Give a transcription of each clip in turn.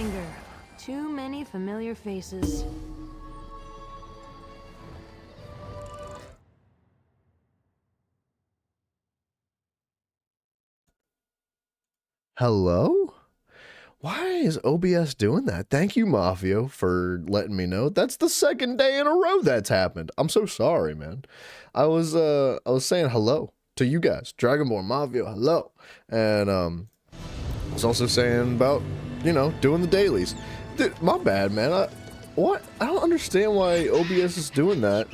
linger. Too many familiar faces. Hello? Why is OBS doing that? Thank you, Mafio, for letting me know. That's the second day in a row that's happened. I'm so sorry, man. I was saying hello to you guys. Dragonborn, Mafio, hello. And I was also saying about, you know, doing the dailies. Dude, my bad, man. I don't understand why OBS is doing that.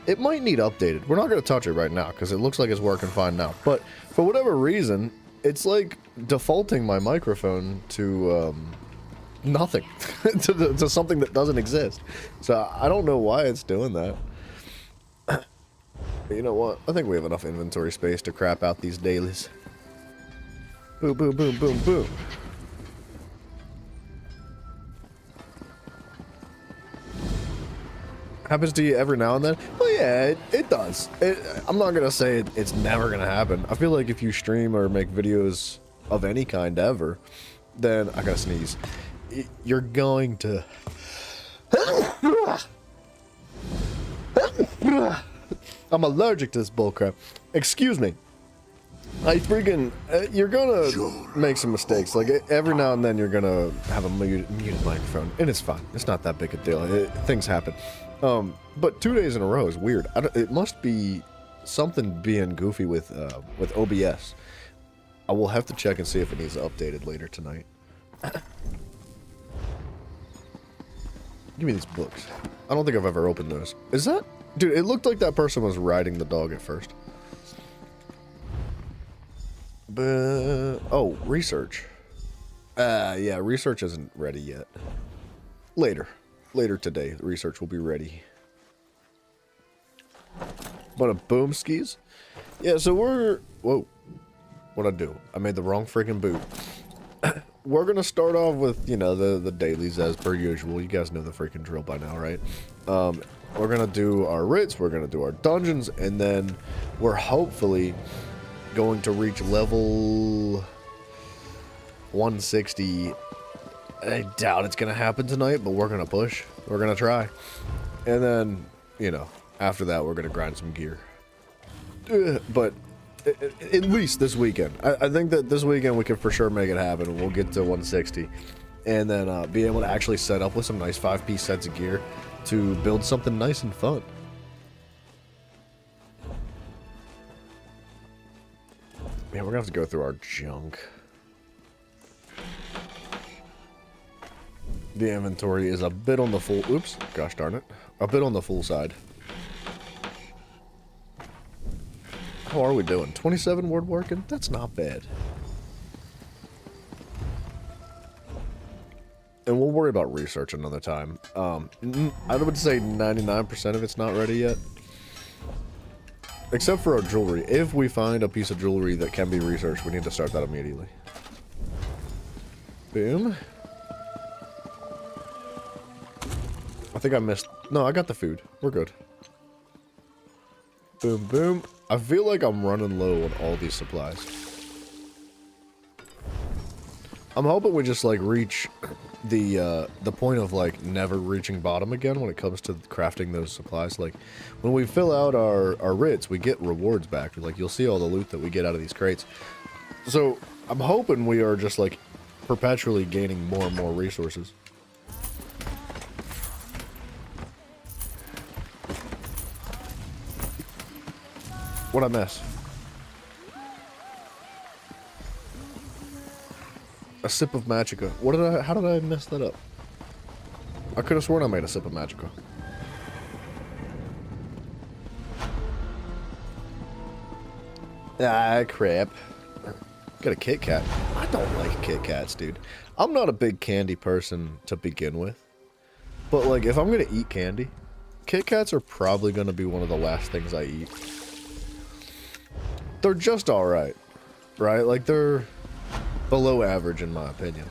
It might need updated. We're not going to touch it right now because it looks like it's working fine now. But for whatever reason, it's like defaulting my microphone to nothing, to something that doesn't exist. So I don't know why it's doing that. But you know what? I think we have enough inventory space to crap out these dailies. Boom, boom, boom, boom, boom. Happens to you every now and then? Well, yeah, it does. I'm not gonna say it's never gonna happen. I feel like if you stream or make videos of any kind ever, then I gotta sneeze. You're going to. I'm allergic to this bullcrap. Excuse me. I freaking. You're gonna make some mistakes. Like every now and then, you're gonna have a muted microphone, and it's fine. It's not that big a deal. Things happen. But 2 days in a row is weird. It must be something being goofy with OBS. I will have to check and see if it needs updated later tonight. Give me these books. I don't think I've ever opened those. Is that... Dude, it looked like that person was riding the dog at first. But... Oh, research. Yeah, research isn't ready yet. Later. Later today, the research will be ready. But a boom skis? Yeah, so we're... Whoa. What'd I do? I made the wrong freaking boot. We're gonna start off with, you know, the dailies as per usual. You guys know the freaking drill by now, right? We're gonna do our writs, we're gonna do our dungeons, and then we're hopefully going to reach level 160. I doubt it's gonna happen tonight, but we're gonna push. We're gonna try. And then, you know, after that, we're gonna grind some gear. But at least this weekend. I think that this weekend we can for sure make it happen. We'll get to 160. And then be able to actually set up with some nice 5-piece sets of gear to build something nice and fun. Yeah, we're gonna have to go through our junk. The inventory is a bit on the full... Oops, gosh darn it. A bit on the full side. How are we doing? 27 word working? That's not bad. And we'll worry about research another time. I would say 99% of it's not ready yet. Except for our jewelry. If we find a piece of jewelry that can be researched, we need to start that immediately. Boom. I think I missed... No, I got the food. We're good. Boom, boom. I feel like I'm running low on all these supplies. I'm hoping we just, like, reach the point of, like, never reaching bottom again when it comes to crafting those supplies. Like, when we fill out our writs, we get rewards back. Like, you'll see all the loot that we get out of these crates. So, I'm hoping we are just, like, perpetually gaining more and more resources. What'd I miss? A sip of Magica. How did I mess that up? I could have sworn I made a sip of Magica. Ah, crap. Got a Kit Kat. I don't like Kit Kats, dude. I'm not a big candy person to begin with. But, like, if I'm gonna eat candy, Kit Kats are probably gonna be one of the last things I eat. They're just alright, right? Like, they're below average in my opinion.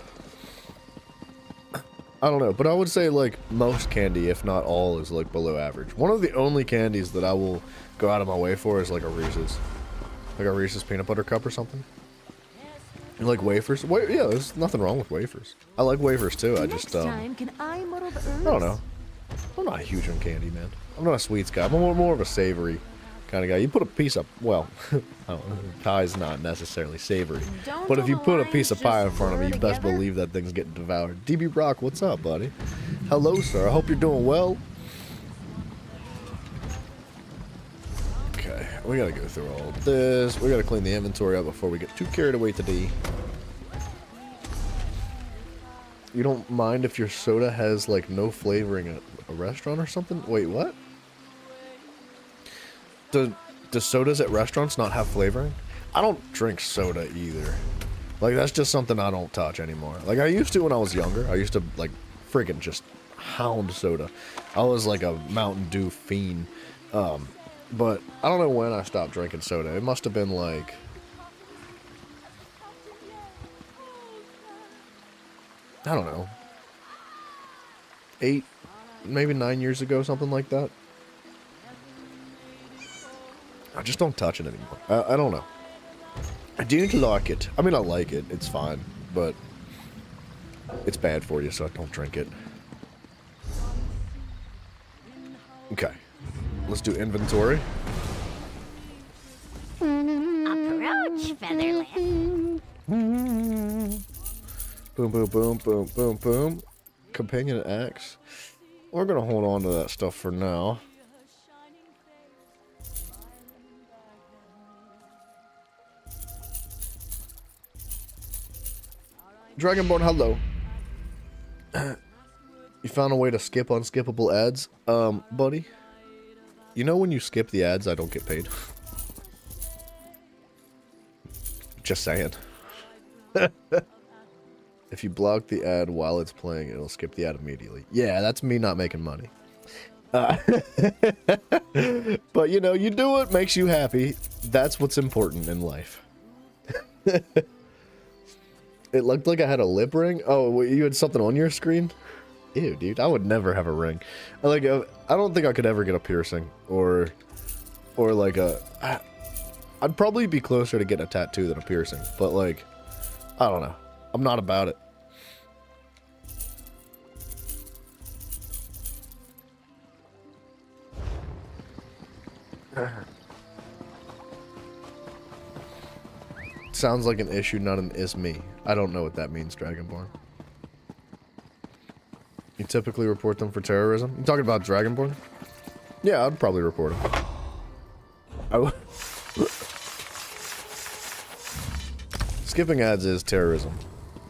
I don't know, but I would say, like, most candy, if not all, is, like, below average. One of the only candies that I will go out of my way for is, like, a Reese's. Like a Reese's peanut butter cup or something. You like wafers? Yeah, there's nothing wrong with wafers. I like wafers too. I Next just time, can I muddle the herbs? I don't know. I'm not huge on candy, man. I'm not a sweets guy. I'm more of a savory kind of guy. You put a piece of, well, I don't know, pie's not necessarily savory. Don't But if all you the put a lines piece of pie in just front of me, you blur best together? believe that thing's getting devoured. DB Brock, what's up, buddy? Hello, sir. I hope you're doing well. Okay, we gotta go through all this. We gotta clean the inventory up before we get too carried away today. You don't mind if your soda has, like, no flavoring at a restaurant or something? Wait, what? Do sodas at restaurants not have flavoring? I don't drink soda either. Like, that's just something I don't touch anymore. Like, I used to when I was younger. I used to, like, freaking just hound soda. I was like a Mountain Dew fiend. But I don't know when I stopped drinking soda. It must have been, like... I don't know. 8, maybe 9 years ago, something like that. I just don't touch it anymore. I don't know. I didn't like it. I mean, I like it. It's fine. But it's bad for you, so I don't drink it. Okay. Let's do inventory. Approach, Featherland. Boom, boom, boom, boom, boom, boom. Companion axe. We're going to hold on to that stuff for now. Dragonborn, hello. You found a way to skip unskippable ads? Buddy? You know when you skip the ads, I don't get paid. Just saying. If you block the ad while it's playing, it'll skip the ad immediately. Yeah, that's me not making money. But, you know, you do what makes you happy. That's what's important in life. It looked like I had a lip ring. Oh, you had something on your screen? Ew, dude, I would never have a ring. Like, I don't think I could ever get a piercing. Or like I'd probably be closer to getting a tattoo than a piercing. But, like, I don't know. I'm not about it. Sounds like an issue, not an is me. I don't know what that means, Dragonborn. You typically report them for terrorism? You talking about Dragonborn? Yeah, I'd probably report them. Skipping ads is terrorism,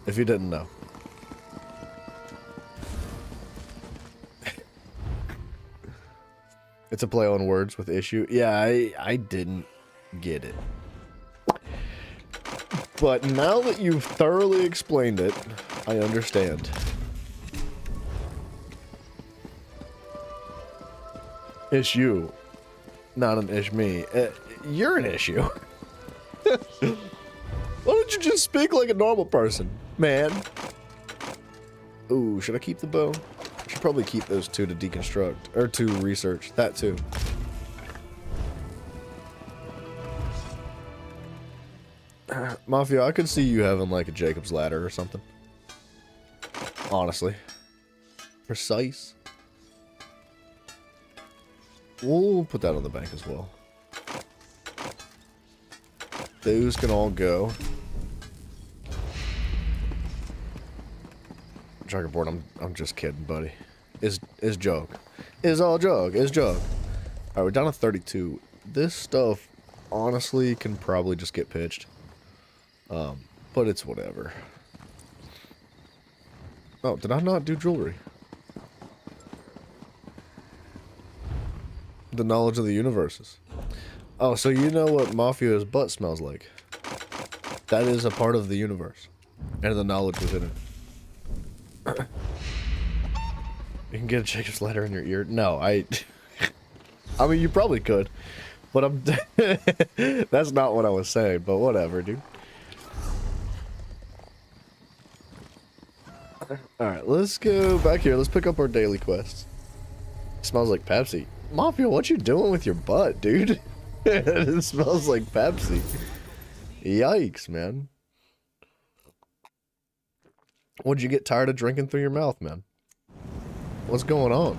if you didn't know. It's a play on words with issue. Yeah, I didn't get it. But now that you've thoroughly explained it, I understand. Issue, not an ish me. You're an issue. Why don't you just speak like a normal person, man? Ooh, should I keep the bow? I should probably keep those two to deconstruct, or to research. That too. Mafia, I could see you having like a Jacob's ladder or something. Honestly. Precise. We'll put that on the bank as well. Those can all go. Dragonborn, I'm just kidding, buddy. Is joke. Is all joke. Is joke. Alright, we're down to 32. This stuff honestly can probably just get pitched. But it's whatever. Oh, did I not do jewelry? The knowledge of the universes. Oh, so you know what Mafia's butt smells like. That is a part of the universe. And the knowledge within it. You can get a Jacob's ladder in your ear. No, I mean, you probably could. But that's not what I was saying, but whatever, dude. Alright, let's go back here. Let's pick up our daily quests. Smells like Pepsi. Mafia, what you doing with your butt, dude? It smells like Pepsi. Yikes, man. What'd you get tired of drinking through your mouth, man? What's going on?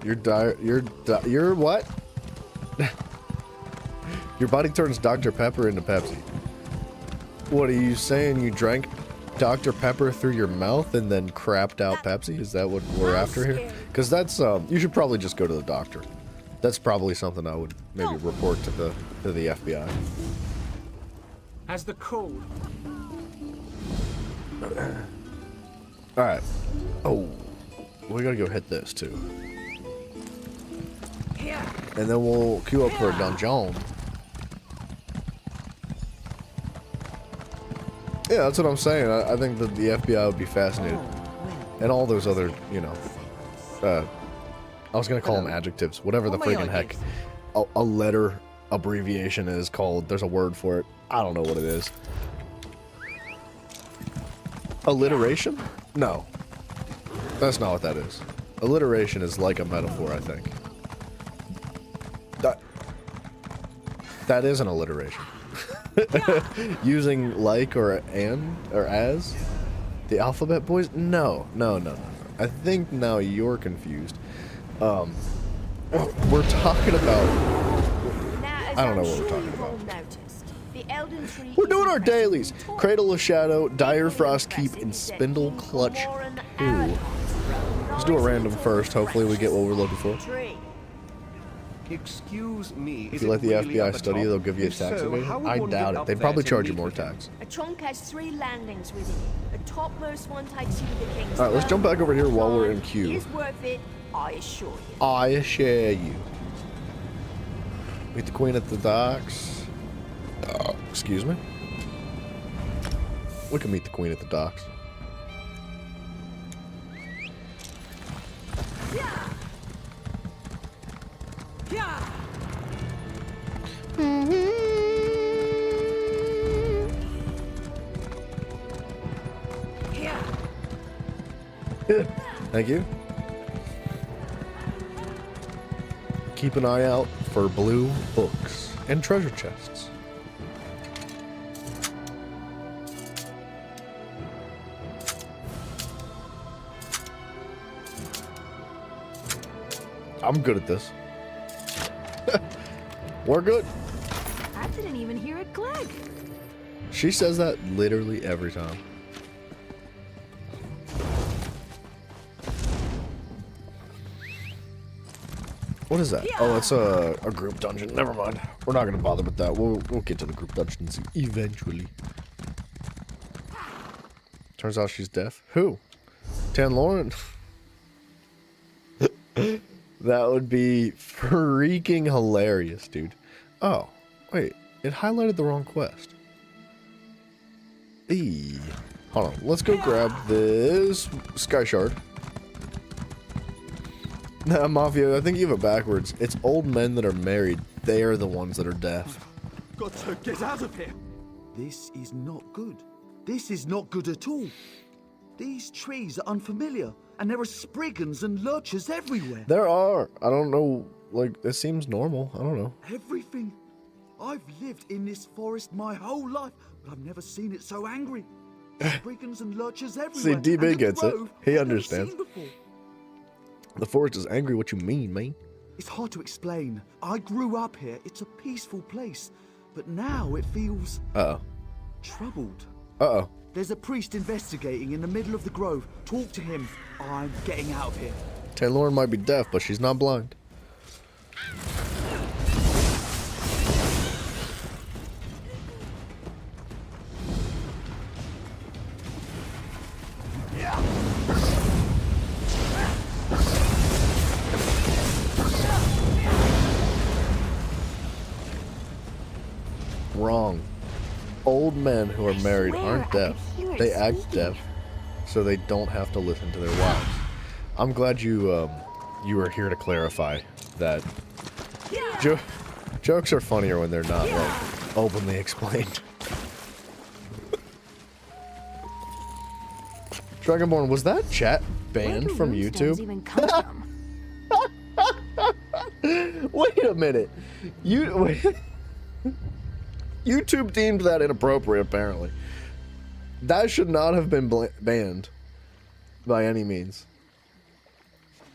You're what? Your body turns Dr. Pepper into Pepsi. What are you saying? You drank Dr. Pepper through your mouth and then crapped out Pepsi? Is that what we're after here? Because that's you should probably just go to the doctor. That's probably something I would maybe report to the FBI. As the cold. All right. Oh, we gotta go hit this too. And then we'll queue up for a dungeon. Yeah, that's what I'm saying. I think that the FBI would be fascinated. And all those other, you know, I was going to call them adjectives. Whatever the freaking heck a letter abbreviation is called. There's a word for it. I don't know what it is. Alliteration? No. That's not what that is. Alliteration is like a metaphor, I think. That is an alliteration. Using like or and or as the alphabet boys? No. I think now you're confused. We're talking about. I don't know what we're talking about. We're doing our dailies. Cradle of Shadow, Dire Frost Keep, and Spindle Clutch 2. Let's do a random first. Hopefully we get what we're looking for. Excuse me. If you let the FBI study you, they'll give you a tax evasion? I doubt it. They'd probably charge you more tax. A trunk has 3 landings within it. The topmost one takes you to the King's Alright, let's jump back over here while we're in queue. It's worth it, I assure you. I assure you. Meet the Queen at the docks. Excuse me? We can meet the Queen at the docks. Thank you. Keep an eye out for blue books and treasure chests. I'm good at this. We're good. I didn't even hear it click. She says that literally every time. What is that? Oh, it's a group dungeon. Never mind. We're not gonna bother with that. We'll get to the group dungeons eventually. Turns out she's deaf. Who? Tan Lauren. That would be freaking hilarious, dude. Oh, wait. It highlighted the wrong quest. Eee. Hold on. Let's go grab this Sky Shard. Nah, Mafia, I think you have it backwards. It's old men that are married. They are the ones that are deaf. Got to get out of here. This is not good. This is not good at all. These trees are unfamiliar, and there are spriggans and lurchers everywhere. There are. I don't know. Like, it seems normal. I don't know. Everything. I've lived in this forest my whole life, but I've never seen it so angry. Spriggans and lurchers everywhere. See, DB and a gets it. grove He I've never understands. seen before. The forest is angry. What you mean, man? It's hard to explain. I grew up here. It's a peaceful place, but now it feels Uh-oh. troubled. Uh-oh. There's a priest investigating in the middle of the grove. Talk to him. I'm getting out of here. Tan Lauren might be deaf, but she's not blind. Wrong. Old men who are married swear aren't I deaf. could hear it They act speaking. deaf, so they don't have to listen to their wives. I'm glad you you were here to clarify that. Jokes are funnier when they're not like openly explained. Dragonborn, was that chat Where banned do from runestones YouTube? even come from? Wait a minute. YouTube deemed that inappropriate, apparently. That should not have been banned by any means.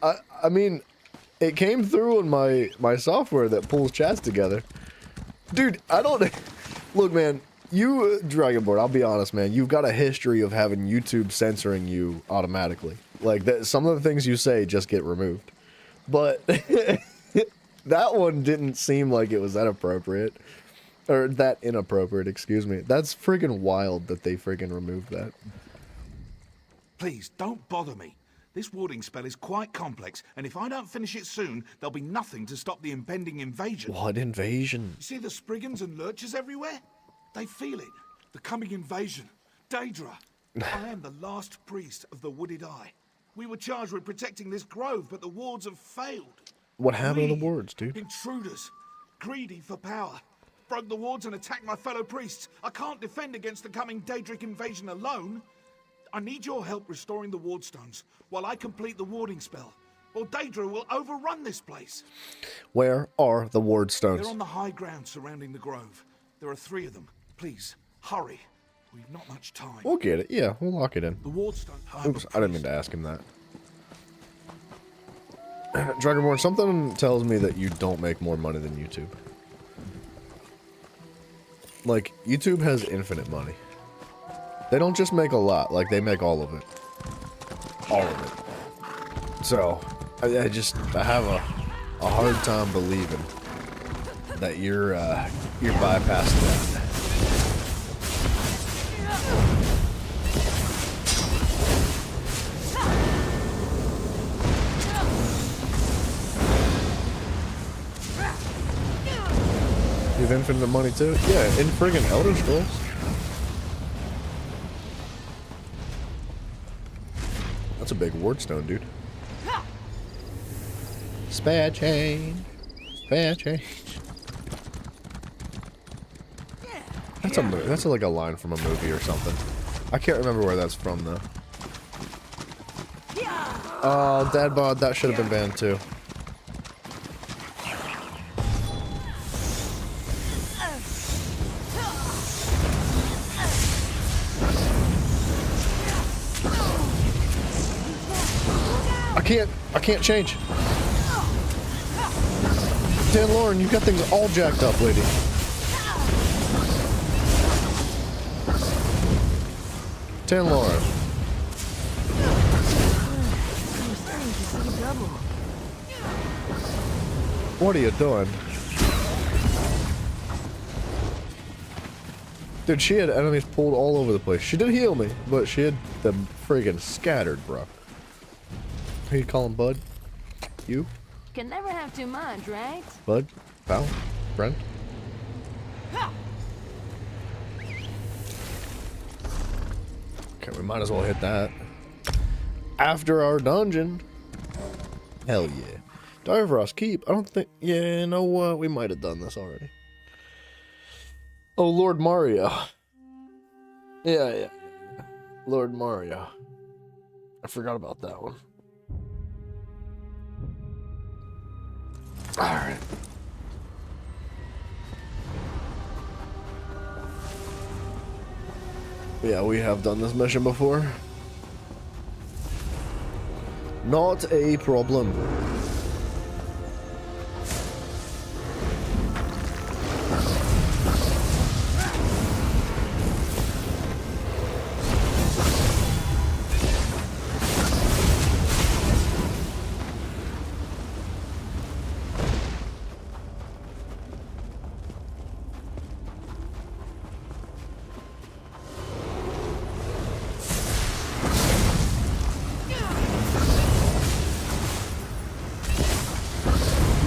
I mean, it came through in my software that pulls chats together. Dude, I don't... Look, man, you, Dragonborn, I'll be honest, man. You've got a history of having YouTube censoring you automatically. Like, some of the things you say just get removed. But that one didn't seem like it was that appropriate. Or that inappropriate, excuse me. That's friggin' wild that they friggin' removed that. Please, don't bother me. This warding spell is quite complex, and if I don't finish it soon, there'll be nothing to stop the impending invasion. What invasion? You see the Spriggans and Lurchers everywhere? They feel it. The coming invasion. Daedra. I am the last priest of the Wooded Eye. We were charged with protecting this grove, but the wards have failed. What happened to the We, wards, dude? Intruders. Greedy for power. Broke the wards and attacked my fellow priests. I can't defend against the coming Daedric invasion alone. I need your help restoring the wardstones while I complete the warding spell, or Daedra will overrun this place. Where are the ward stones? They're on the high ground surrounding the grove. There are 3 of them. Please, hurry. We've not much time. We'll get it. Yeah, we'll lock it in. The wardstone. Oops, I didn't mean to ask him that. Dragonborn, something tells me that you don't make more money than YouTube. Like, YouTube has infinite money. They don't just make a lot, like, they make all of it. All of it. So, I have a hard time believing that you're bypassing that. You have infinite money too? Yeah, in friggin' Elder Scrolls. That's a big wardstone, dude. Spare change. Spare change. That's like a line from a movie or something. I can't remember where that's from though. Oh, Dad Bod, that should have been banned too. I can't change. Dan Lauren, you got things all jacked up, lady. Dan Lauren. What are you doing? Dude, she had enemies pulled all over the place. She did heal me, but she had them friggin' scattered, bro. Who you calling Bud? You? Can never have too much, right? Bud? Pal? Friend? Okay, we might as well hit that. After our dungeon. Hell yeah. Diavros Keep. I don't think... Yeah, you know what? We might have done this already. Oh, Lord Mario. Yeah. Lord Mario. I forgot about that one. Alright. Yeah, we have done this mission before. Not a problem.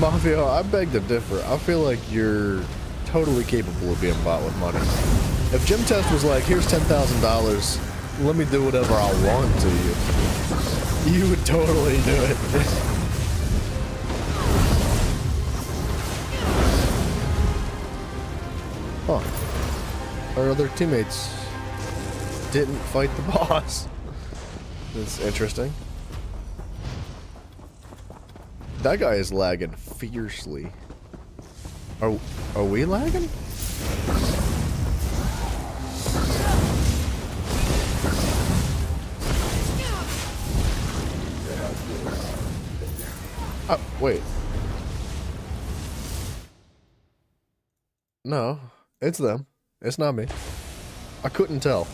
Mafia, I beg to differ. I feel like you're totally capable of being bought with money. If Gym Test was like, here's $10,000, let me do whatever I want to you, you would totally do it. Huh. Our other teammates didn't fight the boss. That's interesting. That guy is lagging fiercely. Are we lagging? Wait. No, it's them. It's not me. I couldn't tell.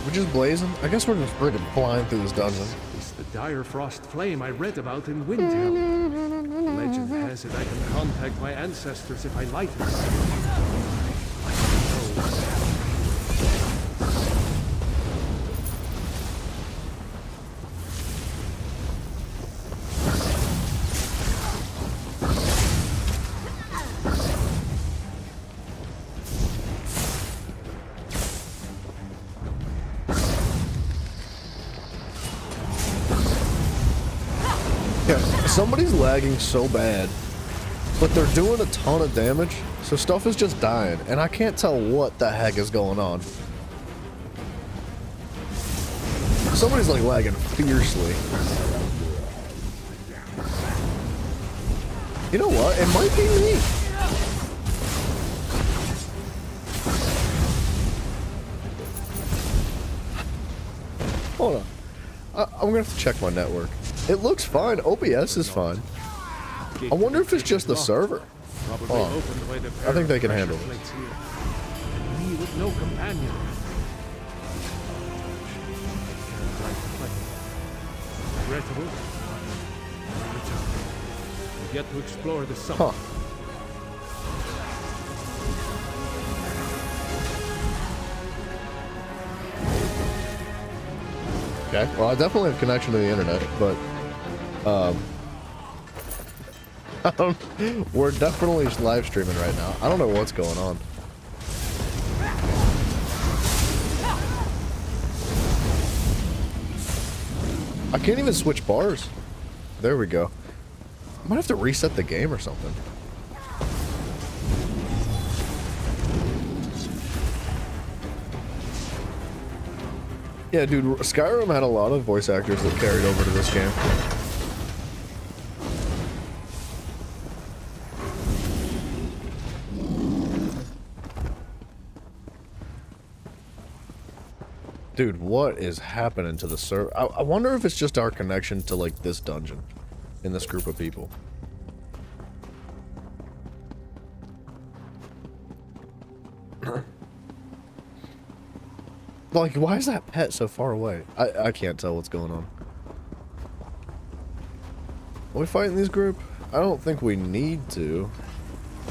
We're just blazing? I guess we're just freaking flying through this dungeon. It's the dire frost flame I read about in Windhelm. Legend has it I can contact my ancestors if I light it. Yeah, somebody's lagging so bad, but they're doing a ton of damage, so stuff is just dying, and I can't tell what the heck is going on. Somebody's like lagging fiercely. You know what? It might be me. Hold on. I'm gonna have to check my network. It looks fine. OBS is fine. I wonder if it's just the server. Probably opened by the I think they can pressure handle it. plates here. And me with no companion. Regrettable. We get to explore the summit. Huh. Okay, well I definitely have connection to the internet, but we're definitely live streaming right now. I don't know what's going on. I can't even switch bars. There we go. I might have to reset the game or something. Yeah, dude, Skyrim had a lot of voice actors that carried over to this game. Dude, what is happening to the server? I wonder if it's just our connection to, like, this dungeon in this group of people. Like, why is that pet so far away? I can't tell what's going on. Are we fighting these group? I don't think we need to.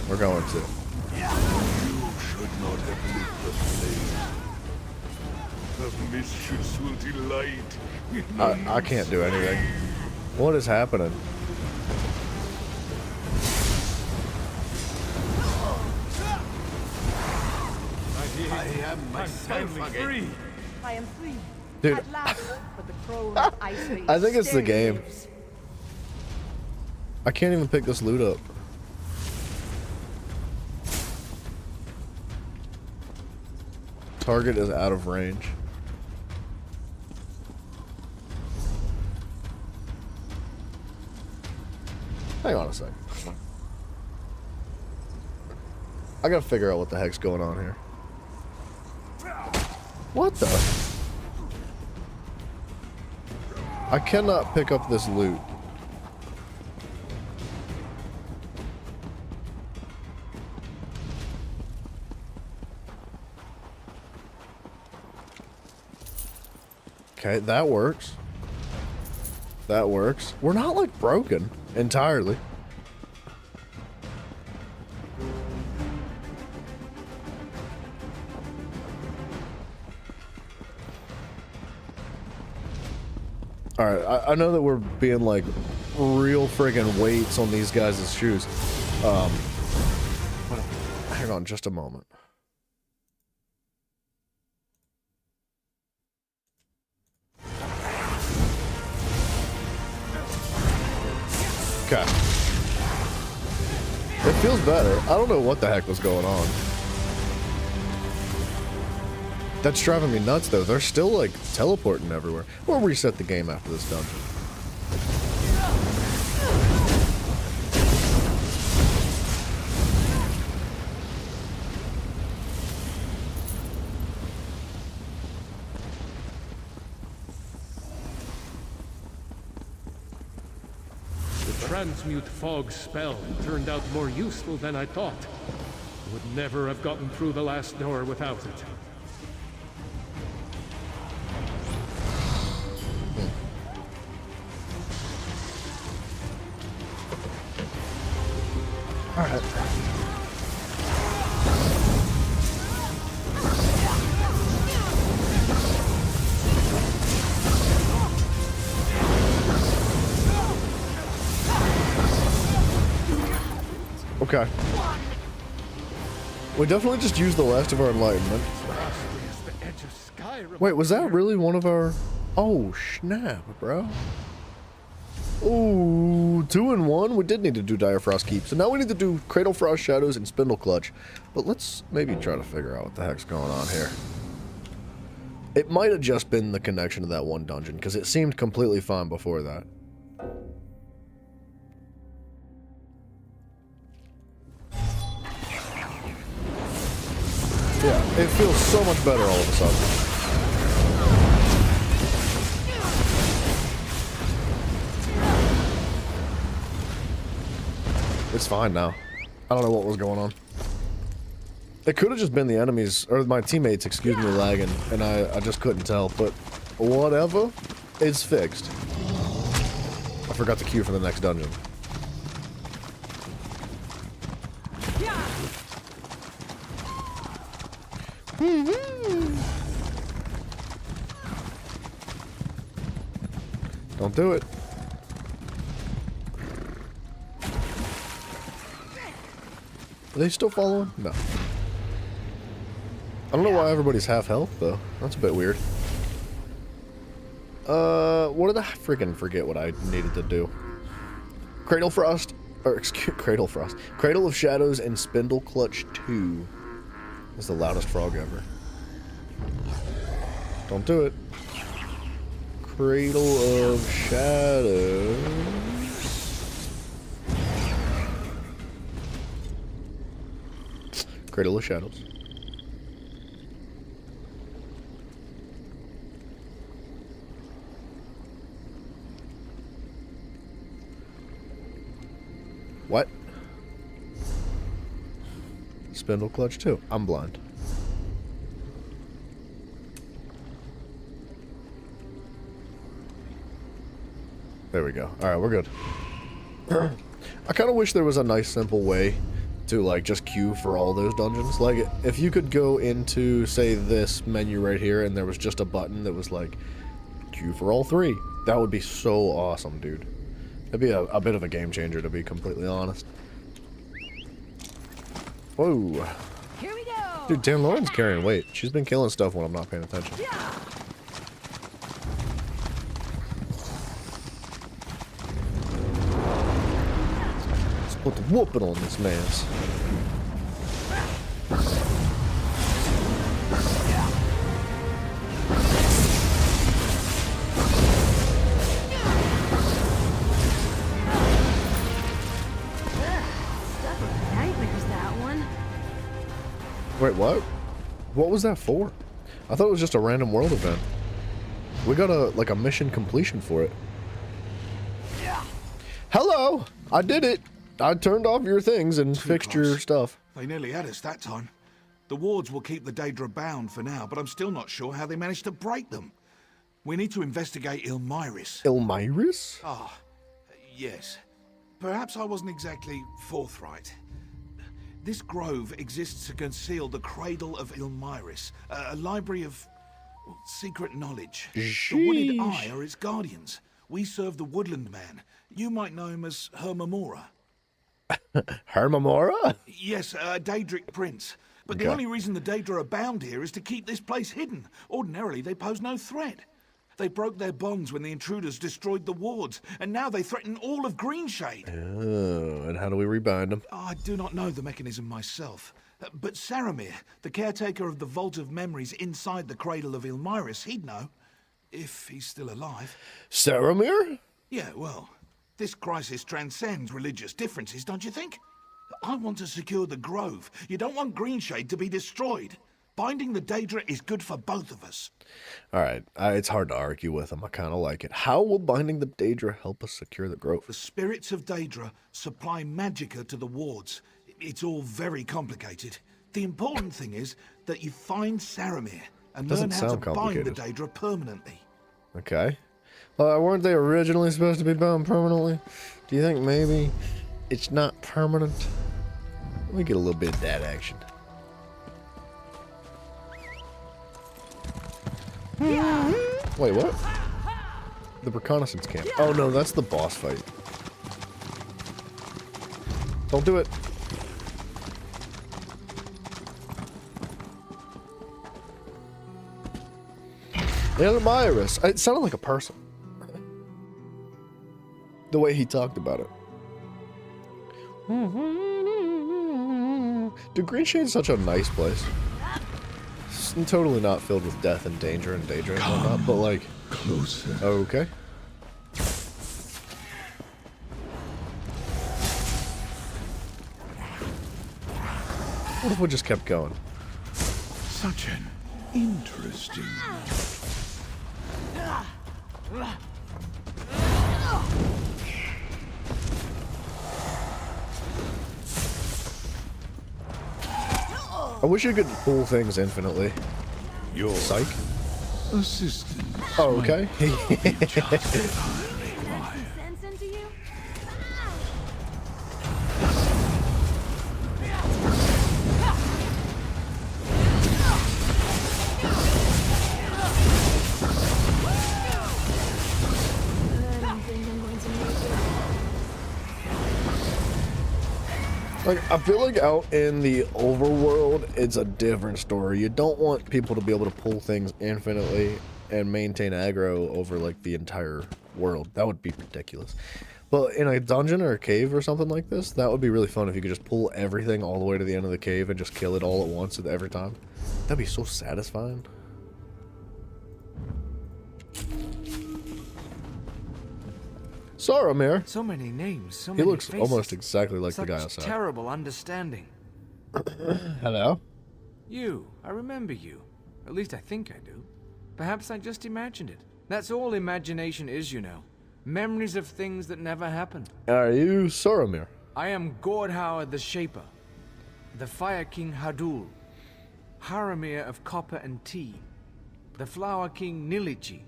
We're going to. You should not have lit the flame. The mistress will delight. I can't do anything. What is happening? I am myself again. I am free. Dude. At last, but the throne of Ice Age I think it's the still game. lives. I can't even pick this loot up. Target is out of range. Hang on a sec. I gotta figure out what the heck's going on here. What the? I cannot pick up this loot. Okay, that works. That works. We're not, like, broken entirely. Alright, I know that we're being, like, real friggin' weights on these guys' shoes. But hang on just a moment. Okay. It feels better. I don't know what the heck was going on. That's driving me nuts, though. They're still, like, teleporting everywhere. We'll reset the game after this dungeon. The transmute fog spell turned out more useful than I thought. Would never have gotten through the last door without it. Alright. Okay. We definitely just used the last of our enlightenment. Wait, was that really one of our... Oh, snap, bro. Ooh, 2 in 1. We did need to do Dire Frost Keep. So now we need to do Cradle Frost Shadows and Spindle Clutch. But let's maybe try to figure out what the heck's going on here. It might have just been the connection to that one dungeon, because it seemed completely fine before that. Yeah, it feels so much better all of a sudden. It's fine now. I don't know what was going on. It could have just been the enemies, or my teammates, excuse me, lagging, and I just couldn't tell, but whatever, it's fixed. I forgot to queue for the next dungeon. Don't do it. Are they still following? No. I don't know why everybody's half health, though. That's a bit weird. What did I freaking forget what I needed to do? Cradle Frost, or excuse, Cradle Frost. Cradle of Shadows and Spindle Clutch 2 is the loudest frog ever. Don't do it. Cradle of Shadows. Cradle of Shadows. What? Spindle Clutch 2. I'm blind. There we go. Alright, we're good. I kind of wish there was a nice, simple way to, like, just queue for all those dungeons. Like, if you could go into, say, this menu right here, and there was just a button that was, like, queue for all 3. That would be so awesome, dude. It'd be a bit of a game changer, to be completely honest. Whoa. Here we go. Dude, Dan Lauren's carrying weight. She's been killing stuff when I'm not paying attention. Let's put the whooping on this man's. Wait, what? What was that for? I thought it was just a random world event. We got a mission completion for it. Hello! I did it! I turned off your things and fixed your stuff. They nearly had us that time. The wards will keep the Daedra bound for now, but I'm still not sure how they managed to break them. We need to investigate Ilmyris. Ilmyris? Ah, yes. Perhaps I wasn't exactly forthright. This grove exists to conceal the Cradle of Ilmyris, a library of secret knowledge. The Wooded Eye are its guardians. We serve the Woodland Man. You might know him as Hermamora. Hermamora? Yes, a Daedric prince. But the Okay. only reason the Daedra are bound here is to keep this place hidden. Ordinarily, they pose no threat. They broke their bonds when the intruders destroyed the wards, and now they threaten all of Greenshade. Oh, and how do we rebind them? I do not know the mechanism myself, but Saramir, the caretaker of the Vault of Memories inside the Cradle of Ilmyrus, he'd know. If he's still alive. Saramir? Yeah, well, this crisis transcends religious differences, don't you think? I want to secure the Grove. You don't want Greenshade to be destroyed. Binding the Daedra is good for both of us. All right, it's hard to argue with him. I kind of like it. How will binding the Daedra help us secure the Grove? The spirits of Daedra supply magicka to the wards. It's all very complicated. The important thing is that you find Saramir and learn how to bind the Daedra permanently. Okay. Weren't they originally supposed to be bound permanently? Do you think maybe it's not permanent? Let me get a little bit of that action. Wait, what? The reconnaissance camp. Oh no, that's the boss fight. Don't do it. Ilmyrus. It sounded like a person. The way he talked about it. Dude, Greenshade's such a nice place. It's totally not filled with death and danger and danger and whatnot, but like... Closer. Okay. What if we just kept going? Such an interesting... I wish you could pull things infinitely. Your Psych. assistance. Oh, okay. Sense into you? I don't think I'm going to make it. Like, I feel like out in the overworld, it's a different story. You don't want people to be able to pull things infinitely and maintain aggro over, like, the entire world. That would be ridiculous. But in a dungeon or a cave or something like this, that would be really fun if you could just pull everything all the way to the end of the cave and just kill it all at once every time. That'd be so satisfying. Saramir. So many names, so He many looks faces. almost exactly like the guy Such outside. terrible understanding. Hello? You, I remember you. At least I think I do. Perhaps I just imagined it. That's all imagination is, you know. Memories of things that never happened. Are you Saramir? I am Gordhauer the Shaper, the Fire King Hadul, Haramir of Copper and Tea, the Flower King Nilichi,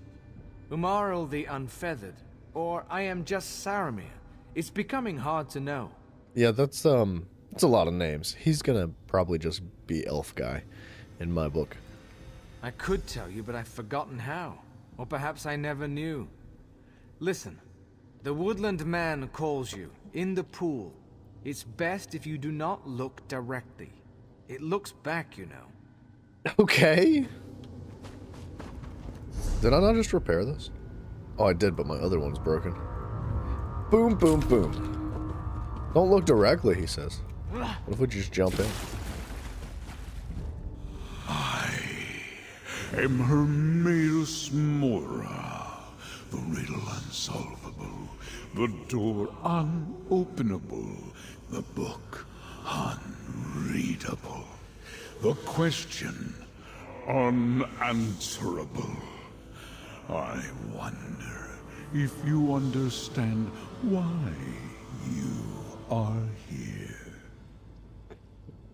Umaril the Unfeathered, or I am just Saramir. It's becoming hard to know. Yeah, that's a lot of names. He's gonna probably just be elf guy in my book. I could tell you, but I've forgotten how. Or perhaps I never knew. Listen, the woodland man calls you, in the pool. It's best if you do not look directly. It looks back, you know. Okay. Did I not just repair this? Oh, I did, but my other one's broken. Boom, boom, boom. Don't look directly, he says. What if we just jump in? am Hermaeus Mora, the riddle unsolvable, the door unopenable, the book unreadable, the question unanswerable. I wonder if you understand why you are here.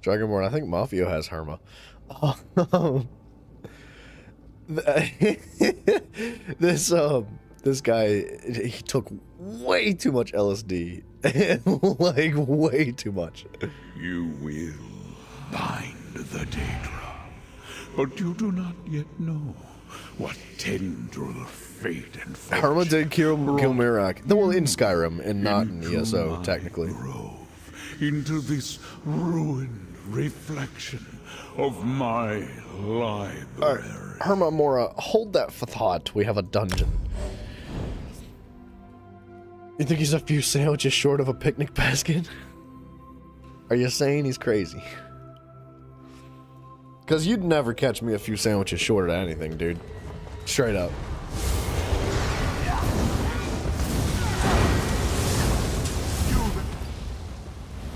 Dragonborn, I think Mafio has Herma. This guy, he took way too much LSD. Like, way too much. You will bind the Daedra, but you do not yet know what tendril of fate and fortune Herma did kill Mirak. Well, in Skyrim, and not in into ESO, my technically. grove, into this ruined reflection of my library. Alright, Hermamora, hold that for thought. We have a dungeon. You think he's a few sandwiches short of a picnic basket? Are you saying he's crazy? Because you'd never catch me a few sandwiches short of anything, dude. Straight up.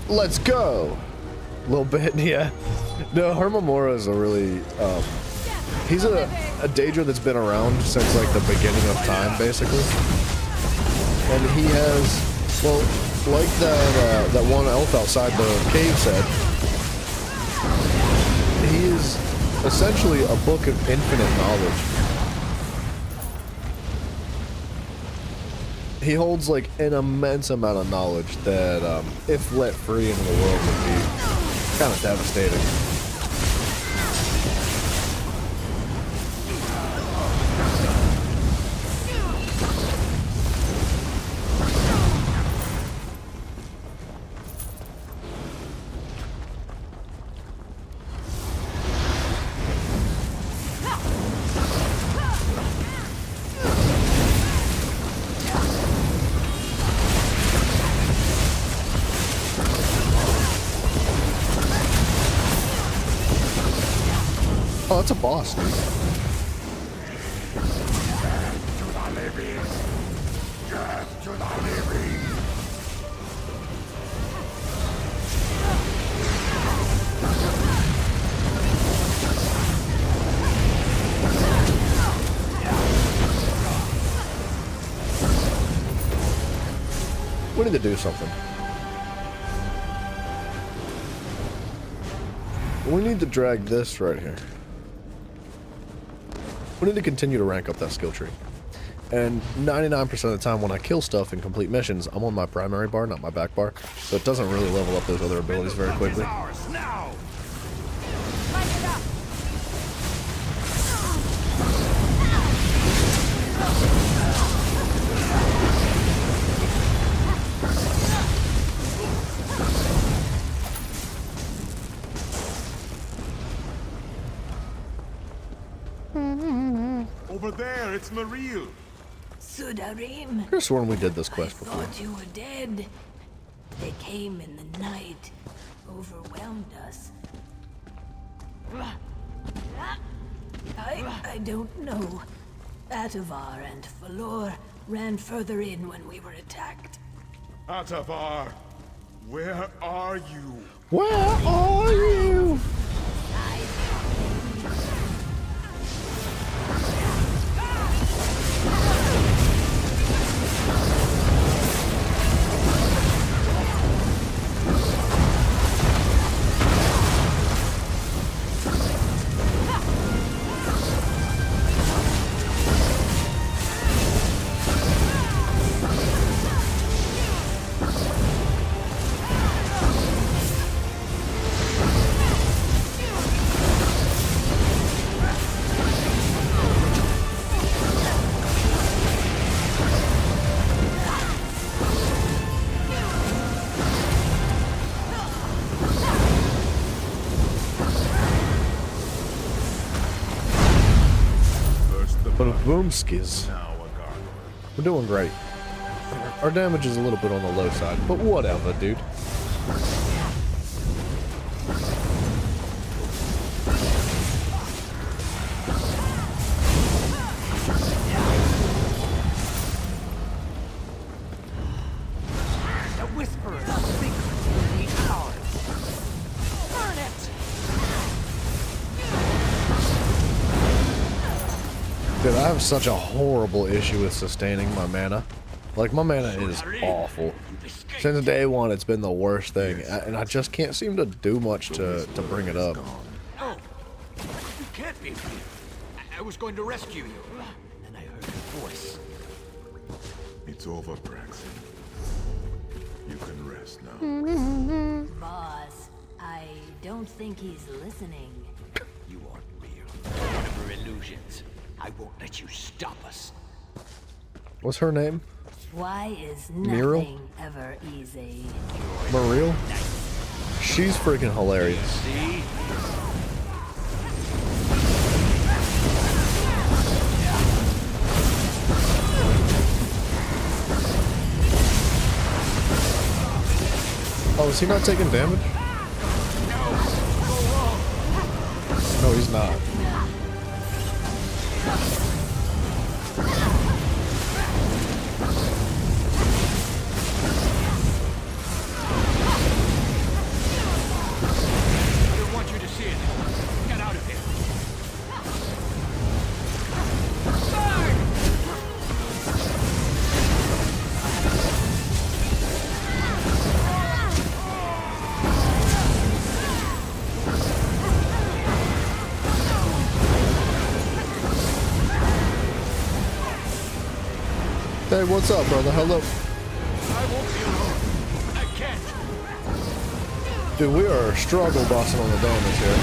Let's go! A little bit, yeah. No, Hermamora is a really, he's a Daedra that's been around since, like, the beginning of time, basically. And he has, well, like that one elf outside the cave said, he is essentially a book of infinite knowledge. He holds, like, an immense amount of knowledge that, if let free into the world, would be kind of devastating. Oh, that's a boss, dude. We need to do something. We need to drag this right here. We need to continue to rank up that skill tree. And 99% of the time when I kill stuff and complete missions, I'm on my primary bar, not my back bar. So it doesn't really level up those other abilities very quickly. Over there, it's Maril. Sudarim, I could have sworn we did this quest before. thought you were dead. They came in the night, overwhelmed us. I don't know. Atavar and Falor ran further in when we were attacked. Atavar, where are you? Where are you? Boomskis. We're doing great. Our damage is a little bit on the low side, but whatever, dude. The Whisperer of secrets will be ours. Burn it! Dude, I have such a horrible issue with sustaining my mana. Like, my mana is awful. Since day one, it's been the worst thing, and I just can't seem to do much to bring it up. Oh, you can't be here. I was going to rescue you, and I heard your voice. It's over, Braxton. You can rest now. Boss, I don't think he's listening. You aren't real. Whatever illusions. I won't let you stop us. What's her name? Why is Muriel? nothing ever easy? Maril? She's freaking hilarious. See? Oh, is he not taking damage? No, he's not. I don't want you to see it. Get out of here. Hey, what's up, brother? Hello. I won't be alone. I can't. Dude, we are struggle bossing on the damage here.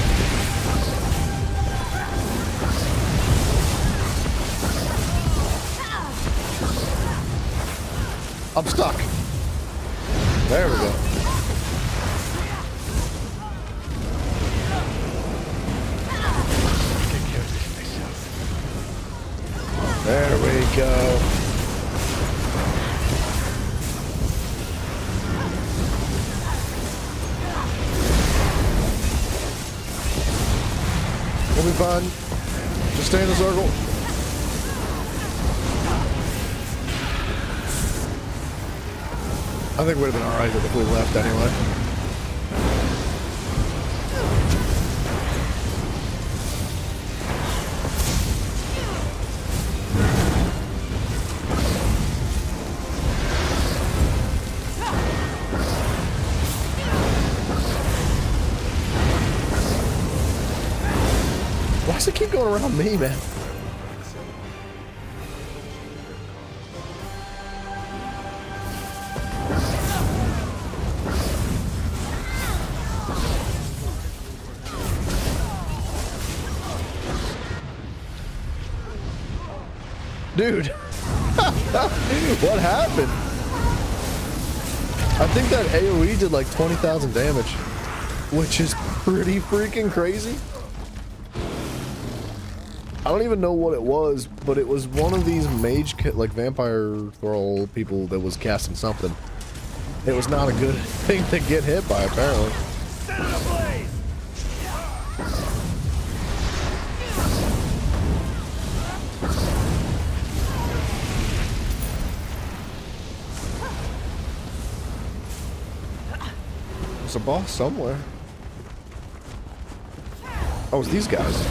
I'm stuck. There we go. Take care of this myself. There we go. We'll be fine. Just stay in the circle. I think it would have been alright if we left anyway. Why does it keep going around me, man? Dude, what happened? I think that AoE did like 20,000 damage, which is pretty freaking crazy. I don't even know what it was, but it was one of these mage, like vampire girl people that was casting something. It was not a good thing to get hit by, apparently. Set it ablaze! There's a boss somewhere. Oh, it's these guys.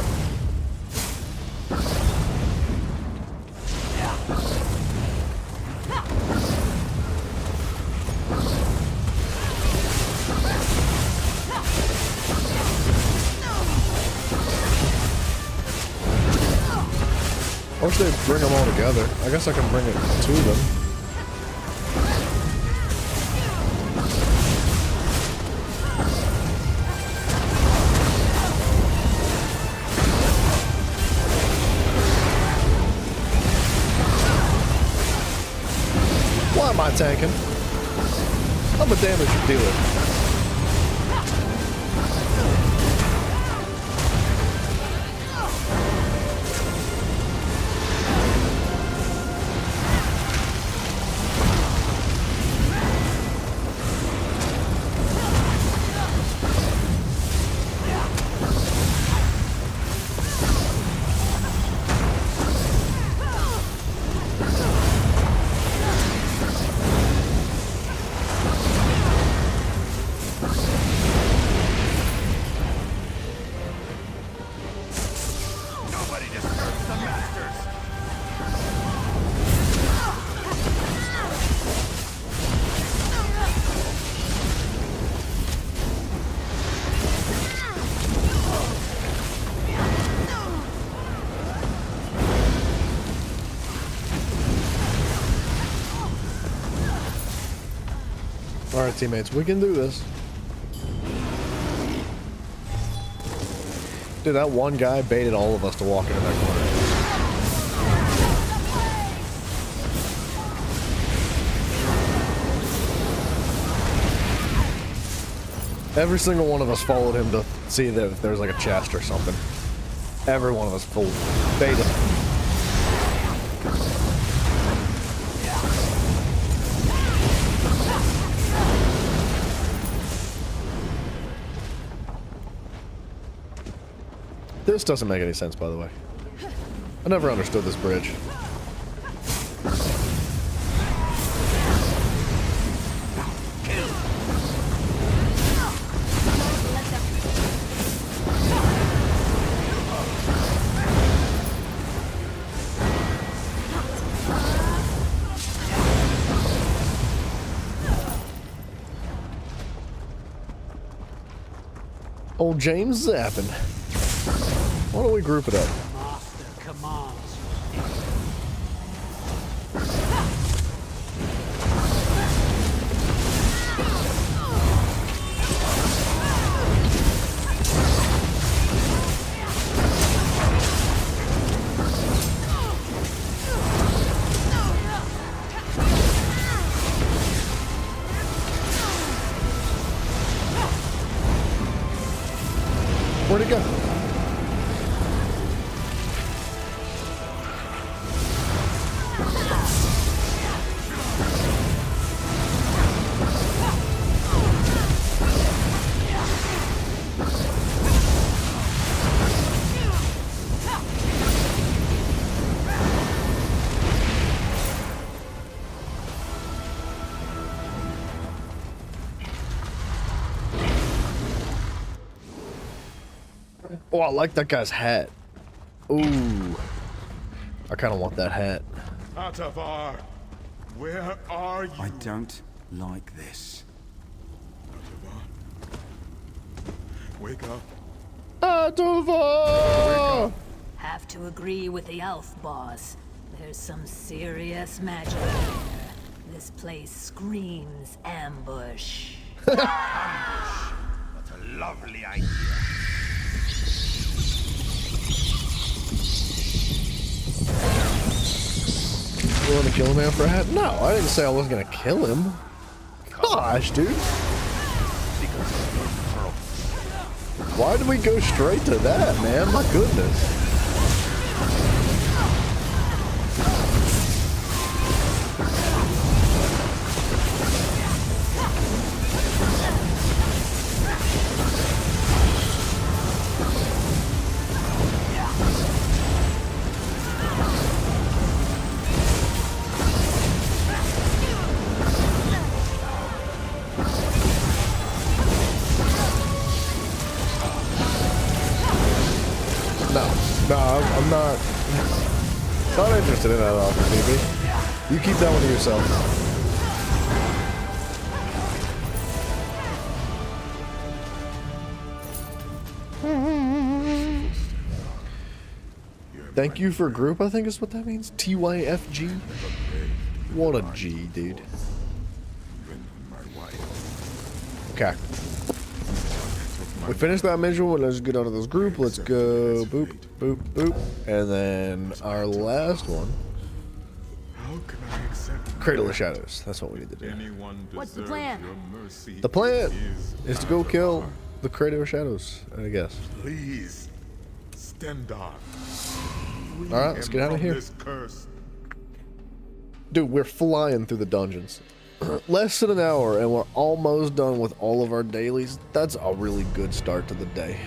I wish they'd bring them all together. I guess I can bring it to them. Why am I tanking? I'm a damage dealer. Nobody disturbs the masters! Alright, teammates, we can do this. Dude, that one guy baited all of us to walk into that corner. Every single one of us followed him to see that if there's like a chest or something. Every one of us followed. Baited. This doesn't make any sense, by the way. I never understood this bridge. Old James zapping. Why don't we group it up? Master commands. Where'd it go? Oh, I like that guy's hat. Ooh. I kind of want that hat. Atavar, where are you? I don't like this. Atavar. Wake up. Atova! Have to agree with the elf boss. There's some serious magic here. This place screams ambush. What a lovely idea. You want to kill a man for a hat? No, I didn't say I wasn't going to kill him. Gosh, dude. Why did we go straight to that, man? My goodness. No, I'm not interested in that offer, DB. You keep that one to yourself. Thank you for group, I think is what that means. TYFG. What a G, dude. Okay. We finished that mission. Let's get out of this group. Let's go. Boop, boop, boop. And then our last one. How can I accept Cradle of Shadows. That's what we need to do. anyone What's the deserves plan? your mercy? The plan is is to go kill Atavar. the Cradle of Shadows, I guess. Please, Stendarr. Alright, let's get out of here. This curse. Dude, we're flying through the dungeons. Less than an hour and we're almost done with all of our dailies. That's a really good start to the day.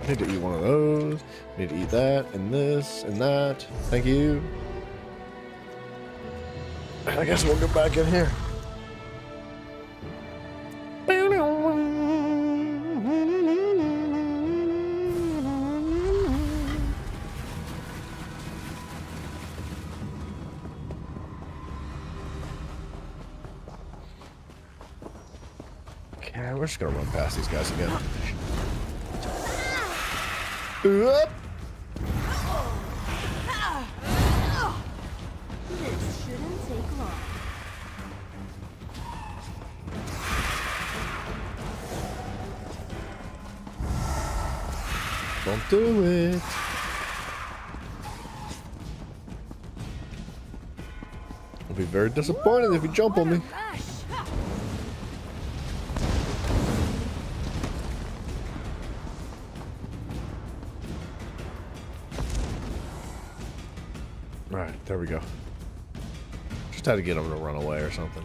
I need to eat one of those. I need to eat that and this and that. Thank you. I guess we'll get back in here. Okay, we're just gonna run past these guys again. Up. This shouldn't take long. Don't do it. I'll be very disappointed if you jump on me. Alright, there we go. Just had to get him to run away or something.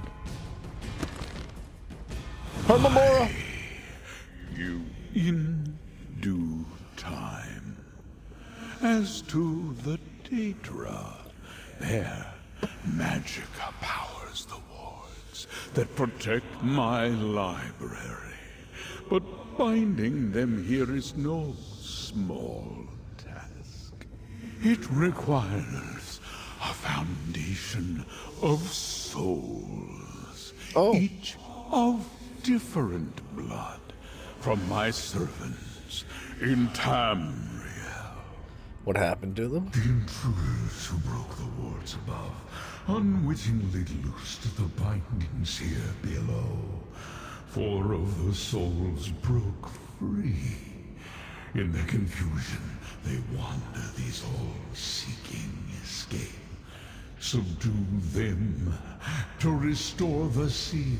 Hermamora! You in due time. As to the Daedra, their magicka powers the wards that protect my library. But binding them here is no small task. It requires a foundation of souls, each of different blood, from my servants in Tamriel. What happened to them? The intruders who broke the wards above unwittingly loosed the bindings here below. 4 of the souls broke free. In the confusion, they wander these halls seeking escape. Subdue them to restore the seal.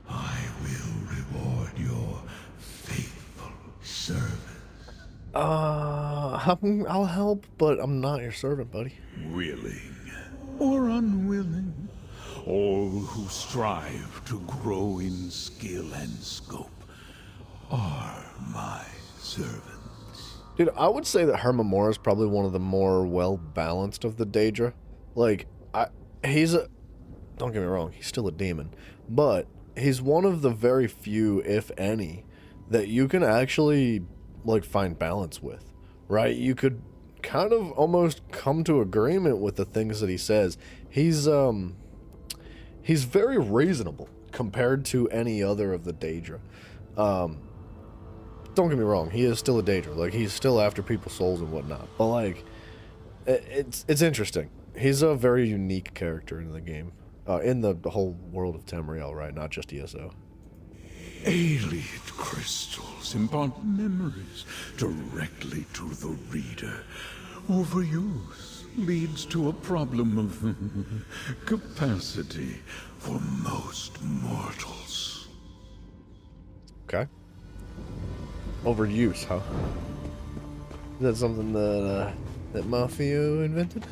I will reward your faithful service. I'll help, but I'm not your servant, buddy. Willing or unwilling, all who strive to grow in skill and scope are my servants. Dude, I would say that Hermamora is probably one of the more well-balanced of the Daedra. Like, don't get me wrong, he's still a demon, but he's one of the very few, if any, that you can actually, like, find balance with, right? You could kind of almost come to agreement with the things that he says. He's very reasonable compared to any other of the Daedra. Don't get me wrong, he is still a Daedra. Like, he's still after people's souls and whatnot. But, like, it's interesting. He's a very unique character in the game. In the whole world of Tamriel, right? Not just ESO. Alien crystals impart memories directly to the reader. Overuse leads to a problem of capacity for most mortals. Okay. Overuse, huh? Is that something that that Mafio invented?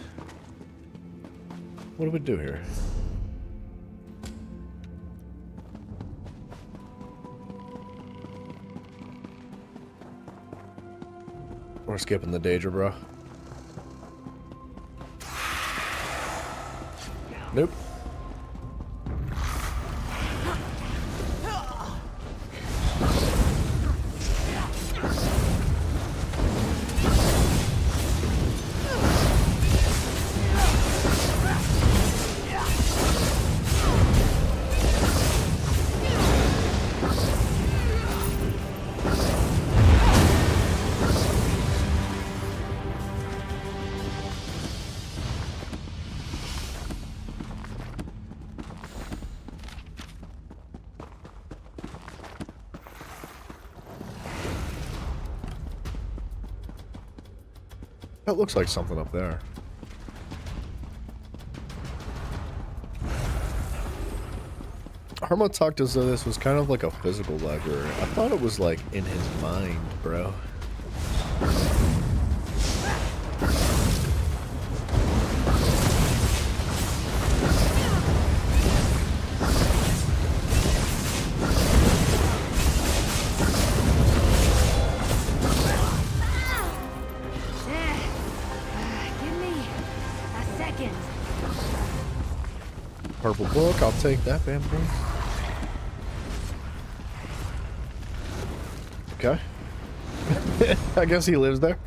What do we do here? We're skipping the Daedra, bro. Nope. That looks like something up there. Herma talked as though this was kind of like a physical library. I thought it was like in his mind, bro. Purple book, I'll take that, bamboo. Okay. I guess he lives there.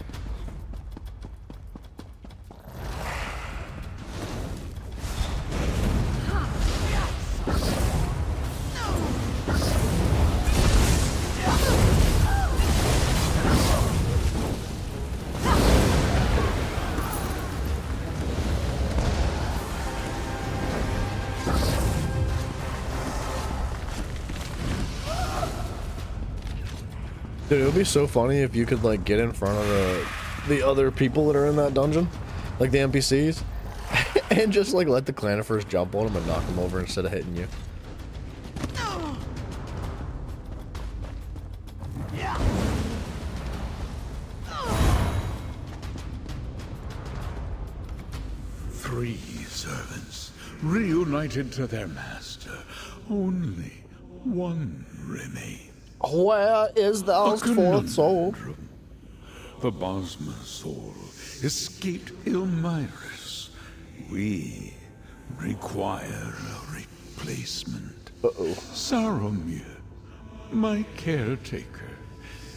Dude, it would be so funny if you could, like, get in front of the other people that are in that dungeon. Like, the NPCs. And just like let the Clanifers jump on him and knock him over instead of hitting you. Three servants reunited to their master. Only one remains. Where is the fourth soul? The Bosma soul escaped Ilmyrus. We require a replacement. Saromir, my caretaker,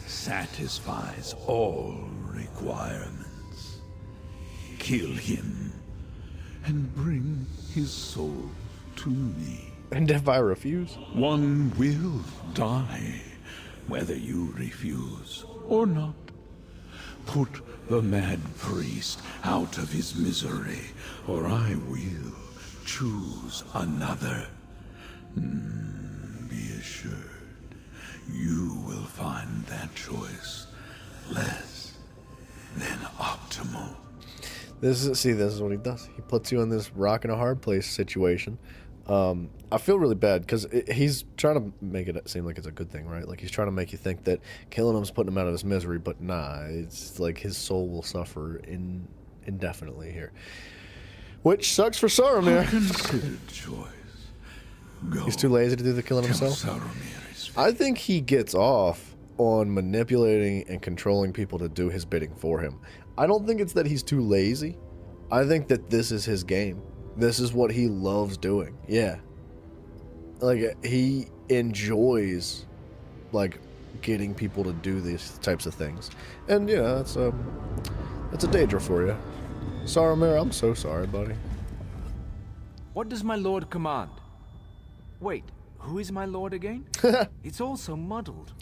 satisfies all requirements. Kill him and bring his soul to me. And if I refuse? One will die, whether you refuse or not. Put the mad priest out of his misery, or I will choose another. Be assured, you will find that choice less than optimal. This is what he does. He puts you in this rock and a hard place situation. I feel really bad because he's trying to make it seem like it's a good thing, right? Like he's trying to make you think that killing him's putting him out of his misery, but nah, it's like his soul will suffer indefinitely here. Which sucks for Saromir. Considered choice. Go. He's too lazy to do the killing himself. I think he gets off on manipulating and controlling people to do his bidding for him. I don't think it's that he's too lazy. I think that this is his game. This is what he loves doing. Yeah. Like, he enjoys, like, getting people to do these types of things. And, yeah, that's a Daedra for you. Saromir, I'm so sorry, buddy. What does my lord command? Wait, who is my lord again? It's all so muddled.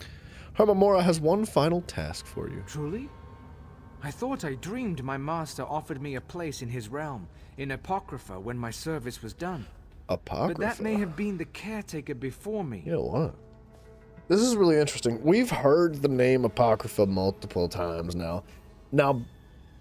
Hermamora has one final task for you. Truly? I thought I dreamed my master offered me a place in his realm, in Apocrypha, when my service was done. Apocrypha? But that may have been the caretaker before me. You know what? This is really interesting. We've heard the name Apocrypha multiple times now. Now,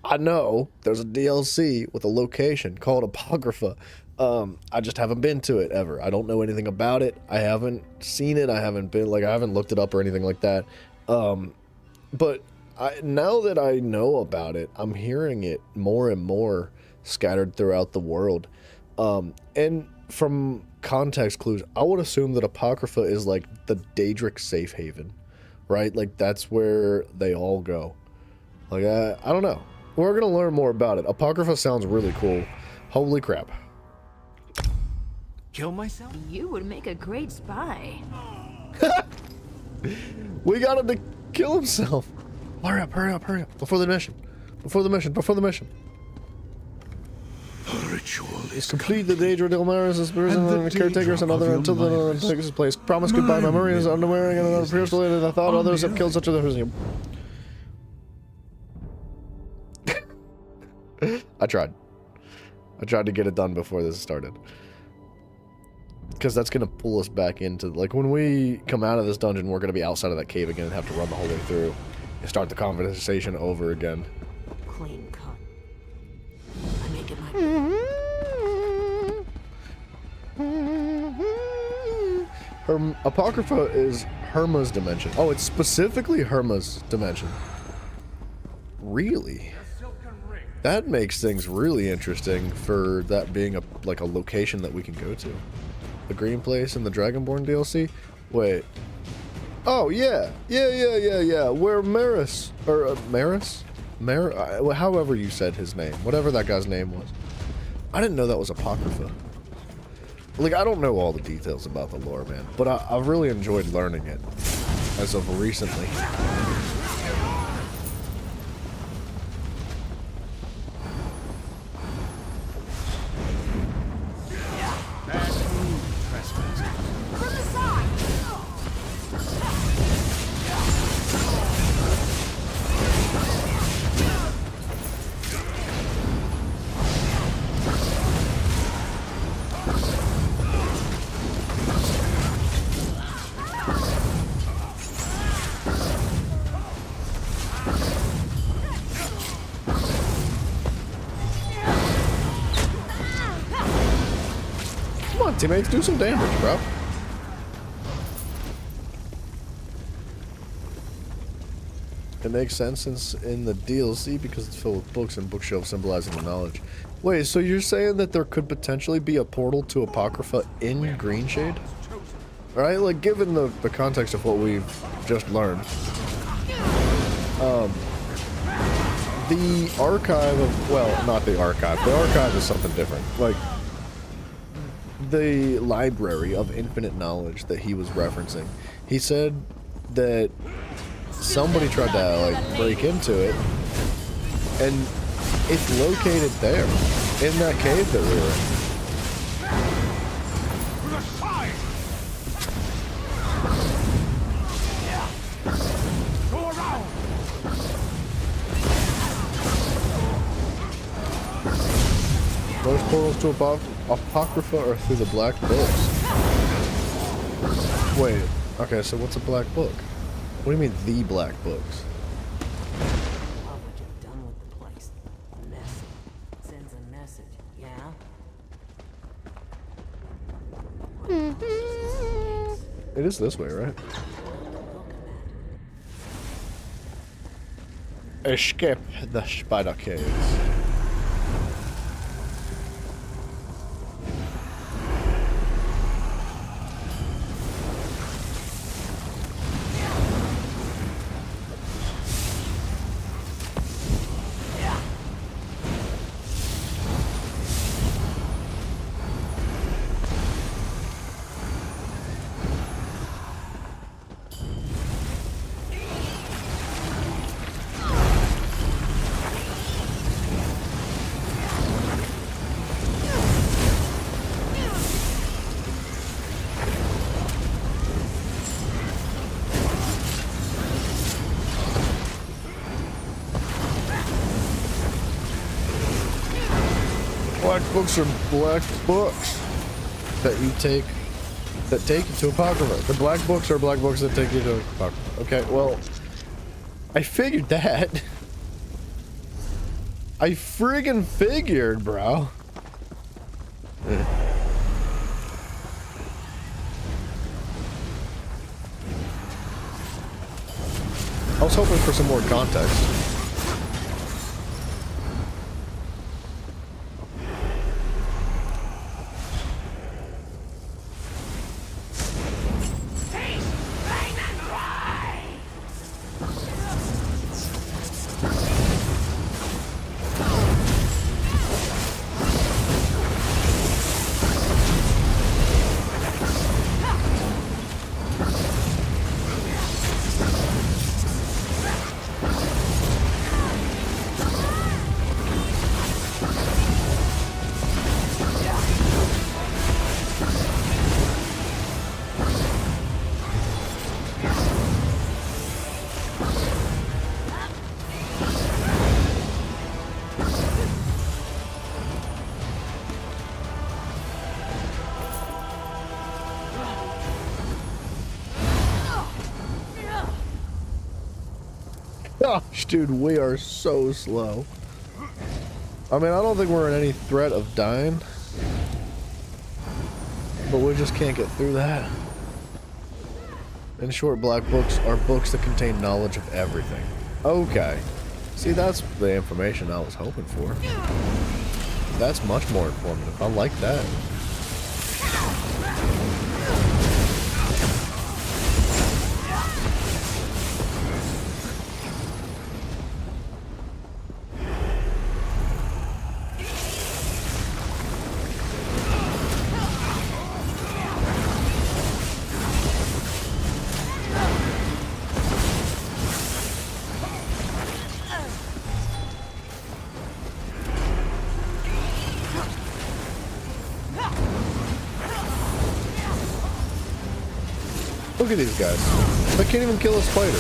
I know there's a DLC with a location called Apocrypha. I just haven't been to it ever. I don't know anything about it. I haven't seen it. I haven't looked it up or anything like that. But now that I know about it, I'm hearing it more and more scattered throughout the world. And from context clues, I would assume that Apocrypha is like the Daedric safe haven, right? Like that's where they all go. Like, I don't know. We're going to learn more about it. Apocrypha sounds really cool. Holy crap. Kill myself? You would make a great spy. We got him to kill himself. Hurry up, hurry up, hurry up. Before the mission. Before the mission, before the mission. The ritual is complete. The Daedra Ilmyrus' prison and the caretakers and other until the takes his place. Promise goodbye. My memory is underwearing and another appears related. I thought others have killed such others. I tried to get it done before this started. Because that's going to pull us back into, like, when we come out of this dungeon, we're going to be outside of that cave again and have to run the whole way through and start the conversation over again. Clean cut. I make it my... Apocrypha is Herma's dimension. Oh, it's specifically Herma's dimension. Really? That makes things really interesting for that being a location that we can go to. The Green Place and the Dragonborn DLC? Wait. Oh, yeah. Yeah. Where Maris, or Maris? However you said his name. Whatever that guy's name was. I didn't know that was Apocrypha. Like, I don't know all the details about the lore, man. But I've really enjoyed learning it. As of recently. on, teammates, do some damage, bro. It makes sense since in the DLC because it's filled with books and bookshelves symbolizing the knowledge. Wait, so you're saying that there could potentially be a portal to Apocrypha in Greenshade? Right? Like, given the context of what we've just learned. The archive of, well, not the archive. The archive is something different. Like, the library of infinite knowledge that he was referencing. He said that somebody tried to, like, break into it, and it's located there, in that cave that we were in. Most portals to Apocrypha are through the black books. Wait, okay, so what's a black book? What do you mean, the black books? Love what you've done with the place. Messy. Sends a message, yeah? It is this way, right? Escape the spider caves. Black books are black books that you take you to Apocrypha. The black books are black books that take you to Apocrypha. Okay, well, I figured that. I friggin' figured, bro. I was hoping for some more context. Gosh, dude, we are so slow. I mean, I don't think we're in any threat of dying, but we just can't get through that. In short, black books are books that contain knowledge of everything. Okay. See, that's the information I was hoping for. That's much more informative. I like that. Look at these guys. They can't even kill a spider.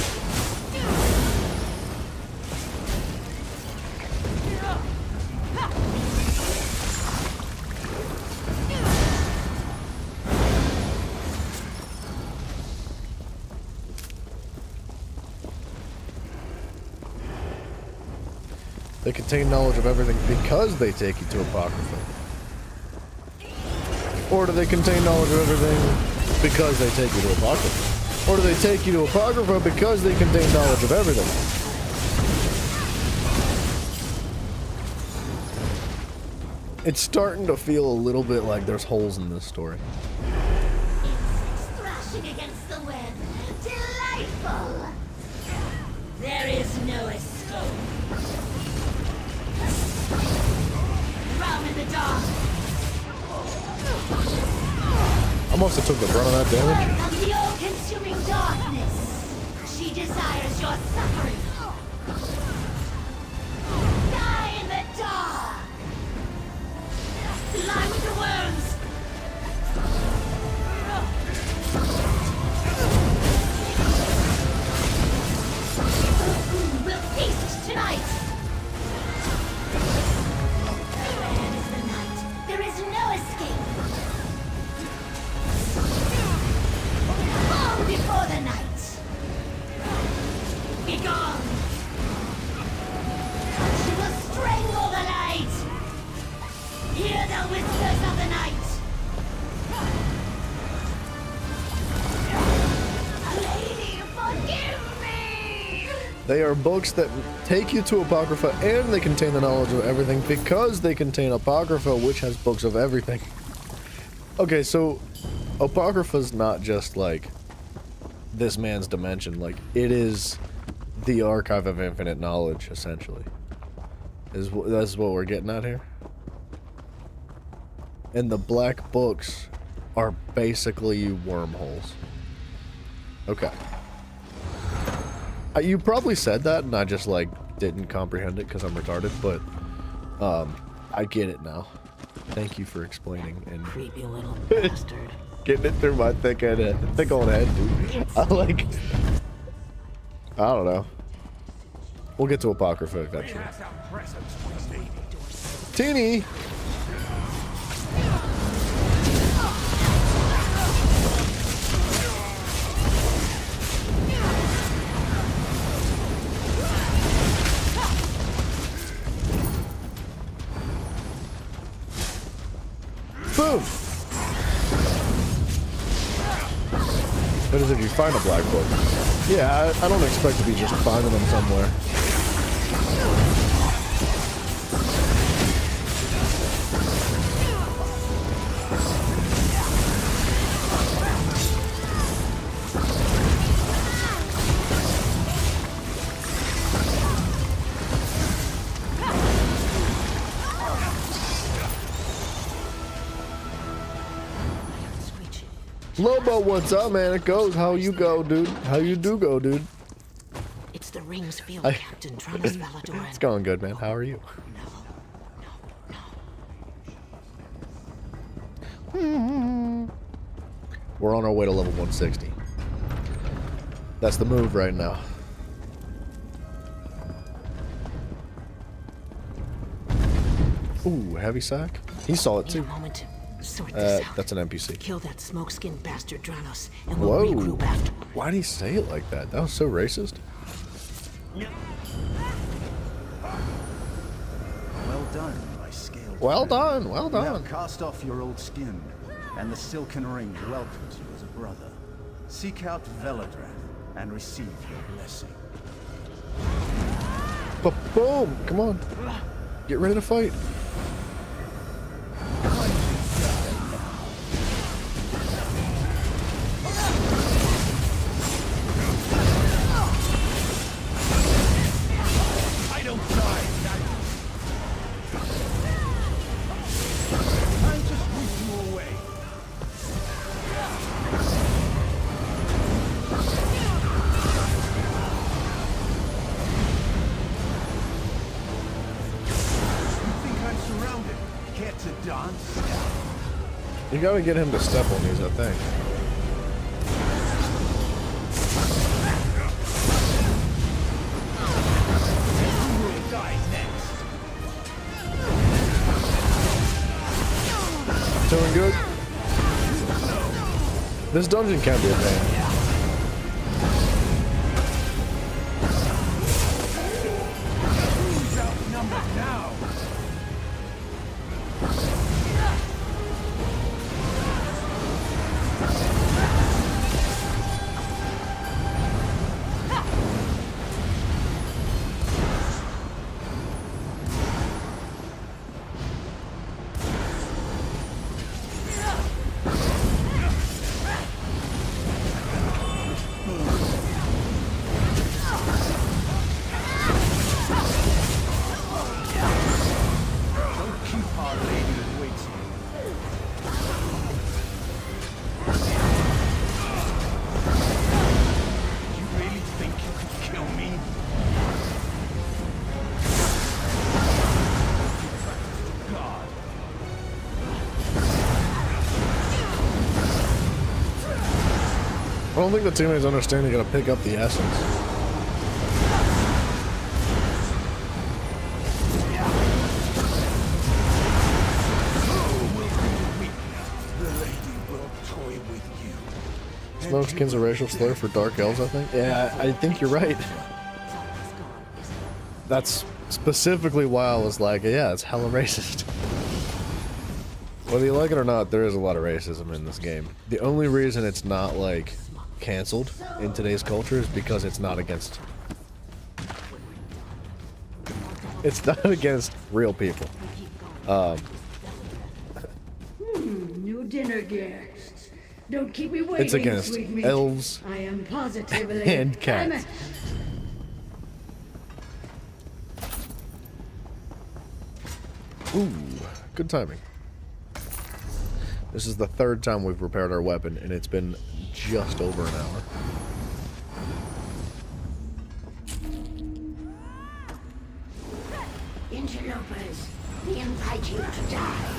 They contain knowledge of everything because they take you to Apocrypha. Or do they contain knowledge of everything because they take you to Apocrypha? Or do they take you to Apocrypha because they contain knowledge of everything? It's starting to feel a little bit like there's holes in this story. Insects thrashing against the web. Delightful! There is no escape. Round in the dark. I must have took the brunt of that damage. Of the all-consuming darkness. She desires your suffering. Die in the dark. Lie with the worms. We'll feast tonight. Red is the night. There is no escape. Fall before the night. Be gone. She will strangle the light. Hear the whispers of the night. Lady, forgive me. They are books that take you to Apocrypha, and they contain the knowledge of everything because they contain Apocrypha, which has books of everything. Okay, so Apocrypha's not just like this man's dimension. Like, it is the archive of infinite knowledge, essentially. That's what we're getting at here. And the black books are basically wormholes. Okay. You probably said that, and I just, like, didn't comprehend it because I'm retarded, but, I get it now. Thank you for explaining and Creepy little bastard. getting it through my thick old head, dude. I don't know. We'll get to Apocrypha eventually. Teeny! Boom! What is it if you find a black book? Yeah, I don't expect to be just finding them somewhere. Lobo, what's up, man? It goes. How you go, dude? How you do go, dude? It's the Rings field I- captain, Tranus Valadoran. It's going good, man. How are you? We're on our way to level 160. That's the move right now. Ooh, heavy sack. He saw it In a too. moment, sort this out. That's an NPC. Kill that smokeskin bastard Dranos, and we'll regroup Whoa. after. Why'd he say it like that? That was so racist. Well done, my scaled Well friend. done, well Now done. cast off your old skin, and the Silken Ring welcomes you as a brother. Seek out Veladrath and receive your blessing. Boom! Come on. Get ready to fight. I don't die. I just wish you away. You think I'm surrounded? Care to dance? You gotta get him to step on these, I think. Who will die next? Doing good? This dungeon can be a pain. Who's outnumbered now? don't think the teammates understand you gotta pick up the essence. Smokeskin's a racial slur for dark elves, I think. Yeah, I think you're right. That's specifically why I was like, yeah, it's hella racist. Whether you like it or not, there is a lot of racism in this game. The only reason it's not, like, canceled in today's culture is because it's not against... It's not against real people. New dinner guests. Don't keep me waiting, It's against sweet meat. elves I am positively and cats. Ooh, good timing. This is the third time we've repaired our weapon, and it's been just over an hour. Interlopers, we invite you to die.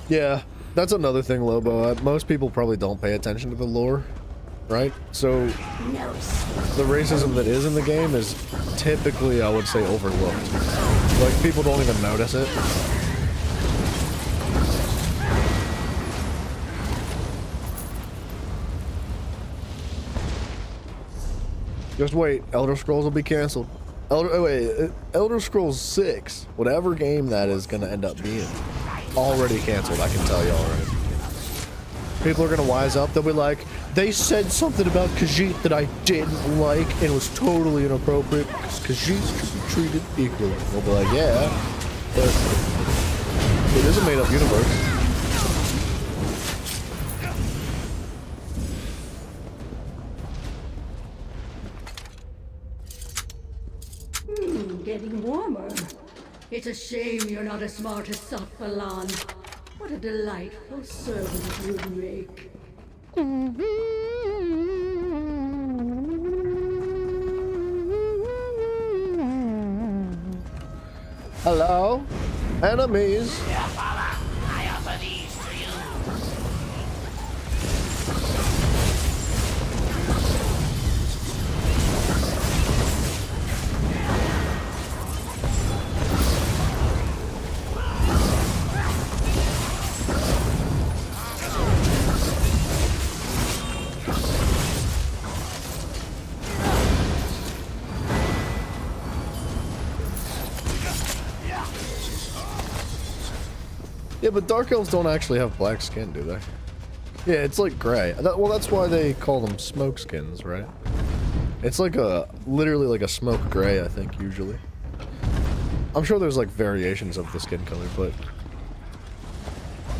Yeah, that's another thing, Lobo. Most people probably don't pay attention to the lore, right? So, the racism that is in the game is typically, I would say, overlooked. Like, people don't even notice it. Just wait, Elder Scrolls will be canceled. Elder Scrolls 6, whatever game that is going to end up being, already canceled, I can tell you already. People are going to wise up. They'll be like, they said something about Khajiit that I didn't like and was totally inappropriate because Khajiit should be treated equally. We'll be like, yeah, but it is a made-up universe. Getting warmer. It's a shame you're not as smart as Sotbalan. What a delightful servant you'd make. Hello? Enemies? I offer these to you. Yeah, but Dark Elves don't actually have black skin, do they? Yeah, it's like gray. Well, that's why they call them smoke skins, right? It's like literally like a smoke gray, I think, usually. I'm sure there's like variations of the skin color, but...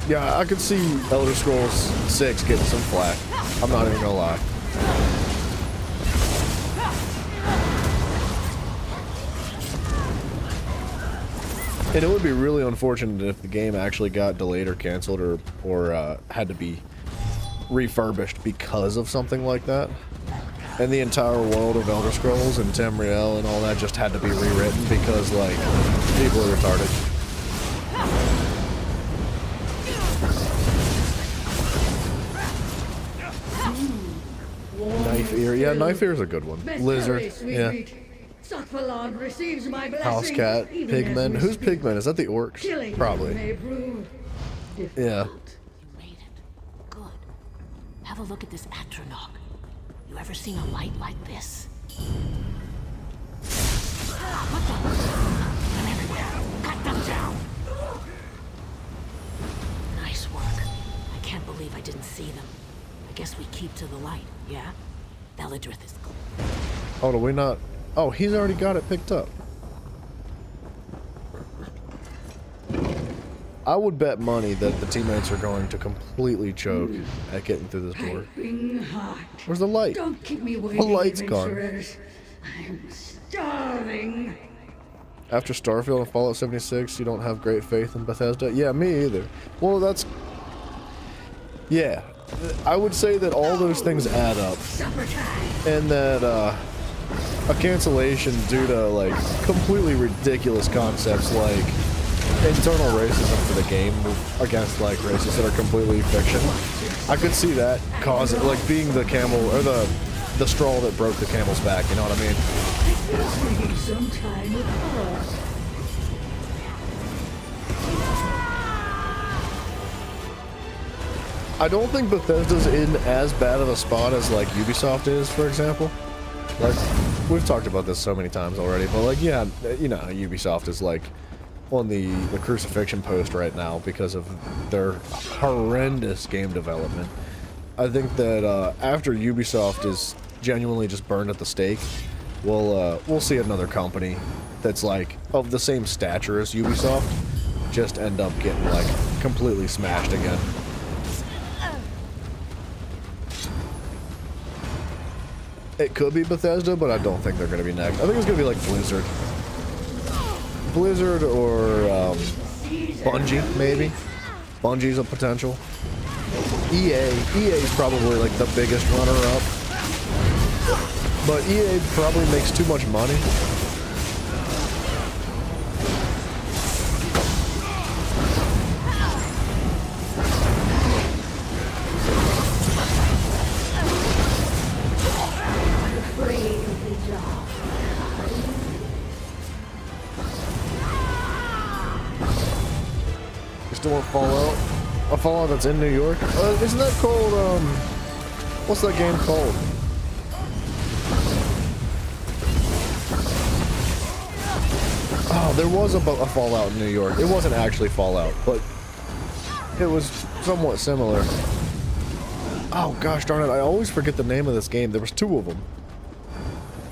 Yeah, I could see Elder Scrolls 6 getting some flack. I'm not even gonna lie. And it would be really unfortunate if the game actually got delayed or canceled or had to be refurbished because of something like that. And the entire world of Elder Scrolls and Tamriel and all that just had to be rewritten because, like, people are retarded. Knife Ear. Yeah, Knife Ear is a good one. Lizard. Yeah. Sotbalan receives my blessing. House Cat. Pigmen. Who's Pigmen? Is that the orcs? Probably. Yeah. You made it. Good. Have a look at this Atronach. You ever seen a light like this? What the? I'm everywhere. Cut them down. Nice work. I can't believe I didn't see them. I guess we keep to the light, yeah? Veladrith is cool. Oh, do we not? Oh, he's already got it picked up. I would bet money that the teammates are going to completely choke at getting through this door. Where's the light? Don't keep me waiting, The light's gone. adventurers. I'm starving. After Starfield and Fallout 76, you don't have great faith in Bethesda? Yeah, me either. Well, that's... Yeah. I would say that all those things add up. And that, a cancellation due to, like, completely ridiculous concepts like internal racism for the game against, like, races that are completely fiction. I could see that cause it, like, being the camel, or the straw that broke the camel's back, you know what I mean? Some time with her. I don't think Bethesda's in as bad of a spot as, like, Ubisoft is, for example. Like, we've talked about this so many times already, but, like, yeah, you know, Ubisoft is, like, on the crucifixion post right now because of their horrendous game development. I think that after Ubisoft is genuinely just burned at the stake, we'll see another company that's, like, of the same stature as Ubisoft just end up getting, like, completely smashed again. It could be Bethesda, but I don't think they're going to be next. I think it's going to be like Blizzard. Blizzard or Bungie, maybe. Bungie's a potential. EA is probably like the biggest runner-up. But EA probably makes too much money. Still want Fallout? A Fallout that's in New York? Isn't that called, what's that game called? Oh, there was a Fallout in New York. It wasn't actually Fallout, but it was somewhat similar. Oh gosh darn it, I always forget the name of this game. There was two of them.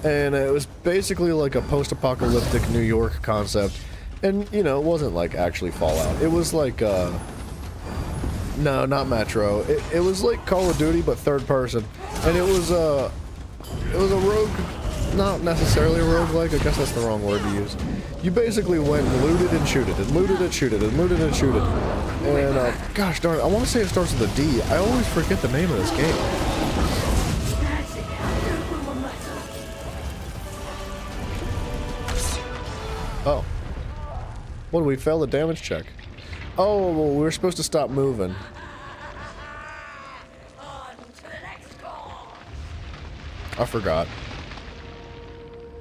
And it was basically like a post-apocalyptic New York concept. And, you know, it wasn't, like, actually Fallout. It was, like, no, not Metro. It was, like, Call of Duty, but third person. And it was a rogue, not necessarily a roguelike, I guess that's the wrong word to use. You basically went and looted and shooted, and looted and shooted, and looted and shooted. And, gosh darn it, I want to say it starts with a D. I always forget the name of this game. Oh. What, did we fail the damage check? Oh, well, we were supposed to stop moving. I forgot.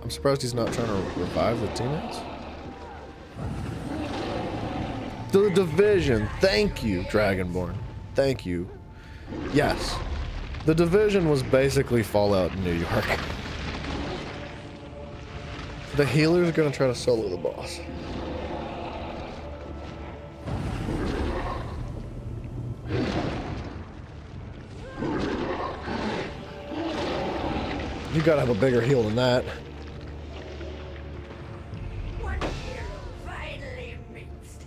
I'm surprised he's not trying to revive the teammates. The Division. Thank you, Dragonborn. Thank you. Yes. The Division was basically Fallout in New York. The healer's gonna try to solo the boss. You gotta have a bigger heal than that. One hero finally reached.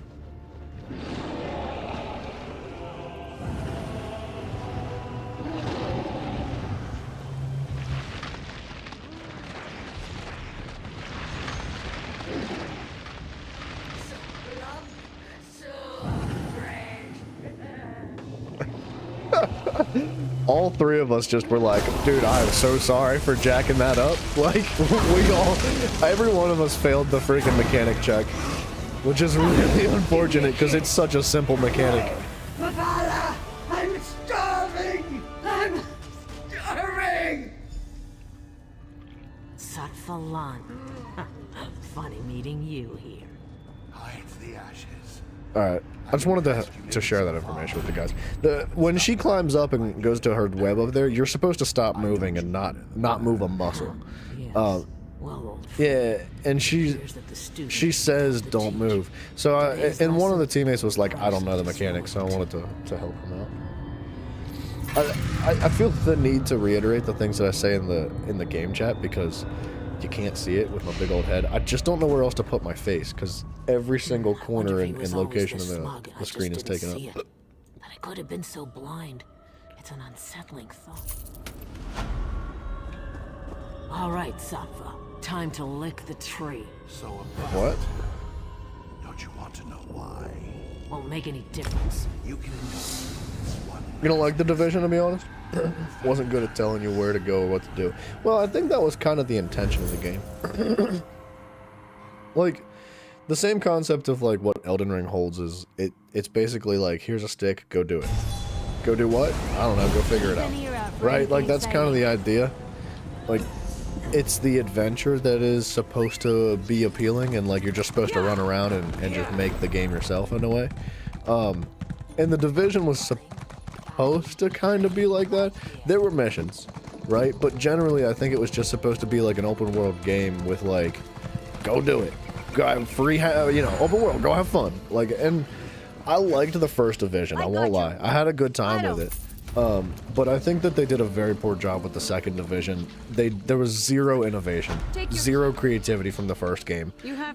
All three of us just were like, dude, I am so sorry for jacking that up. Like, every one of us failed the freaking mechanic check, which is really unfortunate because it's such a simple mechanic. Mavala, I'm starving! I'm starving! Satfalan. Funny meeting you here. Hide the ashes. Alright, I just wanted to share that information with you guys. When she climbs up and goes to her web over there, you're supposed to stop moving and not move a muscle. Yeah, and she says don't move. So and one of the teammates was like, I don't know the mechanics, so I wanted to help him out. I feel the need to reiterate the things that I say in the game chat because you can't see it with my big old head. I just don't know where else to put my face because every single corner and location in the screen is taken up. But I could have been so blind. It's an unsettling thought. All right, Safa. Time to lick the tree. So What? don't you want to know why? Won't make any difference. You can endure this one. You don't like The Division, to be honest? Wasn't good at telling you where to go or what to do. Well, I think that was kind of the intention of the game. Like, the same concept of like what Elden Ring holds is it's basically like, here's a stick, go do it. Go do what? I don't know, go figure it out. Right? Like, that's kind of the idea. Like, it's the adventure that is supposed to be appealing, and like you're just supposed to run around and just make the game yourself in a way. And The Division was supposed to kind of be like that. There were missions, right? But generally I think it was just supposed to be like an open world game with like, go do it. Go have free, you know, open world, go have fun. Like, and I liked the first Division, I won't lie. I had a good time with it. But I think that they did a very poor job with the second Division. There was zero innovation, zero creativity from the first game.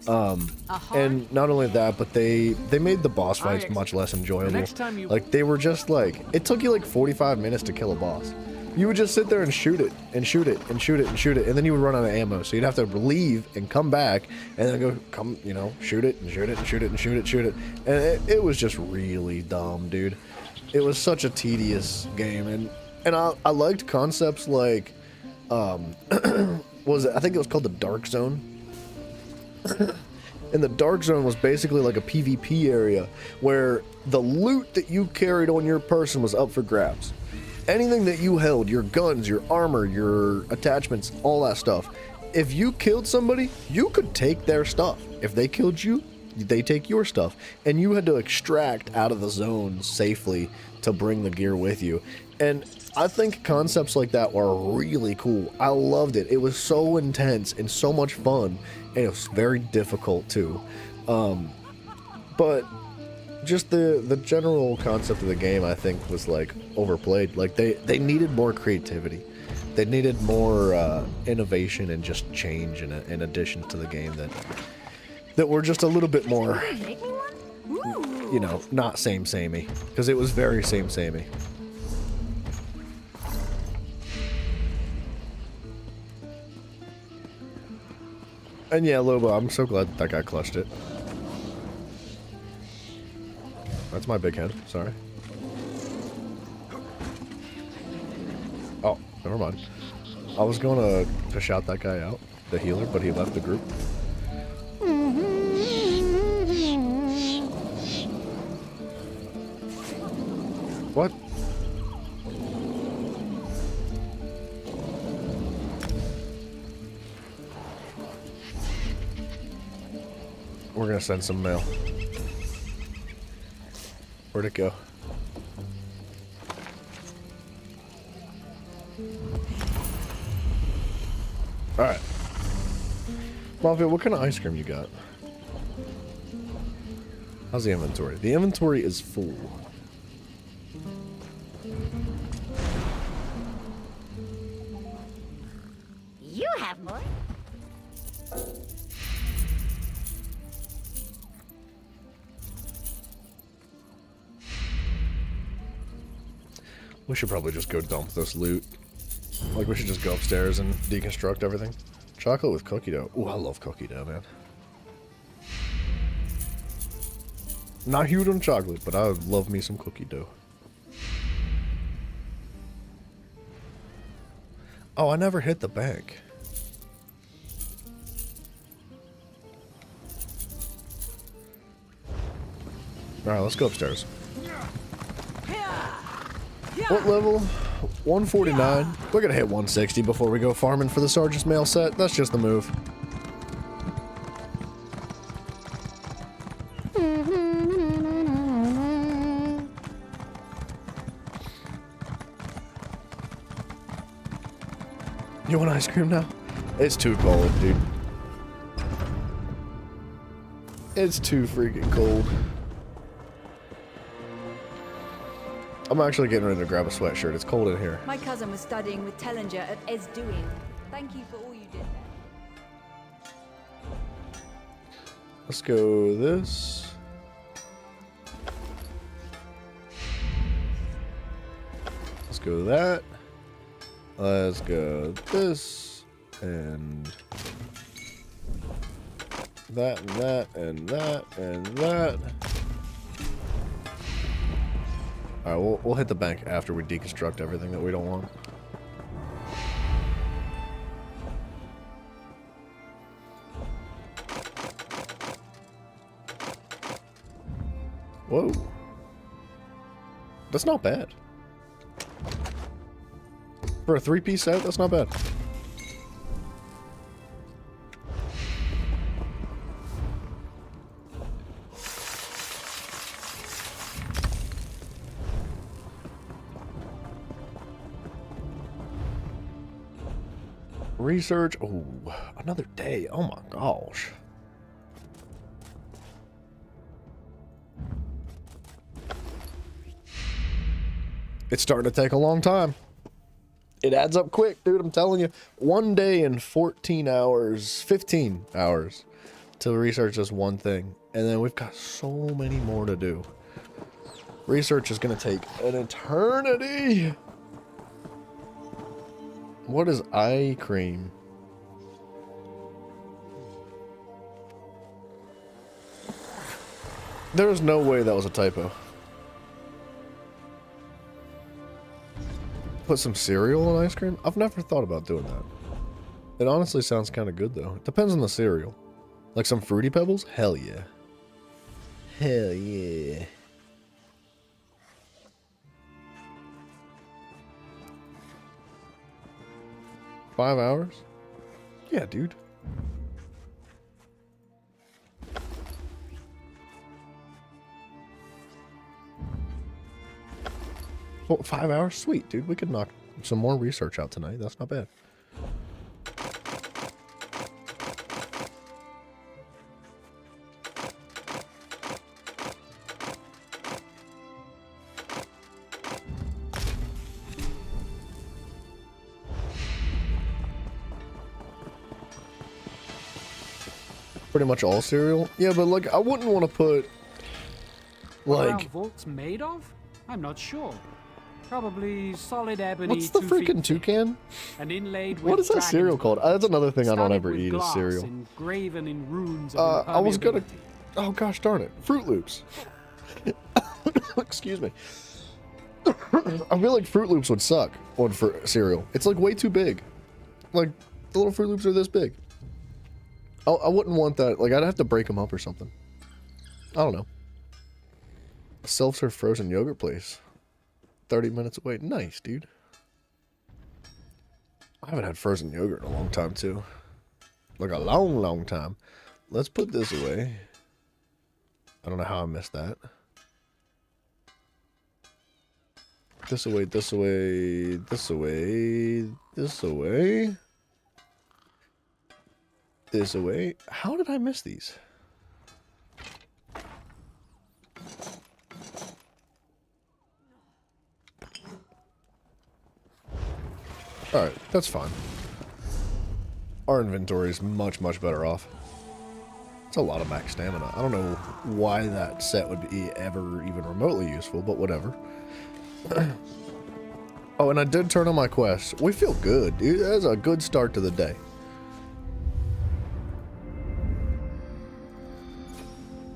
And not only that, but they made the boss fights much less enjoyable. Like, they were just like, it took you like 45 minutes to kill a boss. You would just sit there and shoot it, and shoot it, and shoot it, and shoot it, and then you would run out of ammo. So you'd have to leave and come back, and then you know, shoot it, and shoot it, and shoot it, and shoot it, shoot it. And it was just really dumb, dude. It was such a tedious game, and I liked concepts like, I think it was called the Dark Zone. And the Dark Zone was basically like a PvP area where the loot that you carried on your person was up for grabs. Anything that you held, your guns, your armor, your attachments, all that stuff. If you killed somebody, you could take their stuff. If they killed you, they take your stuff. And you had to extract out of the zone safely to bring the gear with you. And I think concepts like that were really cool. I loved it. It was so intense and so much fun. And it was very difficult too. But just the general concept of the game, I think, was like overplayed. Like they needed more creativity. They needed more innovation and just change in addition to the game that were just a little bit more, you know, not samey, because it was very samey. And yeah, Lobo, I'm so glad that guy clutched it. That's my big head, sorry. Oh, never mind. I was going to shout that guy out, the healer, but he left the group. What? We're gonna send some mail. Where'd it go? Alright. Mafia, what kind of ice cream you got? How's the inventory? The inventory is full. You have more. We should probably just go dump this loot. Like, we should just go upstairs and deconstruct everything. Chocolate with cookie dough. Ooh, I love cookie dough, man. Not huge on chocolate, but I love me some cookie dough. Oh, I never hit the bank. Alright, let's go upstairs. What level? 149. We're gonna hit 160 before we go farming for the Sergeant's Mail set. That's just the move. You want ice cream now? It's too cold, dude. It's too freaking cold. I'm actually getting ready to grab a sweatshirt. It's cold in here. My cousin was studying with Tellinger at Esduin. Thank you for all you did there. Let's go this. Let's go that. Let's go this. And That and that and that and that. Alright, we'll hit the bank after we deconstruct everything that we don't want. Whoa. That's not bad. For a 3-piece set, that's not bad. Research. Oh, another day. Oh my gosh. It's starting to take a long time. It adds up quick, dude. I'm telling you. 1 day and 14 hours, 15 hours to research this one thing. And then we've got so many more to do. Research is going to take an eternity. What is eye cream? There's no way that was a typo. Put some cereal in ice cream? I've never thought about doing that. It honestly sounds kind of good though. It depends on the cereal. Like some Fruity Pebbles? Hell yeah. Hell yeah. $5 hours? Yeah, dude. Well, 5 hours? Sweet, dude. We could knock some more research out tonight. That's not bad. Pretty much all cereal? Yeah, but like, I wouldn't want to put, What like... are vaults made of? I'm not sure. Probably solid ebony. What's the 2 feet freaking toucan? and inlaid with What is that cereal called? That's another thing I don't studded ever with eat is glass, cereal. Engraven in runes of I was gonna... impermeability. Oh gosh darn it. Fruit Loops. Excuse me. I feel like Fruit Loops would suck on for cereal. It's like way too big. Like, the little Fruit Loops are this big. I wouldn't want that. Like, I'd have to break them up or something. I don't know. A self-serve frozen yogurt place. 30 minutes away. Nice, dude. I haven't had frozen yogurt in a long time, too. Like, a long, long time. Let's put this away. I don't know how I missed that. This away, this away, this away, this away. This away. How did I miss these? Alright, that's fine. Our inventory is much, much better off. It's a lot of max stamina. I don't know why that set would be ever even remotely useful, but whatever. Oh, and I did turn on my quest. We feel good, dude. That's a good start to the day.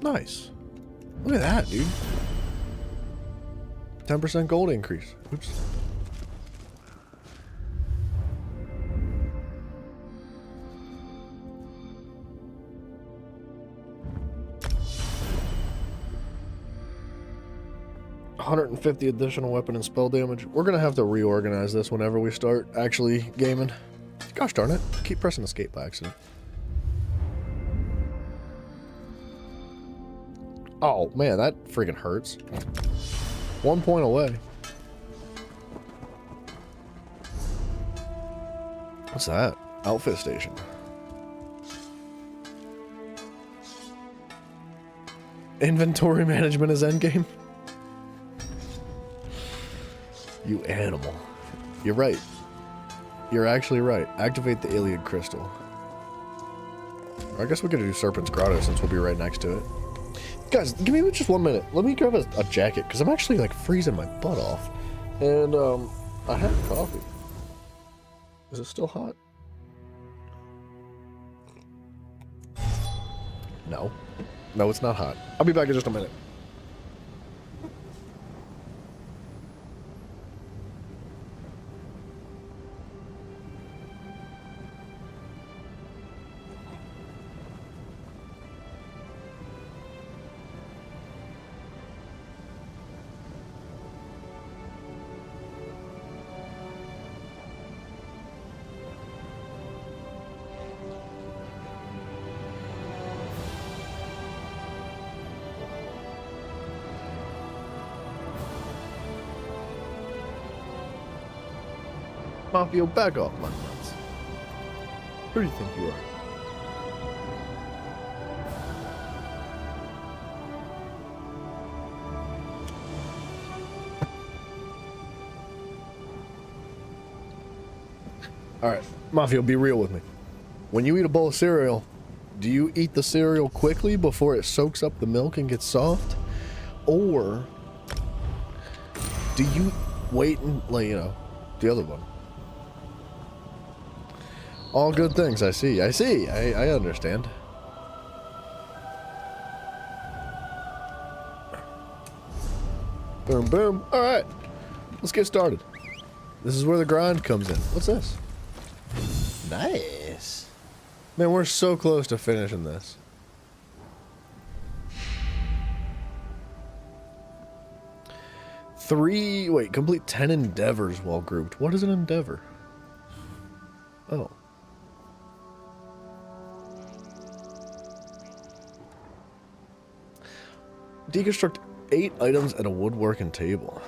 Nice. Look at that, dude. 10% gold increase. Oops. $150 additional weapon and spell damage. We're gonna have to reorganize this whenever we start actually gaming. Gosh darn it. I keep pressing escape by accident. Oh man, that freaking hurts. 1 point away. What's that? Outfit station. Inventory management is endgame. You animal. You're right. You're actually right. Activate the Iliad Crystal. I guess we could do Serpent's Grotto since we'll be right next to it. Guys, give me just 1 minute. Let me grab a jacket, because I'm actually, like, freezing my butt off. And, I had coffee. Is it still hot? No. No, it's not hot. I'll be back in just a minute. Mafia, back off my nuts. Who do you think you are? Alright, Mafia, be real with me. When you eat a bowl of cereal, do you eat the cereal quickly before it soaks up the milk and gets soft? Or do you wait and, like, you know, the other one? All good things, I see. I understand. Boom, boom. Alright. Let's get started. This is where the grind comes in. What's this? Nice. Man, we're so close to finishing this. Complete 10 endeavors while grouped. What is an endeavor? Oh. Deconstruct 8 items at a woodworking table.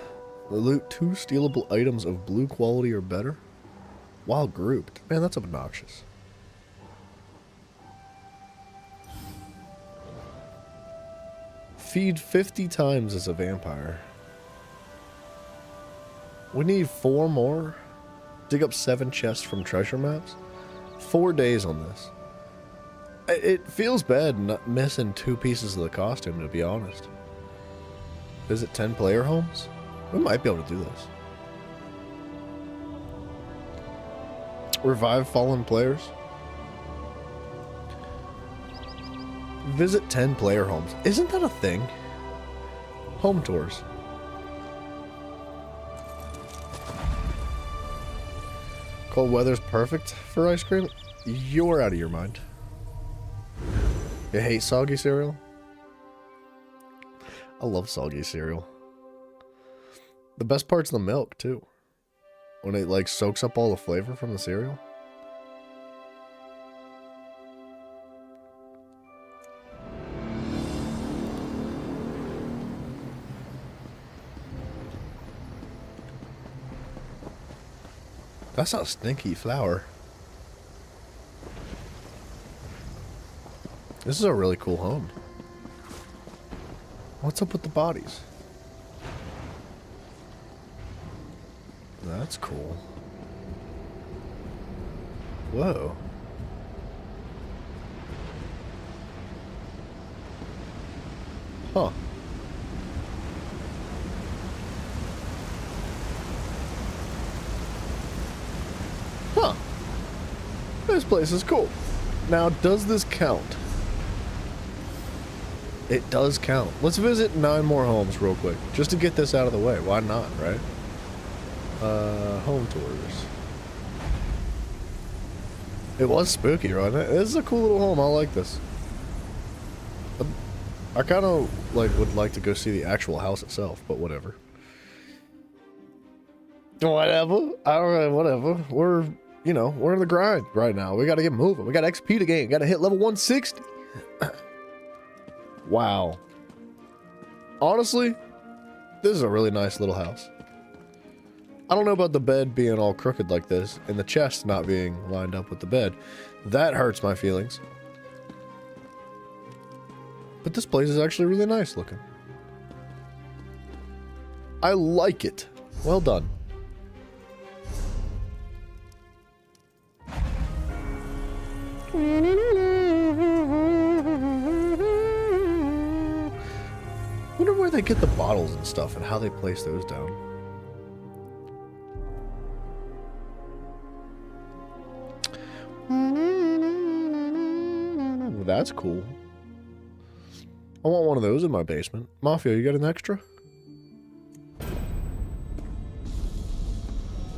Loot 2 stealable items of blue quality or better while grouped. Man, that's obnoxious. Feed 50 times as a vampire. We need 4 more. Dig up 7 chests from treasure maps. 4 days on this. It feels bad not missing 2 pieces of the costume, to be honest. Visit 10 player homes? We might be able to do this. Revive fallen players? Visit 10 player homes. Isn't that a thing? Home tours. Cold weather's perfect for ice cream? You're out of your mind. You hate soggy cereal? I love soggy cereal. The best part's the milk, too. When it, like, soaks up all the flavor from the cereal. That's not stinky flour. This is a really cool home. What's up with the bodies? That's cool. Whoa. Huh. Huh. This place is cool. Now, does this count? It does count. Let's visit 9 more homes real quick, just to get this out of the way. Why not, right? Home tours. It was spooky, right? This is a cool little home. I like this. I kind of would like to go see the actual house itself, but whatever. Whatever. I don't know. Whatever. We're in the grind right now. We got to get moving. We got to XP the game. Got to hit level 160. Wow. Honestly, this is a really nice little house. I don't know about the bed being all crooked like this and the chest not being lined up with the bed. That hurts my feelings. But this place is actually really nice looking. I like it. Well done. Wonder where they get the bottles and stuff and how they place those down. That's cool. I want one of those in my basement. Mafia, you got an extra?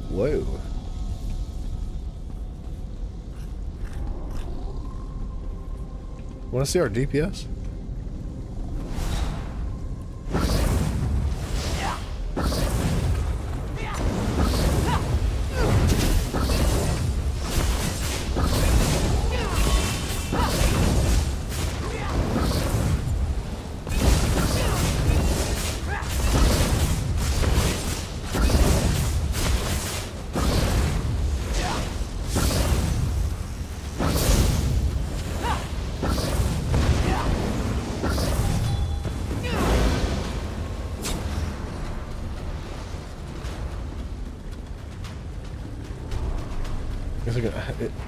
Whoa. Want to see our DPS?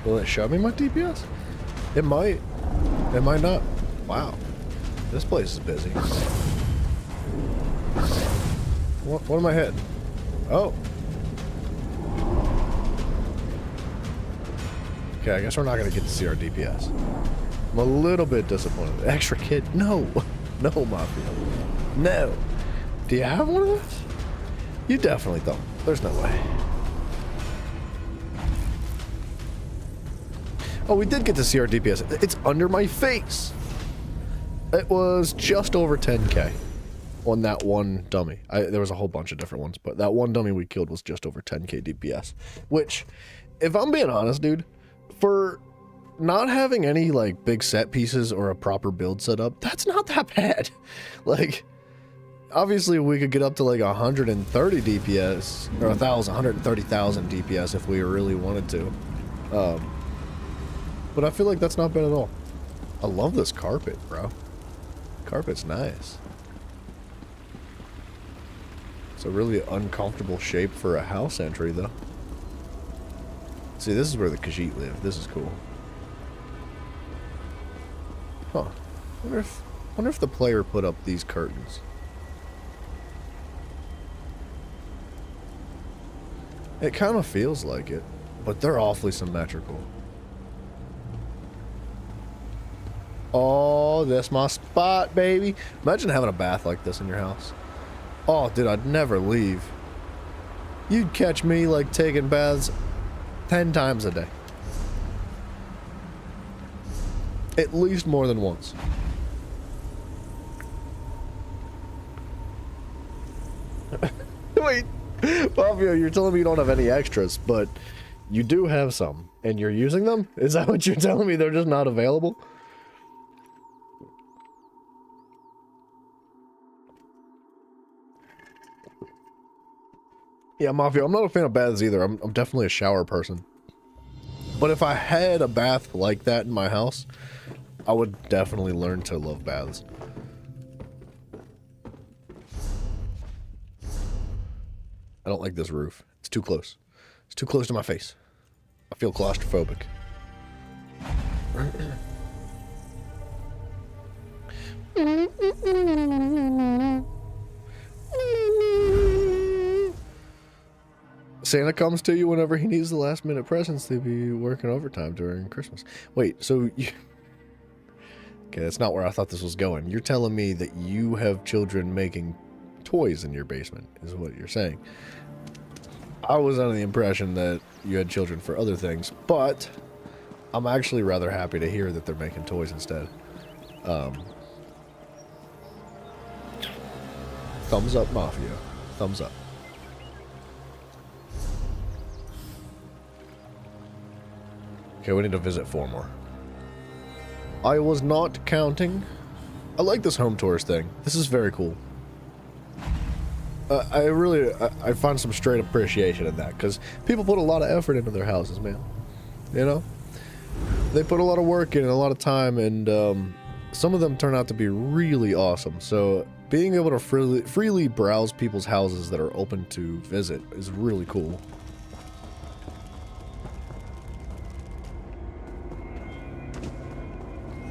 Will it show me my DPS? It might. It might not. Wow. This place is busy. What am I hitting? Oh. Okay, I guess we're not going to get to see our DPS. I'm a little bit disappointed. Extra kid? No. No, Mafia. No. Do you have one of those? You definitely don't. There's no way. Oh, we did get to see our DPS. It's under my face. It was just over 10k on that one dummy. There was a whole bunch of different ones, but that one dummy we killed was just over 10k DPS. Which, if I'm being honest, dude, for not having any like big set pieces or a proper build setup, that's not that bad. Like, obviously we could get up to like 130 DPS or 130,000 DPS if we really wanted to. But I feel like that's not bad at all. I love this carpet, bro. Carpet's nice. It's a really uncomfortable shape for a house entry, though. See, this is where the Khajiit live. This is cool. Huh. Wonder if the player put up these curtains. It kind of feels like it, but they're awfully symmetrical. Oh, that's my spot, baby. Imagine having a bath like this in your house. Oh, dude, I'd never leave. You'd catch me, like, taking baths 10 times a day. At least more than once. Wait, Fabio, you're telling me you don't have any extras, but you do have some, and you're using them? Is that what you're telling me? They're just not available? Yeah, Mafia, I'm not a fan of baths either. I'm definitely a shower person. But if I had a bath like that in my house, I would definitely learn to love baths. I don't like this roof. It's too close. It's too close to my face. I feel claustrophobic. Santa comes to you whenever he needs the last minute presents to be working overtime during Christmas. Wait, so you... Okay, that's not where I thought this was going. You're telling me that you have children making toys in your basement, is what you're saying. I was under the impression that you had children for other things, but I'm actually rather happy to hear that they're making toys instead. Thumbs up, Mafia. Thumbs up. Okay, we need to visit 4 more. I was not counting. I like this home tours thing. This is very cool. I find some straight appreciation in that, because people put a lot of effort into their houses, man. You know? They put a lot of work in and a lot of time, and some of them turn out to be really awesome. So being able to freely browse people's houses that are open to visit is really cool.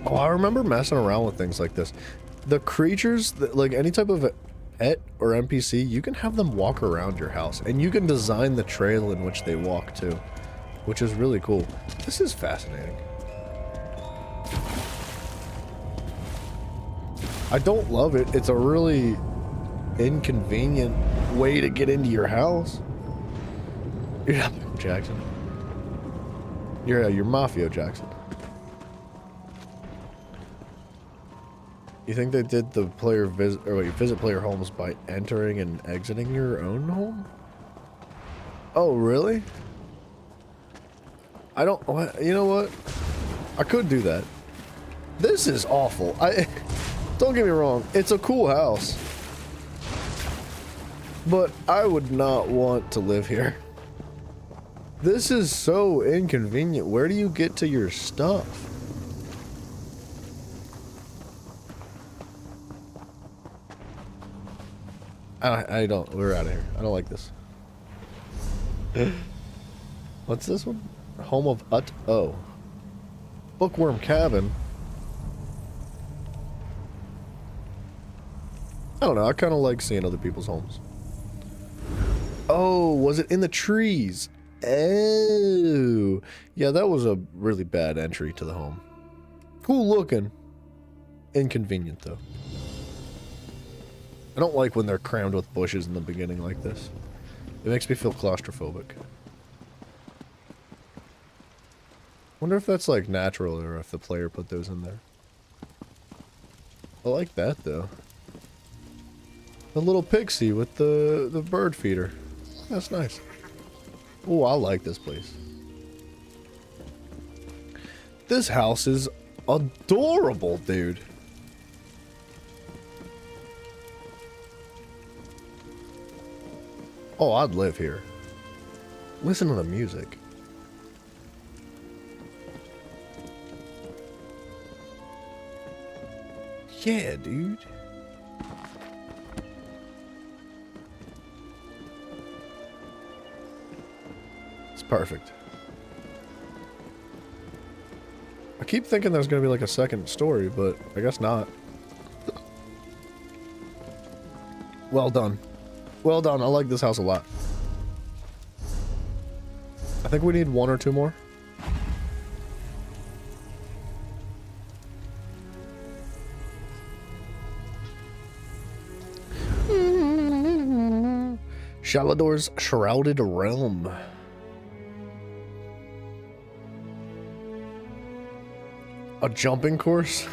Oh, I remember messing around with things like this. The creatures, like any type of et or NPC, you can have them walk around your house, and you can design the trail in which they walk too, which is really cool. This is fascinating. I don't love it. It's a really inconvenient way to get into your house. You're not Michael Jackson. You're Mafia Jackson. You think they did the player visit player homes by entering and exiting your own home? Oh, really? I don't. You know what? I could do that. This is awful. Don't get me wrong. It's a cool house, but I would not want to live here. This is so inconvenient. Where do you get to your stuff? I don't. We're out of here. I don't like this. What's this one? Home of Ut-Oh. Bookworm Cabin. I don't know. I kind of like seeing other people's homes. Oh, was it in the trees? Oh. Yeah, that was a really bad entry to the home. Cool looking. Inconvenient, though. I don't like when they're crammed with bushes in the beginning like this. It makes me feel claustrophobic. Wonder if that's like natural or if the player put those in there. I like that though. The little pixie with the bird feeder. That's nice. Oh, I like this place. This house is adorable, dude. Oh, I'd live here. Listen to the music. Yeah, dude. It's perfect. I keep thinking there's gonna be like a second story, but I guess not. Well done. Well done. I like this house a lot. I think we need one or two more. Shalador's Shrouded Realm. A jumping course?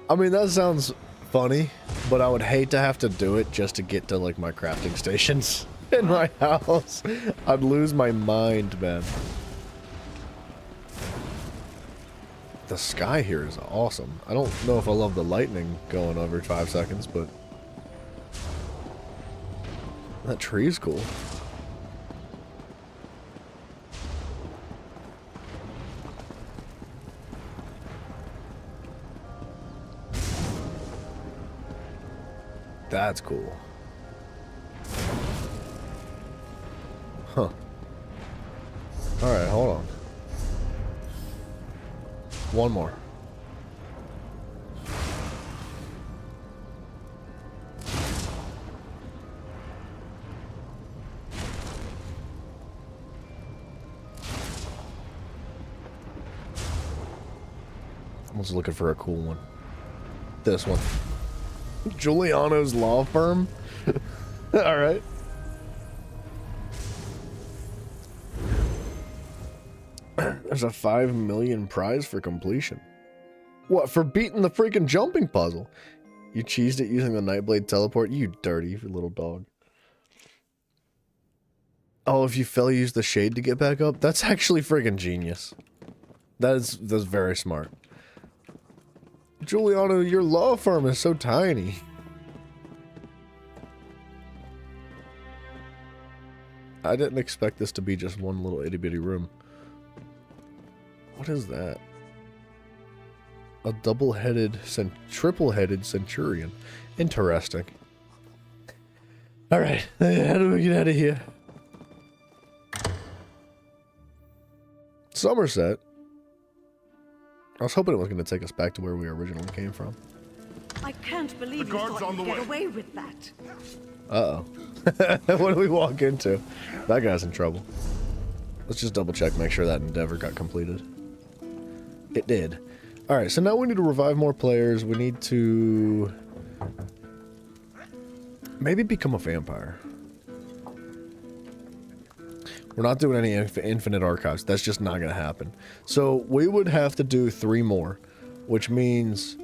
I mean, that sounds funny, but I would hate to have to do it just to get to like my crafting stations in my house. I'd lose my mind, man. The sky here is awesome. I don't know if I love the lightning going over 5 seconds, but that tree's cool. That's cool. Huh. Alright, hold on. One more. I was looking for a cool one. This one. Giuliano's Law Firm? Alright. There's a 5 million prize for completion. What, for beating the freaking jumping puzzle? You cheesed it using the Nightblade teleport? You dirty little dog. Oh, if you fell, use the shade to get back up? That's actually freaking genius. That's very smart. Giuliano, your law firm is so tiny. I didn't expect this to be just one little itty bitty room. What is that? A triple-headed centurion. Interesting. Alright, how do we get out of here? Somerset? I was hoping it was going to take us back to where we originally came from. I can't believe you thought you'd get away with that. Uh-oh. What do we walk into? That guy's in trouble. Let's just double check, make sure that endeavor got completed. It did. Alright, so now we need to revive more players. We need to maybe become a vampire. We're not doing any infinite archives. That's just not going to happen. So we would have to do 3 more, which means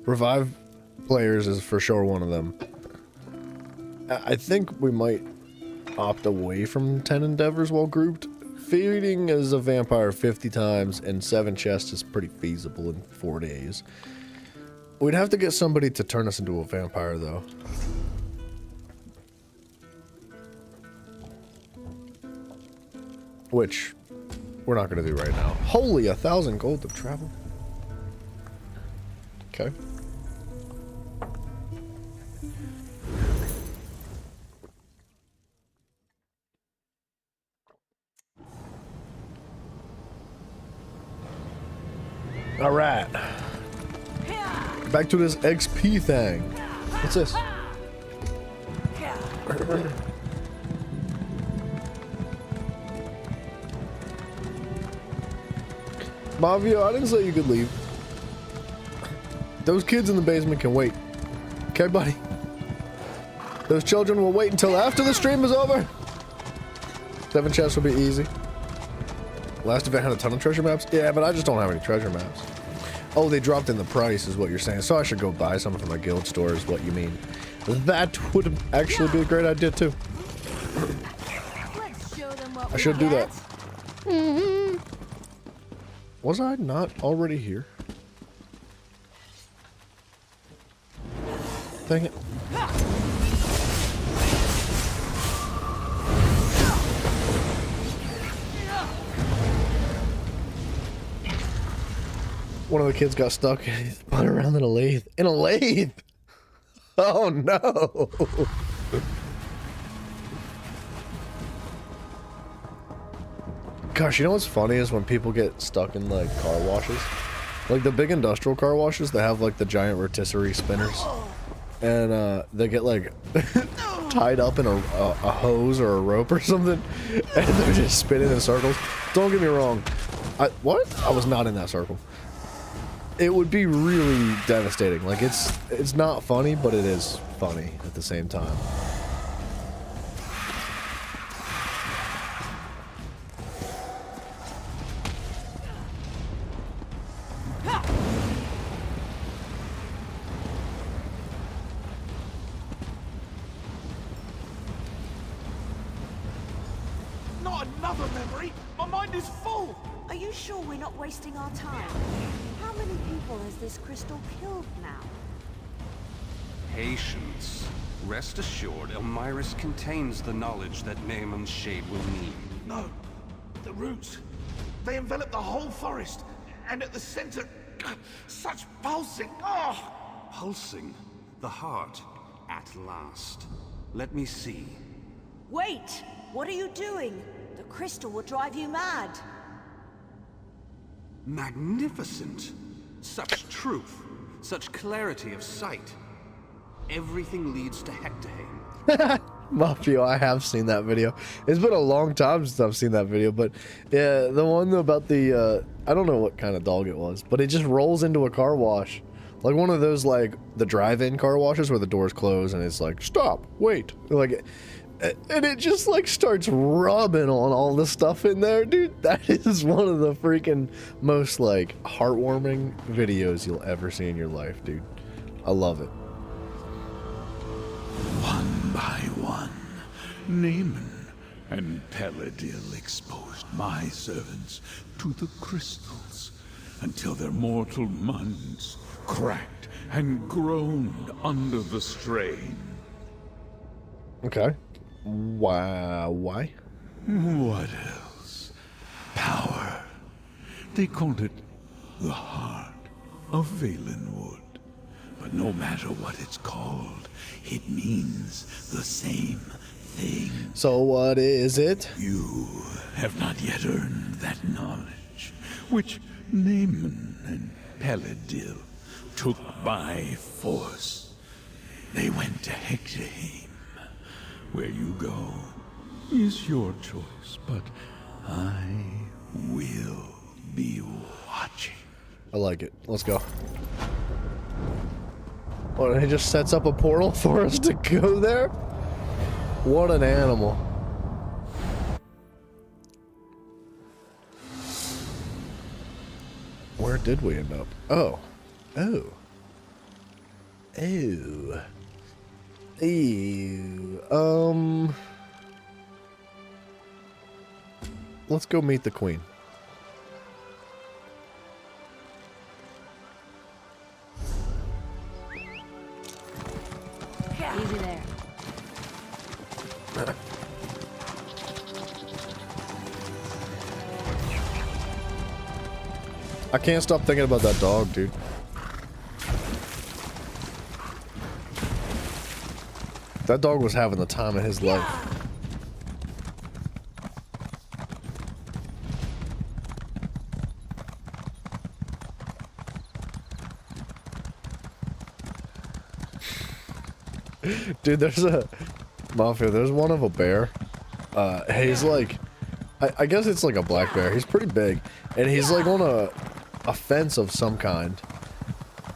revive players is for sure one of them. I think we might opt away from 10 endeavors while grouped. Feeding as a vampire 50 times and 7 chests is pretty feasible in 4 days. We'd have to get somebody to turn us into a vampire, though. Which we're not going to do right now. Holy, 1,000 gold to travel. Okay. All right. Back to this XP thing. What's this? Mavio, I didn't say you could leave. Those kids in the basement can wait. Okay, buddy? Those children will wait until after the stream is over. 7 chests will be easy. Last event had a ton of treasure maps? Yeah, but I just don't have any treasure maps. Oh, they dropped in the price is what you're saying. So I should go buy some from my guild store is what you mean. That would actually be a great idea too. I should do that. Was I not already here? Dang it. One of the kids got stuck and he spun around in a lathe. In a lathe? Oh no! Gosh, you know what's funny is when people get stuck in like car washes? Like the big industrial car washes, they have like the giant rotisserie spinners. And they get like tied up in a hose or a rope or something. And they're just spinning in circles. Don't get me wrong. What? I was not in that circle. It would be really devastating. Like it's not funny, but it is funny at the same time. Not another memory. My mind is full. Are you sure we're not wasting our time? How many people has this crystal killed now? Patience. Rest assured, Elmyrus contains the knowledge that Naaman's shade will need. No. The roots. They envelop the whole forest. And at the center, such pulsing. Oh! Pulsing. The heart. At last. Let me see. Wait! What are you doing? The crystal will drive you mad. Magnificent! Such truth, such clarity of sight. Everything leads to Hectorheim. Mafio, I have seen that video. It's been a long time since I've seen that video, but yeah, the one about the, I don't know what kind of dog it was, but it just rolls into a car wash. Like one of those, like, the drive-in car washes where the doors close and it's like, stop, wait. Like, and it just like starts rubbing on all the stuff in there, dude. That is one of the freaking most like heartwarming videos you'll ever see in your life, dude. I love it. One by one, Naaman and Peladil exposed my servants to the crystals until their mortal minds cracked and groaned under the strain. Okay. Why? What else? Power. They called it the heart of Valenwood. But no matter what it's called, it means the same thing. So what is it? You have not yet earned that knowledge, which Naaman and Peladil took by force. They went to Hectorheim. Where you go is your choice, but I will be watching. I like it. Let's go. Oh, and he just sets up a portal for us to go there? What an animal. Where did we end up? Oh. Oh. Ew. Ew. Let's go meet the queen. Easy there. I can't stop thinking about that dog, dude. That dog was having the time of his life. Dude, there's a Mafia, there's one of a bear. He's like, I guess it's like a black bear. He's pretty big, and he's like on a fence of some kind,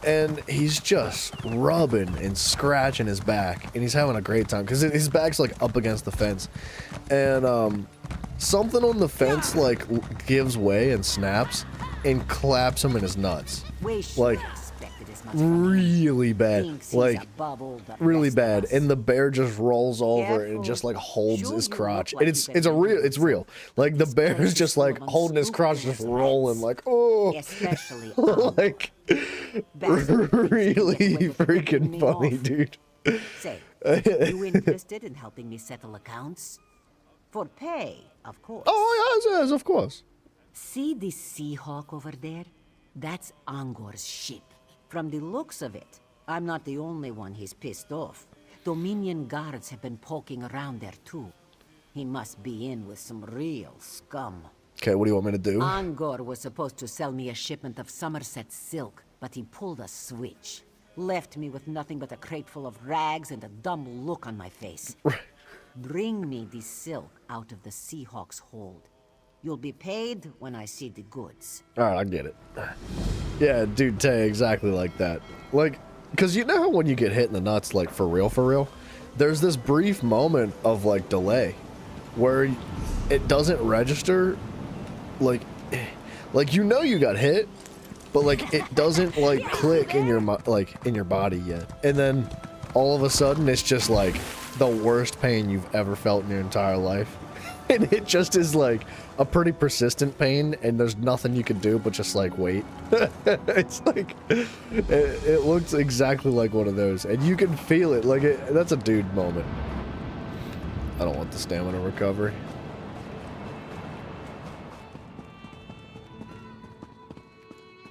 and he's just rubbing and scratching his back, and he's having a great time because his back's like up against the fence, and something on the fence like gives way and snaps and claps him in his nuts, like really bad, like really bad, and the bear just rolls over and just like holds his crotch, and it's real, like the bear's just like holding his crotch, just rolling, like, oh, like really freaking funny, dude. Say, you interested in helping me settle accounts? For pay, of course. Oh yes, of course. See this Seahawk over there? That's Angor's ship. From the looks of it, I'm not the only one he's pissed off. Dominion guards have been poking around there too. He must be in with some real scum. Okay, what do you want me to do? Angor was supposed to sell me a shipment of Somerset silk, but he pulled a switch. Left me with nothing but a crate full of rags and a dumb look on my face. Bring me the silk out of the Seahawk's hold. You'll be paid when I see the goods. Alright, I get it. Yeah, dude, Tay, exactly like that. Like, because you know how when you get hit in the nuts, like, for real, there's this brief moment of, like, delay where it doesn't register, like you know you got hit, but, like, it doesn't, like, click in your, in your body yet. And then, all of a sudden, it's just, like, the worst pain you've ever felt in your entire life. And it just is like a pretty persistent pain, and there's nothing you can do but just like wait. It's like it looks exactly like one of those, and you can feel it. Like that's a dude moment. I don't want the stamina recovery.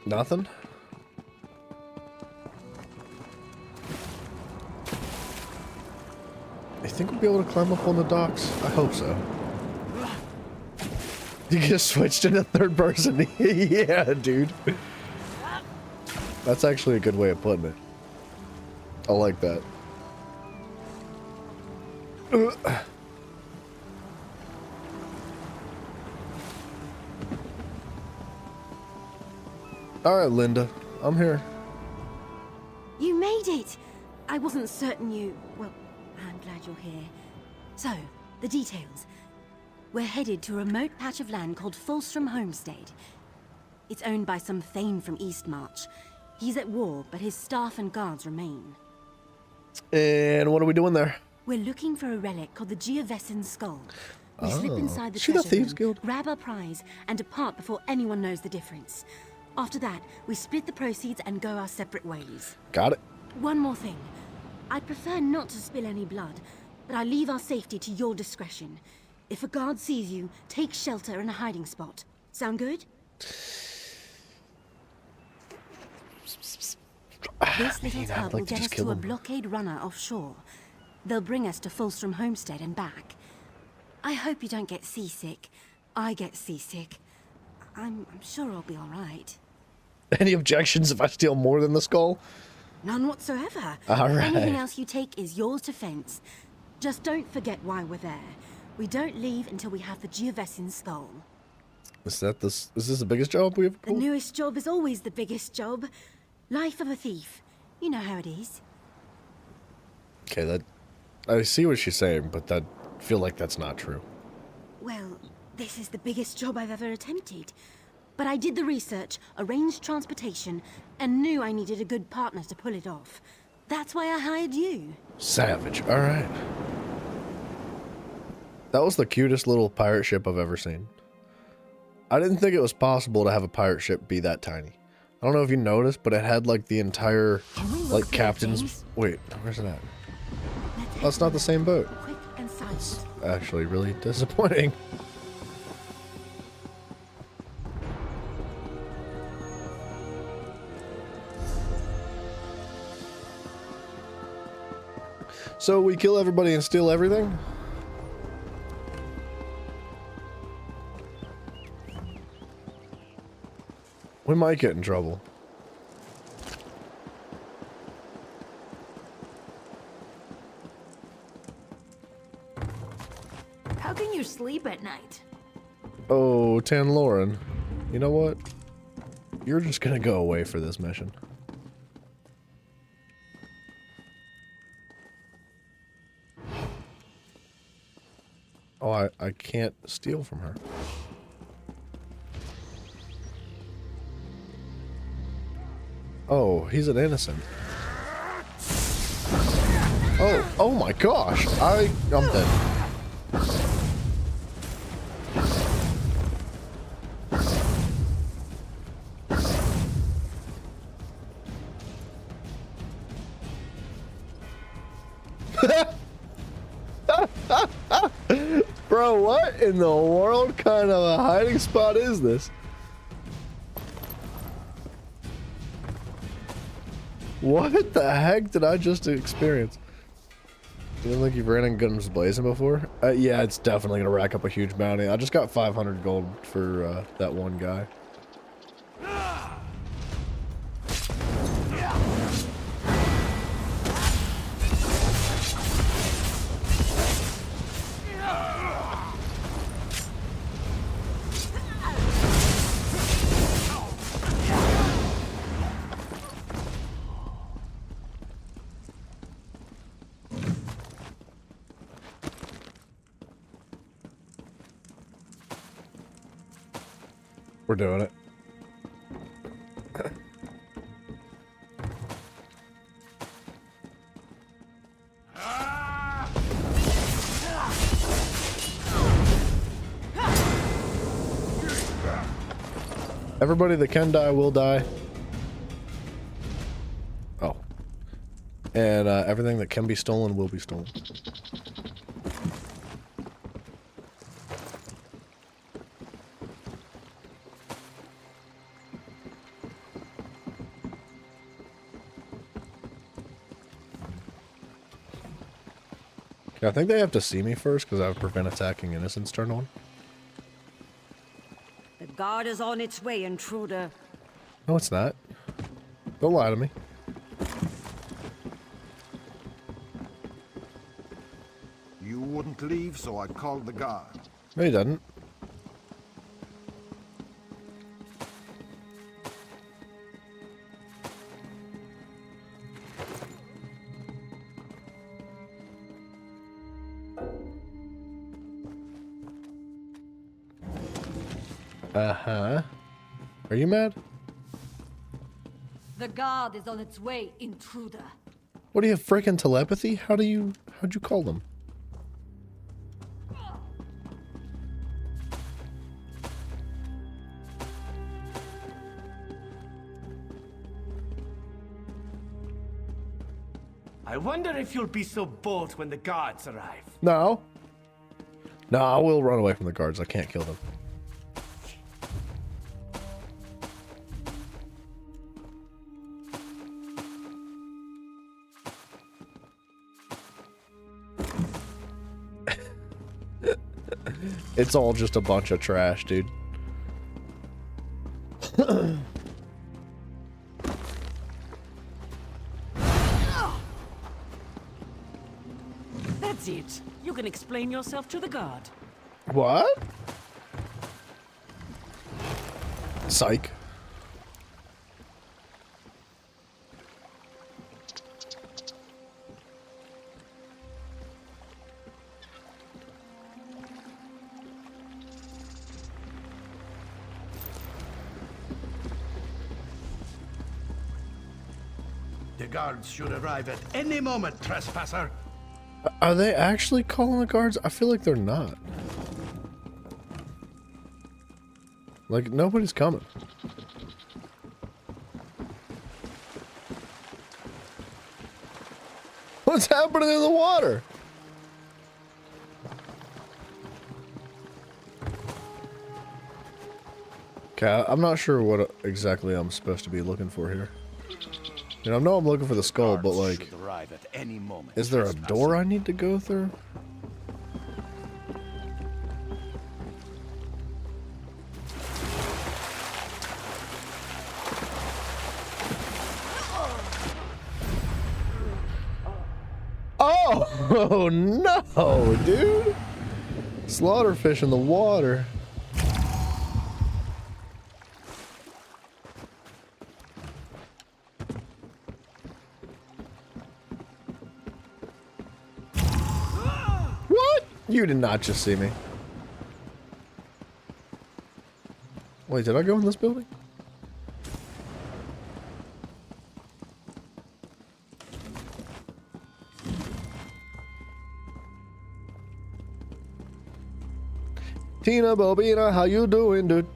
Nothing. I think we'll be able to climb up on the docks. I hope so. You just switched into third person. Yeah, dude. That's actually a good way of putting it. I like that. Alright, Linda. I'm here. You made it! I wasn't certain you... Well, I'm glad you're here. So, the details. We're headed to a remote patch of land called Fulstrom Homestead. It's owned by some Thane from Eastmarch. He's at war, but his staff and guards remain. And what are we doing there? We're looking for a relic called the Geovessan Skull. We Oh. slip inside the See that treasure Thieves room, Guild? grab our prize, and depart before anyone knows the difference. After that, we split the proceeds and go our separate ways. Got it. One more thing. I'd prefer not to spill any blood, but I leave our safety to your discretion. If a guard sees you, take shelter in a hiding spot. Sound good? This little tub will get us to a blockade runner offshore. They'll bring us to Fulstrom Homestead and back. I hope you don't get seasick. I get seasick. I'm sure I'll be all right. Any objections if I steal more than the skull? None whatsoever. All right. Anything else you take is yours to fence. Just don't forget why we're there. We don't leave until we have the Geovessan Skull. Is this the biggest job we ever The pulled? newest job is always the biggest job. Life of a thief. You know how it is. Okay, that I see what she's saying, but I feel like that's not true. Well, this is the biggest job I've ever attempted. But I did the research, arranged transportation, and knew I needed a good partner to pull it off. That's why I hired you. Savage. All right. That was the cutest little pirate ship I've ever seen. I didn't think it was possible to have a pirate ship be that tiny. I don't know if you noticed, but it had like the entire, like captain's. Wait, where's it at? Oh, it's not the same boat. Quick and silent. Actually, really disappointing. So we kill everybody and steal everything? We might get in trouble. How can you sleep at night? Oh, Tan Lauren. You know what? You're just gonna go away for this mission. Oh, I can't steal from her. Oh, he's an innocent. Oh my gosh. I'm dead. Bro, what in the world kind of a hiding spot is this? What the heck did I just experience? You don't think you've ran in Guns Blazing before? Yeah, it's definitely gonna rack up a huge bounty. I just got 500 gold for that one guy. We're doing it. Everybody that can die will die. Oh. And everything that can be stolen will be stolen. I think they have to see me first because I would prevent attacking innocents turn on. The guard is on its way, intruder. No, it's not. Don't lie to me. You wouldn't leave, so I called the guard. No, he doesn't. Uh-huh. Are you mad? The guard is on its way, intruder. What do you have, freaking telepathy? How'd you call them? I wonder if you'll be so bold when the guards arrive. No. No, I will run away from the guards. I can't kill them. It's all just a bunch of trash, dude. That's it. You can explain yourself to the guard. What? Psych. The guards should arrive at any moment, trespasser. Are they actually calling the guards? I feel like they're not. Like, nobody's coming. What's happening in the water? Okay, I'm not sure what exactly I'm supposed to be looking for here. You know, I know I'm looking for the skull, but like, Should arrive at any moment, is there a trespasser. door I need to go through? Oh no, dude! Slaughterfish in the water. What? You did not just see me. Wait, did I go in this building? Tina Bobina, how you doing, dude?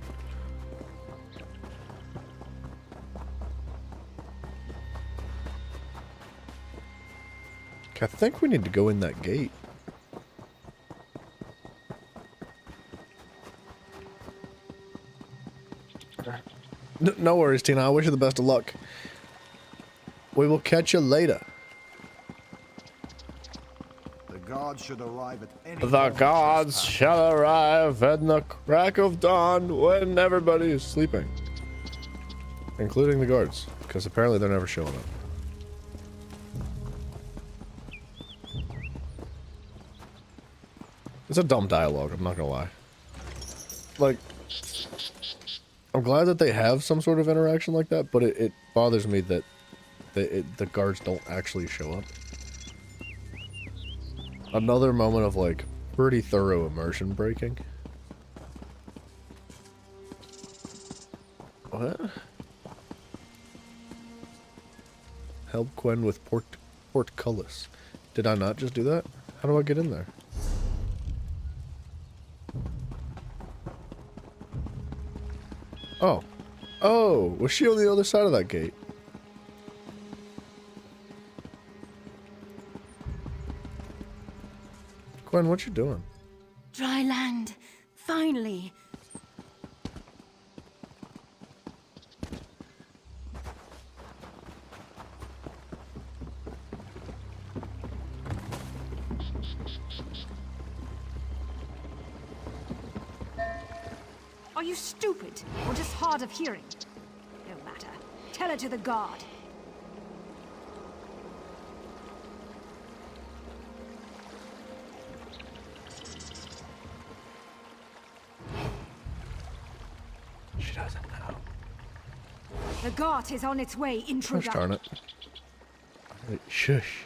Okay, I think we need to go in that gate. No worries, Tina. I wish you the best of luck. We will catch you later. The guards should arrive at any The moment, gods trespasser. shall arrive at the crack of dawn when everybody is sleeping. Including the guards, because apparently they're never showing up. It's a dumb dialogue, I'm not gonna lie. Like, I'm glad that they have some sort of interaction like that, but it bothers me that the guards don't actually show up. Another moment of like pretty thorough immersion breaking. What? Help Quen with portcullis. Did I not just do that? How do I get in there? Oh. Oh, was she on the other side of that gate? Quen, what you doing? Dry land. Finally. Are you stupid, or just hard of hearing? No matter. Tell it to the guard. She doesn't know. The guard is on its way, intruder. Gosh darn it. Wait, shush.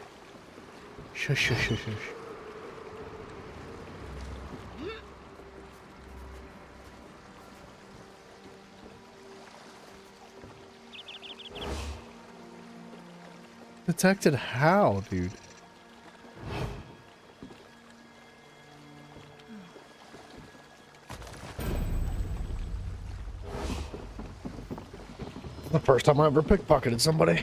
Shush, shush, shush, shush. Detected how, dude? The first time I ever pickpocketed somebody.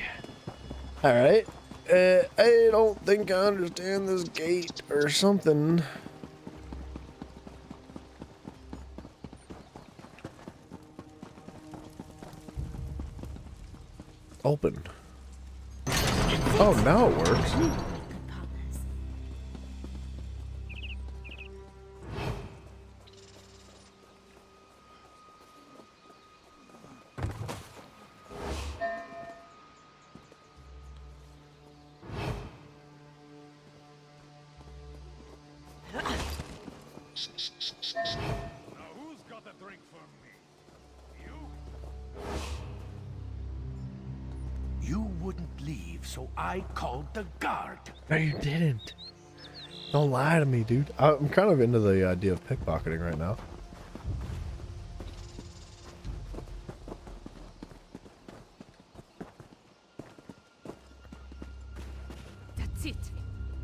Alright. I don't think I understand this gate or something. Open. Oh, now it works. Now who's got a drink for me? You? wouldn't leave, so I called the guard. No, you didn't. Don't lie to me, dude. I'm kind of into the idea of pickpocketing right now. That's it.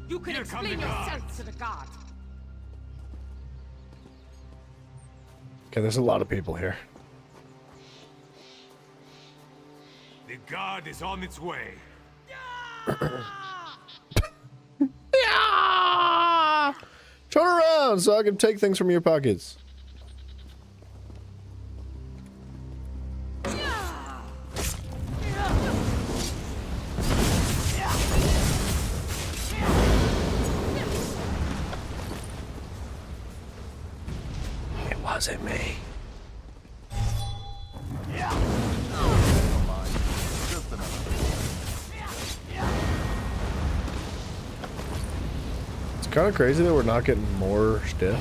You can explain yourself to the guard. Okay, there's a lot of people here. The guard is on its way. Yeah! Turn around so I can take things from your pockets. It wasn't me. It's kind of crazy that we're not getting more stiff.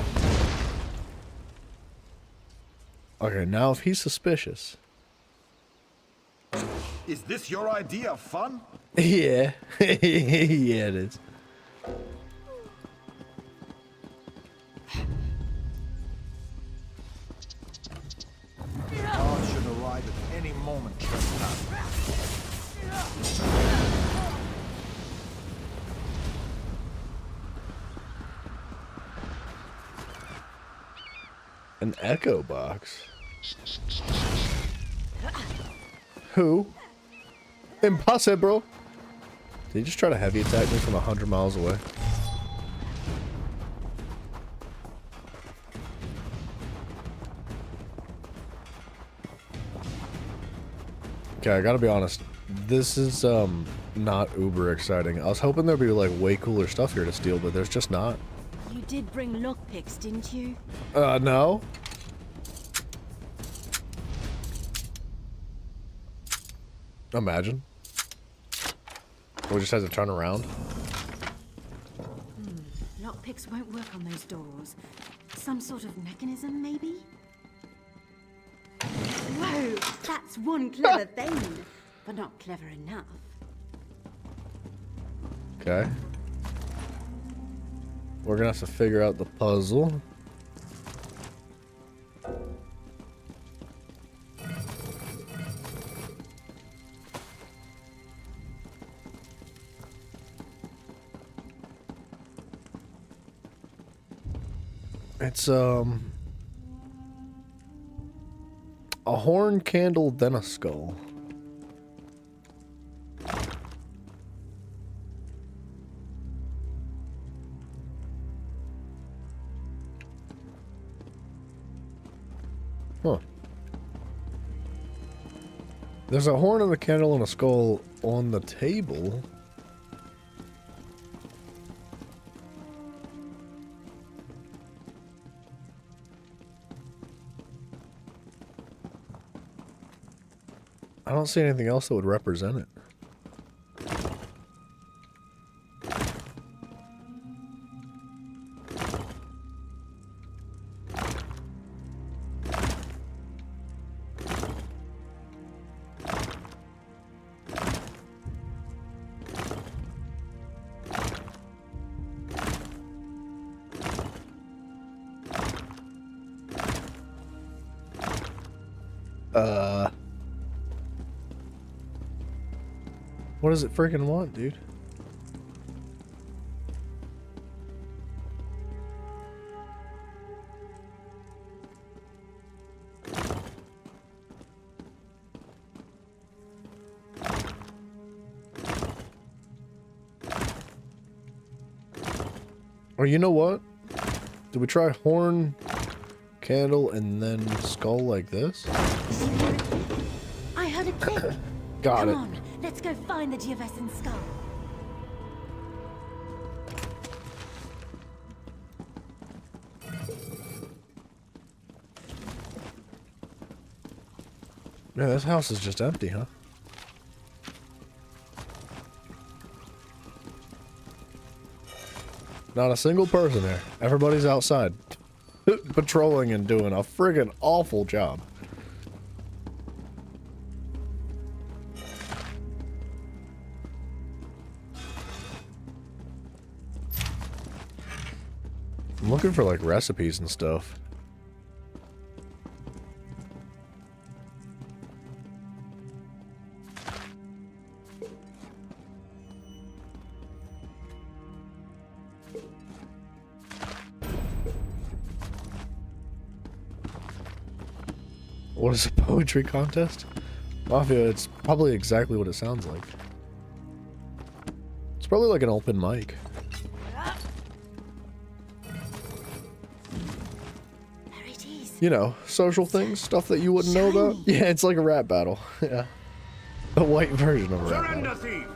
Okay, now if he's suspicious. Is this your idea of fun? Yeah. Yeah, it is. Guard should arrive at any moment just now. An echo box. Who? Impossible. Did he just try to heavy attack me from 100 miles away? Okay, I gotta be honest. This is not uber exciting. I was hoping there'd be like way cooler stuff here to steal, but there's just not. You did bring lockpicks, didn't you? No. Imagine. We just have to turn around. Lockpicks won't work on those doors. Some sort of mechanism, maybe? Whoa, that's one clever thing, but not clever enough. Okay. We're gonna have to figure out the puzzle. It's a horn candle, then a skull. Huh. There's a horn and a candle and a skull on the table. I don't see anything else that would represent it. What does it freaking want, dude? Or you know what? Did we try horn, candle, and then skull like this? I heard a click. Got it. Come on, let's go find the Geovesan skull. Yeah, this house is just empty, huh? Not a single person there. Everybody's outside. Patrolling and doing a friggin' awful job. looking for like recipes and stuff. What is a poetry contest? Mafia, it's probably exactly what it sounds like. It's probably like an open mic. You know, social things, stuff that you wouldn't know about. Yeah, it's like a rap battle. Yeah. A white version of a rap Surrender, battle. thief!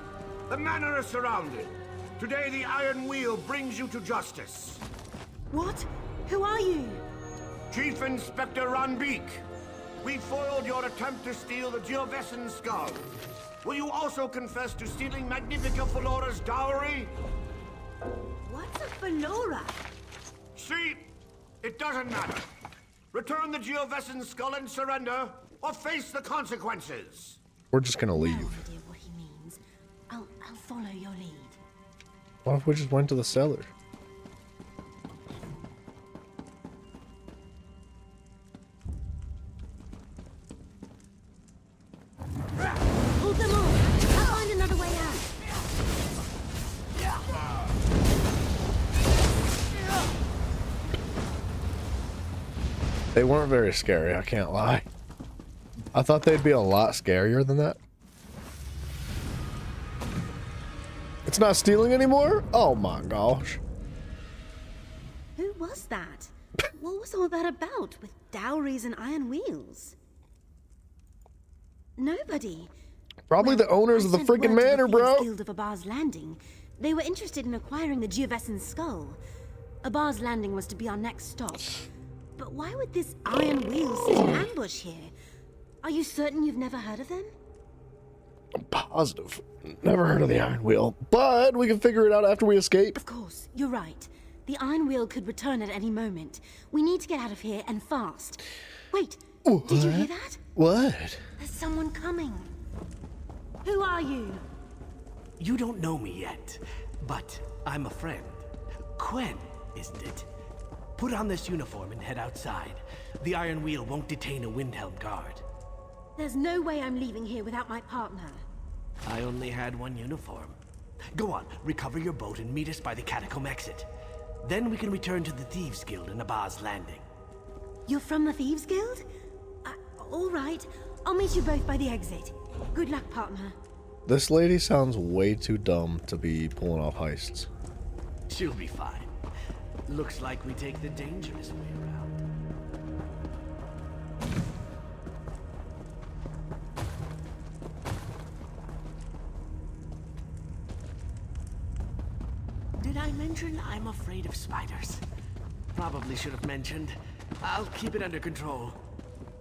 The manor is surrounded. Today the Iron Wheel brings you to justice. What? Who are you? Chief Inspector Ranbeek. We foiled your attempt to steal the Geovesan skull. Will you also confess to stealing Magnifica Felora's dowry? What's a Felora? See, it doesn't matter. Return the Geovesan skull and surrender, or face the consequences. We're just gonna leave. No idea what he means. I'll follow your lead. What if we just went to the cellar? Hold them off. I'll find another way out. They weren't very scary, I can't lie. I thought they'd be a lot scarier than that. It's not stealing anymore? Oh my gosh. Who was that? What was all that about with dowries and iron wheels? Nobody. Probably the owners of the freaking manor, bro. Guild of Abar's Landing. They were interested in acquiring the Geovesan skull. Abar's Landing was to be our next stop. But why would this iron wheel sit in ambush here? Are you certain you've never heard of them? I'm positive. Never heard of the Iron Wheel, but we can figure it out after we escape. Of course, you're right. The iron wheel could return at any moment. We need to get out of here and fast. Wait, did you hear that? What? There's someone coming. Who are you? You don't know me yet, but I'm a friend. Quen, isn't it? Put on this uniform and head outside. The Iron Wheel won't detain a Windhelm guard. There's no way I'm leaving here without my partner. I only had one uniform. Go on, recover your boat and meet us by the catacomb exit. Then we can return to the Thieves Guild in Abar's Landing. You're from the Thieves Guild? All right. I'll meet you both by the exit. Good luck, partner. This lady sounds way too dumb to be pulling off heists. She'll be fine. Looks like we take the dangerous way around. Did I mention I'm afraid of spiders? Probably should have mentioned. I'll keep it under control.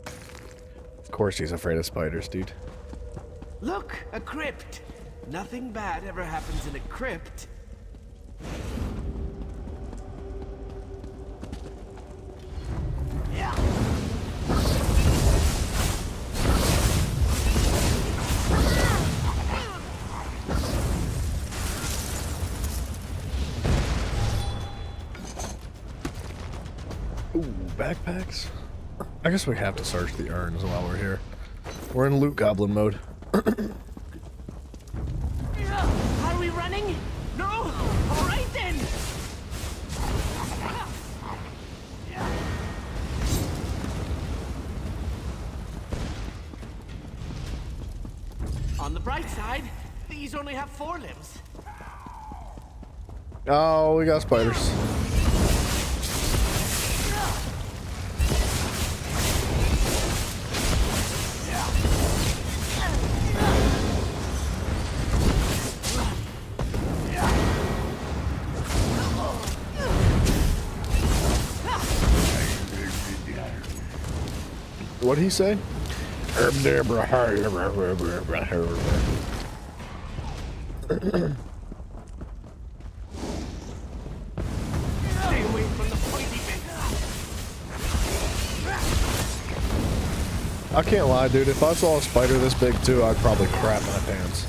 Of course he's afraid of spiders, dude. Look, a crypt. Nothing bad ever happens in a crypt. Ooh, backpacks? I guess we have to search the urns while we're here. We're in loot goblin mode. Are we running? No? All right then. On the bright side, these only have 4 limbs. Oh, we got spiders. What'd he say? Stay away from the pointy bits. I can't lie, dude. If I saw a spider this big too, I'd probably crap my pants.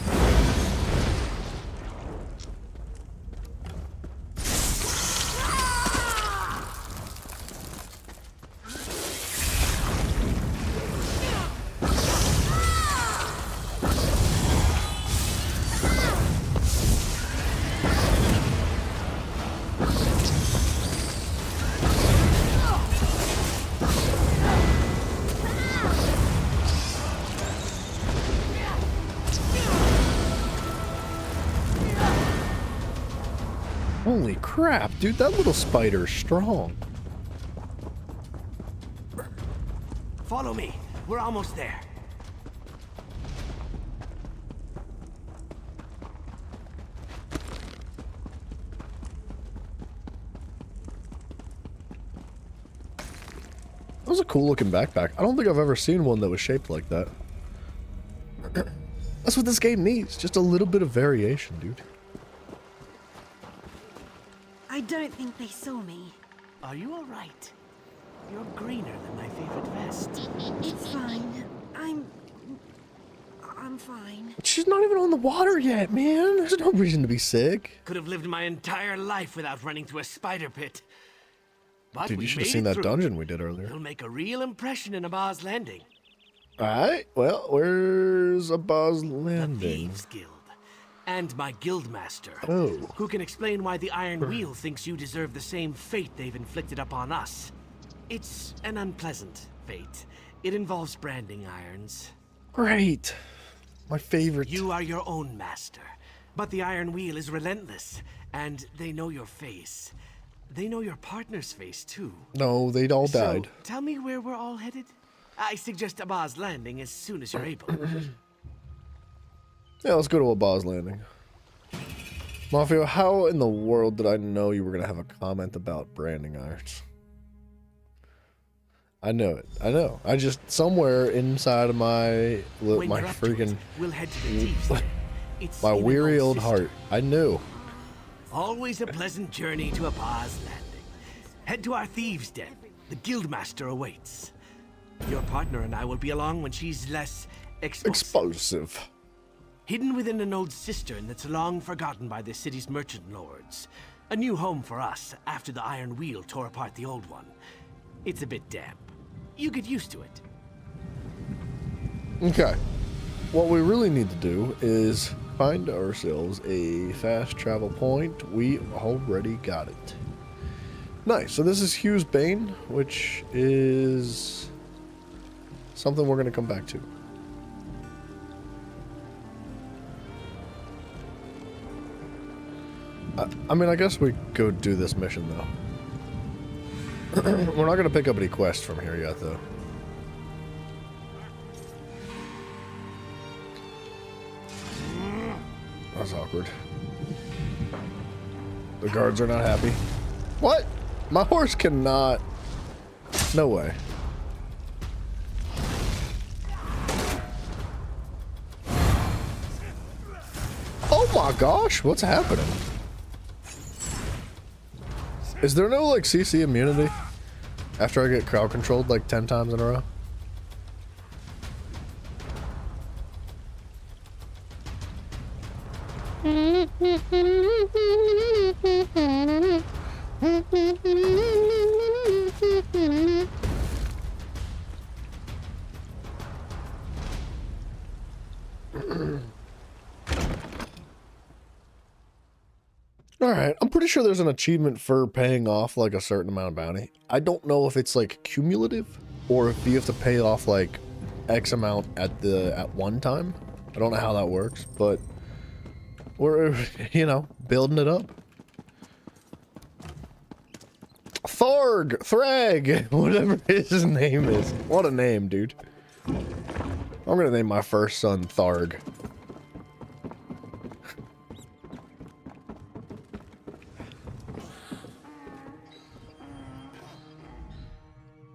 Holy crap, dude, that little spider is strong. Follow me. We're almost there. That was a cool looking backpack. I don't think I've ever seen one that was shaped like that. That's what this game needs. Just a little bit of variation, dude. I don't think they saw me. Are you all right? You're greener than my favorite vest. It's fine. I'm fine. She's not even on the water yet, man. There's no reason to be sick. Could have lived my entire life without running through a spider pit. But Dude, we you should have made seen it that through. dungeon we did earlier. It'll make a real impression in Abba's Landing. Alright, well, where's Abba's Landing? Thieves Guild. And my guildmaster. Oh. Who can explain why the Iron Wheel thinks you deserve the same fate they've inflicted upon us. It's an unpleasant fate. It involves branding irons. Great. My favorite. You are your own master. But the Iron Wheel is relentless. And they know your face. They know your partner's face, too. No, they'd all died. So, tell me where we're all headed? I suggest Abba's Landing as soon as you're able. Yeah, let's go to Abba's Landing. Mafia, how in the world did I know you were going to have a comment about branding irons? I know it. I know. I just, somewhere inside of my freaking... We'll head to the Thieves' Den. It's my in an weary old system. heart. I knew. Always a pleasant journey to Abba's Landing. Head to our Thieves' Den. The Guildmaster awaits. Your partner and I will be along when she's less explosive. Hidden within an old cistern that's long forgotten by the city's merchant lords. A new home for us after the Iron Wheel tore apart the old one. It's a bit damp. You get used to it. Okay. What we really need to do is find ourselves a fast travel point. We already got it. Nice. So this is Hugh's Bane, which is something we're going to come back to. I mean, I guess we go do this mission, though. We're not going to pick up any quests from here yet, though. That's awkward. The guards are not happy. What? My horse cannot... No way. Oh my gosh, what's happening? Is there no, like, CC immunity after I get crowd controlled, like, 10 times in a row? Alright, I'm pretty sure there's an achievement for paying off like a certain amount of bounty. I don't know if it's like cumulative or if you have to pay off like X amount at one time. I don't know how that works, but we're, you know, building it up. Thrag, whatever his name is. What a name, dude. I'm gonna name my first son Tharg.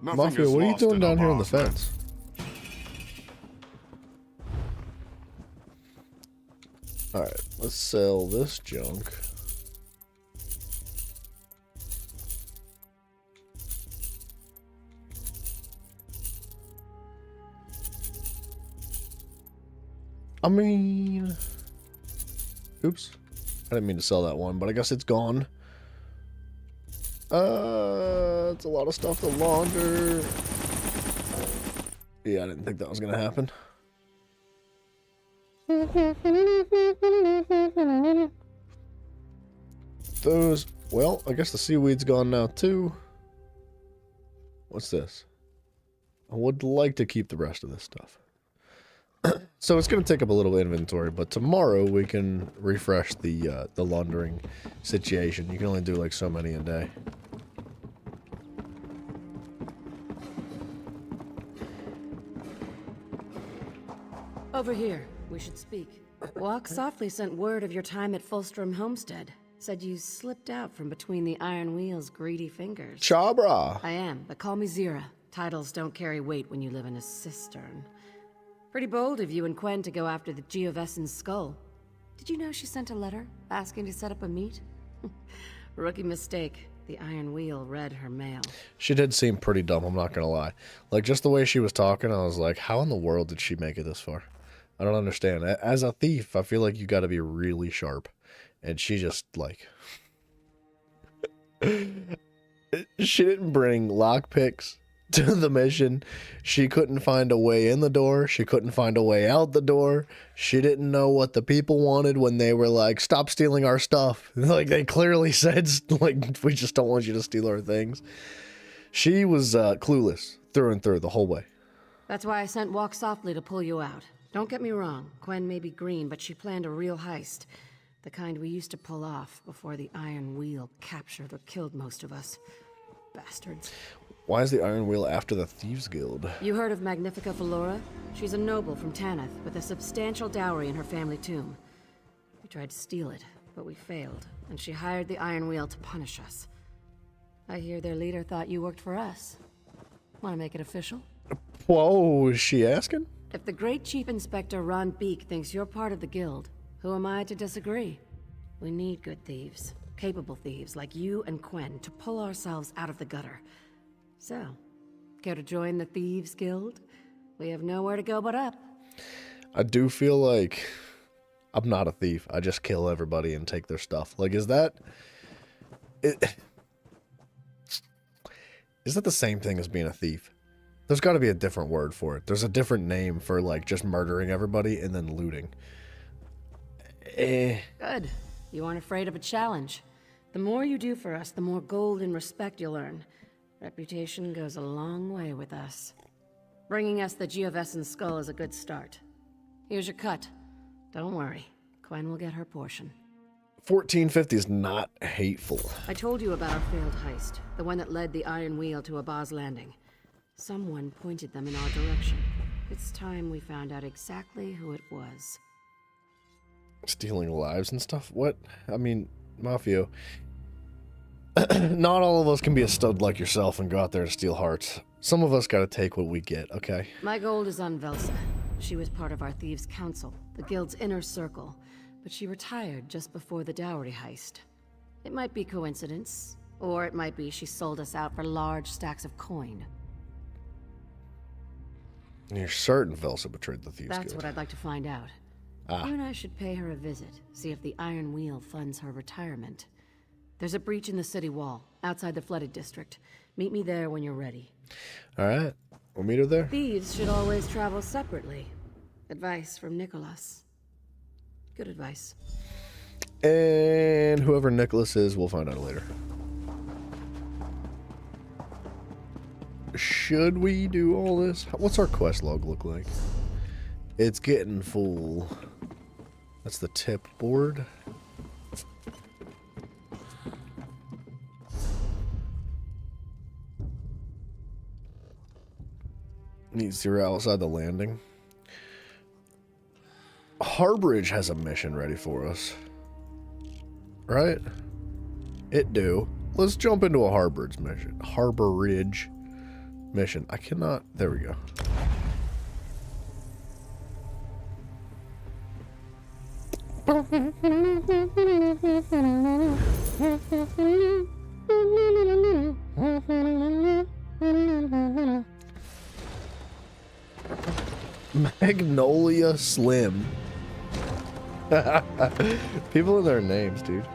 Mafia, what are you doing down here on the fence? Alright, let's sell this junk. I mean... Oops. I didn't mean to sell that one, but I guess it's gone. It's a lot of stuff to launder. Yeah, I didn't think that was gonna happen. Those, well, I guess the seaweed's gone now too. What's this? I would like to keep the rest of this stuff. So it's going to take up a little inventory, but tomorrow we can refresh the laundering situation. You can only do like so many a day. Over here. We should speak. Walk Softly sent word of your time at Fulstrom Homestead. Said you slipped out from between the Iron Wheel's greedy fingers. Chabra! I am, but call me Zira. Titles don't carry weight when you live in a cistern. Pretty bold of you and Quen to go after the Geovessen's skull. Did you know she sent a letter asking to set up a meet? Rookie mistake. The Iron Wheel read her mail. She did seem pretty dumb, I'm not going to lie. Like, just the way she was talking, I was like, how in the world did she make it this far? I don't understand. As a thief, I feel like you got to be really sharp. And she just, like... she didn't bring lockpicks to the mission. She couldn't find a way in the door. She couldn't find a way out the door. She didn't know what the people wanted when they were like, stop stealing our stuff. Like, they clearly said, like, we just don't want you to steal our things. She was clueless through and through the whole way. That's why I sent Walk Softly to pull you out. Don't get me wrong. Quen may be green, but she planned a real heist. The kind we used to pull off before the Iron Wheel captured or killed most of us. Bastards. Why is the Iron Wheel after the Thieves Guild? You heard of Magnifica Valora? She's a noble from Tanith with a substantial dowry in her family tomb. We tried to steal it, but we failed, and she hired the Iron Wheel to punish us. I hear their leader thought you worked for us. Want to make it official? Whoa, is she asking? If the great Chief Inspector Ron Beek thinks you're part of the guild, who am I to disagree? We need good thieves, capable thieves like you and Quen to pull ourselves out of the gutter. So, care to join the Thieves Guild? We have nowhere to go but up. I do feel like I'm not a thief. I just kill everybody and take their stuff. Like, is that the same thing as being a thief? There's got to be a different word for it. There's a different name for, like, just murdering everybody and then looting. Good. You aren't afraid of a challenge. The more you do for us, the more gold and respect you'll earn. Reputation goes a long way with us. Bringing us the Geovessen's skull is a good start. Here's your cut. Don't worry. Quen will get her portion. 1450 is not hateful. I told you about our failed heist. The one that led the Iron Wheel to Abba's Landing. Someone pointed them in our direction. It's time we found out exactly who it was. Stealing lives and stuff? What? I mean, Mafio. Not all of us can be a stud like yourself and go out there to steal hearts. Some of us gotta take what we get, okay? My gold is on Velsa. She was part of our Thieves' Council, the guild's inner circle, but she retired just before the dowry heist. It might be coincidence, or it might be she sold us out for large stacks of coin. You're certain Velsa betrayed the Thieves That's Guild. what I'd like to find out. You and I should pay her a visit, see if the Iron Wheel funds her retirement. There's a breach in the city wall, outside the flooded district. Meet me there when you're ready. Alright, we'll meet her there. Thieves should always travel separately. Advice from Nicholas. Good advice. And whoever Nicholas is, we'll find out later. Should we do all this? What's our quest log look like? It's getting full. That's the tip board. Meet Zira outside the landing. Harbridge has a mission ready for us. Right? It do. Let's jump into a Harbridge mission. Harbridge mission. I cannot. There we go. Magnolia Slim. People in their names, dude.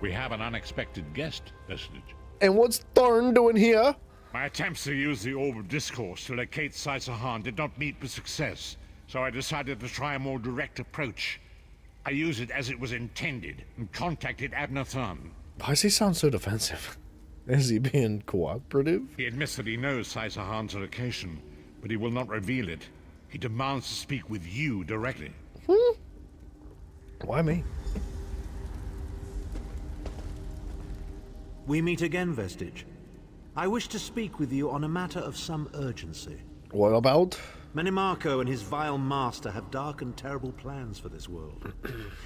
We have an unexpected guest, Vestige. And what's Thorn doing here? My attempts to use the Orb of Discourse to locate Saisahan did not meet with success, so I decided to try a more direct approach. I used it as it was intended, and contacted Abner Thun. Why does he sound so defensive? Is he being cooperative? He admits that he knows Saisahan's location, but he will not reveal it. He demands to speak with you directly. Why me? We meet again, Vestige. I wish to speak with you on a matter of some urgency. What about? Menimarco and his vile master have dark and terrible plans for this world.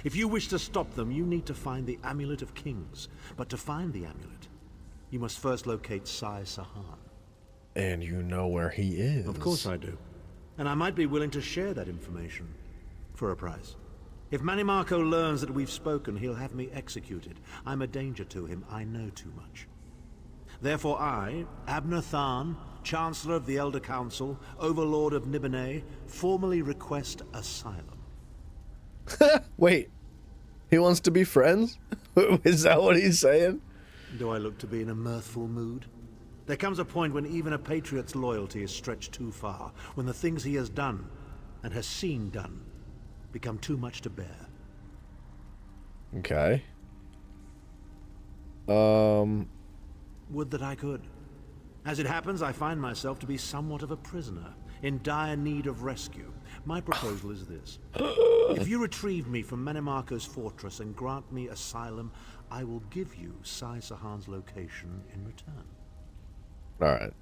If you wish to stop them, you need to find the Amulet of Kings. But to find the amulet, you must first locate Saisahan. And you know where he is. Of course I do. And I might be willing to share that information. For a price. If Menimarco learns that we've spoken, he'll have me executed. I'm a danger to him. I know too much. Therefore I, Abner Tharn, Chancellor of the Elder Council, Overlord of Nibene, formally request asylum. Wait. He wants to be friends? Is that what he's saying? Do I look to be in a mirthful mood? There comes a point when even a patriot's loyalty is stretched too far, when the things he has done, and has seen done, become too much to bear. Okay. Would that I could. As it happens, I find myself to be somewhat of a prisoner, in dire need of rescue. My proposal is this. If you retrieve me from Menimarco's fortress and grant me asylum, I will give you Saisahan's location in return. Alright.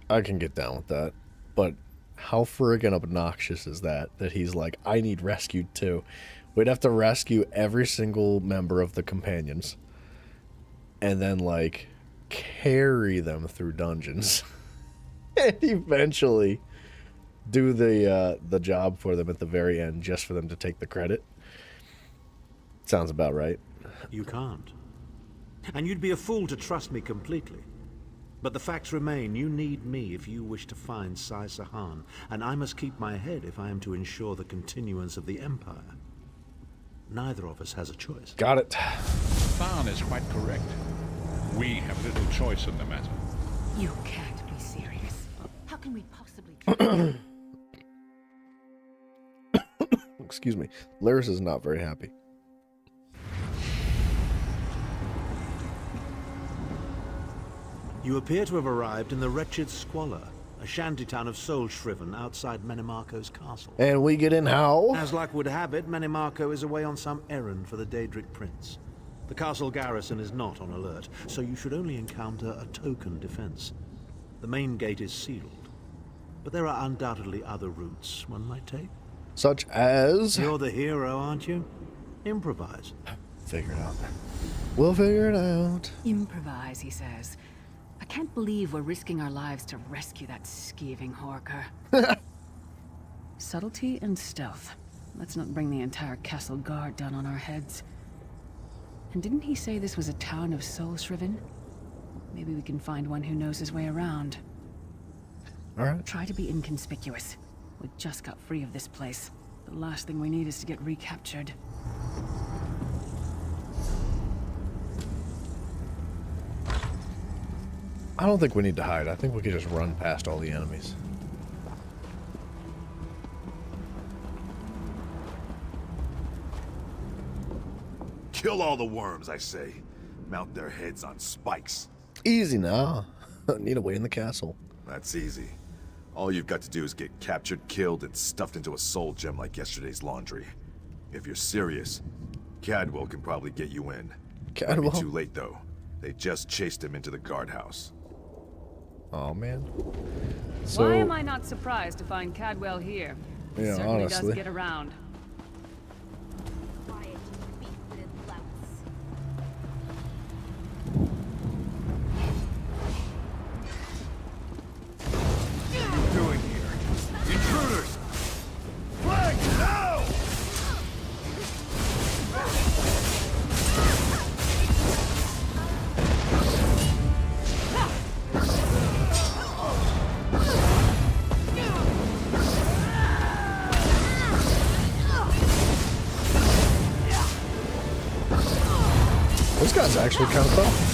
I can get down with that. But how friggin' obnoxious is that? That he's like, I need rescued too. We'd have to rescue every single member of the companions. And then, like, carry them through dungeons. And eventually do the job for them at the very end just for them to take the credit. Sounds about right. You can't. And you'd be a fool to trust me completely. But the facts remain, you need me if you wish to find Saisahan, and I must keep my head if I am to ensure the continuance of the Empire. Neither of us has a choice. Got it. Tharn is quite correct. We have little choice in the matter. You can't be serious. How can we possibly... Excuse me. Lyris is not very happy. You appear to have arrived in the wretched Squalor, a shantytown of Soulshriven outside Menimarco's castle. And we get in how? As luck would have it, Menimarco is away on some errand for the Daedric Prince. The castle garrison is not on alert, so you should only encounter a token defense. The main gate is sealed, but there are undoubtedly other routes one might take. Such as? You're the hero, aren't you? Improvise. Figure it out. We'll figure it out. Improvise, he says. I can't believe we're risking our lives to rescue that skeeving Horker. Subtlety and stealth. Let's not bring the entire castle guard down on our heads. And didn't he say this was a town of Soulshriven? Maybe we can find one who knows his way around. Alright. Try to be inconspicuous. We just got free of this place. The last thing we need is to get recaptured. I don't think we need to hide. I think we could just run past all the enemies. Kill all the worms, I say. Mount their heads on spikes. Easy now. Need a way in the castle. That's easy. All you've got to do is get captured, killed, and stuffed into a soul gem like yesterday's laundry. If you're serious, Cadwell can probably get you in. Cadwell? Might be too late, though. They just chased him into the guardhouse. Oh, man. Why am I not surprised to find Cadwell here? He Yeah, certainly honestly. does get around. What are you doing here? Intruders! Flag now! This guy's actually kind of tough.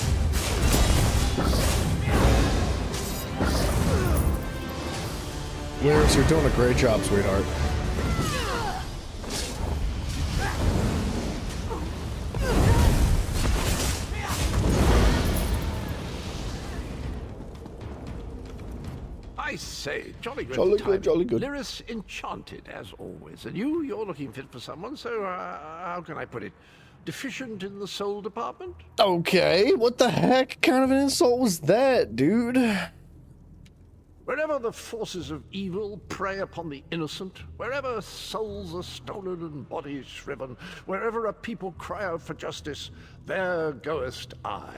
Lyris, you're doing a great job, sweetheart. I say, jolly good. Jolly for good, jolly good. Lyris enchanted, as always. And you're looking fit for someone, so how can I put it? Deficient in the soul department? Okay, what the heck kind of an insult was that, dude? Wherever the forces of evil prey upon the innocent, wherever souls are stolen and bodies shriven, wherever a people cry out for justice, there goest I.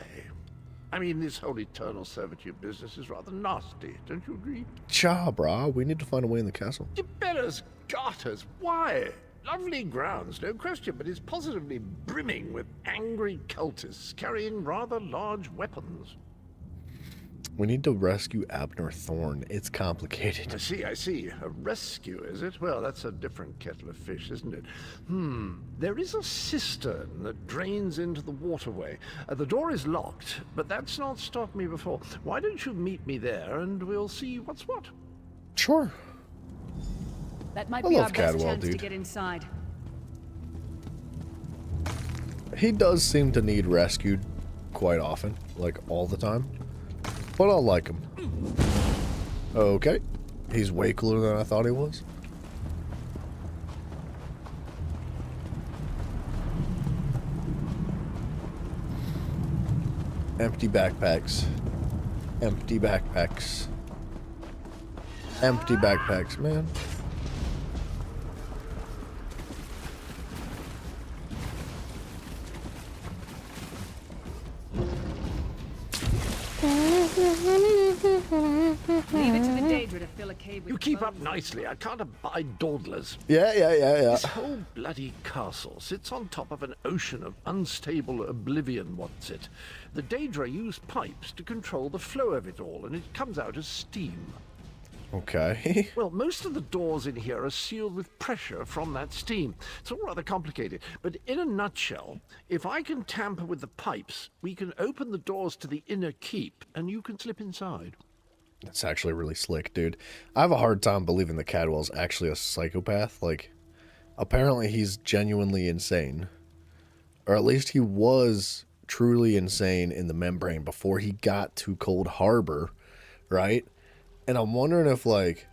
I mean, this whole eternal servitude business is rather nasty, don't you agree? Cha, brah. We need to find a way in the castle. Tiberius Garters, why? Lovely grounds, no question, but it's positively brimming with angry cultists carrying rather large weapons. We need to rescue Abner Thorn. It's complicated. I see. A rescue, is it? Well, that's a different kettle of fish, isn't it? There is a cistern that drains into the waterway. The door is locked, but that's not stopped me before. Why don't you meet me there, and we'll see what's what? Sure. That might I be love our best Cadwell, chance to dude. get inside. He does seem to need rescued quite often, like all the time. But I'll like him. Okay. He's way cooler than I thought he was. Empty backpacks. Empty backpacks. Empty backpacks, man. Leave it to the Daedra to fill a cave with You keep up nicely. I can't abide dawdlers. Yeah. This whole bloody castle sits on top of an ocean of unstable oblivion, what's it? The Daedra use pipes to control the flow of it all, and it comes out as steam. Okay. Well, most of the doors in here are sealed with pressure from that steam. It's all rather complicated, but in a nutshell, if I can tamper with the pipes, we can open the doors to the inner keep, and you can slip inside. That's actually really slick, dude. I have a hard time believing that Cadwell's actually a psychopath. Like, apparently he's genuinely insane. Or at least he was truly insane in the membrane before he got to Cold Harbor, right? And I'm wondering if, like,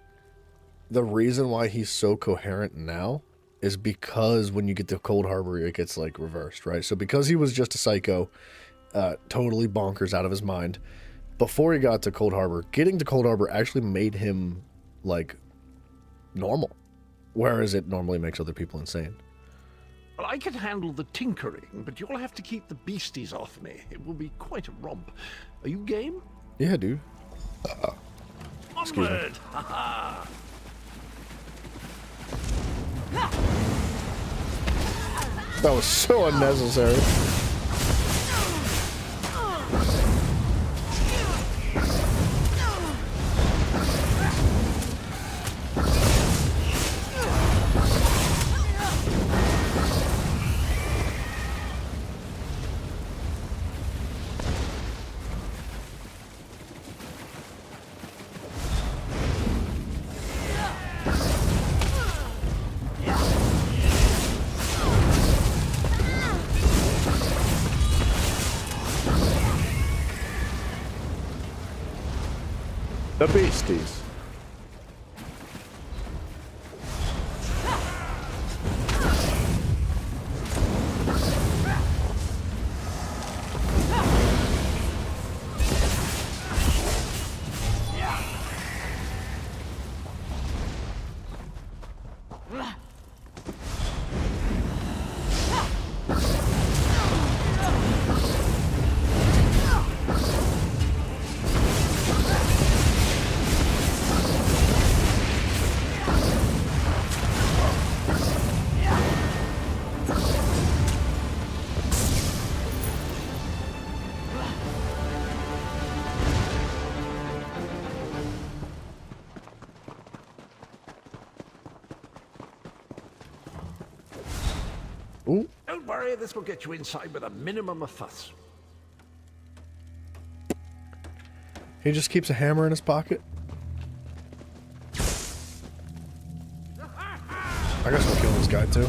the reason why he's so coherent now is because when you get to Cold Harbor, it gets, like, reversed, right? So because he was just a psycho, totally bonkers out of his mind, before he got to Cold Harbor, getting to Cold Harbor actually made him, like, normal. Whereas it normally makes other people insane. Well, I can handle the tinkering, but you'll have to keep the beasties off me. It will be quite a romp. Are you game? Yeah, dude. Excuse me. Onward! Ha-ha! That was so unnecessary. The beasties. Ooh. Don't worry, this will get you inside with a minimum of fuss. He just keeps a hammer in his pocket. I guess we'll kill this guy too.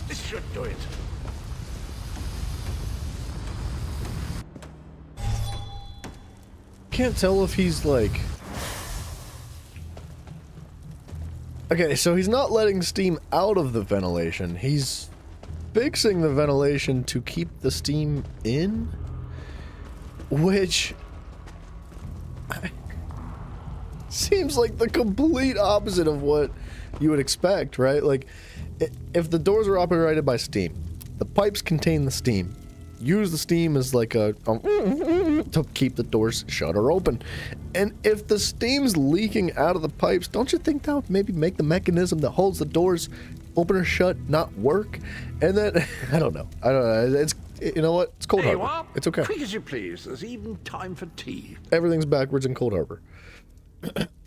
This should do it. Can't tell if he's like... Okay, so he's not letting steam out of the ventilation. He's fixing the ventilation to keep the steam in, which seems like the complete opposite of what you would expect, right? Like, if the doors are operated by steam, the pipes contain the steam. Use the steam as like a to keep the doors shut or open. And if the steam's leaking out of the pipes, don't you think that would maybe make the mechanism that holds the doors open or shut not work? And then I don't know. It's, you know what? It's Cold There you Harbor. are. It's okay. Quick as you please. There's even time for tea. Everything's backwards in Cold Harbor.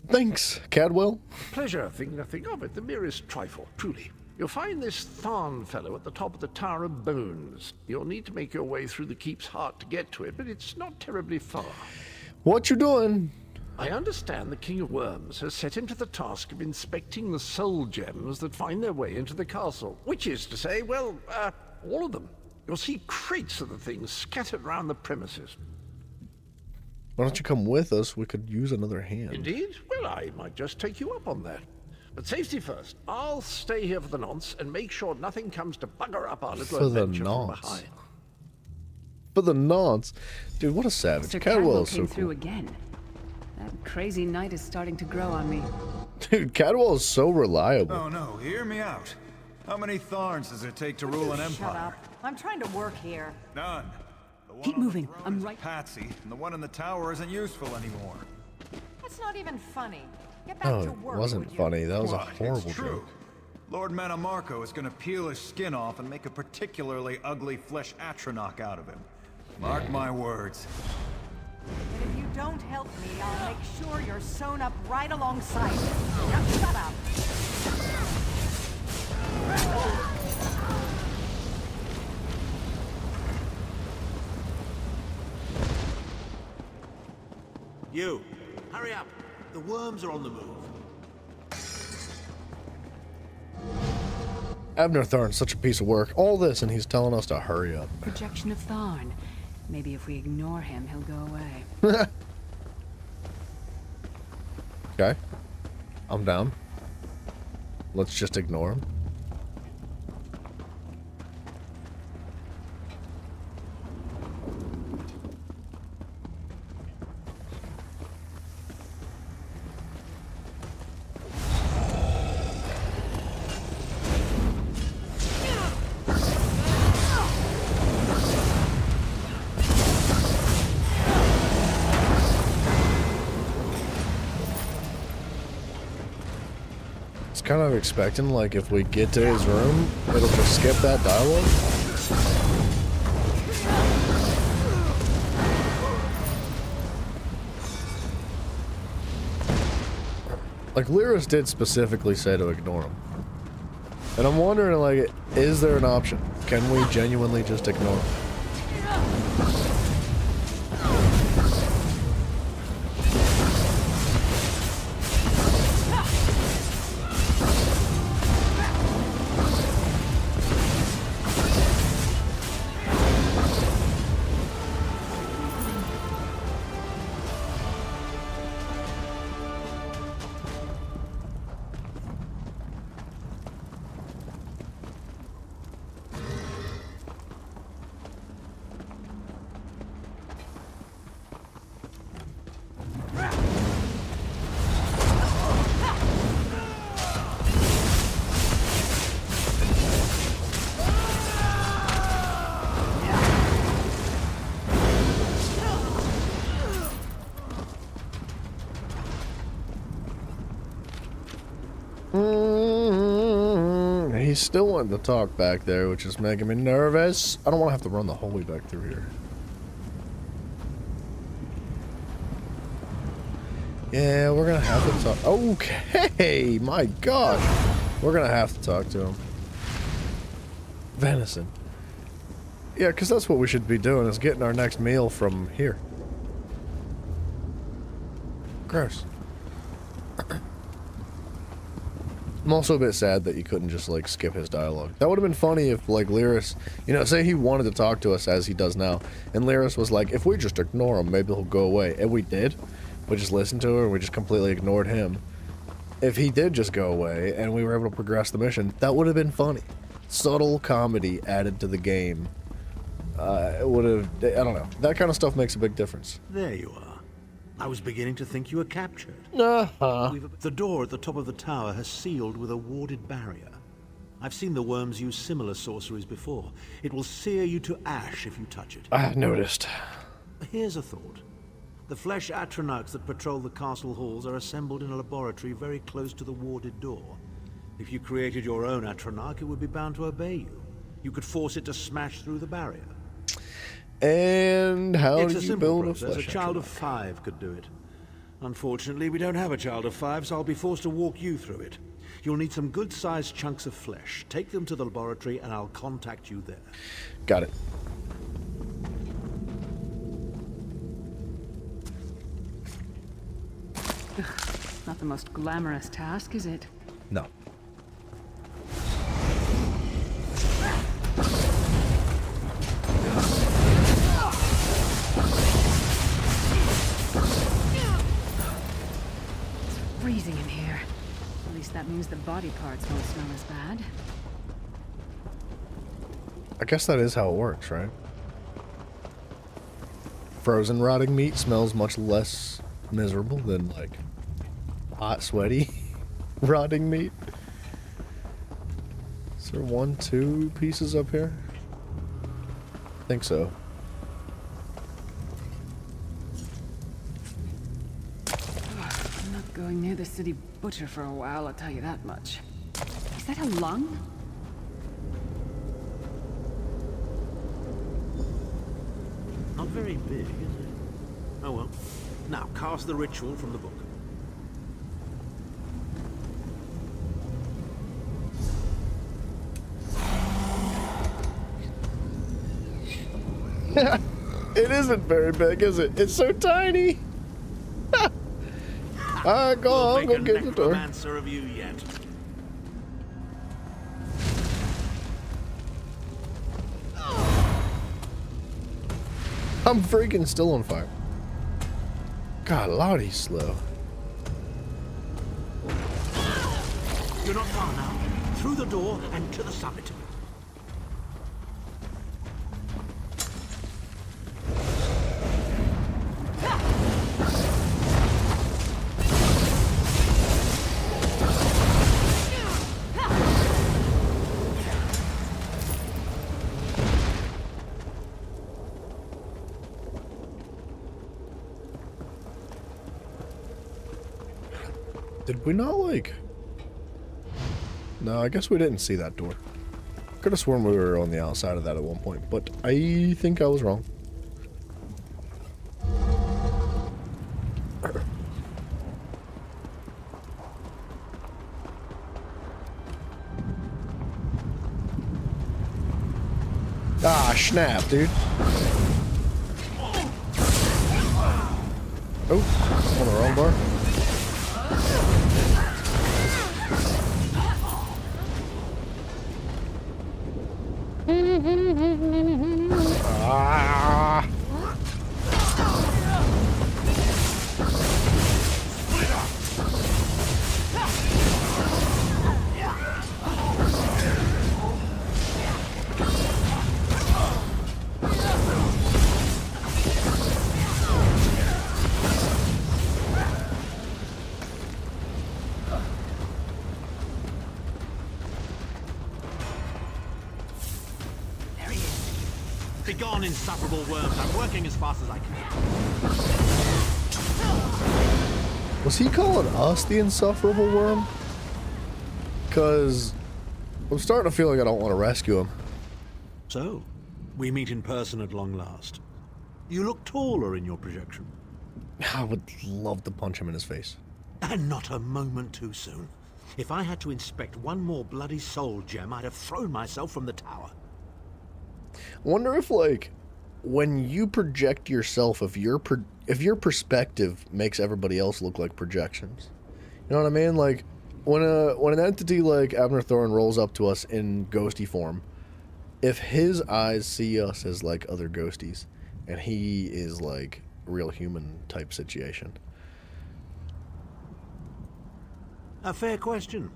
Thanks, Cadwell. Pleasure. Think nothing of it. The merest trifle, truly. You'll find this Tharn fellow at the top of the Tower of Bones. You'll need to make your way through the keep's heart to get to it, but it's not terribly far. What you doing? I understand the King of Worms has set him to the task of inspecting the soul gems that find their way into the castle. Which is to say, well, all of them. You'll see crates of the things scattered around the premises. Why don't you come with us? We could use another hand. Indeed? Well, I might just take you up on that. But safety first. I'll stay here for the nonce and make sure nothing comes to bugger up our little For the adventure from nonce. behind. For the nonce. Dude, what a savage. Mr. Cadwell Cadwell is so came cool. through again. That crazy night is starting to grow on me. Dude, Cadwell is so reliable. Oh no, hear me out. How many Tharns does it take to rule an empire? Shut up. I'm trying to work here. None. The one Keep on the moving. throne I'm is right- Patsy, and the one in the tower isn't useful anymore. That's not even funny. Get back Oh, to it work. wasn't funny. That was a What? horrible It's true. joke. Lord Manamarco is gonna peel his skin off and make a particularly ugly flesh Atronach out of him. Mark my words. And if you don't help me, I'll make sure you're sewn up right alongside it. Now shut up. You, hurry up. The worms are on the move. Abner Tharn's such a piece of work. All this, and he's telling us to hurry up. Projection of Tharn. Maybe if we ignore him, he'll go away. Okay. I'm down. Let's just ignore him. Kind of expecting, like, if we get to his room, it'll just skip that dialogue. Like, Lyris did specifically say to ignore him. And I'm wondering, like, is there an option? Can we genuinely just ignore him? he's still wanting to talk back there, which is making me nervous. I don't want to have to run the whole way back through here. Yeah, we're gonna have to talk. Okay, my gosh. We're gonna have to talk to him. Venison. Yeah, because that's what we should be doing, is getting our next meal from here. Gross. I'm also a bit sad that you couldn't just, like, skip his dialogue. That would have been funny if, like, Lyris, you know, say he wanted to talk to us as he does now, and Lyris was like, if we just ignore him, maybe he'll go away. And we did. We just listened to her, and we just completely ignored him. If he did just go away, and we were able to progress the mission, that would have been funny. Subtle comedy added to the game. It would have, I don't know. That kind of stuff makes a big difference. There you are. I was beginning to think you were captured. The door at the top of the tower has sealed with a warded barrier. I've seen the worms use similar sorceries before. It will sear you to ash if you touch it. I noticed. Here's a thought. The flesh Atronachs that patrol the castle halls are assembled in a laboratory very close to the warded door. If you created your own Atronach, it would be bound to obey you. You could force it to smash through the barrier. And how do you build a flesh? A child of 5 could do it. Unfortunately, we don't have a child of 5, so I'll be forced to walk you through it. You'll need some good-sized chunks of flesh. Take them to the laboratory, and I'll contact you there. Got it. Not the most glamorous task, is it? No. Freezing in here. At least that means the body parts won't smell as bad. I guess that is how it works, right? Frozen rotting meat smells much less miserable than, like, hot, sweaty rotting meat. Is there 1, 2 pieces up here? I think so. I'm not going near the city butcher for a while, I'll tell you that much. Is that a lung? Not very big, is it? Oh well. Now, cast the ritual from the book. It isn't very big, is it? It's so tiny. Alright, go on, go get the door. Of you yet. I'm freaking still on fire. God, Lottie's slow. You're not far now. Through the door and to the summit. Did we not, like... No, I guess we didn't see that door. Could have sworn we were on the outside of that at one point, but I think I was wrong. Ah, snap, dude. Oh, on the wrong bar. Ah. Begone, insufferable worms. I'm working as fast as I can. Was he calling us the insufferable worm? Because I'm starting to feel like I don't want to rescue him. So, we meet in person at long last. You look taller in your projection. I would love to punch him in his face. And not a moment too soon. If I had to inspect one more bloody soul gem, I'd have thrown myself from the tower. Wonder if, like, when you project yourself, if your perspective makes everybody else look like projections. You know what I mean? Like, when an entity like Abner Thorin rolls up to us in ghosty form, if his eyes see us as like other ghosties, and he is like real human type situation. A fair question.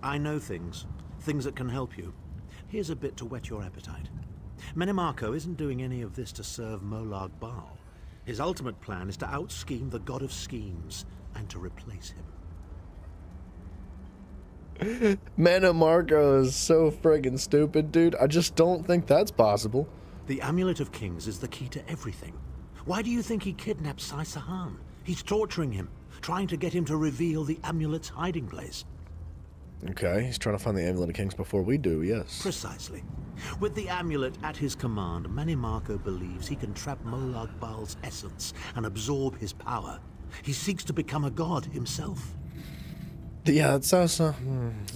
I know things that can help you. Here's a bit to whet your appetite. Menimarco isn't doing any of this to serve Molag Bal. His ultimate plan is to out-scheme the god of schemes and to replace him. Menimarco is so friggin' stupid, dude. I just don't think that's possible. The Amulet of Kings is the key to everything. Why do you think he kidnapped Sai Sahan? He's torturing him, trying to get him to reveal the amulet's hiding place. Okay, he's trying to find the Amulet of Kings before we do, yes. Precisely. With the amulet at his command, Menimarco believes he can trap Molag Bal's essence and absorb his power. He seeks to become a god himself. Yeah, that sounds...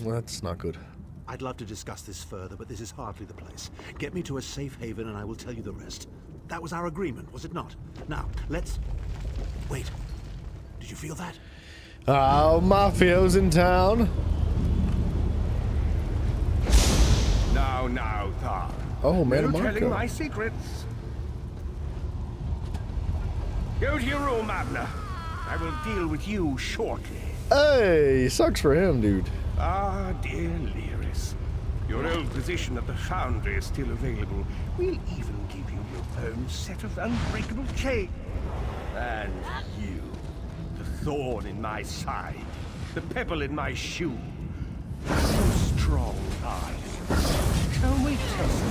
that's not good. I'd love to discuss this further, but this is hardly the place. Get me to a safe haven and I will tell you the rest. That was our agreement, was it not? Now, let's... Wait. Did you feel that? Oh, Mafio's in town. Now, Thar. Oh, No Menimarco. telling my secrets. Go to your room, Abner. I will deal with you shortly. Hey, sucks for him, dude. Ah, dear Lyris. Your old position at the Foundry is still available. We'll even give you your own set of unbreakable chains. And you, the thorn in my side, the pebble in my shoe. So strong are you. Shall we test you?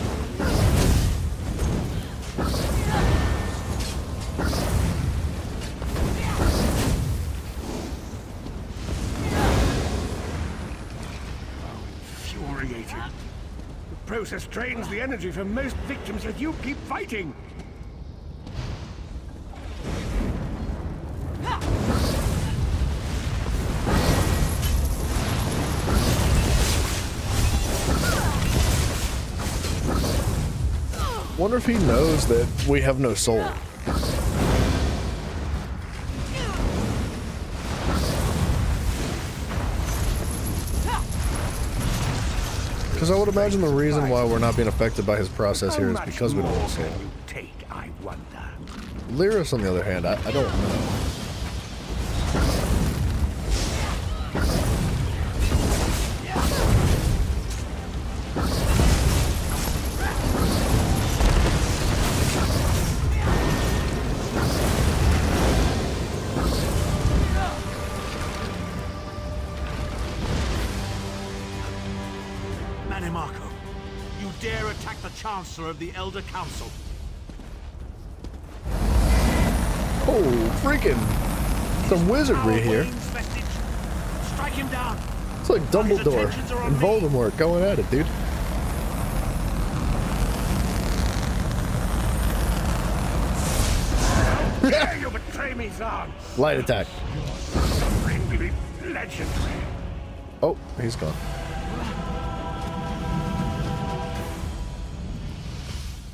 The process drains the energy from most victims, yet you keep fighting. Wonder if he knows that we have no soul. Because I would imagine the reason why we're not being affected by his process here is because we don't have a soul. I wonder. Lyris, on the other hand, I don't know. Menimarco, you dare attack the Chancellor of the Elder Council. Oh, freaking some wizardry here. Strike him down. It's like Dumbledore and Voldemort going at it, dude. How dare you betray me, Zahn? Light attack. Friendly legendary. Oh, he's gone.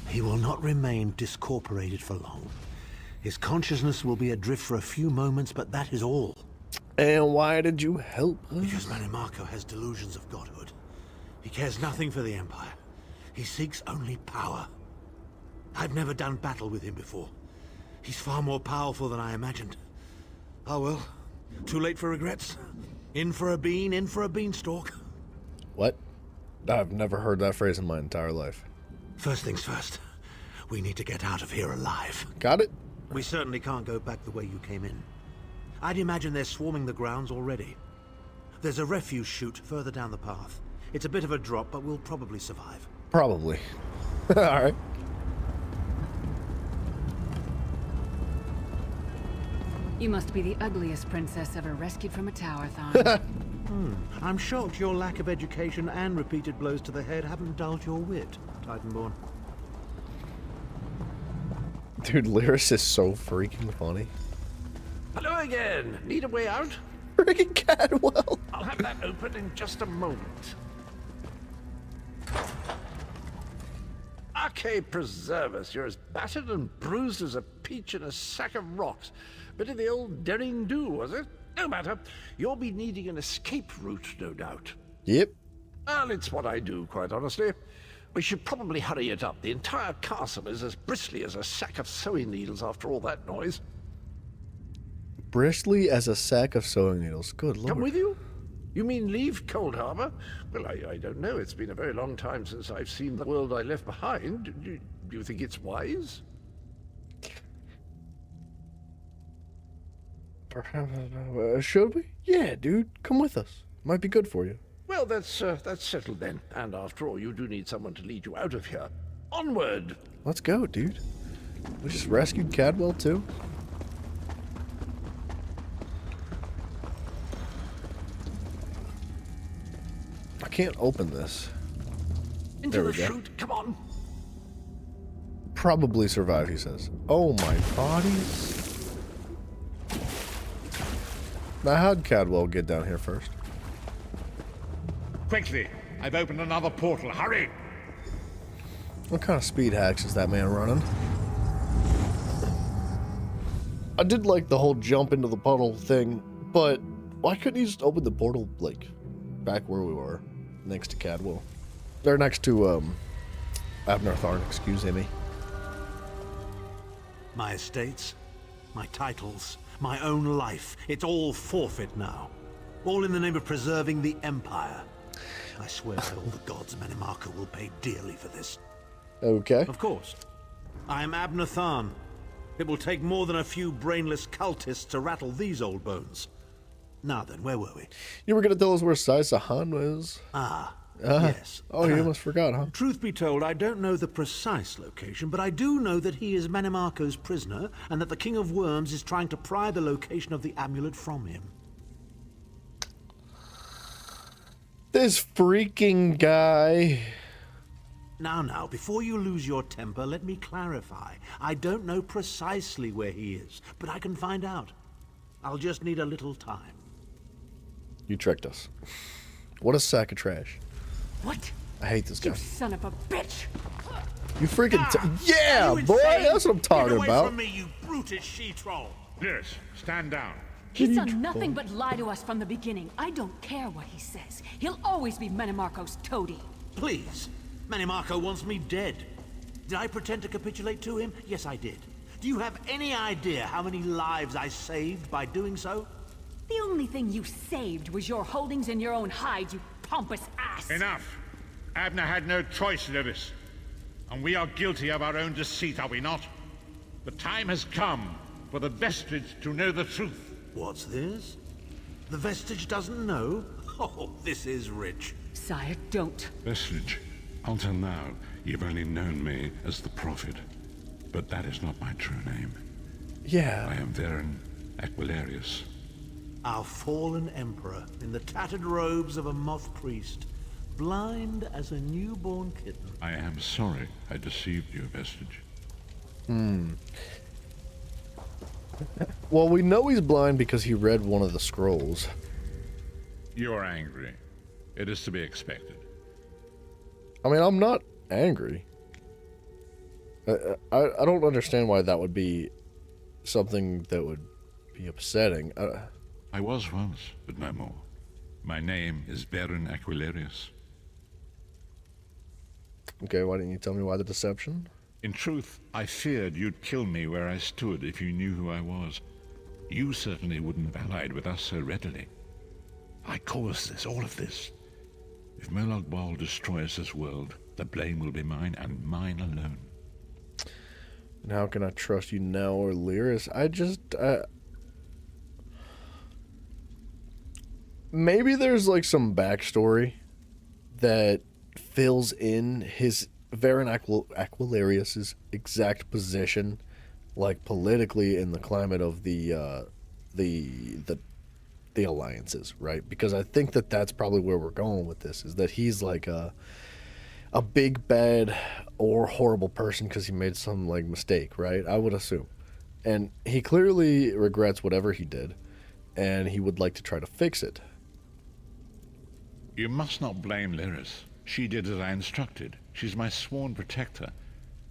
He will not remain discorporated for long. His consciousness will be adrift for a few moments, but that is all. And why did you help us? Because Menimarco has delusions of godhood. He cares nothing for the Empire. He seeks only power. I've never done battle with him before. He's far more powerful than I imagined. Oh well, too late for regrets. In for a bean, in for a beanstalk. What? I've never heard that phrase in my entire life. First things first. We need to get out of here alive. Got it? We certainly can't go back the way you came in. I'd imagine they're swarming the grounds already. There's a refuse chute further down the path. It's a bit of a drop, but we'll probably survive. Probably. Alright. You must be the ugliest princess ever rescued from a tower, Thon. I'm shocked your lack of education and repeated blows to the head haven't dulled your wit, Titanborn. Dude, Lyris is so freaking funny. Hello again. Need a way out? Freaking Cadwell. I'll have that open in just a moment. Arcade preserve us. You're as battered and bruised as a peach in a sack of rocks. Bit of the old daring do, was it? No matter. You'll be needing an escape route, no doubt. Yep. Well, it's what I do, quite honestly. We should probably hurry it up. The entire castle is as bristly as a sack of sewing needles after all that noise. Bristly as a sack of sewing needles. Good lord. Come with you? You mean leave Cold Harbor? Well, I don't know. It's been a very long time since I've seen the world I left behind. Do you think it's wise? Perhaps, should we? Yeah, dude. Come with us. Might be good for you. Well, that's settled then. And after all, you do need someone to lead you out of here. Onward! Let's go, dude. We just rescued Cadwell, too. I can't open this. Into the chute, come on. Probably survive, he says. Oh my bodies. Now, how'd Cadwell get down here first? Quickly! I've opened another portal. Hurry! What kind of speed hacks is that man running? I did like the whole jump into the puddle thing, but why couldn't he just open the portal, like, back where we were, next to Cadwell? Or next to, Abner Tharn, excuse me. My estates, my titles, my own life, it's all forfeit now. All in the name of preserving the Empire. I swear by all the gods, Manimarco will pay dearly for this. Okay. Of course. I am Abner Tharn. It will take more than a few brainless cultists to rattle these old bones. Now then, where were we? You were going to tell us where Sai Sahan was? Yes. Oh, you almost forgot, huh? Truth be told, I don't know the precise location, but I do know that he is Manimarco's prisoner, and that the King of Worms is trying to pry the location of the amulet from him. This freaking guy. Now, before you lose your temper, let me clarify. I don't know precisely where he is, but I can find out. I'll just need a little time. You tricked us. What a sack of trash. What? I hate this guy. You son of a bitch! You freaking yeah, boy, that's what I'm talking Get away about. from me, you brutish she-troll! Yes, stand down. He's done nothing but lie to us from the beginning. I don't care what he says. He'll always be Manimarco's toady. Please. Manimarco wants me dead. Did I pretend to capitulate to him? Yes, I did. Do you have any idea how many lives I saved by doing so? The only thing you saved was your holdings in your own hide, you pompous ass. Enough. Abner had no choice, Lyris. And we are guilty of our own deceit, are we not? The time has come for the Vestige to know the truth. What's this? The Vestige doesn't know? Oh, this is rich. Sire, don't. Vestige, until now, you've only known me as the Prophet. But that is not my true name. Yeah. I am Varen Aquilarius. Our fallen emperor, in the tattered robes of a moth priest, blind as a newborn kitten. I am sorry I deceived you, Vestige. Well, we know he's blind because he read one of the scrolls. You're angry. It is to be expected. I mean, I'm not angry. I don't understand why that would be something that would be upsetting. I was once, but no more. My name is Varen Aquilarius. Okay, why didn't you tell me why the deception? In truth, I feared you'd kill me where I stood if you knew who I was. You certainly wouldn't have allied with us so readily. I caused this, all of this. If Molag Bal destroys this world, the blame will be mine and mine alone. And how can I trust you now or Lyris? Maybe there's like some backstory that fills in his Varen Aquilarius's exact position, like politically in the climate of the the alliances, right? Because I think that that's probably where we're going with this, is that he's like a big bad or horrible person because he made some like mistake, right? I would assume. And he clearly regrets whatever he did, and he would like to try to fix it. You must not blame Lyris. She did as I instructed. She's my sworn protector,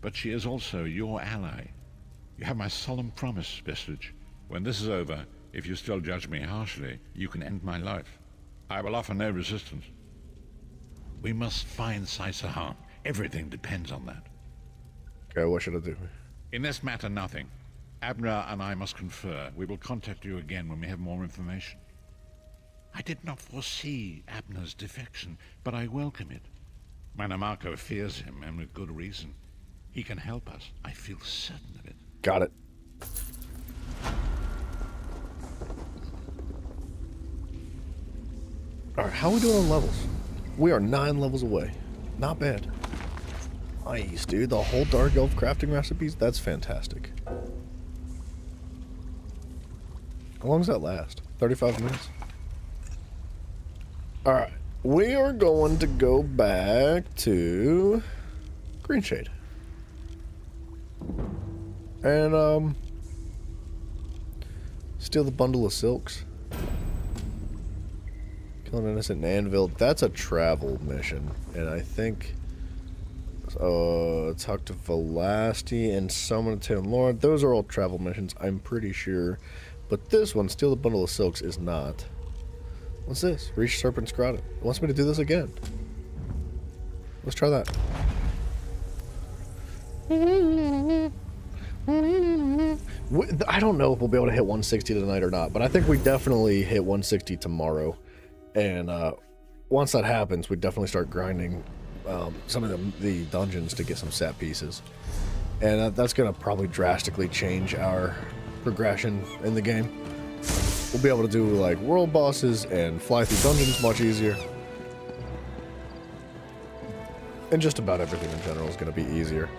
but she is also your ally. You have my solemn promise, Vestige. When this is over, if you still judge me harshly, you can end my life. I will offer no resistance. We must find Saisahan. Everything depends on that. Okay, what should I do? In this matter, nothing. Abner and I must confer. We will contact you again when we have more information. I did not foresee Abner's defection, but I welcome it. Manamako fears him, and with good reason. He can help us. I feel certain of it. Got it. Alright, how are we doing on levels? We are 9 levels away. Not bad. Nice, dude. The whole Dark Elf crafting recipes? That's fantastic. How long does that last? 35 minutes? Alright. We are going to go back to Greenshade. And, steal the bundle of silks. Kill an innocent in Anvil. That's a travel mission. And I think... talk to Velasti and summon a Town Lord. Those are all travel missions, I'm pretty sure. But this one, steal the bundle of silks, is not. What's this? Reach Serpent's Grotto. It wants me to do this again. Let's try that. I don't know if we'll be able to hit 160 tonight or not, but I think we definitely hit 160 tomorrow. And once that happens, we definitely start grinding some of the dungeons to get some set pieces. And that's going to probably drastically change our progression in the game. We'll be able to do like world bosses and fly through dungeons much easier. And just about everything in general is going to be easier.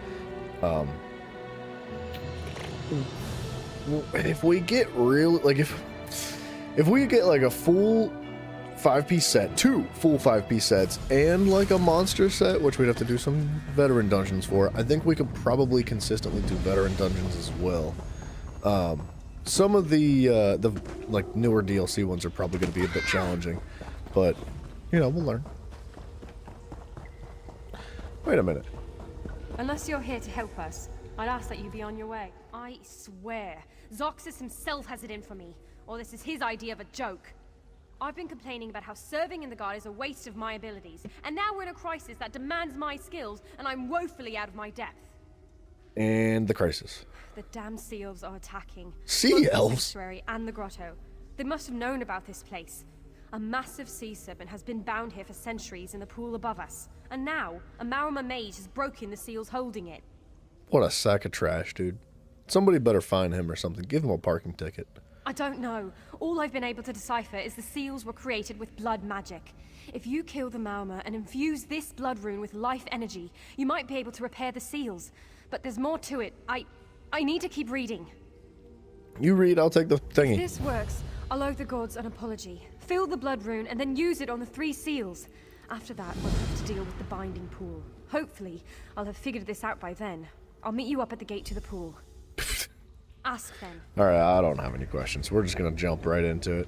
If we get real, like if we get like a full 5-piece set, 2 full 5-piece sets, and like a monster set, which we'd have to do some veteran dungeons for, I think we could probably consistently do veteran dungeons as well. Some of the like newer DLC ones are probably going to be a bit challenging, but you know, we'll learn. Wait a minute. Unless you're here to help us, I'd ask that you be on your way. I swear, Zoxus himself has it in for me, or this is his idea of a joke. I've been complaining about how serving in the Guard is a waste of my abilities, and now we're in a crisis that demands my skills, and I'm woefully out of my depth. And the crisis. The damn sea elves are attacking. Sea elves? The sanctuary and the grotto. They must have known about this place. A massive sea serpent has been bound here for centuries in the pool above us, and now a Marama mage has broken the seals holding it. What a sack of trash, dude. Somebody better find him or something. Give him a parking ticket. I don't know. All I've been able to decipher is the seals were created with blood magic. If you kill the Marama and infuse this blood rune with life energy, you might be able to repair the seals. But there's more to it. I need to keep reading. You read, I'll take the thingy. If this works, I'll owe the gods an apology. Fill the blood rune and then use it on the 3 seals. After that, we'll have to deal with the binding pool. Hopefully, I'll have figured this out by then. I'll meet you up at the gate to the pool. Ask then. Alright, I don't have any questions. We're just gonna jump right into it.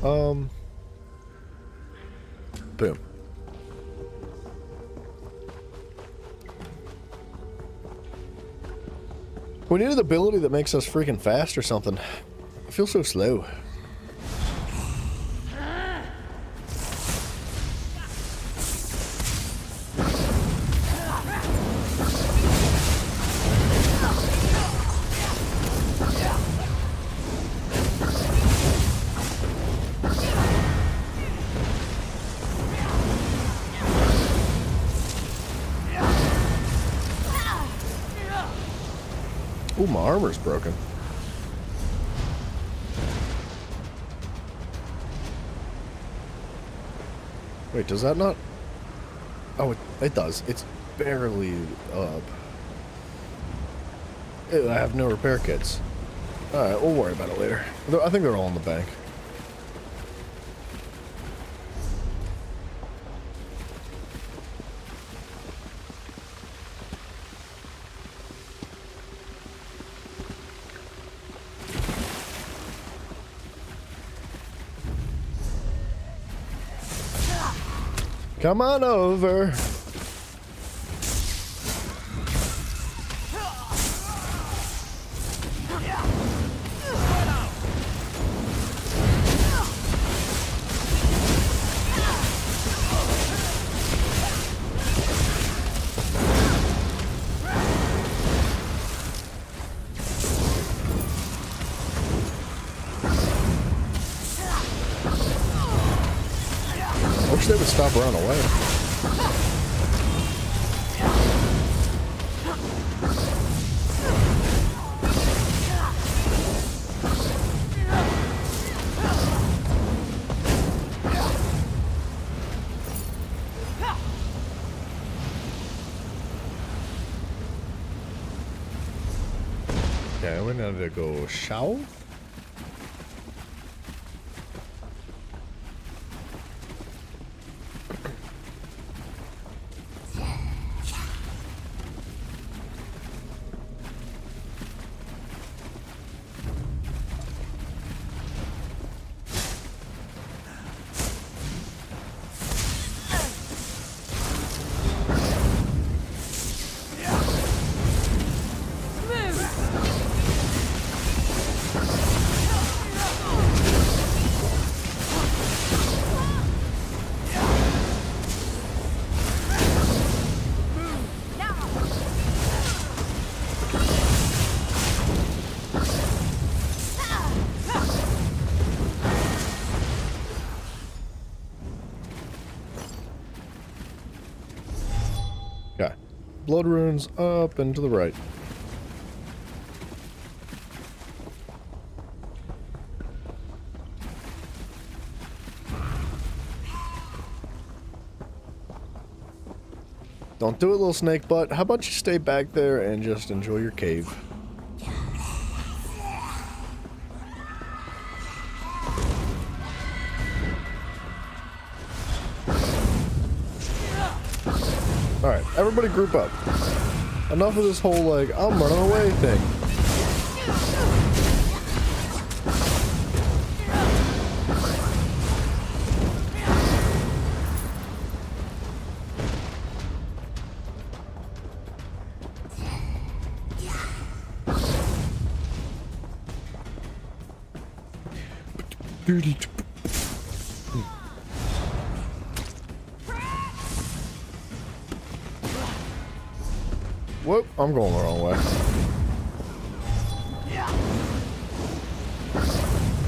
Boom. We need an ability that makes us freaking fast or something. I feel so slow. Ooh, my armor's broken. Wait, does that not? Oh, it does. It's barely up. Ew, I have no repair kits. Alright, we'll worry about it later. I think they're all in the bank. Come on over. I wish they would stop running away. Okay, we need to go south. Okay. Blood runes up and to the right. Don't do it, little snake butt. How about you stay back there and just enjoy your cave? Alright, everybody group up. Enough of this whole, like, I'm running away thing. Whoop, I'm going the wrong way.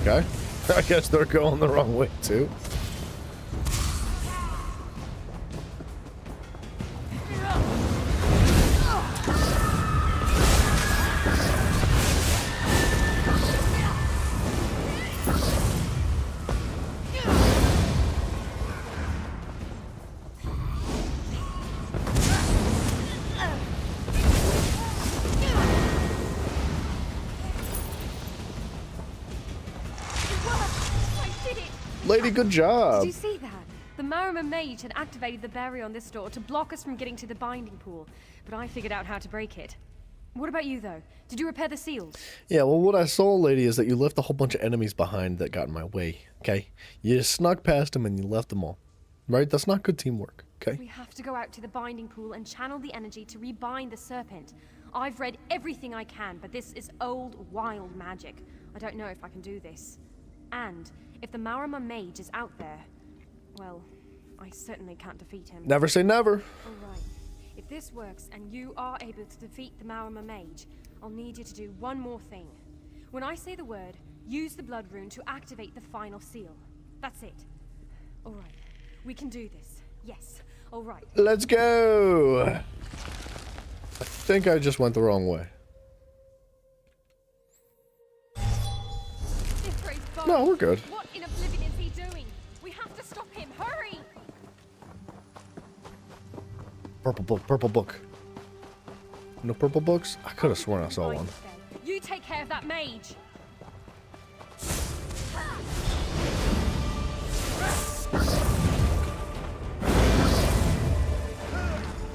Okay. I guess they're going the wrong way too. Lady, good job. Did you see that? The Marama Mage had activated the barrier on this door to block us from getting to the binding pool, but I figured out how to break it. What about you, though? Did you repair the seals? Yeah, well, what I saw, lady, is that you left a whole bunch of enemies behind that got in my way, okay? You just snuck past them and you left them all. Right? That's not good teamwork, okay? We have to go out to the binding pool and channel the energy to rebind the serpent. I've read everything I can, but this is old, wild magic. I don't know if I can do this. And if the Marama Mage is out there, well, I certainly can't defeat him. Never say never. All right. If this works and you are able to defeat the Marama Mage, I'll need you to do one more thing. When I say the word, use the blood rune to activate the final seal. That's it. All right. We can do this. Yes. All right. Let's go. I think I just went the wrong way. No, we're good. What in oblivion is he doing? We have to stop him. Hurry! Purple book, purple book. No purple books? I could have sworn I saw one. You take care of that mage.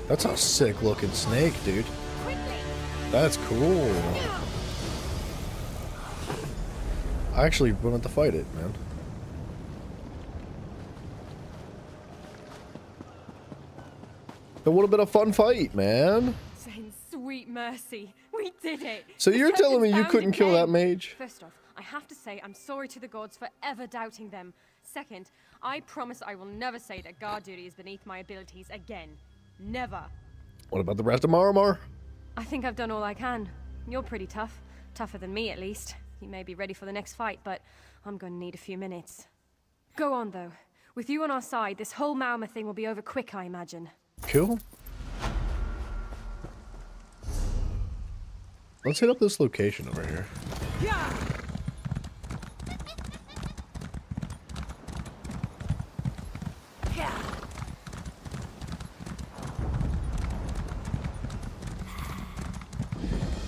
That's a sick looking snake, dude. That's cool. I actually wanted to fight it, man. It would have been a fun fight, man. Saying sweet mercy. We did it. So The you're telling me you serpent couldn't found kill that again. mage? First off, I have to say I'm sorry to the gods for ever doubting them. Second, I promise I will never say that guard duty is beneath my abilities again. Never. What about the rest of Maramar? I think I've done all I can. You're pretty tough. Tougher than me, at least. You may be ready for the next fight, but I'm going to need a few minutes. Go on, though. With you on our side, this whole Malma thing will be over quick, I imagine. Cool. Let's hit up this location over here.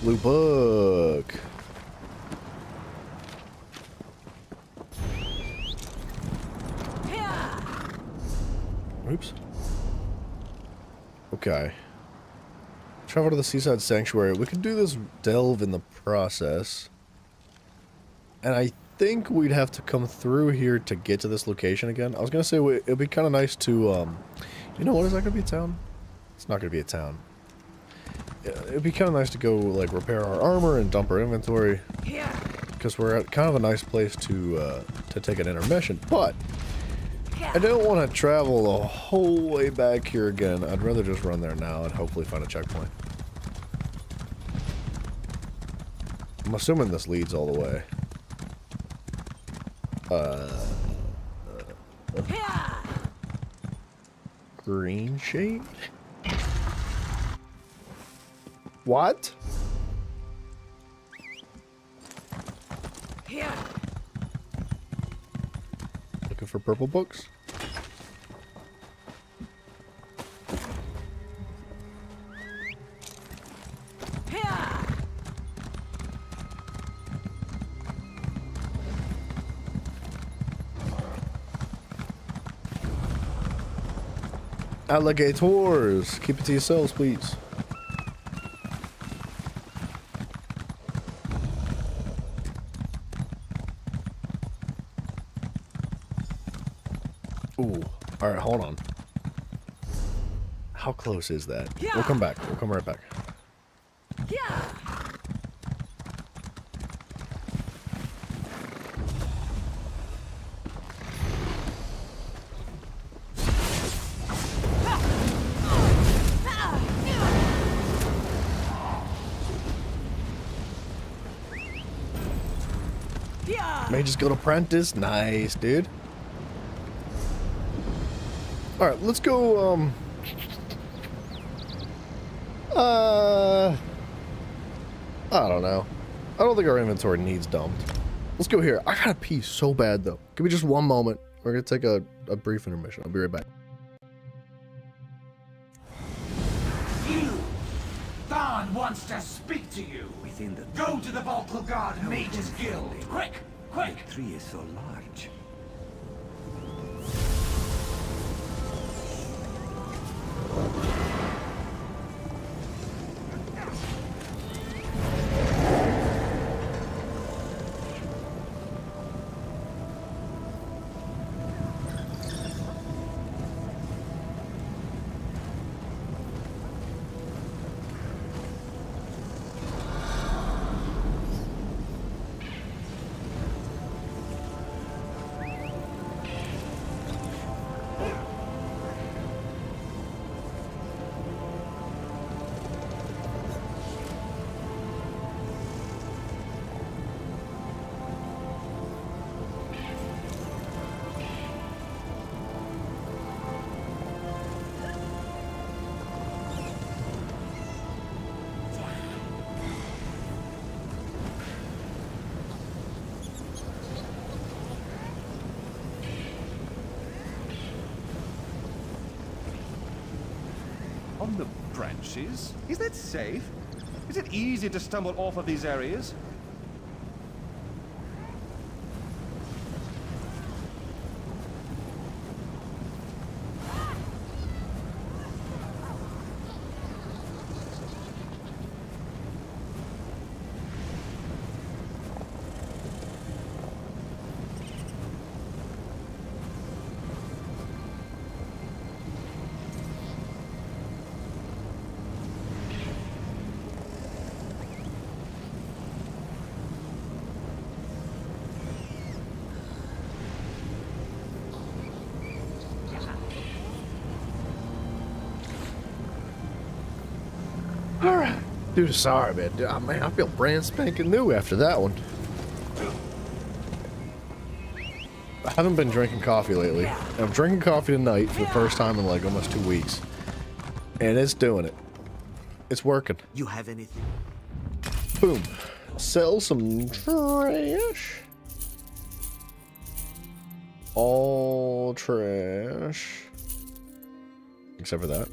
Blue book. Oops. Okay. Travel to the Seaside Sanctuary. We could do this delve in the process. And I think we'd have to come through here to get to this location again. I was going to say it'd be kind of nice to, you know what, is that going to be a town? It's not going to be a town. It'd be kind of nice to go, like, repair our armor and dump our inventory. Because we're at kind of a nice place to take an intermission. But I don't want to travel the whole way back here again. I'd rather just run there now and hopefully find a checkpoint. I'm assuming this leads all the way. Green shade? What? Looking for purple books? Alligators! Keep it to yourselves, please. Ooh. Alright, hold on. How close is that? We'll come back. We'll come right back. Mages go to apprentice. Nice, dude. Alright, let's go, I don't know. I don't think our inventory needs dumped. Let's go here. I gotta pee so bad, though. Give me just one moment. We're gonna take a brief intermission. I'll be right back. You! Thorn wants to speak to you! Within the Go to the Volklegard Mages Guild! Quick! Quick! The tree is so large. On the branches? Is that safe? Is it easy to stumble off of these areas? All right. Dude, sorry, man. Dude, man, I feel brand spanking new after that one. I haven't been drinking coffee lately. And I'm drinking coffee tonight for the first time in like almost 2 weeks. And it's doing it. It's working. You have anything? Boom. Sell some trash. All trash. Except for that.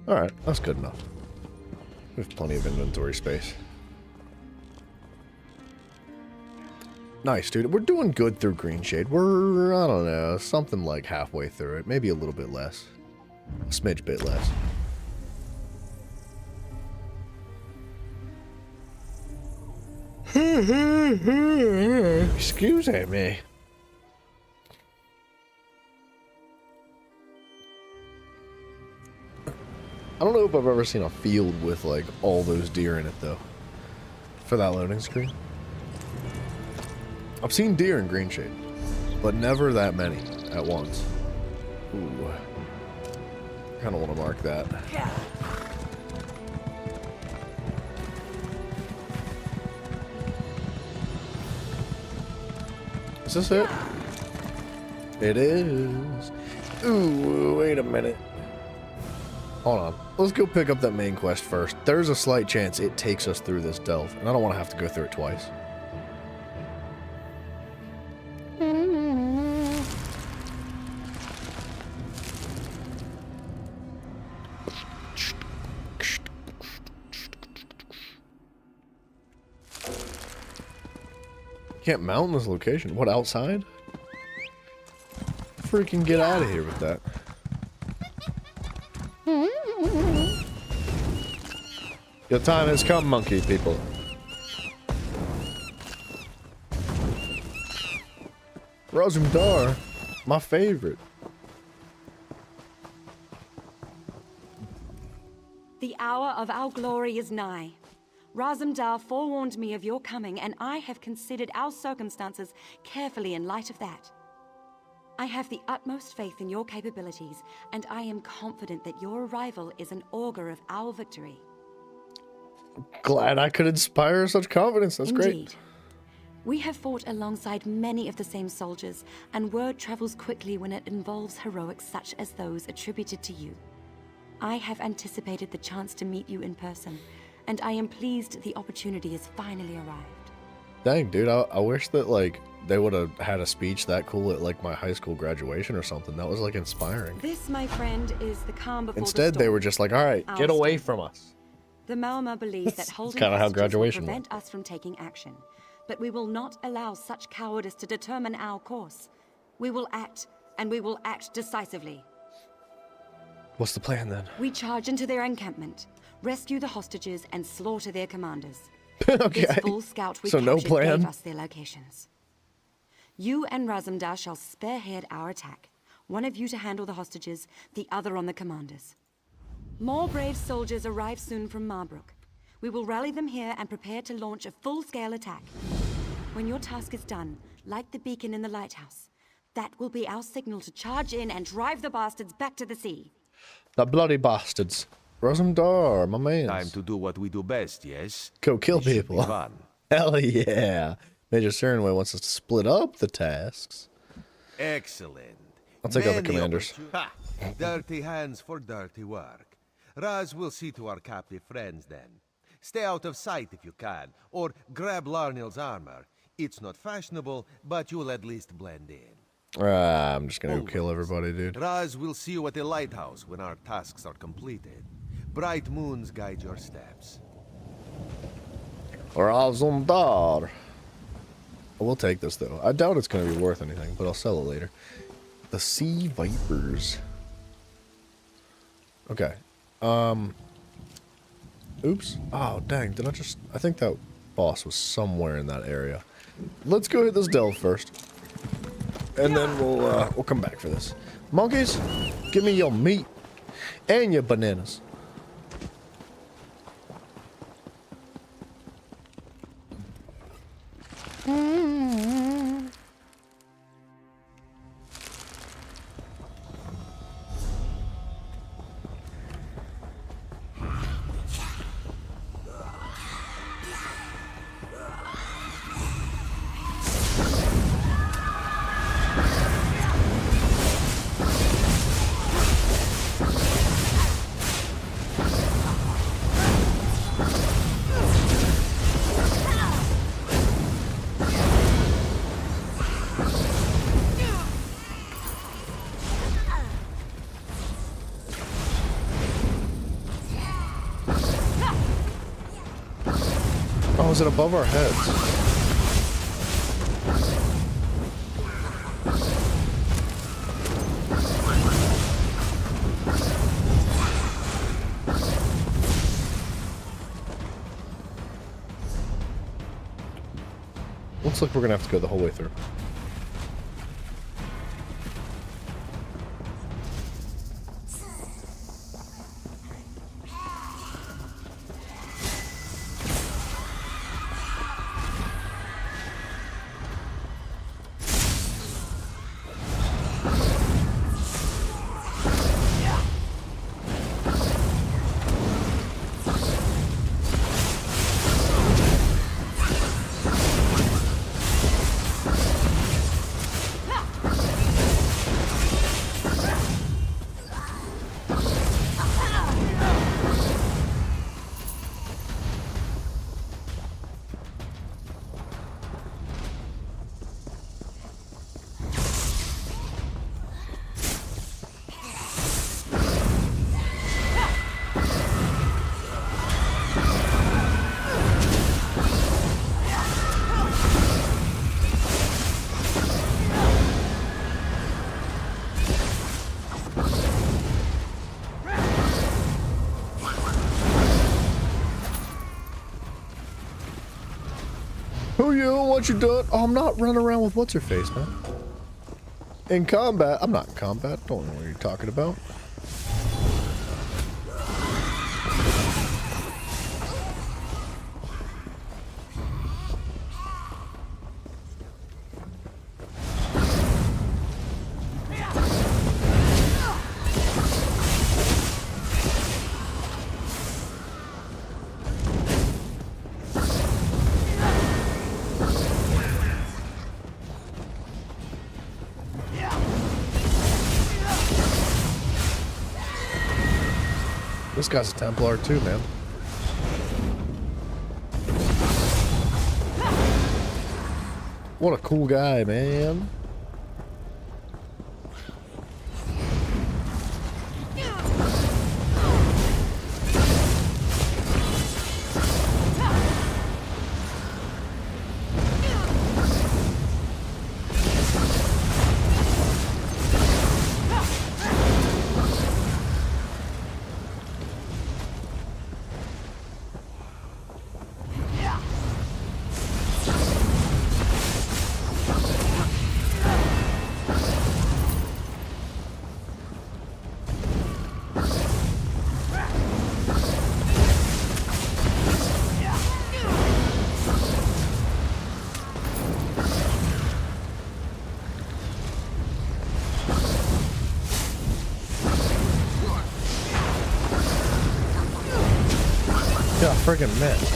Alright, that's good enough. We have plenty of inventory space. Nice, dude. We're doing good through Greenshade. We're, I don't know, something like halfway through it. Maybe a little bit less. A smidge bit less. Excuse me. I don't know if I've ever seen a field with like all those deer in it though. For that loading screen. I've seen deer in Greenshade, but never that many at once. Ooh. Kinda wanna mark that. Is this it? It is. Ooh, wait a minute. Hold on. Let's go pick up that main quest first. There's a slight chance it takes us through this delve, and I don't want to have to go through it twice. Can't mount in this location. What, outside? Freaking get out of here with that. Your time has come, monkey people. Rosendar, my favorite. The hour of our glory is nigh. Razumdar forewarned me of your coming, and I have considered our circumstances carefully in light of that. I have the utmost faith in your capabilities, and I am confident that your arrival is an augur of our victory. Glad I could inspire such confidence. That's Indeed. great. We have fought alongside many of the same soldiers, and word travels quickly when it involves heroics such as those attributed to you. I have anticipated the chance to meet you in person, and I am pleased the opportunity has finally arrived. Dang, dude, I wish that, like, they would have had a speech that cool at, like, my high school graduation or something. That was, like, inspiring. This, my friend, is the calm before Instead, the they storm. were just like, all right, Our get away storm. from us. The Malma believe that holding kinda how hostages graduation will prevent us from taking action, but we will not allow such cowardice to determine our course. We will act, and we will act decisively. What's the plan, then? We charge into their encampment, rescue the hostages, and slaughter their commanders. Okay. This full scout we So no captured plan? gave us their locations. You and Razumdar shall spearhead our attack. One of you to handle the hostages, the other on the commanders. More brave soldiers arrive soon from Marbrook. We will rally them here and prepare to launch a full-scale attack. When your task is done, light the beacon in the lighthouse. That will be our signal to charge in and drive the bastards back to the sea. The bloody bastards. Rosendar, my man. Time to do what we do best, yes? Go kill It should be people. fun. Hell yeah. Major Cernway wants us to split up the tasks. Excellent. I'll take over Many commanders. Ha! Dirty hands for dirty work. Raz will see to our captive friends then. Stay out of sight if you can, or grab Larnil's armor. It's not fashionable, but you'll at least blend in. I'm just gonna go kill everybody, dude. Raz will see you at the lighthouse when our tasks are completed. Bright moons guide your steps. Rosendar. We'll take this, though. I doubt it's gonna be worth anything, but I'll sell it later. The Sea Vipers. Okay. Oops. Oh, dang. Did I just... I think that boss was somewhere in that area. Let's go hit this delve first. And then we'll come back for this. Monkeys, give me your meat. And your bananas. is it above our heads? Looks like we're gonna have to go the whole way through. Who you? What you doing? Oh, I'm not running around with what's her face, man. In combat, I'm not in combat. Don't know what you're talking about. This guy's a Templar too, man. What a cool guy, man. Yeah, friggin' missed.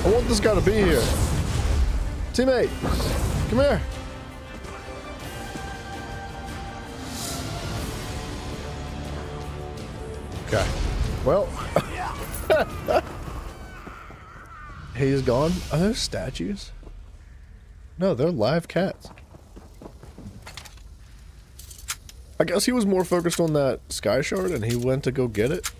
I want this guy to be here. Teammate, come here. Okay. Well. He's gone. Are those statues? No, they're live cats. I guess he was more focused on that sky shard and he went to go get it.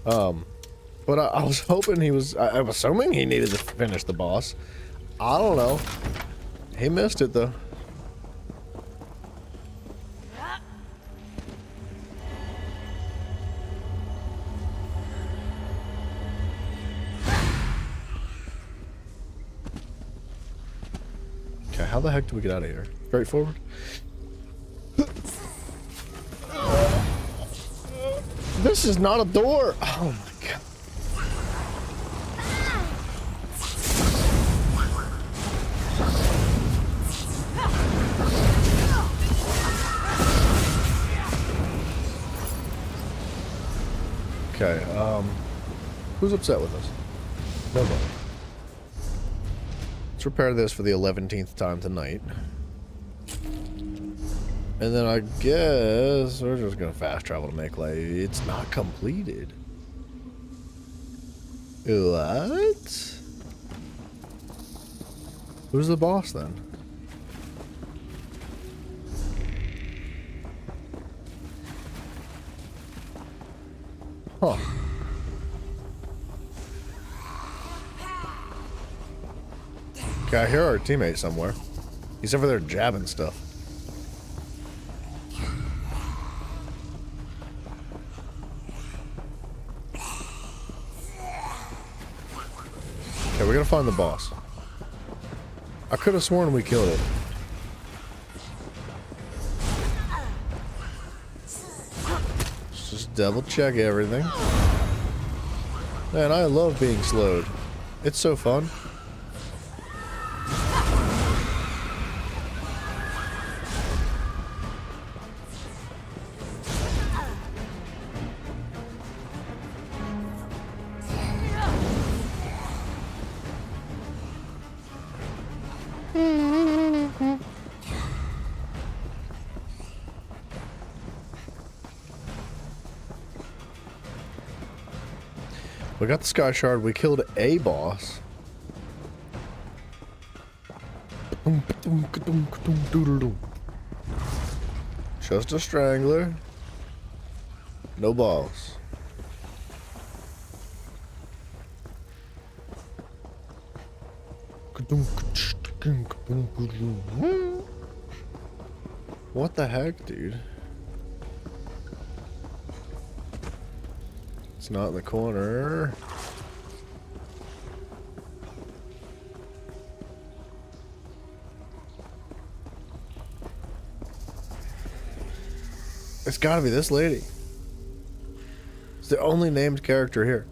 But I was hoping he was, I'm assuming he needed to finish the boss. I don't know. He missed it though. Okay, how the heck do we get out of here? Straight forward? This is not a door. Oh my god. Okay, who's upset with us? Nobody. Let's repair this for the 11th time tonight. And then I guess we're just gonna fast travel to Make Lay. It's not completed. What? Who's the boss then? Huh. Okay, I hear our teammate somewhere. He's over there jabbing stuff. Okay, we're gonna find the boss. I could have sworn we killed it. Let's just double check everything. Man, I love being slowed. It's so fun. We got the Sky Shard. We killed a boss. Just a strangler. No balls. What the heck, dude? It's not in the corner. It's gotta be this lady. It's the only named character here.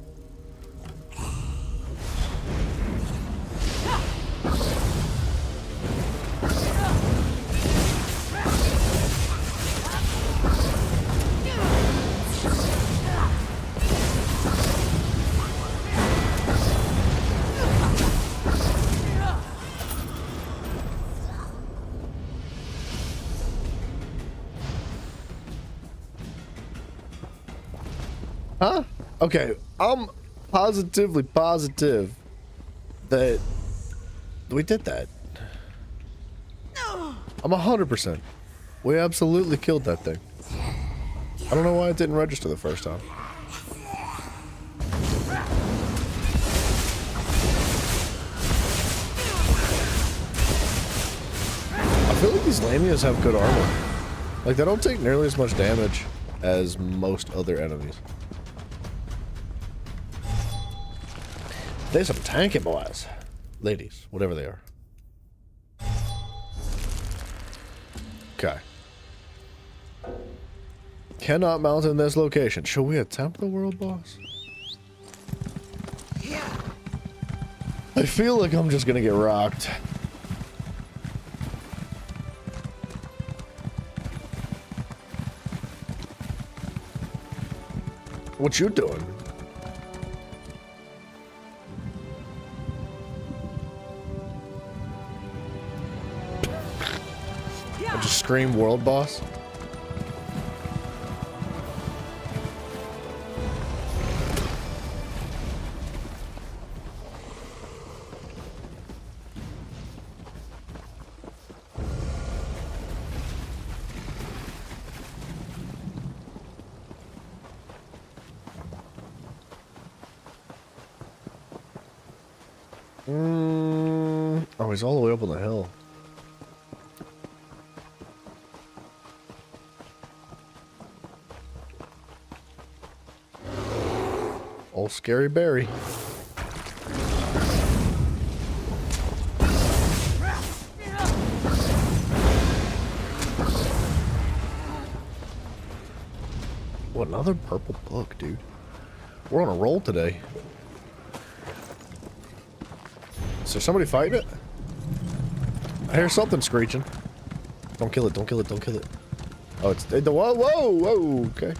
Huh? Okay, I'm positively positive that we did that. I'm 100%. We absolutely killed that thing. I don't know why it didn't register the first time. I feel like these Lamias have good armor. Like, they don't take nearly as much damage as most other enemies. They're some tanky boys. Ladies, whatever they are. Okay. Cannot mount in this location. Shall we attempt the world boss? I feel like I'm just gonna get rocked. What you doing? I just scream world boss. Oh, he's all the way up on the hill. Old Scary Barry. Oh, another purple book, dude. We're on a roll today. Is there somebody fighting it? I hear something screeching. Don't kill it, don't kill it, don't kill it. Oh, it's... Whoa, whoa, whoa, okay.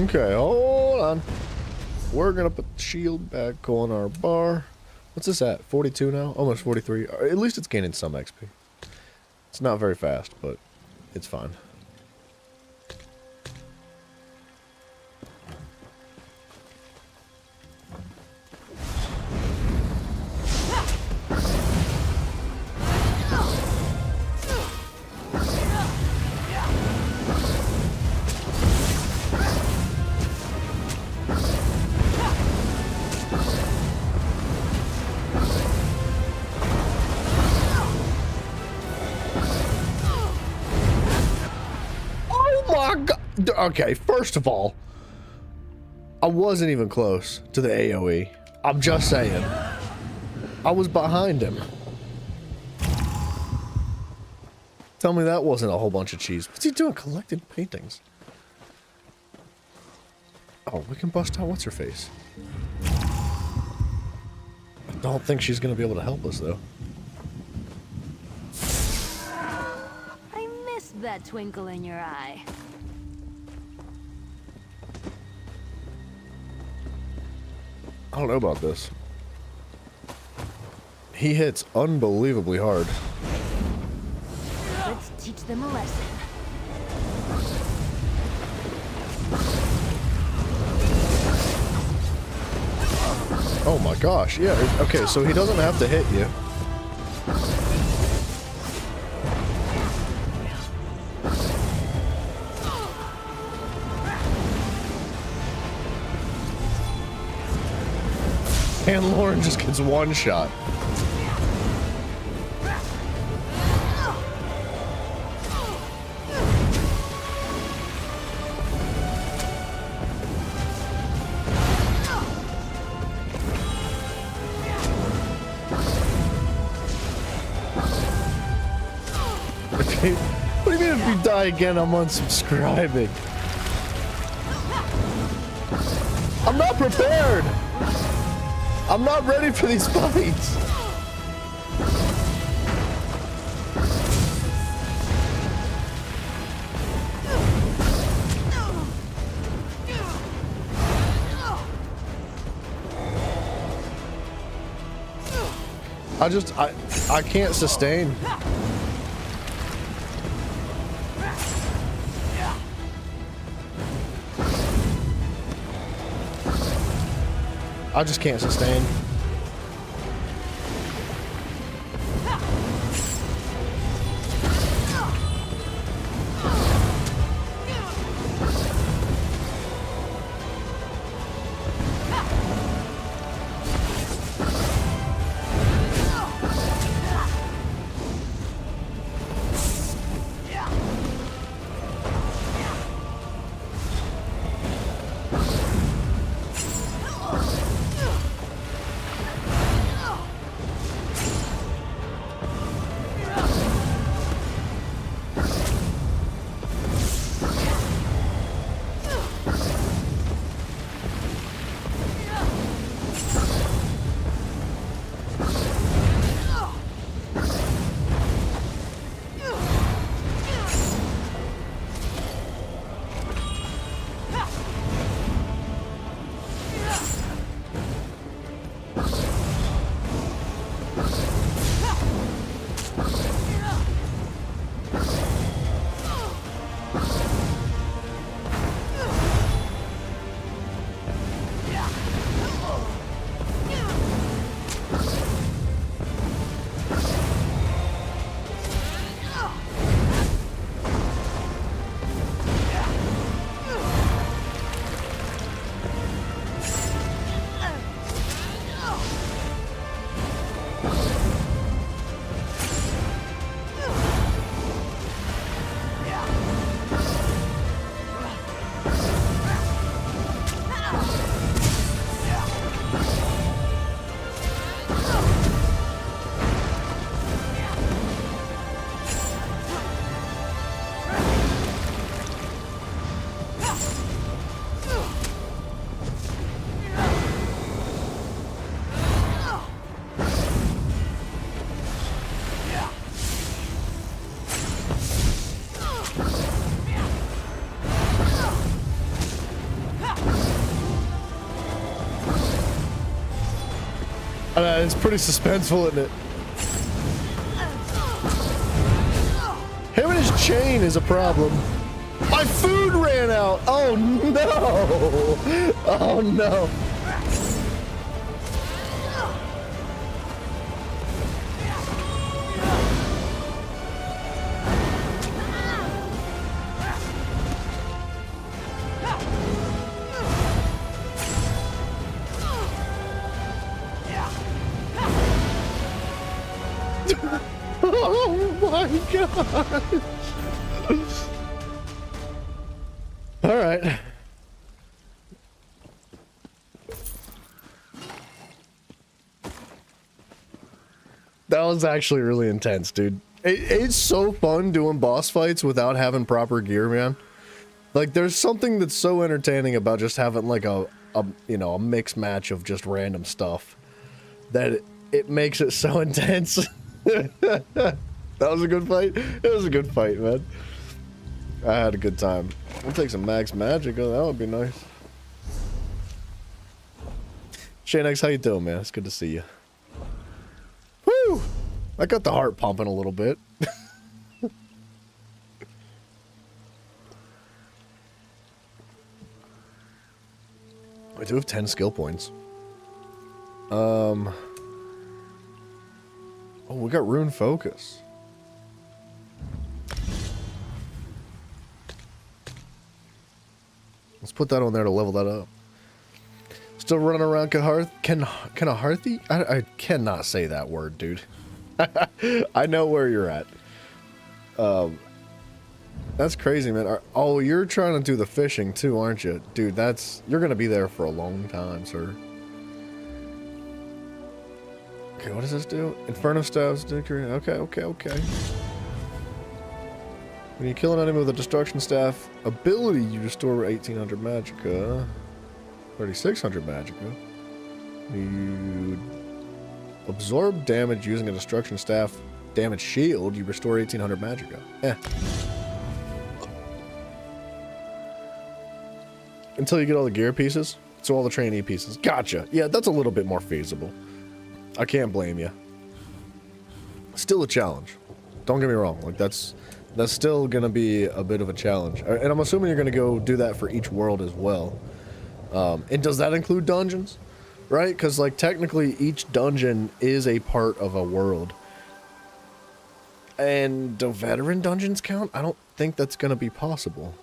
Okay, hold on. We're gonna put the shield back on our bar. What's this at? 42 now? Almost 43. At least it's gaining some XP. It's not very fast, but it's fine. Okay, first of all, I wasn't even close to the AoE. I'm just saying. I was behind him. Tell me that wasn't a whole bunch of cheese. What's he doing? Collecting paintings. Oh, we can bust out what's-her-face. I don't think she's going to be able to help us, though. I missed that twinkle in your eye. I don't know about this. He hits unbelievably hard. Let's teach them a lesson. Oh my gosh, yeah, okay, so he doesn't have to hit you. And Lauren just gets one shot. What do you mean if you die again, I'm unsubscribing? I'm not prepared! I'm not ready for these fights! I can't sustain. I just can't sustain. It's pretty suspenseful, isn't it? chain is a problem. My food ran out. Oh no. Oh no. Oh my god. All right. That was actually really intense, dude. It's so fun doing boss fights without having proper gear, man. Like, there's something that's so entertaining about just having like a mixed match of just random stuff that it makes it so intense. That was a good fight. It was a good fight, man. I had a good time. We'll take some Max Magic. Oh, that would be nice. Shane X, how you doing, man? It's good to see you. Woo! I got the heart pumping a little bit. I do have 10 skill points. Oh, we got Rune Focus. Let's put that on there to level that up. Still running around Kaharthi? I cannot say that word, dude. I know where you're at. That's crazy, man. Oh, you're trying to do the fishing too, aren't you? Dude, you're gonna be there for a long time, sir. Okay, what does this do? Inferno Staves. Okay. When you kill an enemy with a Destruction Staff ability, you restore 1800 Magicka. 3600 Magicka. You absorb damage using a Destruction Staff damage shield, you restore 1800 Magicka. Until you get all the gear pieces. So all the trainee pieces. Gotcha. Yeah, that's a little bit more feasible. I can't blame you. Still a challenge. Don't get me wrong. Like, that's still gonna be a bit of a challenge. And I'm assuming you're gonna go do that for each world as well. And does that include dungeons? Right? Because, like, technically each dungeon is a part of a world. And do veteran dungeons count? I don't think that's gonna be possible.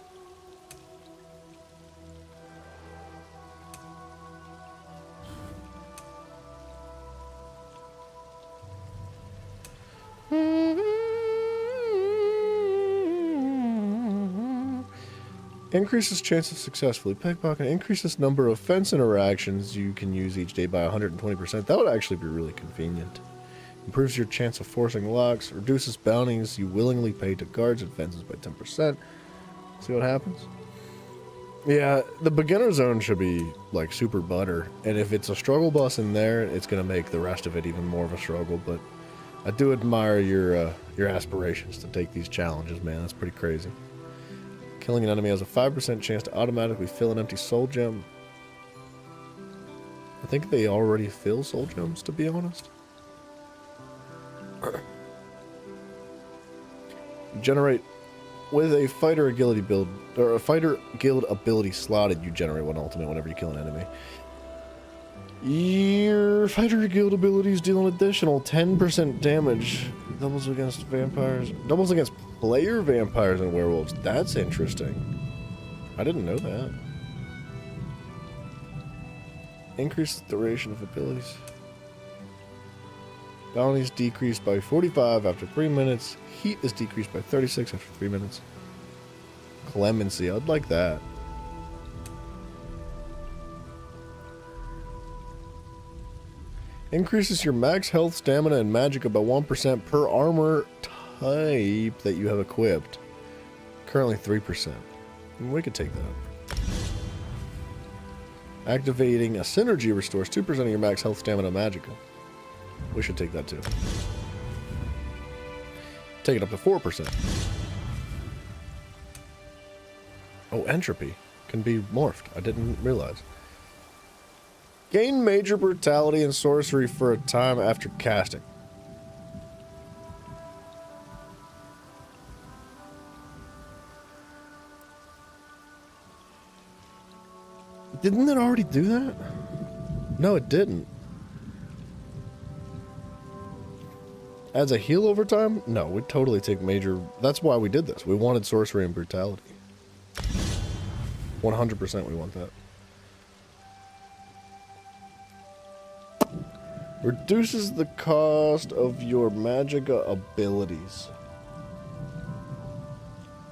Increases chance of successfully pickpocketing. Increases number of fence interactions you can use each day by 120%. That would actually be really convenient. Improves your chance of forcing locks. Reduces bounties you willingly pay to guards and fences by 10%. See what happens? Yeah, the beginner zone should be like super butter. And if it's a struggle boss in there, it's going to make the rest of it even more of a struggle. But I do admire your aspirations to take these challenges, man. That's pretty crazy. Killing an enemy has a 5% chance to automatically fill an empty soul gem. I think they already fill soul gems, to be honest. Generate with a fighter agility build, or a fighter guild ability slotted, you generate one ultimate whenever you kill an enemy. Your fighter guild abilities deal an additional 10% damage. Doubles against vampires. Doubles against player vampires and werewolves. That's interesting. I didn't know that. Increase the duration of abilities. Bounties decreased by 45 after 3 minutes. Heat is decreased by 36 after 3 minutes. Clemency. I'd like that. Increases your max health, stamina, and magicka by 1% per armor type that you have equipped. Currently 3%. We could take that. Activating a synergy restores 2% of your max health, stamina, and magicka. We should take that too. Take it up to 4%. Oh, entropy can be morphed. I didn't realize. Gain major brutality and sorcery for a time after casting. Didn't it already do that? No, it didn't. Adds a heal over time? No, we totally take major... That's why we did this. We wanted sorcery and brutality. 100% we want that. Reduces the cost of your Magicka abilities.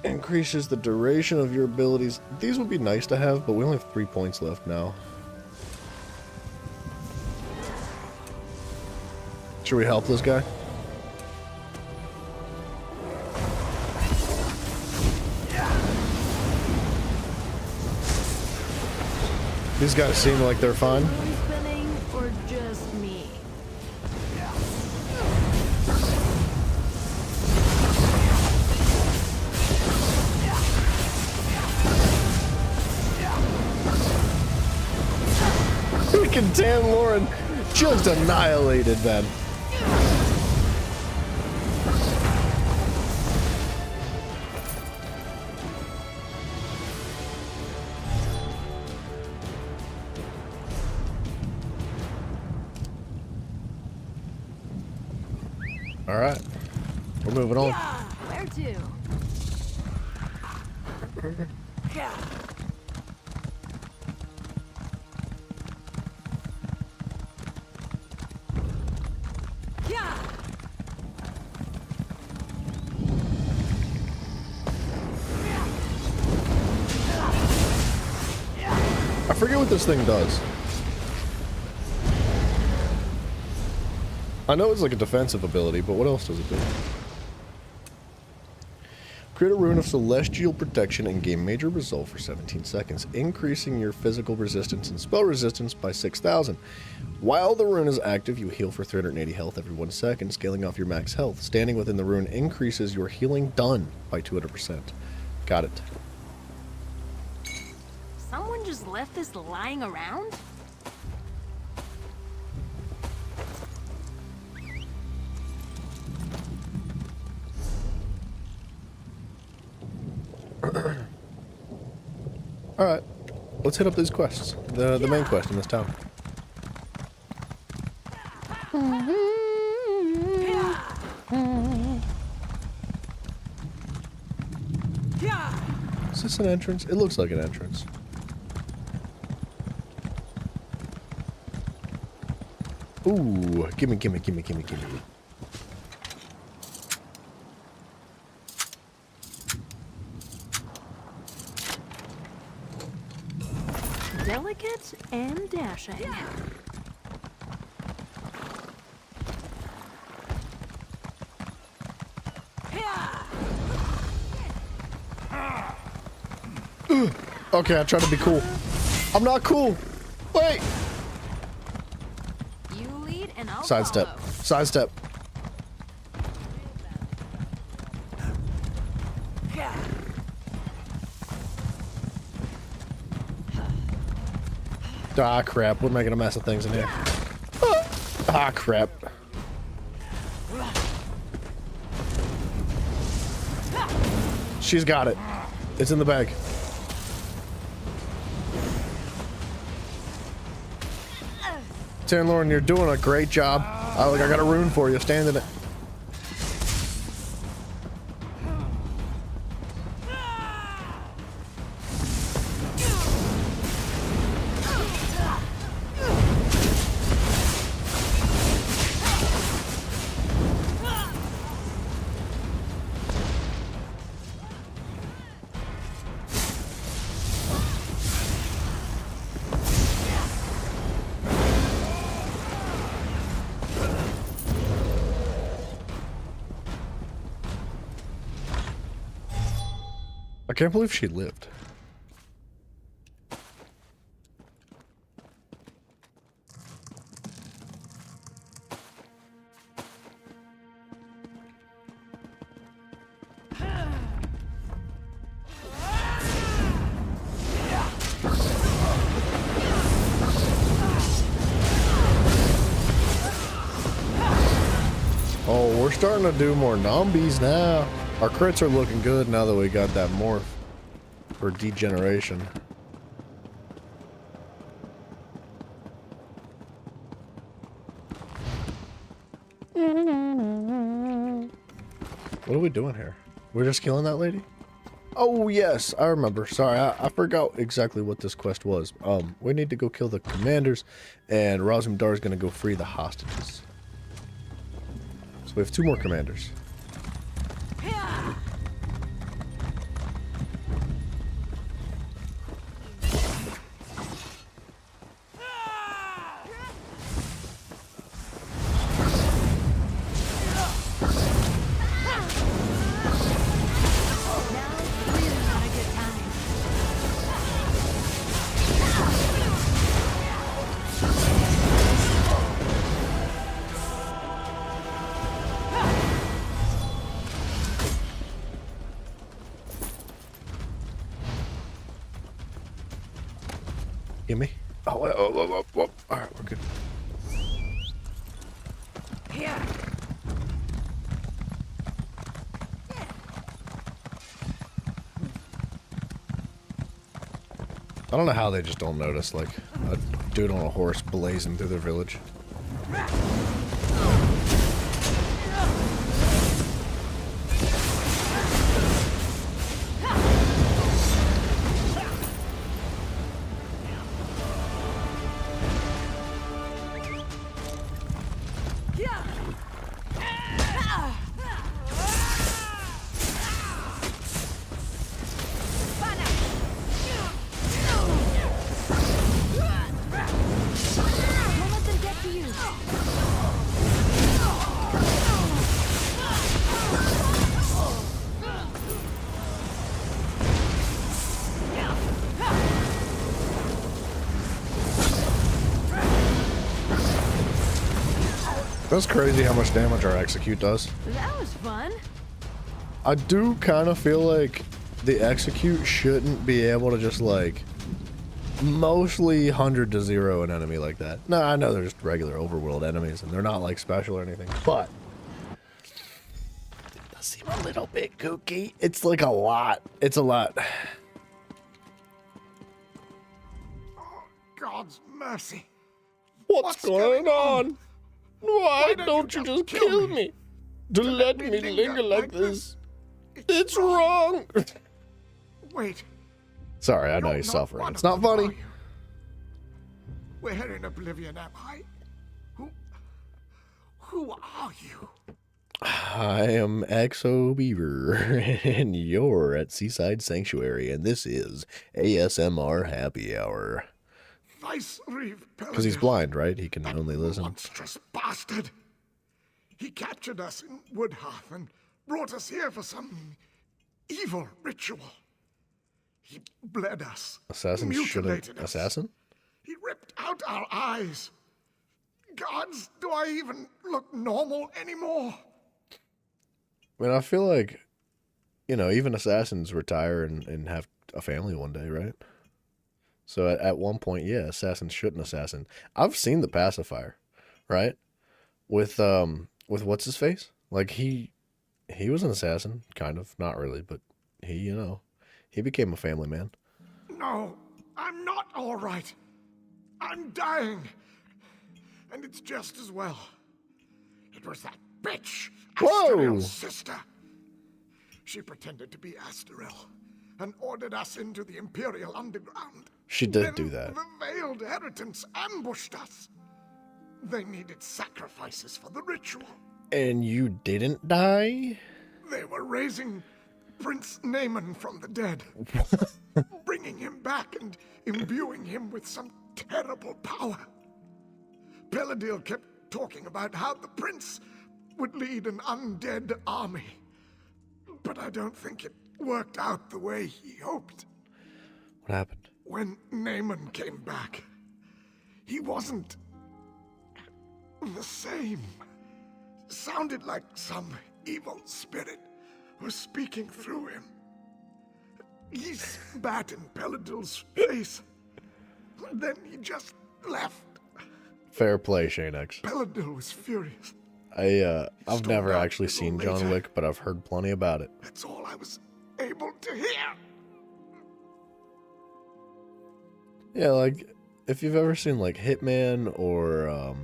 Increases the duration of your abilities. These would be nice to have, but we only have 3 points left now. Should we help this guy? These guys seem like they're fine. Spinning or just me? Freaking Dan Lauren just annihilated, man. All right, we're moving on. Where to? I forget what this thing does. I know it's like a defensive ability, but what else does it do? Create a rune of celestial protection and gain major resolve for 17 seconds, increasing your physical resistance and spell resistance by 6,000. While the rune is active, you heal for 380 health every 1 second, scaling off your max health. Standing within the rune increases your healing done by 200%. Got it. Someone just left this lying around? Alright, let's hit up these quests. The main quest in this town. Is this an entrance? It looks like an entrance. Ooh, gimme. Delicate and dashing. Okay, I try to be cool. I'm not cool. Wait. You lead and I'll Sidestep. Sidestep. Ah, crap. We're making a mess of things in here. Ah, crap. She's got it. It's in the bag. Taryn Lauren, you're doing a great job. I got a rune for you. Stand in it. I can't believe she lived. Oh, we're starting to do more zombies now. Our crits are looking good now that we got that morph for degeneration. What are we doing here? We're just killing that lady? Oh, yes, I remember. Sorry, I forgot exactly what this quest was. We need to go kill the commanders, and Razumdar is going to go free the hostages. So we have 2 more commanders. Give me. Oh, all right, we're good. Here. I don't know how they just don't notice, like, a dude on a horse blazing through their village. That's crazy how much damage our execute does. That was fun. I do kind of feel like the execute shouldn't be able to just like mostly 100 to 0 an enemy like that. No, I know they're just regular overworld enemies and they're not like special or anything, but it does seem a little bit kooky. It's like a lot. It's a lot. God's mercy. What's going on? Why don't you just kill me? To let me linger like this. It's wrong. Wait. Sorry, I know you're suffering. It's not funny. We're here in Oblivion, am I? Who are you? I am Exo Beaver, and you're at Seaside Sanctuary, and this is ASMR Happy Hour. Vice Reeve Because he's blind, right? He can only listen. Monstrous bastard! He captured us in Woodhearth and brought us here for some evil ritual. He bled us. Assassin shouldn't. Mutilated us. Assassin? He ripped out our eyes. Gods, do I even look normal anymore? I mean, I feel like, you know, even assassins retire and have a family one day, right? So at one point, yeah, assassins shouldn't assassin. I've seen the pacifier, right? With what's his face? Like he was an assassin, kind of, not really, but he, you know, he became a family man. No, I'm not all right. I'm dying. And it's just as well. It was that bitch, Asteril's sister. She pretended to be Asteril and ordered us into the Imperial Underground. She did do that. The Veiled Heritants ambushed us. They needed sacrifices for the ritual. And you didn't die? They were raising Prince Naaman from the dead, bringing him back and imbuing him with some terrible power. Peladil kept talking about how the prince would lead an undead army, but I don't think it worked out the way he hoped. What happened? When Naaman came back, he wasn't the same. Sounded like some evil spirit was speaking through him. He spat in Peladil's face. Then he just left. Fair play, Shane X. Peladil was furious. I've never actually seen John Wick, but I've heard plenty about it. That's all I was able to hear. Yeah, like, if you've ever seen, like, Hitman or,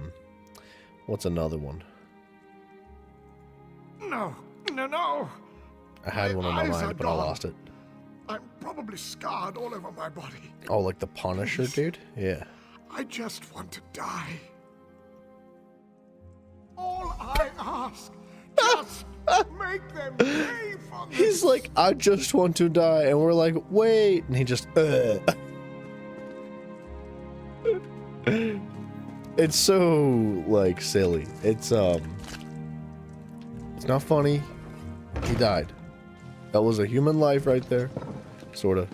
what's another one? No, no, no! I had one in my mind, but I lost it. I'm probably scarred all over my body. Oh, like the Punisher, dude? Yeah. I just want to die. All I ask, just make them pay for this. He's like, I just want to die. And we're like, wait. And he just, It's so, like, silly. It's not funny. He died. That was a human life right there. Sorta.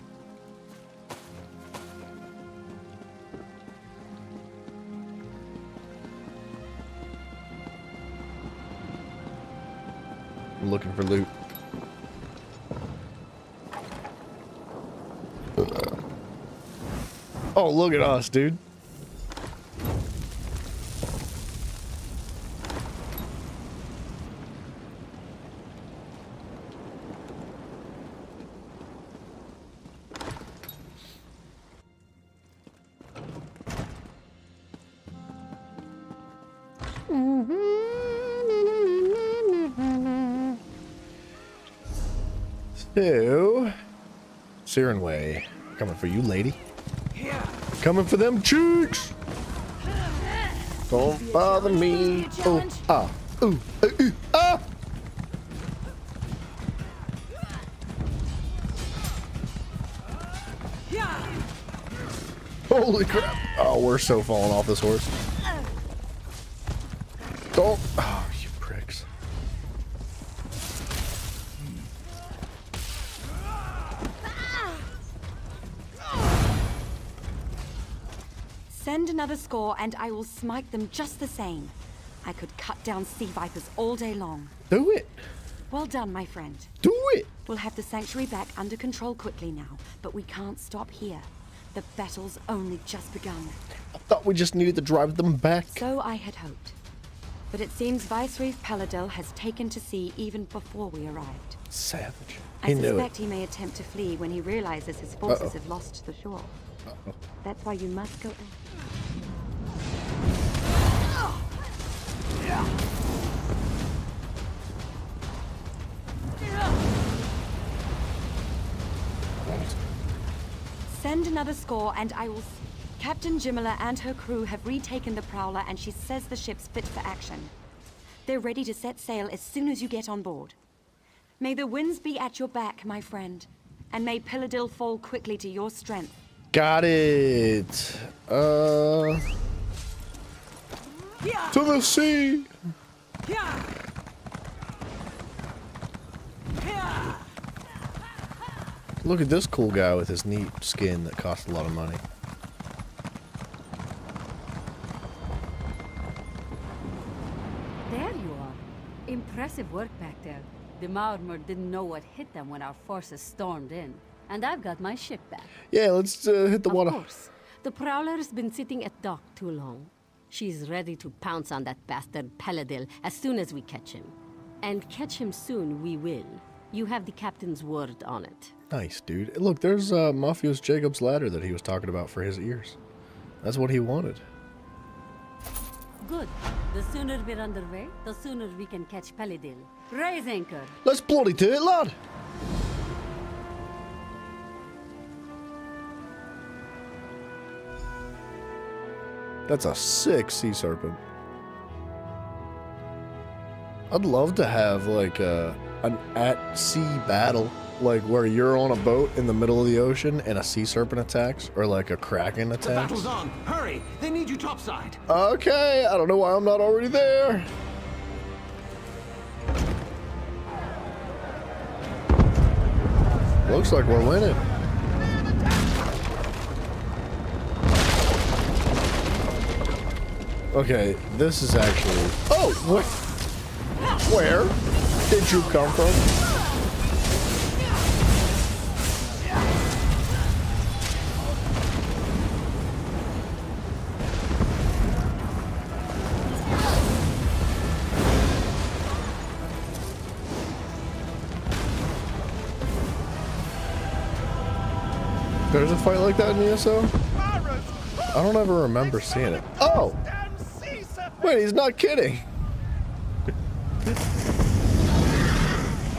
I'm looking for loot. Oh, look at us, dude. So, Siren Way, coming for you, lady. Coming for them cheeks. Don't bother me. Oh, ah, ooh, ah. Holy crap! Oh, we're so falling off this horse. Don't. Oh, you pricks. Send another score and I will smite them just the same. I could cut down sea vipers all day long. Do it. Well done, my friend. Do it. We'll have the sanctuary back under control quickly now, but we can't stop here. The battle's only just begun. I thought we just needed to drive them back. So I had hoped. But it seems Vicereef Paladel has taken to sea even before we arrived. Savage. I suspect he may attempt to flee when he realizes his forces have lost the shore. That's why you must go in. Send another score and I will... Captain Jimala and her crew have retaken the Prowler and she says the ship's fit for action. They're ready to set sail as soon as you get on board. May the winds be at your back, my friend. And may Paladil fall quickly to your strength. Got it. To the sea. Look at this cool guy with his neat skin that costs a lot of money. There you are. Impressive work back there. The Maormer didn't know what hit them when our forces stormed in. And I've got my ship back. Yeah, let's hit the water. Of course. The Prowler's been sitting at dock too long. She's ready to pounce on that bastard Paladil as soon as we catch him. And catch him soon we will. You have the captain's word on it. Nice, dude. Look, there's Mafio's Jacob's Ladder that he was talking about for his ears. That's what he wanted. Good. The sooner we're underway, the sooner we can catch Paladil. Raise anchor. Let's bloody do it, lad. That's a sick sea serpent. I'd love to have like an at-sea battle, like where you're on a boat in the middle of the ocean and a sea serpent attacks, or like a kraken attacks. The battle's on! Hurry! They need you topside! Okay, I don't know why I'm not already there. Looks like we're winning. Okay, this is actually... Oh, what? Where did you come from? There's a fight like that in ESO? I don't ever remember seeing it. Oh! Wait, he's not kidding.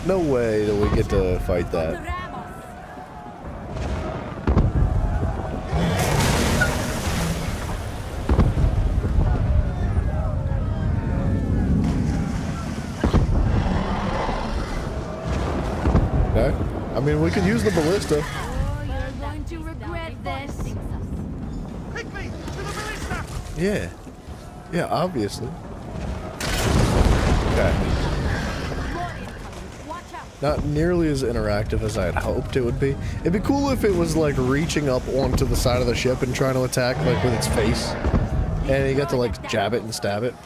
No way that we get to fight that. Okay. I mean, we could use the ballista. You're going to regret this. Quickly, to the ballista! Yeah. Yeah, obviously. Okay. Not nearly as interactive as I had hoped it would be. It'd be cool if it was like reaching up onto the side of the ship and trying to attack like with its face. And you got to like jab it and stab it.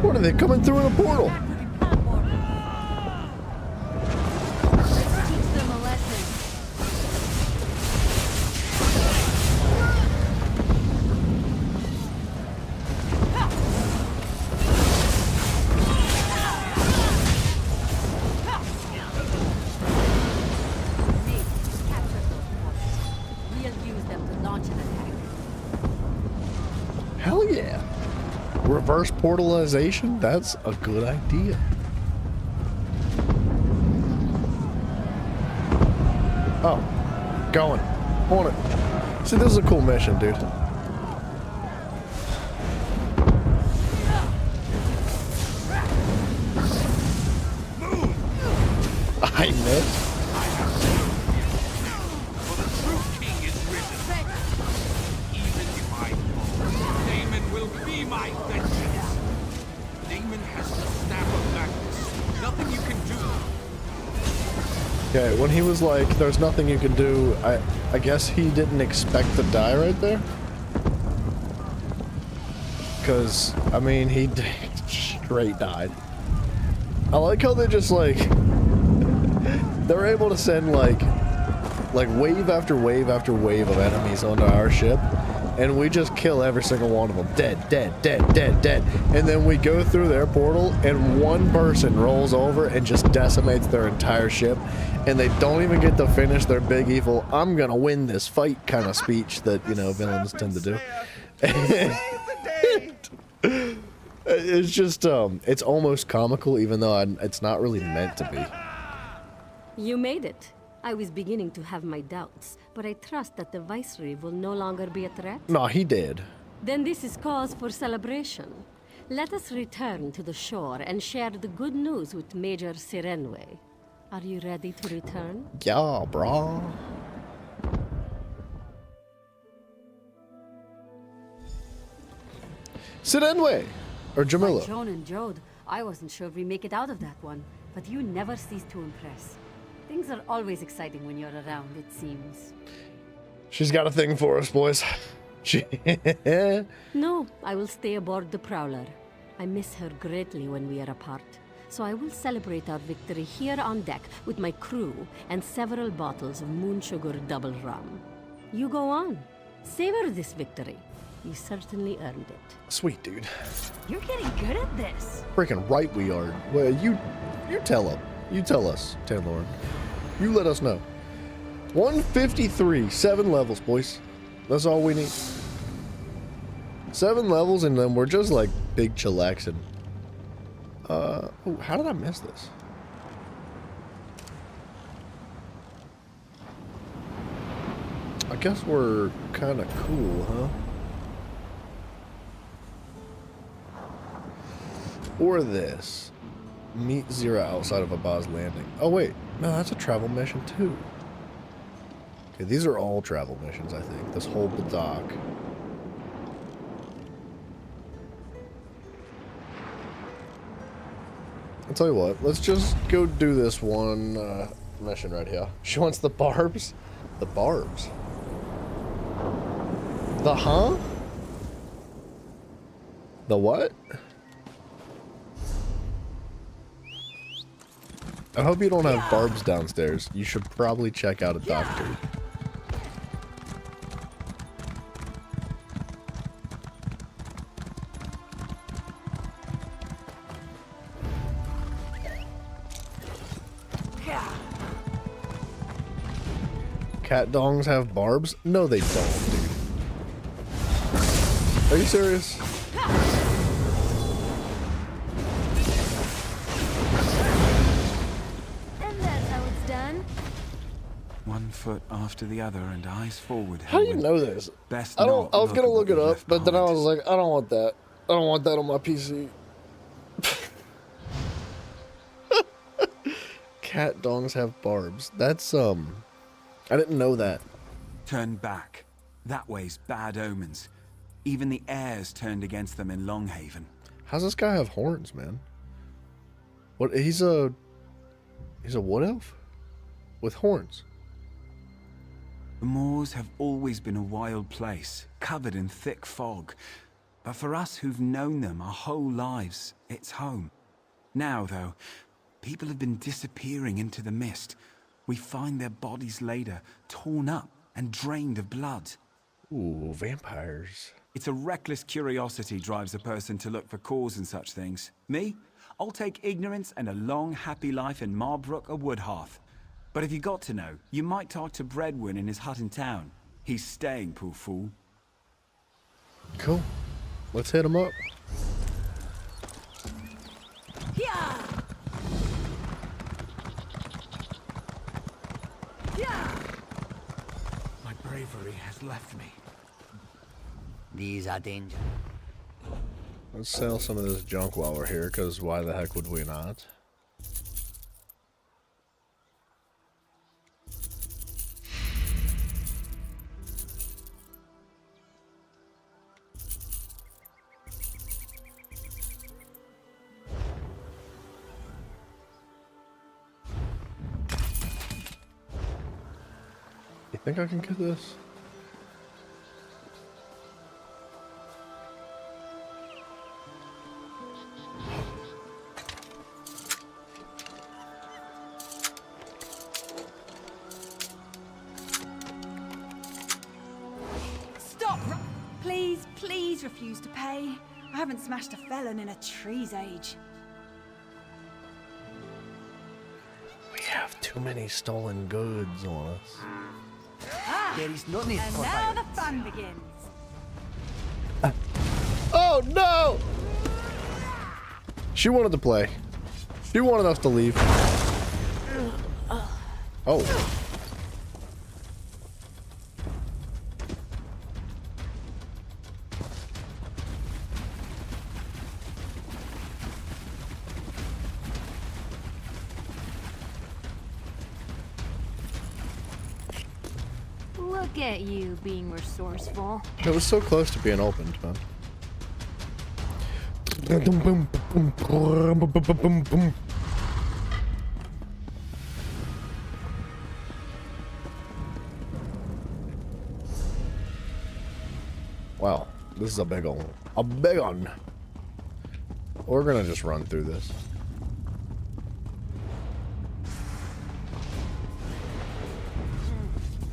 What are they coming through in a portal? Teach them a lesson. We'll use them to launch an attack. Hell yeah. Reverse portalization? That's a good idea. Oh, going. On it. See, this is a cool mission, dude. I missed. Damon will be my vengeance. Damon has the staff of Magnus. Nothing you can do. Okay, when he was like, there's nothing you can do, I guess he didn't expect to die right there. Because, I mean, he straight died. I like how they just, like, they're able to send, like wave after wave after wave of enemies onto our ship. And we just kill every single one of them. Dead, dead, dead, dead, dead. And then we go through their portal and one person rolls over and just decimates their entire ship. And they don't even get to finish their big evil, I'm gonna win this fight kind of speech that, you know, villains tend to do. It's just, it's almost comical even though it's not really meant to be. You made it. I was beginning to have my doubts, but I trust that the Viceroy will no longer be a threat. No, he did. Then this is cause for celebration. Let us return to the shore and share the good news with Major Sirenwe. Are you ready to return? Yeah, brah. Sirenwe! Or Jamila. Like Joan and Jode, I wasn't sure we make it out of that one, but you never cease to impress. Things are always exciting when you're around, it seems. She's got a thing for us, boys. No, I will stay aboard the Prowler. I miss her greatly when we are apart. So I will celebrate our victory here on deck with my crew and several bottles of Moon Sugar Double Rum. You go on. Savor this victory. You certainly earned it. Sweet, dude. You're getting good at this. Freaking right we are. Well, you tell him. You tell us, Tanlorn. You let us know. 153, 7 levels, boys. That's all we need. 7 levels, and then we're just like big chillaxing. Oh, how did I miss this? I guess we're kind of cool, huh? Or this. Meet Zira outside of Abaz Landing. Oh wait, no, that's a travel mission too. Okay, these are all travel missions, I think. This whole dock. I'll tell you what, let's just go do this one mission right here. She wants the barbs? The barbs? The huh? The what? I hope you don't have barbs downstairs. You should probably check out a doctor. Cat dongs have barbs? No, they don't, dude. Are you serious? And that's how it's done. One foot after the other and eyes forward. How do you know this? Best I not was gonna look at it what up, you've but then I was like, I don't want that. I don't want that on my PC. Cat dongs have barbs. That's I didn't know that. Turn back. That way's bad omens. Even the airs turned against them in Longhaven. How's this guy have horns, man? What? He's a wood elf with horns. The moors have always been a wild place, covered in thick fog. But for us who've known them our whole lives, it's home. Now, though, people have been disappearing into the mist. We find their bodies later, torn up and drained of blood. Ooh, vampires. It's a reckless curiosity drives a person to look for cause in such things. Me? I'll take ignorance and a long, happy life in Marbrook or Woodhearth. But if you got to know, you might talk to Breadwin in his hut in town. He's staying, poor fool. Cool. Let's hit him up. Yeah. My bravery has left me. These are dangerous. Let's sell some of this junk while we're here, because why the heck would we not? You think I can get this? Stop! Please, please refuse to pay. I haven't smashed a felon in a tree's age. We have too many stolen goods on us. There is no need And for now violence. the fun begins. Oh no! She wanted to play. She wanted us to leave. Oh. Look at you being resourceful. It was so close to being opened, man. Wow, this is a big one. A big one. We're gonna just run through this.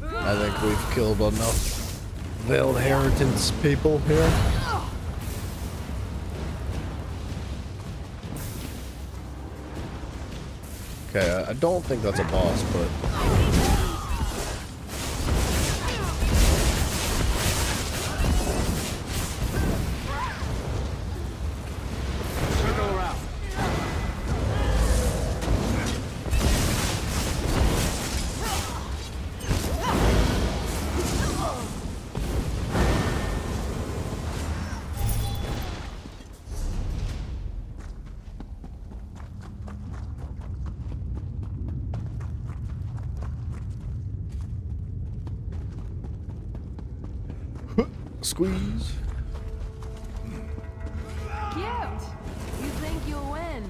I think we've killed enough Veiled Inheritance people here. Okay, I don't think that's a boss, but... Squeeze. Cute! You think you'll win?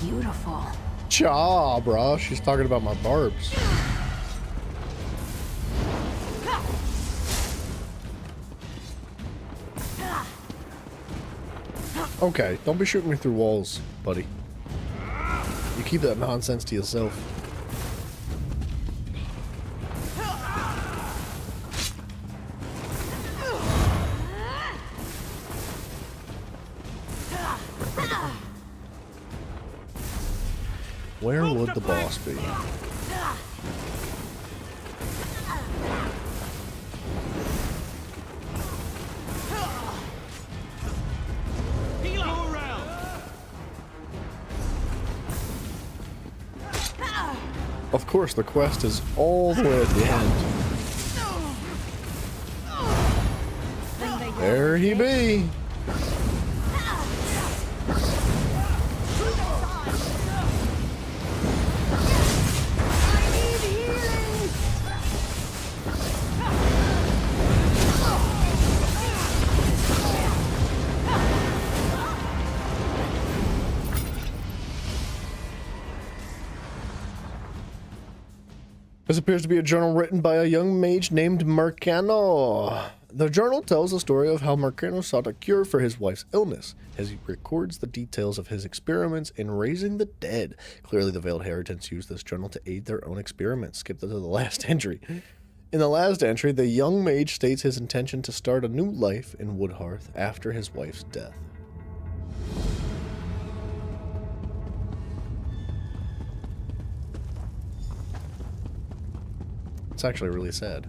Beautiful. Cha, bro. She's talking about my barbs. Okay, don't be shooting me through walls, buddy. You keep that nonsense to yourself. Where would the boss be? Of course, the quest is all the way at the end. There he be. This appears to be a journal written by a young mage named Mercano. The journal tells the story of how Mercano sought a cure for his wife's illness, as he records the details of his experiments in raising the dead. Clearly, the Veiled Heritants used this journal to aid their own experiments. Skip to the last entry. In the last entry, the young mage states his intention to start a new life in Woodhearth after his wife's death. It's actually really sad.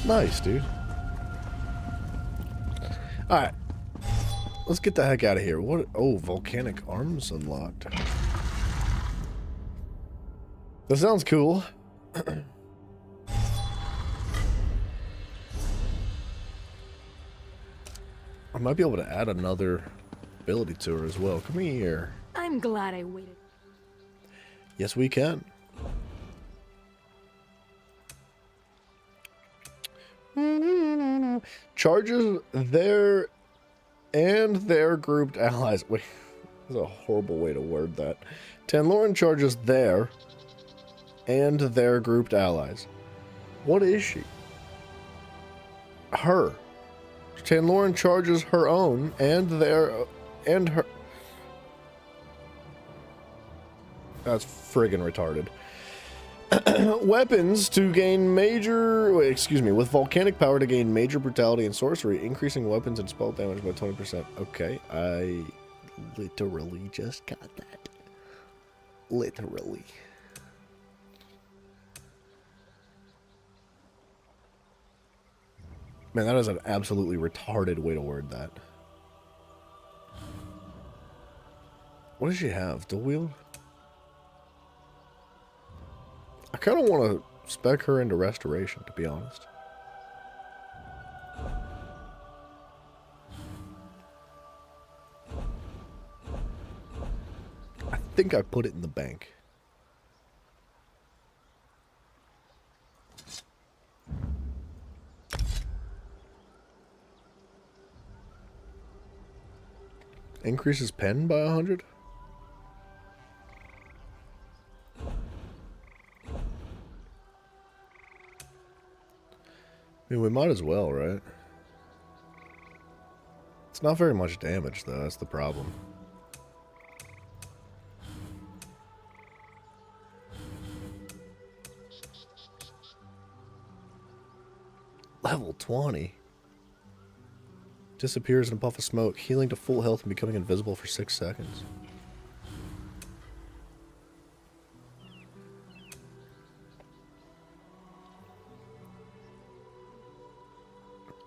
Nice, dude. Alright. Let's get the heck out of here. What? Oh, volcanic arms unlocked. That sounds cool. I might be able to add another ability to her as well. Come here. I'm glad I waited. Yes, we can. Charges their and their grouped allies. Wait, that's a horrible way to word that. Tanloran charges their and their grouped allies. What is she? Her. Tanloran charges her own and their and her. That's friggin' retarded. Weapons to gain major... Wait, excuse me. With volcanic power to gain major brutality and sorcery, increasing weapons and spell damage by 20%. Okay, I literally just got that. Literally. Man, that is an absolutely retarded way to word that. What does she have? Dual wield? I kind of want to spec her into restoration, to be honest. I think I put it in the bank. Increases pen by 100? I mean, we might as well, right? It's not very much damage, though. That's the problem. Level 20. Disappears in a puff of smoke, healing to full health and becoming invisible for 6 seconds.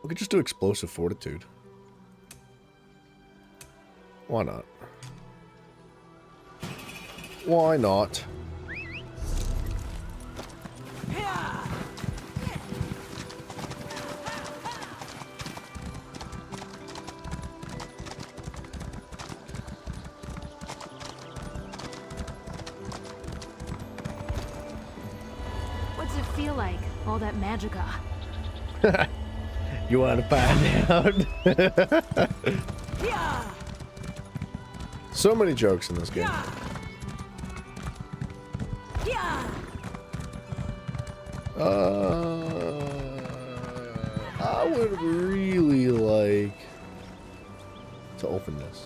We could just do explosive fortitude. Why not? Why not? What's it feel like, all that magicka? You want to find out? So many jokes in this game. I would really like to open this.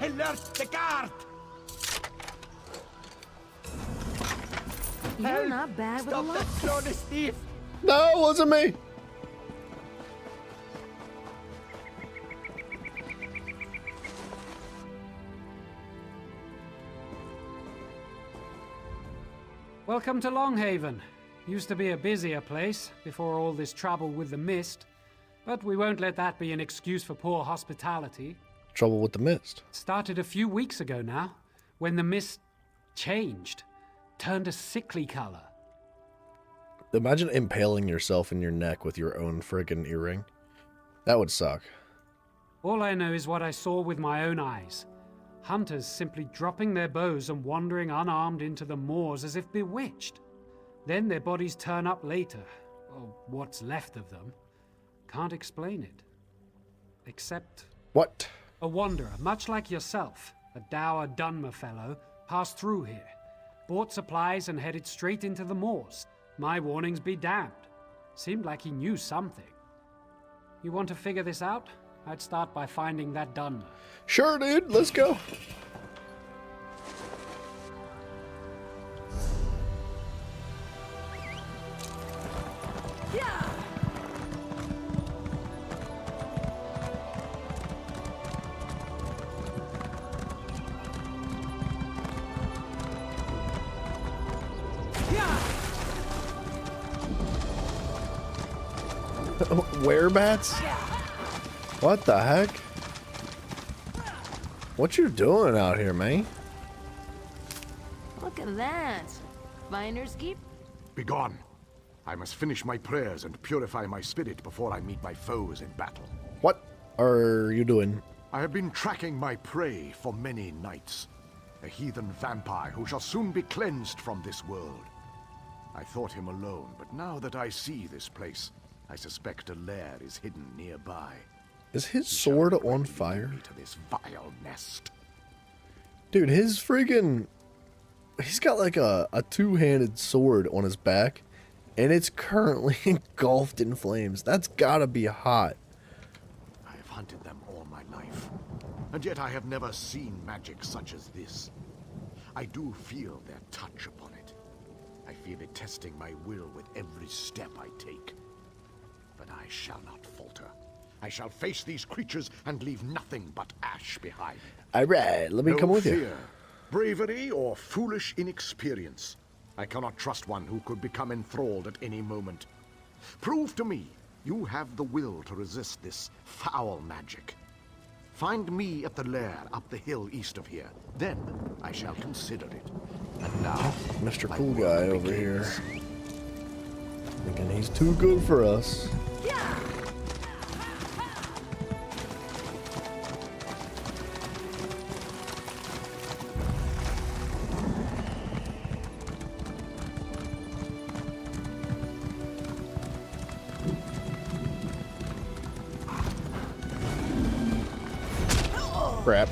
Alert the guard! You're not bad with a lot. Stop that thief! No, it wasn't me. Welcome to Longhaven. Used to be a busier place before all this trouble with the mist, but we won't let that be an excuse for poor hospitality. Trouble with the mist. Started a few weeks ago now, when the mist changed, turned a sickly color. Imagine impaling yourself in your neck with your own friggin' earring. That would suck. All I know is what I saw with my own eyes. Hunters simply dropping their bows and wandering unarmed into the moors as if bewitched. Then their bodies turn up later, or what's left of them. Can't explain it. Except... What? A wanderer, much like yourself, a dour Dunmer fellow, passed through here, bought supplies and headed straight into the moors. My warnings be damned. Seemed like he knew something. You want to figure this out? I'd start by finding that Dunmer. Sure, dude. Let's go. Werebats? What the heck? What you doing out here, man? Look at that. Finder's keep? Begone. I must finish my prayers and purify my spirit before I meet my foes in battle. What are you doing? I have been tracking my prey for many nights. A heathen vampire who shall soon be cleansed from this world. I thought him alone, but now that I see this place, I suspect a lair is hidden nearby. Is his sword on fire? To this vile nest. Dude, his friggin'... He's got like a two-handed sword on his back, and it's currently engulfed in flames. That's gotta be hot. I have hunted them all my life, and yet I have never seen magic such as this. I do feel their touch upon it. I feel it testing my will with every step I take. But I shall not falter. I shall face these creatures and leave nothing but ash behind. Alright, let me come with you. Bravery or foolish inexperience. I cannot trust one who could become enthralled at any moment. Prove to me you have the will to resist this foul magic. Find me at the lair up the hill east of here. Then I shall consider it. And now, Mr. Cool Guy over here. Thinking he's too good for us. Crap.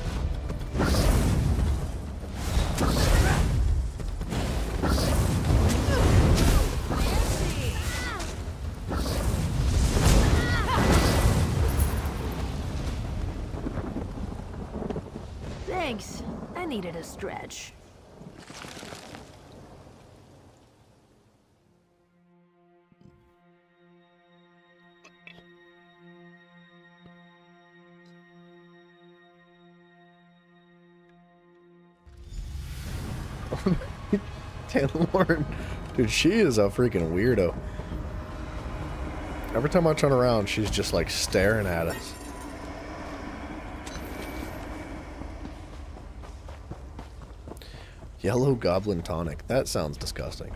Thanks. I needed a stretch. Taylor, dude, she is a freaking weirdo. Every time I turn around, she's just like staring at us. Yellow Goblin Tonic. That sounds disgusting.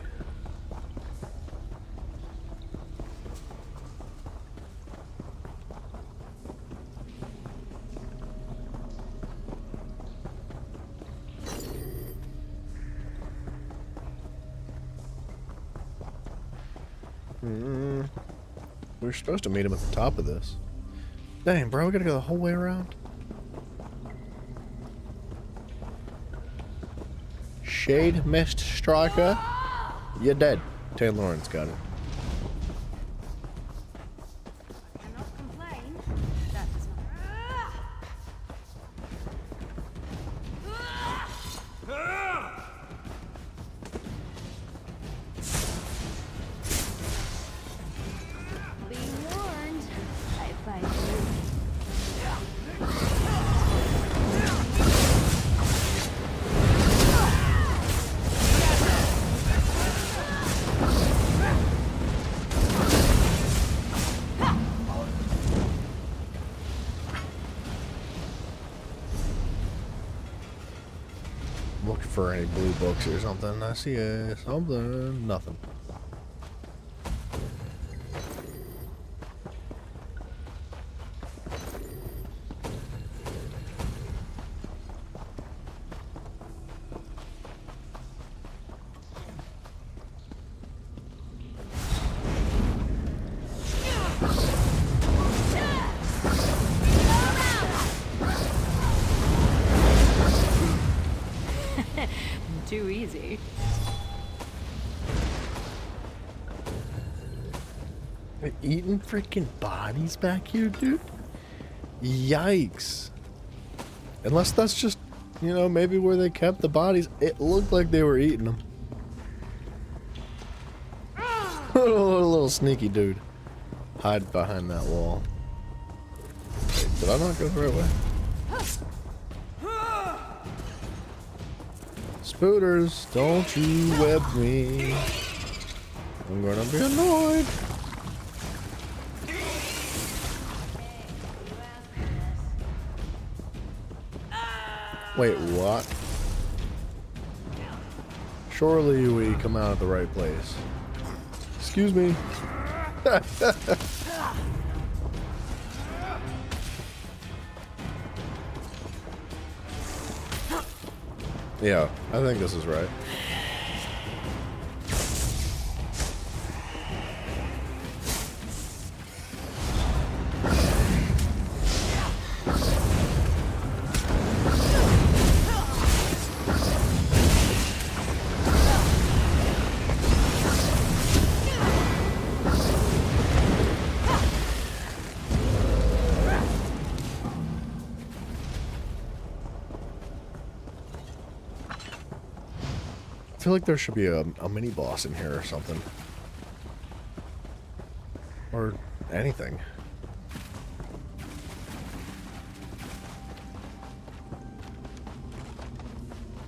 We're supposed to meet him at the top of this. Dang, bro, we gotta go the whole way around? Shade Mist Striker. You're dead. Taylor Lawrence got it. Looking for any blue books or something. I see something. Nothing. Too easy. They're eating freaking bodies back here, dude? Yikes. Unless that's just, you know, maybe where they kept the bodies. It looked like they were eating them. a little sneaky dude. Hide behind that wall. Wait, did I not go the right way? Spooters, don't you web me. I'm gonna be annoyed. Wait, what? Surely we come out at the right place. Excuse me. Yeah, I think this is right. I feel like there should be a mini boss in here or something. Or anything.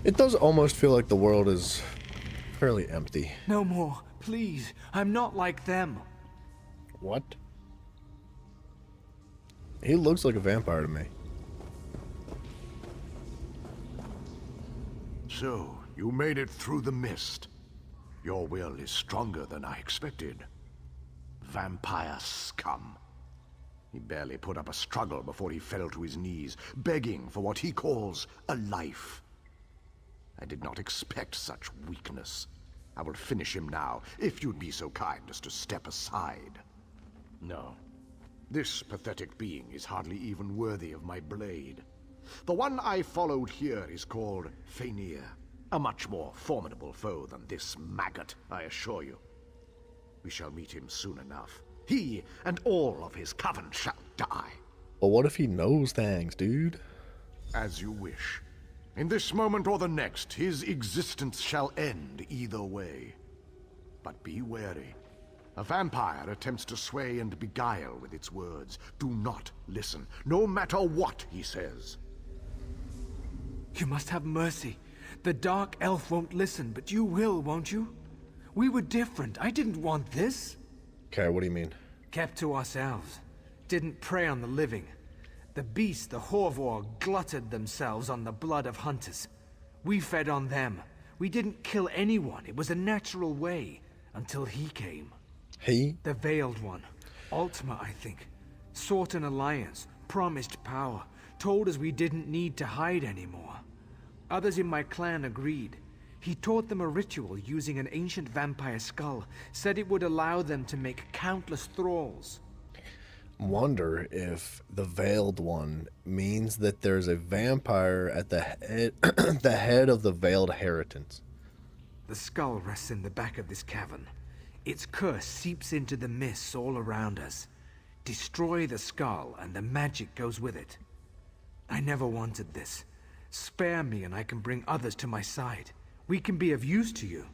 It does almost feel like the world is fairly empty. No more, please. I'm not like them. What? He looks like a vampire to me. So, you made it through the mist. Your will is stronger than I expected. Vampire scum. He barely put up a struggle before he fell to his knees, begging for what he calls a life. I did not expect such weakness. I will finish him now, if you'd be so kind as to step aside. No. This pathetic being is hardly even worthy of my blade. The one I followed here is called Faenir, A much more formidable foe than this maggot, I assure you. We shall meet him soon enough. He and all of his coven shall die. But what if he knows things, dude? As you wish. In this moment or the next, his existence shall end either way. But be wary. A vampire attempts to sway and beguile with its words. Do not listen, no matter what he says. You must have mercy. The Dark Elf won't listen, but you will, won't you? We were different. I didn't want this. Okay, what do you mean? Kept to ourselves. Didn't prey on the living. The beasts, the Horvor, glutted themselves on the blood of hunters. We fed on them. We didn't kill anyone. It was a natural way. Until he came. He? The Veiled One. Ultima, I think. Sought an alliance. Promised power. Told us we didn't need to hide anymore. Others in my clan agreed. He taught them a ritual using an ancient vampire skull. Said it would allow them to make countless thralls. Wonder if the Veiled One means that there's a vampire at the head, the head of the Veiled Heritance. The skull rests in the back of this cavern. Its curse seeps into the mists all around us. Destroy the skull and the magic goes with it. I never wanted this. Spare me and I can bring others to my side. We can be of use to you.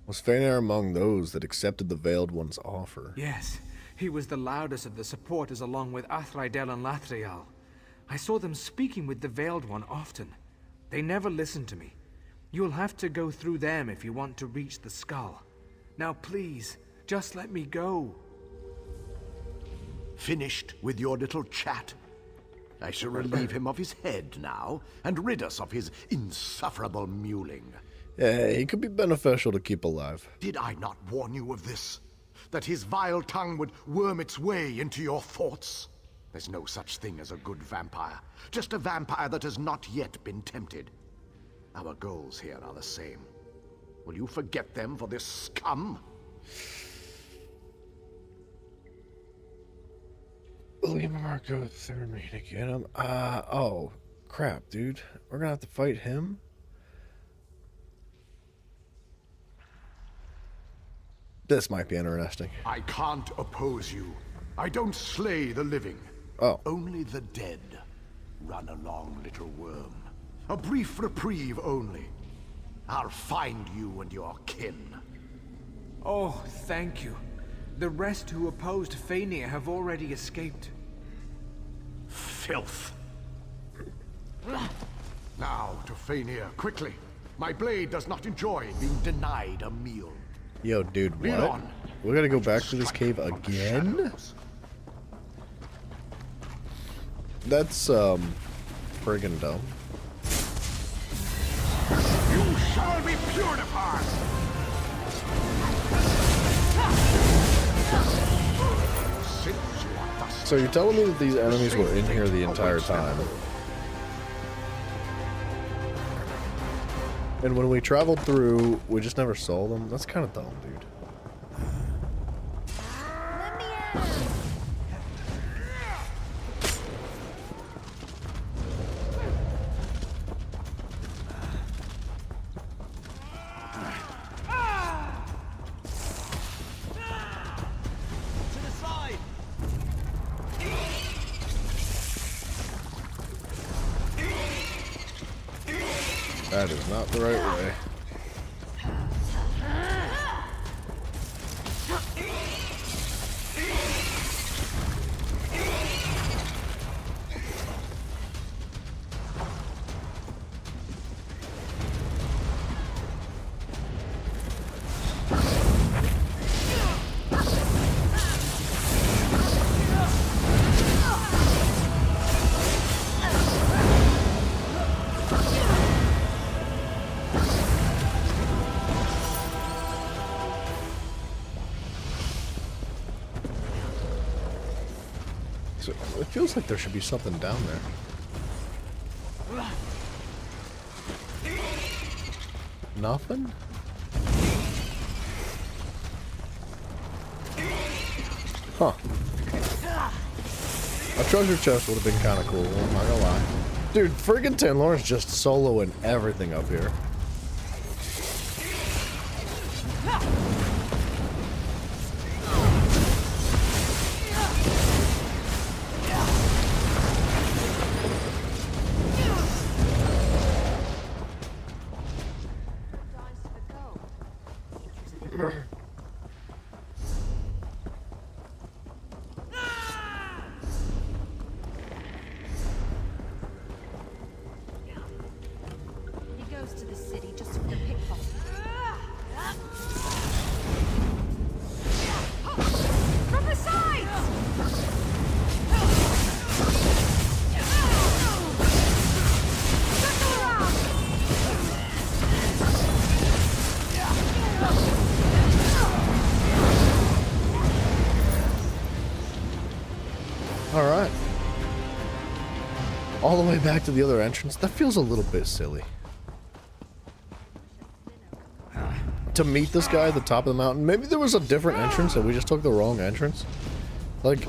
Was Feanor among those that accepted the Veiled One's offer? Yes, he was the loudest of the supporters along with Athraidel and Lathriel. I saw them speaking with the Veiled One often. They never listened to me. You'll have to go through them if you want to reach the skull. Now please, just let me go. Finished with your little chat? I shall relieve him of his head now, and rid us of his insufferable mewling. Yeah, he could be beneficial to keep alive. Did I not warn you of this? That his vile tongue would worm its way into your thoughts? There's no such thing as a good vampire. Just a vampire that has not yet been tempted. Our goals here are the same. Will you forget them for this scum? William Marco Thermine again. Oh, crap, dude. We're gonna have to fight him? This might be interesting. I can't oppose you. I don't slay the living. Oh. Only the dead. Run along, little worm. A brief reprieve only. I'll find you and your kin. Oh, thank you. The rest who opposed Feanor have already escaped. Filth. Now to Feanor, quickly. My blade does not enjoy being denied a meal. Yo, dude, Lead what? on. We're gonna go back to this cave again? That's, friggin' dumb. You shall be purified! So you're telling me that these enemies were in here the entire time? And when we traveled through, we just never saw them? That's kind of dumb, dude. That is not the right way. So it feels like there should be something down there. Nothing? Huh. A treasure chest would have been kind of cool, I'm not gonna lie. Dude, friggin' Tanlor's just soloing everything up here. He goes to the city just for the pickpocket. From the sides! Circle around! All right. All the way back to the other entrance. That feels a little bit silly. To meet this guy at the top of the mountain. Maybe there was a different entrance and we just took the wrong entrance. Like,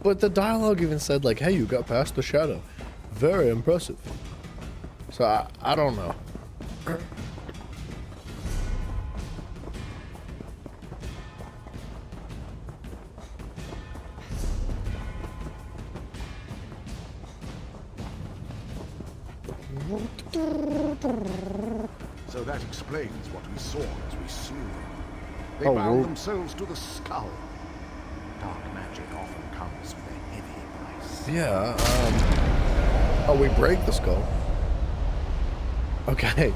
but the dialogue even said like, hey, you got past the shadow. Very impressive. So I don't know. So that explains what we saw as we slew them. They Oh, bound well. themselves to the skull. Dark magic often comes with a heavy price. Yeah, oh, we break the skull. Okay.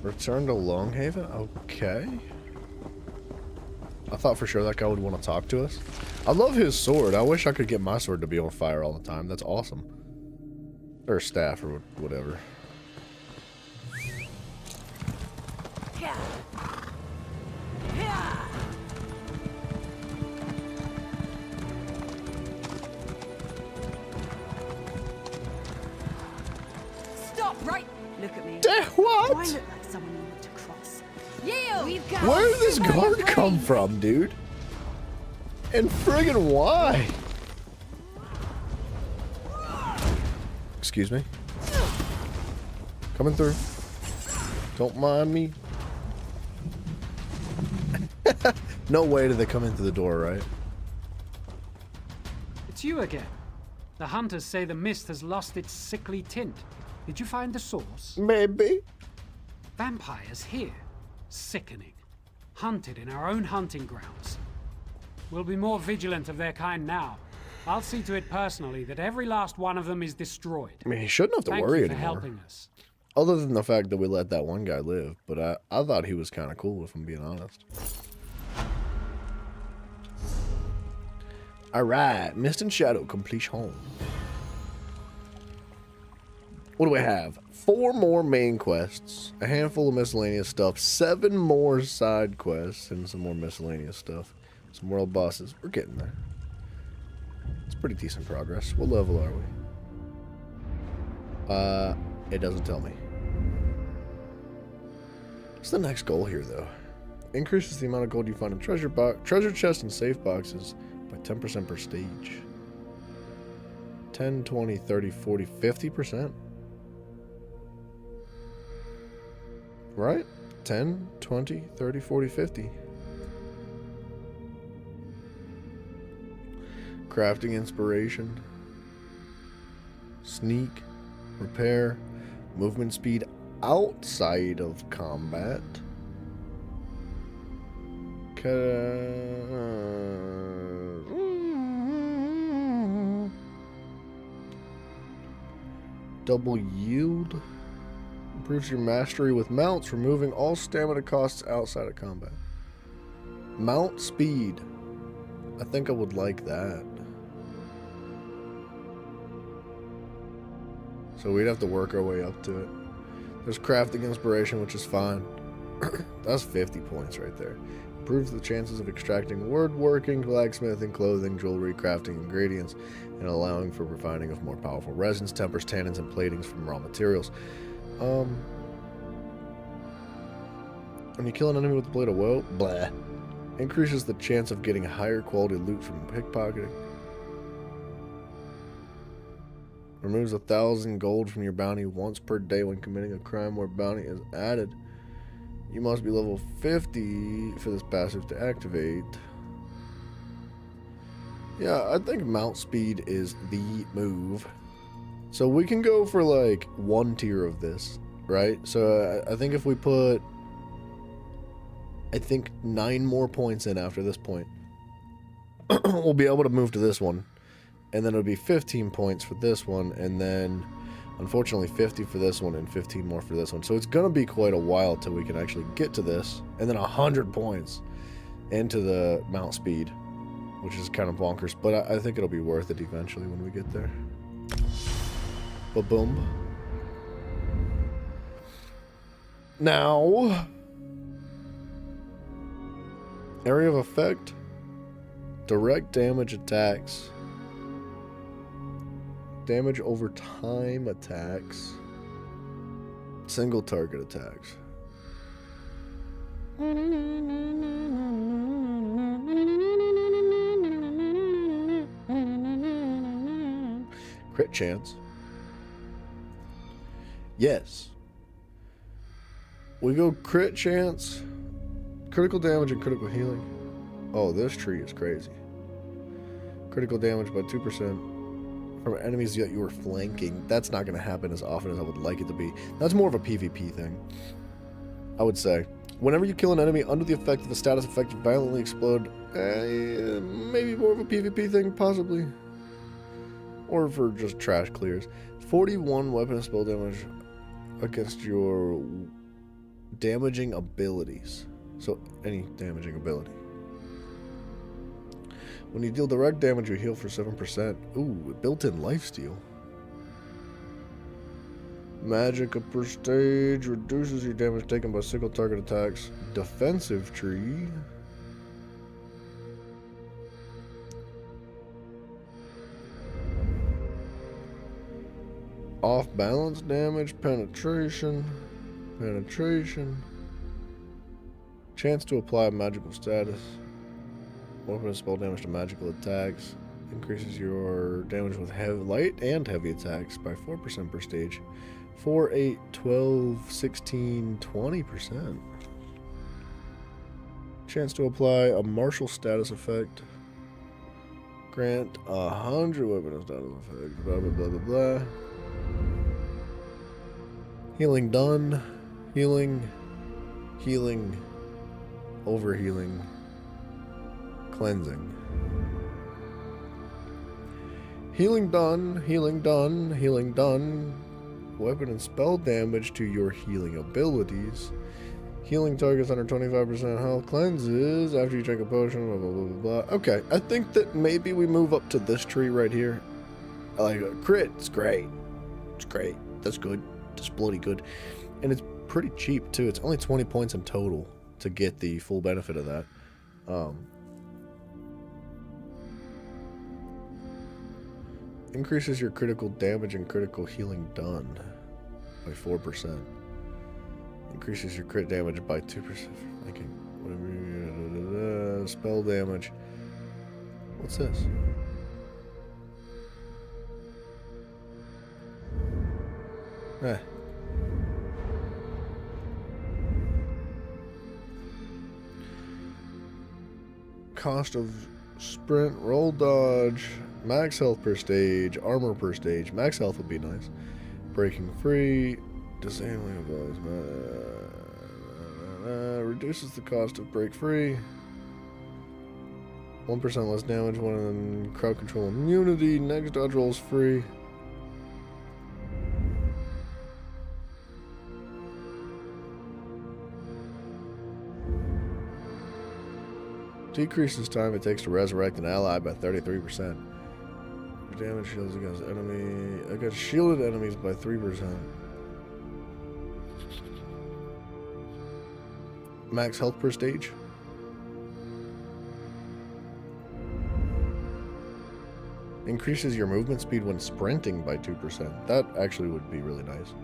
Return to Longhaven? Okay. I thought for sure that guy would want to talk to us. I love his sword. I wish I could get my sword to be on fire all the time. That's awesome. Or staff or whatever. Stop right. Look at me. What? Do I look like someone you want to cross? You. We've got. Where did this guard come from, dude? And friggin' why? Excuse me. Coming through. Don't mind me. No way did they come in through the door, right? It's you again. The hunters say the mist has lost its sickly tint. Did you find the source? Maybe. Vampires here. Sickening. Hunted in our own hunting grounds. We'll be more vigilant of their kind now. I'll see to it personally that every last one of them is destroyed. I mean, he shouldn't have to Thank worry you for anymore. helping us. Other than the fact that we let that one guy live. But I thought he was kind of cool, if I'm being honest. Alright, Mist and Shadow complete home. What do we have? 4 more main quests, a handful of miscellaneous stuff, 7 more side quests, and some more miscellaneous stuff. Some world bosses. We're getting there. It's pretty decent progress. What level are we? It doesn't tell me. What's the next goal here, though? Increases the amount of gold you find in treasure chests and safe boxes by 10% per stage. 10, 20, 30, 40, 50%. Right? 10, 20, 30, 40, 50. Crafting inspiration. Sneak. Repair. Movement speed outside of combat. Double yield. Improves your mastery with mounts, removing all stamina costs outside of combat. Mount speed. I think I would like that. So we'd have to work our way up to it. There's crafting inspiration, which is fine. That's 50 points right there. Improves the chances of extracting woodworking, blacksmithing, clothing, jewelry, crafting ingredients, and allowing for refining of more powerful resins, tempers, tannins, and platings from raw materials. When you kill an enemy with the blade of woe, blah, increases the chance of getting higher quality loot from pickpocketing. Removes 1,000 gold from your bounty once per day when committing a crime where bounty is added. You must be level 50 for this passive to activate. Yeah, I think mount speed is the move. So we can go for like 1 tier of this, right? So I think if we put, I think 9 more points in after this point, we'll be able to move to this one. And then it'll be 15 points for this one, and then unfortunately 50 for this one and 15 more for this one. So it's going to be quite a while till we can actually get to this, and then 100 points into the mount speed, which is kind of bonkers, but I think it'll be worth it eventually when we get there. Ba-boom. Now, area of effect, direct damage attacks, damage over time attacks, single target attacks. Crit chance. Yes. We go crit chance, critical damage, and critical healing. Oh, this tree is crazy. Critical damage by 2% from enemies that you are flanking. That's not going to happen as often as I would like it to be. That's more of a PvP thing, I would say. Whenever you kill an enemy under the effect of the status effect, you violently explode. Maybe more of a PvP thing, possibly. Or for just trash clears. 41 weapon and spell damage against your damaging abilities. So, any damaging ability. When you deal direct damage, you heal for 7%. Ooh, built-in lifesteal. Magic up per stage reduces your damage taken by single target attacks. Defensive tree. Off balance damage, penetration. Chance to apply magical status. Weapon and spell damage to magical attacks. Increases your damage with light and heavy attacks by 4% per stage. 4, 8, 12, 16, 20%. Chance to apply a martial status effect. Grant 100 weapon and status effects. Blah, blah, blah, blah, blah. Healing done. Healing. Overhealing. Cleansing. Healing done. Weapon and spell damage to your healing abilities. Healing targets under 25% health. Cleanses after you drink a potion. Blah, blah, blah, blah. Okay, I think that maybe we move up to this tree right here. Like a crit, it's great. It's great. That's good. That's bloody good. And it's pretty cheap too. It's only 20 points in total to get the full benefit of that. Increases your critical damage and critical healing done by 4%. Increases your crit damage by 2% for flanking. Whatever. Spell damage. What's this? Cost of sprint, roll dodge, max health per stage, armor per stage. Max health would be nice. Breaking free, disabling abilities. Reduces the cost of break free. 1% less damage when crowd control immunity. Next dodge roll is free. Decreases time it takes to resurrect an ally by 33%. Damage shields against shielded enemies by 3%. Max health per stage. Increases your movement speed when sprinting by 2%. That actually would be really nice.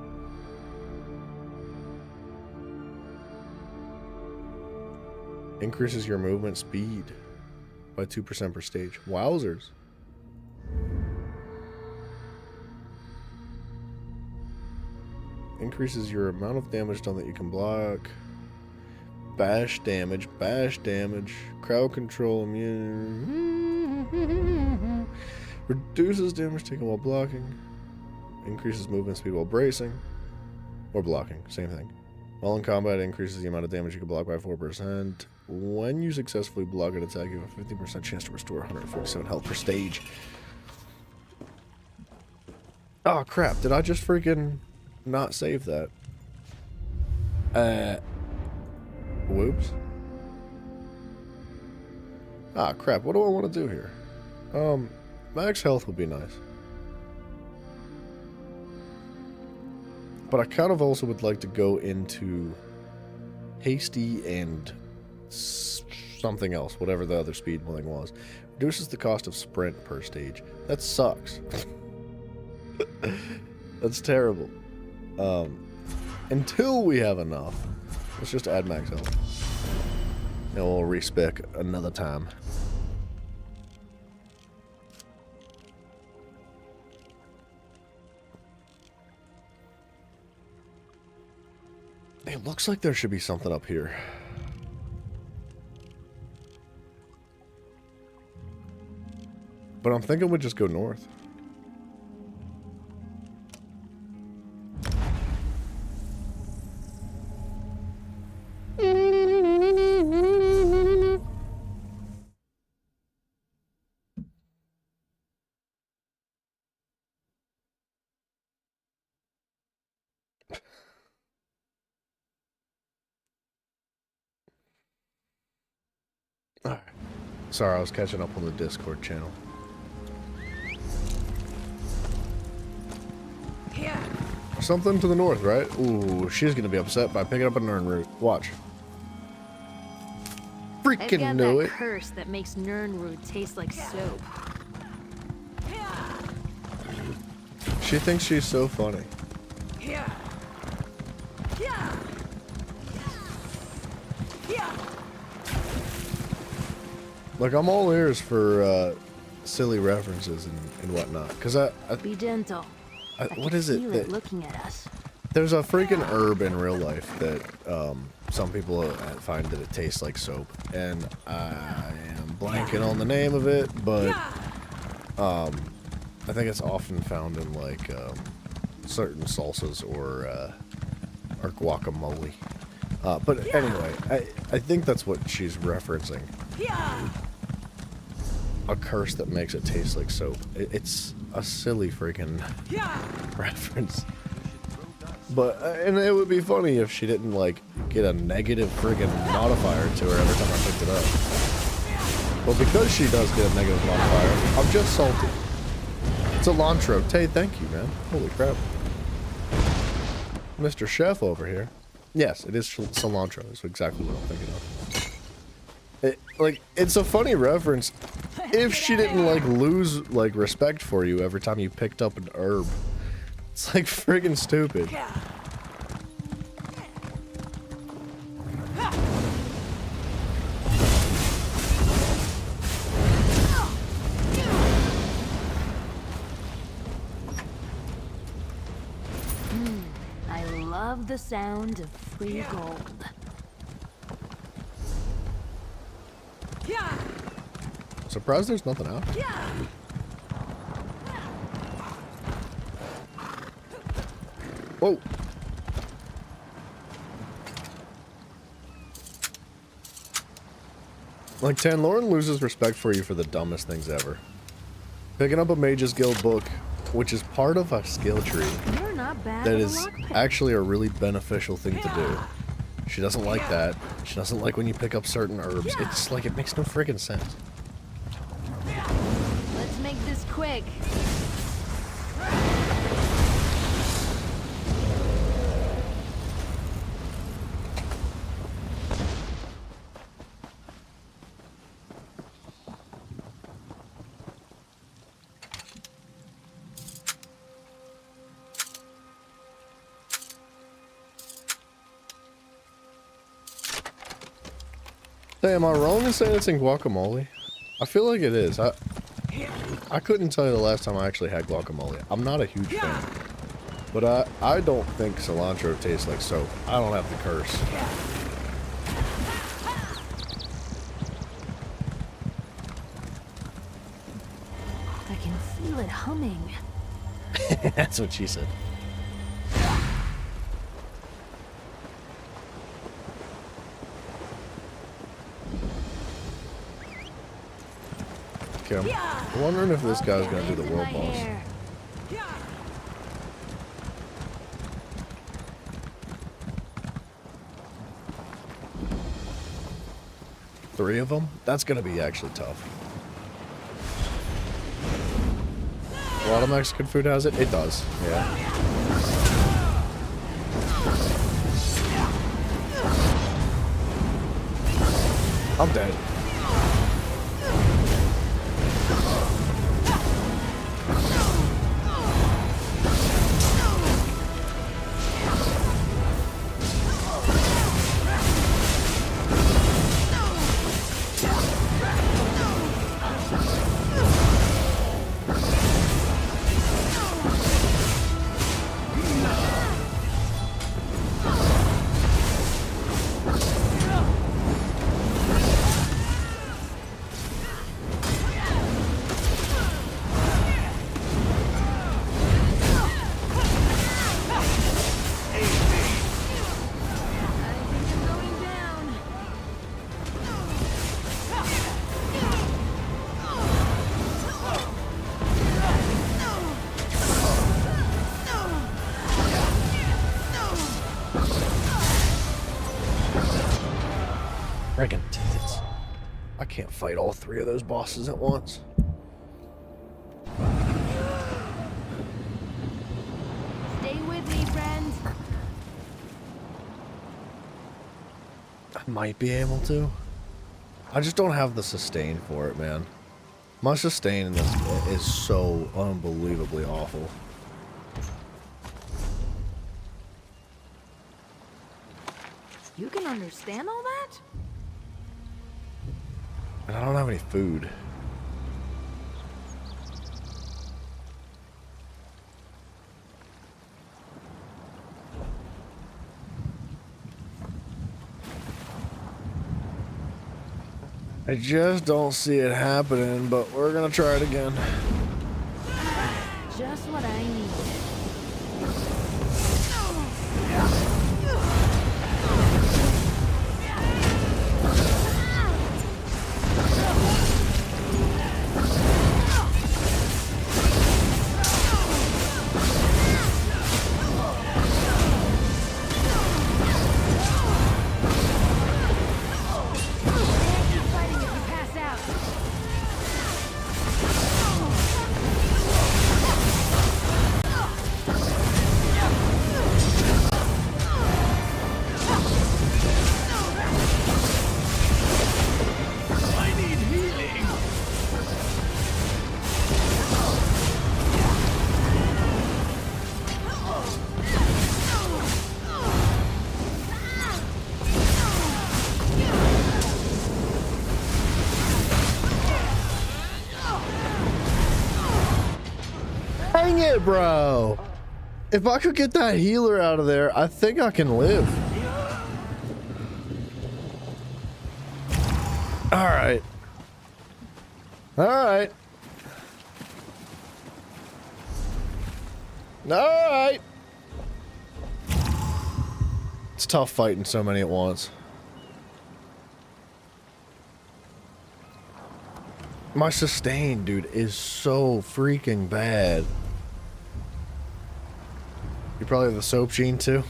Increases your movement speed by 2% per stage. Wowzers. Increases your amount of damage done that you can block. Bash damage. Crowd control immune. Reduces damage taken while blocking. Increases movement speed while bracing. Or blocking. Same thing. While in combat, increases the amount of damage you can block by 4%. When you successfully block an attack, you have a 50% chance to restore 147 health per stage. Oh crap, did I just freaking not save that? Whoops. Ah crap, what do I want to do here? Max health would be nice. But I kind of also would like to go into hasty and something else, whatever the other speed thing was. Reduces the cost of sprint per stage. That sucks. That's terrible. Until we have enough, let's just add max health. And we'll respec another time. It looks like there should be something up here. But I'm thinking we'd just go north. Alright. Sorry, I was catching up on the Discord channel. Here. Something to the north, right? Ooh, she's gonna be upset by picking up a Nirnroot. Watch. Freaking knew it. Curse that makes Nirnroot taste like soap. She thinks she's so funny. Here. Here. Here. Like, I'm all ears for silly references and whatnot. Cause Be gentle. what is it? That, looking at us. there's a freaking herb in real life that some people find that it tastes like soap, and I am blanking on the name of it, but I think it's often found in like certain salsas or guacamole. But anyway, I think that's what she's referencing. A curse that makes it taste like soap. It's a silly freaking reference. But, and it would be funny if she didn't, like, get a negative friggin' modifier to her every time I picked it up. But because she does get a negative modifier, I'm just salty. Cilantro. Tay, thank you, man. Holy crap. Mr. Chef over here. Yes, it is cilantro. That's exactly what I'm thinking of. It's a funny reference if she didn't, like, lose, like, respect for you every time you picked up an herb. It's, like, friggin' stupid. I love the sound of free gold. Surprised there's nothing out. Whoa. Like, Tanloran loses respect for you for the dumbest things ever. Picking up a Mage's Guild book, which is part of a skill tree, You're not bad that with a is lockpick. actually a really beneficial thing to do. She doesn't like that. She doesn't like when you pick up certain herbs. It's like, it makes no friggin' sense. Let's make this quick. Hey, am I wrong in saying it's in guacamole? I feel like it is. I couldn't tell you the last time I actually had guacamole. I'm not a huge fan. But I don't think cilantro tastes like soap. I don't have to curse. I can feel it humming. That's what she said. Okay, I'm wondering if this guy's gonna do the world boss. 3 of them? That's gonna be actually tough. A lot of Mexican food has it? It does, yeah. I'm dead. Friggin' tits. I can't fight all 3 of those bosses at once. Stay with me, friends. I might be able to. I just don't have the sustain for it, man. My sustain in this is so unbelievably awful. You can understand all that? And I don't have any food. I just don't see it happening, but we're gonna try it again. Just what I need. Dang it, bro. If I could get that healer out of there, I think I can live. Alright. Alright. Alright. It's tough fighting so many at once. My sustain, dude, is so freaking bad. You probably have the soap gene too.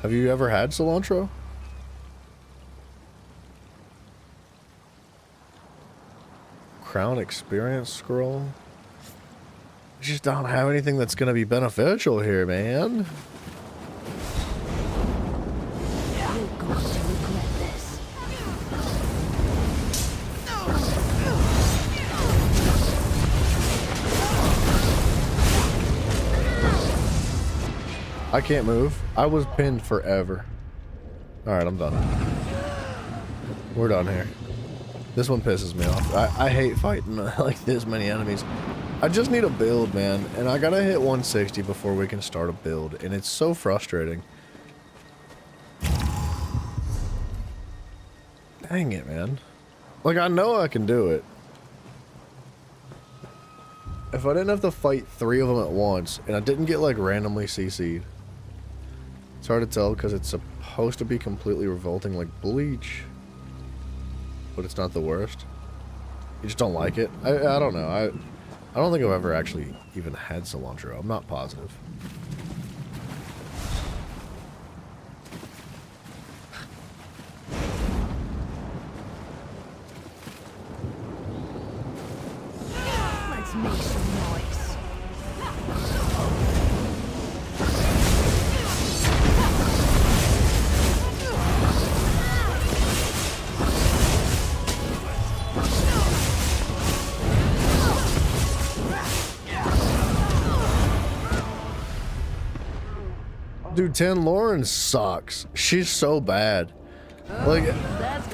Have you ever had cilantro? Crown experience scroll. I just don't have anything that's gonna be beneficial here, man. You're going to regret this. I can't move. I was pinned forever. Alright, I'm done. We're done here. This one pisses me off. I hate fighting like this many enemies. I just need a build, man, and I gotta hit 160 before we can start a build, and it's so frustrating. Dang it, man. Like, I know I can do it. If I didn't have to fight 3 of them at once, and I didn't get, like, randomly CC'd. It's hard to tell because it's supposed to be completely revolting like Bleach. But it's not the worst. You just don't like it? I don't know. I don't think I've ever actually even had cilantro. I'm not positive. Let's make some noise. Dude, Tan Lauren sucks. She's so bad. Like,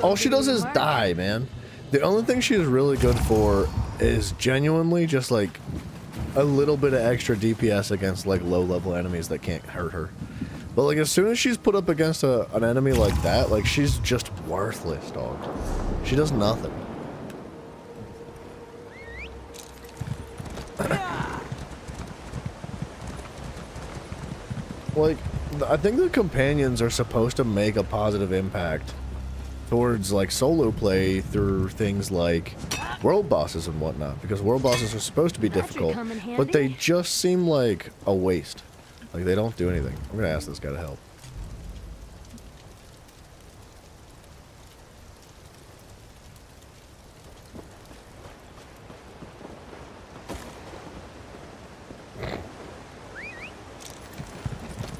all she does is die, man. The only thing she's really good for is genuinely just like a little bit of extra DPS against like low-level enemies that can't hurt her. But like as soon as she's put up against an enemy like that, like she's just worthless, dog. She does nothing. Like, I think the companions are supposed to make a positive impact towards like solo play through things like world bosses and whatnot, because world bosses are supposed to be difficult, but they just seem like a waste. Like they don't do anything. I'm gonna ask this guy to help.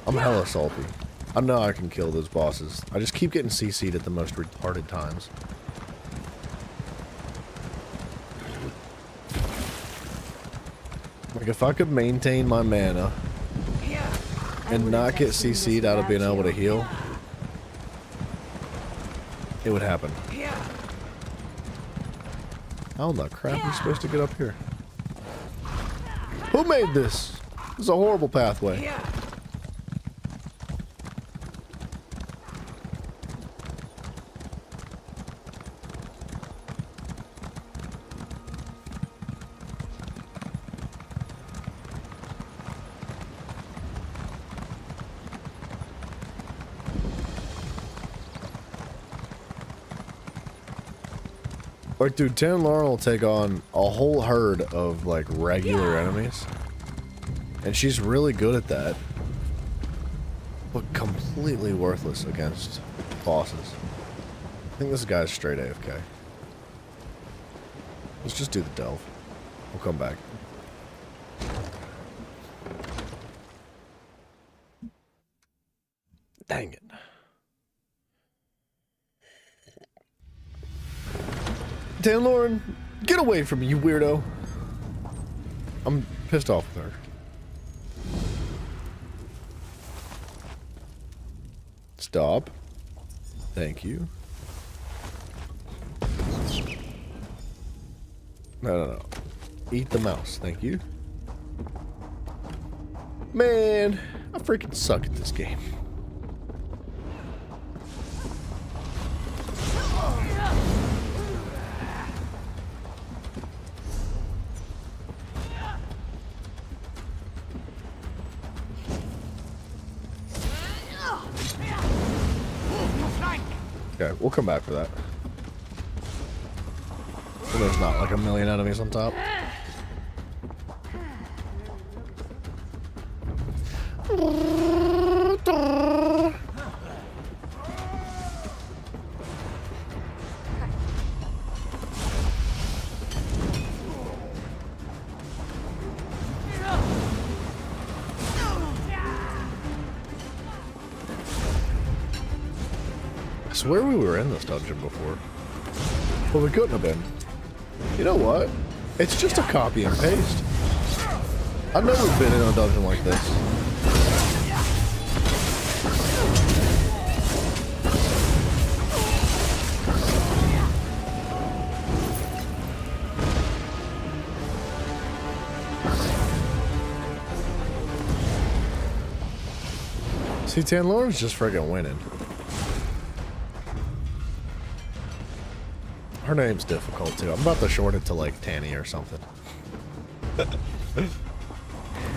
I'm hella salty. I know I can kill those bosses. I just keep getting CC'd at the most retarded times. Like if I could maintain my mana and not get CC'd out of being able to heal, it would happen. How in the crap are you supposed to get up here? Who made this? This is a horrible pathway. Like, dude, Tan Lauren will take on a whole herd of, like, regular enemies. And she's really good at that. But completely worthless against bosses. I think this guy's straight AFK. Let's just do the delve. We'll come back. Dang it. Tan Lauren, get away from me, you weirdo. I'm pissed off with her. Stop. Thank you. No. Eat the mouse. Thank you. Man, I freaking suck at this game. Okay, we'll come back for that. So there's not like a million enemies on top. I swear we were in this dungeon before. Well, we couldn't have been. You know what? It's just a copy and paste. I've never been in a dungeon like this. See, Tanloran's just friggin' winning. Her name's difficult too. I'm about to short it to like Tanny or something.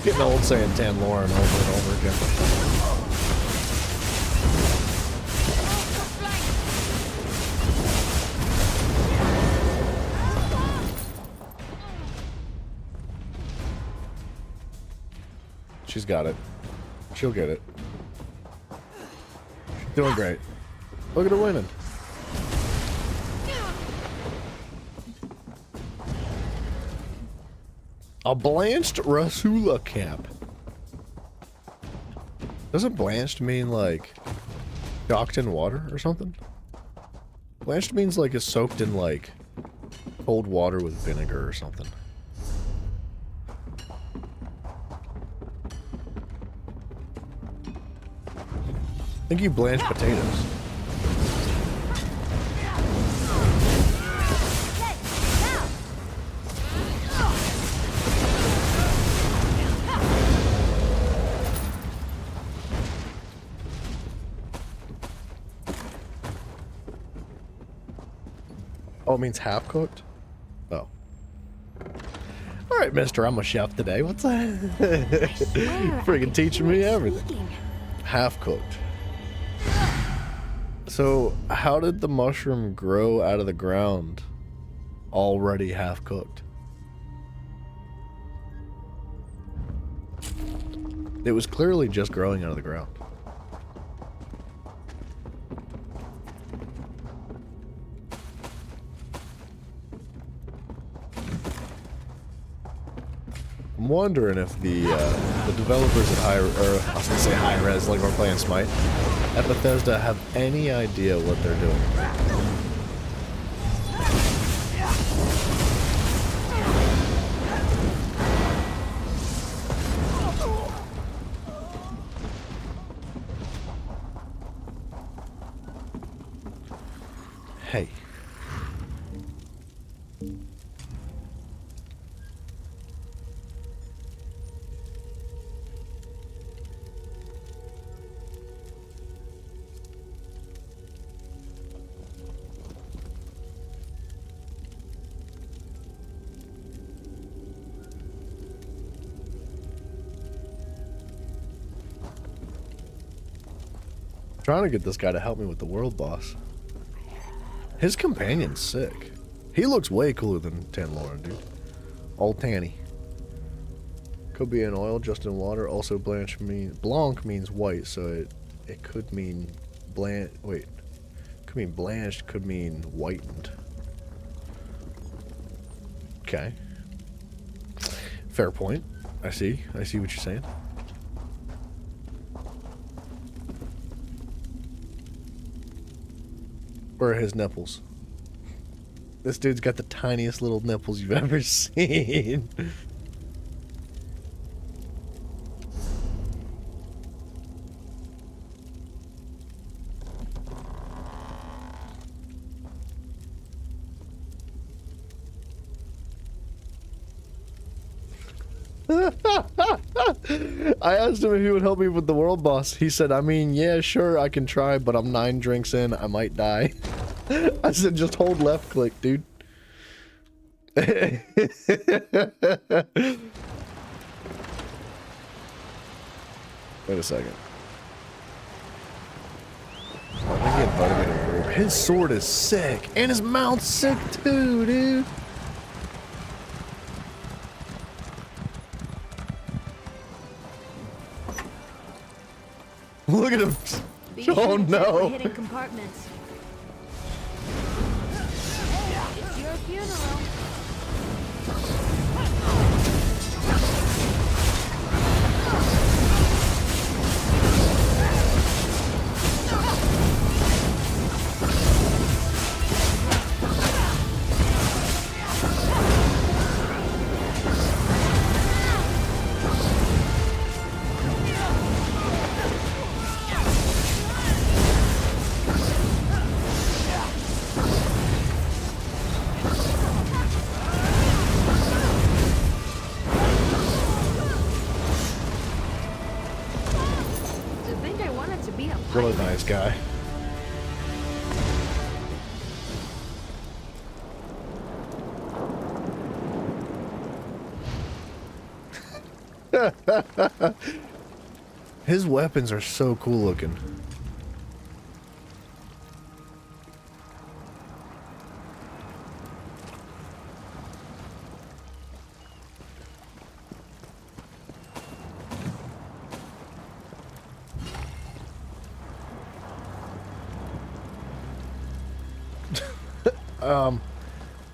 Getting old saying Tanloran over and over again. She's got it. She'll get it. She's doing great. Look at her winning. A blanched Rasula cap. Doesn't blanched mean like docked in water or something? Blanched means like it's soaked in like cold water with vinegar or something. I think you blanch potatoes. Oh, it means half cooked? Oh. Alright, mister, I'm a chef today. What's that? Friggin' teaching me everything. Half cooked. So, how did the mushroom grow out of the ground already half cooked? It was clearly just growing out of the ground. I'm wondering if the developers at I was gonna say Hi-Rez, like we're playing Smite, at Bethesda have any idea what they're doing. Hey. Trying to get this guy to help me with the world boss. His companion's sick. He looks way cooler than Tanloran, dude. Old Tanny. Could be in oil, just in water. Also, blanc means white, so it could mean wait, could mean blanched, could mean whitened. Okay. Fair point. I see what you're saying. Where are his nipples? This dude's got the tiniest little nipples you've ever seen. I asked him if he would help me with the world boss. He said, I mean, yeah, sure, I can try, but I'm 9 drinks in. I might die. I said, just hold left click, dude. Wait a second. I think he invited me to the group. His sword is sick. And his mount's sick too, dude. Look at him. Oh no. Hitting compartments. It's your funeral. What a nice guy. His weapons are so cool looking.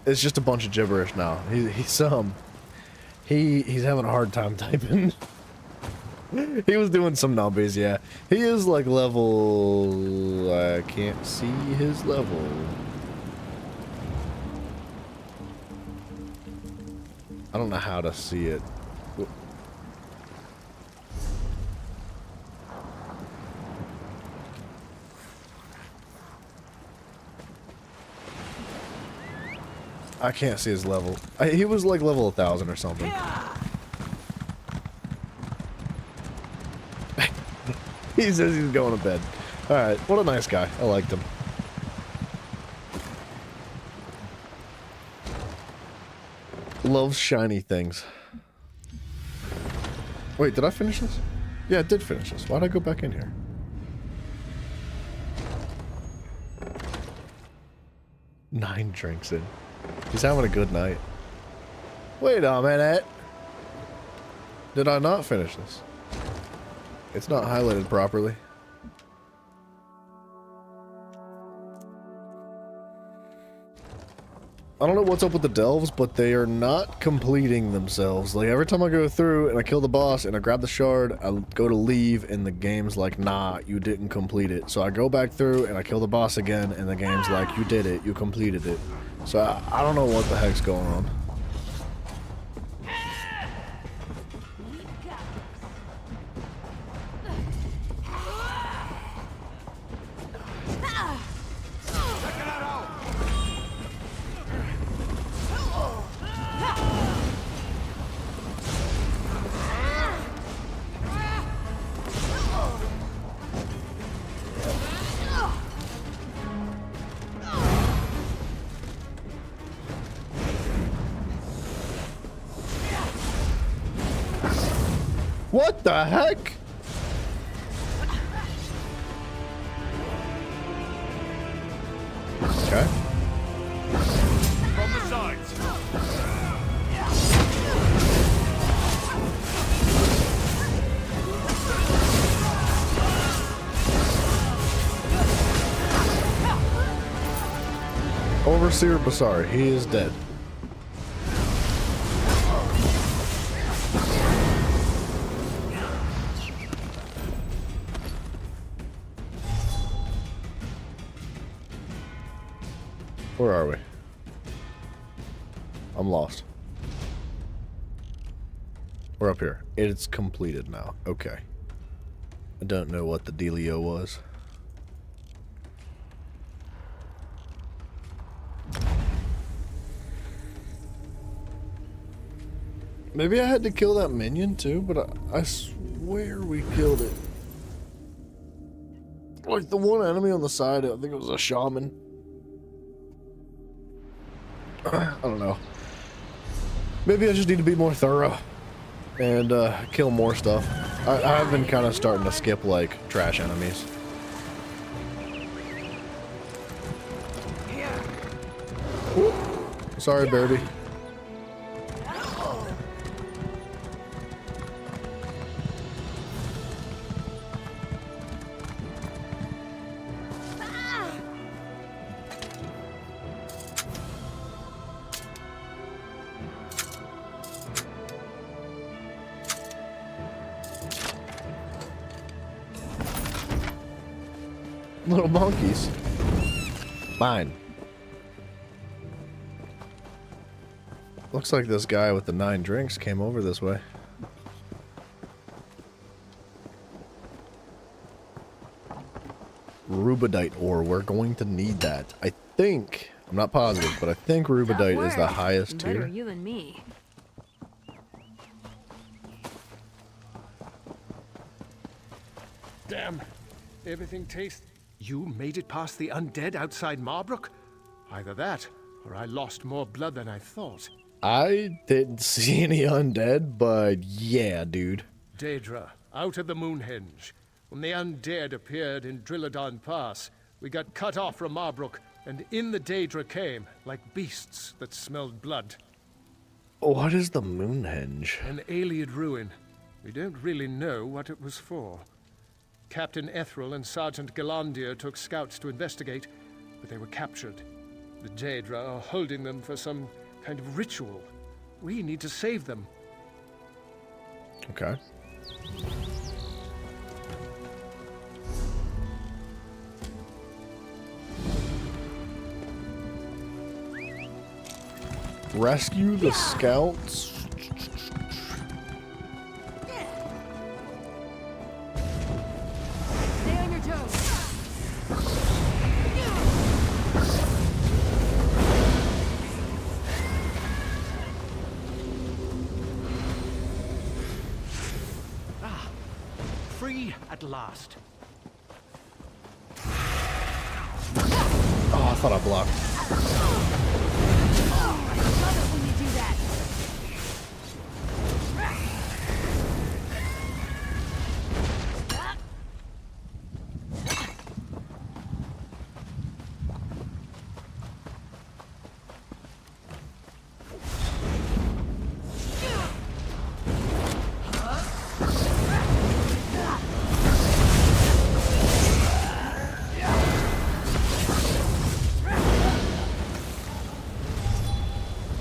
It's just a bunch of gibberish now. He's having a hard time typing. He was doing some numbers, yeah. He is like level... I can't see his level. I don't know how to see it. I can't see his level. He was like level 1000 or something. He says he's going to bed. Alright, what a nice guy. I liked him. Loves shiny things. Wait, did I finish this? Yeah, I did finish this. Why'd I go back in here? Nine drinks in. He's having a good night. Wait a minute. Did I not finish this? It's not highlighted properly. I don't know what's up with the delves, but they are not completing themselves. Like, every time I go through and I kill the boss and I grab the shard, I go to leave and the game's like, nah, you didn't complete it. So I go back through and I kill the boss again and the game's like, you did it, you completed it. So I don't know what the heck's going on. What the heck? Okay. From the sides. Overseer Basari, he is dead. Where are we? I'm lost. We're up here. It's completed now. Okay. I don't know what the dealio was. Maybe I had to kill that minion too, but I swear we killed it. Like the one enemy on the side, I think it was a shaman. I don't know. Maybe I just need to be more thorough and kill more stuff. I've been kind of starting to skip like trash enemies. Ooh. Sorry, Birdie. Little monkeys. Fine. Looks like this guy with the 9 drinks came over this way. Rubedite ore. We're going to need that. I think. I'm not positive, but I think Rubedite is the highest tier. Better you and me. Damn. Everything tastes... You made it past the undead outside Marbrook? Either that, or I lost more blood than I thought. I didn't see any undead, but yeah, dude. Daedra, out of the Moonhenge. When the undead appeared in Drilladon Pass, we got cut off from Marbrook, and in the Daedra came, like beasts that smelled blood. What is the Moonhenge? An Ayleid ruin. We don't really know what it was for. Captain Ethrel and Sergeant Galandir took scouts to investigate, but they were captured. The Daedra are holding them for some kind of ritual. We need to save them. Okay. Rescue the scouts. Stay on your toes. Free at last. Oh, I thought I blocked. Love it when you do that.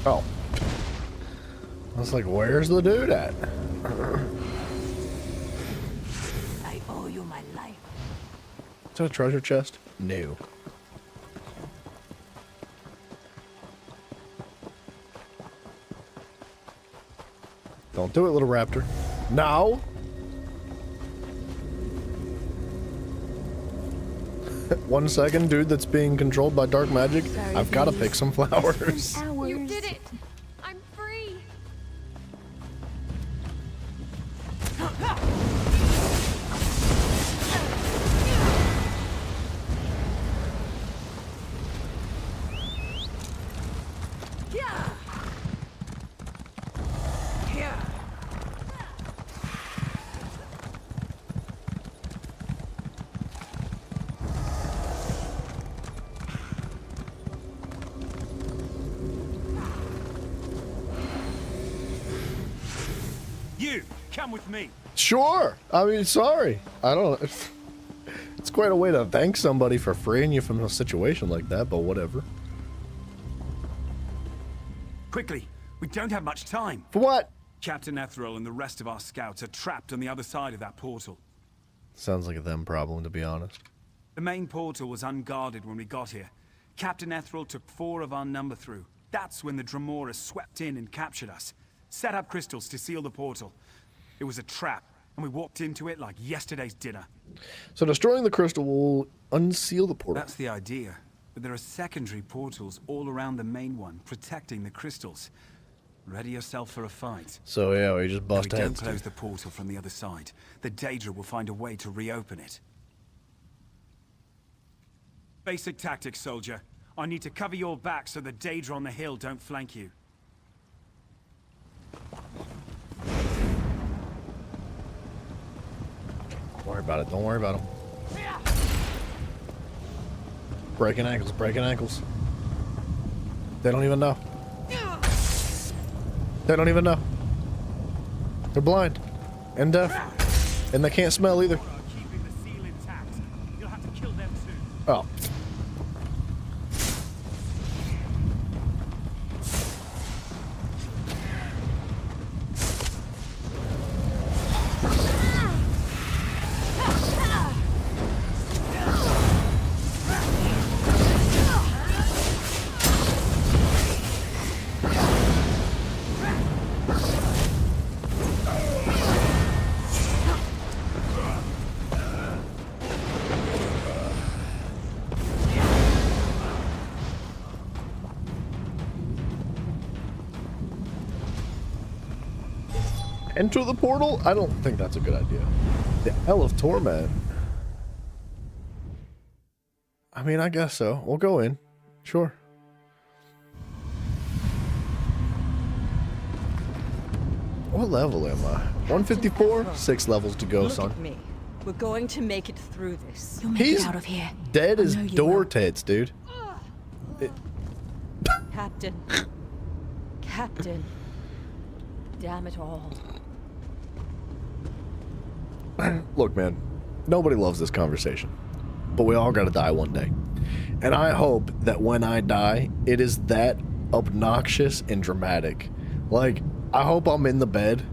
Oh. I was like, where's the dude at? I owe you my life. Is that a treasure chest? No. Don't do it, little raptor. No! 1 second, dude that's being controlled by dark magic. I've got to pick some flowers. You did it! I'm free! You, come with me. Sure. I mean, sorry. I don't know. It's quite a way to thank somebody for freeing you from a situation like that, but whatever. Quickly, we don't have much time. For what? Captain Ethrel and the rest of our scouts are trapped on the other side of that portal. Sounds like a them problem, to be honest. The main portal was unguarded when we got here. Captain Ethrel took 4 of our number through. That's when the Dremora swept in and captured us. Set up crystals to seal the portal. It was a trap, and we walked into it like yesterday's dinner. So destroying the crystal will unseal the portal. That's the idea. But there are secondary portals all around the main one, protecting the crystals. Ready yourself for a fight. So yeah, we just bust if we don't heads. close the portal from the other side, the Daedra will find a way to reopen it. Basic tactics, soldier. I need to cover your back so the Daedra on the hill don't flank you. Don't worry about it. Don't worry about them. Breaking ankles. Breaking ankles. They don't even know. They don't even know. They're blind and deaf, and they can't smell either. Oh. Enter the portal? I don't think that's a good idea. The Hell of Torment. I mean, I guess so. We'll go in. Sure. What level am I? 154? 6 levels to go, Look son. at me. We're going to make it through this. You'll make He's it out of here. dead I as know you door will. tits, dude. Captain. Captain. Damn it all. Look, man, nobody loves this conversation, but we all gotta die one day. And I hope that when I die, it is that obnoxious and dramatic. Like, I hope I'm in the bed,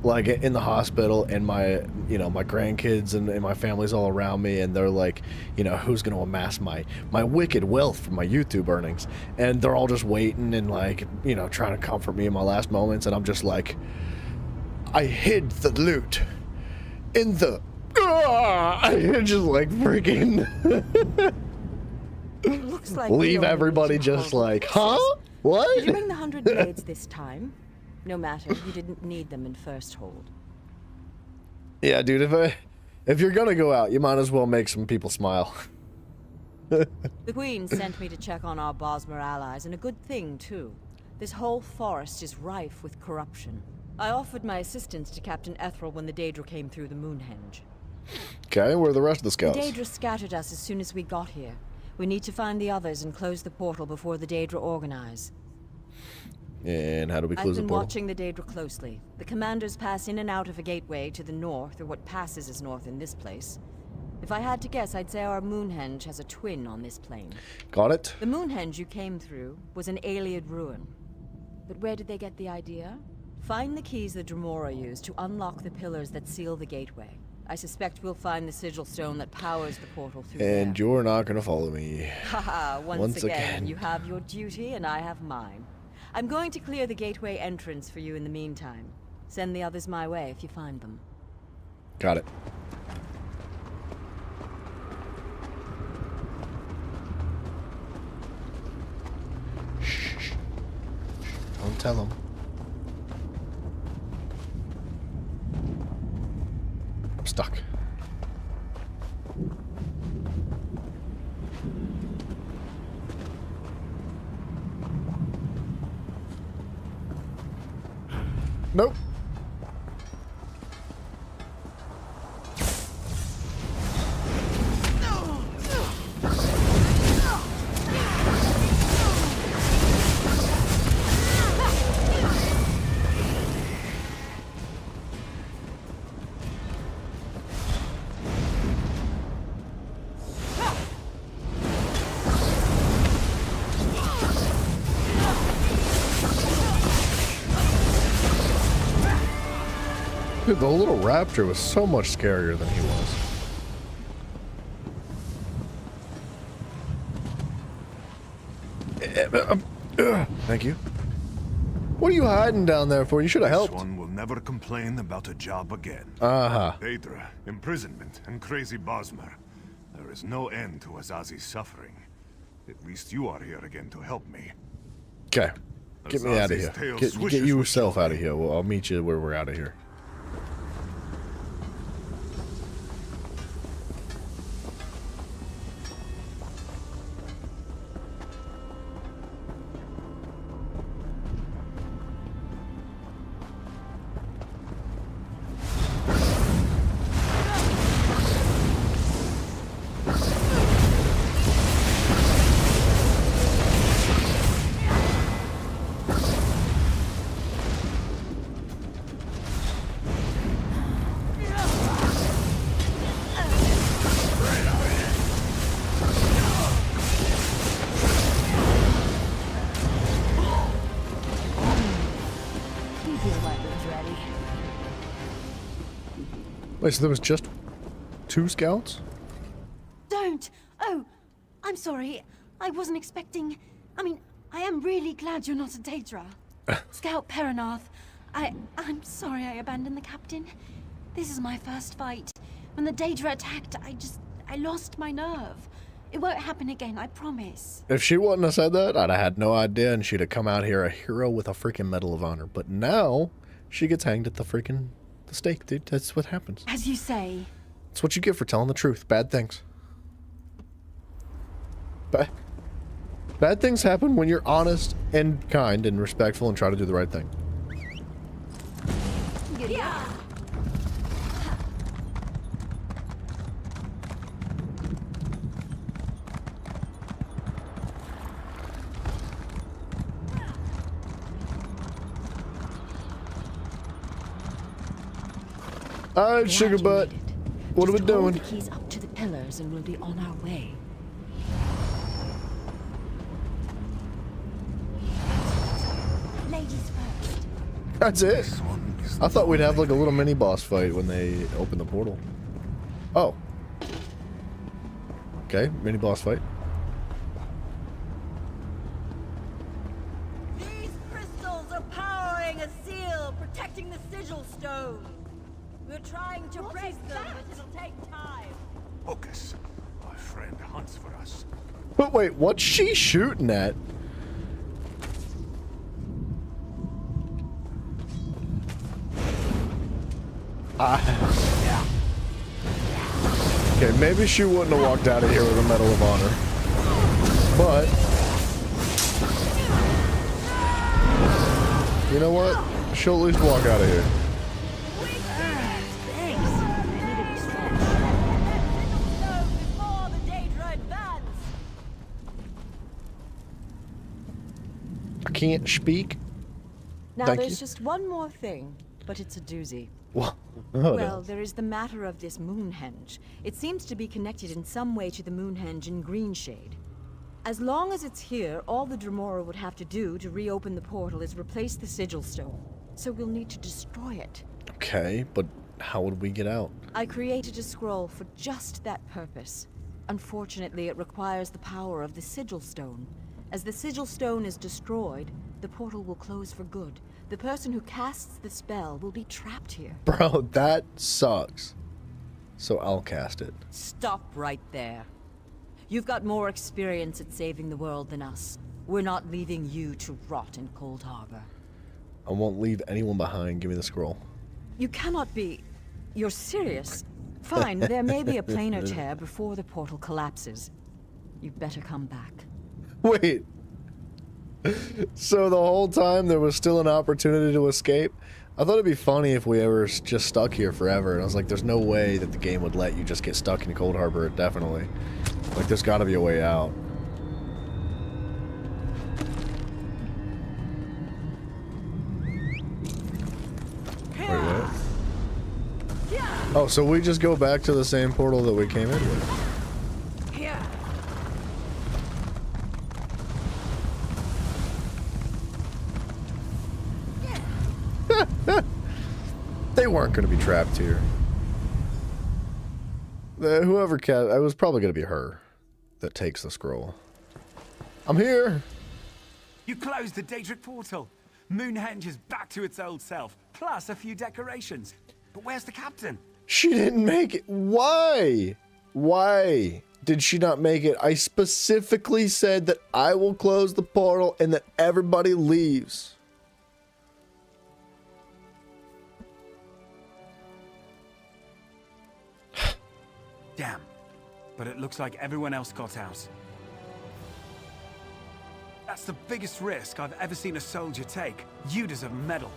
like in the hospital, and my grandkids and my family's all around me, and they're like, who's gonna amass my wicked wealth from my YouTube earnings? And they're all just waiting and like, trying to comfort me in my last moments, and I'm just like, I hid the loot in the just like freaking Looks like leave everybody just like, huh? What? Did you bring the 100 blades this time? No matter, you didn't need them in first hold. Yeah, dude, if you're gonna go out, you might as well make some people smile. The Queen sent me to check on our Bosmer allies, and a good thing, too. This whole forest is rife with corruption. I offered my assistance to Captain Ethel when the Daedra came through the Moonhenge. Okay, where are the rest of the The scouts? Daedra scattered us as soon as we got here. We need to find the others and close the portal before the Daedra organize. And how do we close I've the been portal? watching the Daedra closely. The commanders pass in and out of a gateway to the north, or what passes as north in this place. If I had to guess, I'd say our Moonhenge has a twin on this plane. Got it? The Moonhenge you came through was an Ayleid ruin. But where did they get the idea? Find the keys the Dremora used to unlock the pillars that seal the gateway. I suspect we'll find the sigil stone that powers the portal through And you're not gonna follow me. Haha, once Once again, again. you have your duty and I have mine. I'm going to clear the gateway entrance for you in the meantime. Send the others my way if you find them. Got it. Shh. Don't tell them. I'm stuck. Nope. Dude, the little raptor was so much scarier than he was. Thank you. What are you hiding down there for? You should have helped. This one will never complain about a job again. Uh-huh. Daedra, imprisonment, and crazy Bosmer. There is no end to Azazi's suffering. At least you are here again to help me. Okay. Get me out of here. Azazi's tail Get swishes yourself out of here. Well, I'll meet you where we're out of here. Wait, so there was just 2 scouts? Don't! Oh, I'm sorry. I wasn't expecting... I mean, I am really glad you're not a Daedra. Scout Perinath, I'm sorry I abandoned the captain. This is my first fight. When the Daedra attacked, I lost my nerve. It won't happen again, I promise. If she wouldn't have said that, I'd have had no idea, and she'd have come out here a hero with a freaking Medal of Honor. But now, she gets hanged at the stake, dude. That's what happens. As you say. That's what you get for telling the truth. Bad things. Bad things happen when you're honest and kind and respectful and try to do the right thing. Yeah. Alright, sugar butt. What are we doing? Hold the keys up to the pillars and we'll be on our way. Ladies first. That's it. I thought we'd have like a little mini boss fight when they open the portal. Oh. Okay, mini boss fight. These crystals are powering a seal, protecting the sigil stone. We're trying to break them, but it'll take time. Focus. Our friend hunts for us. But wait, what's she shooting at? Okay, maybe she wouldn't have walked out of here with a Medal of Honor. But you know what? She'll at least walk out of here. I can't speak. Now Thank there's you. just one more thing, but it's a doozy. Well, Well, there is the matter of this Moonhenge. It seems to be connected in some way to the Moonhenge in Greenshade. As long as it's here, all the Dremora would have to do to reopen the portal is replace the sigil stone. So we'll need to destroy it. Okay, but how would we get out? I created a scroll for just that purpose. Unfortunately, it requires the power of the sigil stone. As the sigil stone is destroyed, the portal will close for good. The person who casts the spell will be trapped here. Bro, that sucks. So I'll cast it. Stop right there. You've got more experience at saving the world than us. We're not leaving you to rot in Cold Harbor. I won't leave anyone behind. Give me the scroll. You cannot be... You're serious? Fine, there may be a planar tear before the portal collapses. You'd better come back. Wait. So the whole time there was still an opportunity to escape? I thought it'd be funny if we ever just stuck here forever. And I was like, there's no way that the game would let you just get stuck in Cold Harbor, definitely. Like, there's gotta be a way out. Wait, what? Oh, so we just go back to the same portal that we came in with. They weren't going to be trapped here. Whoever cast, it was probably going to be her that takes the scroll. I'm here. You closed the Daedric portal. Moonhenge is back to its old self, plus a few decorations. But where's the captain? She didn't make it. Why? Why did she not make it? I specifically said that I will close the portal and that everybody leaves. Damn. But it looks like everyone else got out. That's the biggest risk I've ever seen a soldier take. You deserve a medal.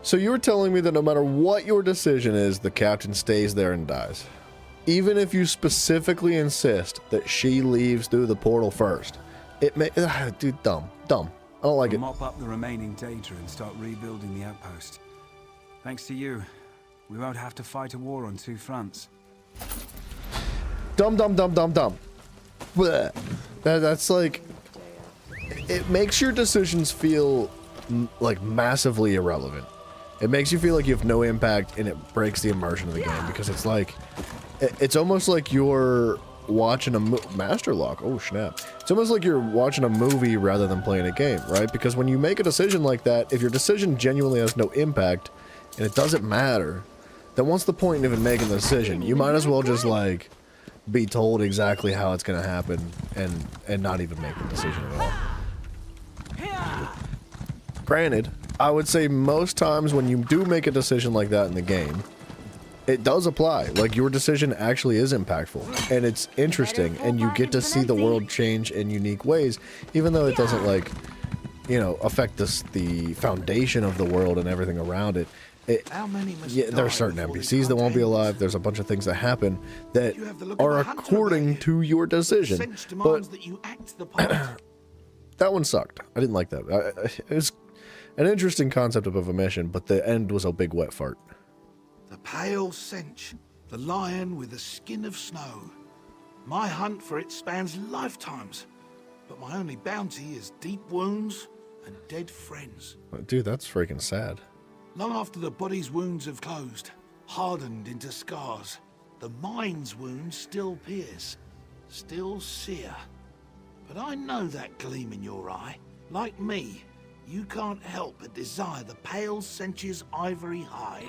So you were telling me that no matter what your decision is, the captain stays there and dies. Even if you specifically insist that she leaves through the portal first. It may... dude, dumb. Dumb. I don't like it. Mop up the remaining Daedra and start rebuilding the outpost. Thanks to you, we won't have to fight a war on two fronts. Dumb, dumb, dumb, dumb, dumb. Blech. That's like... It makes your decisions feel like massively irrelevant. It makes you feel like you have no impact, and it breaks the immersion of the game because it's like... It's almost like you're watching a Master Lock. Oh, snap. It's almost like you're watching a movie rather than playing a game, right? Because when you make a decision like that, if your decision genuinely has no impact, and it doesn't matter, then what's the point in even making the decision? You might as well just, like, be told exactly how it's going to happen and not even make the decision at all. Granted, I would say most times when you do make a decision like that in the game, it does apply. Like, your decision actually is impactful, and it's interesting, and you get to see the world change in unique ways, even though it doesn't, like, you know, affect the foundation of the world and everything around it. There are certain NPCs that won't be alive. There's a bunch of things that happen that are according to your decision. But that one sucked. I didn't like that. It was an interesting concept of a mission, but the end was a big wet fart. The pale Cinch, the lion with the skin of snow. My hunt for it spans lifetimes, but my only bounty is deep wounds and dead friends. Dude, that's freaking sad. Long after the body's wounds have closed, hardened into scars, the mind's wounds still pierce, still sear. But I know that gleam in your eye. Like me, you can't help but desire the pale Cinch's ivory hide.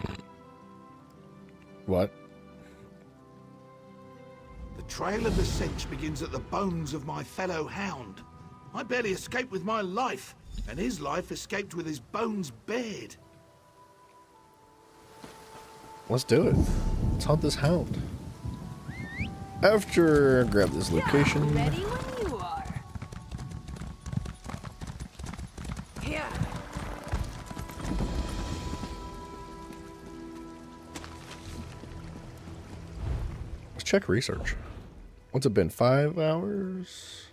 What? The trail of the Cinch begins at the bones of my fellow hound. I barely escaped with my life, and his life escaped with his bones bared. Let's do it. Let's hunt this hound. After grab this location. Ready when you are. Here. Let's check research. What's it been? 5 hours?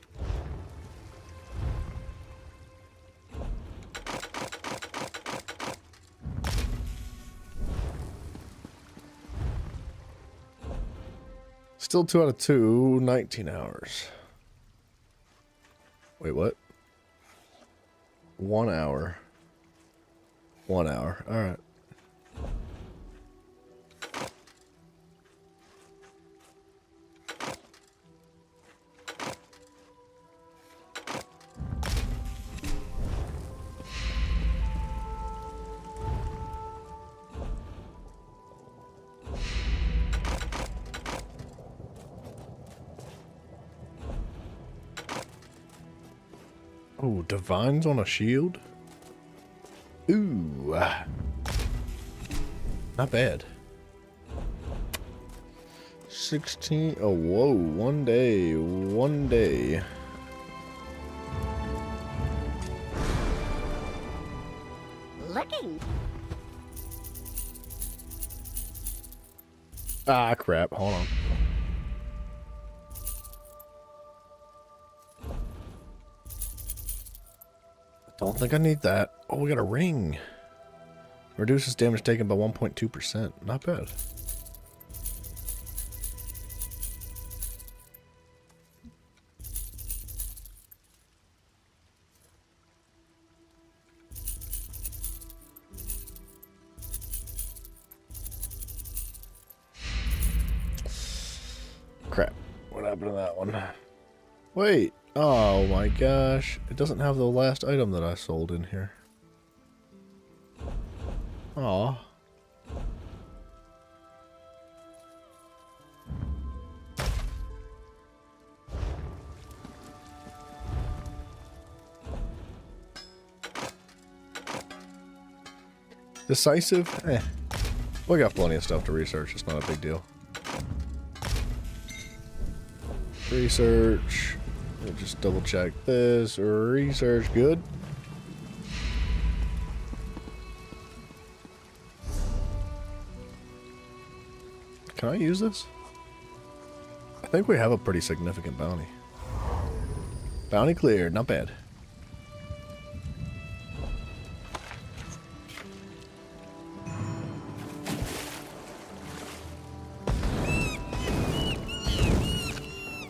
Still 2 out of 2, 19 hours. Wait, what? 1 hour. 1 hour. All right. Oh, Divine's on a shield? Ooh. Not bad. 16. Oh, whoa. 1 day. 1 day. Looking. Ah, crap. Hold on. Don't think I need that. Oh, we got a ring. Reduces damage taken by 1.2%. Not bad. Crap. What happened to that one? Wait. Oh my gosh. It doesn't have the last item that I sold in here. Aw. Decisive? Eh. We got plenty of stuff to research. It's not a big deal. Research. We'll just double check this. Research. Good. Can I use this? I think we have a pretty significant bounty. Bounty cleared. Not bad.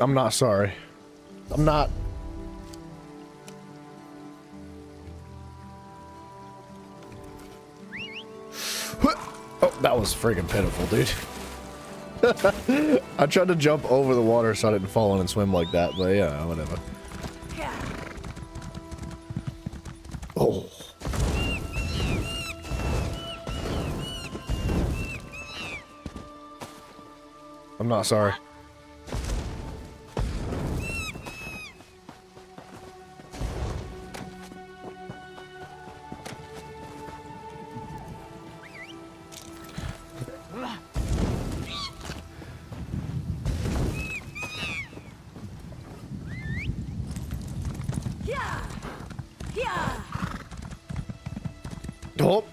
I'm not sorry. I'm not. Oh, that was freaking pitiful, dude. I tried to jump over the water so I didn't fall in and swim like that, but yeah, whatever. Oh. I'm not sorry. Oh.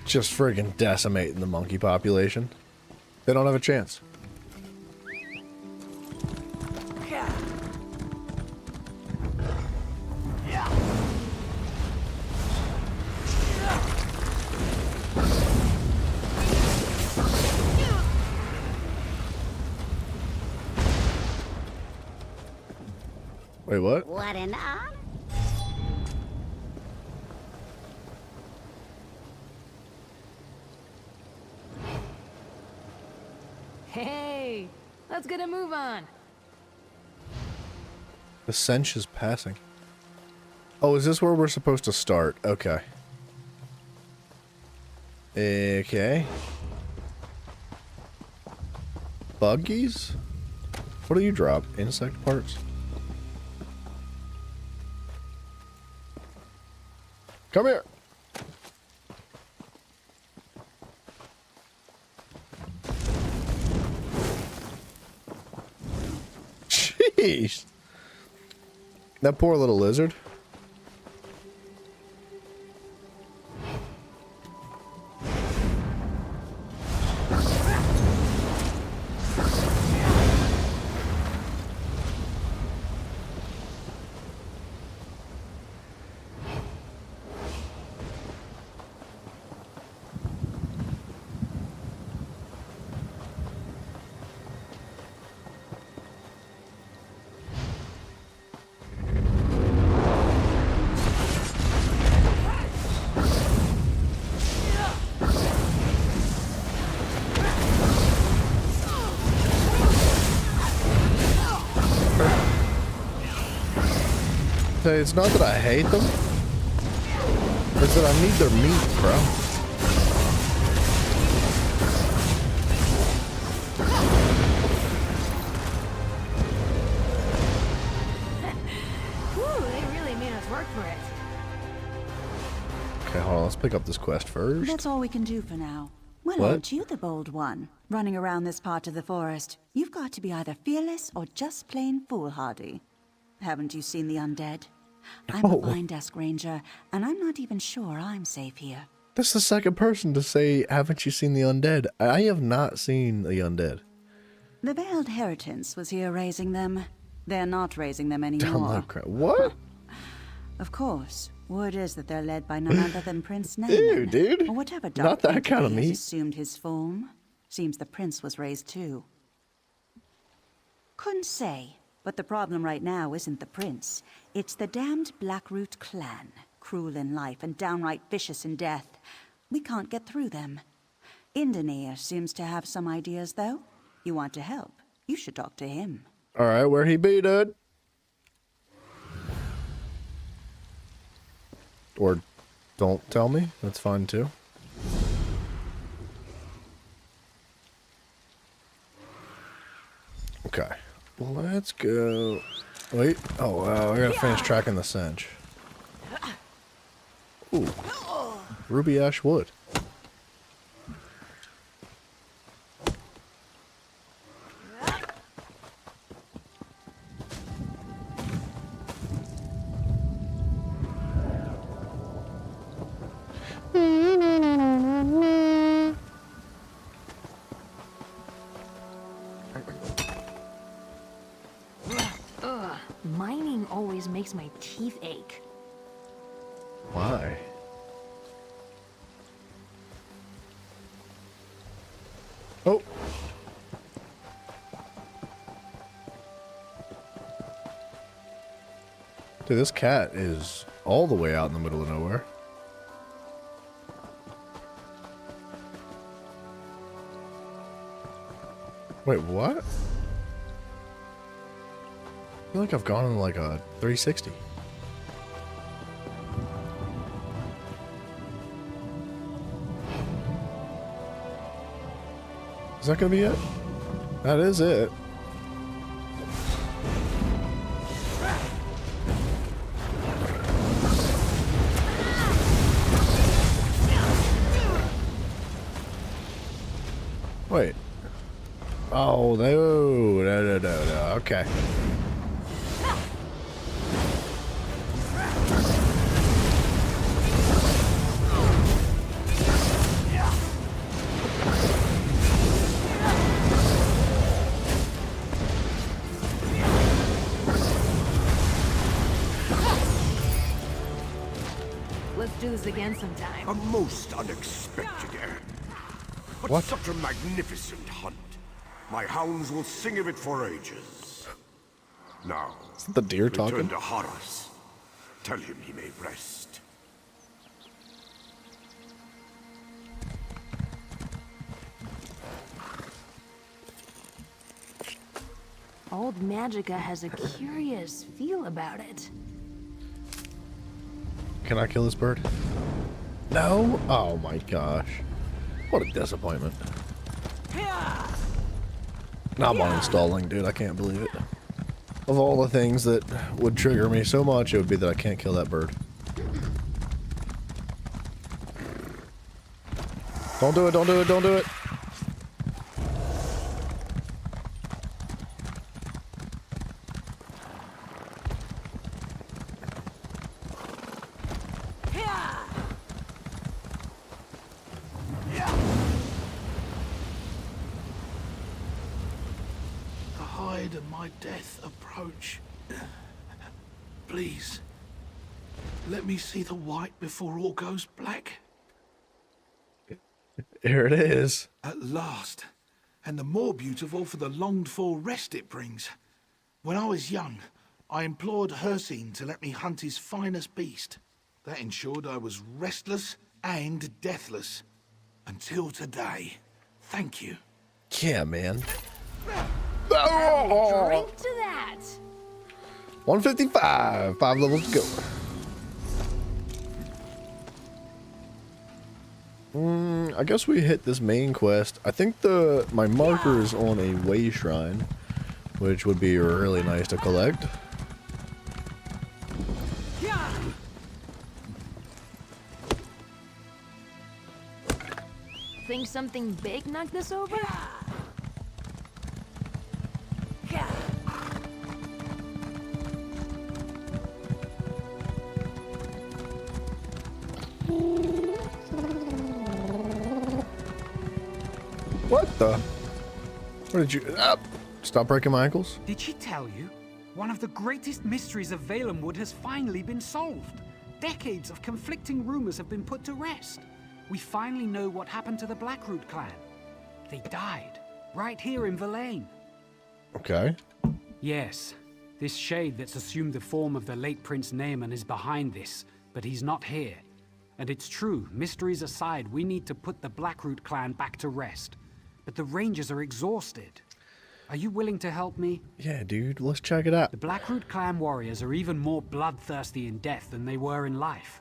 Just friggin' decimating the monkey population. They don't have a chance. Wait, what? What an honor. Hey, let's get a move on. The Sench is passing. Oh, is this where we're supposed to start? Okay. Okay. Buggies? What do you drop? Insect parts? Come here. Jeez. That poor little lizard. It's not that I hate them. It's that I need their meat, bro. Whew, they really made us work for it. Okay, hold on. Let's pick up this quest first. That's all we can do for now. Well, What? aren't you the bold one? Running around this part of the forest. You've got to be either fearless or just plain foolhardy. Haven't you seen the undead? I'm a Vine Desk Ranger, and I'm not even sure I'm safe here. That's the second person to say, haven't you seen the undead? I have not seen the undead. The Veiled Heritance was here raising them. They're not raising them anymore. Download crap. What? Of course. Word is that they're led by none other than Prince Naaman. Ew, dude. Or whatever Not dark that kind of entity has meat. assumed his form. Seems the prince was raised too. Couldn't say. But the problem right now isn't the prince. It's the damned Blackroot clan. Cruel in life and downright vicious in death. We can't get through them. Indenir seems to have some ideas, though. You want to help? You should talk to him. Alright, where he be, dude? Or don't tell me. That's fine, too. Okay. Let's go. Wait. Oh, wow. I gotta finish tracking the Sench. Ooh. Ruby Ash Wood. Ugh, mining always makes my teeth ache. Why? Oh. Dude, this cat is all the way out in the middle of nowhere. Wait, what? I feel like I've gone in like a 360. Is that gonna be it? That is it. Wait. Oh, no. Okay. Let's do this again sometime. A most unexpected end. But What? such a magnificent hunt. My hounds will sing of it for ages. Now, Is the deer return talking? to Horus. Tell him he may rest. Old Magica has a curious feel about it. Can I kill this bird? No? Oh my gosh. What a disappointment. Not uninstalling, dude. I can't believe it. Of all the things that would trigger me so much, it would be that I can't kill that bird. Don't do it, don't do it, don't do it. The hide of my death approach. Please, let me see the white before all goes black. Here it is. At last, and the more beautiful for the longed-for rest it brings. When I was young, I implored Hircine to let me hunt his finest beast. That ensured I was restless and deathless. Until today. Thank you. Yeah, man. Drink to that. 155. 5 levels to go. I guess we hit this main quest. I think my marker is on a way shrine, which would be really nice to collect. Think something big knocked this over? What the? What did you... stop breaking my ankles? Did she tell you? One of the greatest mysteries of Valenwood has finally been solved. Decades of conflicting rumors have been put to rest. We finally know what happened to the Blackroot clan. They died, right here in Verlaine. Okay. Yes, this shade that's assumed the form of the late Prince Naaman is behind this, but he's not here. And it's true, mysteries aside, we need to put the Blackroot clan back to rest. But the Rangers are exhausted. Are you willing to help me? Yeah, dude, let's check it out. The Blackroot clan warriors are even more bloodthirsty in death than they were in life.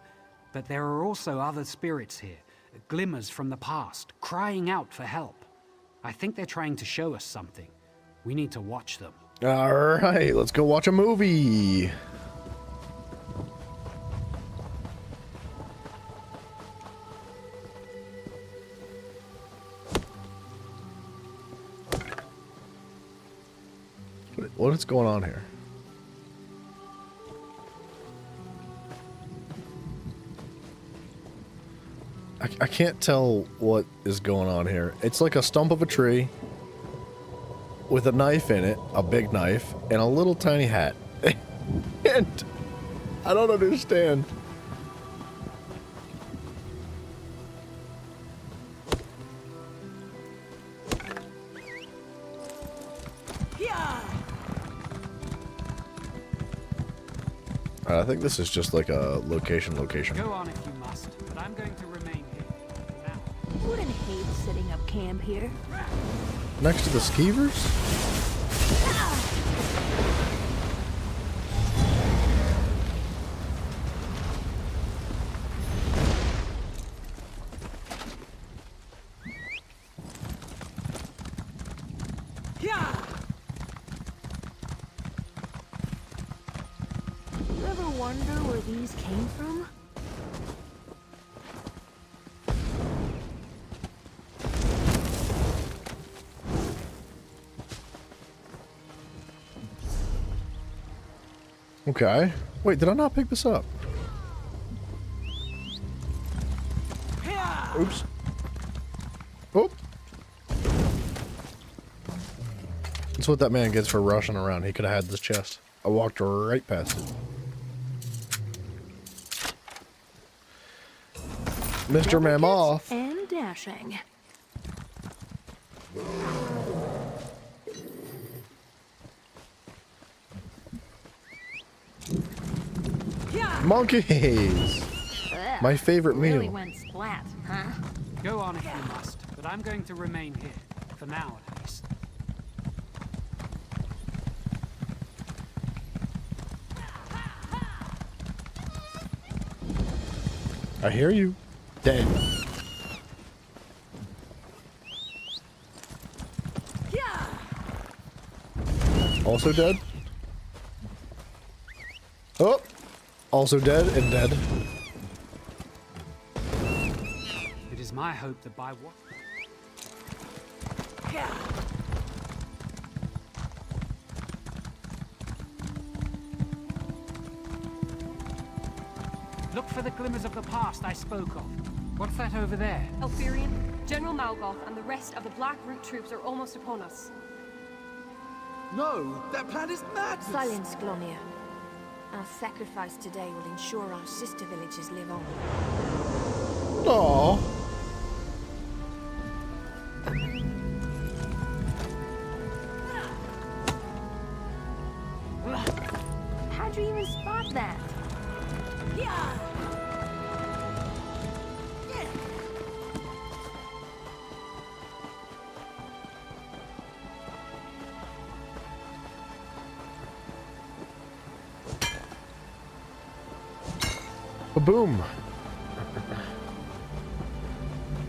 But there are also other spirits here, glimmers from the past, crying out for help. I think they're trying to show us something. We need to watch them. All right, let's go watch a movie. What is going on here? I can't tell what is going on here. It's like a stump of a tree with a knife in it, a big knife, and a little tiny hat. And I don't understand. I think this is just like a location. Go on if you must, but I'm going to remain here. Now. Wouldn't hate setting up camp here. Next to the Skeevers? You ever wonder where these came from? Okay. Wait, did I not pick this up? Oops. Oh. That's what that man gets for rushing around. He could have had this chest. I walked right past it. Mr. Mammoth. And dashing. Monkeys! My favorite Really meal. went splat, huh? Go on if you must, but I'm going to remain here. For now, at least. I hear you. Dead. Also dead? Oh! Also dead and dead. It is my hope that by what? Look for the glimmers of the past I spoke of. What's that over there? Elfirion, General Malgoth, and the rest of the Black Root troops are almost upon us. No, that plan is madness! Silence, Glomir. Our sacrifice today will ensure our sister villages live on. Aww. How'd you even spot that? Boom.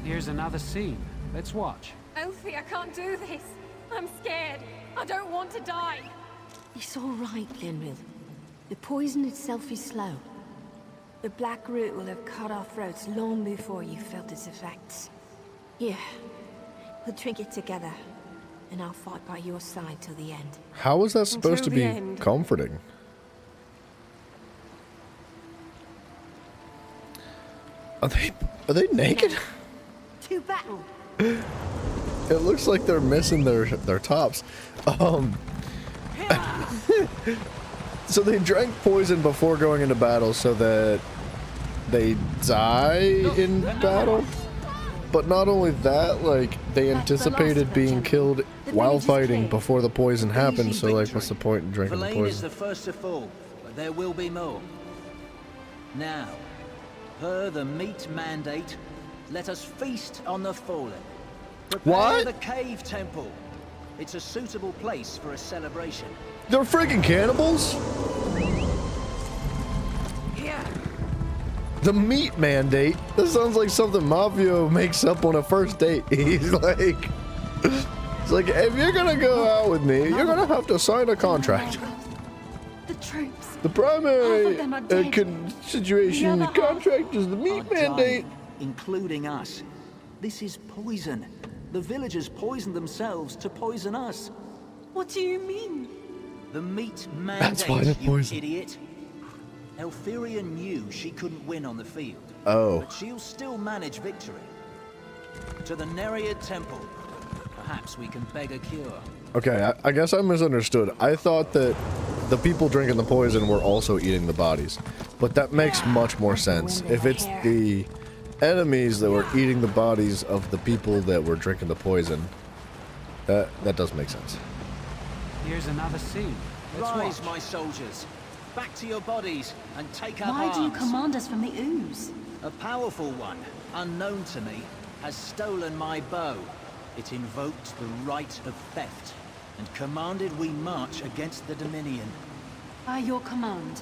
Here's another scene. Let's watch. Elfie, I can't do this. I'm scared. I don't want to die. It's all right, Linril. The poison itself is slow. The Black Root will have cut our throats long before you felt its effects. Here, we'll drink it together, and I'll fight by your side till the end. How is that supposed to Until be the end. comforting? Are they naked? To battle. It looks like they're missing their tops. So they drank poison before going into battle so that they die in battle. But not only that, like they anticipated being killed while fighting before the poison happened. So like, what's the point in drinking the Verlaine is poison? the first to fall, but there will be more. Now, per the meat mandate, let us feast on the fallen. Prepare What? the cave temple. It's a suitable place for a celebration. They're freaking cannibals. The meat mandate. This sounds like something Mafio makes up on a first date. He's like, it's like, if you're gonna go out with me, you're gonna have to sign a contract. The troops. The primary Half of them are dead. situation in the contract is the meat mandate. Including us. This is poison. The villagers poisoned themselves to poison us. What do you mean? The meat mandate, That's why they're you poisoned. idiot. Elfiria knew she couldn't win on the field. Oh. But she'll still manage victory. To the Nereid Temple. Perhaps we can beg a cure. Okay, I guess I misunderstood. I thought that the people drinking the poison were also eating the bodies. But that makes much more sense. If it's the enemies that were eating the bodies of the people that were drinking the poison, that does make sense. Here's another scene. Let's Rise, watch. my soldiers. Back to your bodies and take up Why arms. do you command us from the ooze? A powerful one, unknown to me, has stolen my bow. It invoked the right of theft and commanded we march against the Dominion. By your command.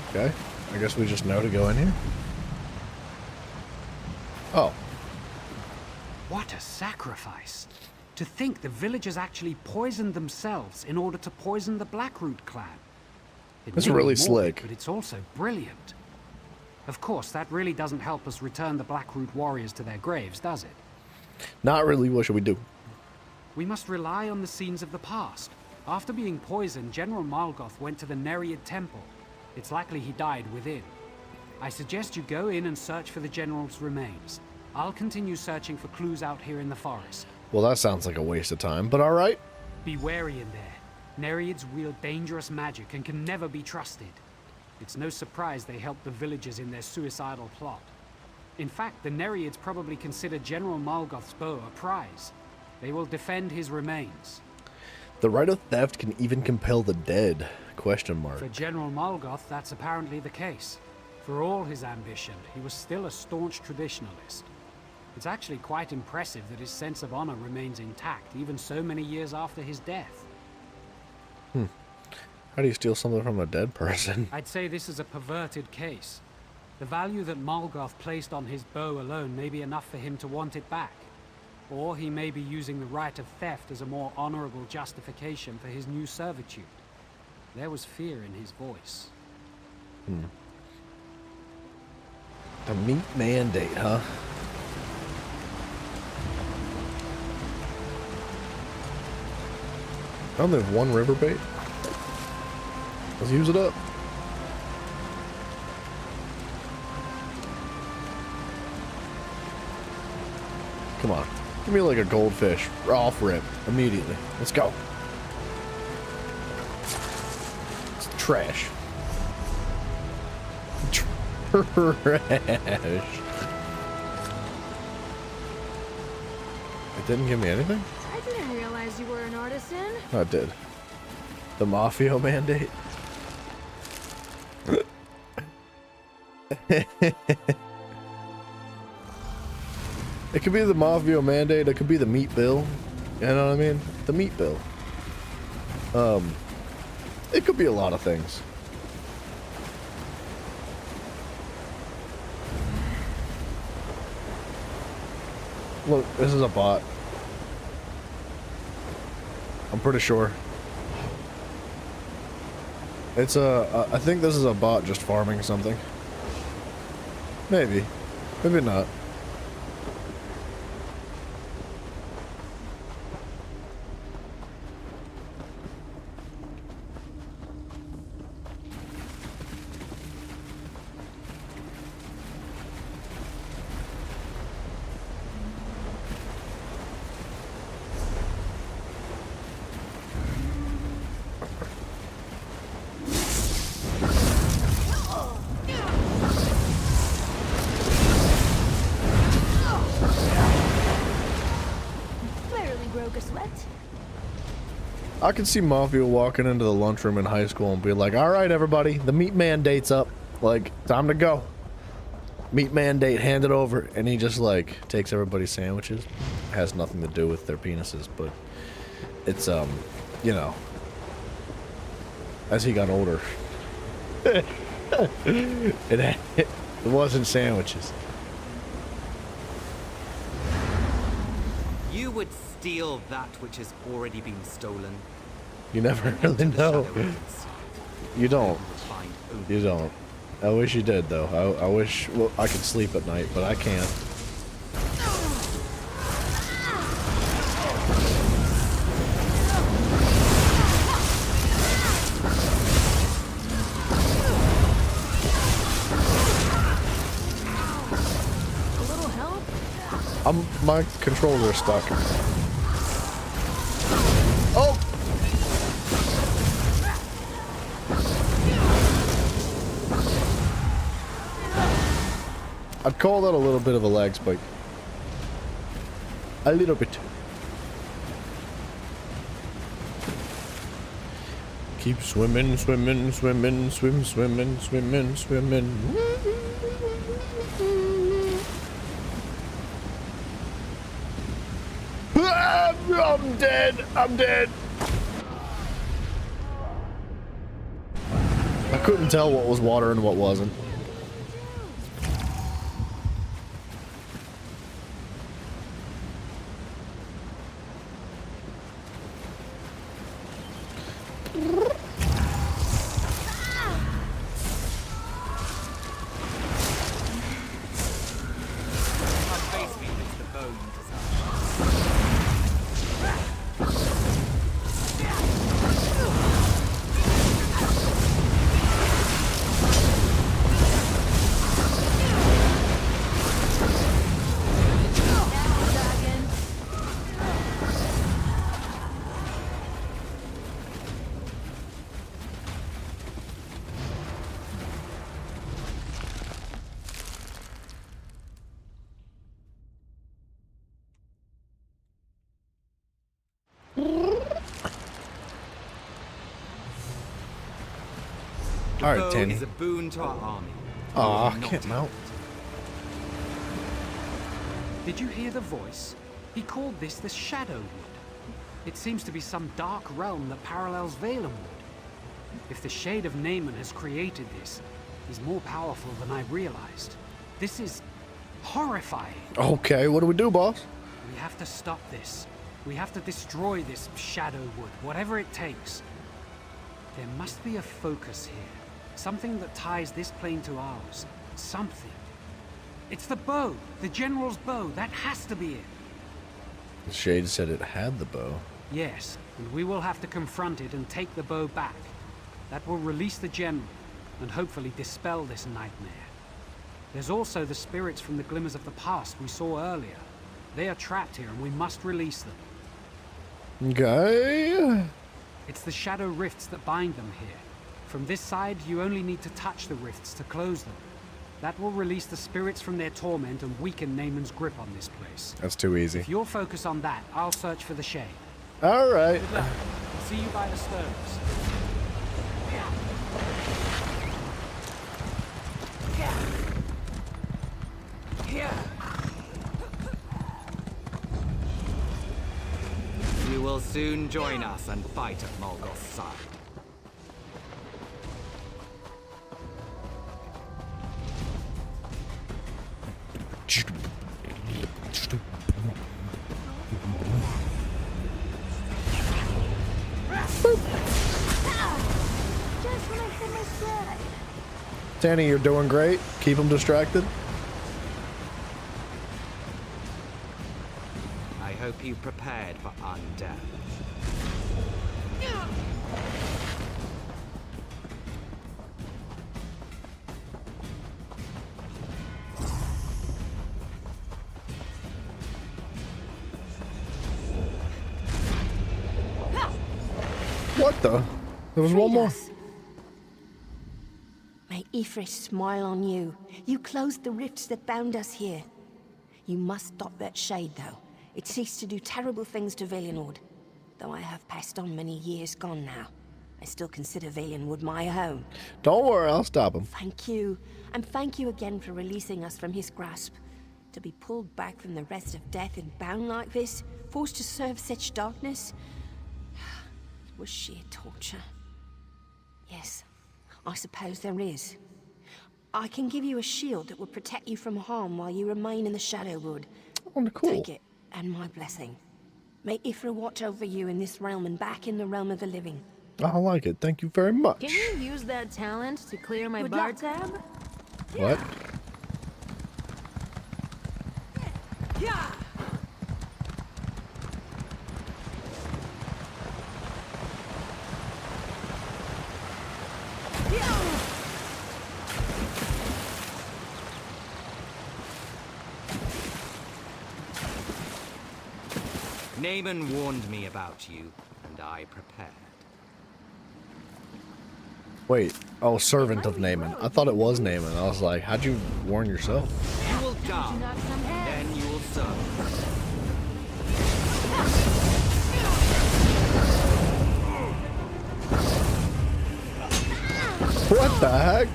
Okay, I guess we just know to go in here. Oh. What a sacrifice. To think the villagers actually poisoned themselves in order to poison the Blackroot clan. It That's may be really morbid, slick. But it's also brilliant. Of course, that really doesn't help us return the Blackroot warriors to their graves, does it? Not really. What should we do? We must rely on the scenes of the past. After being poisoned, General Malgoth went to the Nereid Temple. It's likely he died within. I suggest you go in and search for the General's remains. I'll continue searching for clues out here in the forest. Well, that sounds like a waste of time, but alright. Be wary in there. Nereids wield dangerous magic and can never be trusted. It's no surprise they helped the villagers in their suicidal plot. In fact, the Nereids probably consider General Malgoth's bow a prize. They will defend his remains. The right of theft can even compel the dead? Question mark. For General Malgoth, that's apparently the case. For all his ambition, he was still a staunch traditionalist. It's actually quite impressive that his sense of honor remains intact, even so many years after his death. How do you steal something from a dead person? I'd say this is a perverted case. The value that Malgoth placed on his bow alone may be enough for him to want it back. Or he may be using the right of theft as a more honorable justification for his new servitude. There was fear in his voice. The meat mandate, huh? I only have one river bait. Let's use it up. Come on. Give me like a goldfish. Off rip. Immediately. Let's go. It's trash. Trash. It didn't give me anything? I didn't realize you were an artisan. Oh, it did. The Mafia mandate. It could be the Mafia mandate, it could be the meat bill. You know what I mean? The meat bill. It could be a lot of things. Look, this is a bot. I'm pretty sure. It's a, I think this is a bot just farming something. Maybe. Maybe not. I could see Mafia walking into the lunchroom in high school and be like, all right, everybody, the meat mandate's up. Like, time to go. Meat mandate, hand it over. And he just, like, takes everybody's sandwiches. Has nothing to do with their penises, but it's, you know, as he got older, it wasn't sandwiches. You would steal that which has already been stolen. You never really know. You don't. You don't. I wish you did, though. I wish I could sleep at night, but I can't. A little help? My controller is stuck. Oh! I'd call that a little bit of a lag spike. A little bit. Keep swimming, swimming, swimming, swimming, swimming. I'm dead. I'm dead. I couldn't tell what was water and what wasn't. The All right, bow Tanny. is a boon to our army. Aw, We will can't not mount. Did you hear the voice? He called this the Shadowwood. It seems to be some dark realm that parallels Valenwood. If the Shade of Naaman has created this, he's more powerful than I realized. This is horrifying. Okay, what do we do, boss? We have to stop this. We have to destroy this Shadowwood, whatever it takes. There must be a focus here. Something that ties this plane to ours. Something. It's the bow. The General's bow. That has to be it. The Shade said it had the bow. Yes, and we will have to confront it and take the bow back. That will release the General, and hopefully dispel this nightmare. There's also the spirits from the glimmers of the past we saw earlier. They are trapped here, and we must release them. Okay. It's the shadow rifts that bind them here. From this side, you only need to touch the rifts to close them. That will release the spirits from their torment and weaken Naaman's grip on this place. That's too easy. If you'll focus on that, I'll search for the Shade. All right. Good luck. I'll see you by the stones. You will soon join us and fight at Morgoth's side. Tanny, you're doing great. Keep him distracted. I hope you prepared for undeath. What the? There was one more. May Ifrit smile on you. You closed the rifts that bound us here. You must stop that Shade, though. It ceased to do terrible things to Valenwood. Though I have passed on many years gone now, I still consider Valenwood my home. Don't worry, I'll stop him. Thank you. And thank you again for releasing us from his grasp. To be pulled back from the rest of death and bound like this, forced to serve such darkness, it was sheer torture. Yes, I suppose there is. I can give you a shield that will protect you from harm while you remain in the Shadowwood. Oh, cool. Take it, and my blessing. May Ifra watch over you in this realm and back in the realm of the living. I like it. Thank you very much. Can you use that talent to clear my Good bar luck. tab? What? Yeah. Naaman warned me about you, and I prepared. Wait. Oh, servant of Naaman. I thought it was Naaman. I was like, how'd you warn yourself? You will die, and then you will serve. What the heck?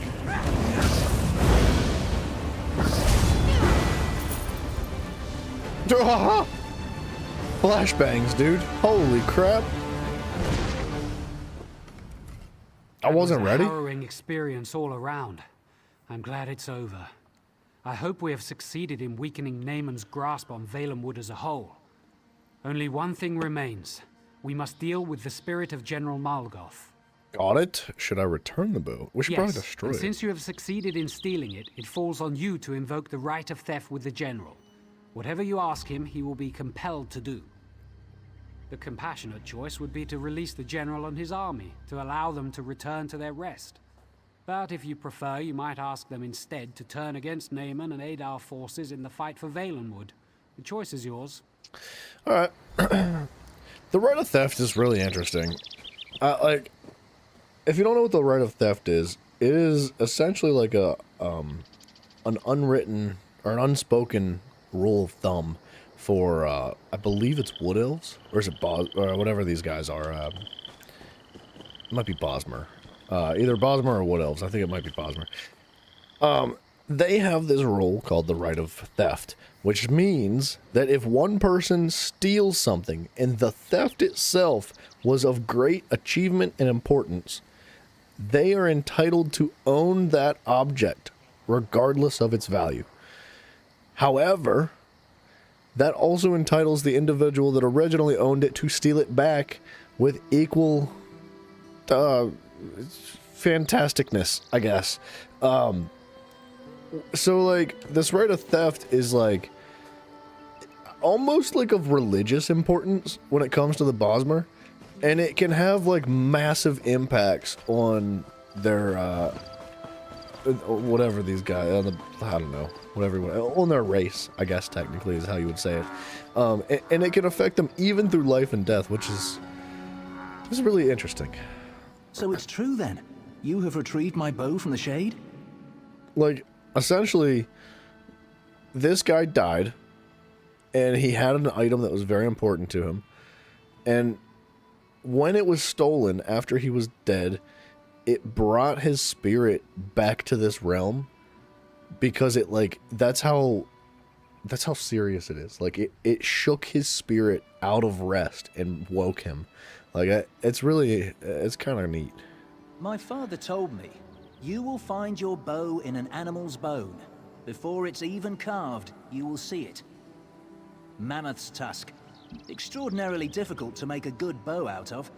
Flashbangs, dude. Holy crap. I wasn't ready. It was a harrowing experience all around. I'm glad it's over. I hope we have succeeded in weakening Naaman's grasp on Valenwood as a whole. Only one thing remains. We must deal with the spirit of General Morgoth. Got it. Should I return the bow? We should probably destroy and it. since you have succeeded in stealing it, it falls on you to invoke the right of theft with the General. Whatever you ask him, he will be compelled to do. The compassionate choice would be to release the General and his army, to allow them to return to their rest. But if you prefer, you might ask them instead to turn against Naaman and aid our forces in the fight for Valenwood. The choice is yours. Alright. The right of theft is really interesting. Like, if you don't know what the right of theft is, it is essentially like a an unwritten or an unspoken rule of thumb for I believe it's Wood Elves, or is it or whatever these guys are. It might be Bosmer. Either Bosmer or Wood Elves. I think it might be Bosmer. They have this rule called the right of theft, which means that if one person steals something and the theft itself was of great achievement and importance, they are entitled to own that object, regardless of its value. However, that also entitles the individual that originally owned it to steal it back with equal fantasticness, I guess. So, like, this right of theft is, like, almost like of religious importance when it comes to the Bosmer. And it can have, like, massive impacts on their, whatever these guys, I don't know, whatever, on their race, I guess, technically, is how you would say it. And it can affect them even through life and death, which is really interesting. So it's true, then? You have retrieved my bow from the shade? Like, essentially, this guy died, and he had an item that was very important to him, and when it was stolen after he was dead, it brought his spirit back to this realm, because it, like, that's how serious it is. Like, it shook his spirit out of rest and woke him. Like, it's kind of neat. My father told me, you will find your bow in an animal's bone. Before it's even carved, you will see it. Mammoth's tusk. Extraordinarily difficult to make a good bow out of,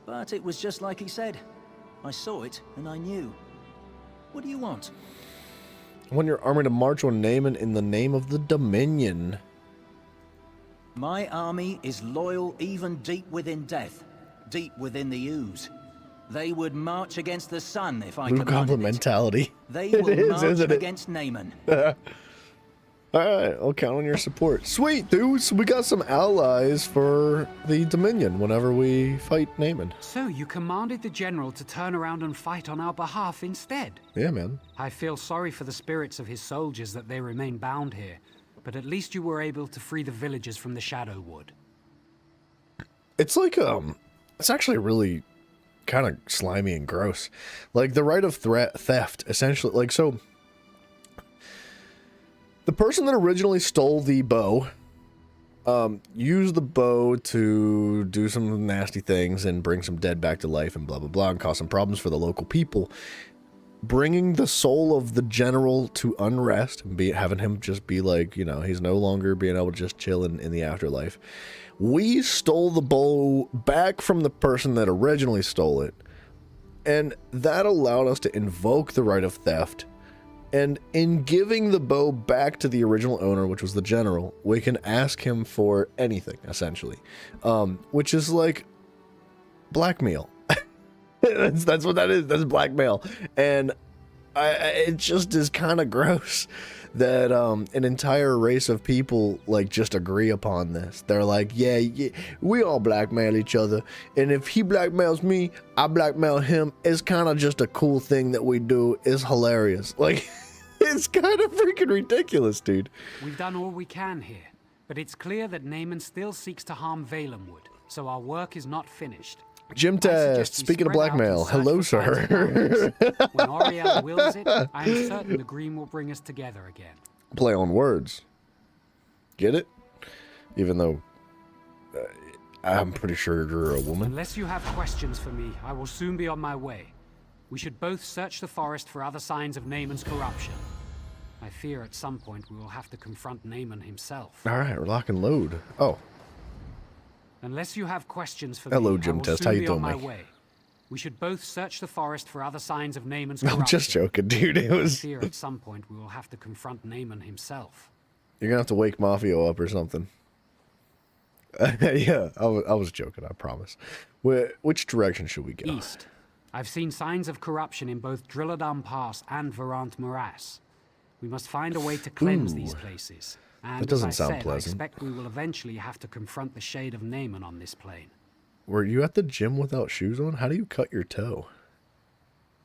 but it was just like he said. I saw it, and I knew. What do you want? I want your army to march on Naaman in the name of the Dominion. My army is loyal even deep within death, deep within the ooze. They would march against the sun if I commanded Goblin mentality. They will march against Naaman. Alright, I'll count on your support. Sweet, dudes! We got some allies for the Dominion whenever we fight Naaman. So you commanded the general to turn around and fight on our behalf instead? Yeah, man. I feel sorry for the spirits of his soldiers that they remain bound here, but at least you were able to free the villagers from the Shadow Wood. It's like, it's actually really kind of slimy and gross. Like, the right of theft, essentially, like, so the person that originally stole the bow used the bow to do some nasty things and bring some dead back to life and blah, blah, blah, and cause some problems for the local people. Bringing the soul of the general to unrest, and having him just be like, you know, he's no longer being able to just chill in the afterlife. We stole the bow back from the person that originally stole it, and that allowed us to invoke the right of theft. And in giving the bow back to the original owner, which was the general, we can ask him for anything, essentially. Which is like blackmail. That's what that is. That's blackmail. And it just is kind of gross that an entire race of people like just agree upon this. They're like, yeah, we all blackmail each other, and if he blackmails me, I blackmail him. It's kind of just a cool thing that we do. It's hilarious. Like, it's kind of freaking ridiculous, dude. We've done all we can here, but it's clear that Naaman still seeks to harm Valenwood, so our work is not finished. Gym test. Speaking of blackmail, hello, sir. When Oriel wills it, I am certain the green will bring us together again. Play on words. Get it? Even though I'm pretty sure you're a woman. Unless you have questions for me, I will soon be on my way. We should both search the forest for other signs of Naaman's corruption. I fear at some point we will have to confront Naaman himself. All right, we're lock and load. Oh. Unless you have questions for Hello, me, Gym I will Test. soon How you be doing, on my Mike? way. We should both search the forest for other signs of Naaman's corruption. I'm just joking, dude. It was. I fear at some point we will have to confront Naaman himself. You're gonna have to wake Mafia up or something. Yeah, I was joking. I promise. Which direction should we go? East. I've seen signs of corruption in both Drilladam Pass and Varant Morass. We must find a way to cleanse these places. And That doesn't as I sound said, pleasant. I expect we will eventually have to confront the shade of Naaman on this plane. Were you at the gym without shoes on? How do you cut your toe?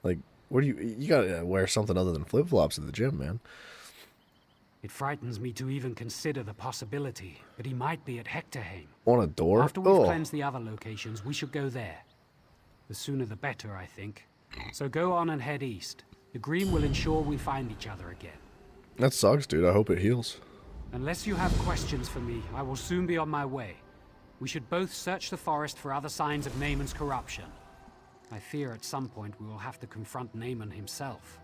Like, where do you gotta wear something other than flip-flops at the gym, man. It frightens me to even consider the possibility, but he might be at Hectorheim. On a door? After we've Oh. cleansed the other locations, we should go there. The sooner the better, I think. So go on and head east. The Green will ensure we find each other again. That sucks, dude. I hope it heals. Unless you have questions for me, I will soon be on my way. We should both search the forest for other signs of Naaman's corruption. I fear at some point we will have to confront Naaman himself.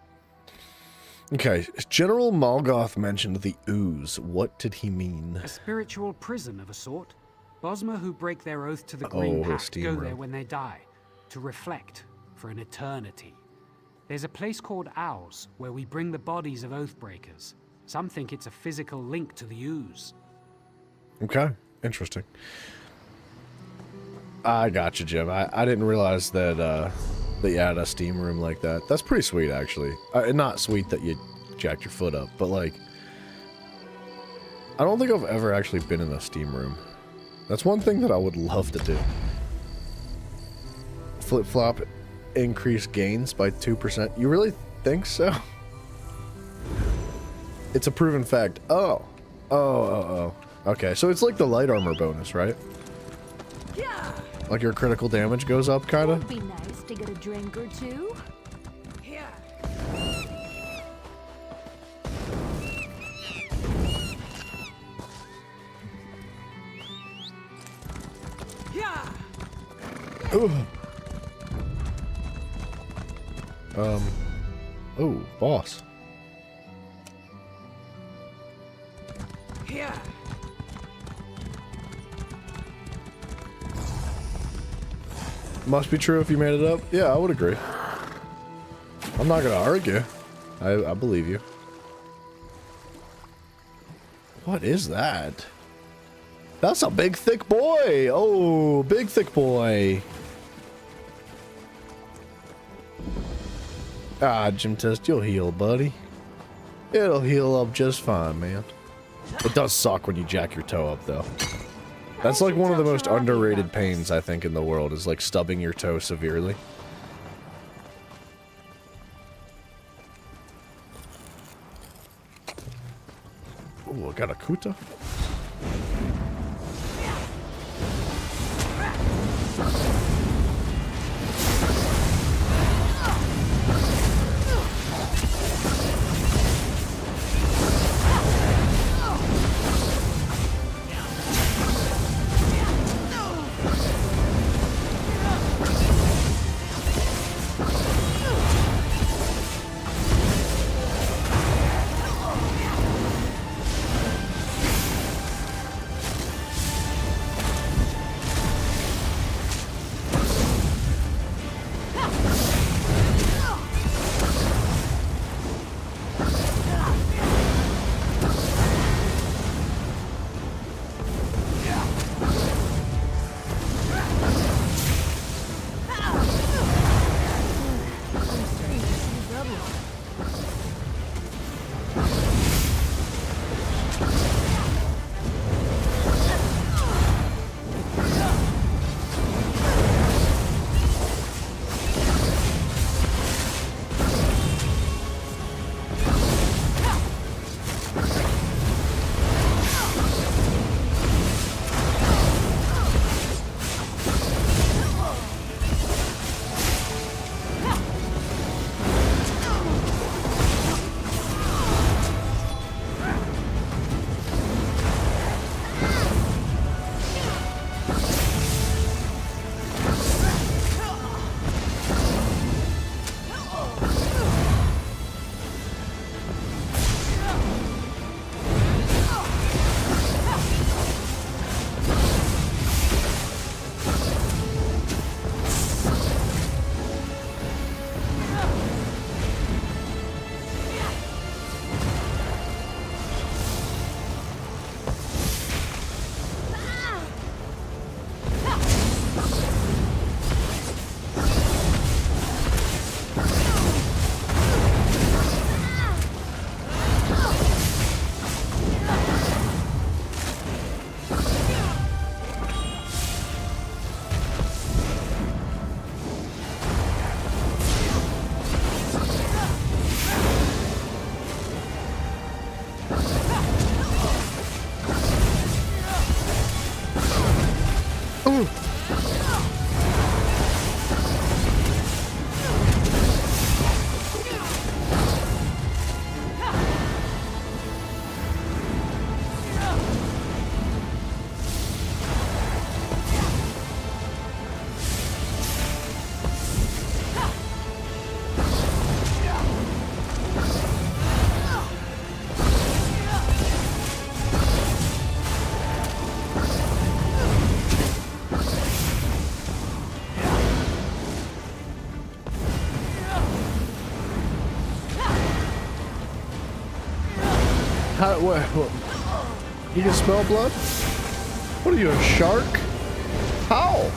Okay, General Malgoth mentioned the ooze. What did he mean? A spiritual prison of a sort. Bosmer who break their oath to the Green Pact go there when they die, to reflect for an eternity. There's a place called Owls, where we bring the bodies of Oathbreakers. Some think it's a physical link to the ooze. Okay, interesting. I got you, Jim. I didn't realize that that you had a steam room like that. That's pretty sweet, actually. Not sweet that you jacked your foot up, but like, I don't think I've ever actually been in a steam room. That's one thing that I would love to do. Flip-flop, increase gains by 2%. You really think so? It's a proven fact. Oh. Okay, so it's like the light armor bonus, right? Yeah. Like your critical damage goes up, kind of? Would be nice to get a drink or two. Here. Yeah. Oh, boss. Here. Must be true if you made it up. Yeah, I would agree. I'm not gonna argue. I believe you. What is that? That's a big thick boy. Oh, big thick boy. Ah, Gym Test, you'll heal, buddy. It'll heal up just fine, man. It does suck when you jack your toe up, though. That's like one of the most underrated pains, I think, in the world, is like stubbing your toe severely. Ooh, I got a Kuta. What? You can smell blood? What are you, a shark? How?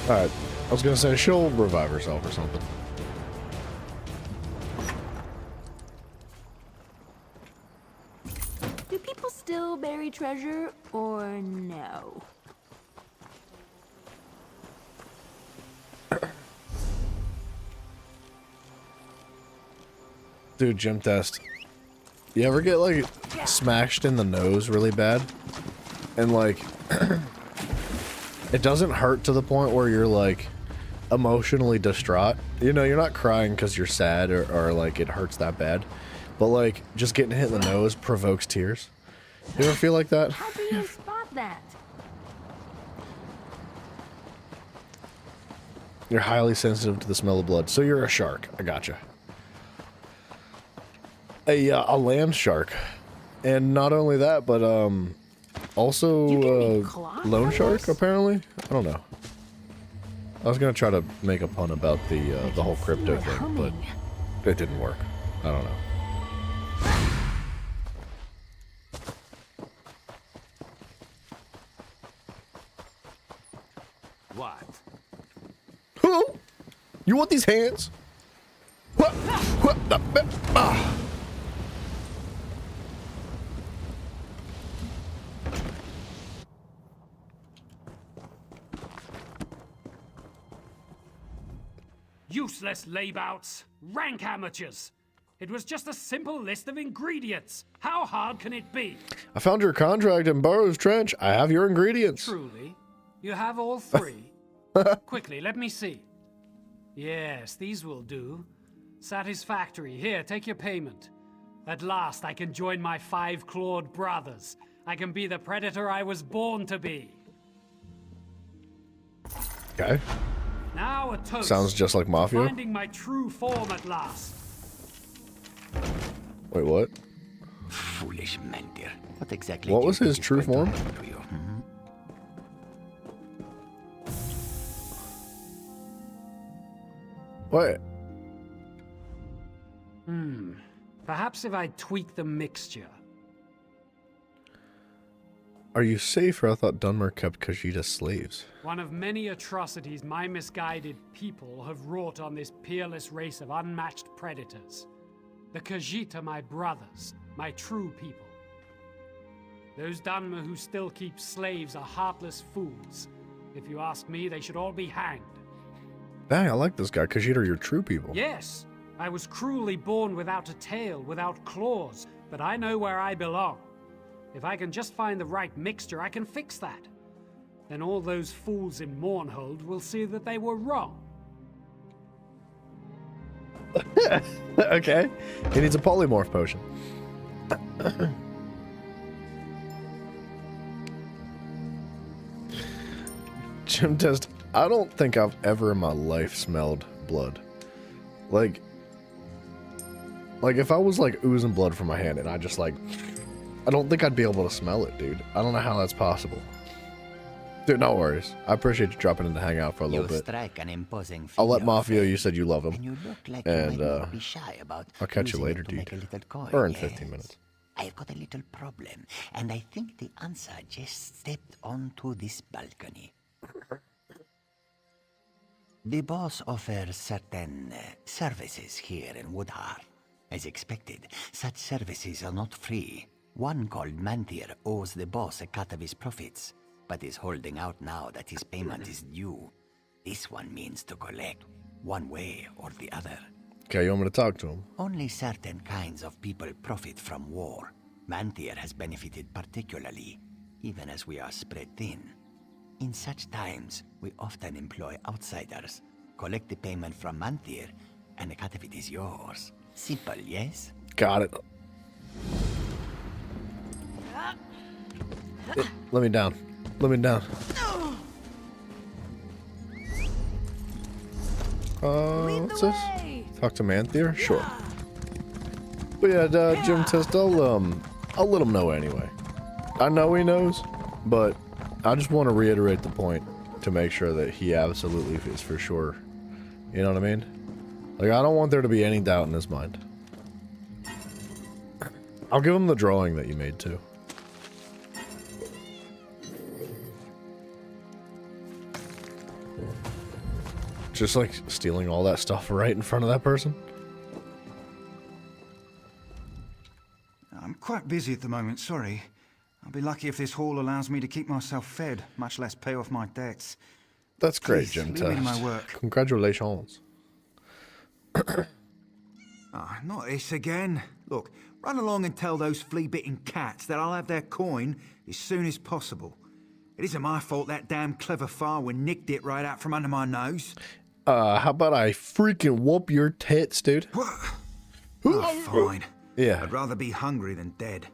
Alright, I was gonna say she'll revive herself or something. Do people still bury treasure, or no? Dude, gym test. You ever get like smashed in the nose really bad? And like it doesn't hurt to the point where you're like emotionally distraught. You know, you're not crying because you're sad or like it hurts that bad. But like just getting hit in the nose provokes tears. You ever feel like that? How do you spot that? You're highly sensitive to the smell of blood. So you're a shark. I gotcha. A land shark. And not only that, but also loan shark apparently. I don't know. I was gonna try to make a pun about the whole crypto thing, but it didn't work. I don't know. What? Who? You want these hands? What? Ah. Useless laybouts, rank amateurs. It was just a simple list of ingredients. How hard can it be? I found your contract in Burroughs Trench. I have your ingredients. Truly? You have all three? Quickly, let me see. Yes, these will do. Satisfactory. Here, take your payment. At last, I can join my 5-clawed brothers. I can be the predator I was born to be. Okay. Now a toast. Sounds just like Mafia. Finding my true form at last. Wait, what? Foolish Mentir. What exactly? What was his true form? What? Perhaps if I tweak the mixture. Are you safe, or I thought Dunmer kept Khajiit slaves? One of many atrocities my misguided people have wrought on this peerless race of unmatched predators. The Khajiit are my brothers, my true people. Those Dunmer who still keep slaves are heartless fools. If you ask me, they should all be hanged. Dang, I like this guy. Khajiit are your true people. Yes, I was cruelly born without a tail, without claws, but I know where I belong. If I can just find the right mixture, I can fix that. Then all those fools in Mournhold will see that they were wrong. Okay. He needs a polymorph potion. Gym test. I don't think I've ever in my life smelled blood. Like if I was like oozing blood from my hand and I just like, I don't think I'd be able to smell it, dude. I don't know how that's possible. Dude, no worries. I appreciate you dropping in to hang out for a little bit. I'll let Mafia, you said you love him. And I'll catch you later, dude. Or in 15 minutes. I've got a little problem, and I think the answer just stepped onto this balcony. The boss offers certain services here in Woodhar. As expected, such services are not free. One called Mantir owes the boss a cut of his profits, but is holding out now that his payment is due. This one means to collect, one way or the other. Okay, you want me to talk to him? Only certain kinds of people profit from war. Mantir has benefited particularly, even as we are spread thin. In such times, we often employ outsiders. Collect the payment from Mantir, and a cut of it is yours. Simple, yes? Got it. Let me down. Let me down. What's this? Talk to Manthier? Sure. But yeah, Jim Test, I'll let him know anyway. I know he knows, but I just want to reiterate the point to make sure that he absolutely is for sure. You know what I mean? Like, I don't want there to be any doubt in his mind. I'll give him the drawing that you made too. Just like stealing all that stuff right in front of that person. I'm quite busy at the moment, sorry. I'll be lucky if this haul allows me to keep myself fed, much less pay off my debts. That's great, Please, Jim leave me to Test. my work. Congratulations. Not this again. Look, run along and tell those flea-bitten cats that I'll have their coin as soon as possible. It isn't my fault that damn clever Farwin nicked it right out from under my nose. How about I freaking whoop your tits, dude? Oh, fine. Yeah. I'd rather be hungry than dead.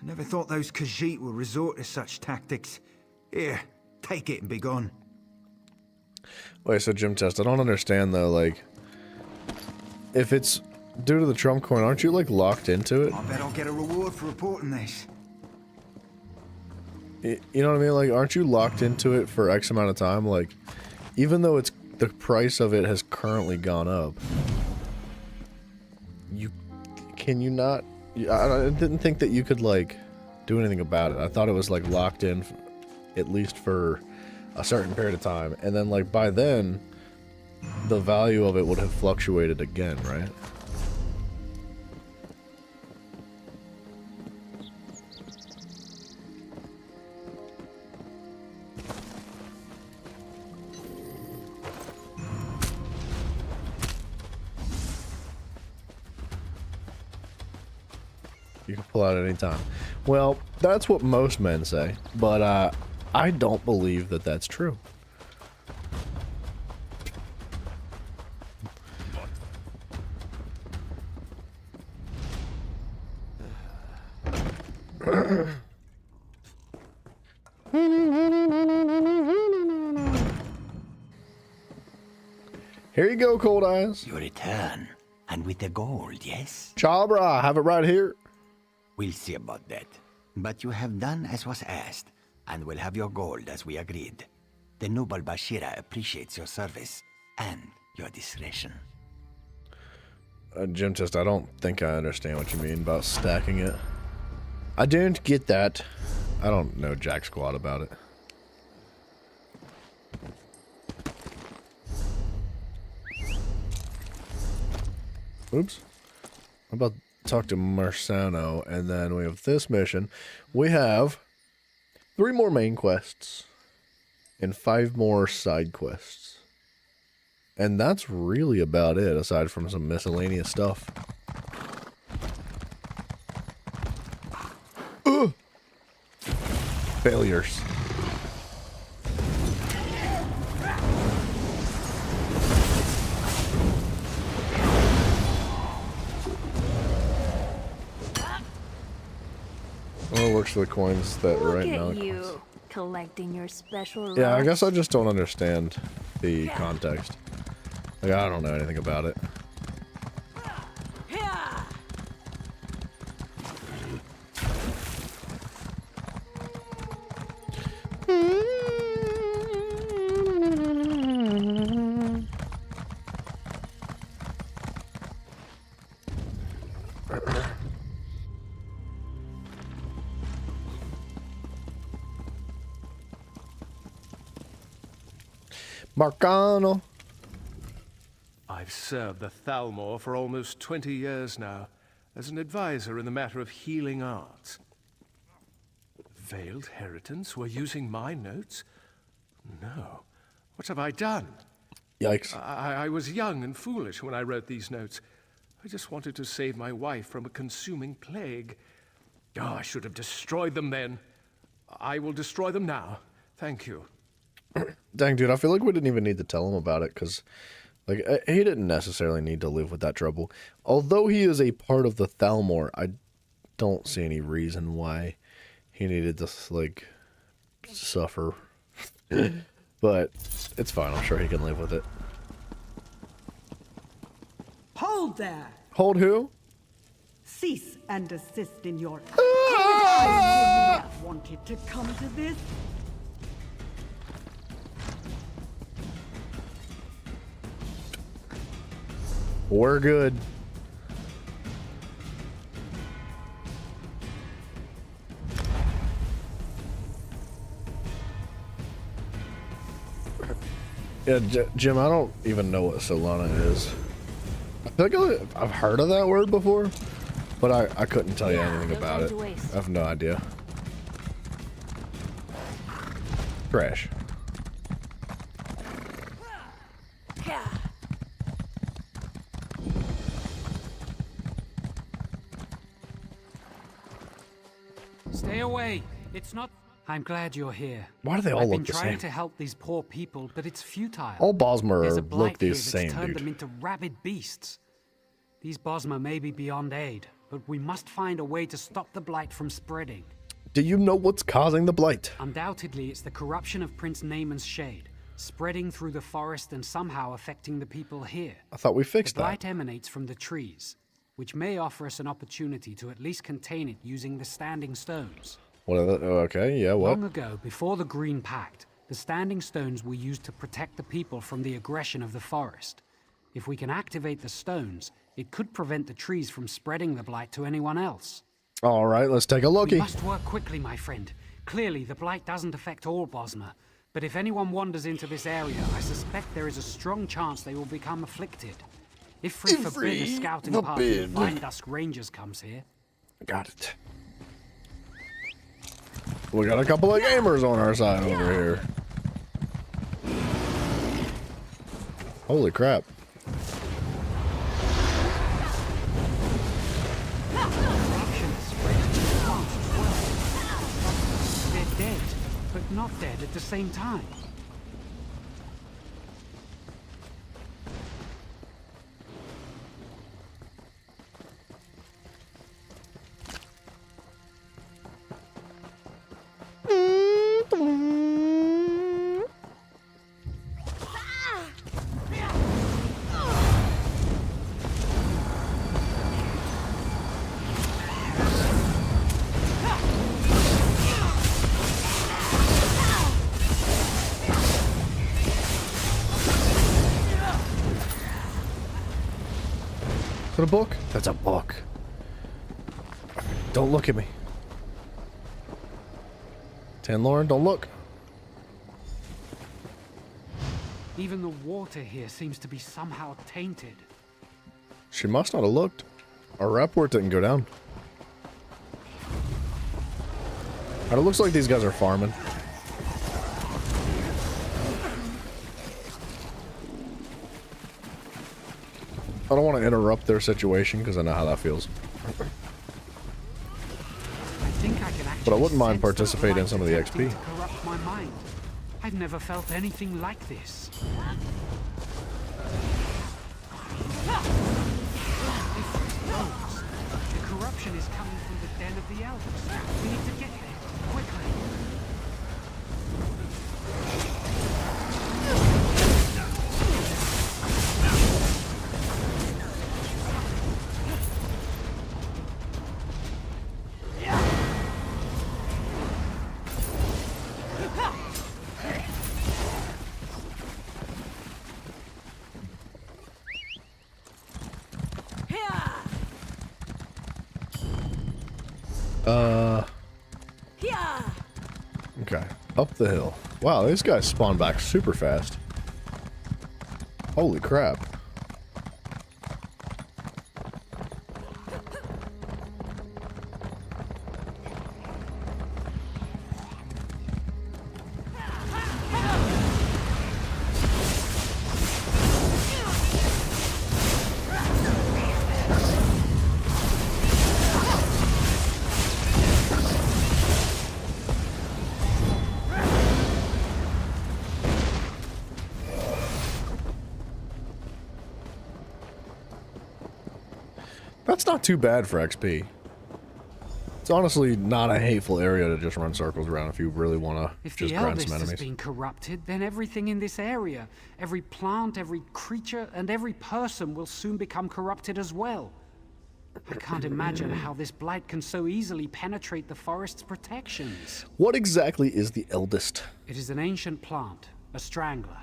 I never thought those Khajiit would resort to such tactics. Here, take it and be gone. Wait, so Jim Test, I don't understand though, like, if it's due to the Trump coin, aren't you like locked into it? I bet I'll get a reward for reporting this. You know what I mean? Like, aren't you locked into it for X amount of time? Like, even though it's the price of it has currently gone up, can you not? I didn't think that you could like do anything about it. I thought it was like locked in, at least for a certain period of time, and then like by then, the value of it would have fluctuated again, right? You can pull out at any time. Well, that's what most men say, but I don't believe that that's true. Here you go, Cold Eyes. You return, and with the gold, yes? Chabra, I have it right here. We'll see about that. But you have done as was asked, and will have your gold as we agreed. The noble Bashira appreciates your service and your discretion. Jim Test, I don't think I understand what you mean about stacking it. I don't get that. I don't know jack squat about it. Oops. How about talk to Marciano, and then we have this mission. We have 3 more main quests and 5 more side quests. And that's really about it, aside from some miscellaneous stuff. Ugh. Failures. Well, it works for the coins that right now. Look at you, collecting your special Yeah, I rush. guess I just don't understand the context. Like, I don't know anything about it. Marcano. I've served the Thalmor for almost 20 years now, as an advisor in the matter of healing arts. Veiled Heritants were using my notes? No. What have I done? Yikes. I was young and foolish when I wrote these notes. I just wanted to save my wife from a consuming plague. Oh, I should have destroyed them then. I will destroy them now. Thank you. Dang, dude, I feel like we didn't even need to tell him about it, because, like, he didn't necessarily need to live with that trouble. Although he is a part of the Thalmor, I don't see any reason why he needed to, like, suffer. But it's fine. I'm sure he can live with it. there! Hold who? Cease and desist in your act. I did not want it to come to this. We're good. Yeah, Jim, I don't even know what Solana is. I feel like I've heard of that word before, but I couldn't tell you anything about it. I have no idea. Trash. Stay away. It's not... I'm glad you're here. Why do they all I've look been the trying same? to help these poor people, but it's futile. All Bosmer There's a look blight the here that's same, turned dude. them into rabid beasts. These Bosmer may be beyond aid, but we must find a way to stop the blight from spreading. Do you know what's causing the blight? Undoubtedly, it's the corruption of Prince Naaman's shade, spreading through the forest and somehow affecting the people here. I thought we fixed the that. blight emanates from the trees, which may offer us an opportunity to at least contain it using the standing stones. What are the, okay, yeah, what? Long ago, before the Green Pact, the standing stones were used to protect the people from the aggression of the forest. If we can activate the stones, it could prevent the trees from spreading the blight to anyone else. All right, let's take a looky. We must work quickly, my friend. Clearly, the blight doesn't affect all Bosmer, but if anyone wanders into this area, I suspect there is a strong chance they will become afflicted. If Free Forbid, a scouting party of Vine Dusk Rangers comes here. Got it. We got a couple of gamers on our side over here. Holy crap. They're dead, but not dead at the same time. Is that a book? That's a book. Don't look at me. Lauren, don't look. Even the water here seems to be somehow tainted. She must not have looked. Our report didn't go down. Alright, it looks like these guys are farming. I don't want to interrupt their situation because I know how that feels. But I wouldn't mind participating in some of the XP. To corrupt my mind. I've never felt anything like this. The corruption is coming from the den of the elders. We need to get there quickly. Okay. Up the hill. Wow, these guys spawn back super fast. Holy crap. That's not too bad for XP. It's honestly not a hateful area to just run circles around if you really want to If just the grind eldest some has enemies. been corrupted, then everything in this area, every plant, every creature, and every person will soon become corrupted as well. I can't imagine how this blight can so easily penetrate the forest's protections. What exactly is the eldest? It is an ancient plant, a strangler.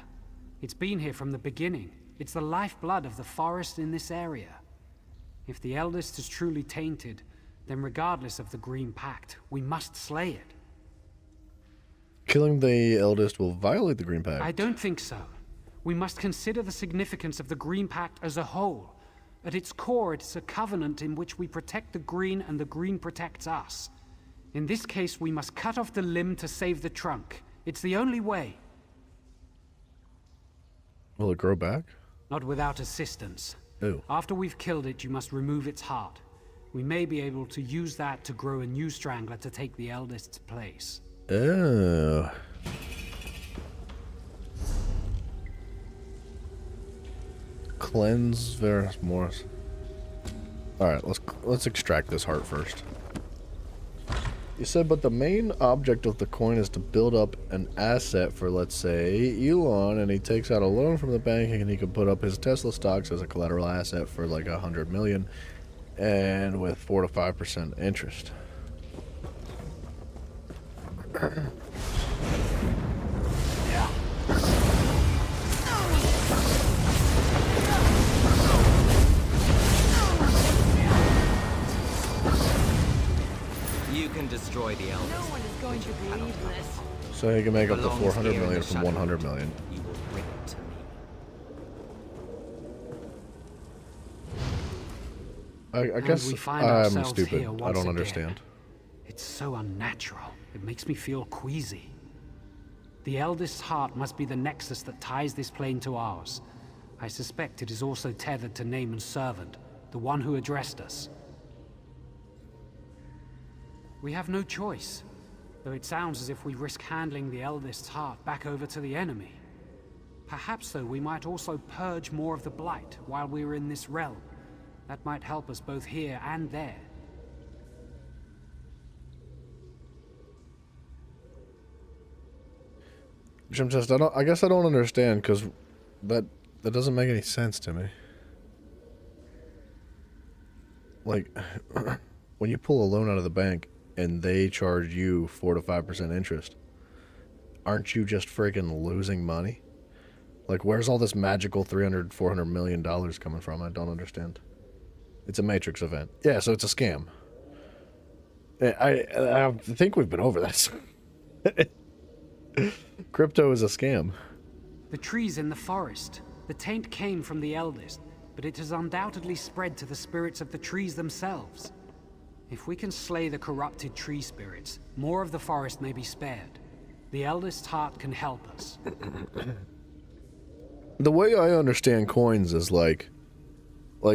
It's been here from the beginning. It's the lifeblood of the forest in this area. If the eldest is truly tainted, then regardless of the Green Pact, we must slay it. Killing the eldest will violate the Green Pact. I don't think so. We must consider the significance of the Green Pact as a whole. At its core, it's a covenant in which we protect the Green and the Green protects us. In this case, we must cut off the limb to save the trunk. It's the only way. Will it grow back? Not without assistance. Ew. After we've killed it, you must remove its heart. We may be able to use that to grow a new strangler to take the eldest's place. Oh. Cleanse Varus Morris. Alright, let's extract this heart first. You said, but the main object of the coin is to build up an asset for, let's say, Elon, and he takes out a loan from the bank and he can put up his Tesla stocks as a collateral asset for like 100 million, and with 4 to 5% interest. You can destroy the eldest. No one is going to believe this. So he can make up to Belongs 400 here in million the from Shadow 100 million. You will bring it to me. I And guess we find I'm ourselves stupid. here I once don't again. understand. It's so unnatural. It makes me feel queasy. The eldest's heart must be the nexus that ties this plane to ours. I suspect it is also tethered to Naaman's servant, the one who addressed us. We have no choice, though it sounds as if we risk handling the eldest's heart back over to the enemy. Perhaps, though, we might also purge more of the blight while we were in this realm. That might help us both here and there. Jim Chest, I guess I don't understand, because that doesn't make any sense to me. Like, when you pull a loan out of the bank and they charge you 4 to 5% interest, aren't you just friggin' losing money? Like, where's all this magical $300-400 million coming from? I don't understand. It's a Matrix event. Yeah, so it's a scam. I think we've been over this. Crypto is a scam. The trees in the forest. The taint came from the eldest, but it has undoubtedly spread to the spirits of the trees themselves. If we can slay the corrupted tree spirits, more of the forest may be spared. The eldest's heart can help us. The way I understand coins is like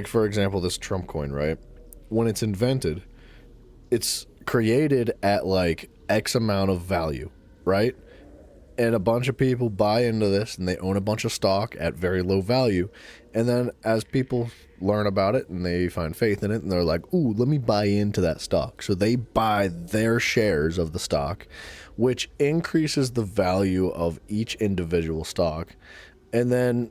for example, this Trump coin, right? When it's invented, it's created at like X amount of value, right? And a bunch of people buy into this and they own a bunch of stock at very low value. And then as people learn about it and they find faith in it and they're like, ooh, let me buy into that stock. So they buy their shares of the stock, which increases the value of each individual stock. And then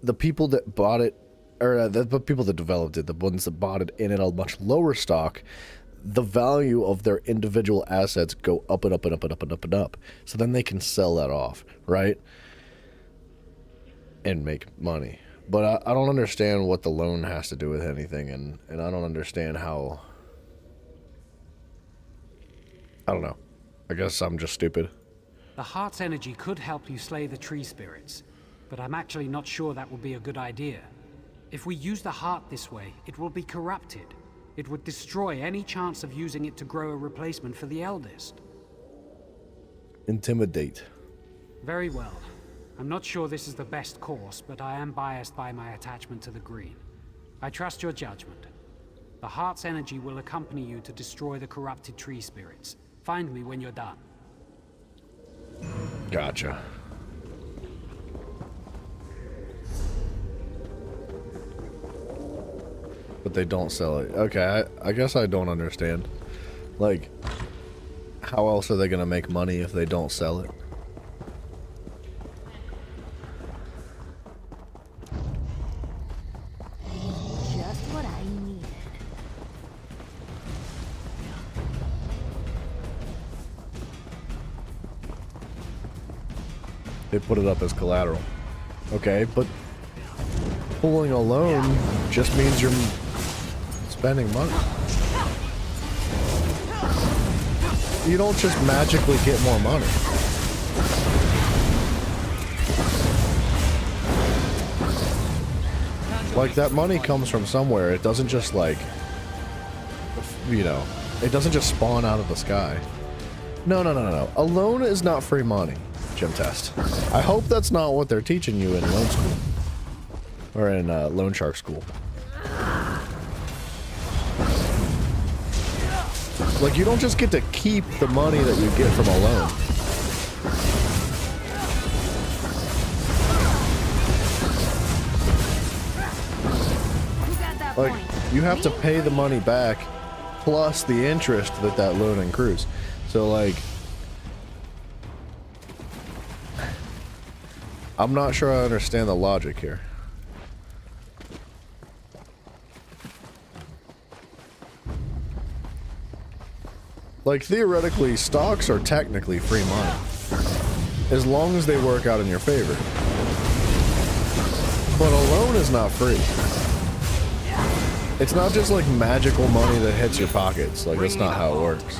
the people that bought it, or the people that developed it, the ones that bought it in at a much lower stock, the value of their individual assets go up and up and up and up and up and up. So then they can sell that off, right? And make money. But I don't understand what the loan has to do with anything, and I don't understand how... I don't know. I guess I'm just stupid. The heart's energy could help you slay the tree spirits, but I'm actually not sure that would be a good idea. If we use the heart this way, it will be corrupted. It would destroy any chance of using it to grow a replacement for the eldest. Intimidate. Very well. I'm not sure this is the best course, but I am biased by my attachment to the green. I trust your judgment. The heart's energy will accompany you to destroy the corrupted tree spirits. Find me when you're done. Gotcha. But they don't sell it. Okay, I guess I don't understand. Like, how else are they gonna make money if they don't sell it? Just what I needed. They put it up as collateral. Okay, but pulling a loan just means you're spending money. You don't just magically get more money. Like, that money comes from somewhere. It doesn't just, like, you know, it doesn't just spawn out of the sky. No. A loan is not free money, Gym Test. I hope that's not what they're teaching you in loan school. Or in Loan Shark School. Like, you don't just get to keep the money that you get from a loan. Like, you have to pay the money back plus the interest that loan accrues. So, like, I'm not sure I understand the logic here. Like, theoretically, stocks are technically free money, as long as they work out in your favor. But a loan is not free. It's not just like magical money that hits your pockets. Like, that's not how it works.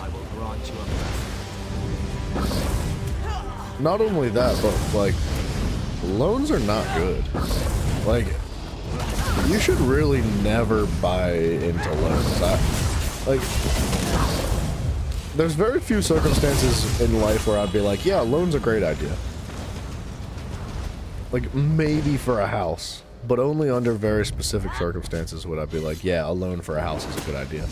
Not only that, but like, loans are not good. Like, you should really never buy into loans. Like, there's very few circumstances in life where I'd be like, yeah, a loan's a great idea. Like, maybe for a house, but only under very specific circumstances would I be like, yeah, a loan for a house is a good idea.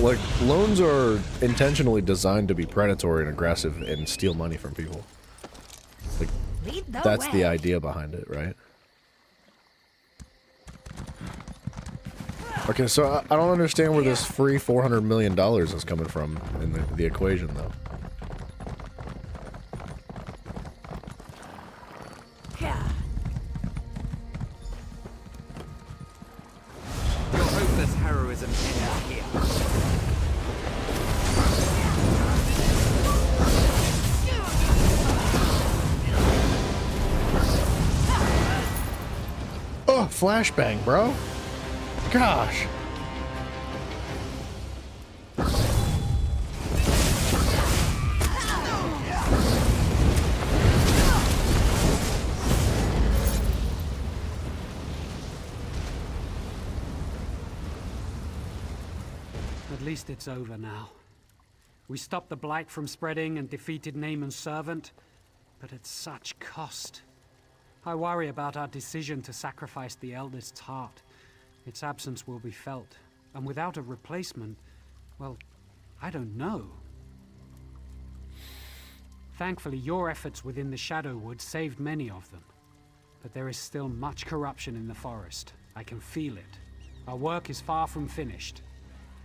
Like, loans are intentionally designed to be predatory and aggressive and steal money from people. Like, that's the idea behind it, right? Okay, so I don't understand where this free $400 million is coming from in the equation, though. Your hopeless heroism ends here. Oh, flashbang, bro. Gosh. At least it's over now. We stopped the blight from spreading and defeated Naaman's servant, but at such cost. I worry about our decision to sacrifice the eldest's heart. Its absence will be felt, and without a replacement, well, I don't know. Thankfully, your efforts within the Shadowwood saved many of them. But there is still much corruption in the forest. I can feel it. Our work is far from finished.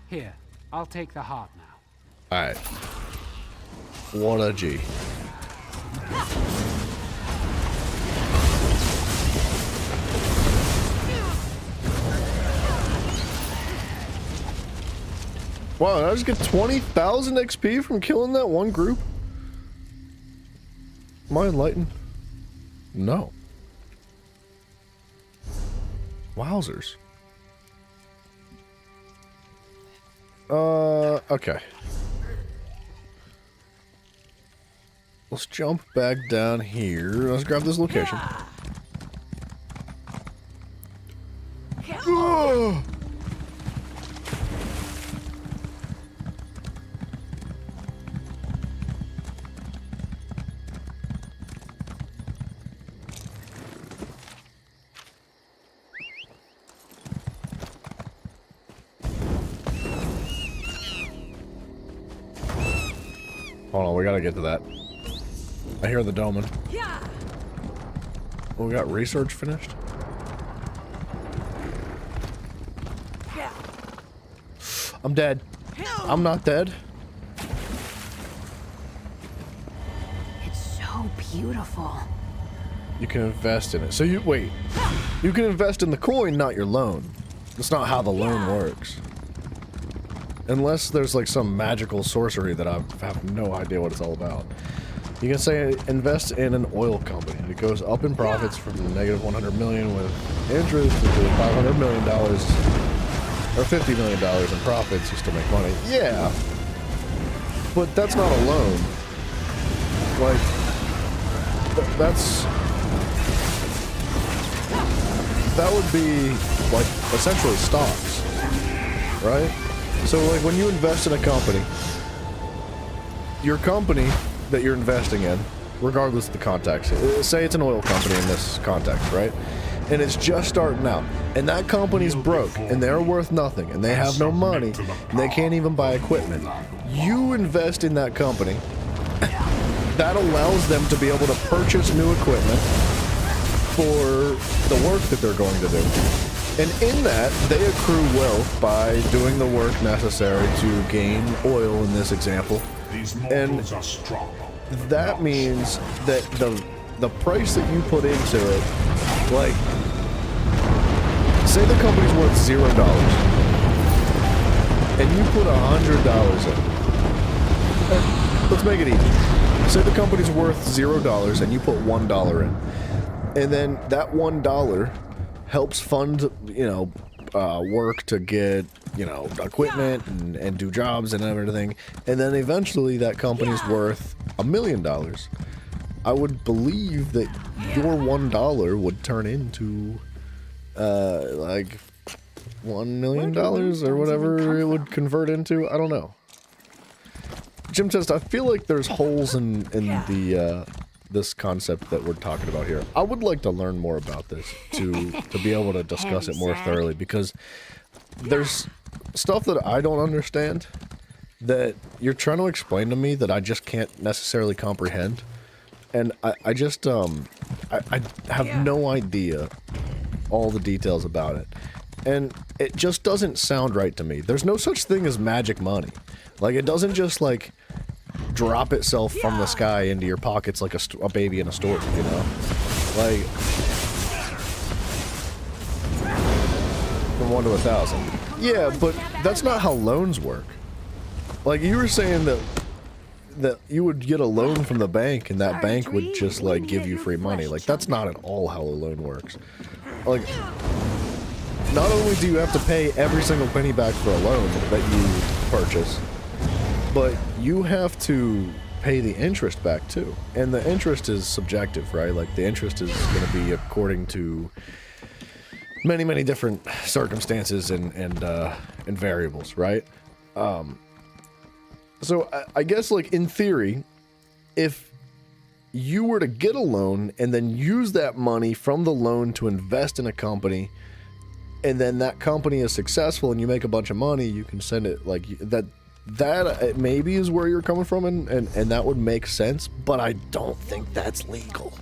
Here, I'll take the heart now. Alright. What a G. Wow, did I just get 20,000 XP from killing that one group? Am I enlightened? No. Wowzers. Okay. Let's jump back down here. Let's grab this location. Ugh. Hold on, we gotta get to that. I hear the Doman. Oh, we got research finished? I'm dead. I'm not dead. It's so beautiful. You can invest in it. So you wait. You can invest in the coin, not your loan. That's not how the loan works. Unless there's like some magical sorcery that I have no idea what it's all about. You can say invest in an oil company. It goes up in profits from negative 100 million with interest to $500 million or $50 million in profits. You still make money. Yeah. But that's not a loan. Like, that would be like essentially stocks, right? So like when you invest in a company, your company that you're investing in, regardless of the context, say it's an oil company in this context, right? And it's just starting out, and that company's broke, and they're worth nothing, and they have no money, and they can't even buy equipment. You invest in that company, that allows them to be able to purchase new equipment for the work that they're going to do. And in that, they accrue wealth by doing the work necessary to gain oil in this example. And that means that the price that you put into it, like, say the company's worth $0, and you put $100 in. Let's make it easy. Say the company's worth $0 and you put $1 in. And then that $1 helps fund, work to get, equipment and do jobs and everything. And then eventually that company's worth $1 million. I would believe that your $1 would turn into, like $1 million or whatever it would convert into. I don't know. Jim Test, I feel like there's holes in the this concept that we're talking about here. I would like to learn more about this to be able to discuss it more thoroughly, because there's stuff that I don't understand that you're trying to explain to me that I just can't necessarily comprehend. And I just I have no idea all the details about it. And it just doesn't sound right to me. There's no such thing as magic money. Like, it doesn't just, like, drop itself from the sky into your pockets like a baby in a store, you know? Like, from 1 to 1,000. Yeah, but that's not how loans work. Like, you were saying that you would get a loan from the bank and that bank would just, like, give you free money. Like, that's not at all how a loan works. Like, not only do you have to pay every single penny back for a loan that you purchase, but you have to pay the interest back too. And the interest is subjective, right? Like, the interest is going to be according to many, many different circumstances and variables, right? So I guess, like, in theory, if you were to get a loan and then use that money from the loan to invest in a company, and then that company is successful and you make a bunch of money, you can send it, like, that maybe is where you're coming from, and that would make sense, but I don't think that's legal.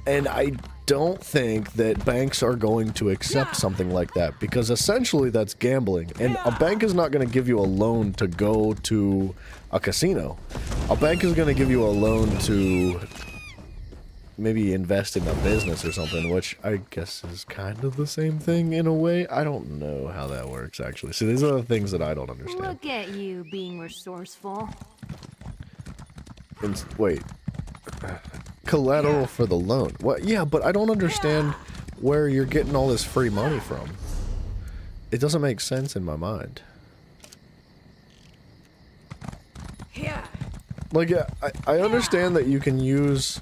And I don't think that banks are going to accept something like that, because essentially that's gambling. And a bank is not going to give you a loan to go to a casino. A bank is going to give you a loan to maybe invest in a business or something, which I guess is kind of the same thing in a way. I don't know how that works, actually. See, these are the things that I don't understand. Look at you being resourceful. Wait. Collateral for the loan. What? Yeah, but I don't understand where you're getting all this free money from. It doesn't make sense in my mind. Like, yeah, I understand that you can use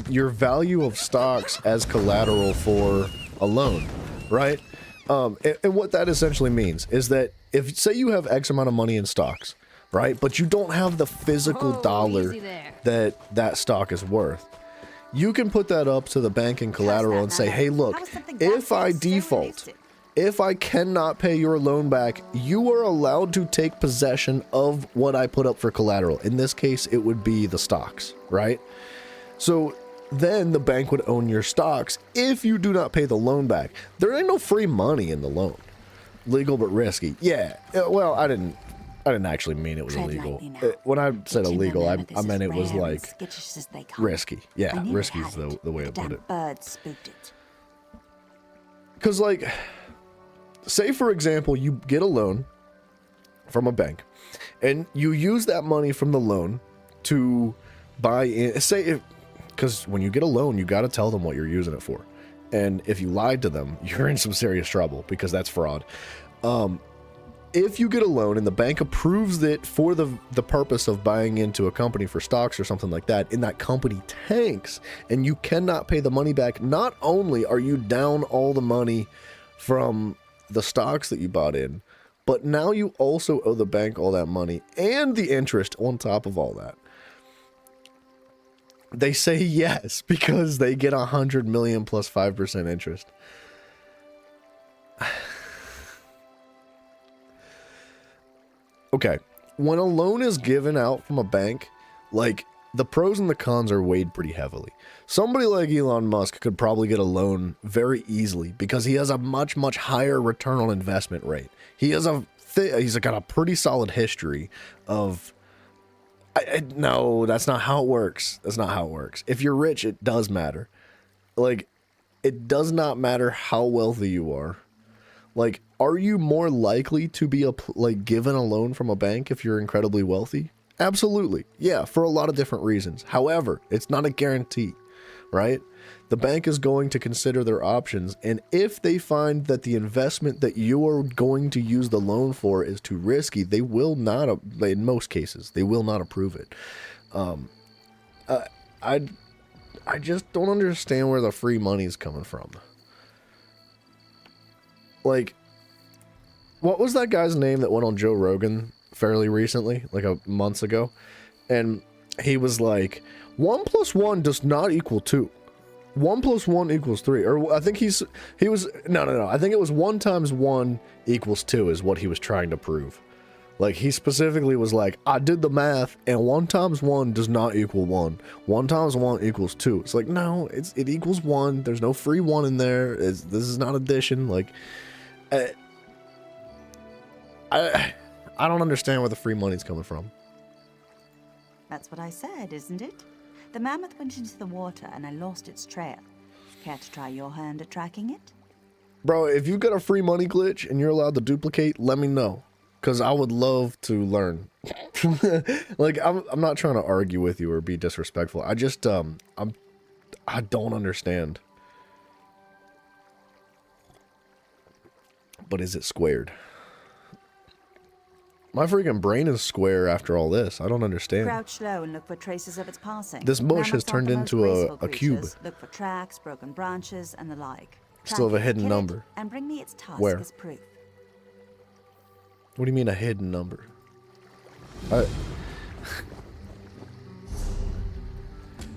your value of stocks as collateral for a loan, right? And what that essentially means is that if, say you have X amount of money in stocks, right? But you don't have the physical dollar that stock is worth. You can put that up to the bank in collateral and say, hey, look, if I default, if I cannot pay your loan back, you are allowed to take possession of what I put up for collateral. In this case, it would be the stocks, right? So then the bank would own your stocks if you do not pay the loan back. There ain't no free money in the loan. Legal but risky. Yeah. Well, I didn't actually mean it was Tread illegal. lightly now. When I said Itching illegal, I amethyst meant is it was rare and like skittish as they come. risky. Yeah, I nearly risky is had the way to The put damn it. bird spooked it. Because, like, say for example, you get a loan from a bank, and you use that money from the loan to buy in. Because when you get a loan, you got to tell them what you're using it for, and if you lied to them, you're in some serious trouble because that's fraud. If you get a loan and the bank approves it for the purpose of buying into a company for stocks or something like that, and that company tanks and you cannot pay the money back, not only are you down all the money from the stocks that you bought in, but now you also owe the bank all that money and the interest on top of all that. They say yes because they get 100 million plus 5% interest. Okay, when a loan is given out from a bank, like, the pros and the cons are weighed pretty heavily. Somebody like Elon Musk could probably get a loan very easily because he has a much, much higher return on investment rate. He's got a pretty solid history of... No, that's not how it works. That's not how it works. If you're rich, it does matter. Like, it does not matter how wealthy you are. Like, are you more likely to be given a loan from a bank if you're incredibly wealthy? Absolutely. Yeah, for a lot of different reasons. However, it's not a guarantee, right? The bank is going to consider their options, and if they find that the investment that you are going to use the loan for is too risky, they will not, in most cases, they will not approve it. I just don't understand where the free money is coming from. Like, what was that guy's name that went on Joe Rogan fairly recently, like months ago? And he was like, 1 + 1 does not equal 2. 1 + 1 = 3. Or I think no. I think it was 1 × 1 = 2 is what he was trying to prove. Like, he specifically was like, I did the math, and 1 × 1 does not equal 1. 1 × 1 = 2. It's like, no, it equals 1. There's no free 1 in there. This is not addition. Like, I don't understand where the free money's coming from. That's what I said, isn't it? The mammoth went into the water and I lost its trail. Care to try your hand at tracking it? Bro, if you've got a free money glitch and you're allowed to duplicate, let me know. Because I would love to learn. Like, I'm not trying to argue with you or be disrespectful. I just, I don't understand. But is it squared? My freaking brain is square after all this. I don't understand. Crouch low and look for traces of its passing. This bush has Mammoths turned aren't the into most a graceful cube. creatures. Look for tracks, broken branches, and the like. Still have a Track it, hidden kill it, number. and bring me its tusk Where? as proof. What do you mean a hidden number?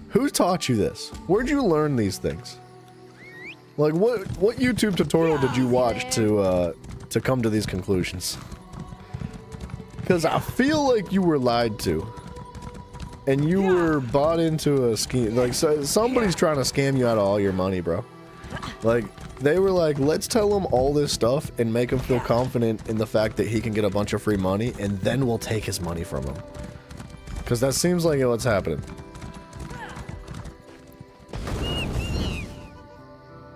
Who taught you this? Where'd you learn these things? Like, what YouTube tutorial did you watch to come to these conclusions? Because I feel like you were lied to. And you were bought into a scheme. Like, so somebody's trying to scam you out of all your money, bro. Like, they were like, let's tell him all this stuff and make him feel confident in the fact that he can get a bunch of free money, and then we'll take his money from him. Because that seems like what's happening.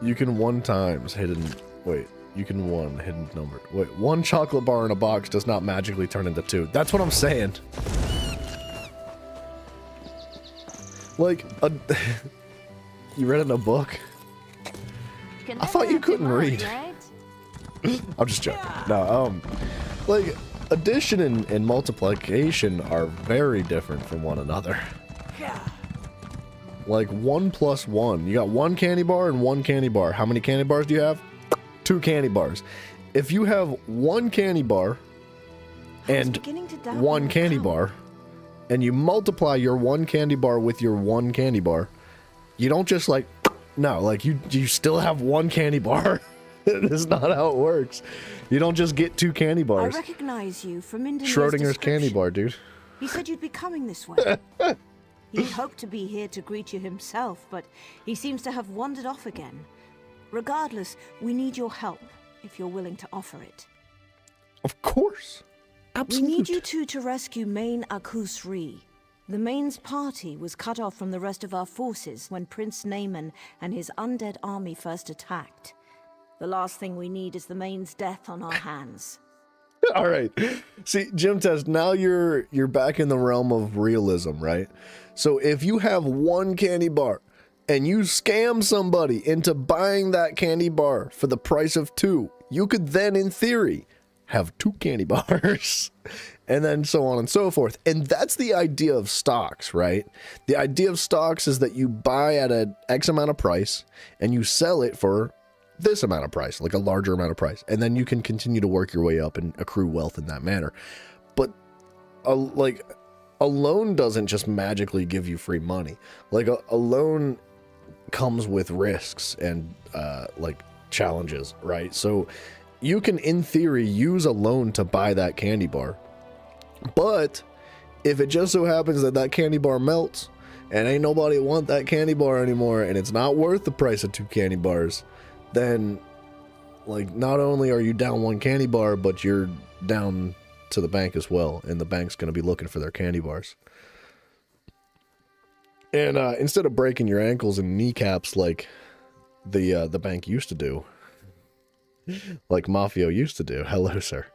You can 1 times hidden... Wait. You can 1 hidden number. Wait, 1 chocolate bar in a box does not magically turn into 2. That's what I'm saying. Like, you read it in a book? I thought you couldn't read. I'm just joking. No, like, addition and multiplication are very different from one another. Like, 1 + 1. You got 1 candy bar and 1 candy bar. How many candy bars do you have? 2 candy bars. If you have 1 candy bar and 1 candy bar, and you multiply your 1 candy bar with your 1 candy bar, you don't just like, no, like you still have 1 candy bar. That's not how it works. You don't just get 2 candy bars. I recognize you from Indonesia. Schrodinger's candy bar, dude. He said you'd be coming this way. He hoped to be here to greet you himself, but he seems to have wandered off again. Regardless, we need your help, if you're willing to offer it. Of course. We need you two to rescue Main Akus Ri. The Main's party was cut off from the rest of our forces when Prince Naaman and his undead army first attacked. The last thing we need is the Main's death on our hands. All right. See, Gym Test, now you're back in the realm of realism, right? So if you have one candy bar and you scam somebody into buying that candy bar for the price of 2, you could then, in theory, have 2 candy bars. And then so on and so forth. And that's the idea of stocks, right? The idea of stocks is that you buy at an X amount of price and you sell it for this amount of price, like a larger amount of price. And then you can continue to work your way up and accrue wealth in that manner. But a loan doesn't just magically give you free money. Like a loan comes with risks and like challenges, right? So you can, in theory, use a loan to buy that candy bar. But if it just so happens that that candy bar melts and ain't nobody want that candy bar anymore and it's not worth the price of 2 candy bars, then like not only are you down 1 candy bar, but you're down to the bank as well, and the bank's going to be looking for their candy bars. And instead of breaking your ankles and kneecaps like the bank used to do, like Mafio used to do, hello sir,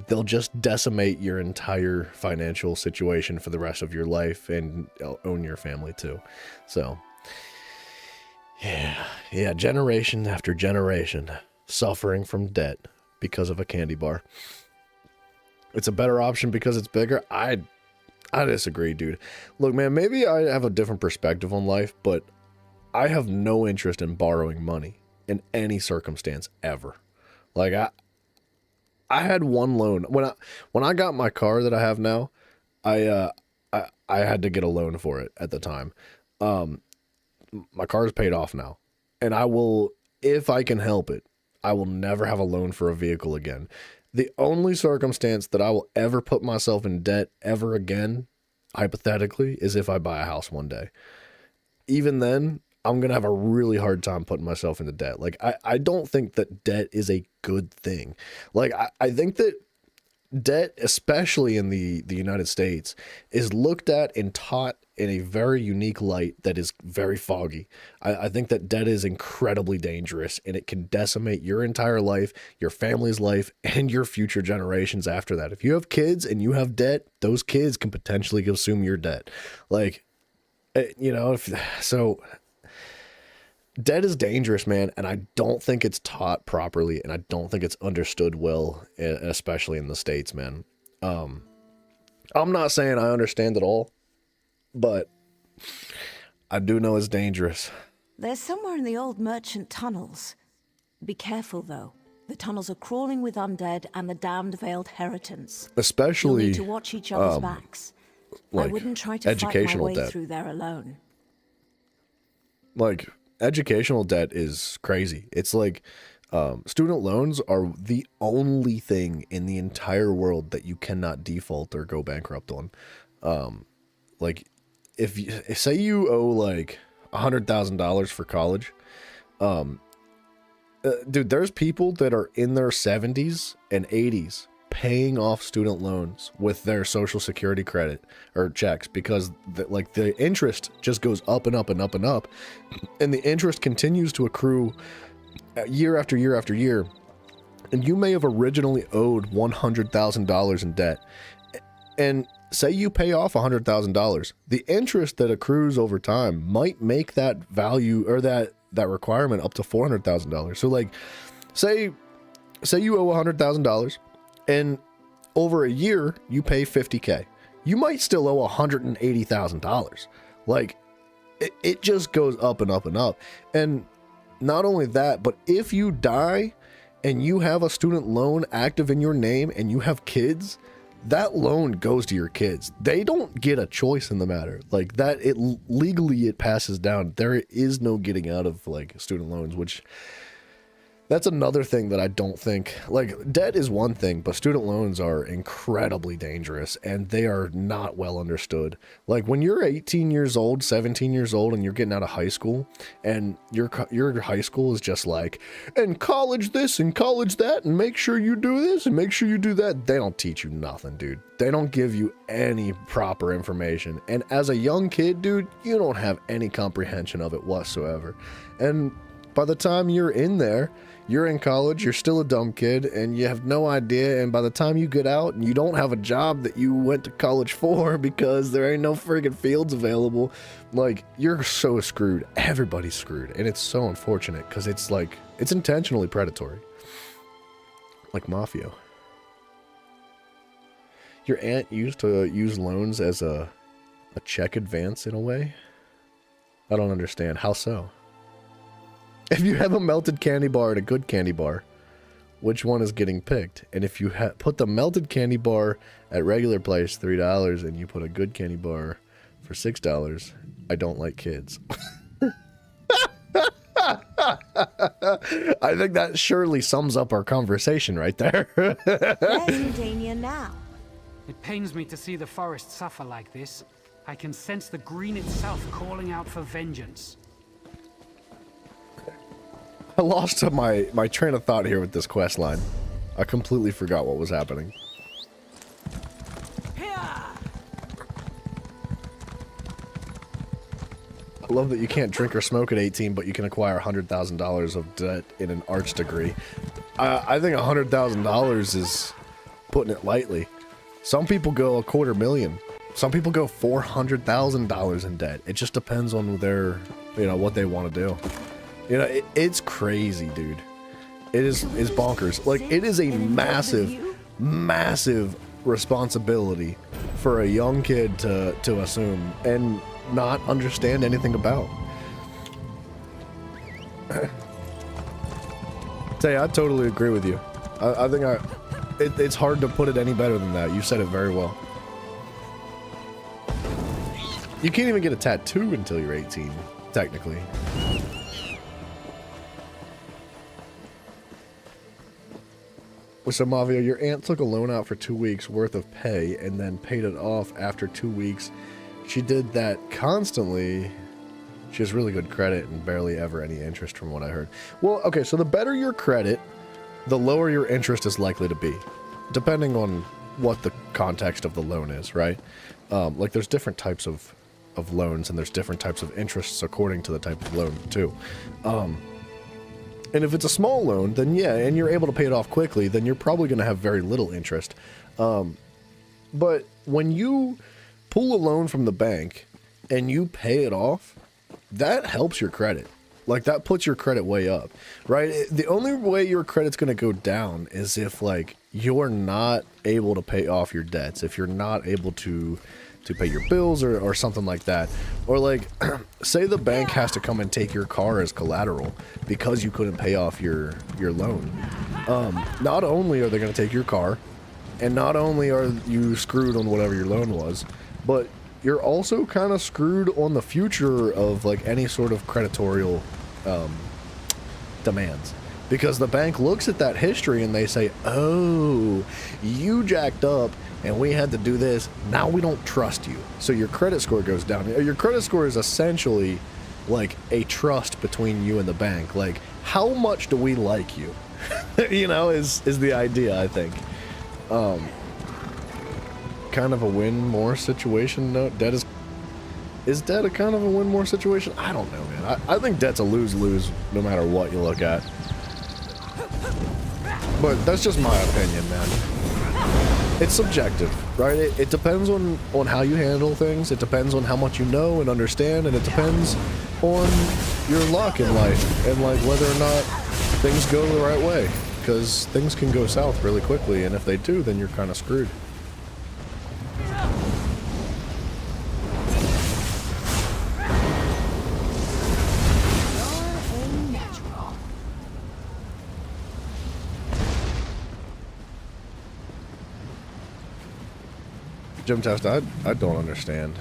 they'll just decimate your entire financial situation for the rest of your life and own your family too. So yeah, generation after generation suffering from debt because of a candy bar. It's a better option because it's bigger. I disagree, dude. Look, man, maybe I have a different perspective on life, but I have no interest in borrowing money in any circumstance ever. Like I had one loan when I got my car that I have now. I had to get a loan for it at the time. My car is paid off now, and I will, if I can help it, I will never have a loan for a vehicle again. The only circumstance that I will ever put myself in debt ever again, hypothetically, is if I buy a house one day. Even then, I'm going to have a really hard time putting myself into debt. Like, I don't think that debt is a good thing. Like, I think that debt, especially in the United States, is looked at and taught in a very unique light that is very foggy. I think that debt is incredibly dangerous, and it can decimate your entire life, your family's life, and your future generations after that. If you have kids and you have debt, those kids can potentially consume your debt. Like, you know, debt is dangerous, man, and I don't think it's taught properly, and I don't think it's understood well, especially in the States, man. I'm not saying I understand it all, but I do know it's dangerous. They're somewhere in the old merchant tunnels. Be careful, though. The tunnels are crawling with undead and the damned veiled heritants. Especially, you'll need to watch each other's backs. Like, I wouldn't try to fight my way debt through there alone. Like, educational debt is crazy. It's like student loans are the only thing in the entire world that you cannot default or go bankrupt on. Like, if say you owe like $100,000 for college, dude, there's people that are in their 70s and 80s paying off student loans with their Social Security credit or checks because the interest just goes up and up and up and up, and the interest continues to accrue year after year after year, and you may have originally owed $100,000 in debt, and say you pay off $100,000, the interest that accrues over time might make that value or that requirement up to $400,000. So like, say you owe $100,000 and over a year you pay $50K. You might still owe $180,000. Like, it just goes up and up and up. And not only that, but if you die and you have a student loan active in your name and you have kids, that loan goes to your kids. They don't get a choice in the matter. Like that, legally it passes down. There is no getting out of like student loans, which That's another thing that I don't think, like, debt is one thing, but student loans are incredibly dangerous, and they are not well understood. Like, when you're 18 years old, 17 years old, and you're getting out of high school, and your high school is just like, and college this and college that, and make sure you do this and make sure you do that, they don't teach you nothing, dude. They don't give you any proper information. And as a young kid, dude, you don't have any comprehension of it whatsoever. And by the time you're in there, you're in college, you're still a dumb kid, and you have no idea, and by the time you get out and you don't have a job that you went to college for because there ain't no friggin' fields available, like, you're so screwed. Everybody's screwed, and it's so unfortunate because it's like, it's intentionally predatory. Like Mafia. Your aunt used to use loans as a check advance in a way? I don't understand. How so? If you have a melted candy bar and a good candy bar, which one is getting picked? And if you put the melted candy bar at regular price, $3, and you put a good candy bar for $6, I don't like kids. I think that surely sums up our conversation right there. There's Udania now. It pains me to see the forest suffer like this. I can sense the green itself calling out for vengeance. I lost my train of thought here with this quest line. I completely forgot what was happening. I love that you can't drink or smoke at 18, but you can acquire $100,000 of debt in an arts degree. I think $100,000 is putting it lightly. Some people go $250,000. Some people go $400,000 in debt. It just depends on their, what they want to do. It's crazy, dude. It's bonkers. Like, it is a massive responsibility for a young kid to assume and not understand anything about. Say, I totally agree with you. I think it's hard to put it any better than that. You said it very well. You can't even get a tattoo until you're 18, technically. So, Mavia, your aunt took a loan out for 2 weeks worth of pay and then paid it off after 2 weeks. She did that constantly. She has really good credit and barely ever any interest from what I heard. Well, okay, so the better your credit, the lower your interest is likely to be, depending on what the context of the loan is, right? Like, there's different types of loans, and there's different types of interests according to the type of loan, too. And if it's a small loan, then yeah, and you're able to pay it off quickly, then you're probably going to have very little interest. But when you pull a loan from the bank and you pay it off, that helps your credit. Like, that puts your credit way up, right? The only way your credit's going to go down is if, like, you're not able to pay off your debts, if you're not able to pay your bills or something like that. Or, like, say the bank has to come and take your car as collateral because you couldn't pay off your loan. Not only are they going to take your car, and not only are you screwed on whatever your loan was, but you're also kind of screwed on the future of, like, any sort of creditorial demands. Because the bank looks at that history and they say, oh, you jacked up and we had to do this. Now we don't trust you. So your credit score goes down. Your credit score is essentially like a trust between you and the bank. Like, how much do we like you? is the idea, I think. Kind of a win-more situation. No, debt is debt a kind of a win-more situation? I don't know, man. I think debt's a lose-lose no matter what you look at. But that's just my opinion, man. It's subjective, right? It depends on how you handle things. It depends on how much you know and understand, and it depends on your luck in life and, like, whether or not things go the right way. Because things can go south really quickly, and if they do, then you're kind of screwed. Gym test, I don't understand.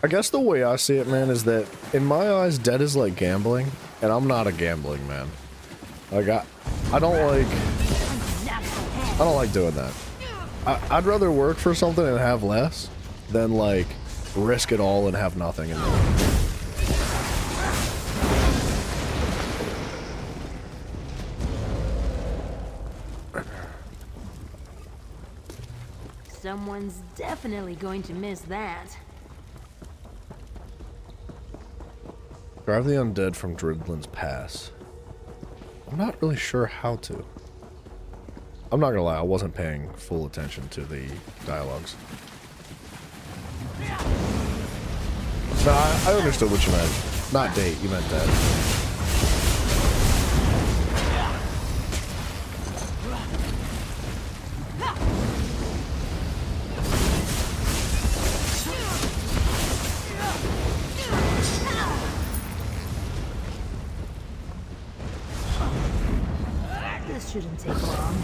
I guess the way I see it, man, is that in my eyes, debt is like gambling, and I'm not a gambling man. Like I don't like doing that. I'd rather work for something and have less than like risk it all and have nothing in it. Someone's definitely going to miss that. Drive the undead from Dridlin's Pass. I'm not really sure how to. I'm not gonna lie, I wasn't paying full attention to the dialogues. No, I understood what you meant. Not date, you meant dead. This shouldn't take long.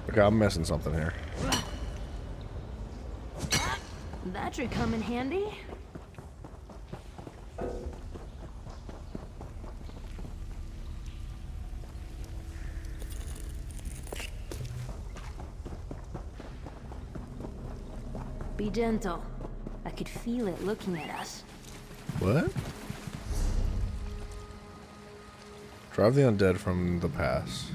Okay, I'm missing something here. That should come in handy. Be gentle. I could feel it looking at us. What? Drive the undead from the pass.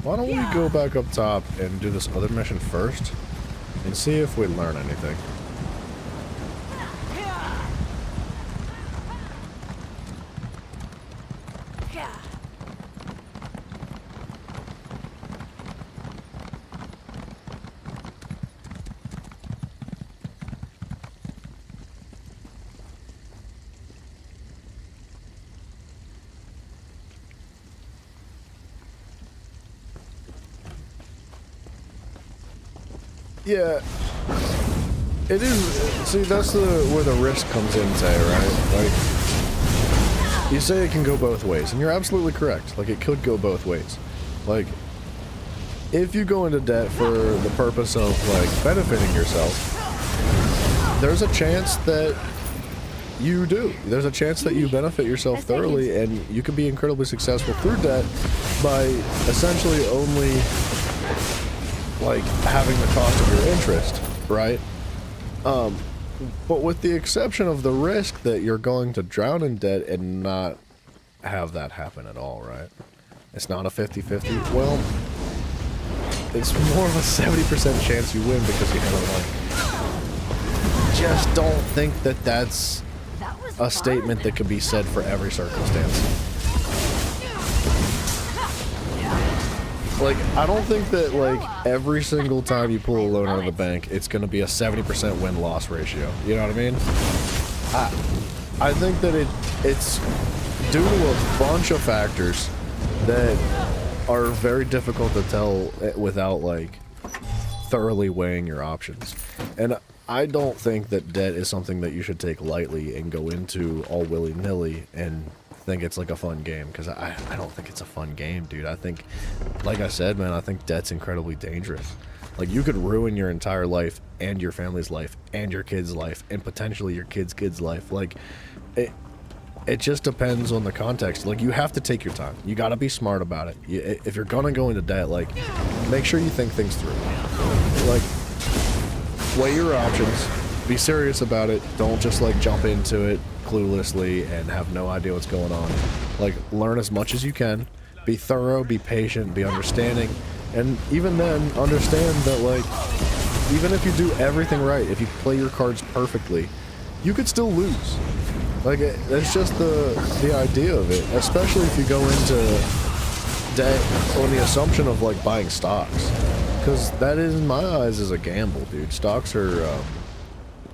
Why don't we go back up top and do this other mission first and see if we learn anything? Yeah, it is. See, that's where the risk comes into, right? Like, you say it can go both ways, and you're absolutely correct. Like, it could go both ways. Like, if you go into debt for the purpose of like benefiting yourself, there's a chance that you do. There's a chance that you benefit yourself thoroughly, and you can be incredibly successful through debt by essentially only like having the cost of your interest, right? But with the exception of the risk that you're going to drown in debt and not have that happen at all, right? It's not a 50-50. Well, it's more of a 70% chance you win because you have a money. Just don't think that that's a statement that could be said for every circumstance. Like, I don't think that, like, every single time you pull a loan out of the bank, it's going to be a 70% win-loss ratio. You know what I mean? I think that it's due to a bunch of factors that are very difficult to tell without, like, thoroughly weighing your options. And I don't think that debt is something that you should take lightly and go into all willy-nilly and think it's like a fun game, because I don't think it's a fun game, dude. I think, like I said, man, I think debt's incredibly dangerous. Like, you could ruin your entire life and your family's life and your kid's life and potentially your kid's life. Like, it just depends on the context. Like, you have to take your time. You got to be smart about it. If you're gonna go into debt, like, make sure you think things through. Like, weigh your options, be serious about it. Don't just like jump into it cluelessly and have no idea what's going on. Like, learn as much as you can, be thorough, be patient, be understanding, and even then understand that, like, even if you do everything right, if you play your cards perfectly, you could still lose. Like, that's just the idea of it, especially if you go into debt on the assumption of like buying stocks, because that is, in my eyes, is a gamble, dude. Stocks are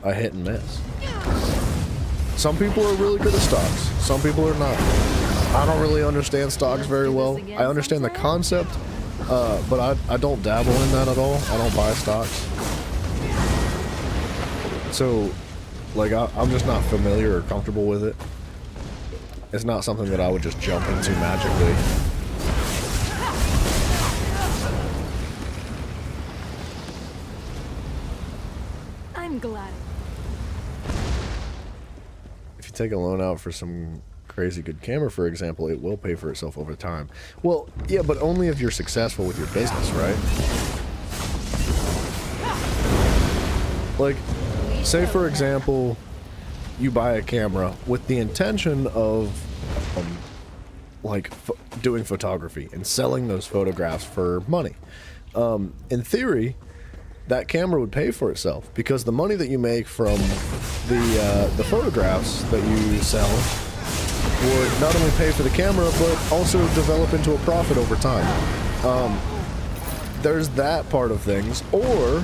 a hit and miss. Some people are really good at stocks. Some people are not. I don't really understand stocks very well. I understand the concept, but I don't dabble in that at all. I don't buy stocks. So, like, I'm just not familiar or comfortable with it. It's not something that I would just jump into magically. I'm glad. If you take a loan out for some crazy good camera, for example, it will pay for itself over time. Well, yeah, but only if you're successful with your business, right? Like, say for example, you buy a camera with the intention of, like, doing photography and selling those photographs for money. In theory, that camera would pay for itself because the money that you make from the photographs that you sell would not only pay for the camera but also develop into a profit over time. There's that part of things. Or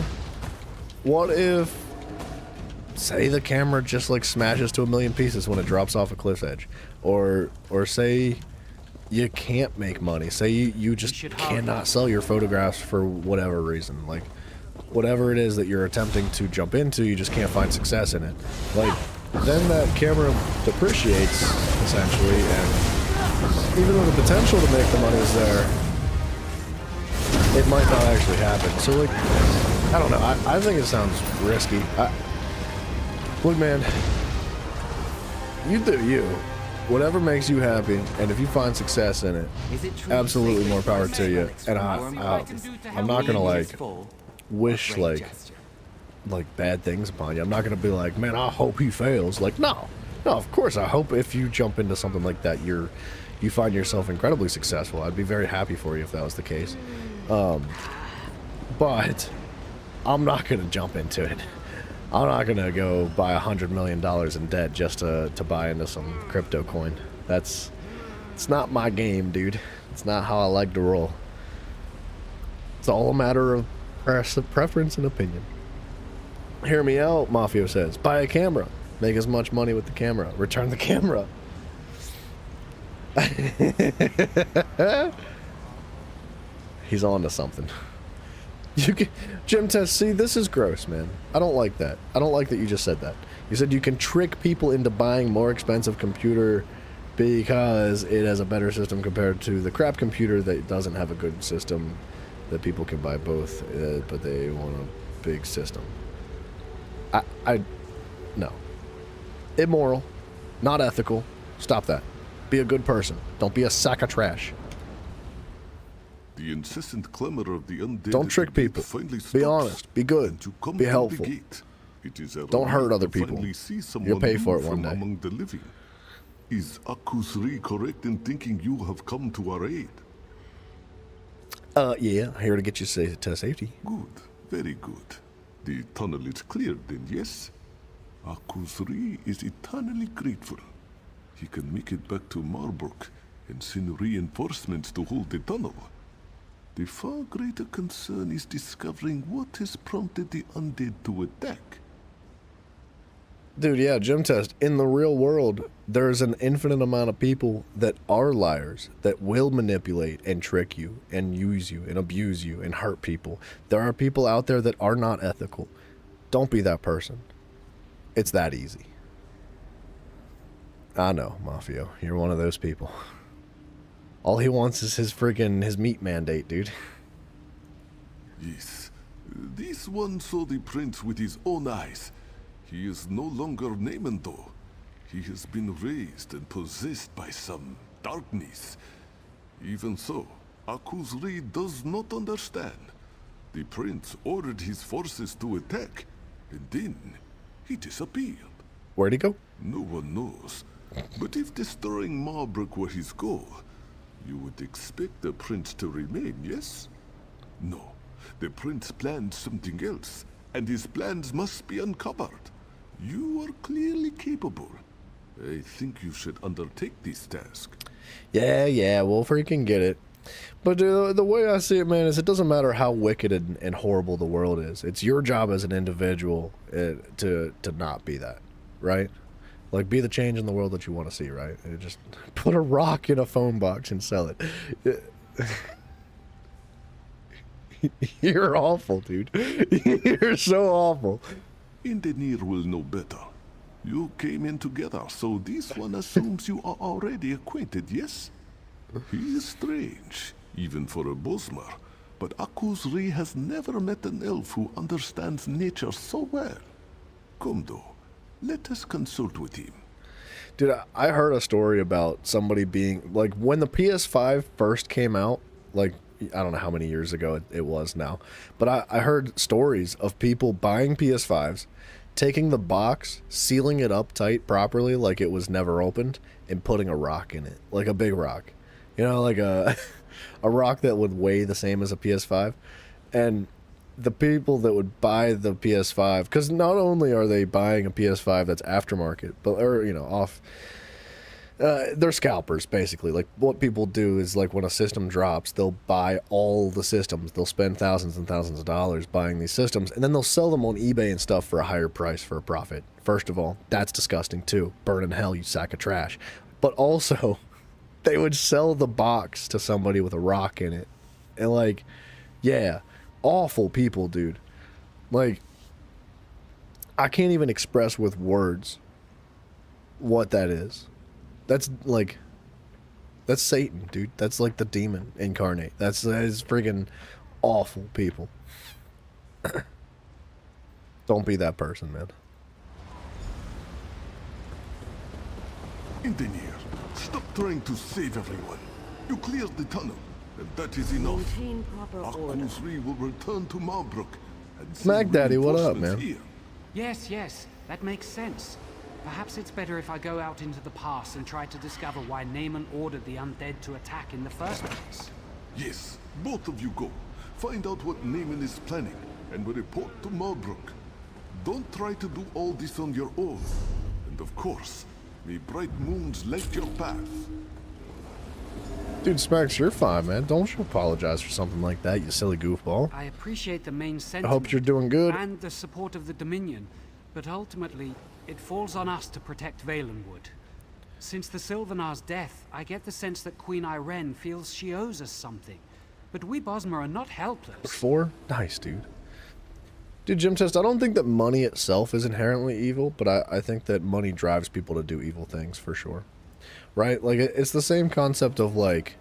what if, say, the camera just like smashes to a million pieces when it drops off a cliff's edge, or say you can't make money, say you just cannot sell your photographs for whatever reason, like whatever it is that you're attempting to jump into, you just can't find success in it. Like, then that camera depreciates, essentially, and even though the potential to make the money is there, it might not actually happen. So, like, I don't know, I think it sounds risky. Look, man, you do you. Whatever makes you happy, and if you find success in it, absolutely more power to you. And I'm not gonna, like, wish like bad things upon you. I'm not gonna be like, man, I hope he fails. Like, no, of course I hope if you jump into something like that, you find yourself incredibly successful. I'd be very happy for you if that was the case. But I'm not gonna jump into it. I'm not gonna go buy $100 million in debt just to buy into some crypto coin. It's not my game, dude. It's not how I like to roll. It's all a matter of preference and opinion. Hear me out, Mafio says. Buy a camera. Make as much money with the camera. Return the camera. He's on to something. Gym Test, see, this is gross, man. I don't like that. I don't like that you just said that. You said you can trick people into buying more expensive computer because it has a better system compared to the crap computer that doesn't have a good system, that people can buy both, but they want a big system. No. Immoral. Not ethical. Stop that. Be a good person. Don't be a sack of trash. The incessant clamor of the undead. Don't trick people. Be honest. Be good. Be helpful. Don't hurt other people. You'll pay for it one day. Among the living. Is Akusri correct in thinking you have come to our aid? Yeah, here to get you to safety. Good, very good. The tunnel is clear then, yes? Akusri is eternally grateful. He can make it back to Marbrook and send reinforcements to hold the tunnel. The far greater concern is discovering what has prompted the undead to attack. Dude, yeah, Gym Test. In the real world, there's an infinite amount of people that are liars, that will manipulate and trick you and use you and abuse you and hurt people. There are people out there that are not ethical. Don't be that person. It's that easy. I know, Mafio. You're one of those people. All he wants is his meat mandate, dude. Yes. This one saw the prince with his own eyes. He is no longer Naaman, though. He has been raised and possessed by some darkness. Even so, Akusri does not understand. The prince ordered his forces to attack, and then he disappeared. Where'd he go? No one knows. But if destroying Marbrook were his goal, you would expect the prince to remain, yes? No. The prince planned something else, and his plans must be uncovered. You are clearly capable. I think you should undertake this task. Yeah, we'll freaking get it. But the way I see it, man, is it doesn't matter how wicked and horrible the world is. It's your job as an individual to not be that, right? Like, be the change in the world that you want to see, right? And just put a rock in a phone box and sell it. You're awful, dude. You're so awful. Indenir will know better. You came in together, so this one assumes you are already acquainted, yes? He is strange, even for a Bosmer, but Akuzri has never met an elf who understands nature so well. Come though, let us consult with him. Dude, I heard a story about somebody being, like, when the PS5 first came out, like, I don't know how many years ago it was now, but I heard stories of people buying PS5s, taking the box, sealing it up tight properly like it was never opened, and putting a rock in it, like a big rock. You know, like a rock that would weigh the same as a PS5. And the people that would buy the PS5, because not only are they buying a PS5 that's aftermarket, but, or, you know, off, they're scalpers, basically. Like, what people do is, like, when a system drops, they'll buy all the systems. They'll spend thousands and thousands of dollars buying these systems, and then they'll sell them on eBay and stuff for a higher price for a profit. First of all, that's disgusting, too. Burn in hell, you sack of trash. But also, they would sell the box to somebody with a rock in it. And, like, yeah, awful people, dude. Like, I can't even express with words what that is. That's like, that's Satan, dude. That's like the demon incarnate. That is friggin' awful people. Don't be that person, man. Indenir, stop trying to save everyone. You cleared the tunnel, and that is enough. Maintain proper order. Akuzri will return to Malbruk. And Smack Daddy, what up, man? here. Yes, that makes sense. Perhaps it's better if I go out into the pass and try to discover why Naaman ordered the undead to attack in the first place. Yes, both of you go. Find out what Naaman is planning, and report to Malbruk. Don't try to do all this on your own. And of course, may bright moons light your path. Dude, Smacks, you're fine, man. Don't you apologize for something like that, you silly goofball. I appreciate the main I sentiment. hope you're doing good. And the support of the Dominion, but ultimately, it falls on us to protect Valenwood. Since the Sylvanar's death, I get the sense that Queen Irene feels she owes us something. But we Bosmer are not helpless. 4? Nice, dude. Dude, Jim Test, I don't think that money itself is inherently evil, but I think that money drives people to do evil things, for sure. Right? Like, it's the same concept of, like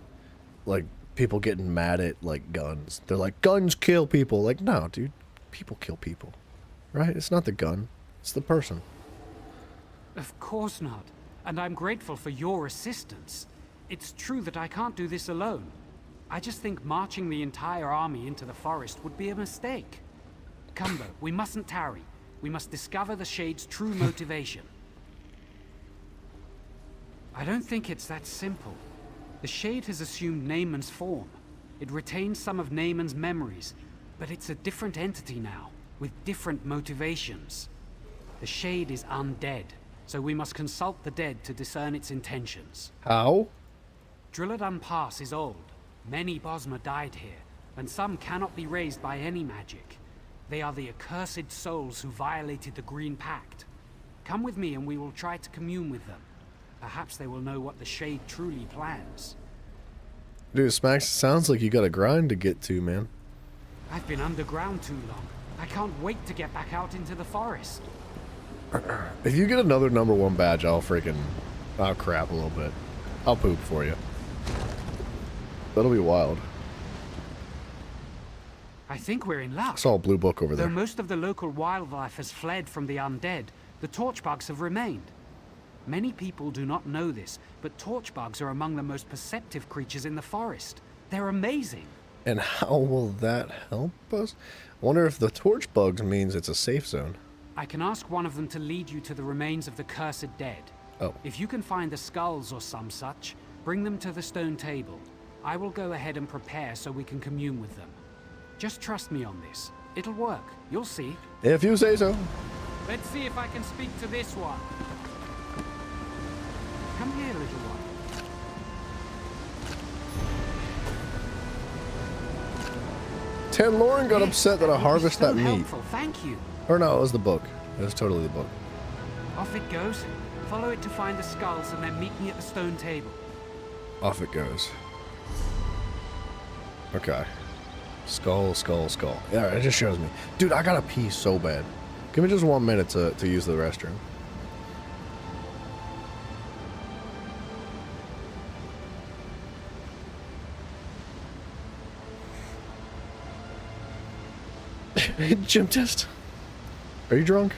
people getting mad at, like, guns. They're like, guns kill people. Like, no, dude. People kill people. Right? It's not the gun. It's the person. Of course not. And I'm grateful for your assistance. It's true that I can't do this alone. I just think marching the entire army into the forest would be a mistake. Come though, we mustn't tarry. We must discover the Shade's true motivation. I don't think it's that simple. The Shade has assumed Naaman's form. It retains some of Naaman's memories, but it's a different entity now, with different motivations. The Shade is undead, so we must consult the dead to discern its intentions. How? Drilladan Pass is old. Many Bosmer died here, and some cannot be raised by any magic. They are the accursed souls who violated the Green Pact. Come with me and we will try to commune with them. Perhaps they will know what the Shade truly plans. Dude, Smacks, sounds like you got a grind to get to, man. I've been underground too long. I can't wait to get back out into the forest. If you get another #1 badge, I'll crap a little bit. I'll poop for you. That'll be wild. I think we're in luck. I saw a blue book over there. Though most of the local wildlife has fled from the undead, the torchbugs have remained. Many people do not know this, but torchbugs are among the most perceptive creatures in the forest. They're amazing. And how will that help us? I wonder if the torch bugs means it's a safe zone. I can ask one of them to lead you to the remains of the cursed dead. Oh. If you can find the skulls or some such, bring them to the stone table. I will go ahead and prepare so we can commune with them. Just trust me on this. It'll work. You'll see. If you say so. Let's see if I can speak to this one. Come here, little one. Ten Lauren got upset that I harvest that meat. Helpful. Thank you. Or no, it was the book. It was totally the book. Off it goes. Follow it to find the skulls and then meet me at the stone table. Off it goes. Okay. Skull, skull, skull. Yeah, it just shows me. Dude, I gotta pee so bad. Give me just 1 minute to use the restroom. Gym test. Are you drunk?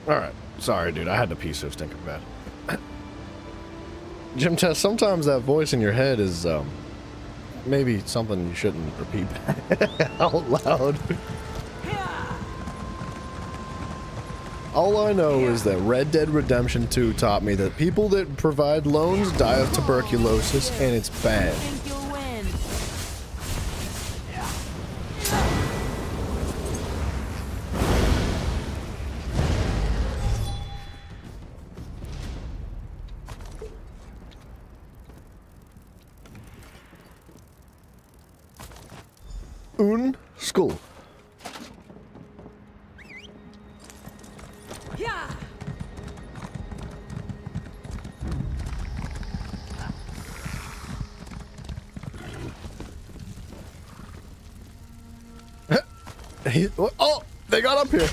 Alright. Sorry, dude. I had to pee so stinking bad. Gym test, sometimes that voice in your head is, maybe something you shouldn't repeat out loud. All I know is that Red Dead Redemption 2 taught me that people that provide loans die of tuberculosis, and it's bad. School. Oh, they got up here.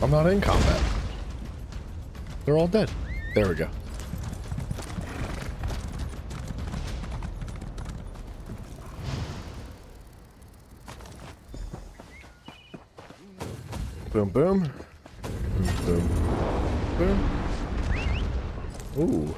I'm not in combat. They're all dead. There we go. Boom, boom. Boom, boom. Boom. Ooh.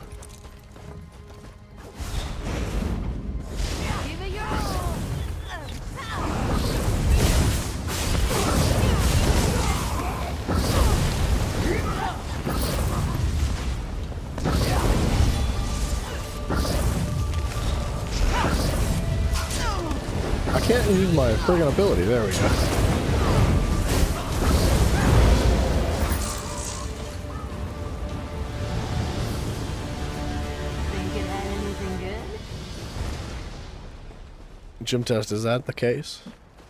I can't use my friggin' ability. There we go. Gym test, is that the case?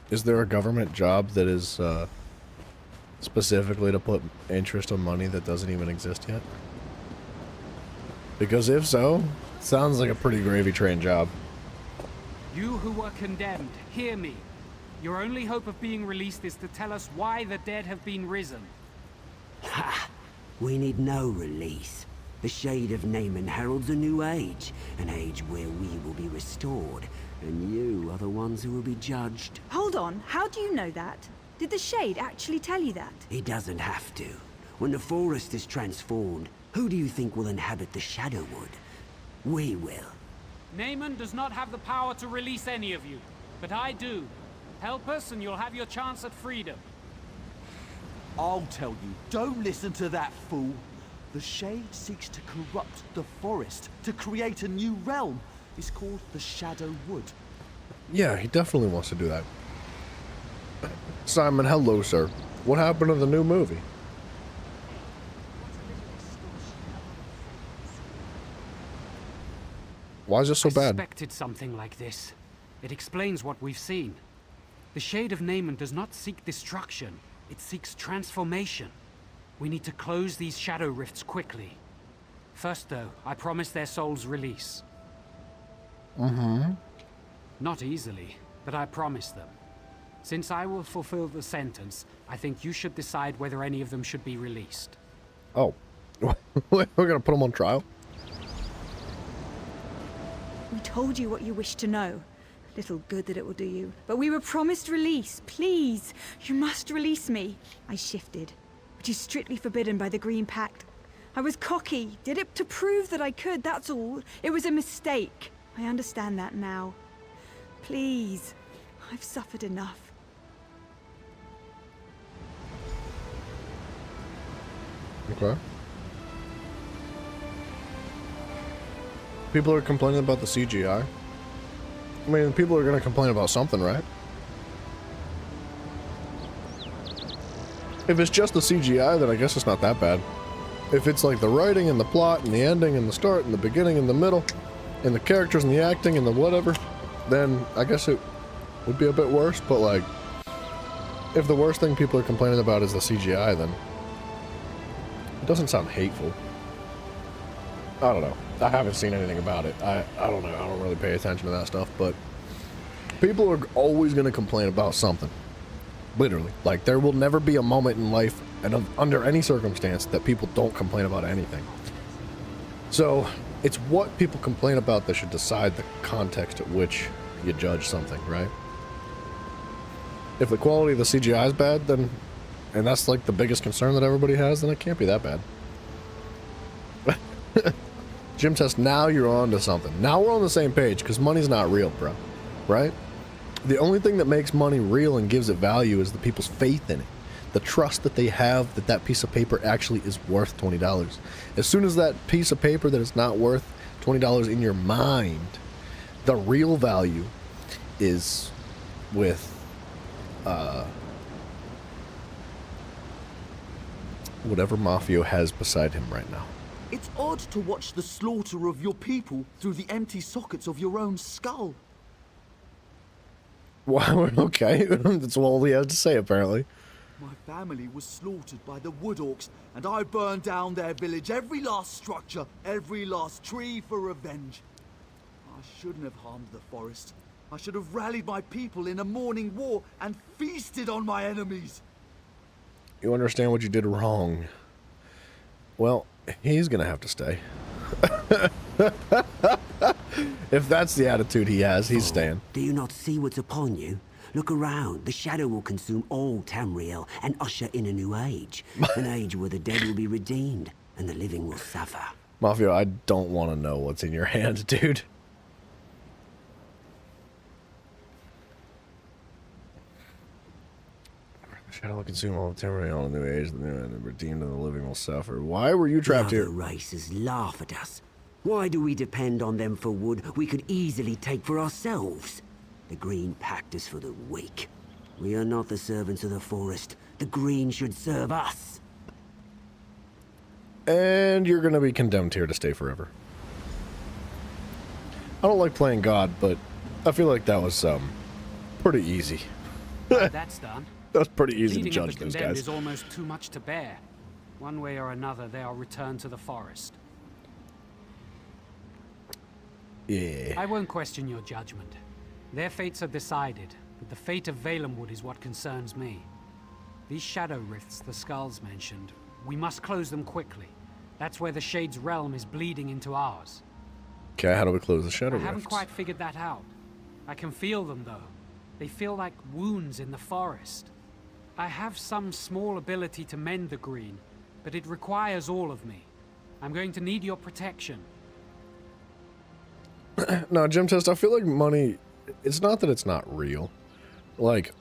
Is there a government job that is specifically to put interest on money that doesn't even exist yet? Because if so, it sounds like a pretty gravy train job. You who were condemned, hear me. Your only hope of being released is to tell us why the dead have been risen. Ha! We need no release. The Shade of Naaman heralds a new age, an age where we will be restored, and you are the ones who will be judged. Hold on, how do you know that? Did the Shade actually tell you that? He doesn't have to. When the forest is transformed, who do you think will inhabit the Shadowwood? We will. Naaman does not have the power to release any of you, but I do. Help us and you'll have your chance at freedom. I'll tell you, don't listen to that fool. The Shade seeks to corrupt the forest, to create a new realm. It's called the Shadowwood. Yeah, he definitely wants to do that. Simon, hello, sir. What happened to the new movie? Why is this so I bad? suspected something like this. It explains what we've seen. The Shade of Naaman does not seek destruction. It seeks transformation. We need to close these shadow rifts quickly. First, though, I promise their souls release. Mm-hmm. Not easily, but I promise them. Since I will fulfill the sentence, I think you should decide whether any of them should be released. Oh. We're gonna put them on trial? We told you what you wished to know. Little good that it will do you. But we were promised release. Please, you must release me. I shifted, which is strictly forbidden by the Green Pact. I was cocky, did it to prove that I could, that's all. It was a mistake. I understand that now. Please, I've suffered enough. Okay. People are complaining about the CGI. I mean, people are gonna complain about something, right? If it's just the CGI, then I guess it's not that bad. If it's like the writing and the plot and the ending and the start and the beginning and the middle and the characters and the acting and the whatever, then I guess it would be a bit worse. But like, if the worst thing people are complaining about is the CGI, then it doesn't sound hateful. I don't know. I haven't seen anything about it. I don't know. I don't really pay attention to that stuff, but people are always going to complain about something. Literally. Like, there will never be a moment in life and under any circumstance that people don't complain about anything. So, it's what people complain about that should decide the context at which you judge something, right? If the quality of the CGI is bad, then, and that's like the biggest concern that everybody has, then it can't be that bad. Gym Test, now you're on to something. Now we're on the same page, because money's not real, bro. Right? The only thing that makes money real and gives it value is the people's faith in it. The trust that they have that that piece of paper actually is worth $20. As soon as that piece of paper that is not worth $20 in your mind, the real value is with whatever Mafio has beside him right now. It's odd to watch the slaughter of your people through the empty sockets of your own skull. Wow, okay. That's all he has to say, apparently. My family was slaughtered by the Wood Orcs, and I burned down their village, every last structure, every last tree for revenge. I shouldn't have harmed the forest. I should have rallied my people in a morning war and feasted on my enemies. You understand what you did wrong. Well, he's gonna have to stay. If that's the attitude he has, he's staying. Do you not see what's upon you? Look around. The shadow will consume all Tamriel and usher in a new age. An age where the dead will be redeemed and the living will suffer. Mafia, I don't want to know what's in your hand, dude. The shadow will consume all of Tamriel in a new age, the new and the redeemed and the living will suffer. Why were you trapped The here? other races laugh at us. Why do we depend on them for wood we could easily take for ourselves? The Green Pact is for the weak. We are not the servants of the forest. The Green should serve us. And you're gonna be condemned here to stay forever. I don't like playing God, but I feel like that was pretty easy. That's done. That was pretty easy to Leading judge of the those condemned guys. is almost too much to bear. One way or another, they are returned to the forest. Yeah. I won't question your judgment. Their fates are decided, but the fate of Valenwood is what concerns me. These shadow rifts the skulls mentioned, we must close them quickly. That's where the Shade's realm is bleeding into ours. Okay, how do we close the shadow I haven't rifts? quite figured that out. I can feel them, though. They feel like wounds in the forest. I have some small ability to mend the green, but it requires all of me. I'm going to need your protection. No, Gym Test, I feel like money, it's not that it's not real. Like,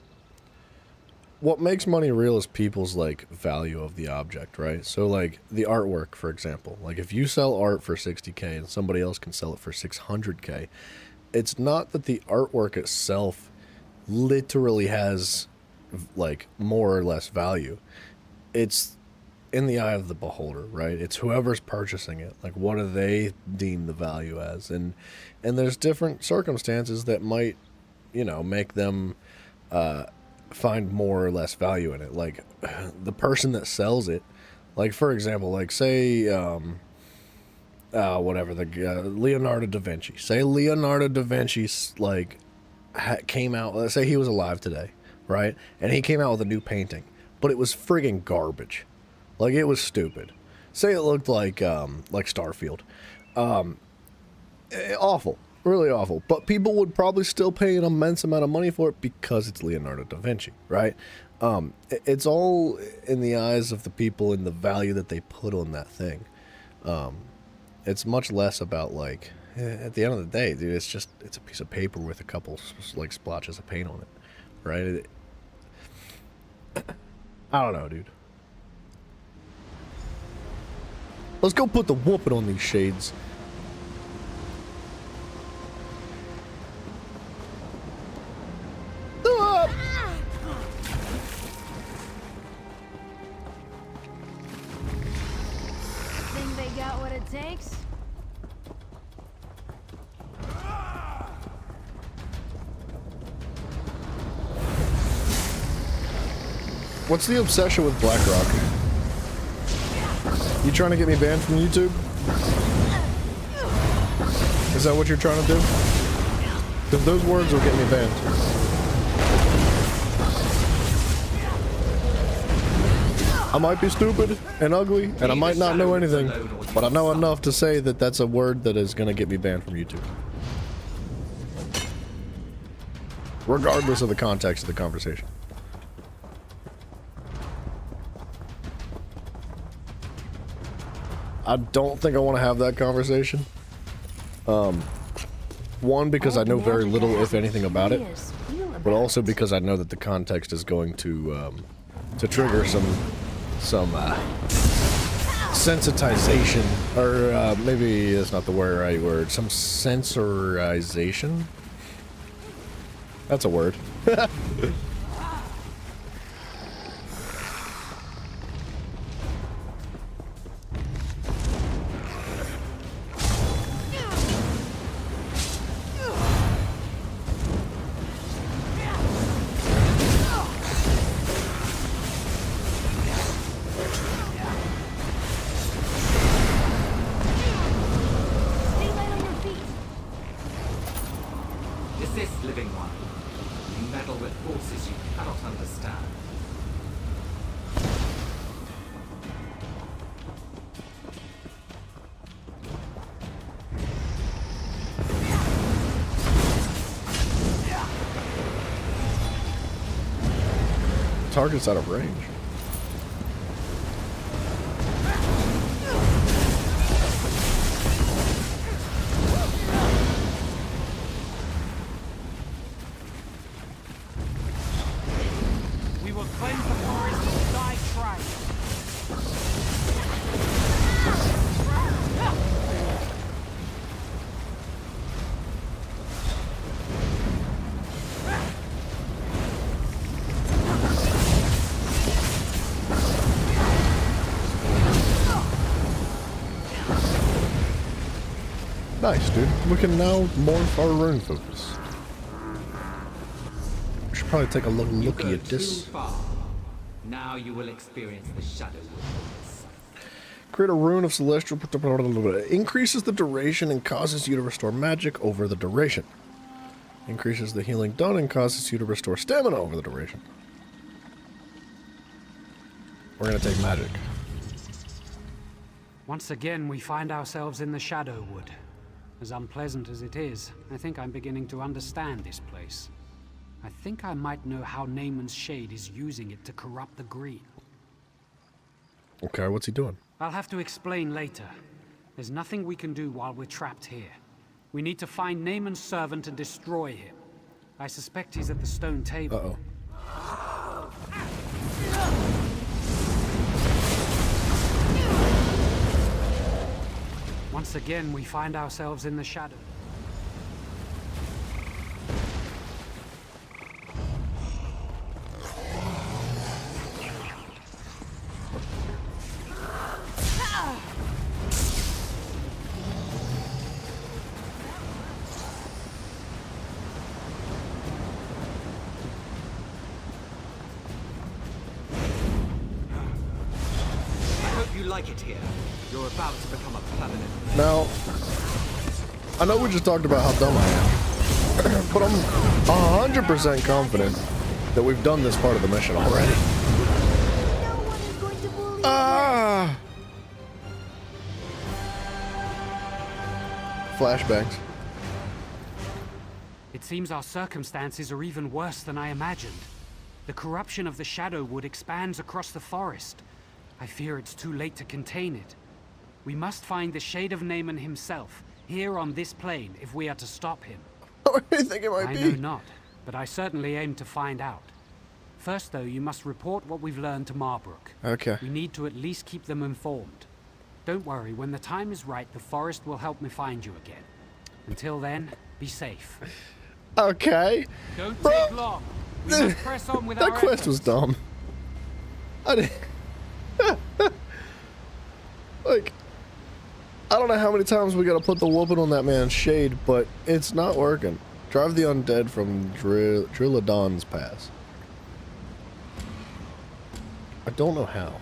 what makes money real is people's, like, value of the object, right? So, like, the artwork, for example. Like, if you sell art for 60K and somebody else can sell it for 600K, it's not that the artwork itself literally has, like, more or less value. It's in the eye of the beholder, right? It's whoever's purchasing it. Like, what do they deem the value as? And there's different circumstances that might, you know, make them find more or less value in it. Like, the person that sells it, like, for example, like, say, whatever, Leonardo da Vinci. Say Leonardo da Vinci, like, came out, let's say he was alive today, right? And he came out with a new painting, but it was friggin' garbage. Like, it was stupid. Say it looked like Starfield. Awful. Really awful. But people would probably still pay an immense amount of money for it because it's Leonardo da Vinci, right? It's all in the eyes of the people and the value that they put on that thing. It's much less about, like, at the end of the day, dude, it's a piece of paper with a couple, like, splotches of paint on it, right? I don't know, dude. Let's go put the whooping on these shades. Think they got what it takes? What's the obsession with BlackRock? You trying to get me banned from YouTube? Is that what you're trying to do? Because those words will get me banned. I might be stupid and ugly, and I might not know anything, but I know enough to say that that's a word that is going to get me banned from YouTube. Regardless of the context of the conversation. I don't think I want to have that conversation. One, because I know very little, if anything, about it, but also because I know that the context is going to trigger some sensitization, or maybe that's not the right word. Some sensorization. That's a word. Desist, living one. You meddle with forces you cannot understand. Target's out of range. We will cleanse the forest and die trying. Nice, dude. We can now morph our rune focus. We should probably take a little looky at this. Too far. Now you will experience the shadow wilderness. Create a rune of celestial... Increases the duration and causes you to restore magic over the duration. Increases the healing done and causes you to restore stamina over the duration. We're gonna take magic. Once again, we find ourselves in the Shadowwood. As unpleasant as it is, I think I'm beginning to understand this place. I think I might know how Naaman's Shade is using it to corrupt the Green. Okay, what's he doing? I'll have to explain later. There's nothing we can do while we're trapped here. We need to find Naaman's servant and destroy him. I suspect he's at the stone table. Uh-oh. Once again, we find ourselves in the shadow. like it here. You're about to become a permanent. Now, I know we just talked about how dumb I am, but I'm 100% confident that we've done this part of the mission already. Ah! Flashbacks. It seems our circumstances are even worse than I imagined. The corruption of the Shadowwood expands across the forest. I fear it's too late to contain it. We must find the Shade of Naaman himself, here on this plane, if we are to stop him. What do you think it might be? I know not, but I certainly aim to find out. First, though, you must report what we've learned to Marbrook. Okay. We need to at least keep them informed. Don't worry, when the time is right, the forest will help me find you again. Until then, be safe. Okay. Don't take long. We must press on with that our quest was dumb. I didn't... Like, I don't know how many times we gotta put the whooping on that man's shade, but it's not working. Drive the undead from Drilladon's Pass. I don't know how.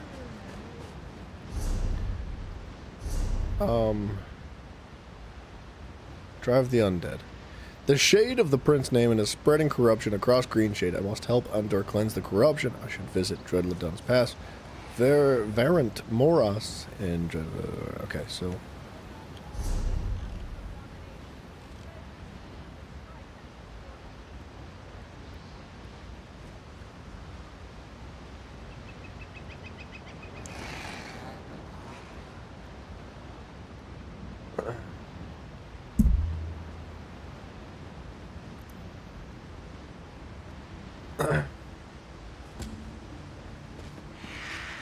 Drive the undead. The shade of the Prince Naaman is spreading corruption across Greenshade. I must help Undor cleanse the corruption. I should visit Drilladon's Pass. Varant Moras and okay, so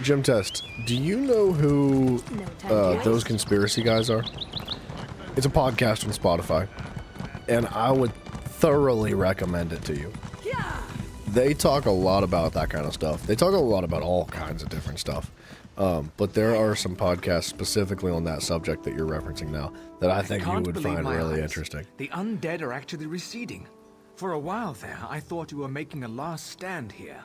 Gym Test, do you know who those conspiracy guys are? It's a podcast on Spotify, and I would thoroughly recommend it to you. They talk a lot about that kind of stuff. They talk a lot about all kinds of different stuff. But there are some podcasts specifically on that subject that you're referencing now that I think you would find really interesting. The undead are actually receding. For a while there, I thought you were making a last stand here.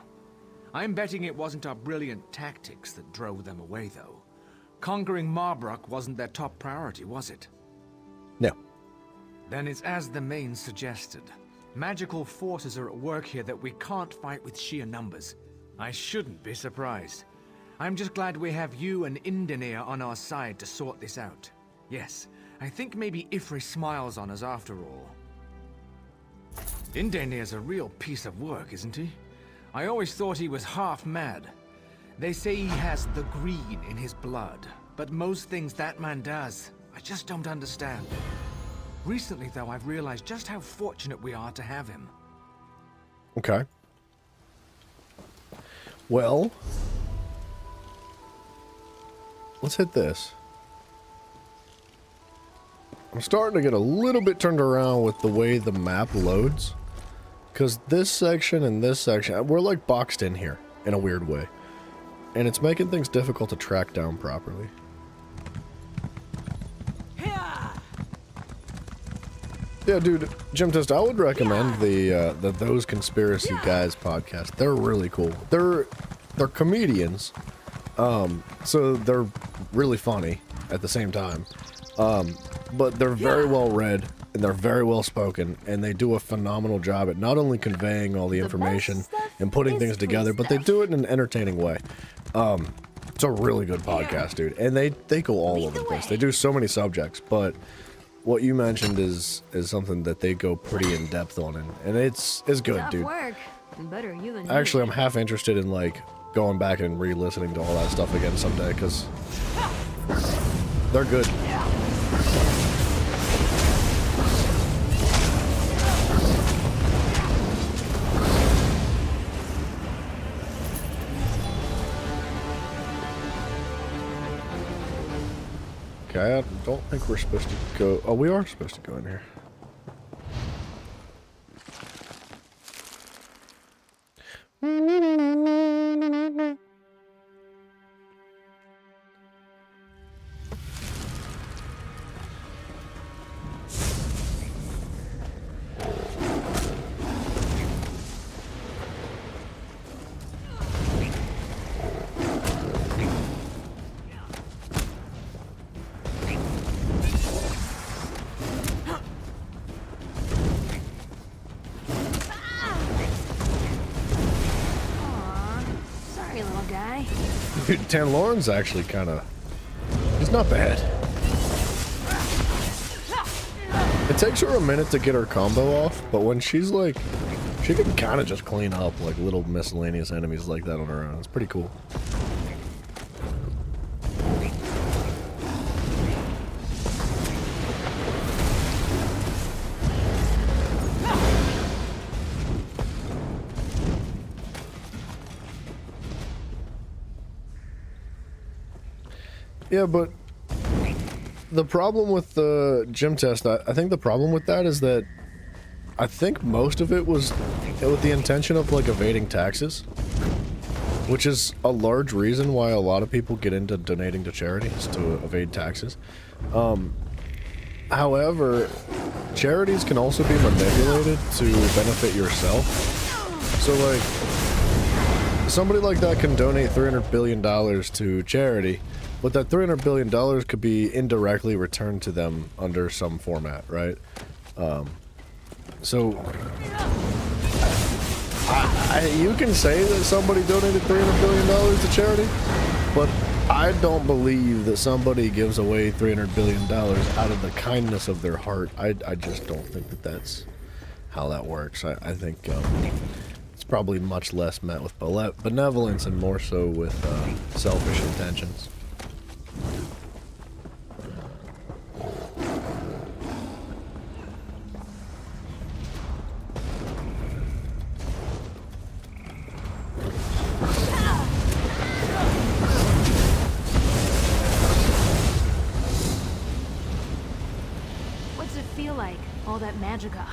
I'm betting it wasn't our brilliant tactics that drove them away, though. Conquering Marbrook wasn't their top priority, was it? No. Then it's as the main suggested. Magical forces are at work here that we can't fight with sheer numbers. I shouldn't be surprised. I'm just glad we have you and Indenir on our side to sort this out. Yes, I think maybe Ifri smiles on us after all. Indenir's a real piece of work, isn't he? I always thought he was half mad. They say he has the green in his blood, but most things that man does, I just don't understand. Recently, though, I've realized just how fortunate we are to have him. Okay. Well, let's hit this. I'm starting to get a little bit turned around with the way the map loads. Because this section and this section, we're like boxed in here in a weird way. And it's making things difficult to track down properly. Yeah, dude, Gym Test, I would recommend the Those Conspiracy Guys podcast. They're really cool. They're comedians, so they're really funny at the same time. But they're very well read and they're very well spoken, and they do a phenomenal job at not only conveying all the information and putting things together, but they do it in an entertaining way. It's a really good podcast, dude, and they go all over the place. They do so many subjects, but what you mentioned is something that they go pretty in depth on, and it's good, dude. Work. Better you than Actually, I'm half interested in like going back and re-listening to all that stuff again someday, because they're good. Okay, I don't think we're supposed to go. Oh, we are supposed to go in here. eh? Dude, Tanloran's actually kind of... He's not bad. It takes her a minute to get her combo off, but when she's like... She can kind of just clean up like little miscellaneous enemies like that on her own. It's pretty cool. Yeah, but the problem with the gym test, I think the problem with that is that I think most of it was with the intention of like evading taxes, which is a large reason why a lot of people get into donating to charities to evade taxes. However, charities can also be manipulated to benefit yourself. So like, somebody like that can donate $300 billion to charity, but that $300 billion could be indirectly returned to them under some format, right? So, you can say that somebody donated $300 billion to charity, but I don't believe that somebody gives away $300 billion out of the kindness of their heart. I just don't think that that's how that works. I think it's probably much less met with benevolence and more so with selfish intentions. What's it feel like, all that magicka?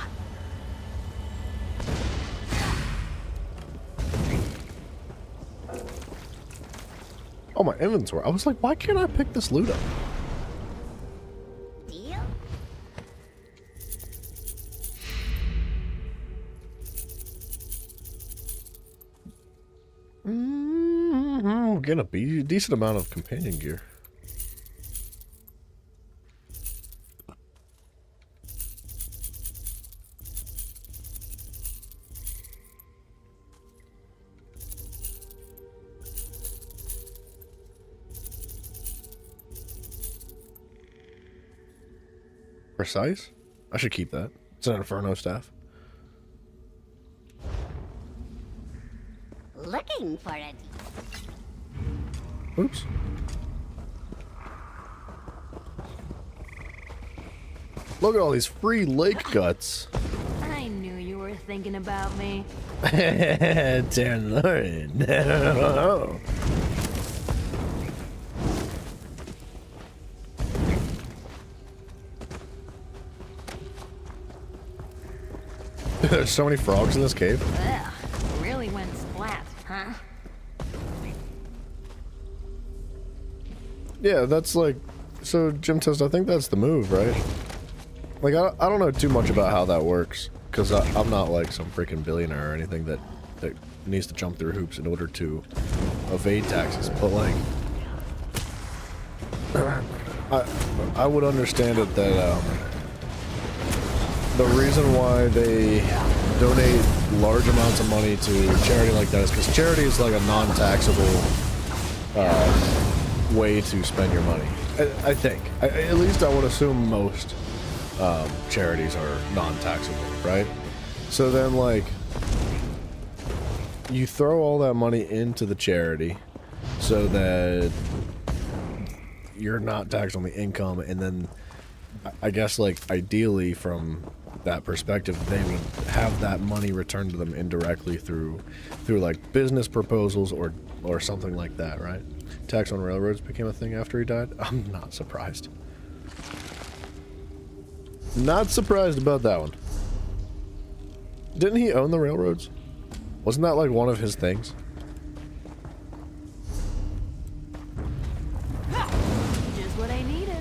Oh, my inventory. I was like, why can't I pick this loot up? Deal? Getting a decent amount of companion gear. Precise? I should keep that. It's an Inferno staff. Looking for it. Oops. Look at all these free lake guts. I knew you were thinking about me. Tanloran. There's so many frogs in this cave. Ugh, really went splat, huh? Yeah, that's like... So, Gym Test, I think that's the move, right? Like, I don't know too much about how that works, because I'm not like some freaking billionaire or anything that needs to jump through hoops in order to evade taxes, but like... I would understand it that, the reason why they donate large amounts of money to charity like that is because charity is like a non-taxable way to spend your money. I think. At least I would assume most charities are non-taxable, right? So then, like, you throw all that money into the charity so that you're not taxed on the income, and then I guess, like, ideally from that perspective, they would have that money returned to them indirectly through like business proposals or something like that, right? Tax on railroads became a thing after he died. I'm not surprised. Not surprised about that one. Didn't he own the railroads? Wasn't that like one of his things? Just what I needed.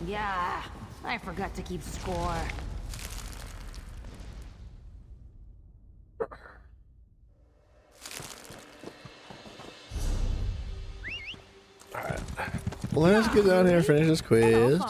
Yeah, I forgot to keep score. Alright. Let's get down here and finish this quiz.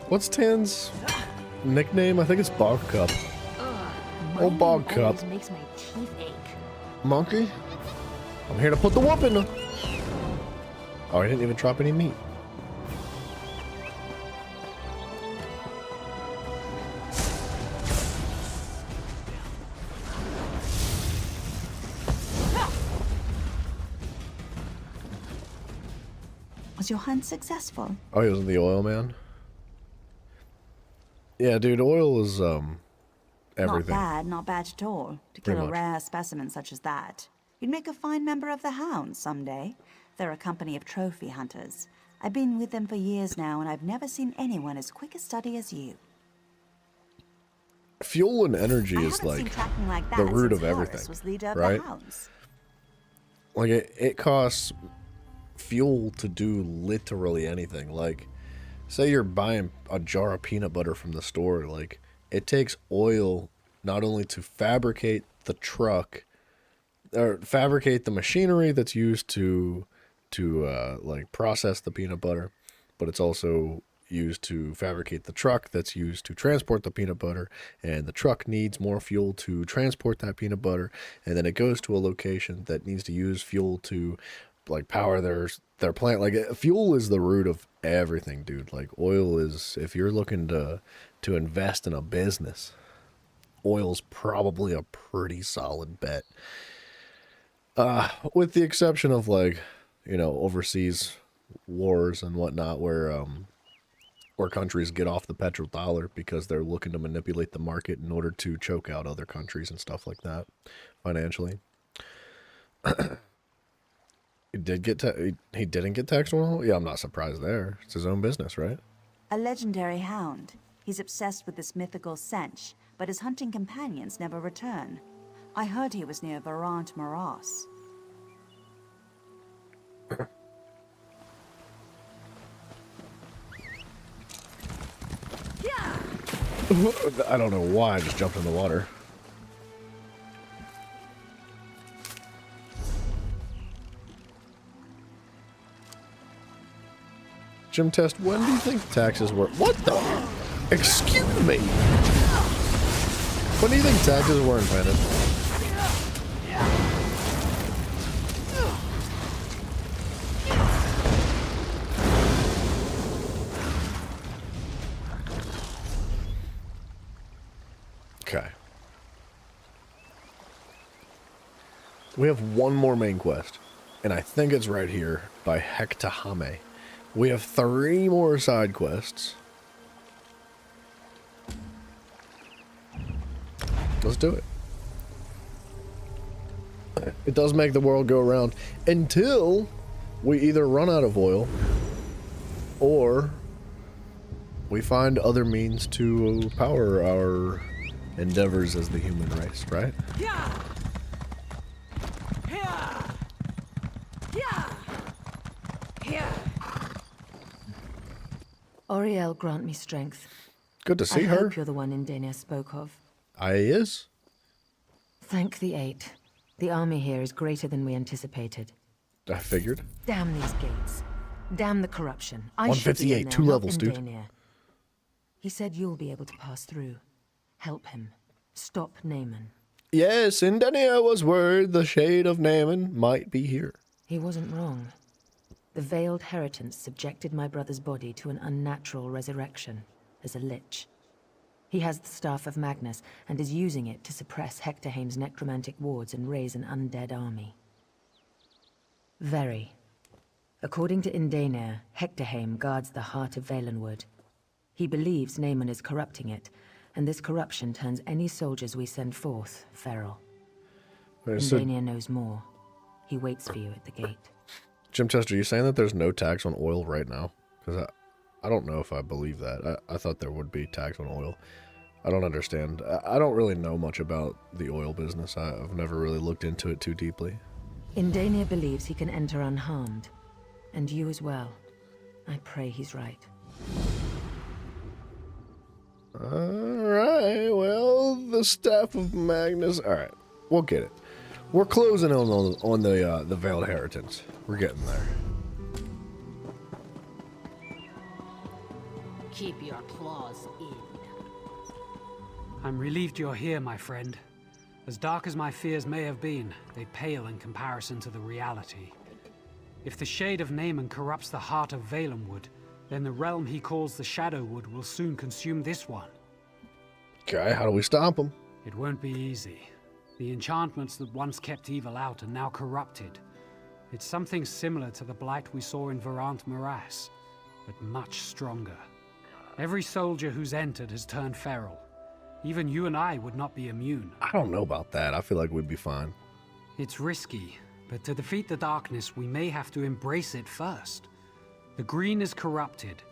What's Tan's nickname? I think it's Bog Cup. Oh, Bog Cup. Makes my teeth ache. Monkey? I'm here to put the whoop in. Oh, I didn't even drop any meat. Was your hunt successful? Oh, he was the oil man? Yeah, dude, oil is, everything. Not bad at all. To Pretty kill a much. rare specimen such as that. You'd make a fine member of the Hounds someday. They're a company of trophy hunters. I've been with them for years now, and I've never seen anyone as quick a study as you. Fuel and energy I is haven't seen like tracking like the that root since of Horus everything, was leader of right? the Hounds. Like it costs fuel to do literally anything. Like, say you're buying a jar of peanut butter from the store, like it takes oil not only to fabricate the truck or fabricate the machinery that's used to like process the peanut butter, but it's also used to fabricate the truck that's used to transport the peanut butter, and the truck needs more fuel to transport that peanut butter, and then it goes to a location that needs to use fuel to like power their plant. Like fuel is the root of everything, dude. Like oil is, if you're looking to invest in a business, oil's probably a pretty solid bet. With the exception of like, you know, overseas wars and whatnot, where countries get off the petrodollar because they're looking to manipulate the market in order to choke out other countries and stuff like that financially. He didn't get taxed on oil? Yeah, I'm not surprised there. It's his own business, right? A legendary hound. He's obsessed with this mythical Sench, but his hunting companions never return. I heard he was near Varant Morass. I don't know why I just jumped in the water. Gym test, when do you think taxes were... What the? Excuse me! When do you think taxes were invented? Okay. We have one more main quest, and I think it's right here by Hektahame. We have 3 more side quests. Let's do it. It does make the world go round until we either run out of oil or we find other means to power our endeavors as the human race, right? Auriel, grant me strength. Good to see I her. hope you're the one Indenia spoke of. I is. Thank the Eight. The army here is greater than we anticipated. I figured. Damn these gates. Damn the corruption. I should be 158, in there, 2 not levels, dude. Indenia. He said you'll be able to pass through. Help him. Stop Naaman. Yes, Indenia was worried the shade of Naaman might be here. He wasn't wrong. The veiled heritance subjected my brother's body to an unnatural resurrection as a lich. He has the Staff of Magnus and is using it to suppress Hectorhaim's necromantic wards and raise an undead army. Very. According to Indaner, Hectorhaim guards the heart of Valenwood. He believes Naaman is corrupting it, and this corruption turns any soldiers we send forth feral. Indaner knows more. He waits for you at the gate. Jim Chester, are you saying that there's no tax on oil right now? Because I don't know if I believe that. I thought there would be tax on oil. I don't understand. I don't really know much about the oil business. I've never really looked into it too deeply. Indaneer believes he can enter unharmed. And you as well. I pray he's right. Alright, well, the Staff of Magnus. Alright, we'll get it. We're closing on the Veiled Inheritance. We're getting there. Keep your claws in. I'm relieved you're here, my friend. As dark as my fears may have been, they pale in comparison to the reality. If the Shade of Naaman corrupts the heart of Valenwood, then the realm he calls the Shadowwood will soon consume this one. Okay, how do we stop him? It won't be easy. The enchantments that once kept evil out are now corrupted. It's something similar to the blight we saw in Verant Morass, but much stronger. Every soldier who's entered has turned feral. Even you and I would not be immune. I don't know about that. I feel like we'd be fine. It's risky, but to defeat the darkness, we may have to embrace it first. The green is corrupted,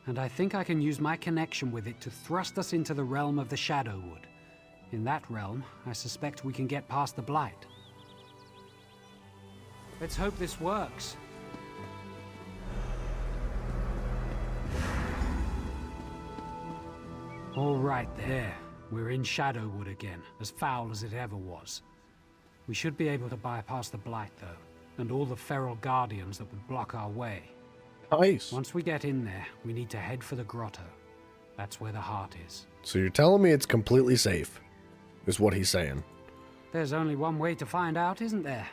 and I think I can use my connection with it to thrust us into the realm of the Shadowwood. In that realm, I suspect we can get past the blight. Let's hope this works. All right, there. We're in Shadowwood again, as foul as it ever was. We should be able to bypass the blight, though, and all the feral guardians that would block our way. Nice. Once we get in there, we need to head for the grotto. That's where the heart is. So you're telling me it's completely safe, is what he's saying. There's only one way to find out, isn't there?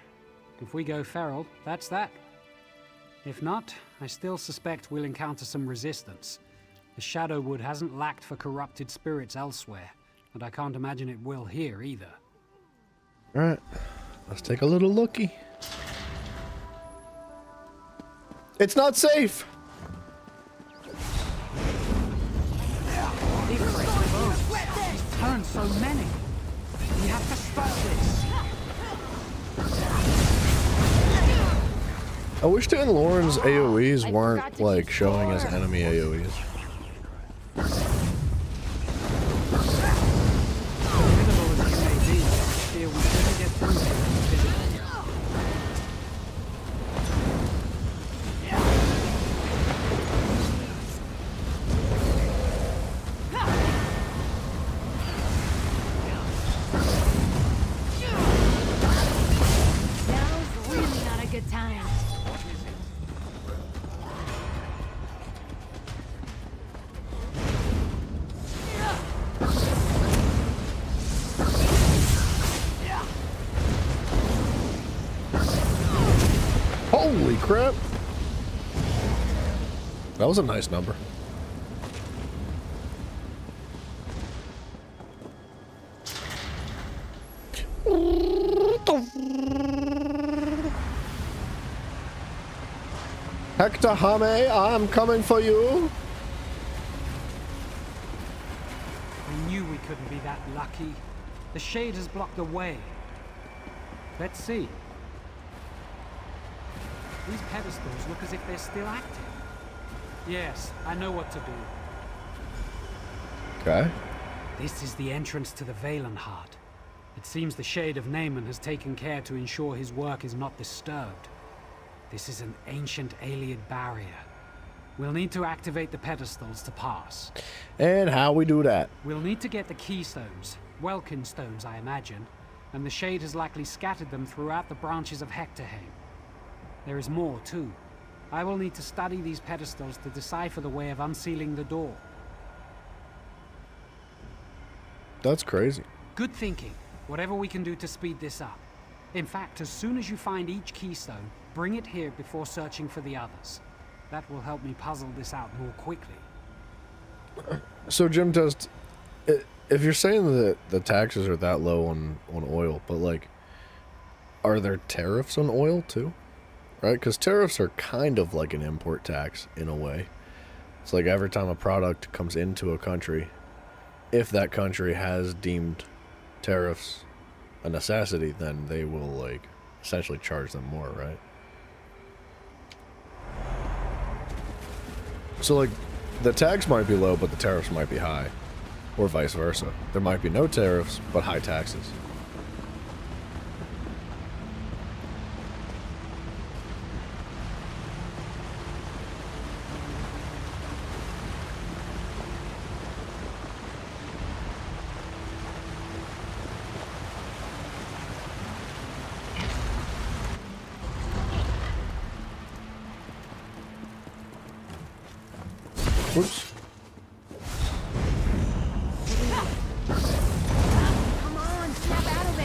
If we go feral, that's that. If not, I still suspect we'll encounter some resistance. The Shadowwood hasn't lacked for corrupted spirits elsewhere, and I can't imagine it will here either. Alright, let's take a little looky. It's not safe! These turned so many. We have to stop this. I wish Dan Lauren's AoEs weren't, like, showing as enemy AoEs. Now's really not a good time. Holy crap! That was a nice number. Hector Hame, I'm coming for you. I knew we couldn't be that lucky. The shade has blocked the way. Let's see. These pedestals look as if they're still active. Yes, I know what to do. Okay. This is the entrance to the Valenheart. It seems the Shade of Naaman has taken care to ensure his work is not disturbed. This is an ancient Ayleid barrier. We'll need to activate the pedestals to pass. And how we do that? We'll need to get the keystones, Welkin stones I imagine, and the Shade has likely scattered them throughout the branches of Hectorheim. There is more too. I will need to study these pedestals to decipher the way of unsealing the door. That's crazy. Good thinking. Whatever we can do to speed this up. In fact, as soon as you find each keystone, bring it here before searching for the others. That will help me puzzle this out more quickly. So Jim, just if you're saying that the taxes are that low on oil, but like, are there tariffs on oil too? Right? Because tariffs are kind of like an import tax in a way. It's like every time a product comes into a country, if that country has deemed tariffs a necessity, then they will like essentially charge them more, right? So like the tax might be low, but the tariffs might be high, or vice versa. There might be no tariffs, but high taxes. Whoops. Come on, snap out of it.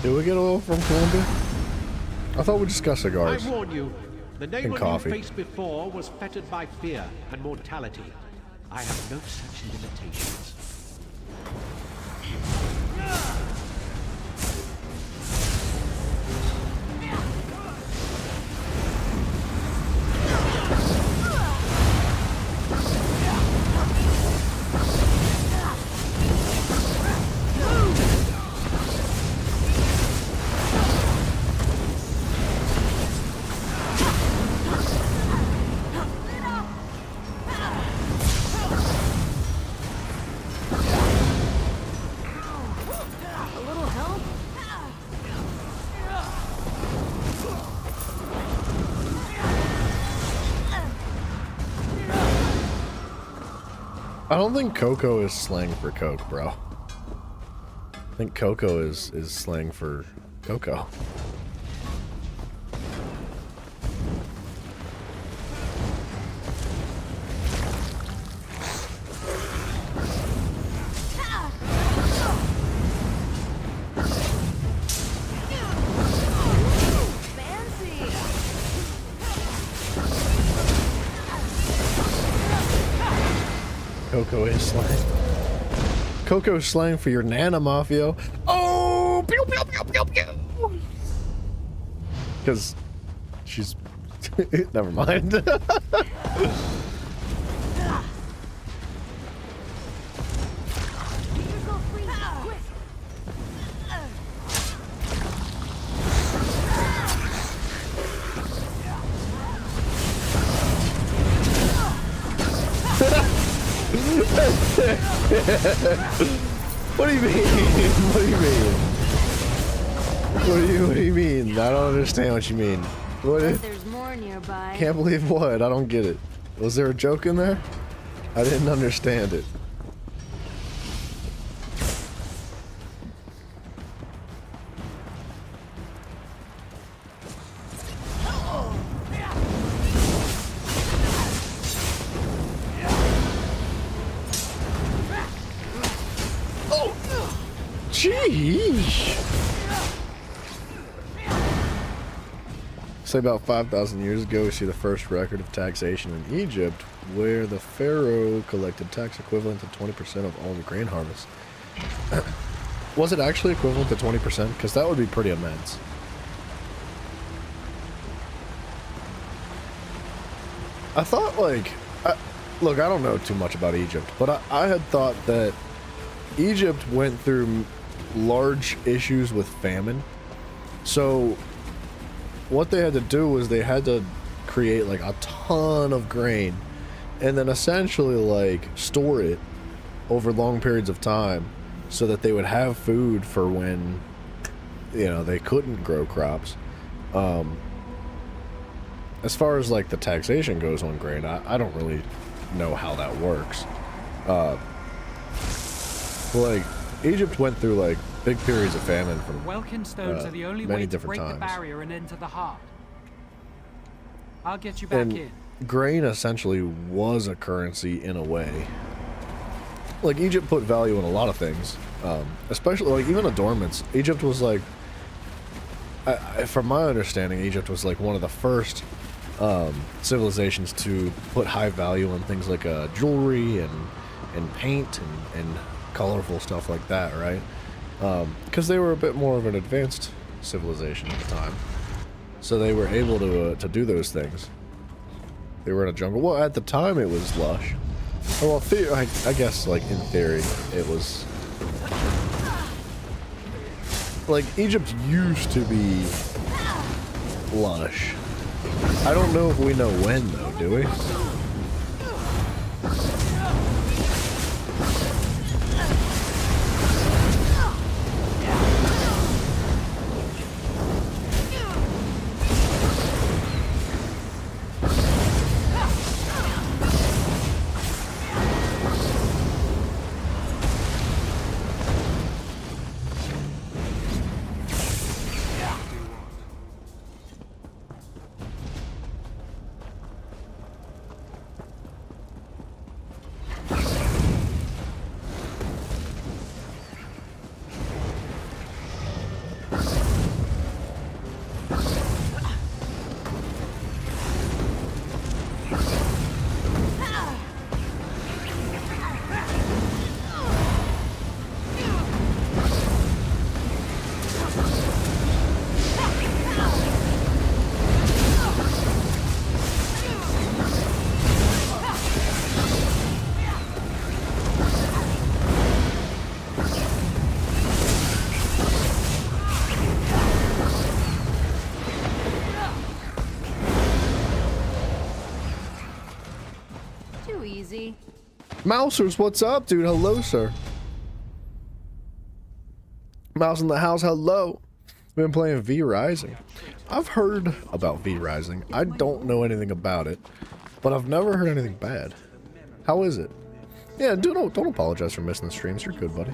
Did we get a little from Colombia? I thought we just got cigars. I warn you, the And neighbor you coffee. faced before was fettered by fear and mortality. I have no such limitations. A little help? I don't think Coco is slang for Coke, bro. I think Coco is slang for Coco. Coco is slang. Coco's slang for your Nana Mafia. Oh, pew pew pew pew pew. Because she's never mind. What do you mean? What do you mean? What do you mean? I don't understand what you mean. What? There's more nearby. Can't believe what? I don't get it. Was there a joke in there? I didn't understand it. Jeez. Say about 5,000 years ago, we see the first record of taxation in Egypt, where the pharaoh collected tax equivalent to 20% of all the grain harvest. Was it actually equivalent to 20%? Because that would be pretty immense. I thought, like, look, I don't know too much about Egypt, but I had thought that Egypt went through large issues with famine. So what they had to do was they had to create like a ton of grain and then essentially like store it over long periods of time so that they would have food for when, you know, they couldn't grow crops. As far as like the taxation goes on grain, I don't really know how that works. Like Egypt went through like big periods of famine from Welkin stones are the only many way to different break the times. barrier and enter the heart. I'll get you back And in. grain essentially was a currency in a way. Like Egypt put value in a lot of things, especially like even adornments. Egypt was like, from my understanding, Egypt was like one of the first civilizations to put high value on things like jewelry and paint and colorful stuff like that, right? Because they were a bit more of an advanced civilization at the time, so they were able to do those things. They were in a jungle. Well, at the time it was lush. Well, I guess, like, in theory, it was... Like, Egypt used to be lush. I don't know if we know when, though, do we? Mousers, what's up, dude? Hello, sir. Mouse in the house, hello. Been playing V Rising. I've heard about V Rising. I don't know anything about it, but I've never heard anything bad. How is it? Yeah, don't apologize for missing the streams. You're good, buddy.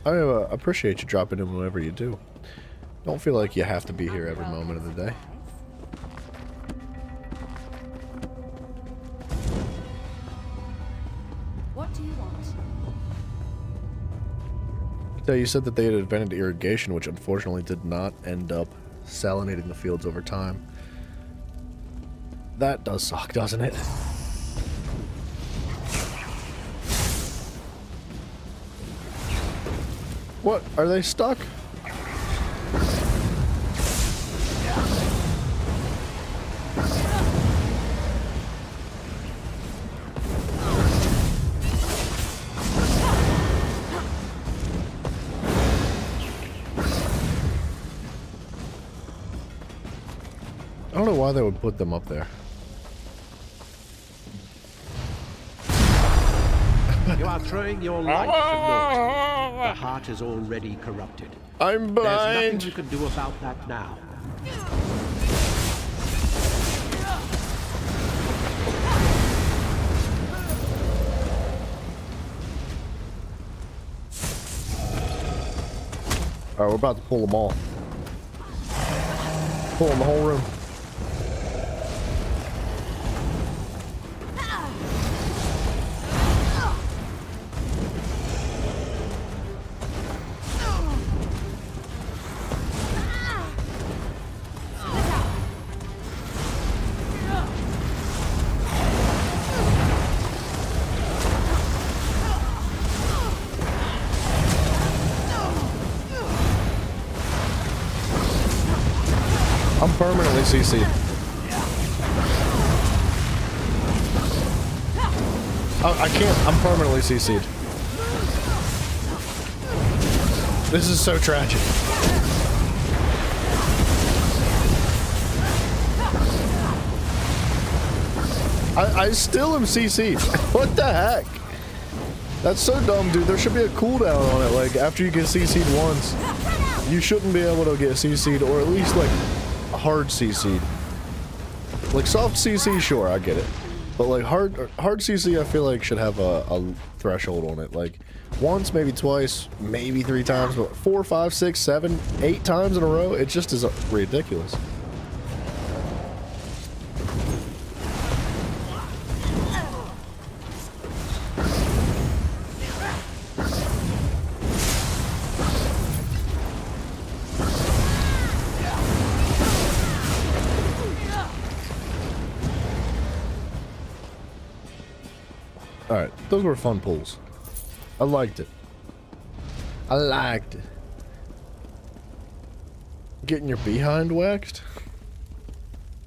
I appreciate you dropping in whenever you do. Don't feel like you have to be here every moment of the day. So you said that they had invented irrigation, which unfortunately did not end up salinating the fields over time. That does suck, doesn't it? What? Are they stuck? I don't know why they would put them up there. You are throwing your life to naught. The heart is already corrupted. I'm blind. There's nothing you can do about that now. Alright, we're about to pull them all. Pull them the whole room. I'm permanently CC'd. I can't. I'm permanently CC'd. This is so tragic. I still am CC'd. What the heck? That's so dumb, dude. There should be a cooldown on it. Like, after you get CC'd once, you shouldn't be able to get CC'd, or at least, like, hard CC. Like soft CC, sure, I get it. But like hard CC, I feel like should have a threshold on it. Like once, maybe twice, maybe 3 times, but 4, 5, 6, 7, 8 times in a row, it just is ridiculous. Alright, those were fun pulls. I liked it. I liked it. Getting your behind waxed?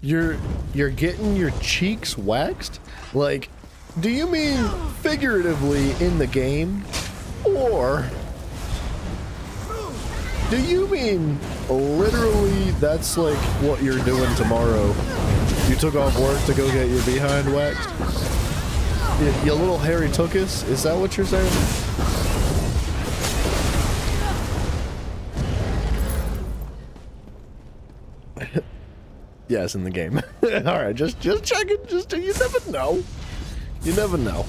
You're getting your cheeks waxed? Like, do you mean figuratively in the game? Or do you mean literally that's like what you're doing tomorrow? You took off work to go get your behind waxed? You little hairy tookus? Is that what you're saying? Yes, in the game. Alright, just checking. You never know. You never know.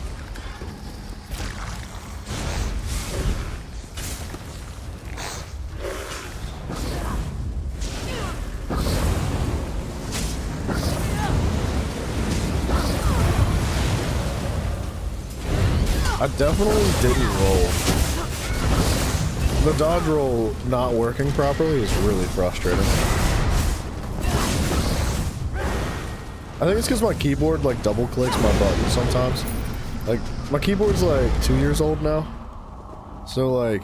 I definitely didn't roll. The dodge roll not working properly is really frustrating. I think it's because my keyboard like double clicks my buttons sometimes. Like my keyboard's like 2 years old now, so like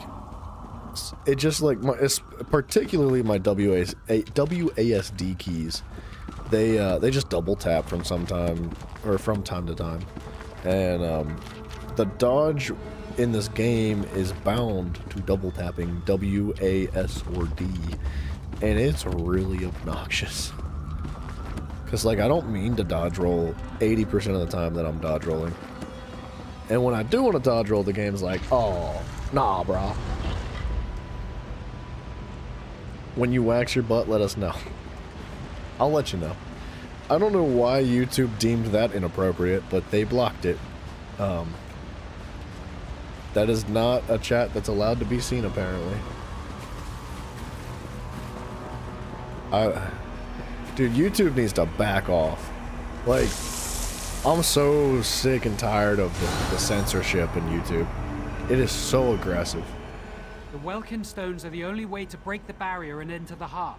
it just like it's particularly my WASD keys. They just double tap from time to time, and the dodge in this game is bound to double tapping W, A, S, or D, and it's really obnoxious. Cause like I don't mean to dodge roll 80% of the time that I'm dodge rolling, and when I do want to dodge roll, the game's like, oh, nah, brah. When you wax your butt, let us know. I'll let you know. I don't know why YouTube deemed that inappropriate, but they blocked it. That is not a chat that's allowed to be seen, apparently. Dude, YouTube needs to back off. Like, I'm so sick and tired of the censorship in YouTube. It is so aggressive. The Welkin stones are the only way to break the barrier and enter the heart.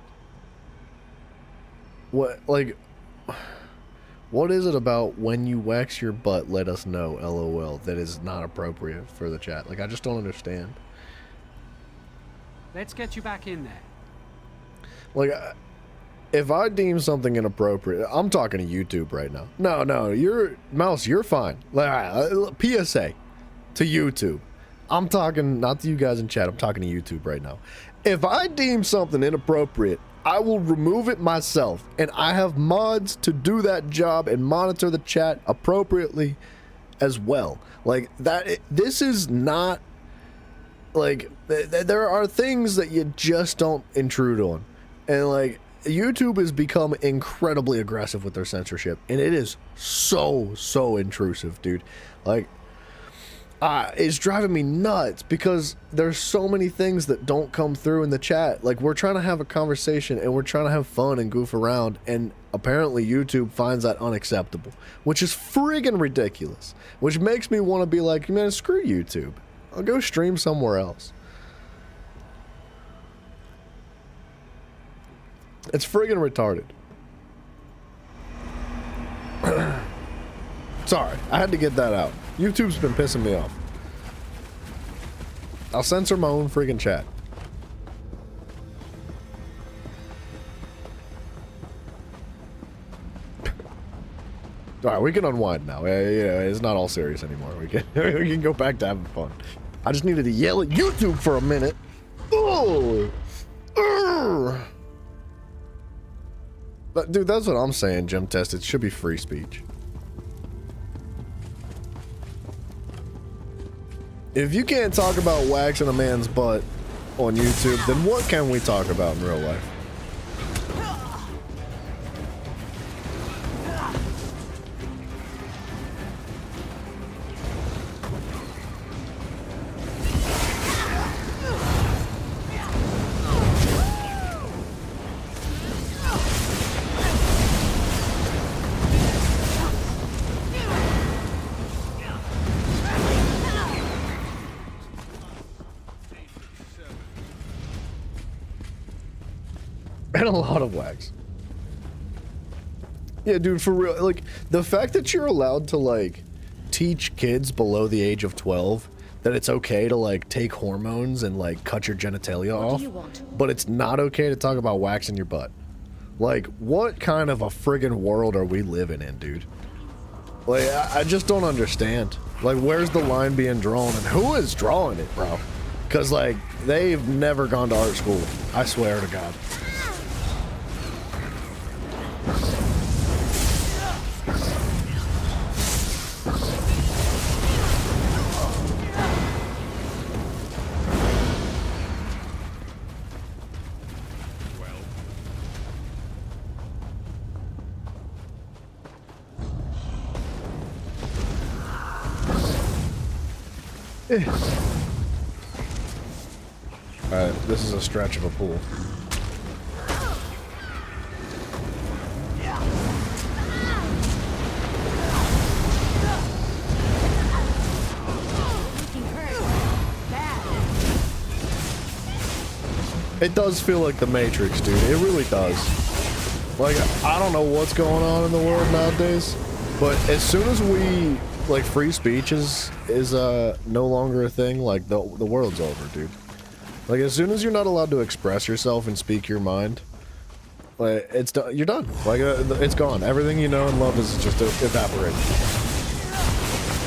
What is it about when you wax your butt, let us know, LOL, that is not appropriate for the chat? Like, I just don't understand. Let's get you back in there. Like, if I deem something inappropriate, I'm talking to YouTube right now. No, you're fine. Like, PSA to YouTube. I'm talking, not to you guys in chat, I'm talking to YouTube right now. If I deem something inappropriate, I will remove it myself, and I have mods to do that job and monitor the chat appropriately as well. Like, this is not, like, there are things that you just don't intrude on. And, like, YouTube has become incredibly aggressive with their censorship, and it is so intrusive, dude. Like, it's driving me nuts because there's so many things that don't come through in the chat. Like, we're trying to have a conversation and we're trying to have fun and goof around, and apparently YouTube finds that unacceptable, which is friggin' ridiculous, which makes me want to be like, man, screw YouTube. I'll go stream somewhere else. It's friggin' retarded. Sorry, I had to get that out. YouTube's been pissing me off. I'll censor my own friggin' chat. Alright, we can unwind now. It's not all serious anymore. We can go back to having fun. I just needed to yell at YouTube for a minute. Oh! But, dude, that's what I'm saying, Gem Test. It should be free speech. If you can't talk about waxing a man's butt on YouTube, then what can we talk about in real life? And a lot of wax. Yeah, dude, for real. Like, the fact that you're allowed to, like, teach kids below the age of 12 that it's okay to, like, take hormones and, like, cut your genitalia off, but it's not okay to talk about waxing your butt. Like, what kind of a friggin' world are we living in, dude? Like, I just don't understand. Like, where's the line being drawn, and who is drawing it, bro? Because, like, they've never gone to art school. I swear to God. Alright, this is a stretch of a pool. It does feel like the Matrix, dude. It really does. Like, I don't know what's going on in the world nowadays, but as soon as we, like, free speech is no longer a thing, like, the world's over, dude. Like, as soon as you're not allowed to express yourself and speak your mind, like, it's done. You're done. Like, it's gone. Everything you know and love is just evaporated.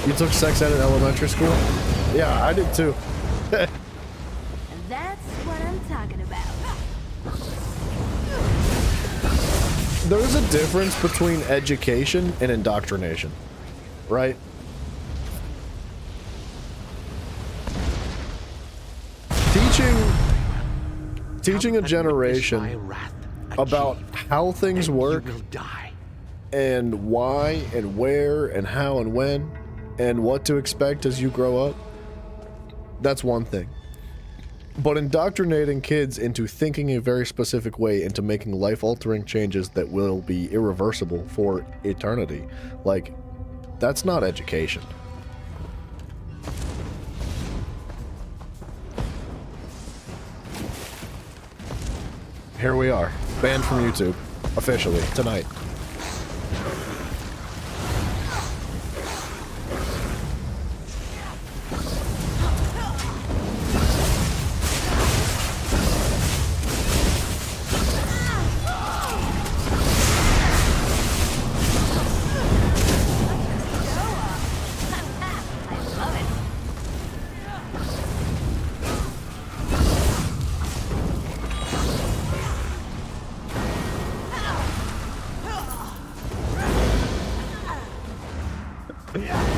You took sex ed in elementary school? Yeah, I did too. That's what I'm talking about. There's a difference between education and indoctrination, right? Teaching a generation about how things work and why and where and how and when and what to expect as you grow up, that's one thing. But indoctrinating kids into thinking a very specific way, into making life-altering changes that will be irreversible for eternity, like, that's not education. Here we are, banned from YouTube, officially, tonight.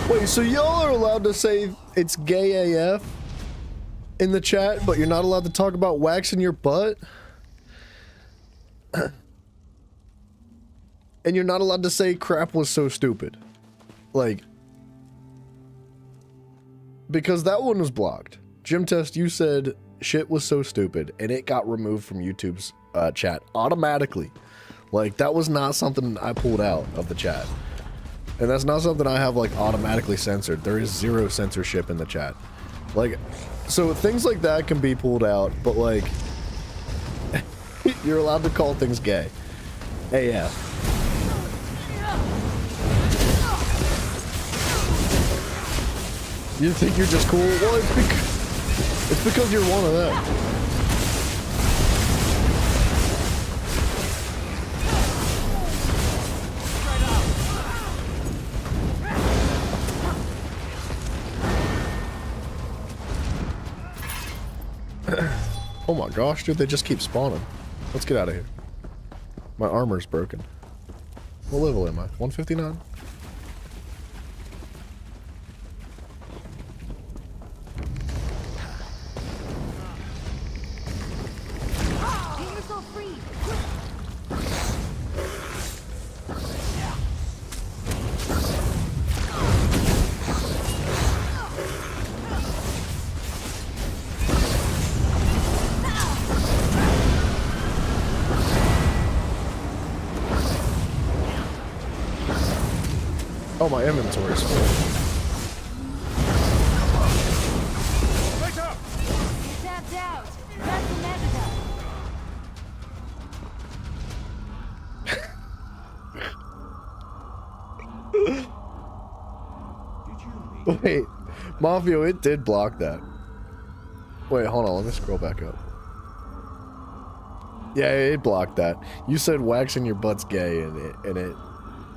Wait, so y'all are allowed to say it's gay AF in the chat, but you're not allowed to talk about waxing your butt? And you're not allowed to say crap was so stupid. Like, because that one was blocked. Jim Test, you said shit was so stupid, and it got removed from YouTube's chat automatically. Like, that was not something I pulled out of the chat. And that's not something I have, like, automatically censored. There is zero censorship in the chat. Like, so things like that can be pulled out, but, like, you're allowed to call things gay. AF. You think you're just cool? Well, it's because you're one of them. Oh my gosh, dude, they just keep spawning. Let's get out of here. My armor's broken. What level am I? 159? Oh, my inventory's full. Wake up! You tapped out. That's the antidote. Wait, Mafio, it did block that. Wait, hold on, let me scroll back up. Yeah, it blocked that. You said waxing your butt's gay, and it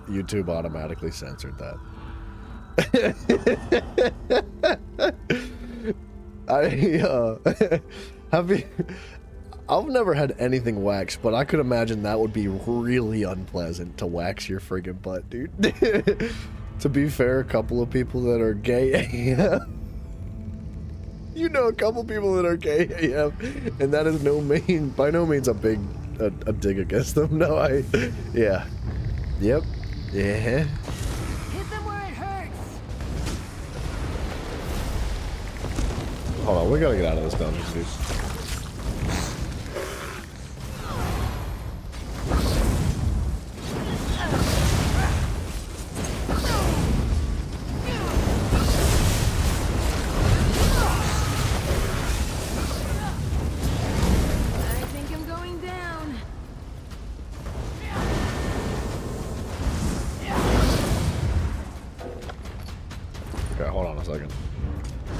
YouTube automatically censored that. I've never had anything waxed, but I could imagine that would be really unpleasant to wax your friggin' butt, dude. To be fair, a couple of people that are gay AF. You know a couple people that are gay AF, and that is by no means a dig against them. No, yeah. Yep. Yeah. Hit them where it hurts. Hold on, we gotta get out of this dungeon, dude. Okay, hold on a second.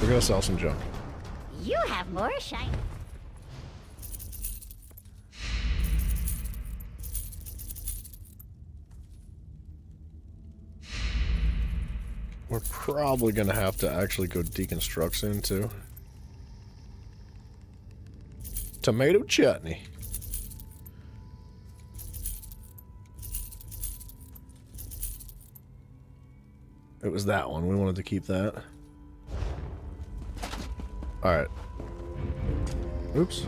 We're gonna sell some junk. You have more shine. We're probably gonna have to actually go deconstruct soon too. Tomato chutney. It was that one. We wanted to keep that. Alright. Oops.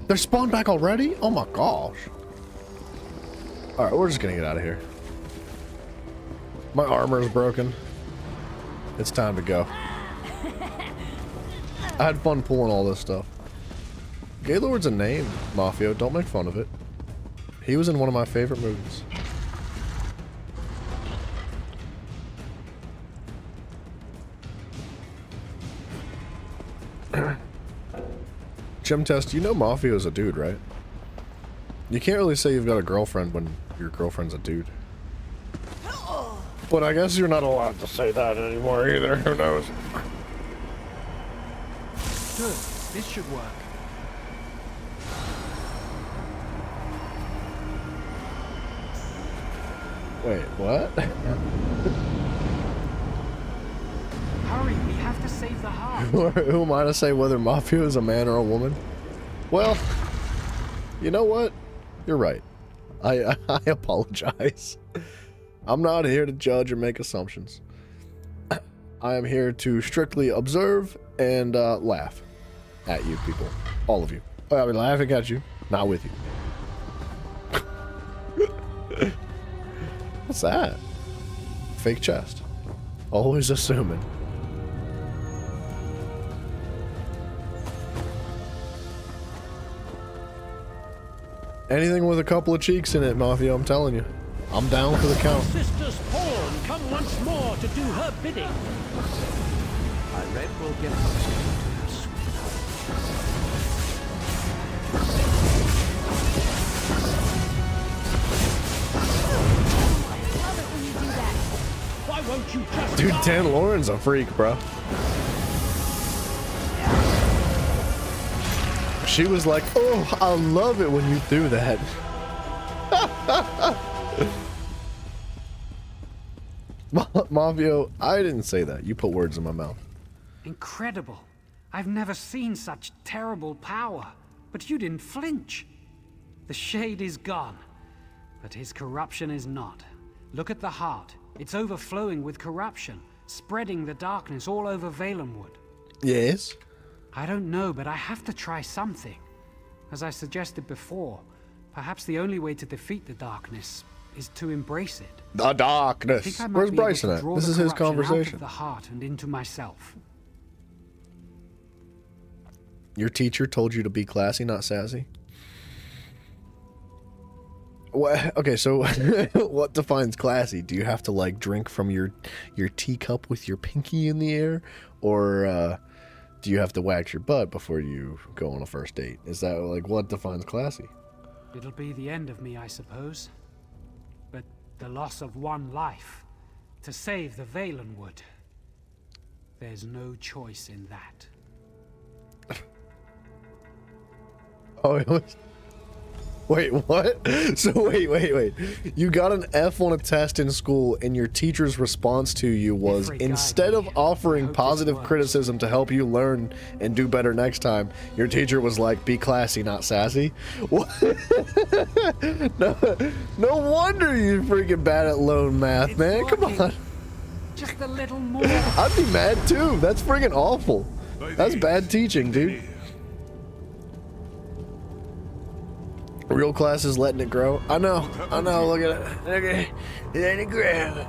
They're spawned back already? Oh my gosh. Alright, we're just gonna get out of here. My armor is broken. It's time to go. I had fun pulling all this stuff. Gaylord's a name, Mafio. Don't make fun of it. He was in one of my favorite movies. Gem Test, you know Mafia is a dude, right? You can't really say you've got a girlfriend when your girlfriend's a dude. But I guess you're not allowed to say that anymore either. Who knows? Good. This should work. Wait, what? Hurry, we have to save the heart. Who am I to say whether Mafia is a man or a woman? Well, you know what? You're right. I apologize. I'm not here to judge or make assumptions. I am here to strictly observe and laugh at you people. All of you. I'll be laughing at you, not with you. What's that? Fake chest. Always assuming. Anything with a couple of cheeks in it, Mafia, I'm telling you. I'm down for the count. Sister's pawn come once more to do her bidding. I read we'll get Why won't you just Dude, Dan Lauren's a freak, bro. She was like, oh, I love it when you do that. Mafio, I didn't say that. You put words in my mouth. Incredible. I've never seen such terrible power. But you didn't flinch. The shade is gone. But his corruption is not. Look at the heart. It's overflowing with corruption, spreading the darkness all over Valenwood. Yes? I don't know, but I have to try something. As I suggested before, perhaps the only way to defeat the darkness is to embrace it. The darkness. Where's Bryson at? This is his conversation. Out of the heart and into myself. Your teacher told you to be classy, not sassy? What? Okay, so what defines classy? Do you have to like drink from your teacup with your pinky in the air, or do you have to wax your butt before you go on a first date? Is that like what defines classy? It'll be the end of me, I suppose. But the loss of one life to save the Valenwood. There's no choice in that. Oh, it was... Wait, what? So wait. You got an F on a test in school, and your teacher's response to you was, instead of offering positive criticism to help you learn and do better next time, your teacher was like, be classy, not sassy? What? No wonder you're freaking bad at lone math, man. Come on. Just a little more. I'd be mad too. That's freaking awful. That's bad teaching, dude. Real class is letting it grow. I know. Look at it. Okay, let it grow.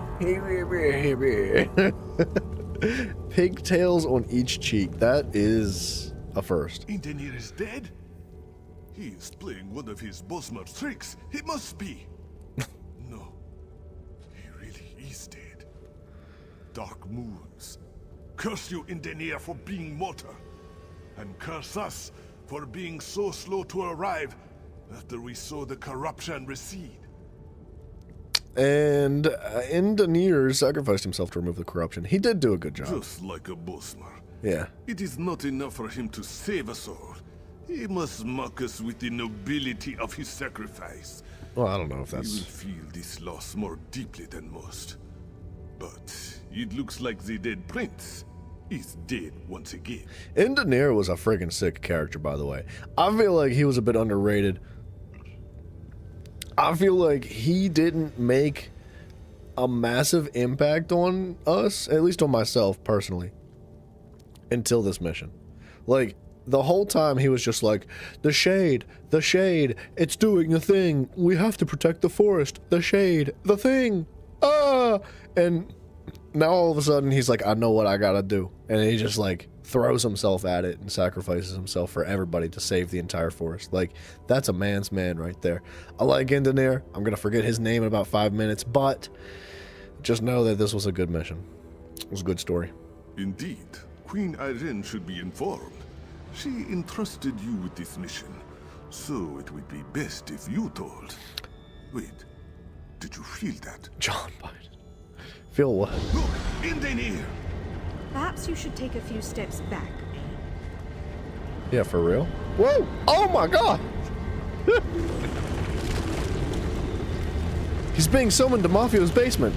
Pigtails on each cheek. That is a first. Indenir is dead? He is playing one of his Bosmer tricks. He must be. No, he really is dead. Dark moons. Curse you, Indenir, for being mortar. And curse us for being so slow to arrive after we saw the corruption recede. And Indenir sacrificed himself to remove the corruption. He did do a good job. Just like a Bosmer. Yeah. It is not enough for him to save us all. He must mock us with the nobility of his sacrifice. Well, I don't know if We that's... will feel this loss more deeply than most. But it looks like the dead prince is dead once again. Indenir was a friggin' sick character, by the way. I feel like he was a bit underrated. I feel like he didn't make a massive impact on us, at least on myself personally, until this mission. Like, the whole time he was just like, the shade, it's doing the thing. We have to protect the forest, the shade, the thing. And now all of a sudden he's like, I know what I gotta do. And he just like throws himself at it and sacrifices himself for everybody to save the entire forest. Like, that's a man's man right there. I like Indenir. I'm gonna forget his name in about 5 minutes, but just know that this was a good mission. It was a good story. Indeed, Queen Irene should be informed. She entrusted you with this mission, so it would be best if you told. Wait, did you feel that? John Biden. Feel what? Look, Indenir! Perhaps you should take a few steps back. Yeah, for real? Whoa! Oh my god! He's being summoned to Mafio's basement.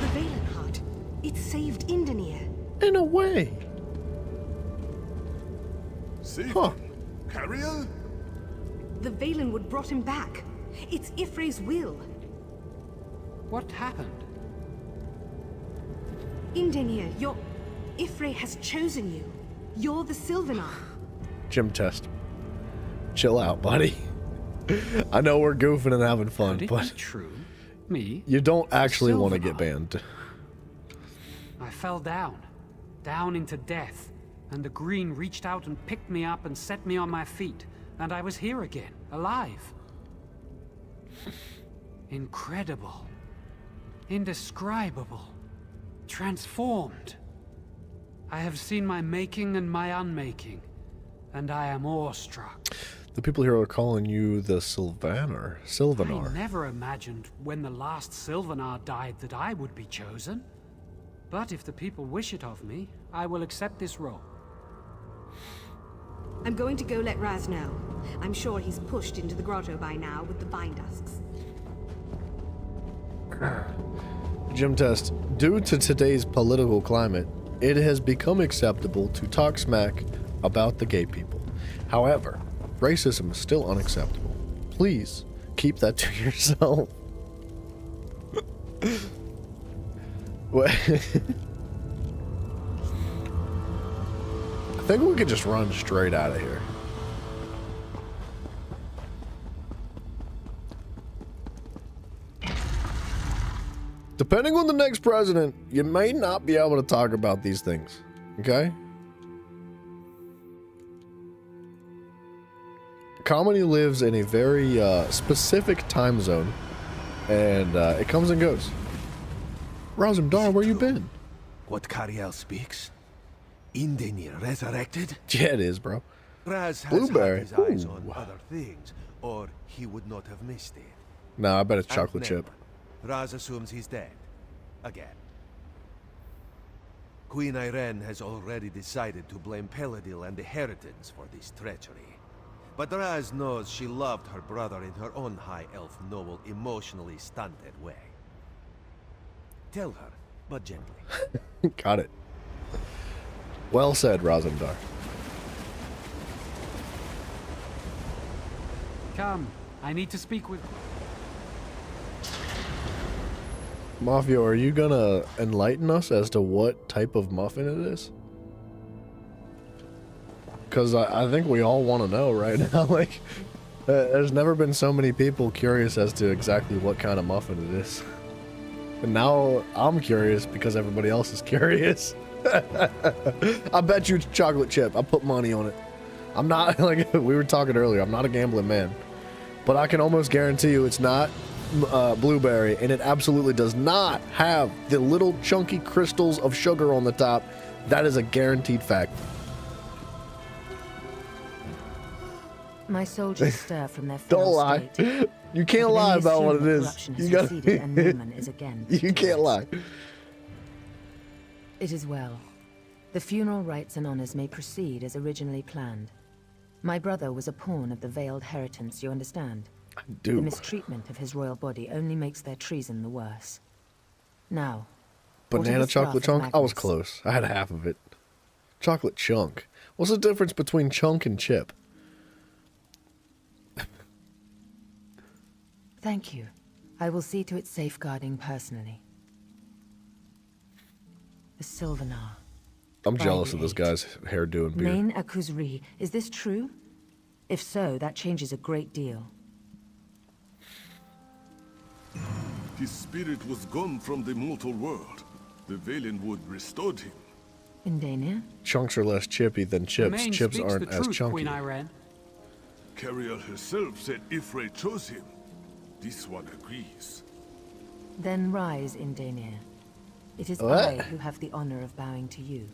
The Valenheart. It saved Indenir. In a way. Save Huh. Cariel? The Valenwood brought him back. It's Ifre's will. What happened? Indenir, Ifre has chosen you. You're the Sylvanar. Gym test. Chill out, buddy. I know we're goofing and having fun, Could it but be true? Me? you don't actually want to get Sylvanar? banned. I fell down into death, and the Green reached out and picked me up and set me on my feet, and I was here again, alive. Incredible. Indescribable. Transformed. I have seen my making and my unmaking, and I am awestruck. The people here are calling you the Sylvanar. I never imagined when the last Sylvanar died that I would be chosen. But if the people wish it of me, I will accept this role. I'm going to go let Raz know. I'm sure he's pushed into the grotto by now with the Bindusks. Gym test. Due to today's political climate, it has become acceptable to talk smack about the gay people. However, racism is still unacceptable. Please keep that to yourself. What? I think we could just run straight out of here. Depending on the next president, you may not be able to talk about these things. Okay? Comedy lives in a very specific time zone, and it comes and goes. Razumdar, where you been? What Cariel speaks? Indenir resurrected? Yeah, it is, bro. Raz has Blueberry. had his eyes on Ooh. other things, or he would not have missed it. No, I bet it's And chocolate never. chip. Raz assumes he's dead. Again. Queen Irene has already decided to blame Peladil and the Heritans for this treachery. But Raz knows she loved her brother in her own high elf noble, emotionally stunted way. Tell her, but gently. Got it. Well said, Razendar. Come, I need to speak with... Mafia, are you gonna enlighten us as to what type of muffin it is? Because I think we all want to know right now. Like, there's never been so many people curious as to exactly what kind of muffin it is. And now I'm curious because everybody else is curious. I bet you it's chocolate chip. I put money on it. I'm not, like we were talking earlier, I'm not a gambling man. But I can almost guarantee you it's not blueberry, and it absolutely does not have the little chunky crystals of sugar on the top. That is a guaranteed fact. My soldiers stir from their Don't feral lie. state. You can't lie about what it is. Corruption You has gotta. receded and Naaman is again You can't lie. It is well. The funeral rites and honors may proceed as originally planned. My brother was a pawn of the veiled Heritance, you understand? I do. The mistreatment of his royal body only makes their treason the worse. Now, what of Banana the staff chocolate of chunk? I was Magnus? close. I had half of it. Chocolate chunk. What's the difference between chunk and chip? Thank you. I will see to its safeguarding personally. The Sylvanar. I'm jealous of this guy's hairdo and beard. Nain Akuzri, is this true? If so, that changes a great deal. His spirit was gone from the mortal world. The Valenwood restored him. In Daenir? Chunks are less chippy than chips. Remain Chips speaks aren't the as truth, chunky. Queen Irene. Cariel herself said Ifrit chose him. This one agrees. Then rise in Daenir. It is What? I who have the honor of bowing to you.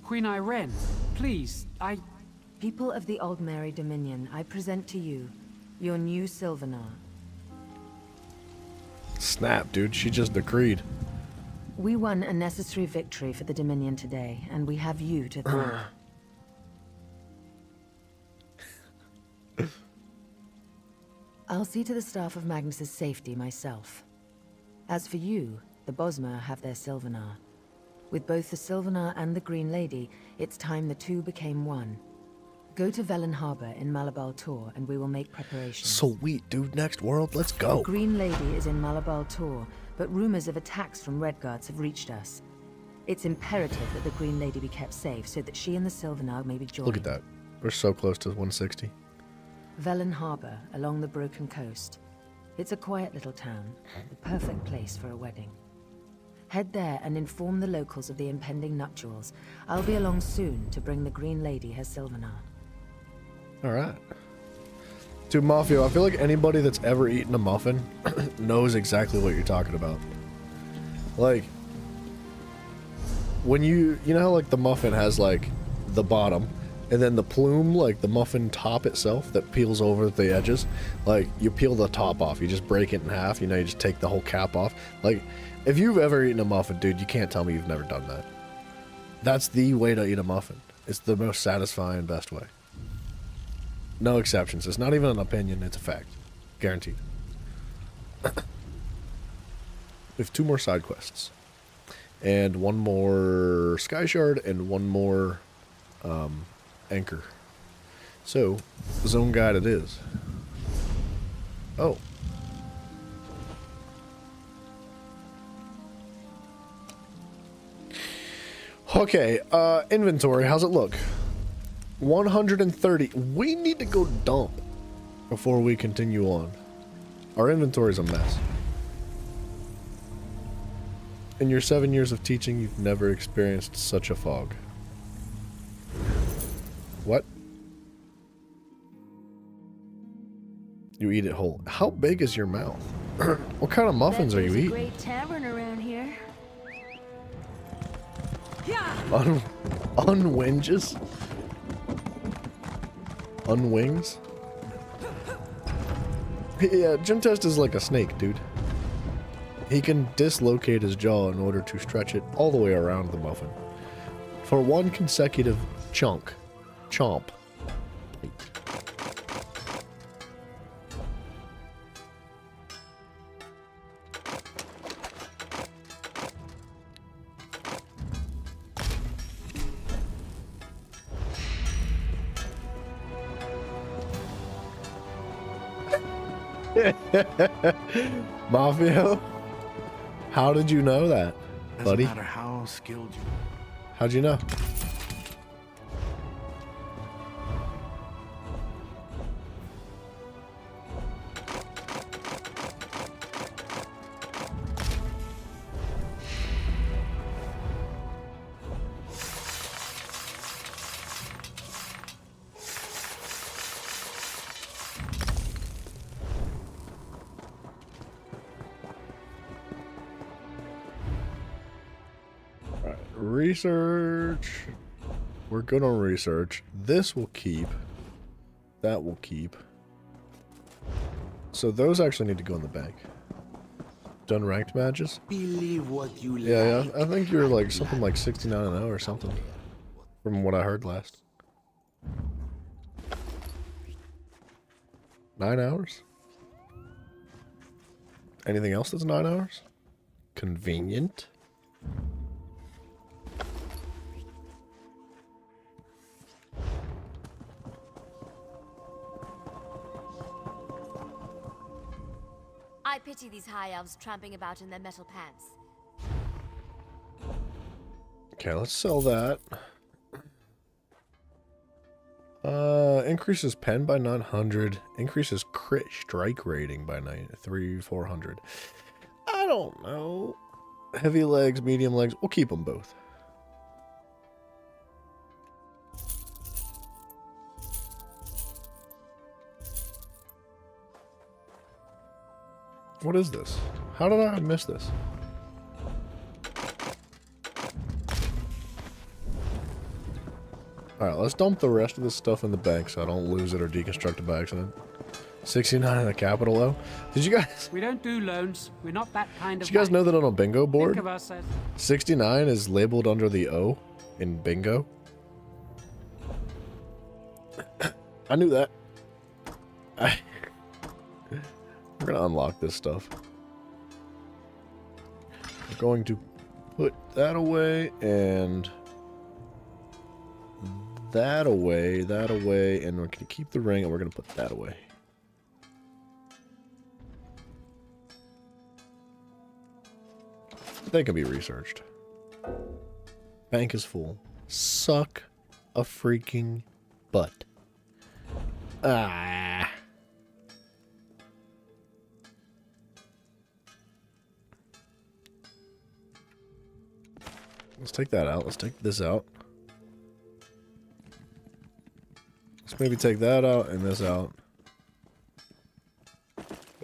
Queen Irene, please, People of the Aldmeri Dominion, I present to you your new Sylvanar. Snap, dude. She just decreed. We won a necessary victory for the Dominion today, and we have you to thank. I'll see to the staff of Magnus's safety myself. As for you, the Bosmer have their Sylvanar. With both the Sylvanar and the Green Lady, it's time the two became one. Go to Velen Harbor in Malabal Tor, and we will make preparations. Sweet, dude. Next world. Let's go. The Green Lady is in Malabal Tor, but rumors of attacks from Redguards have reached us. It's imperative that the Green Lady be kept safe so that she and the Sylvanar may be joined. Look at that. We're so close to 160. Velen Harbor, along the Broken Coast. It's a quiet little town, the perfect place for a wedding. Head there and inform the locals of the impending nuptials. I'll be along soon to bring the Green Lady her Sylvanar. Alright. Dude, Mafia, I feel like anybody that's ever eaten a muffin knows exactly what you're talking about. Like, when you know how like the muffin has like the bottom, and then the plume, like the muffin top itself that peels over the edges, like you peel the top off, you just break it in half, you know, you just take the whole cap off. Like, if you've ever eaten a muffin, dude, you can't tell me you've never done that. That's the way to eat a muffin. It's the most satisfying, best way. No exceptions. It's not even an opinion, it's a fact. Guaranteed. We have 2 more side quests. And 1 more Sky Shard and 1 more Anchor. So, Zone Guide it is. Oh. Okay, inventory, how's it look? 130. We need to go dump before we continue on. Our inventory's a mess. In your 7 years of teaching, you've never experienced such a fog. What? You eat it whole. How big is your mouth? What kind of muffins are you There's a eating? great tavern around here. Unwinges? Unwings? Yeah, Gentest is like a snake, dude. He can dislocate his jaw in order to stretch it all the way around the muffin. for one consecutive chomp. Mafio, how did you know that, buddy? Doesn't matter how skilled you are. How'd you know? Research. We're good on research. This will keep. That will keep. So those actually need to go in the bank. Done ranked matches? Believe what you Yeah, like. yeah. I think you're like something like 69-0 or something. From what I heard last. 9 hours? Anything else that's 9 hours? Convenient. I pity these high elves tramping about in their metal pants. Okay, let's sell that. Increases pen by 900. Increases crit strike rating by 400. I don't know. Heavy legs, medium legs. We'll keep them both. What is this? How did I miss this? Alright, let's dump the rest of this stuff in the bank so I don't lose it or deconstruct it by accident. 69 in the capital O. Did you guys... We don't do loans. We're not that kind of Did you guys know that on a bingo board, Think of us as 69 is labeled under the O in bingo? I knew that. We're gonna unlock this stuff. We're going to put that away and that away, and we're gonna keep the ring and we're gonna put that away. They can be researched. Bank is full. Suck a freaking butt. Ah. Let's take that out. Let's take this out. Let's maybe take that out and this out.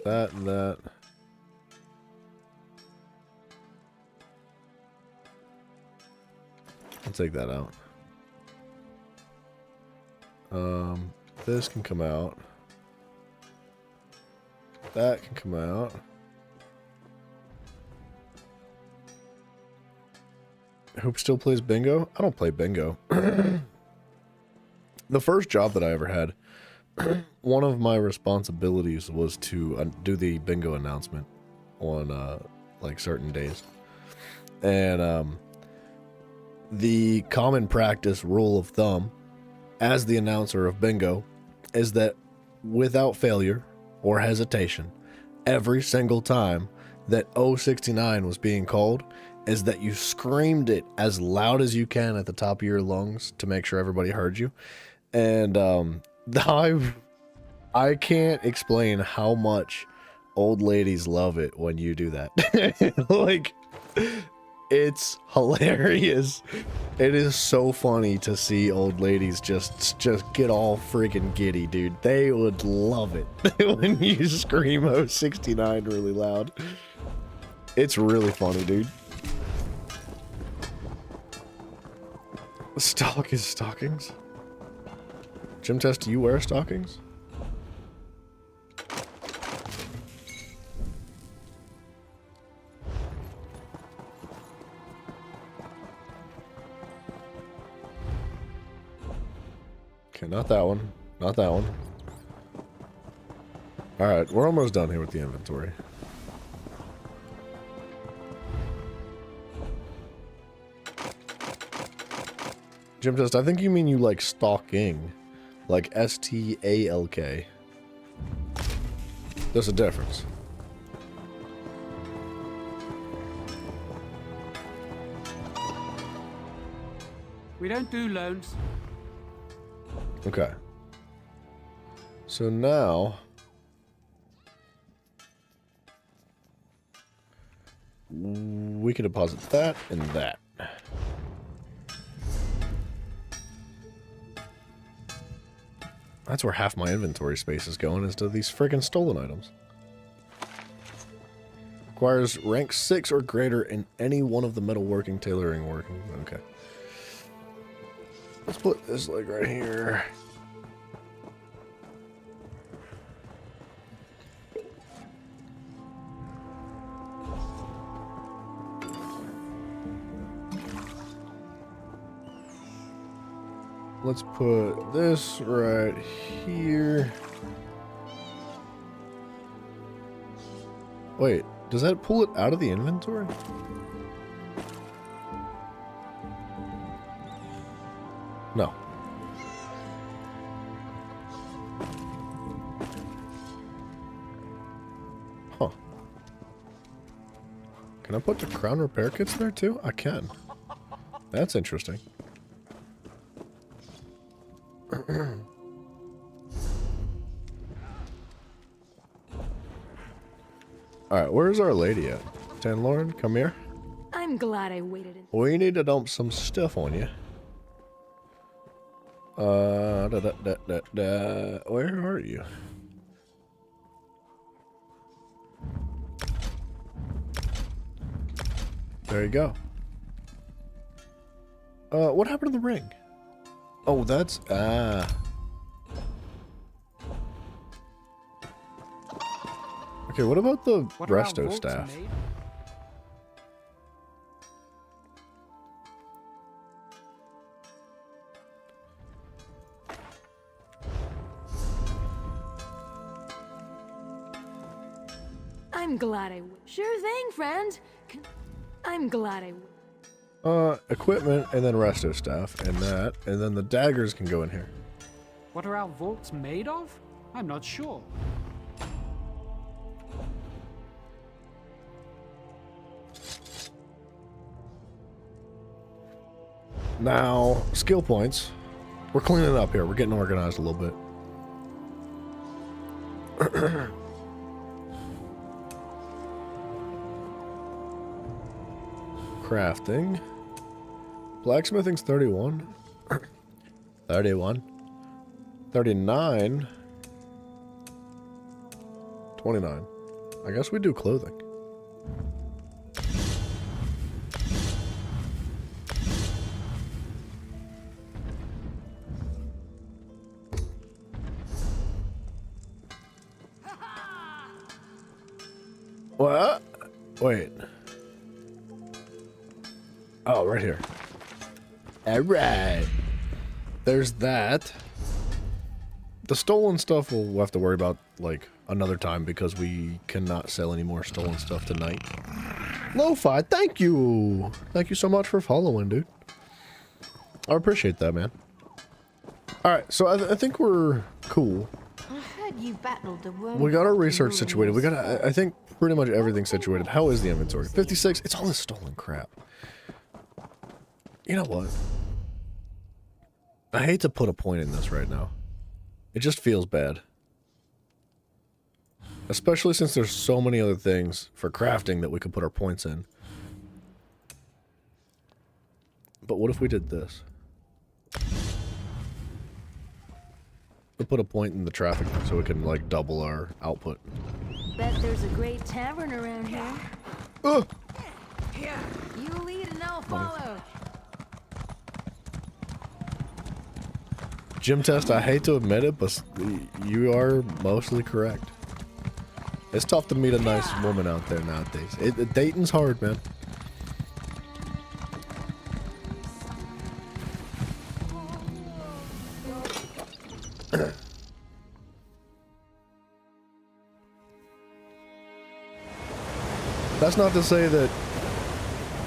That and that. I'll take that out. This can come out. That can come out. Who still plays bingo? I don't play bingo. The first job that I ever had, one of my responsibilities was to do the bingo announcement on like certain days. And the common practice rule of thumb as the announcer of bingo is that without failure or hesitation, every single time that 069 was being called, is that you screamed it as loud as you can at the top of your lungs to make sure everybody heard you. And I can't explain how much old ladies love it when you do that. Like, it's hilarious. It is so funny to see old ladies just get all freaking giddy, dude. They would love it when you scream 069 really loud. It's really funny, dude. Stock is stockings. Gym test, do you wear stockings? Okay, not that one. Not that one. Alright, we're almost done here with the inventory. Gym test, I think you mean you like stalking. Like S-T-A-L-K. There's a difference. We don't do loans. Okay. So now... we can deposit that and that. That's where half my inventory space is going, is to these friggin' stolen items. Requires rank 6 or greater in any one of the metalworking, tailoring, working. Okay. Let's put this like right here. Let's put this right here. Wait, does that pull it out of the inventory? No. Huh. Can I put the crown repair kits there too? I can. That's interesting. Alright, where's our lady at? Tanlorn, come here. I'm glad I waited. We need to dump some stuff on you. Where are you? There you go. What happened to the ring? Oh, that's... Okay, what about the resto staff? I'm glad I would. Sure thing, friend. I'm glad I would. Equipment, and then resto staff, and that, and then the daggers can go in here. What are our vaults made of? I'm not sure. Now, skill points. We're cleaning up here. We're getting organized a little bit. Crafting. Blacksmithing's 31. 31. 39. 29. I guess we do clothing. What? Wait. Oh, right here. Alright. There's that. The stolen stuff we'll have to worry about, like, another time because we cannot sell any more stolen stuff tonight. Lo-Fi, thank you! Thank you so much for following, dude. I appreciate that, man. Alright, so I think we're cool. I heard you battled the worm. We got our research situated. We got, I think, pretty much everything situated. How is the inventory? 56? It's all this stolen crap. You know what? I hate to put a point in this right now. It just feels bad. Especially since there's so many other things for crafting that we could put our points in. But what if we did this? We put a point in the traffic so we can, like, double our output. Bet there's a great tavern around here. Here, you lead and I'll follow. Gym test, I hate to admit it, but you are mostly correct. It's tough to meet a nice woman out there nowadays. Dating's hard, man. That's not to say that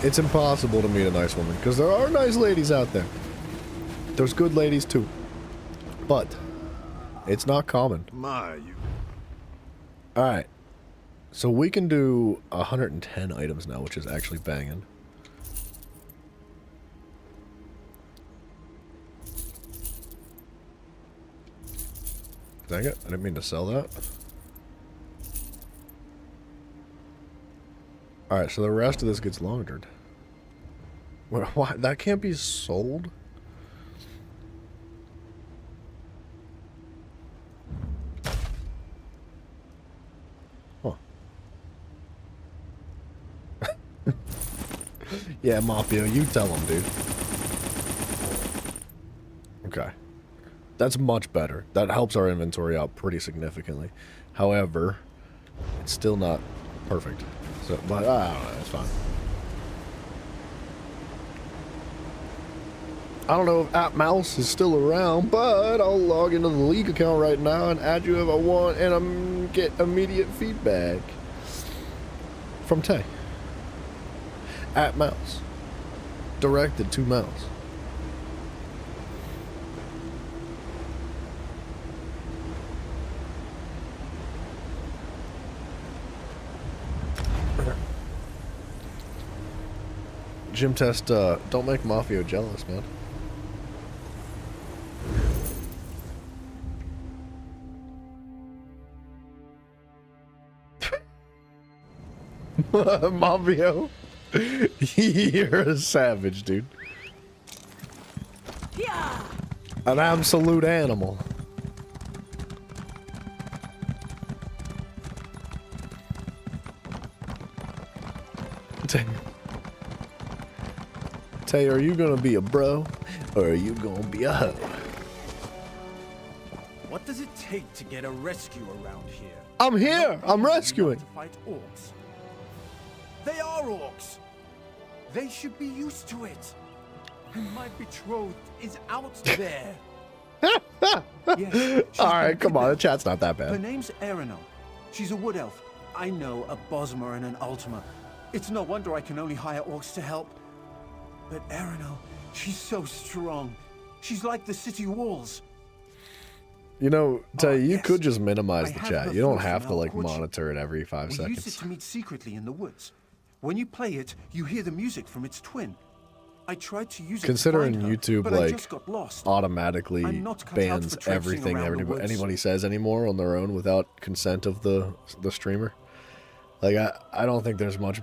it's impossible to meet a nice woman, because there are nice ladies out there. There's good ladies too. But it's not common. Alright. So we can do 110 items now, which is actually banging. Dang it, I didn't mean to sell that. Alright, so the rest of this gets laundered. Why? That can't be sold? Huh. Yeah, Mafia, you tell them, dude. Okay. That's much better. That helps our inventory out pretty significantly. However, it's still not perfect. So, but I don't know, it's fine. I don't know if AppMouse is still around, but I'll log into the League account right now and add you if I want, and get immediate feedback from Tay. AppMouse. Directed to mouse. Gym test, don't make Mafio jealous, man. Mafio, you're a savage, dude. An absolute animal. Tay, are you gonna be a bro, or are you gonna be a hoe? What does it take to get a rescue around here? I'm here. I'm rescuing. To fight orcs. They are orcs. They should be used to it. And my betrothed is out there. Yes, all right, come on. The chat's not that bad. Her name's Erenal. She's a wood elf. I know a Bosmer and an Ultima. It's no wonder I can only hire orcs to help. But Erenal, she's so strong. She's like the city walls. You know, Tay, you could just minimize I the have chat. her You don't first have in to, like, Elkwood. monitor it every 5 We seconds. use it to meet secretly in the woods. When you play it, you hear the music from its twin. I tried to use it Considering to find her, YouTube, but I like, just got lost. automatically I'm not cut out bans for traipsing everything around the woods. anybody says anymore on their own without consent of the streamer. Like, I don't think there's much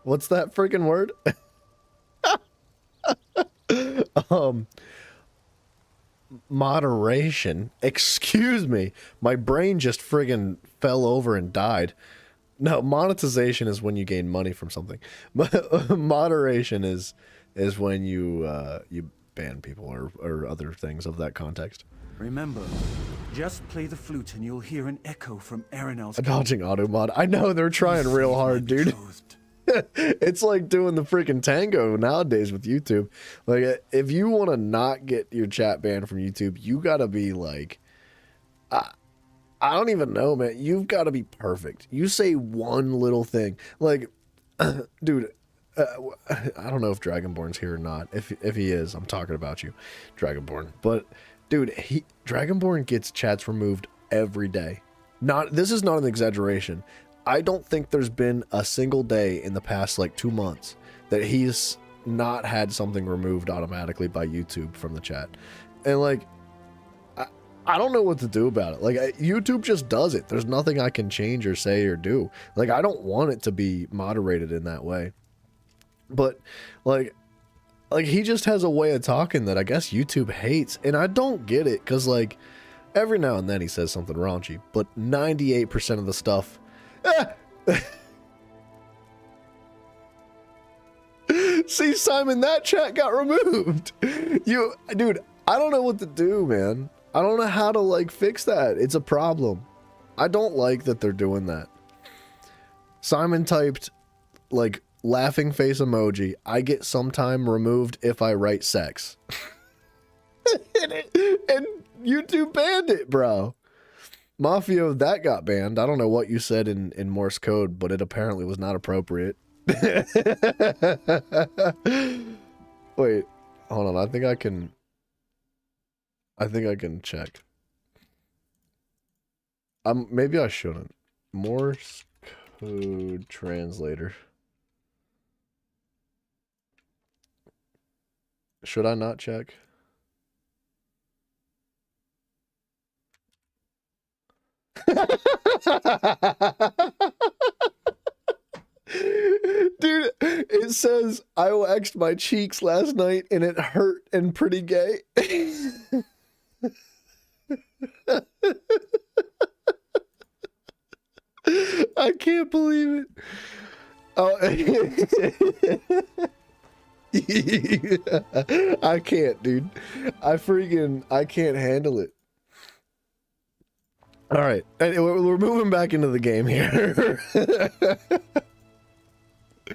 what's that freaking word? Moderation. Excuse me. My brain just friggin' fell over and died. No, monetization is when you gain money from something. Moderation is when you ban people or other things of that context. Remember, just play the flute and you'll hear an echo from Erenal's. A dodging auto mod. I know they're trying real hard, dude. It's like doing the freaking tango nowadays with YouTube. Like, if you want to not get your chat banned from YouTube, you gotta be like, I don't even know, man. You've got to be perfect. You say one little thing, like, dude. I don't know if Dragonborn's here or not. If he is, I'm talking about you, Dragonborn. But dude, Dragonborn gets chats removed every day. This is not an exaggeration. I don't think there's been a single day in the past like 2 months that he's not had something removed automatically by YouTube from the chat. And like, I don't know what to do about it. Like, YouTube just does it. There's nothing I can change or say or do. Like, I don't want it to be moderated in that way. But like he just has a way of talking that I guess YouTube hates, and I don't get it, because like every now and then he says something raunchy, but 98% of the stuff see, Simon, that chat got removed. Dude, I don't know what to do, man. I don't know how to like fix that. It's a problem. I don't like that they're doing that. Simon typed like laughing face emoji. I get sometime removed if I write sex. and YouTube banned it, bro. Mafio, that got banned. I don't know what you said in Morse code, but it apparently was not appropriate. Wait, hold on. I think I can check. Maybe I shouldn't. Morse code translator. Should I not check? Dude, it says I waxed my cheeks last night and it hurt and pretty gay. I can't believe it. Oh, I can't, dude. I can't handle it. All right, we're moving back into the game here.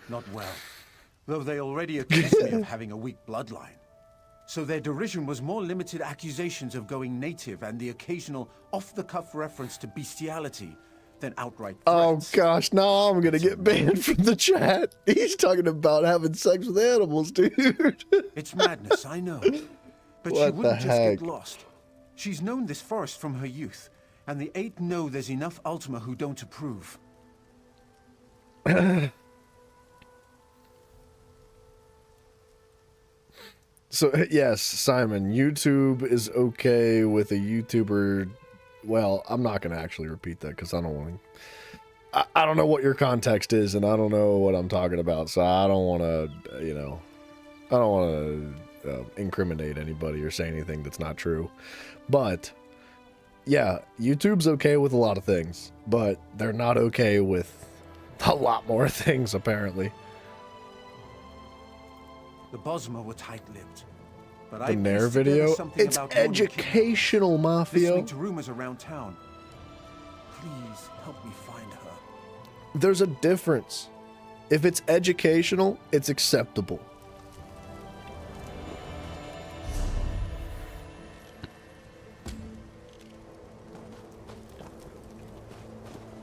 Not well. Though they already accused me of having a weak bloodline. So their derision was more limited accusations of going native and the occasional off-the-cuff reference to bestiality than outright threats. Oh gosh, now I'm gonna get banned from the chat. He's talking about having sex with animals, dude. It's madness, I know. But she wouldn't just get lost. She's known this forest from her youth, and the Eight know there's enough Ultima who don't approve. So, yes, Simon, YouTube is okay with a YouTuber. Well, I'm not going to actually repeat that because I don't want to. I don't know what your context is, and I don't know what I'm talking about, so I don't want to, I don't want to incriminate anybody or say anything that's not true. But, yeah, YouTube's okay with a lot of things, but they're not okay with a lot more things, apparently. The Bosmer were tight-lipped. But The Nair video? It's educational, Mafia. Listening to rumors around town. Please help me find her. There's a difference. If it's educational, it's acceptable.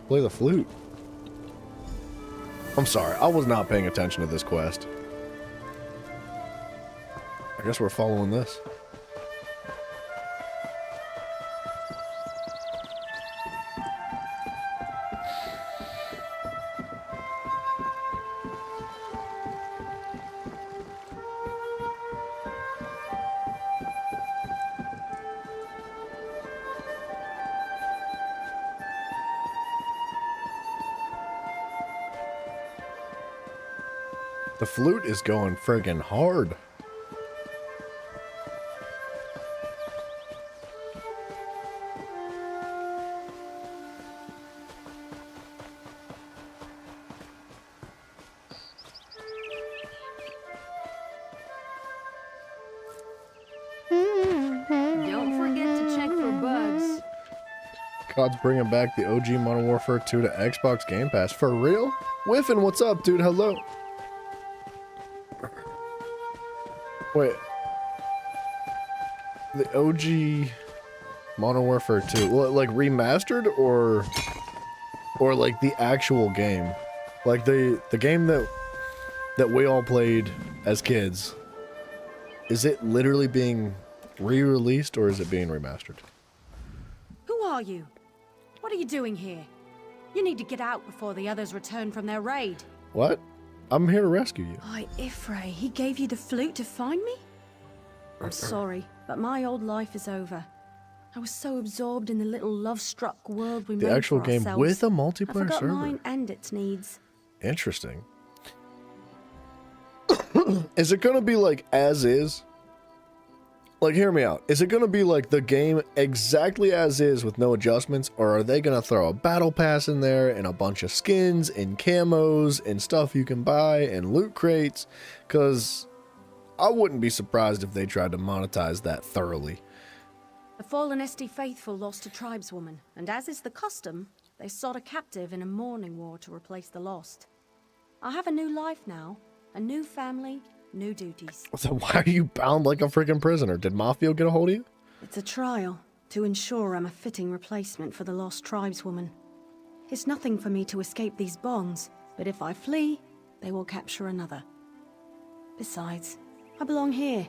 Play the flute. I'm sorry, I was not paying attention to this quest. I guess we're following this. The flute is going friggin' hard. Don't forget to check for bugs. COD's bringing back the OG Modern Warfare 2 to Xbox Game Pass. For real? Whiffin, what's up, dude? Hello. Wait. The OG Modern Warfare 2, like remastered or like the actual game? Like the game that we all played as kids. Is it literally being re-released or is it being remastered? Who are you? What are you doing here? You need to get out before the others return from their raid. What? I'm here to rescue you. Why, Ifray, he gave you the flute to find me? I'm sorry, but my old life is over. I was so absorbed in the little love-struck world we made The actual for game ourselves. with a I multiplayer forgot server. mine and its needs. Interesting. Is it gonna be like as is? Like, hear me out. Is it gonna be like the game exactly as is with no adjustments, or are they gonna throw a battle pass in there and a bunch of skins and camos and stuff you can buy and loot crates? Because I wouldn't be surprised if they tried to monetize that thoroughly. The fallen Esti faithful lost a tribeswoman, and as is the custom, they sought a captive in a mourning war to replace the lost. I have a new life now, a new family, new duties. So why are you bound like a freaking prisoner? Did Mafia get a hold of you? It's a trial to ensure I'm a fitting replacement for the lost tribeswoman. It's nothing for me to escape these bonds, but if I flee, they will capture another. Besides, I belong here,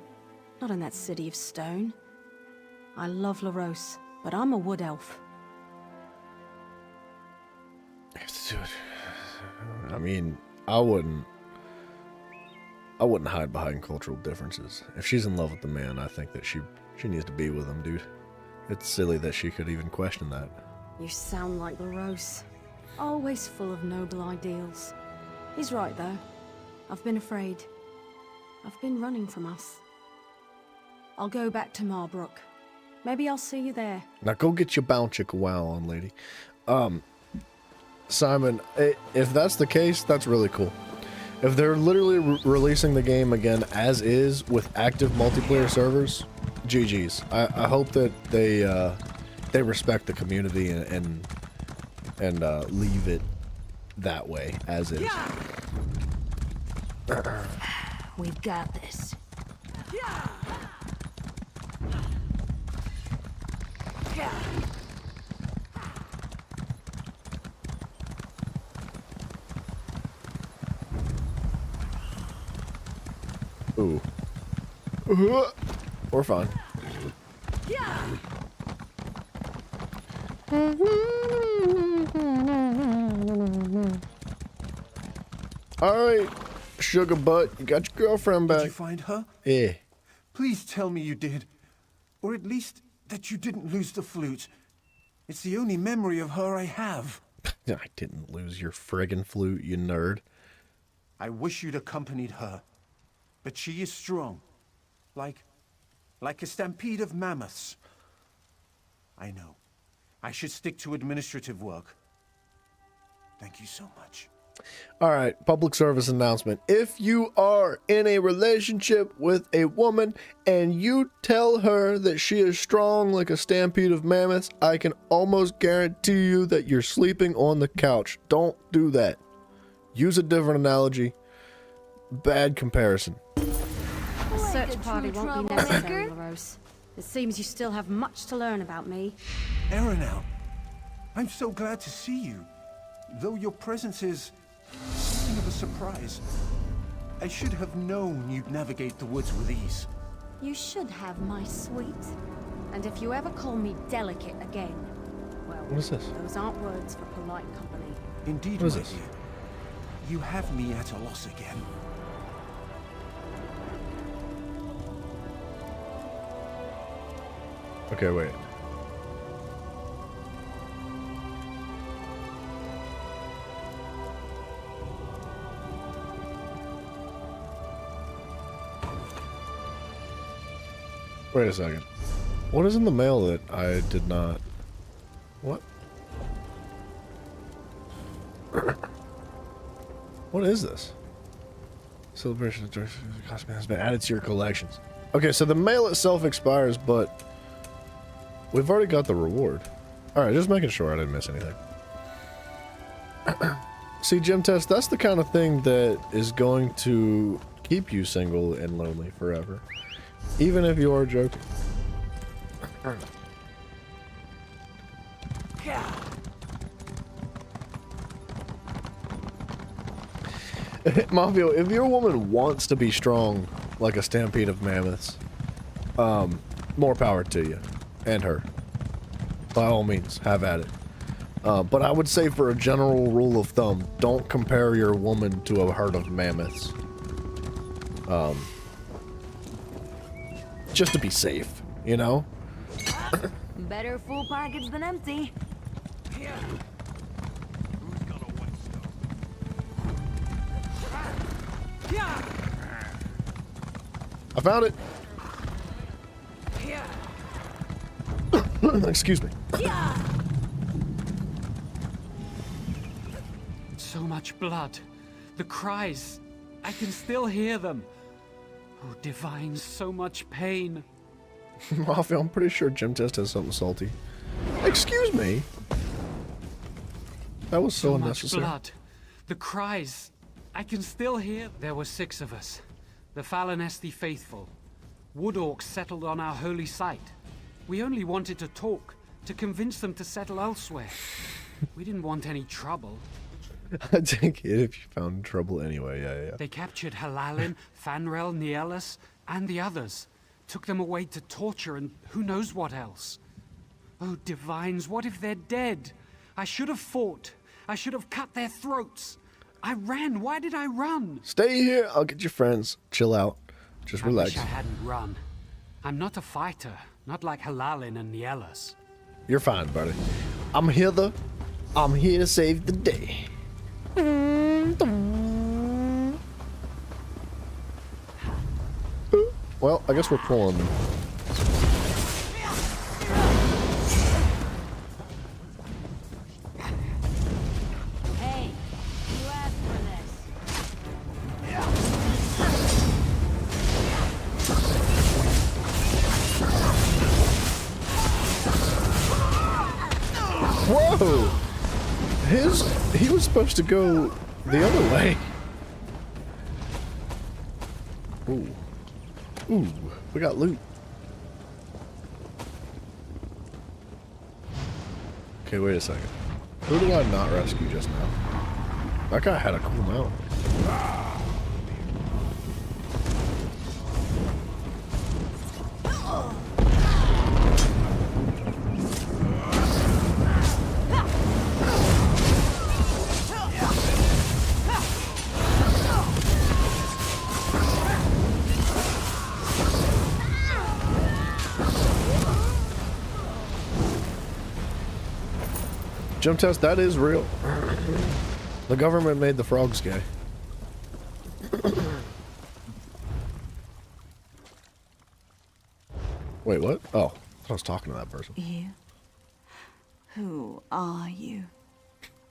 not in that city of stone. I love LaRose, but I'm a wood elf. I mean, I wouldn't hide behind cultural differences. If she's in love with the man, I think that she needs to be with him, dude. It's silly that she could even question that. You sound like LaRose. Always full of noble ideals. He's right, though. I've been afraid. I've been running from us. I'll go back to Marbrook. Maybe I'll see you there. Now go get your bound chicka wow on, lady. Simon, if that's the case, that's really cool. If they're literally releasing the game again as is with active multiplayer servers, GG's. I hope that they respect the community and leave it that way as is. We've got this. Ooh. We're fine. Alright, sugar butt, you got your girlfriend back. Did you find her? Yeah. Please tell me you did. Or at least that you didn't lose the flute. It's the only memory of her I have. I didn't lose your friggin' flute, you nerd. I wish you'd accompanied her. But she is strong. Like a stampede of mammoths. I know. I should stick to administrative work. Thank you so much. Alright, public service announcement. If you are in a relationship with a woman and you tell her that she is strong like a stampede of mammoths, I can almost guarantee you that you're sleeping on the couch. Don't do that. Use a different analogy. Bad comparison. A search party won't be necessary, LaRose. It seems you still have much to learn about me. Aerenal, I'm so glad to see you. Though your presence is something of a surprise. I should have known you'd navigate the woods with ease. You should have, my sweet. And if you ever call me delicate again, well, what is this? Those aren't words for polite company. Indeed, what is my this? dear. You have me at a loss again. Okay, wait. Wait a second. What is in the mail that I did not... What? What is this? Celebration of costume has been added to your collections. Okay, so the mail itself expires, but we've already got the reward. Alright, just making sure I didn't miss anything. See, Gym Test, that's the kind of thing that is going to keep you single and lonely forever. Even if you are joking. Mafio, if your woman wants to be strong like a stampede of mammoths, more power to you. And her. By all means, have at it. But I would say for a general rule of thumb, don't compare your woman to a herd of mammoths. Just to be safe, you know? Better full pockets than empty. I found it! Excuse me. So much blood. The cries. I can still hear them. Oh, divine, so much pain. Mafia, I'm pretty sure Gym Test has something salty. Excuse me. That was so unnecessary. Much blood. The cries. I can still hear. There were 6 of us. The Falanesti faithful. Wood orcs settled on our holy site. We only wanted to talk, to convince them to settle elsewhere. We didn't want any trouble. I take it if you found trouble anyway, yeah. They captured Halalin, Fanrel, Nielis, and the others. Took them away to torture and who knows what else. Oh, divines, what if they're dead? I should have fought. I should have cut their throats. I ran. Why did I run? Stay here. I'll get your friends. Chill out. Just relax. I wish I hadn't run. I'm not a fighter. Not like Halalin and Nielis. You're fine, buddy. I'm here to save the day. Well, I guess we're pulling. Hey, you asked for this. Whoa! He was supposed to go the other way. Ooh. Ooh, we got loot. Okay, wait a second. Who did I not rescue just now? That guy had a cool mount. Jump test, that is real. The government made the frogs gay. Wait, what? Oh, I was talking to that person. You? Who are you?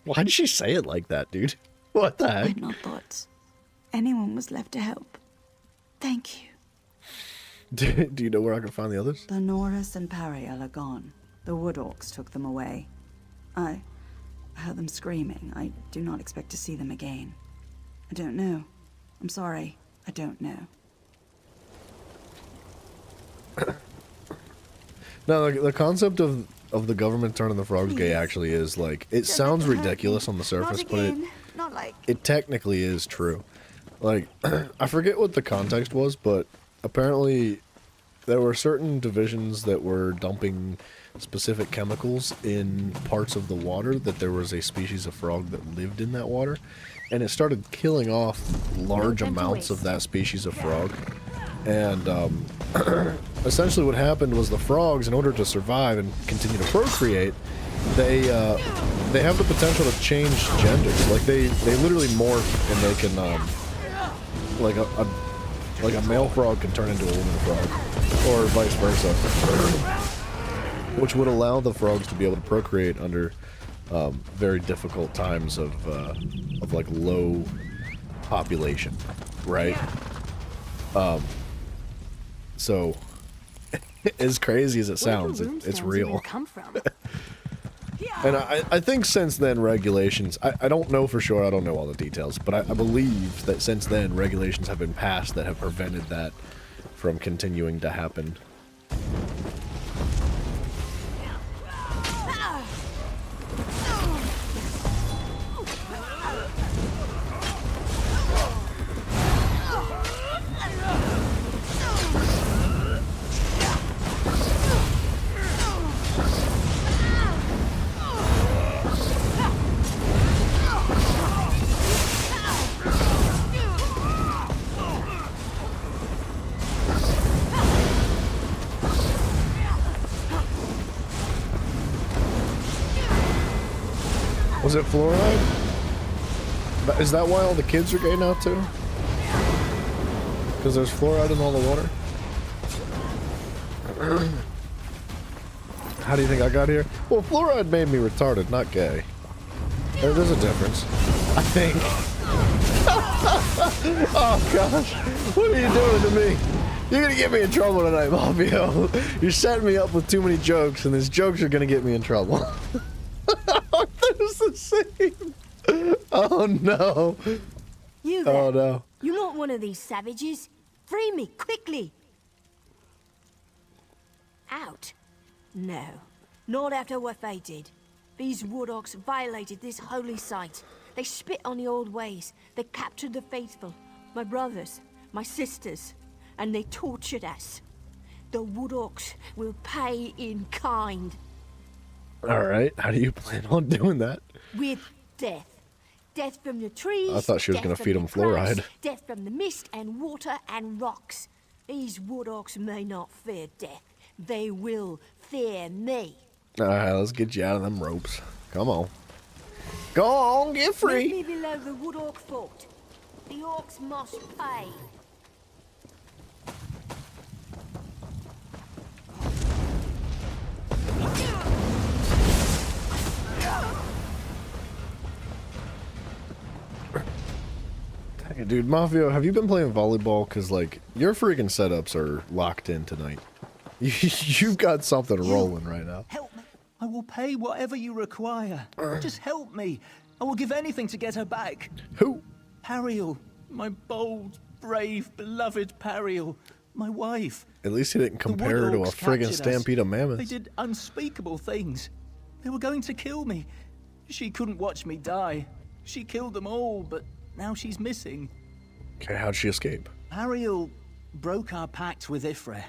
Why did she say it like that, dude? What the heck? I'd not thought anyone was left to help. Thank you. Do you know where I can find the others? The Norris and Pariel are gone. The Wood Orcs took them away. I heard them screaming. I do not expect to see them again. I don't know. I'm sorry. I don't know. No, the concept of the government turning the frogs gay actually is like, it sounds ridiculous on the surface, but it technically is true. Like, I forget what the context was, but apparently there were certain divisions that were dumping specific chemicals in parts of the water, that there was a species of frog that lived in that water, and it started killing off large amounts of that species of frog. And essentially what happened was the frogs, in order to survive and continue to procreate, they have the potential to change genders. Like they literally morph, and they can like a male frog can turn into a woman frog, or vice versa, which would allow the frogs to be able to procreate under very difficult times of like low population, right? So as crazy as it sounds, it's real. Come from? And I think since then regulations, I don't know for sure, I don't know all the details, but I believe that since then regulations have been passed that have prevented that from continuing to happen. Was it fluoride? Is that why all the kids are gay now too? Because there's fluoride in all the water? How do you think I got here? Well, fluoride made me retarded, not gay. There's a difference, I think. Oh gosh, what are you doing to me? You're gonna get me in trouble tonight, Mafio. You're setting me up with too many jokes, and these jokes are gonna get me in trouble. There's the same. Oh no. You there. Oh no. You're not one of these savages. Free me, quickly. Out. No, not after what they did. These Woodorks violated this holy site. They spit on the old ways. They captured the faithful, my brothers, my sisters, and they tortured us. The Woodorks will pay in kind. All right, how do you plan on doing that? With death. Death from the trees. I thought she was death gonna from feed the them fluoride. grass, death from the mist and water and rocks. These Woodorks may not fear death. They will fear me. All right, let's get you out of them ropes. Come on. Go on, get free. Meet me below the Woodork fort. The orcs must pay. Hey, dude, Mafio, have you been playing volleyball? Because, like, your freaking setups are locked in tonight. You've got something rolling right now. Help me. I will pay whatever you require. Just help me. I will give anything to get her back. Who? Pariel. My bold, brave, beloved Pariel. My wife. At least he didn't compare her to a Woodorks friggin' captured us. stampede of mammoths. They did unspeakable things. They were going to kill me. She couldn't watch me die. She killed them all, but now she's missing. Okay, how'd she escape? Pariel broke our pact with Ifre.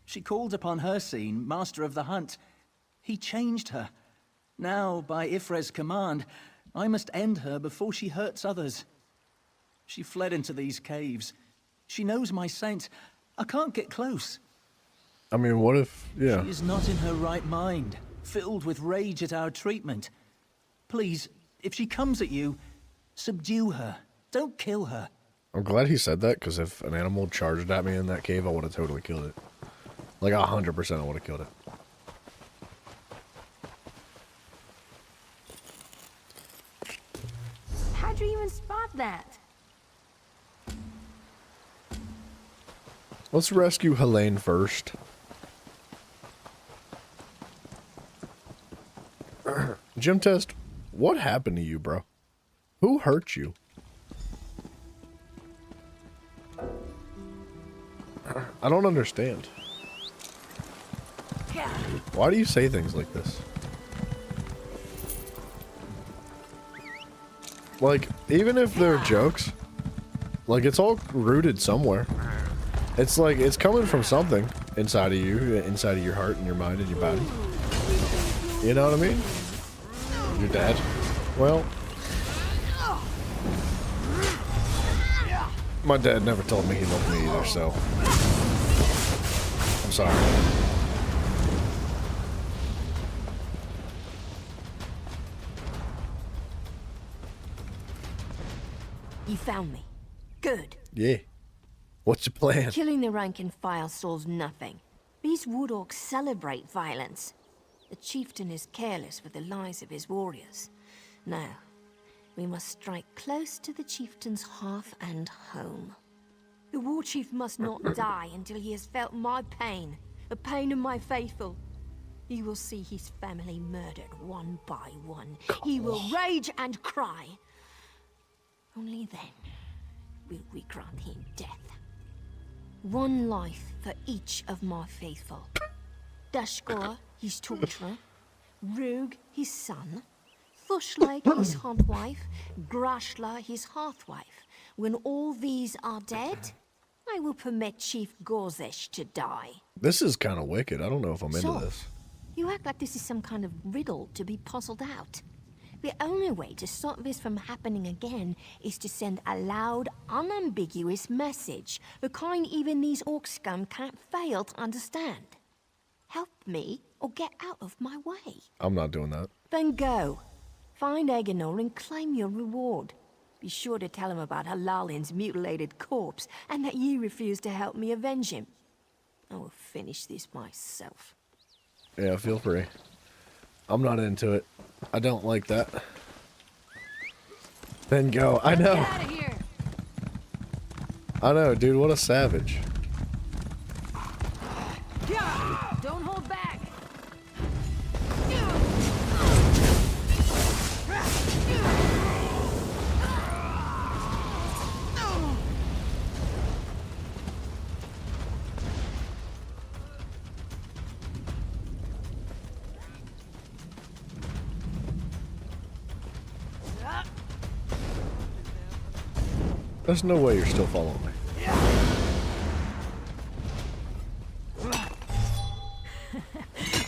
She called upon Hircine, master of the hunt. He changed her. Now, by Ifre's command, I must end her before she hurts others. She fled into these caves. She knows my scent. I can't get close. I mean, what if, yeah. She is not in her right mind, filled with rage at our treatment. Please, if she comes at you, subdue her. Don't kill her. I'm glad he said that, because if an animal charged at me in that cave, I would have totally killed it. Like, 100% I would have killed it. How'd you even spot that? Let's rescue Helene first. Gym Test, what happened to you, bro? Who hurt you? I don't understand. Why do you say things like this? Like, even if they're jokes, like, it's all rooted somewhere. It's like, it's coming from something inside of you, inside of your heart and your mind and your body. You know what I mean? Your dad. Well, my dad never told me he loved me either, so I'm sorry. You found me. Good. Yeah. What's your plan? Killing the rank and file solves nothing. These Woodorks celebrate violence. The chieftain is careless with the lives of his warriors. Now, we must strike close to the chieftain's hearth and home. The war chief must not die until he has felt my pain, the pain of my faithful. He will see his family murdered one by one. He will rage and cry. Only then will we grant him death. One life for each of my faithful. Dashkor, his torturer. Rug, his son. Thushlag, his huntwife. Grashla, his hearthwife. When all these are dead, I will permit Chief Gorzesh to die. This is kind of wicked. I don't know if I'm into this. You act like this is some kind of riddle to be puzzled out. The only way to stop this from happening again is to send a loud, unambiguous message, the kind even these orc scum can't fail to understand. Help me, or get out of my way. I'm not doing that. Then go. Find Agenor and claim your reward. Be sure to tell him about Halalin's mutilated corpse, and that you refuse to help me avenge him. I will finish this myself. Yeah, feel free. I'm not into it. I don't like that. Then go. I know. Get out of here. I know, dude. What a savage. Don't hold back. There's no way you're still following me.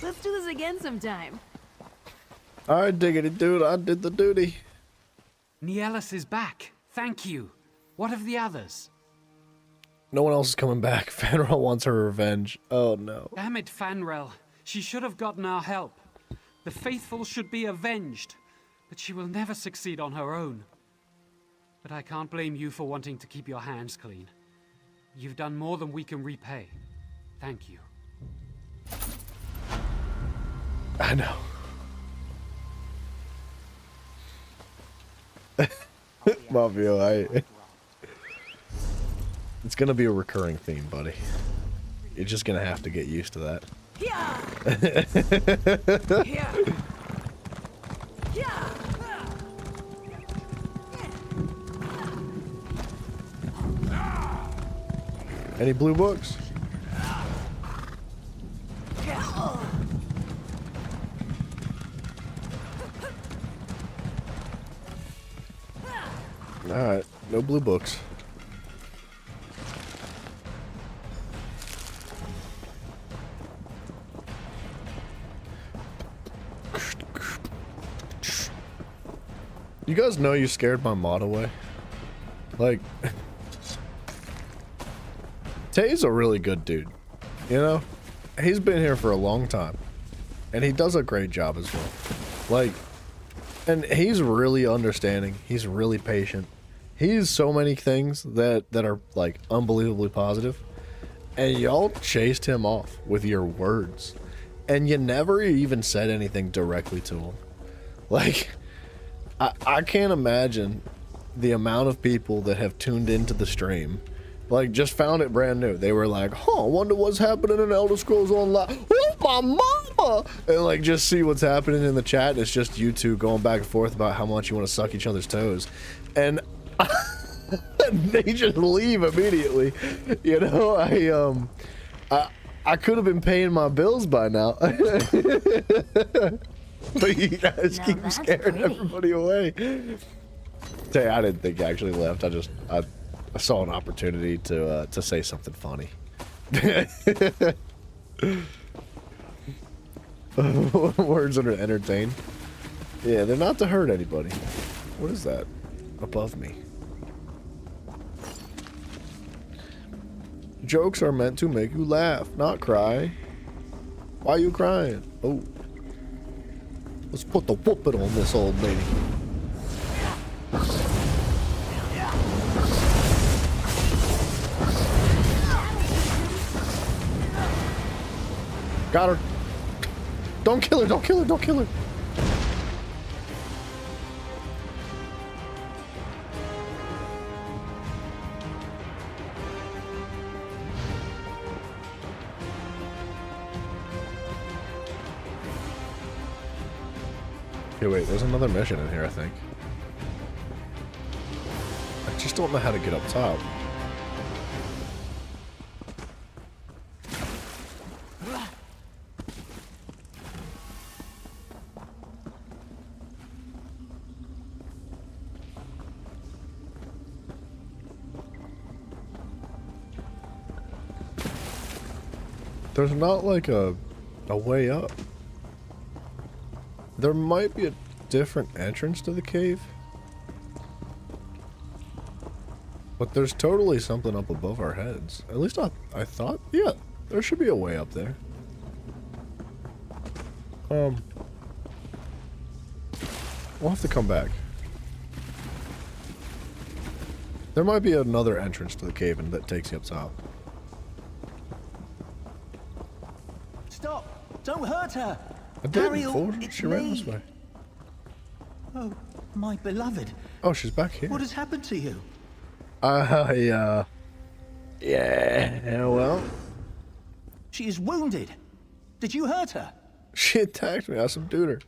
Let's do this again sometime. Alright, diggity dude, I did the duty. Nielis is back. Thank you. What of the others? No one else is coming back. Fanrel wants her revenge. Oh no. Damn it, Fanrel. She should have gotten our help. The faithful should be avenged, but she will never succeed on her own. But I can't blame you for wanting to keep your hands clean. You've done more than we can repay. Thank you. I know. Mafio, it's gonna be a recurring theme, buddy. You're just gonna have to get used to that. Any blue books? Alright, no blue books. You guys know you scared my mod away? Like, Tay's a really good dude. You know? He's been here for a long time. And he does a great job as well. Like, and he's really understanding. He's really patient. He's so many things that are like unbelievably positive. And y'all chased him off with your words. And you never even said anything directly to him. Like, I can't imagine the amount of people that have tuned into the stream, like just found it brand new. They were like, huh, I wonder what's happening in Elder Scrolls Online. Oh, my mama! And like just see what's happening in the chat. And it's just you two going back and forth about how much you want to suck each other's toes. And they just leave immediately. You know, I could have been paying my bills by now. But you guys keep scaring everybody away. Tay, I didn't think you actually left. I saw an opportunity to say something funny. Words that are entertain. Yeah, they're not to hurt anybody. What is that? Above me. Jokes are meant to make you laugh, not cry. Why are you crying? Oh. Let's put the whooping on this old lady. Got her. Don't kill her, don't kill her, don't kill her. Okay, wait, there's another mission in here, I think. I just don't know how to get up top. There's not like a way up. There might be a different entrance to the cave. But there's totally something up above our heads. At least I thought, yeah, there should be a way up there. We'll have to come back. There might be another entrance to the cave and that takes you up top. Stop! Don't hurt her! I did Ariel, before. it's She ran me. this way. Oh, my beloved. Oh, she's back here. What has happened to you? Yeah, well. She is wounded. Did you hurt her? She attacked me. I subdued her.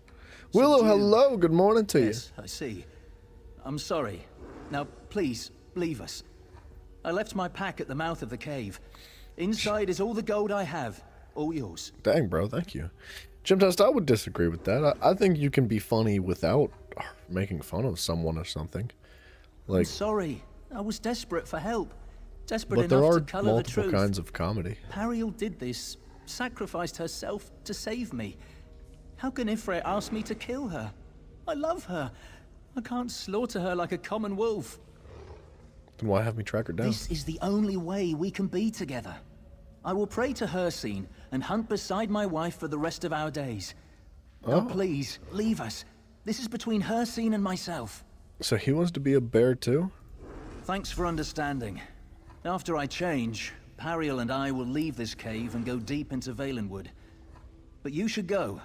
Willow, hello. Good morning to Yes, I see. I'm sorry. Now, please, leave us. I left my pack at the mouth of the cave. Inside is all the gold I have. All yours. you. Dang, bro. Thank you. Jim Test, I would disagree with that. I think you can be funny without making fun of someone or something. I'm Like, sorry. I was desperate for help. Desperate But there enough are to color the multiple truth. kinds of comedy. Pariel did this, sacrificed herself to save me. How can Ifrit ask me to kill her? I love her. I can't slaughter her like a common wolf. Then why have me track her down? This is the only way we can be together. I will pray to Hircine and hunt beside my wife for the rest of our days. Oh. Now please, leave us. This is between Hircine and myself. So he wants to be a bear too? Thanks for understanding. After I change, Pariel and I will leave this cave and go deep into Valenwood. But you should go.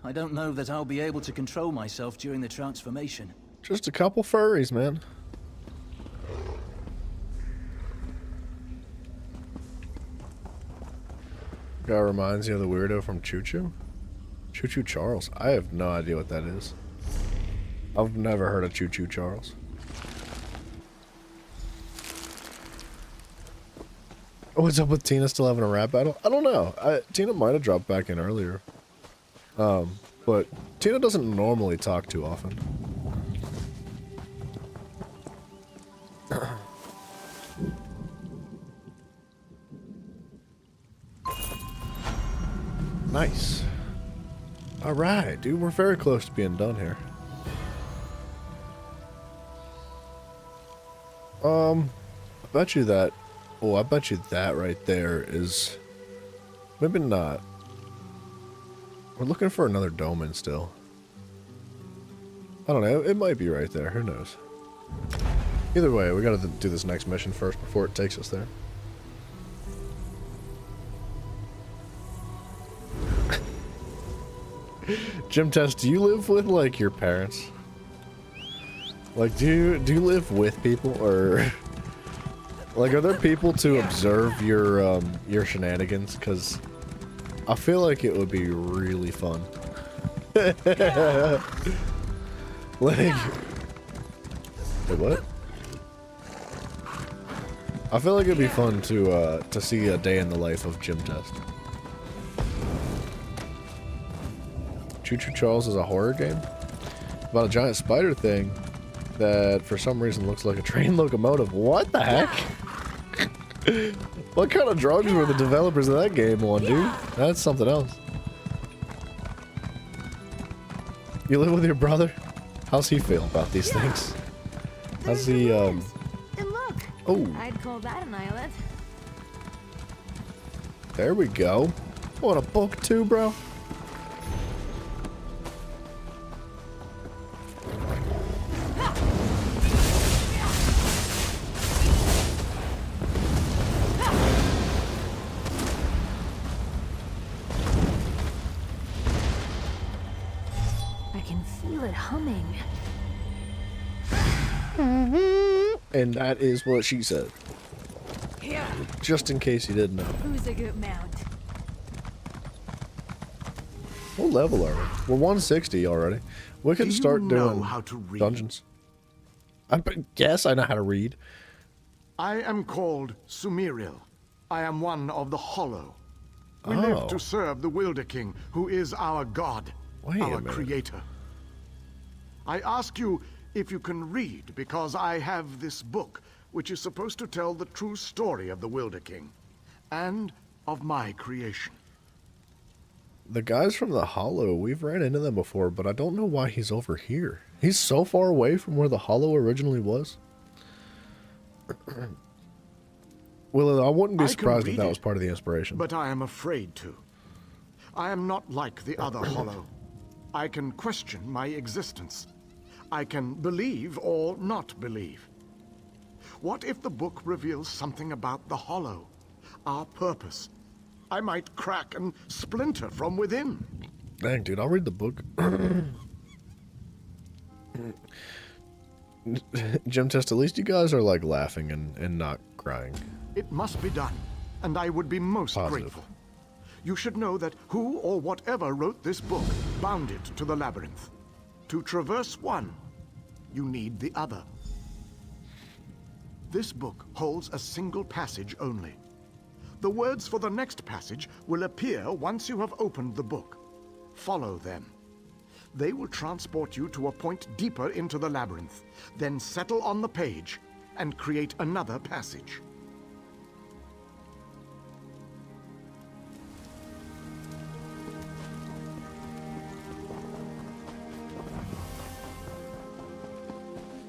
I don't know that I'll be able to control myself during the transformation. Just a couple furries, man. Guy reminds you of the weirdo from Choo Choo? Choo Choo Charles. I have no idea what that is. I've never heard of Choo Choo Charles. Oh, what's up with Tina still having a rap battle? I don't know. Tina might have dropped back in earlier. But Tina doesn't normally talk too often. Nice. Alright, dude, we're very close to being done here. I bet you that... Oh, I bet you that right there is... Maybe not. We're looking for another Doman still. I don't know, it might be right there, who knows. Either way, we gotta do this next mission first before it takes us there. Gym Test, do you live with, like, your parents? Like, do you live with people, or... Like, are there people to observe your shenanigans? Because I feel like it would be really fun. Like... Wait, what? I feel like it'd be fun to see a day in the life of Gym Test. Choo Choo Charles is a horror game about a giant spider thing that for some reason looks like a train locomotive. What the heck? What kind of drugs were the developers of that game on, dude? That's something else. You live with your brother? How's he feel about these things? How's he, And look! Oh. I'd call that an islet. There we go. Want a book too, bro? I can feel it humming. And that is what she said. Here. Just in case you didn't know. Who's a good mount? What level are we? We're 160 already. We can start doing how to read? dungeons. Yes, I know how to read. I am called Sumiril. I am one of the Hollow. We Oh. live to serve the Wilder King, who is our god, Wait a our minute. creator. I ask you if you can read, because I have this book, which is supposed to tell the true story of the Wilder King, and of my creation. The guys from the Hollow, we've ran into them before, but I don't know why he's over here. He's so far away from where the Hollow originally was. Well, I wouldn't be I can surprised if read that it, was part of the inspiration. But I am afraid to. I am not like the other Hollow. I can question my existence. I can believe or not believe. What if the book reveals something about the Hollow, our purpose? I might crack and splinter from within. Dang, dude, I'll read the book. Gym Test, at least you guys are like laughing and not crying. It must be done, and I would be most Positive. grateful. You should know that who or whatever wrote this book bound it to the labyrinth. To traverse one, you need the other. This book holds a single passage only. The words for the next passage will appear once you have opened the book. Follow them. They will transport you to a point deeper into the labyrinth, then settle on the page, and create another passage.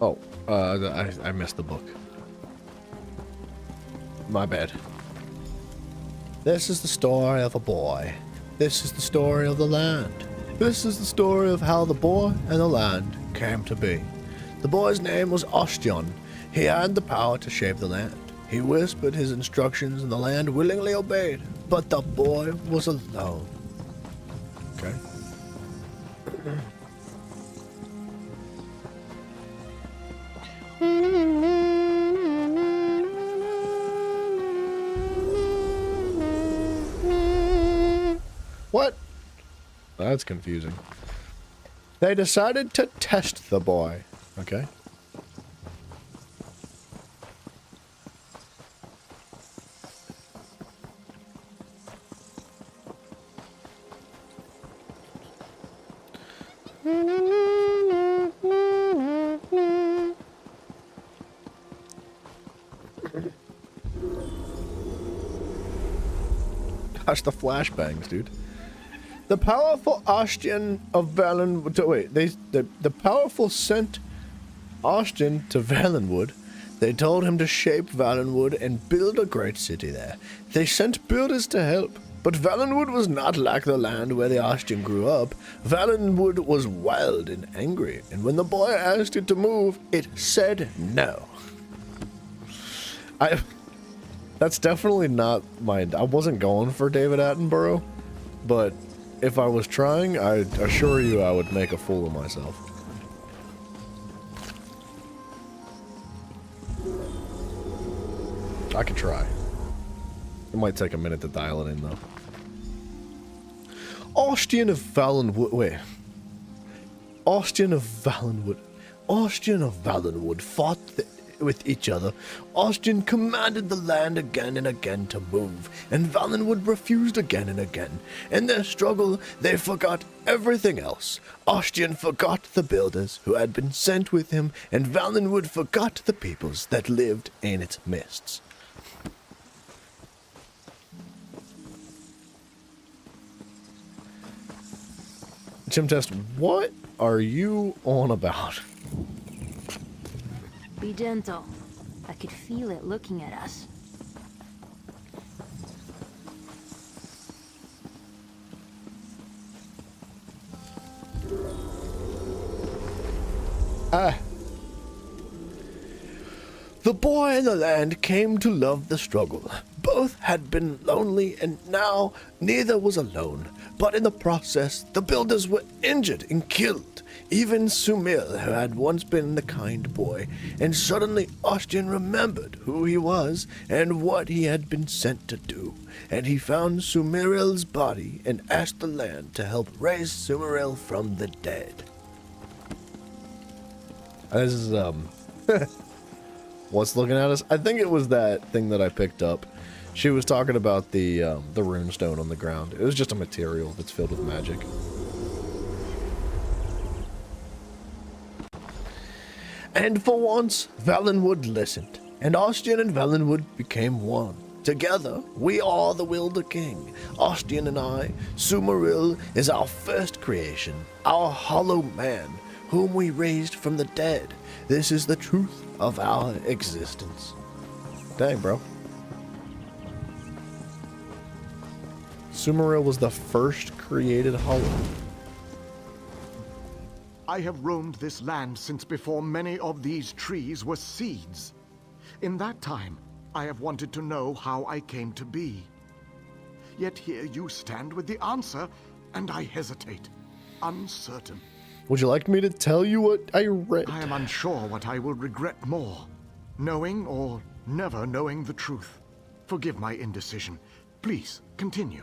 Oh, I missed the book. My bad. This is the story of a boy. This is the story of the land. This is the story of how the boy and the land came to be. The boy's name was Ostjon. He had the power to shape the land. He whispered his instructions and the land willingly obeyed. But the boy was alone. Okay. What? That's confusing. They decided to test the boy. Okay. Gosh, the flashbangs, dude. The powerful Ostjon of Valenwood. Wait, the powerful sent Ostjon to Valenwood. They told him to shape Valenwood and build a great city there. They sent builders to help, but Valenwood was not like the land where the Ostjon grew up. Valenwood was wild and angry, and when the boy asked it to move, it said no. That's definitely not mine. I wasn't going for David Attenborough, but if I was trying, I assure you I would make a fool of myself. I could try. It might take a minute to dial it in, though. Ostjon of Valenwood. Wait. Ostjon of Valenwood. Ostjon of Valenwood fought with each other. Ostjon commanded the land again and again to move, and Valenwood refused again and again. In their struggle, they forgot everything else. Ostjon forgot the builders who had been sent with him, and Valenwood forgot the peoples that lived in its mists. Chim Test, what are you on about? Be gentle. I could feel it looking at us. The boy and the land came to love the struggle. Both had been lonely, and now neither was alone. But in the process, the builders were injured and killed. Even Sumil, who had once been the kind boy, and suddenly Ostjon remembered who he was and what he had been sent to do. And he found Sumiril's body and asked the land to help raise Sumiril from the dead. This is, what's looking at us? I think it was that thing that I picked up. She was talking about the runestone on the ground. It was just a material that's filled with magic. And for once, Valenwood listened, and Ostjon and Valenwood became one. Together, we are the Wilder King. Ostjon and I, Sumiril is our first creation, our hollow man, whom we raised from the dead. This is the truth of our existence. Dang, bro. Sumiril was the first created hollow. I have roamed this land since before many of these trees were seeds. In that time, I have wanted to know how I came to be. Yet here you stand with the answer, and I hesitate, uncertain. Would you like me to tell you what I read? I am unsure what I will regret more, knowing or never knowing the truth. Forgive my indecision. Please, continue.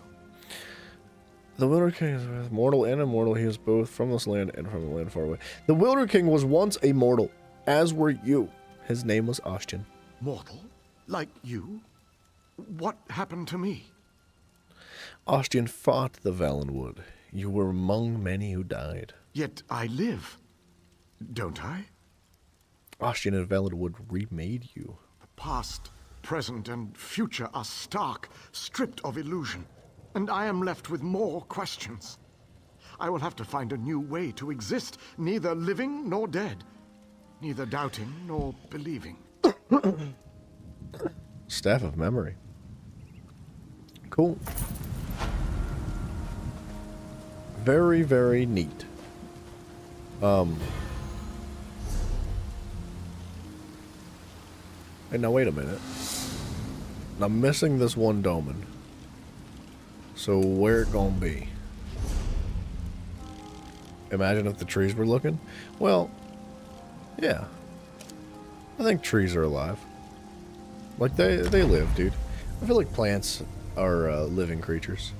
The Wilder King is mortal and immortal. He is both from this land and from the land far away. The Wilder King was once a mortal, as were you. His name was Ostjon. Mortal? Like you? What happened to me? Ostjon fought the Valenwood. You were among many who died. Yet I live, don't I? Ashian and Valenwood remade you. The past, present, and future are stark, stripped of illusion. And I am left with more questions. I will have to find a new way to exist, neither living nor dead. Neither doubting nor believing. Staff of Memory. Cool. Very, very neat. Hey, now wait a minute. I'm missing this one Doman. So where it gonna be? Imagine if the trees were looking. Well, yeah. I think trees are alive. Like they live, dude. I feel like plants are living creatures.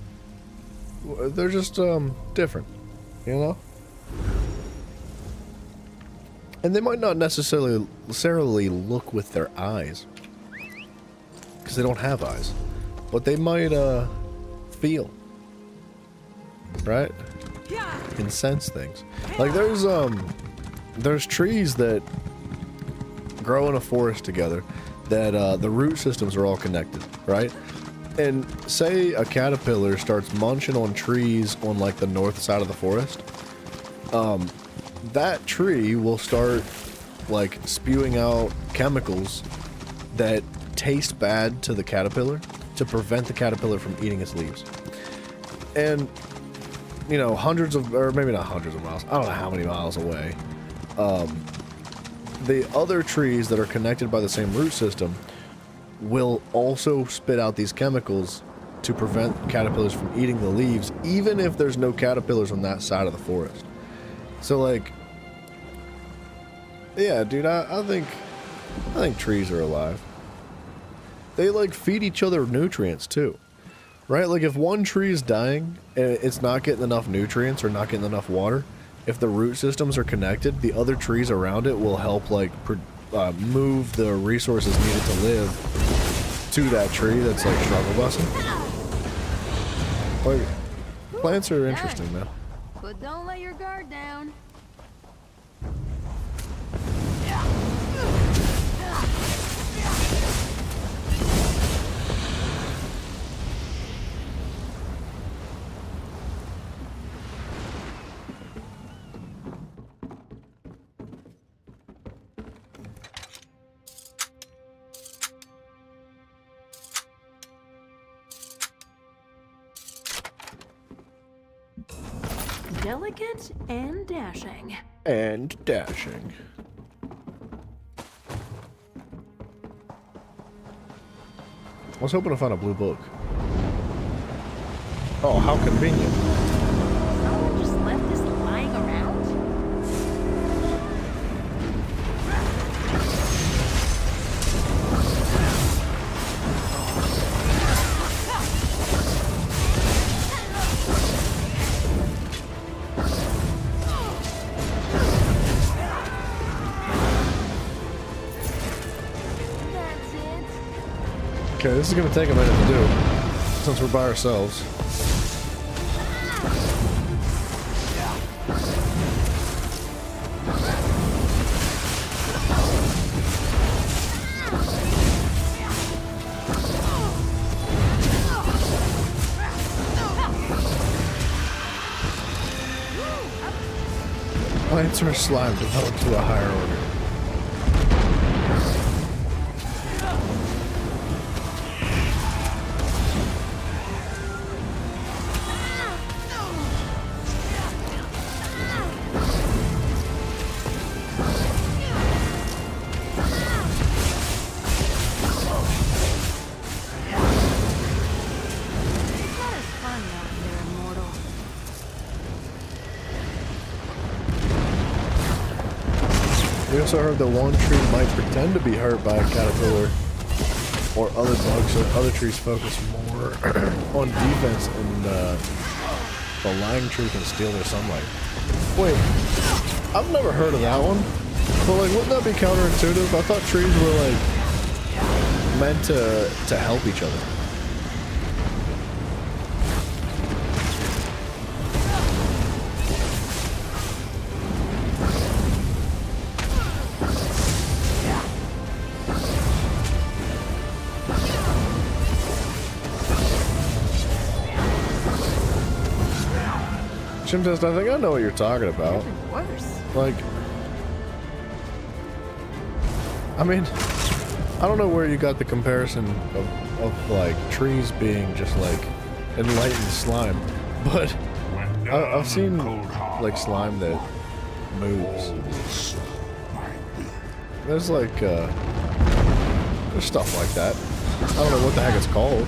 They're just different, you know? And they might not necessarily look with their eyes, because they don't have eyes, but they might feel, right? And sense things. Like there's trees that grow in a forest together that the root systems are all connected, right? And say a caterpillar starts munching on trees on like the north side of the forest, that tree will start like spewing out chemicals that taste bad to the caterpillar to prevent the caterpillar from eating its leaves. And you know, hundreds of, or maybe not hundreds of miles, I don't know how many miles away, the other trees that are connected by the same root system will also spit out these chemicals to prevent caterpillars from eating the leaves, even if there's no caterpillars on that side of the forest. So like, yeah, dude, I think trees are alive. They like feed each other nutrients too, right? Like if one tree is dying and it's not getting enough nutrients or not getting enough water, if the root systems are connected, the other trees around it will help like move the resources needed to live to that tree that's like struggle busting. Like, plants are interesting, man. But don't let your guard down. Delicate and dashing. And dashing. I was hoping to find a blue book. Oh, how convenient. Someone just left this lying around? Okay, this is gonna take a minute to do, since we're by ourselves. Plants are slime developed to a higher order. We also heard that one tree might pretend to be hurt by a caterpillar or other bugs, so other trees focus more on defense, and the lying tree can steal their sunlight. Wait, I've never heard of that one. But like, wouldn't that be counterintuitive? I thought trees were like meant to help each other. Jim Test, I think I know what you're talking about. Worse. Like, I mean, I don't know where you got the comparison of like trees being just like enlightened slime, but I've seen like slime that moves. There's like there's stuff like that. I don't know what the heck it's called.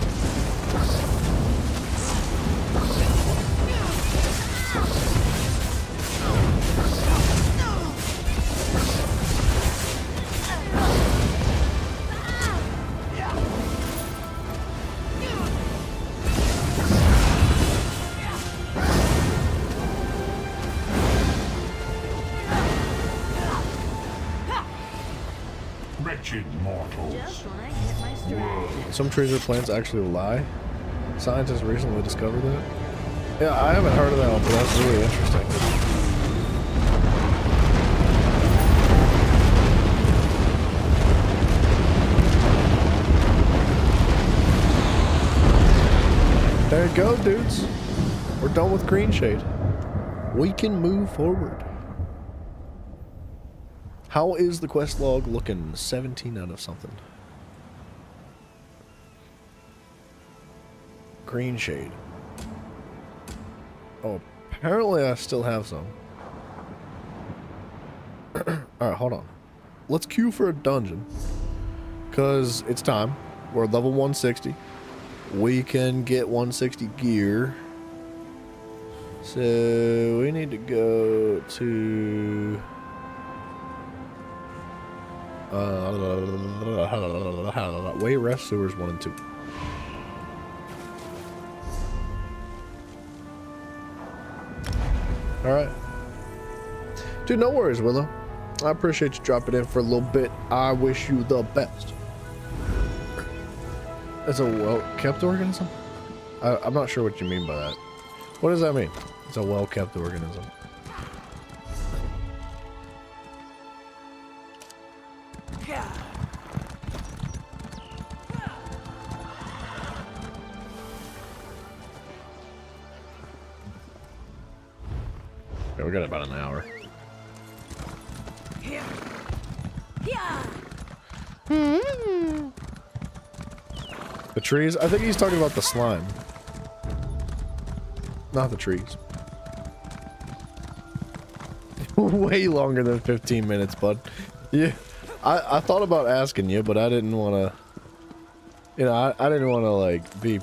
Wretched mortals. Just when I get my stride. Some trees or plants actually lie. Scientists recently discovered that. Yeah, I haven't heard of that one, but that's really interesting. There you go, dudes. We're done with Green Shade. We can move forward. How is the quest log looking? 17 out of something. Green Shade. Oh, apparently I still have some. Alright, hold on. Let's queue for a dungeon. Because it's time. We're level 160. We can get 160 gear. So we need to go to... Wayrest Sewers 1 and 2. Alright. Dude, no worries, Willow. I appreciate you dropping in for a little bit. I wish you the best. It's a well-kept organism? I'm not sure what you mean by that. What does that mean? It's a well-kept organism. Okay, we got about an hour. The trees? I think he's talking about the slime. Not the trees. Way longer than 15 minutes, bud. Yeah, I thought about asking you, but I didn't want to... You know, I didn't want to, like, be...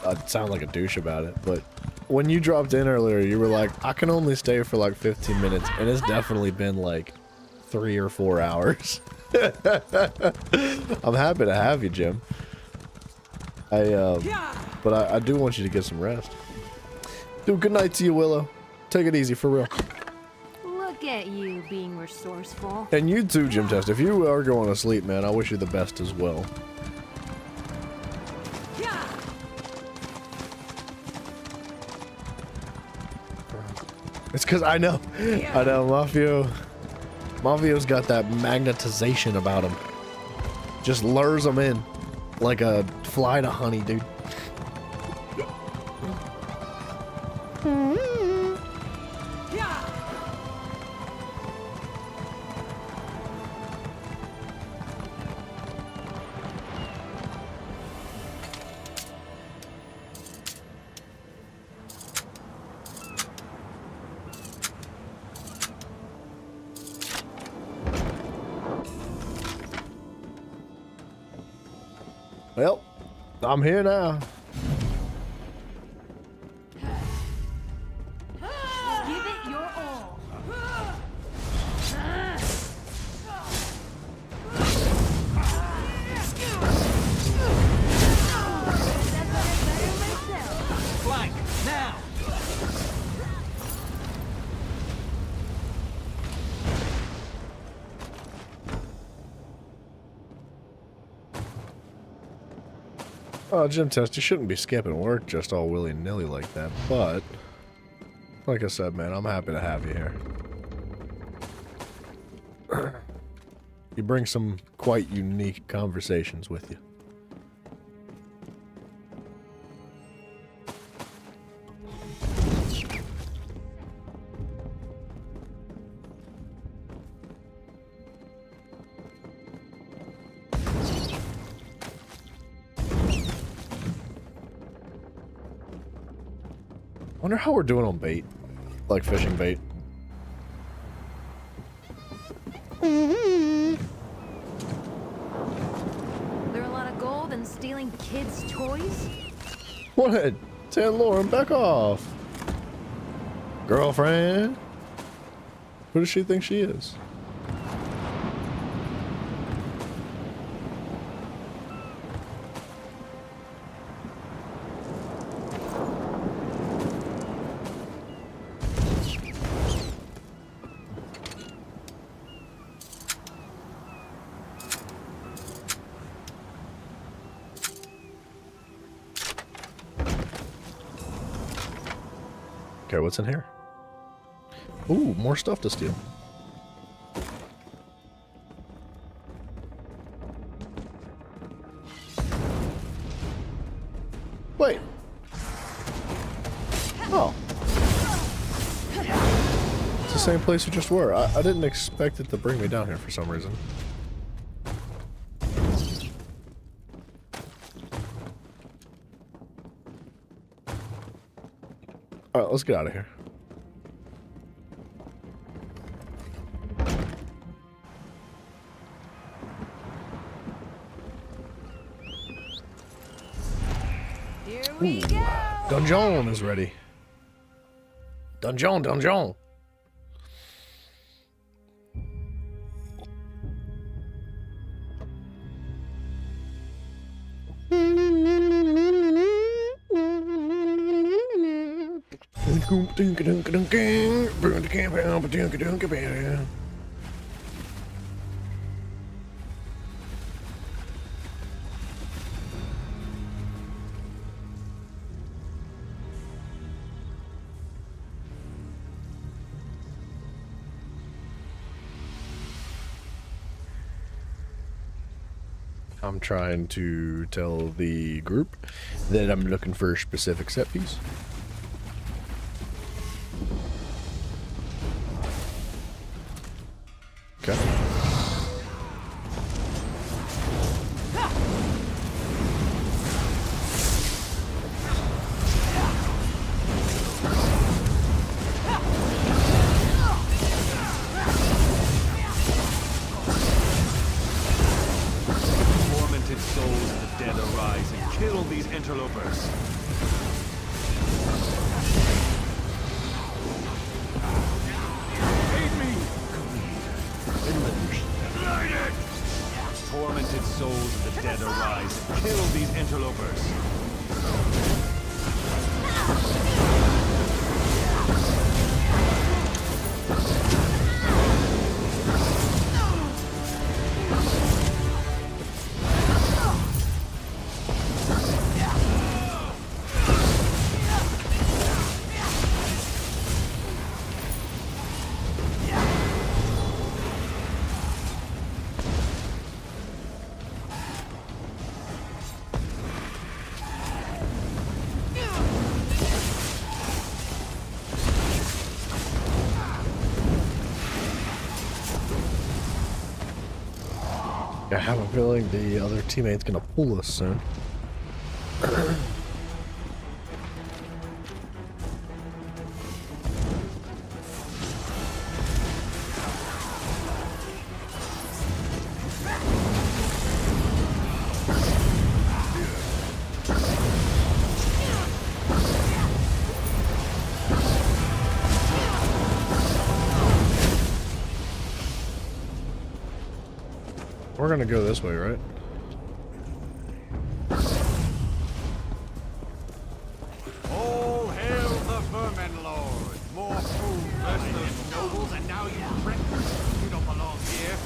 I'd sound like a douche about it, but... When you dropped in earlier, you were like, I can only stay for like 15 minutes, and it's definitely been like 3 or 4 hours. I'm happy to have you, Jim. But I do want you to get some rest. Dude, good night to you, Willow. Take it easy, for real. Look at you being resourceful. And you too, Jim Test. If you are going to sleep, man, I wish you the best as well. It's because I know, Mafio's got that magnetization about him. Just lures them in like a fly to honey, dude. Well, I'm here now. Give it your all. Flank, now! Oh, Jim Test, you shouldn't be skipping work just all willy-nilly like that, but... Like I said, man, I'm happy to have you here. You bring some quite unique conversations with you. Wonder how we're doing on bait, like fishing bait. There a lot of gold and stealing kids' toys? What? Tell Lauren, back off. Girlfriend? Who does she think she is? Okay, what's in here? Ooh, more stuff to steal. Wait. Oh. It's the same place we just were. I didn't expect it to bring me down here for some reason. Alright, let's get out of here. Ooh, Donjon is ready. Donjon, Donjon. I'm trying to tell the group that I'm looking for a specific set piece. Okay. Tormented souls of the dead arise and kill these interlopers. Tormented souls of the dead arise and kill these interlopers. I have a feeling the other teammate's gonna pull us soon. We're gonna go this way, right? All hail the Vermin Lord! More food versus those nobles, and now you prick! You don't belong here!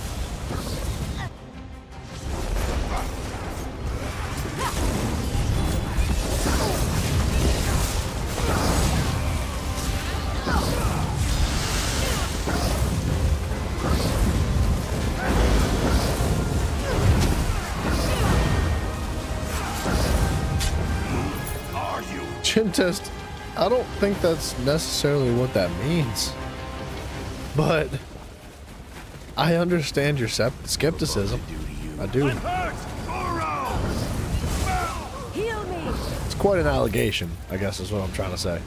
Chin test, I don't think that's necessarily what that means. But I understand your skepticism. I do. Heal me. It's quite an allegation, I guess is what I'm trying to say.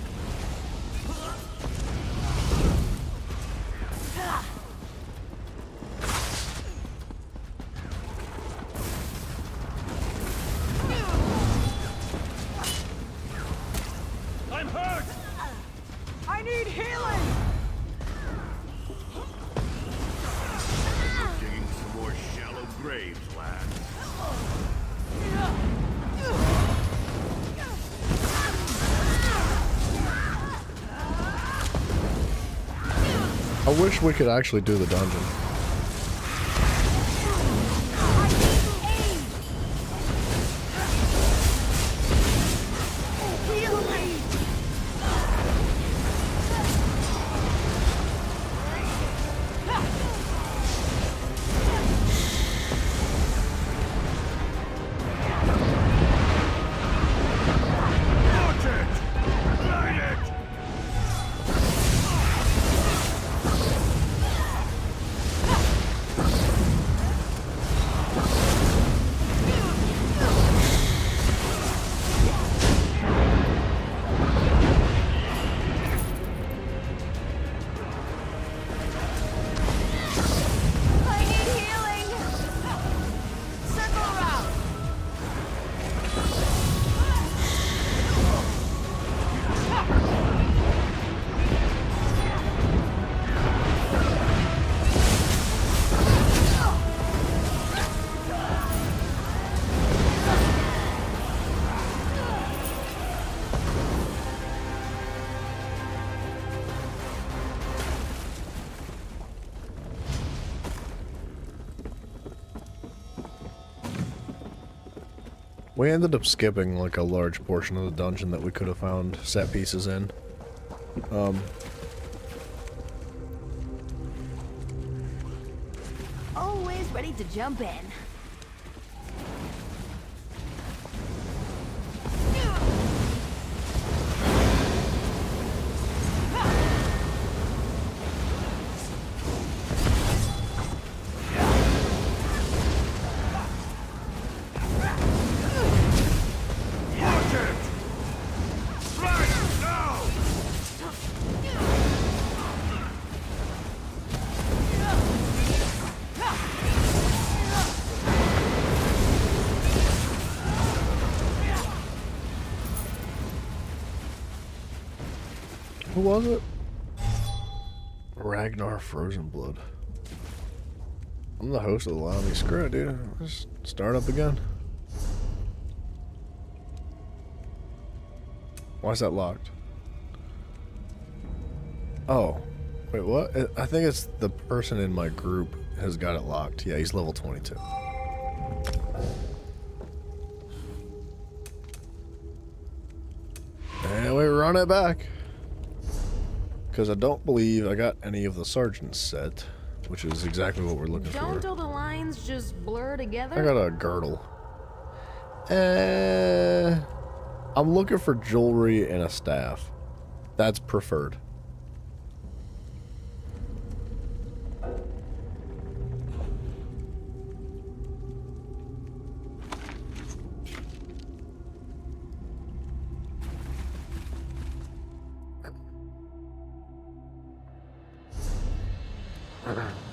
I wish we could actually do the dungeon. We ended up skipping like a large portion of the dungeon that we could have found set pieces in. Always ready to jump in. Who was it? Ragnar Frozen Blood. I'm the host of the Allow Me. Screw it, dude. Just start up again. Why is that locked? Oh. Wait, what? I think it's the person in my group has got it locked. Yeah, he's level 22. And we run it back. Because I don't believe I got any of the sergeant's set, which is exactly what we're looking for. Don't all the lines just blur together? I got a girdle. I'm looking for jewelry and a staff. That's preferred.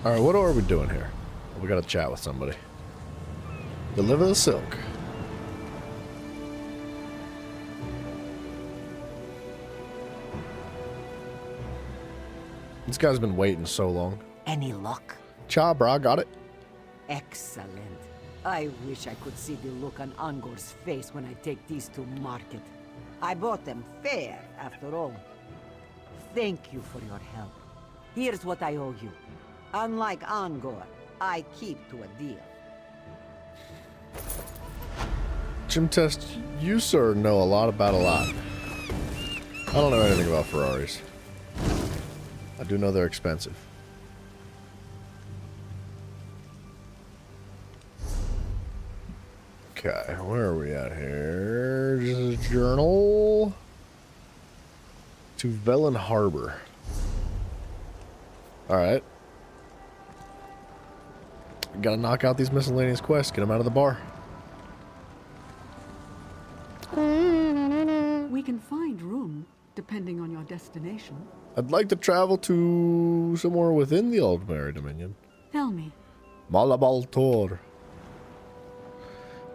Alright, what are we doing here? We gotta chat with somebody. Deliver the silk. This guy's been waiting so long. Any luck? Cha, bro, got it. Excellent. I wish I could see the look on Angor's face when I take these to market. I bought them fair, after all. Thank you for your help. Here's what I owe you. Unlike Angor, I keep to a deal. Jim Test, you, sir, know a lot about a lot. I don't know anything about Ferraris. I do know they're expensive. Okay, where are we at here? Just a journal. To Velen Harbor. Alright. Gotta knock out these miscellaneous quests, get them out of the bar. We can find room, depending on your destination. I'd like to travel to somewhere within the Aldmeri Dominion. Tell me. Malabal Tor.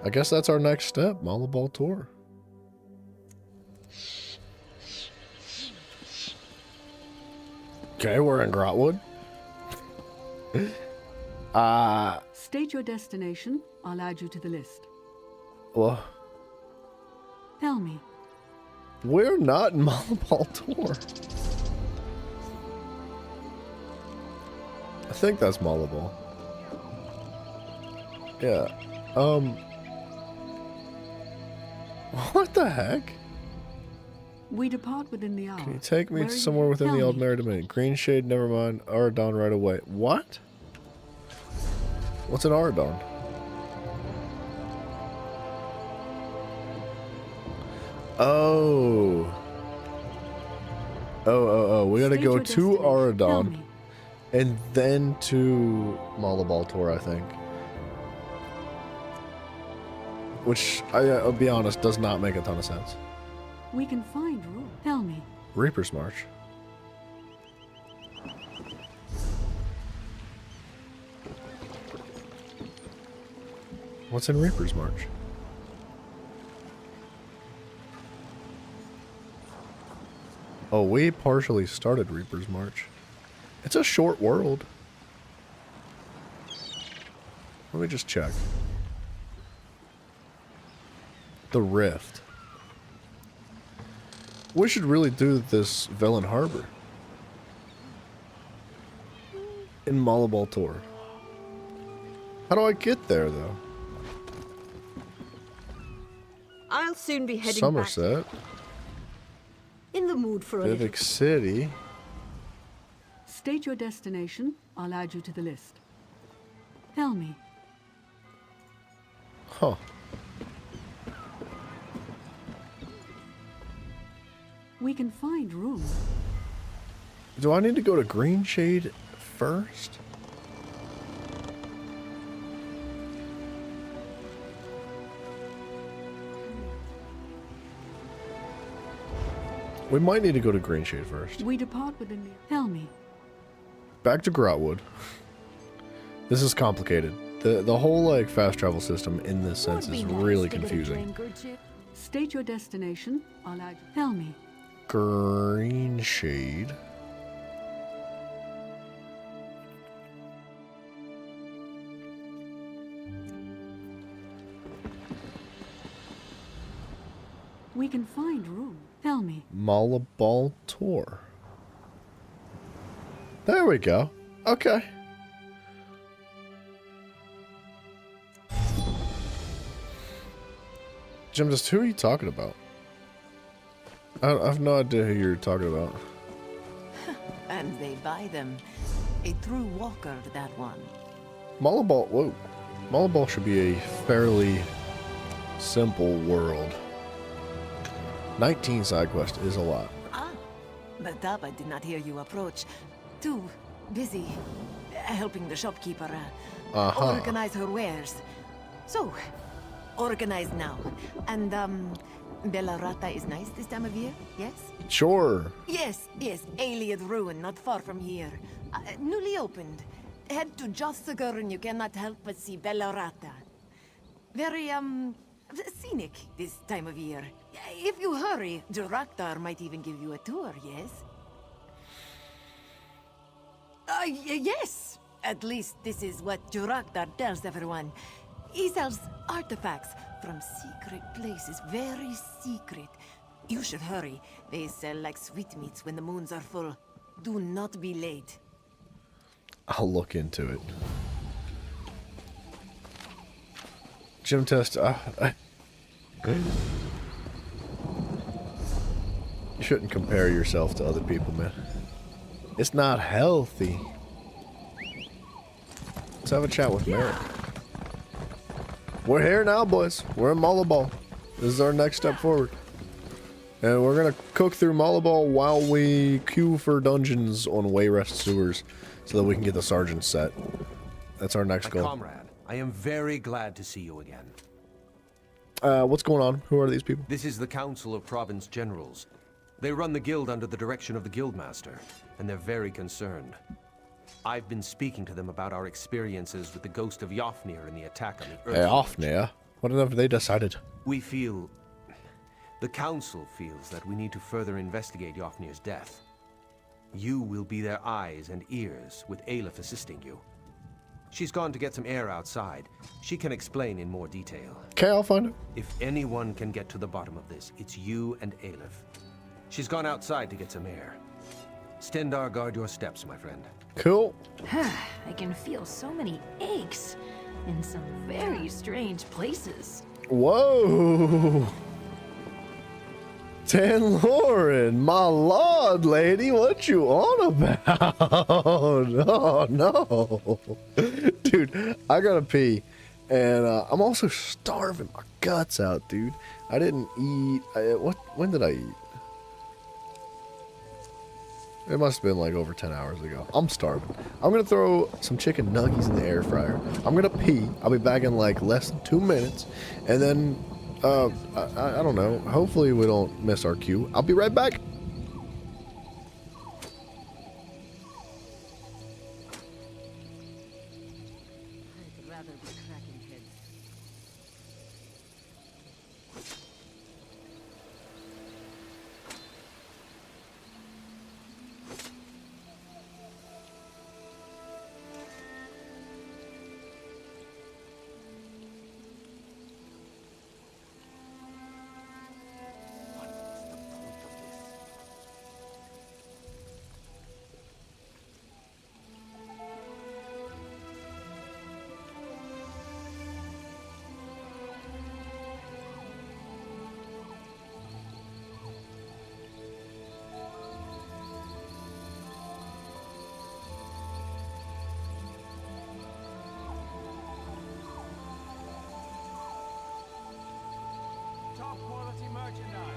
I guess that's our next step, Malabal Tor. Okay, we're in Grotwood. State your destination. I'll add you to the list. Well, Tell me. we're not in Malabal Tor. I think that's Malabal. Yeah. What the heck? We depart within the hour. Can you take me Where to are somewhere you? within the Tell me. Aldmeri domain? Green Shade, never mind. Aradon right away. What? What's an Aradon? Oh. Oh. We gotta State go your to destination. Tell Aradon. me. And then to Malabal Tor, I think. Which, I'll be honest, does not make a ton of sense. We can find room. Tell me. Reaper's March. What's in Reaper's March? Oh, we partially started Reaper's March. It's a short world. Let me just check. The Rift. We should really do this Velen Harbor. In Malabal Tor. How do I get there, though? I'll soon be heading Somerset. back. In the mood for a little. Vivek City. State your destination. I'll add you to the list. Tell me. Huh. We can find room. Do I need to go to Green Shade first? We might need to go to Green Shade first. We depart within the... Tell me. Back to Grotwood. This is complicated. The whole like fast travel system in this sense is really confusing. State your destination. I'll add you. Tell me. Green Shade. We can find room. Tell me. Malabal Tor. There we go. Okay. Jim, just who are you talking about? I have no idea who you're talking about. And they buy them. A true walker, that one. Malabal, whoa. Malabal should be a fairly simple world. 19 side quest is a lot. Ah, but I did not hear you approach. Too busy helping the shopkeeper organize her wares. So, organize now. And, Bellarata is nice this time of year, yes? Sure. Yes, Ayleid Ruin, not far from here. Newly opened. Head to Jothagor and you cannot help but see Bellarata. Very, scenic this time of year. If you hurry, Duraktar might even give you a tour, yes? Yes! At least this is what Duraktar tells everyone. He sells artifacts from secret places, very secret. You should hurry. They sell like sweetmeats when the moons are full. Do not be late. I'll look into it. Gym test. You shouldn't compare yourself to other people, man. It's not healthy. Let's have a chat with Merrick. We're here now, boys. We're in Malabal. This is our next step forward. And we're gonna cook through Malabal while we queue for dungeons on Wayrest sewers so that we can get the sergeant set. That's our next goal. Comrade, I am very glad to see you again. What's going on? Who are these people? This is the Council of Province Generals. They run the guild under the direction of the Guildmaster, and they're very concerned. I've been speaking to them about our experiences with the ghost of Yofnir and the attack on the Earth. Yofnir? What have they decided? We feel... The Council feels that we need to further investigate Yofnir's death. You will be their eyes and ears, with Aleph assisting you. She's gone to get some air outside. She can explain in more detail. Okay, I'll find it. If anyone can get to the bottom of this, it's you and Aleph. She's gone outside to get some air. Stendarr guard your steps, my friend. Cool. I can feel so many aches in some very strange places. Whoa. Tan Lauren, my lord, lady, what you on about? Oh, no. Dude, I gotta pee. And I'm also starving my guts out, dude. I didn't eat. When did I eat? It must have been like over 10 hours ago. I'm starving. I'm going to throw some chicken nuggies in the air fryer. I'm going to pee. I'll be back in like less than 2 minutes. And then, I don't know. Hopefully we don't miss our cue. I'll be right back. I'd rather be cracking heads. Top quality merchandise.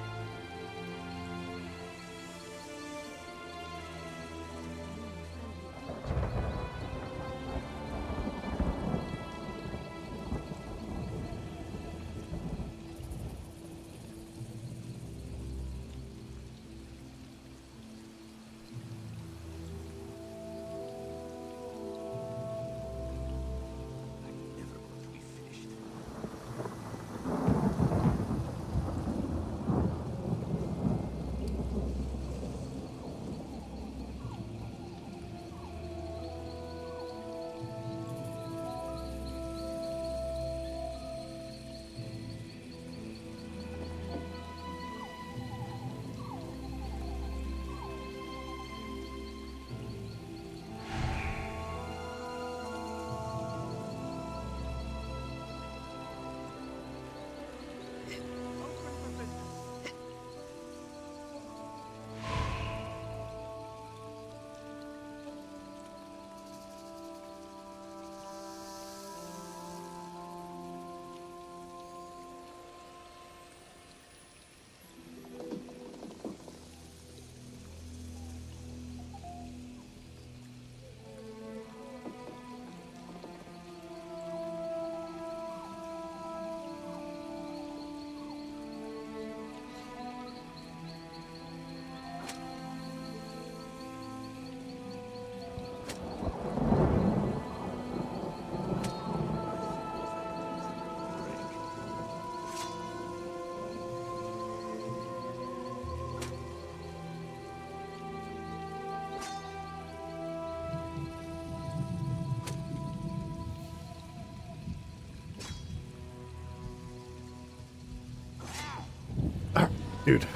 Dude,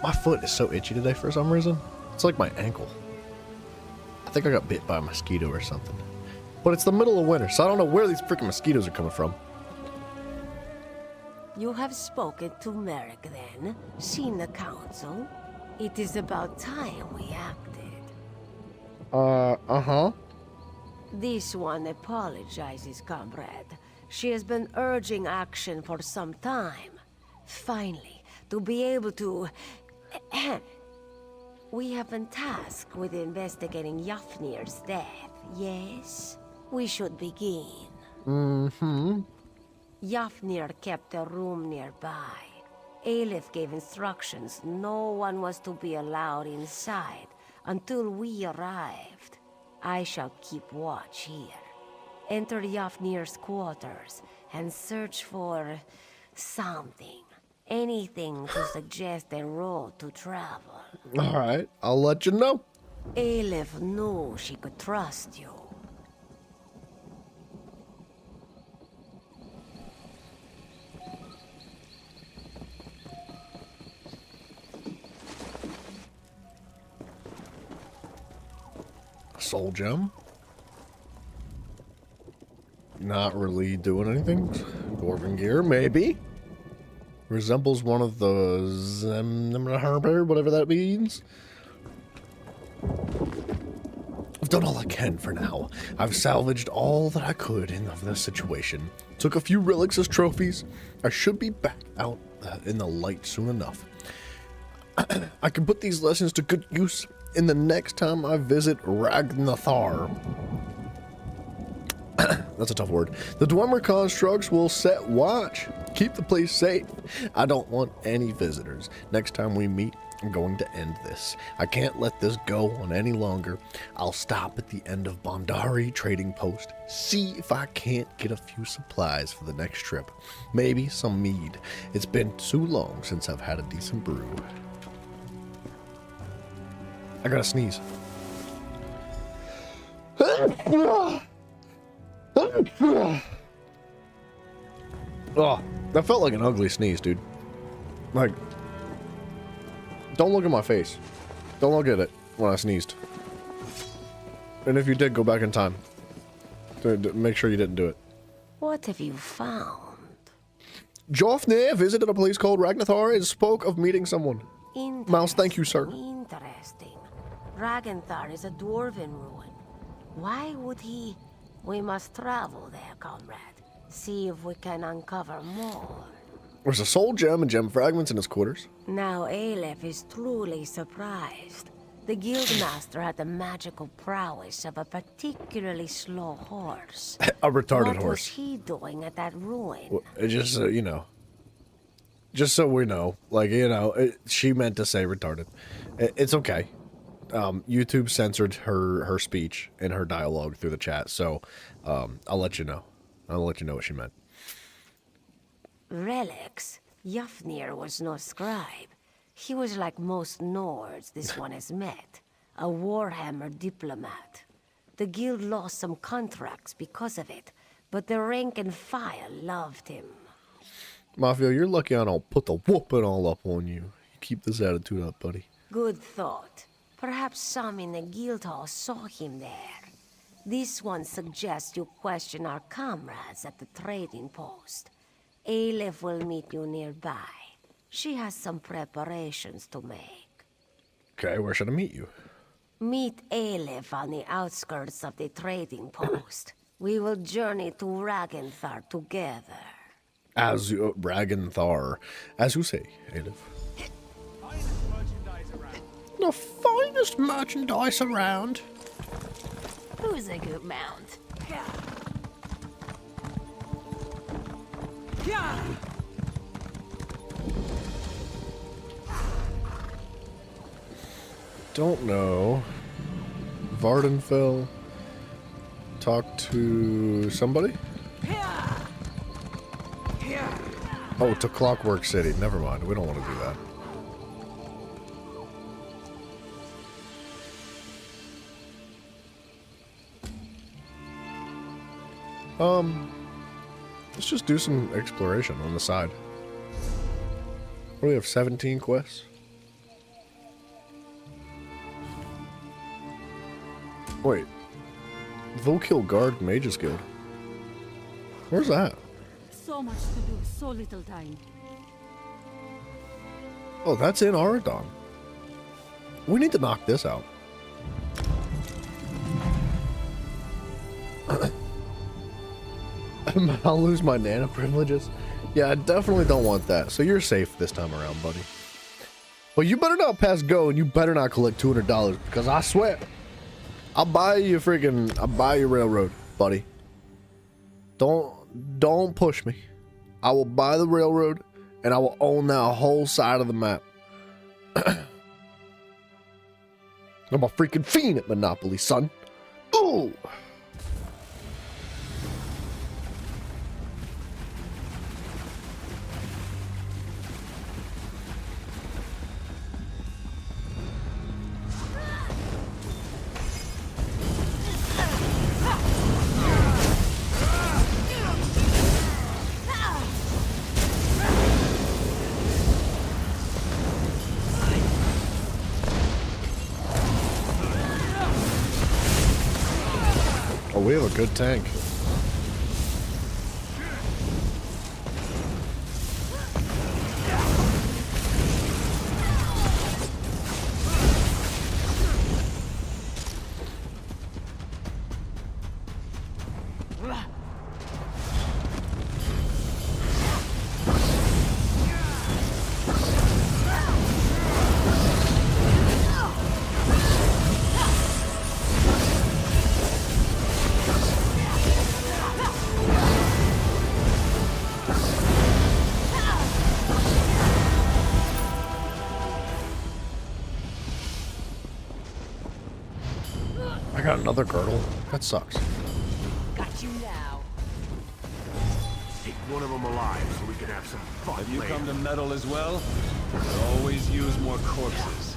my foot is so itchy today for some reason. It's like my ankle. I think I got bit by a mosquito or something. But it's the middle of winter, so I don't know where these freaking mosquitoes are coming from. You have spoken to Merrick then, seen the council. It is about time we acted. Uh-huh. This one apologizes, comrade. She has been urging action for some time. Finally, to be able to... We have been tasked with investigating Yafnir's death, yes? We should begin. Mm-hmm. Yafnir kept a room nearby. Aleph gave instructions no one was to be allowed inside until we arrived. I shall keep watch here. Enter Yafnir's quarters and search for... something. Anything to suggest a road to travel. Alright, I'll let you know. Aleph knew she could trust you. soul gem. Not really doing anything. Dwarven gear, maybe. Resembles one of those, whatever that means. I've done all I can for now. I've salvaged all that I could in this situation. Took a few relics as trophies. I should be back out in the light soon enough. I can put these lessons to good use in the next time I visit Ragnathar. That's a tough word. The Dwemer constructs will set watch. Keep the place safe. I don't want any visitors. Next time we meet, I'm going to end this. I can't let this go on any longer. I'll stop at the end of Bondari trading post. See if I can't get a few supplies for the next trip. Maybe some mead. It's been too long since I've had a decent brew. I gotta sneeze. Oh, that felt like an ugly sneeze, dude. Like, don't look at my face. Don't look at it when I sneezed. And if you did, go back in time. Make sure you didn't do it. What have you found? Jofnir visited a place called Ragnathar and spoke of meeting someone. Mouse, thank you, sir. Interesting. Ragnathar is a dwarven ruin. Why would he? We must travel there, comrade. See if we can uncover more. There's a soul gem and gem fragments in his quarters. Now Aleph is truly surprised. The guildmaster had the magical prowess of a particularly slow horse. A retarded what horse. What was he doing at that ruin? Well, it just, you know. Just so we know. Like, you know, she meant to say retarded. It's okay. YouTube censored her speech and her dialogue through the chat, so I'll let you know. I'll let you know what she meant. Relics? Jofnir was no scribe. He was like most Nords this one has met. A Warhammer diplomat. The guild lost some contracts because of it, but the rank and file loved him. Mafia, you're lucky I don't put the whooping all up on you. You keep this attitude up, buddy. Good thought. Perhaps some in the guild hall saw him there. This one suggests you question our comrades at the trading post. Aleph will meet you nearby. She has some preparations to make. Okay, where should I meet you? Meet Aleph on the outskirts of the trading post. We will journey to Ragnathar together. As you, Ragnathar. As you say, Aleph. The finest merchandise around. Who's a good mount? Don't know. Vardenfell. Talk to somebody? Oh, to Clockwork City. Never mind. We don't want to do that. Let's just do some exploration on the side. What do we have, 17 quests? Wait. Volkill Guard Mages Guild. Where's that? So much to do, so little time. Oh, that's in Aradon. We need to knock this out. I'll lose my nano privileges. Yeah, I definitely don't want that. So you're safe this time around, buddy. But you better not pass go, and you better not collect $200, because I swear, I'll buy you railroad, buddy. Don't push me. I will buy the railroad, and I will own that whole side of the map. I'm a freaking fiend at Monopoly, son. Ooh! Oh, we have a good tank. I got another girdle. That sucks. Got you now. Take one of them alive so we can have some fun. Have you later. come to meddle as well? We'll always use more corpses.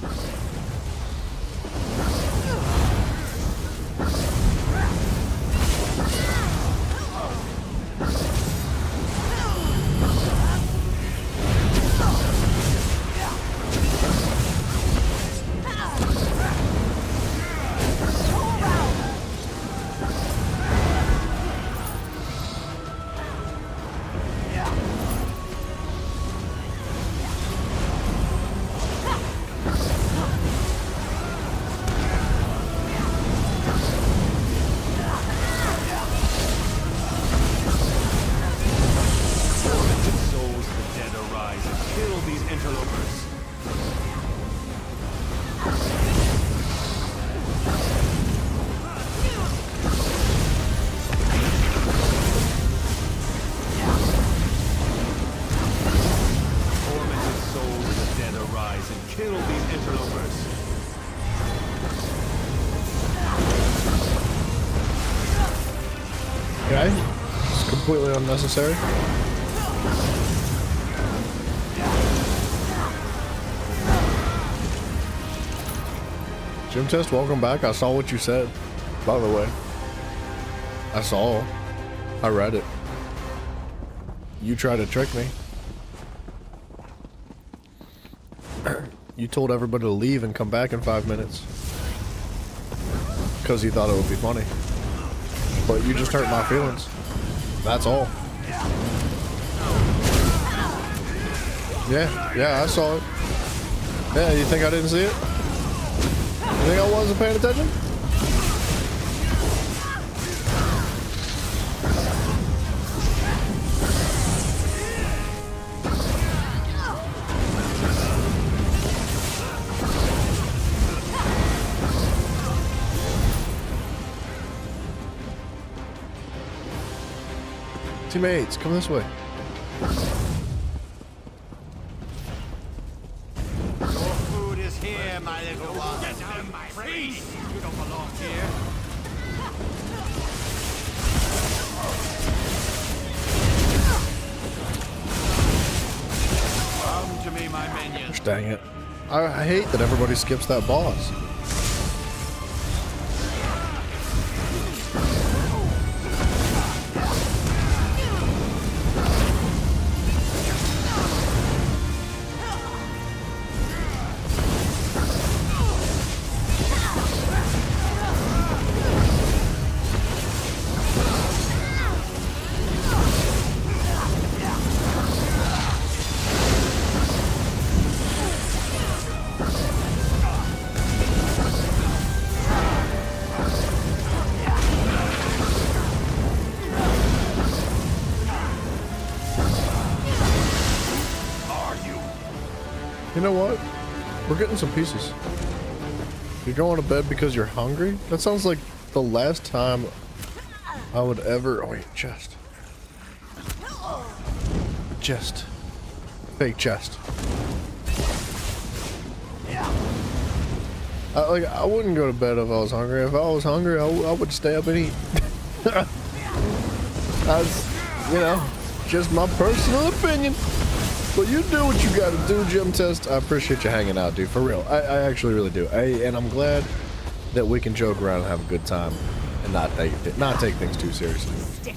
Okay. It's completely unnecessary. Gym Test, welcome back. I saw what you said, by the way. I saw. I read it. You tried to trick me. You told everybody to leave and come back in 5 minutes. Because you thought it would be funny. But you just hurt my feelings. That's all. Yeah, I saw it. Yeah, you think I didn't see it? You think I wasn't paying attention? Teammates, come this way. Your food is here, my little one. Get out of my face! You don't belong here. Come to me, my minions. Dang it. I hate that everybody skips that boss. You know what? We're getting some pieces. You're going to bed because you're hungry? That sounds like the last time I would ever... Oh, wait, chest. Chest. Fake chest. I wouldn't go to bed if I was hungry. If I was hungry, I would stay up and eat. That's, you know, just my personal opinion. But you do what you gotta do, Gym Test. I appreciate you hanging out, dude. For real. I actually really do. And I'm glad that we can joke around and have a good time and not take things too seriously.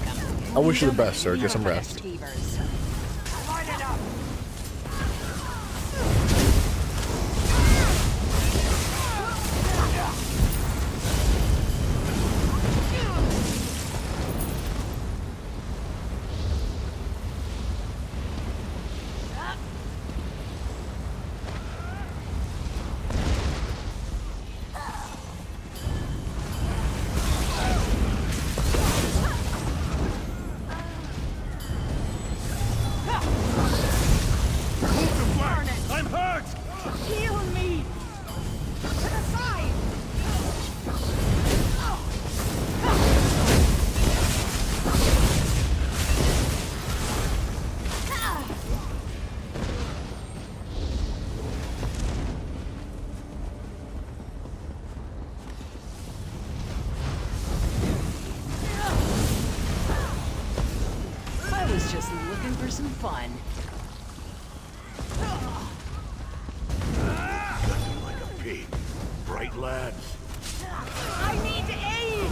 I wish you the best, sir. Get some rest. for some fun. Nothing like a pig. Right, lads? I need aid!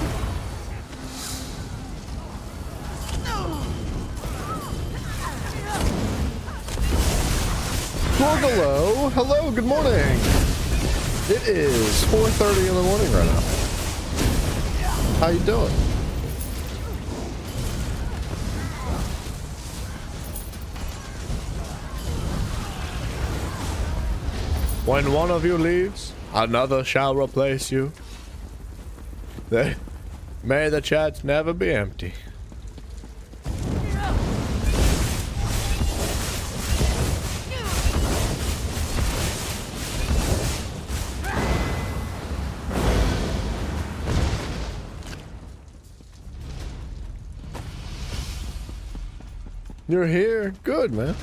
Gorgalo, hello, good morning. It is 4:30 in the morning right now. How you doing? When one of you leaves, another shall replace you. May the chats never be empty. You're here? Good, man.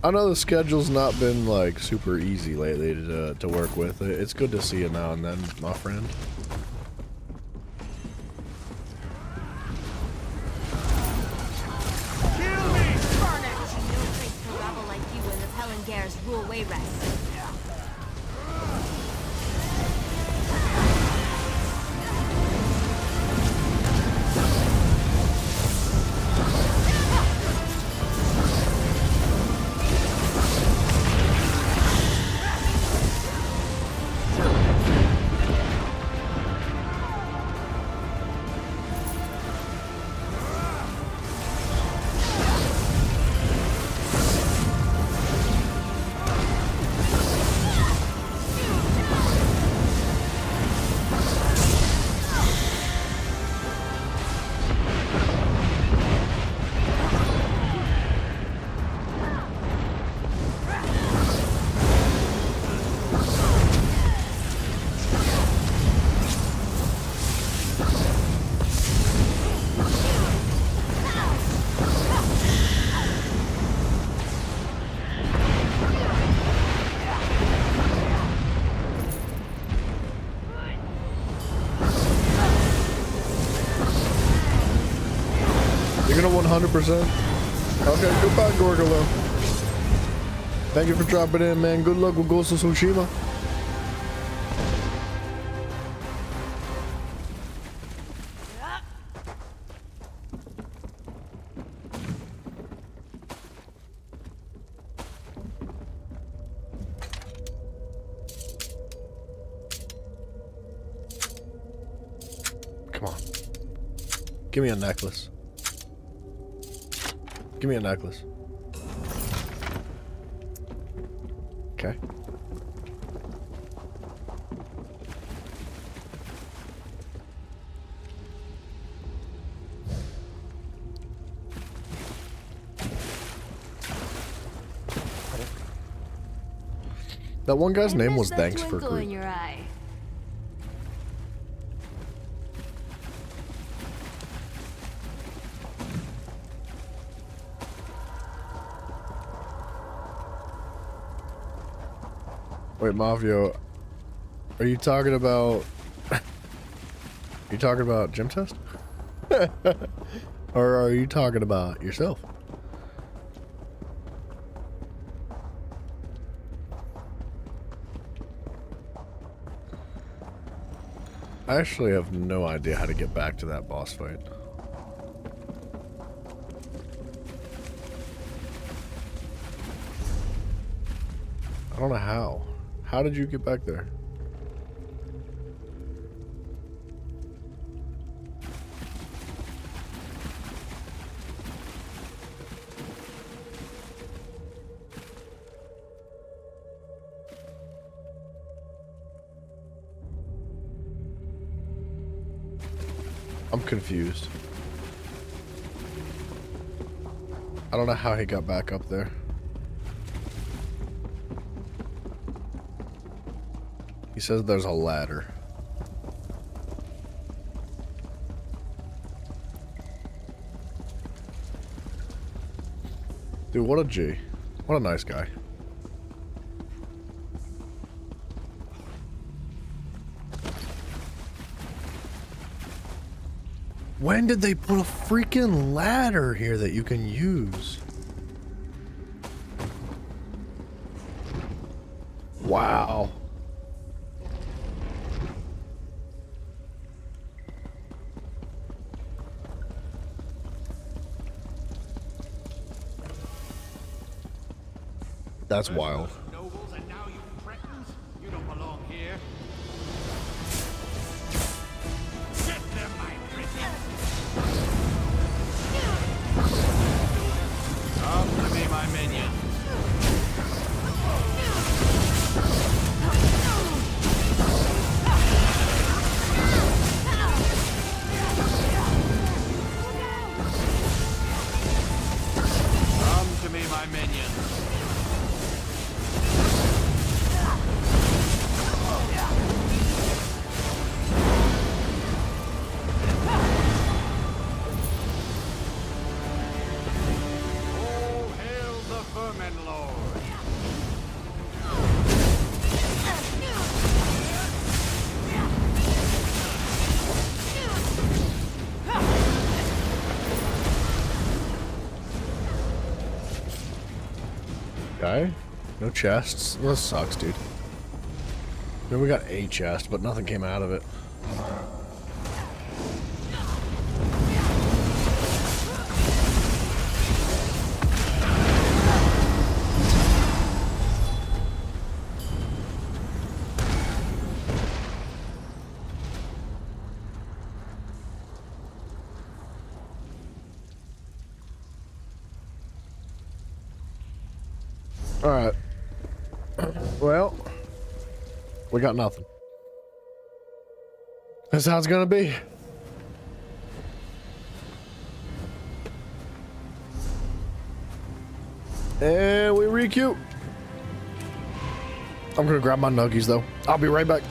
I know the schedule's not been like super easy lately to work with. It's good to see you now and then, my friend. Kill me! Burn it! No place for rabble like you in the Pellingair's rule way rest. You're gonna 100%? Okay, goodbye, Gorgalo. Thank you for dropping in, man. Good luck with Ghost of Tsushima. Come on. Give me a necklace. Give me a necklace. Okay. That one guy's name was Thanks for Twinkle in Creep. your eye. Wait, Mafio, are you talking about... you talking about Gym Test? Or are you talking about yourself? I actually have no idea how to get back to that boss fight. I don't know how. How did you get back there? I'm confused. I don't know how he got back up there. He says there's a ladder. Dude, what a G. What a nice guy. When did they put a freaking ladder here that you can use? Wow. That's wild. Nobles, and now you cretins? You don't belong here. Get them, my pretties! Come to me, my minions. Come to me, my minions. Vermin Lord. Okay. No chests. This sucks, dude. Then we got a chest, but nothing came out of it. Alright. Well, we got nothing. That's how it's gonna be. And we requeue. I'm gonna grab my nuggies though. I'll be right back.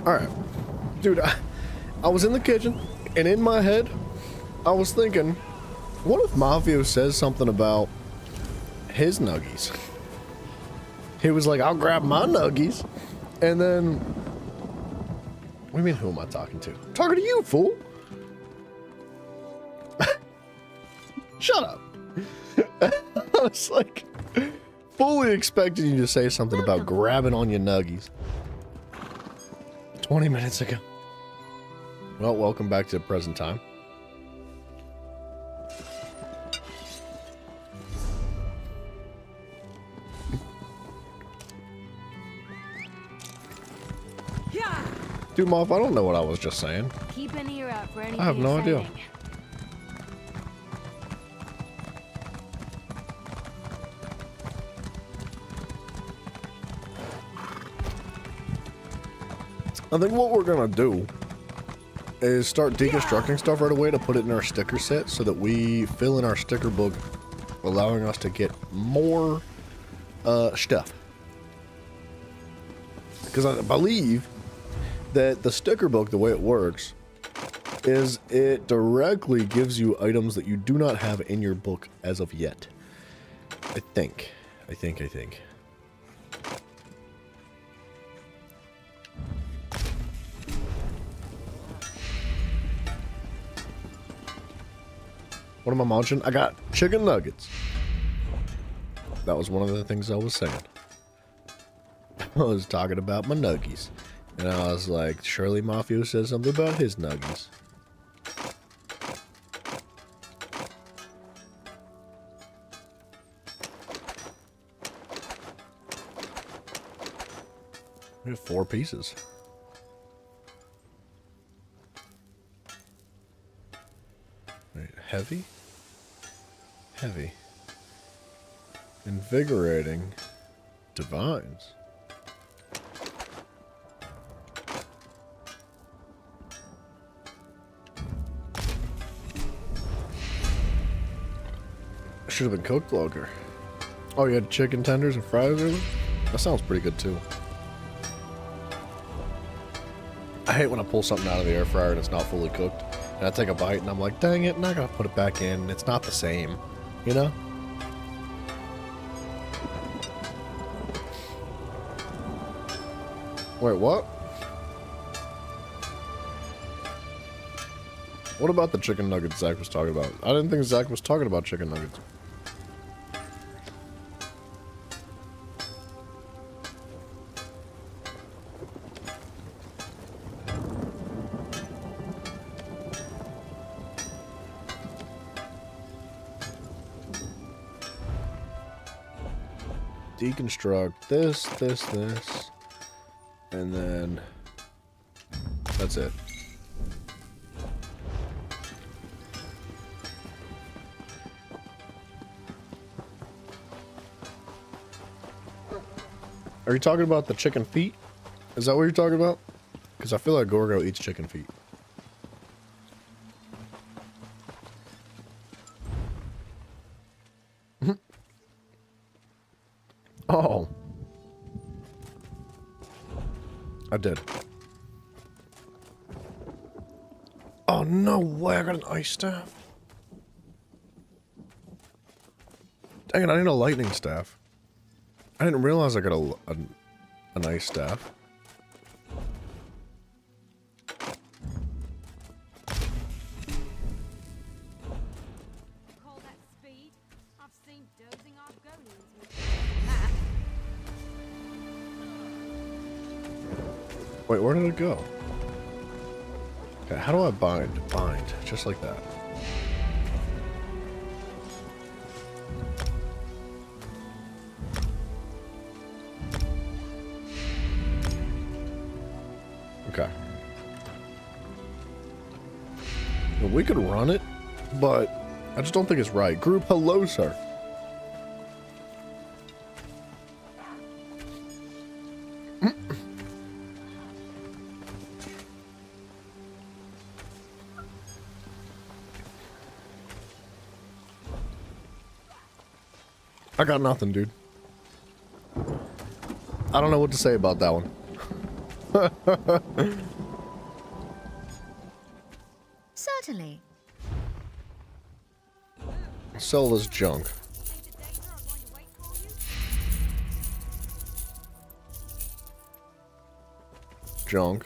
Alright. Dude, I was in the kitchen, and in my head, I was thinking, what if Mafio says something about his nuggies? He was like, I'll grab my nuggies. And then... What do you mean, who am I talking to? I'm talking to you, fool! Shut up! I was like, fully expecting you to say something about grabbing on your nuggies. 20 minutes ago. Well, welcome back to the present time. Dude, Moff, I don't know what I was just saying. Keep an ear out for anything I have no idea. exciting. I think what we're gonna do is start deconstructing stuff right away to put it in our sticker set so that we fill in our sticker book, allowing us to get more stuff. Because I believe that the sticker book, the way it works, is it directly gives you items that you do not have in your book as of yet. I think. What am I munching? I got chicken nuggets. That was one of the things I was saying. I was talking about my nuggies. And I was like, surely Mafio said something about his nuggies. We have 4 pieces. Wait, heavy? Heavy. Invigorating. Divines. Should have been cooked longer. Oh, you had chicken tenders and fries earlier? That sounds pretty good too. I hate when I pull something out of the air fryer and it's not fully cooked. And I take a bite and I'm like, dang it, now I gotta put it back in. It's not the same, you know? Wait, what? What about the chicken nuggets Zach was talking about? I didn't think Zach was talking about chicken nuggets. Deconstruct this, and then that's it. Are you talking about the chicken feet? Is that what you're talking about? Because I feel like Gorgo eats chicken feet. Oh. I did. Oh, no way. I got an ice staff. Dang it, I need a lightning staff. I didn't realize I got an ice staff. Call that speed? I've seen dozing Argonians with that. Wait, where did it go? Okay, how do I bind? Bind, just like that. Okay. Well, we could run it, but I just don't think it's right. Group, hello, sir. I got nothing, dude. I don't know what to say about that one. Certainly. Sell this junk. Junk.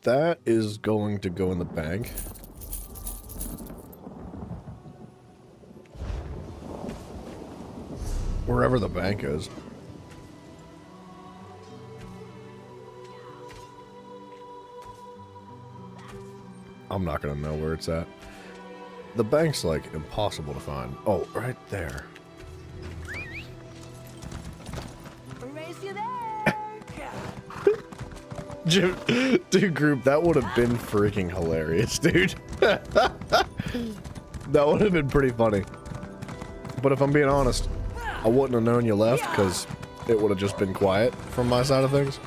That is going to go in the bank. Wherever the bank is. I'm not gonna know where it's at. The bank's like impossible to find. Oh, right there. Race you there. Dude, group, that would have been freaking hilarious, dude. That would have been pretty funny. But if I'm being honest, I wouldn't have known you left because it would have just been quiet from my side of things.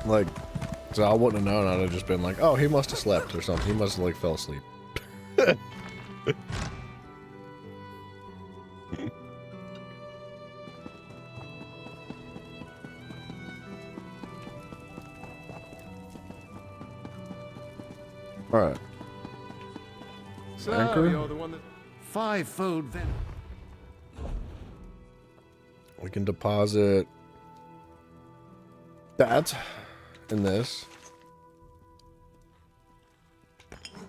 Like, so I wouldn't have known. I'd have just been like, oh, he must have slept or something. He must have like fell asleep. Alright. So, Anchor? you're the one that... Five-fold venom. We can deposit that in this.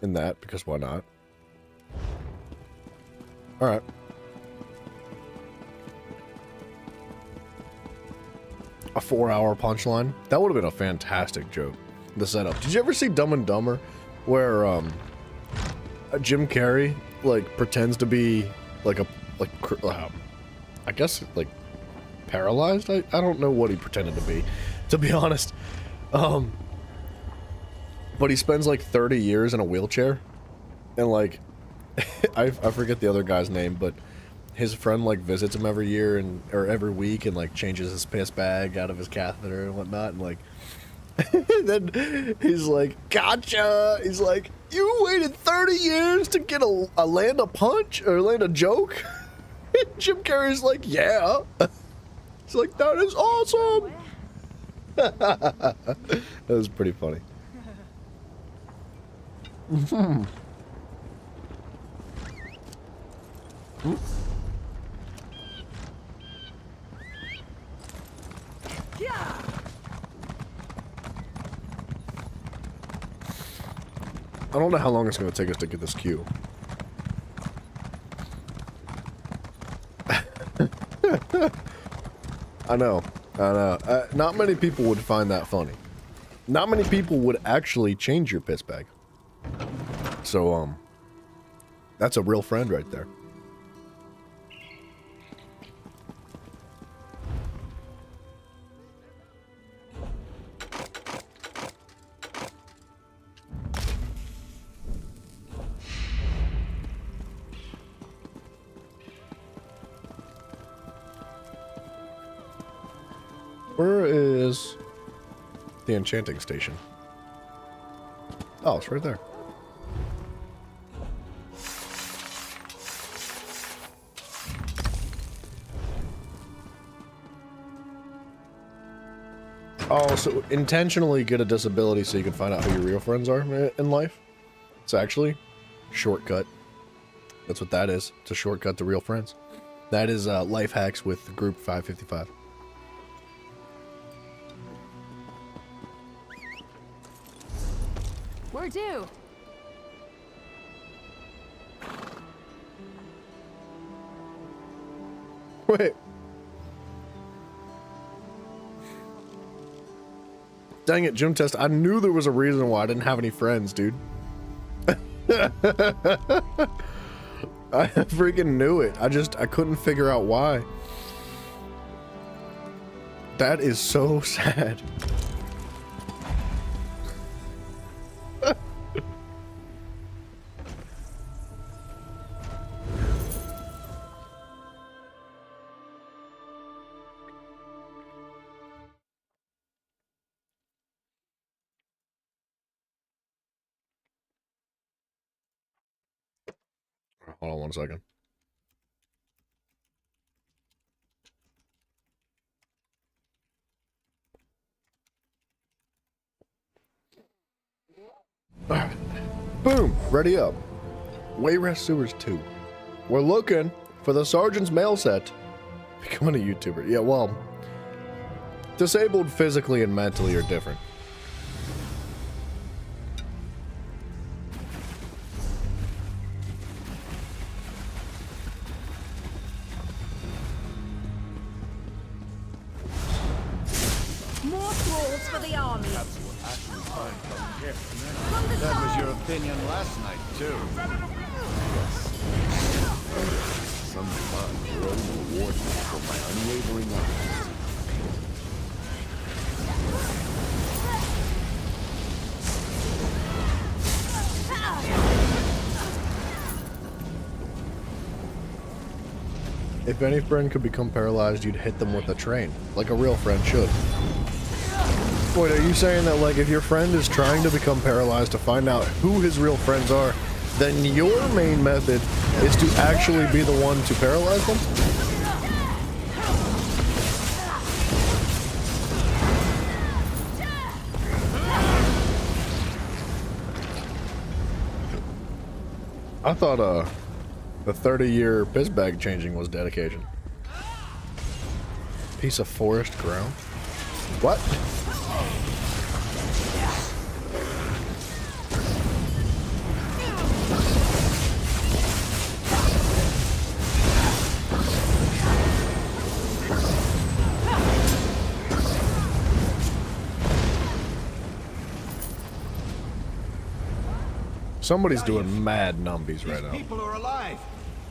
In that, because why not? Alright. A 4-hour punchline. That would have been a fantastic joke. The setup. Did you ever see Dumb and Dumber? Where, Jim Carrey, like, pretends to be, like, I guess, like, paralyzed? I don't know what he pretended to be honest. But he spends, like, 30 years in a wheelchair. And, like, I forget the other guy's name, but his friend, like, visits him every year or every week and, like, changes his piss bag out of his catheter and whatnot. And, like, and then he's like, gotcha! He's like, you waited 30 years to get a land a punch or land a joke? Jim Carrey's like, yeah. He's like, that is awesome! That was pretty funny. I don't know how long it's going to take us to get this queue. I know. Not many people would find that funny. Not many people would actually change your piss bag. So, that's a real friend right there. Where is the enchanting station? Oh, it's right there. Oh, so intentionally get a disability so you can find out who your real friends are in life? It's actually shortcut. That's what that is. It's a shortcut to real friends. That is life hacks with group 555. We're due. Wait. Dang it, gym test. I knew there was a reason why I didn't have any friends, dude. I freaking knew it. I couldn't figure out why. That is so sad. Hold on 1 second. Alright. Boom! Ready up. Wayrest Sewers 2. We're looking for the Sergeant's mail set. Becoming a YouTuber. Yeah, well, disabled physically and mentally are different. For the army. That's what actually time come here. That was your opinion last night, too. Some fun will reward me for my unwavering honesty. If any friend could become paralyzed, you'd hit them with a train, like a real friend should. Wait, are you saying that, like, if your friend is trying to become paralyzed to find out who his real friends are, then your main method is to actually be the one to paralyze them? I thought the 30-year piss bag changing was dedication. Piece of forest ground. What? Somebody's doing mad numbies right now. People are alive.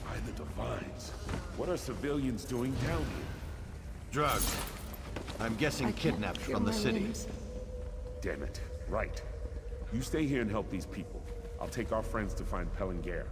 By the divines. What are civilians doing down here? Drugged. I'm guessing kidnapped from the city. Damn it. Right. You stay here and help these people. I'll take our friends to find Pellinger.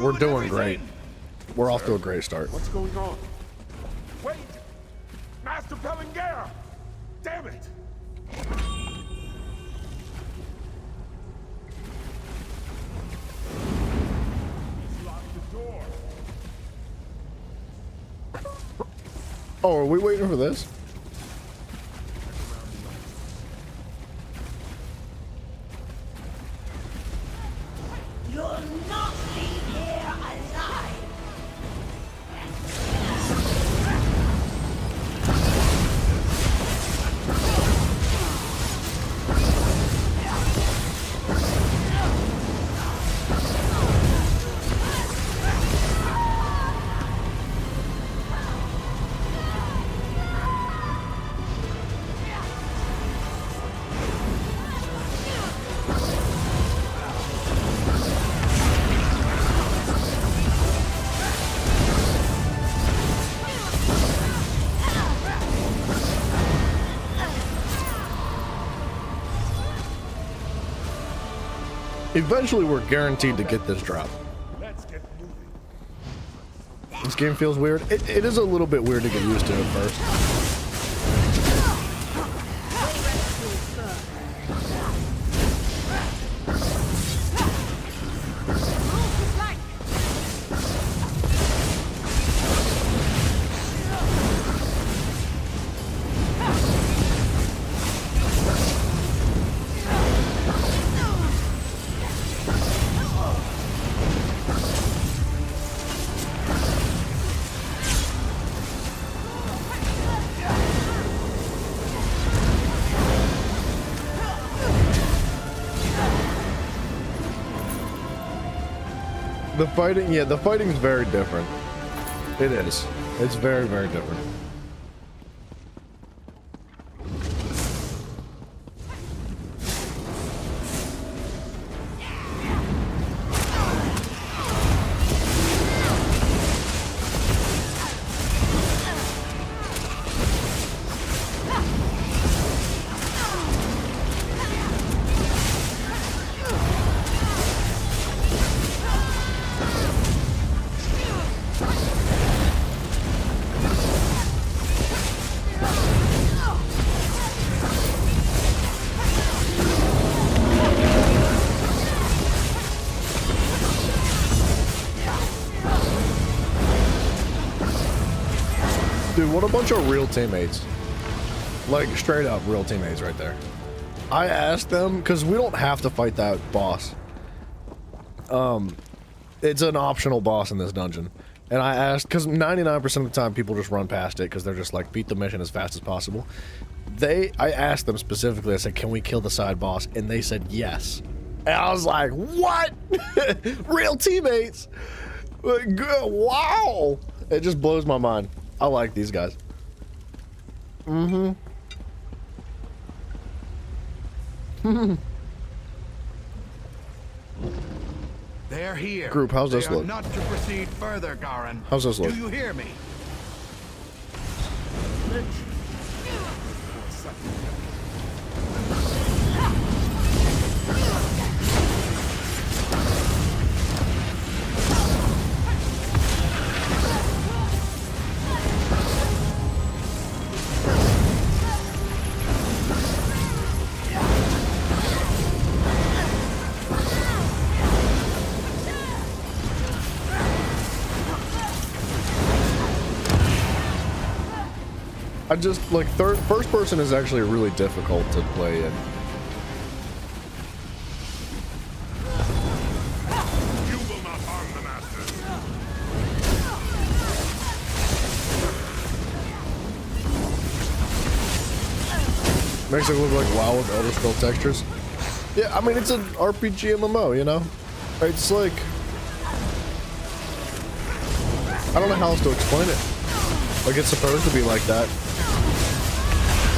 We're doing great. We're off to a great start. What's going on? Wait! Master Pellinger! Damn it! He's locked the door. Oh, are we waiting for this? You'll not leave here alive! Eventually, we're guaranteed to get this drop. This game feels weird. It is a little bit weird to get used to at first. The fighting's very different. It is. It's very, very different. Dude, what a bunch of real teammates. Like, straight up real teammates right there. I asked them, because we don't have to fight that boss. It's an optional boss in this dungeon. And I asked, because 99% of the time people just run past it, because they're just like, beat the mission as fast as possible. I asked them specifically, I said, can we kill the side boss? And they said yes. And I was like, what? Real teammates? Wow. It just blows my mind. I like these guys. Mm-hmm. They're here. Group, how's this They are look? not to proceed further, Garin. How's this look? Do you hear me? just like first person is actually really difficult to play in. You will not harm the master. Makes it look like WoW with Elder Scroll textures. Yeah, I mean it's an RPG MMO, you know. It's like I don't know how else to explain it. Like it's supposed to be like that.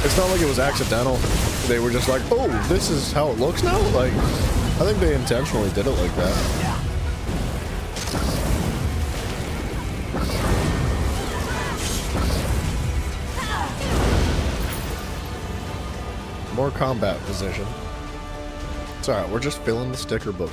It's not like it was accidental. They were just like, oh, this is how it looks now? Like, I think they intentionally did it like that. More combat position. It's alright, we're just filling the sticker book.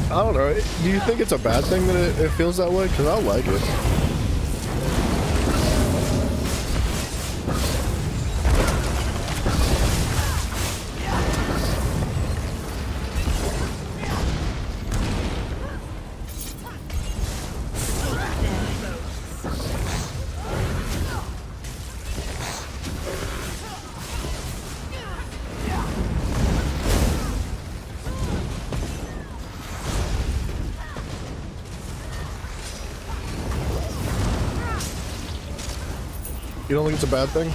I don't know. Do you think it's a bad thing that it feels that way? Because I like it. You don't think it's a bad thing?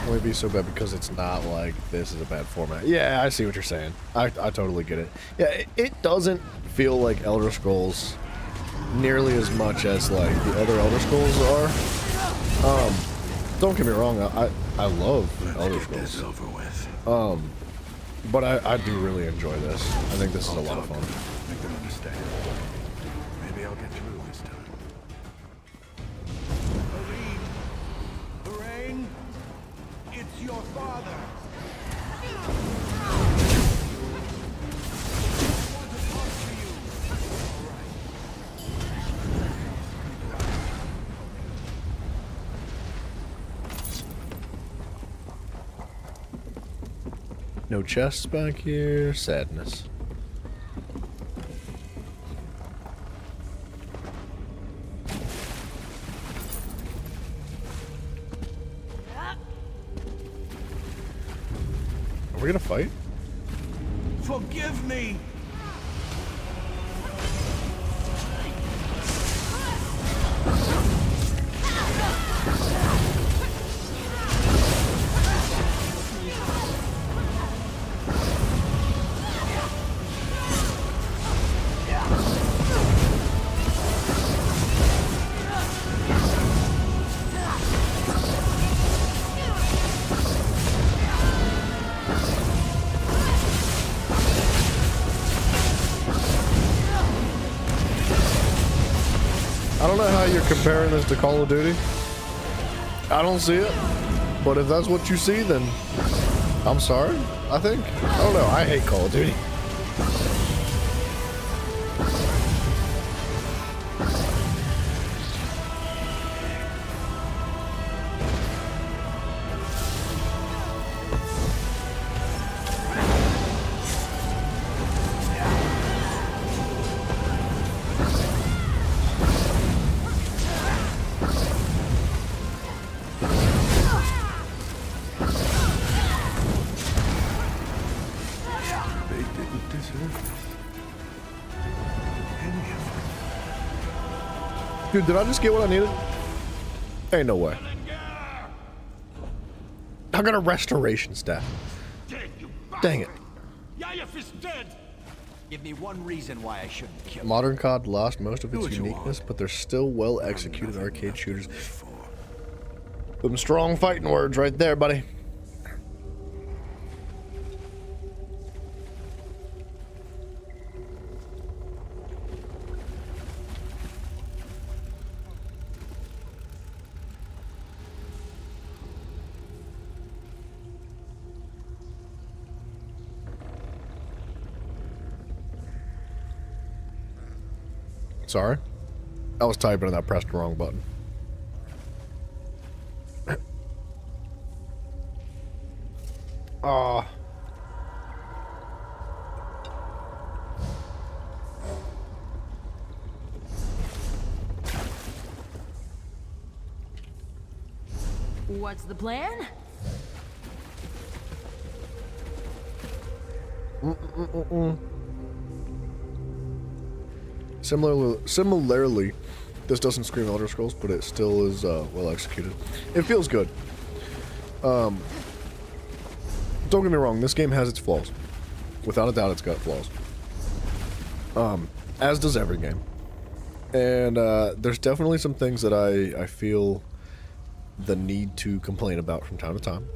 Only be so bad because it's not like this is a bad format. Yeah, I see what you're saying. I totally get it. Yeah, it doesn't feel like Elder Scrolls nearly as much as like the other Elder Scrolls are. Don't get me wrong, I love Elder Scrolls. Over with. But I do really enjoy this. I think this is a lot of fun. Make them understand. Maybe I'll get through this time. Lorraine, it's your father. No chests back here. Sadness. Are we gonna fight? Forgive me. I don't know how you're comparing this to Call of Duty. I don't see it. But if that's what you see, then I'm sorry, I think. I don't know. I hate Call of Duty. Dude, did I just get what I needed? Ain't no way. I got a restoration staff. Dang it. Yayef is dead. Give me one reason why I shouldn't kill him. Modern COD lost most of its uniqueness, but they're still well executed arcade shooters. Some strong fighting words right there, buddy. Sorry. I was typing and I pressed the wrong button. What's the plan? Similarly, this doesn't scream Elder Scrolls, but it still is well executed. It feels good. Don't get me wrong, this game has its flaws. Without a doubt, it's got flaws. As does every game. And there's definitely some things that I feel the need to complain about from time to time.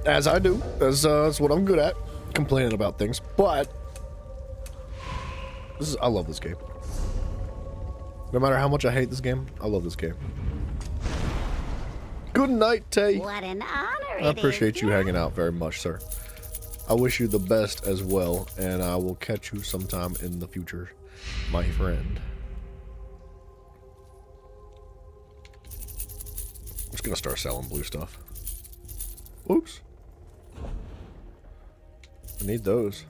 As I do. That's what I'm good at. Complaining about things. But I love this game. No matter how much I hate this game, I love this game. Good night, Tay. What an honor I appreciate you hanging out very much, sir. I wish you the best as well, and I will catch you sometime in the future, my friend. I'm just gonna start selling blue stuff. Whoops. I need those.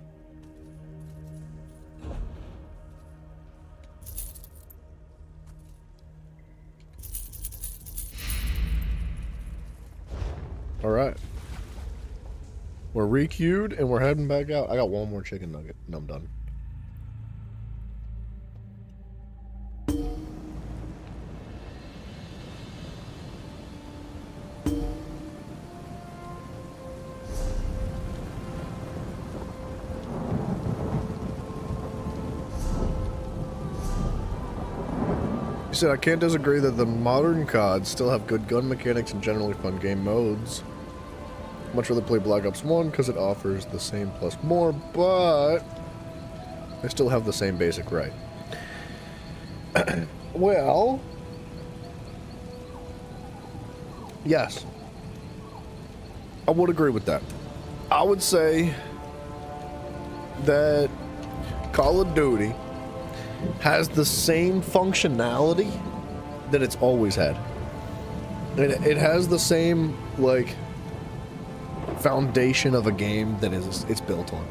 Alright. We're re-queued and we're heading back out. I got one more chicken nugget and I'm done. He said, I can't disagree that the modern CODs still have good gun mechanics and generally fun game modes. Much rather play Black Ops 1 because it offers the same plus more, but they still have the same basic right. Well, yes, I would agree with that. I would say that Call of Duty has the same functionality that it's always had. It has the same, like, foundation of a game that it's built on.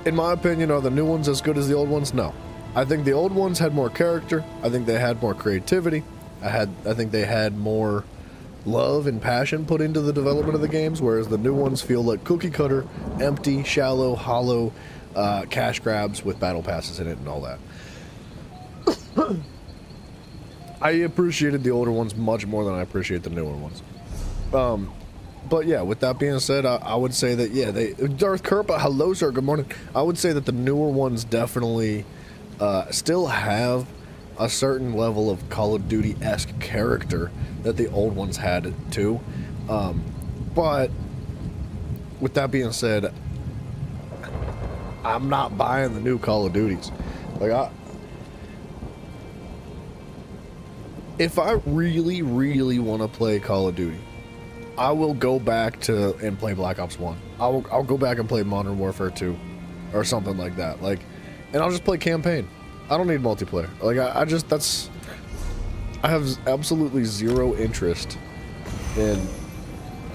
In my opinion, are the new ones as good as the old ones? No. I think the old ones had more character. I think they had more creativity. I think they had more love and passion put into the development of the games, whereas the new ones feel like cookie cutter, empty, shallow, hollow cash grabs with battle passes in it and all that. I appreciated the older ones much more than I appreciate the newer ones. But yeah, with that being said, I would say that, yeah, Darth Kerpa, hello sir, good morning. I would say that the newer ones definitely still have a certain level of Call of Duty-esque character that the old ones had too. But with that being said, I'm not buying the new Call of Duties. Like, if I really, really want to play Call of Duty, I will go back and play Black Ops 1. I'll go back and play Modern Warfare 2 or something like that. Like, and I'll just play campaign. I don't need multiplayer. Like, I have absolutely zero interest in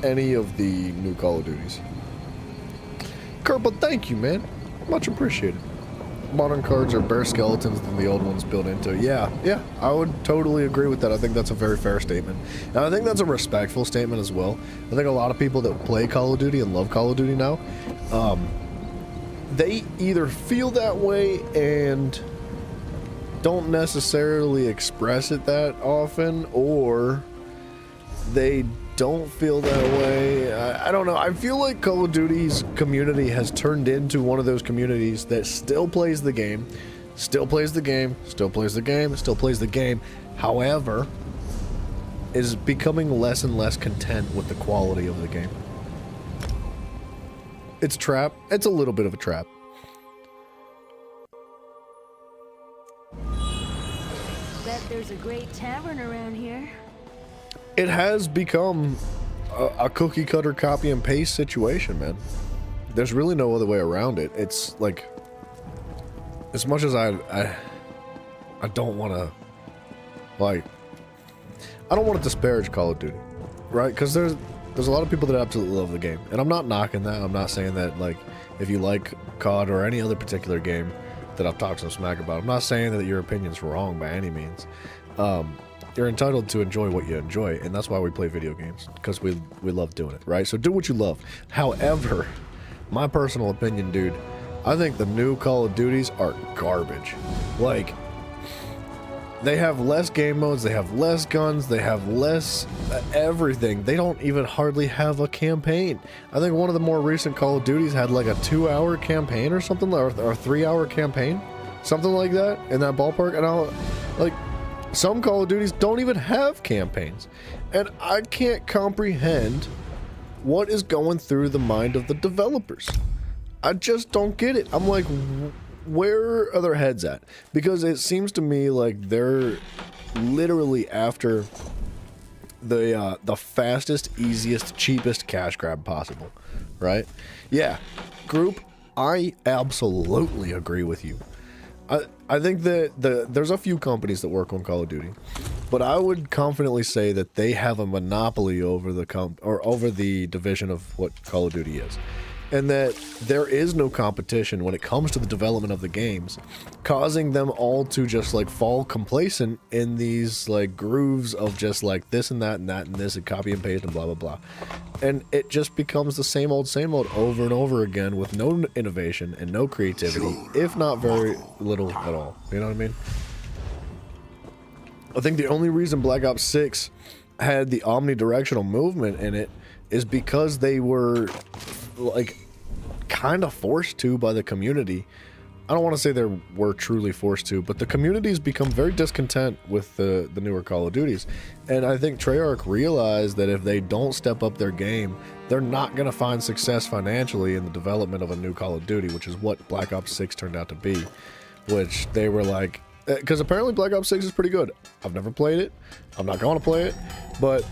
any of the new Call of Duties. Kerpa, thank you, man. Much appreciated. Modern cards are bare skeletons than the old ones built into. Yeah, I would totally agree with that. I think that's a very fair statement. And I think that's a respectful statement as well. I think a lot of people that play Call of Duty and love Call of Duty now, they either feel that way and don't necessarily express it that often, or they don't feel that way. I don't know. I feel like Call of Duty's community has turned into one of those communities that still plays the game, however, is becoming less and less content with the quality of the game. It's a trap. It's a little bit of a trap. Bet there's a great tavern around here. It has become a cookie cutter copy and paste situation, man. there's really no other way around it. It's like, as much as I don't want to, like, I don't want to disparage Call of Duty, right? Because there's a lot of people that absolutely love the game, and I'm not knocking that. I'm not saying that, like, if you like COD or any other particular game that I've talked some smack about, I'm not saying that your opinion's wrong by any means. You're entitled to enjoy what you enjoy, and that's why we play video games, because we love doing it, right? So do what you love. However, my personal opinion, dude, I think the new Call of Duties are garbage. Like, they have less game modes, they have less guns, they have less everything. They don't even hardly have a campaign. I think one of the more recent Call of Duties had like a 2-hour campaign or something, or a 3-hour campaign, something like that, in that ballpark. And like, some Call of Duties don't even have campaigns, and I can't comprehend what is going through the mind of the developers. I just don't get it. I'm like, where are their heads at? Because it seems to me like they're literally after the fastest, easiest, cheapest cash grab possible, right? Yeah, group, I absolutely agree with you. I think that there's a few companies that work on Call of Duty, but I would confidently say that they have a monopoly over over the division of what Call of Duty is. And that there is no competition when it comes to the development of the games, causing them all to just like fall complacent in these like grooves of just like this and that and that and this and copy and paste and blah blah blah. And it just becomes the same old over and over again with no innovation and no creativity, if not very little at all. You know what I mean? I think the only reason Black Ops 6 had the omnidirectional movement in it is because they were like kind of forced to by the community. I don't want to say they were truly forced to, but the community's become very discontent with the newer Call of Duties. And I think Treyarch realized that if they don't step up their game, they're not going to find success financially in the development of a new Call of Duty, which is what Black Ops 6 turned out to be. Which they were like, because apparently Black Ops 6 is pretty good. I've never played it. I'm not going to play it, but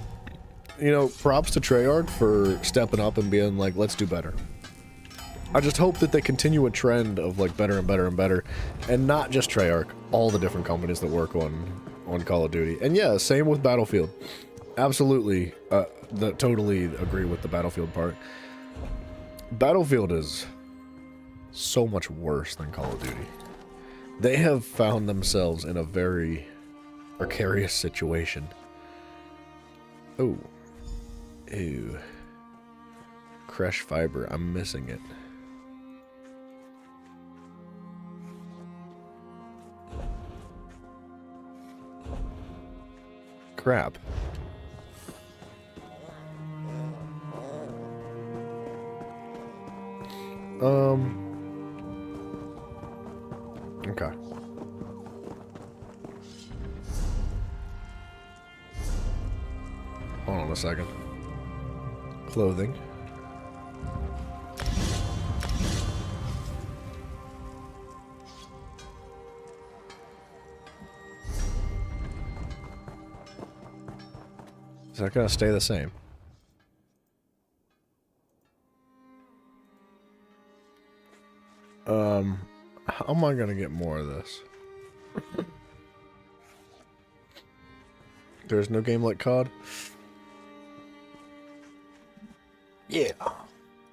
you know, props to Treyarch for stepping up and being like, let's do better. I just hope that they continue a trend of like better and better and better, and not just Treyarch, all the different companies that work on Call of Duty. And yeah, same with Battlefield. Absolutely, totally agree with the Battlefield part. Battlefield is so much worse than Call of Duty. They have found themselves in a very precarious situation. Oh. Ew. Crush fiber, I'm missing it. Crap. Okay. Hold on a second. Clothing. Is that gonna stay the same? How am I gonna get more of this? There's no game like COD? Yeah.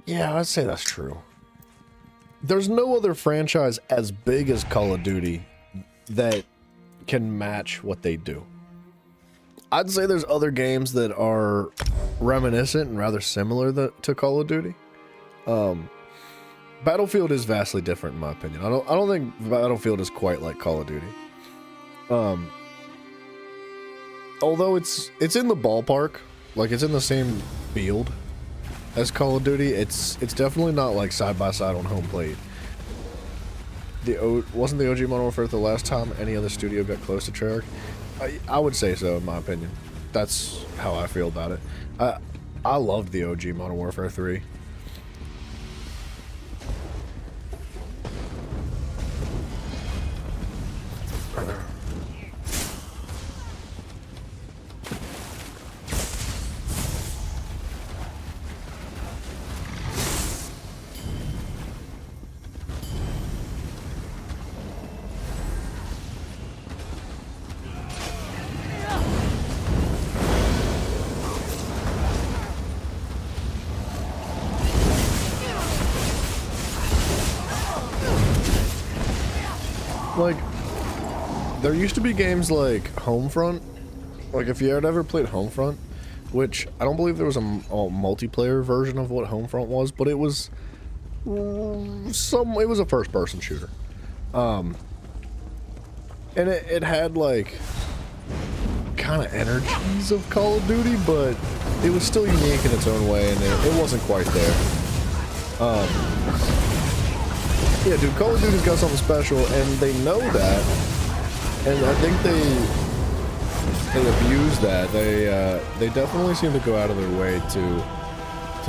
Yeah, I'd say that's true. There's no other franchise as big as Call of Duty that can match what they do. I'd say there's other games that are reminiscent and rather similar to Call of Duty. Battlefield is vastly different in my opinion. I don't think Battlefield is quite like Call of Duty. Although it's in the ballpark, like it's in the same field as Call of Duty, it's definitely not like side by side on home plate. Wasn't the OG Modern Warfare the last time any other studio got close to Treyarch? I would say so, in my opinion. That's how I feel about it. I loved the OG Modern Warfare 3. Like, there used to be games like Homefront. Like, if you had ever played Homefront, which I don't believe there was a multiplayer version of what Homefront was, but it was it was a first-person shooter. And it had like kind of energies of Call of Duty, but it was still unique in its own way, and it wasn't quite there. Yeah, dude, Call of Duty's got something special, and they know that, and I think they abuse that. They definitely seem to go out of their way to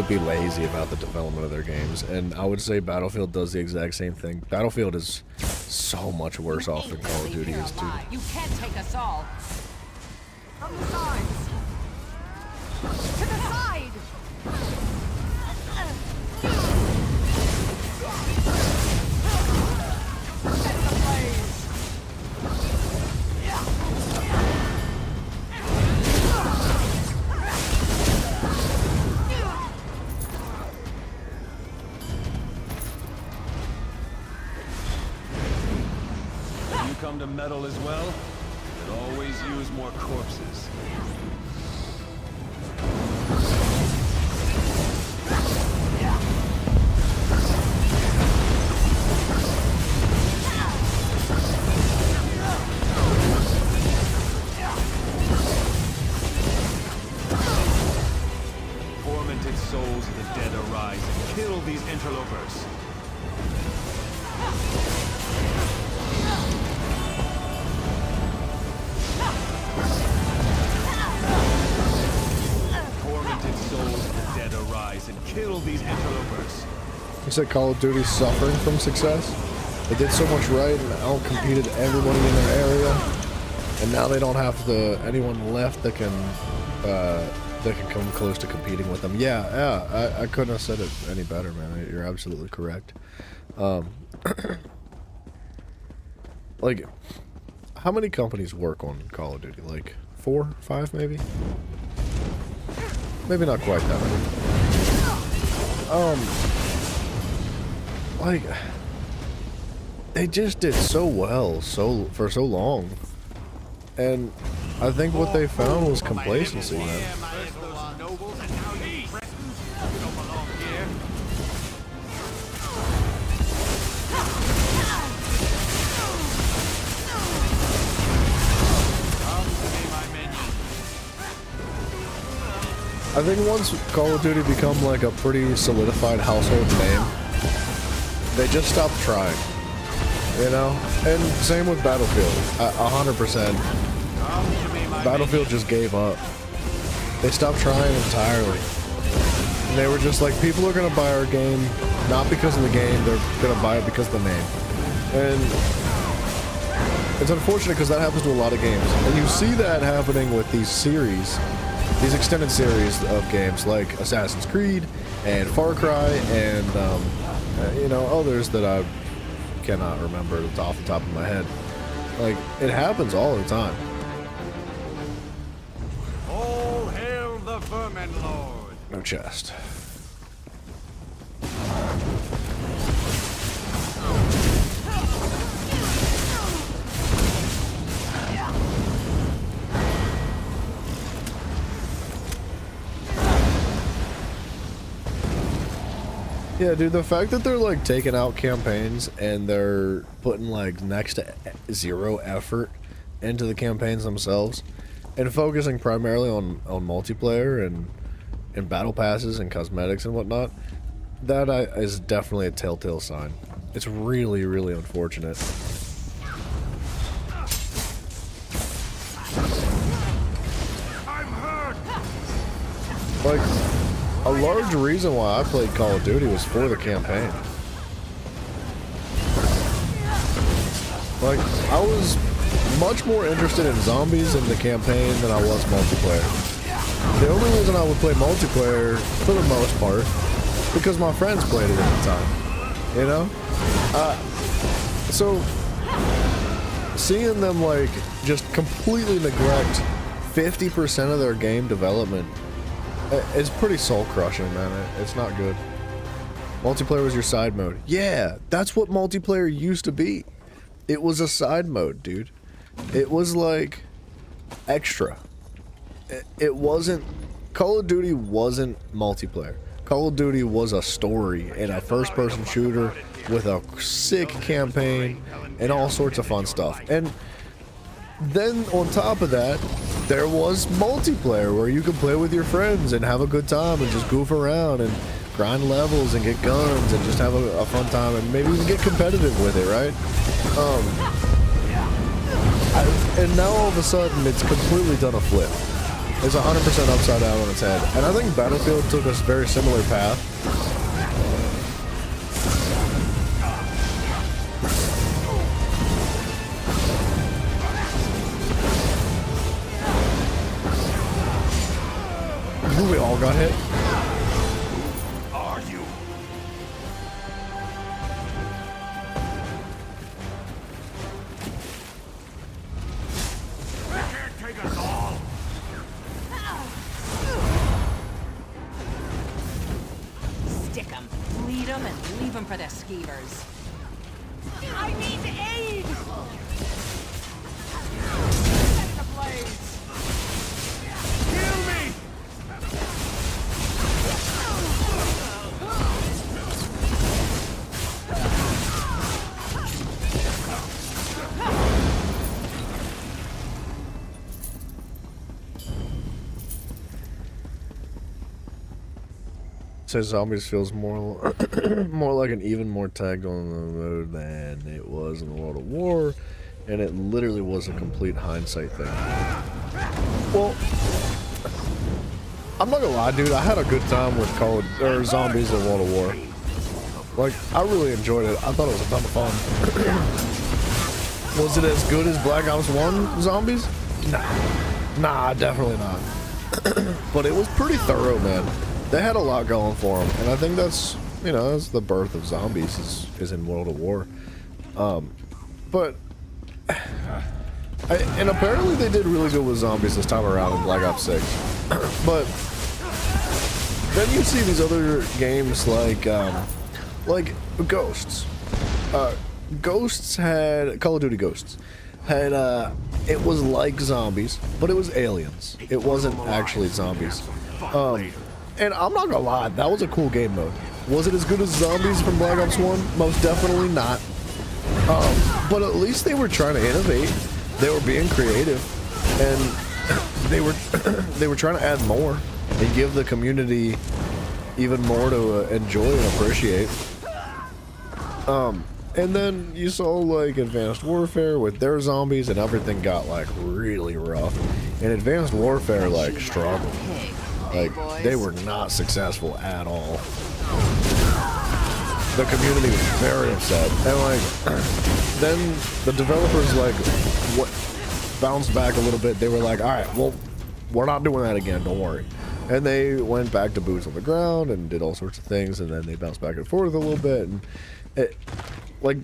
be lazy about the development of their games, and I would say Battlefield does the exact same thing. Battlefield is so much worse off than Call of Duty is, too. You can't take us all. From the sides. To the side. Set the blaze. You come to meddle as well, but always use more corpses. Tormented souls of the dead arise and kill these interlopers. Tormented souls of the dead arise and kill these interlopers. You said Call of Duty's suffering from success? They did so much right and out-competed everybody in their area, and now they don't have anyone left that can come close to competing with them. Yeah, I couldn't have said it any better, man. You're absolutely correct. Like, how many companies work on Call of Duty? Like 4, 5 maybe? Maybe not quite that many. Like, they just did so well for so long, and I think what they found was complacency, man. I think once Call of Duty become like a pretty solidified household name, they just stopped trying, you know? And same with Battlefield, 100%. Battlefield just gave up. They stopped trying entirely. And they were just like, people are gonna buy our game, not because of the game, they're gonna buy it because of the name. And it's unfortunate because that happens to a lot of games. And you see that happening with these series, these extended series of games like Assassin's Creed and Far Cry and, you know, others that I cannot remember off the top of my head. Like, it happens all the time. All hail the Vermin Lord! No chest. Yeah, dude, the fact that they're like taking out campaigns and they're putting like next to zero effort into the campaigns themselves and focusing primarily on multiplayer and battle passes and cosmetics and whatnot, that is definitely a telltale sign. It's really, really unfortunate. I'm hurt! Like, a large reason why I played Call of Duty was for the campaign. Like, I was much more interested in zombies in the campaign than I was multiplayer. The only reason I would play multiplayer, for the most part, because my friends played it at the time, you know? So, seeing them, like, just completely neglect 50% of their game development, it's pretty soul-crushing, man. It's not good. Multiplayer was your side mode. Yeah, that's what multiplayer used to be. it was a side mode, dude. It was like extra. It wasn't, Call of Duty wasn't multiplayer. Call of Duty was a story and a first-person shooter with a sick campaign and all sorts of fun stuff. And then on top of that, there was multiplayer where you could play with your friends and have a good time and just goof around and grind levels and get guns and just have a fun time and maybe even get competitive with it, right? And now all of a sudden it's completely done a flip. It's 100% upside down on its head. And I think Battlefield took a very similar path. We all got hit. Are you? They can't take us all. Stick 'em, bleed 'em, and leave 'em for their skeevers. I need aid! Setting a blaze! Kill me! Says Zombies feels more more like an even more tagged on the mode than it was in the World of War, and it literally was a complete hindsight thing. Well, I'm not gonna lie, dude. I had a good time with Zombies in World of War. Like, I really enjoyed it. I thought it was a ton of fun. Was it as good as Black Ops 1 Zombies? Nah, definitely not. But it was pretty thorough, man. They had a lot going for them, and I think that's, you know, that's the birth of Zombies is in World of War. And apparently they did really good with Zombies this time around in Black Ops 6. But then you see these other games like Ghosts. Ghosts had, Call of Duty Ghosts had, it was like Zombies, but it was aliens. It wasn't actually zombies. And I'm not gonna lie, that was a cool game mode. Was it as good as Zombies from Black Ops 1? Most definitely not. But at least they were trying to innovate. They were being creative, and they were trying to add more and give the community even more to enjoy and appreciate. And then you saw like Advanced Warfare with their zombies, and everything got like really rough. And Advanced Warfare like struggled. Like, they were not successful at all. The community was very upset. And like, then the developers like bounced back a little bit. They were like, all right, well, we're not doing that again, don't worry. And they went back to boots on the ground and did all sorts of things, and then they bounced back and forth a little bit. And like,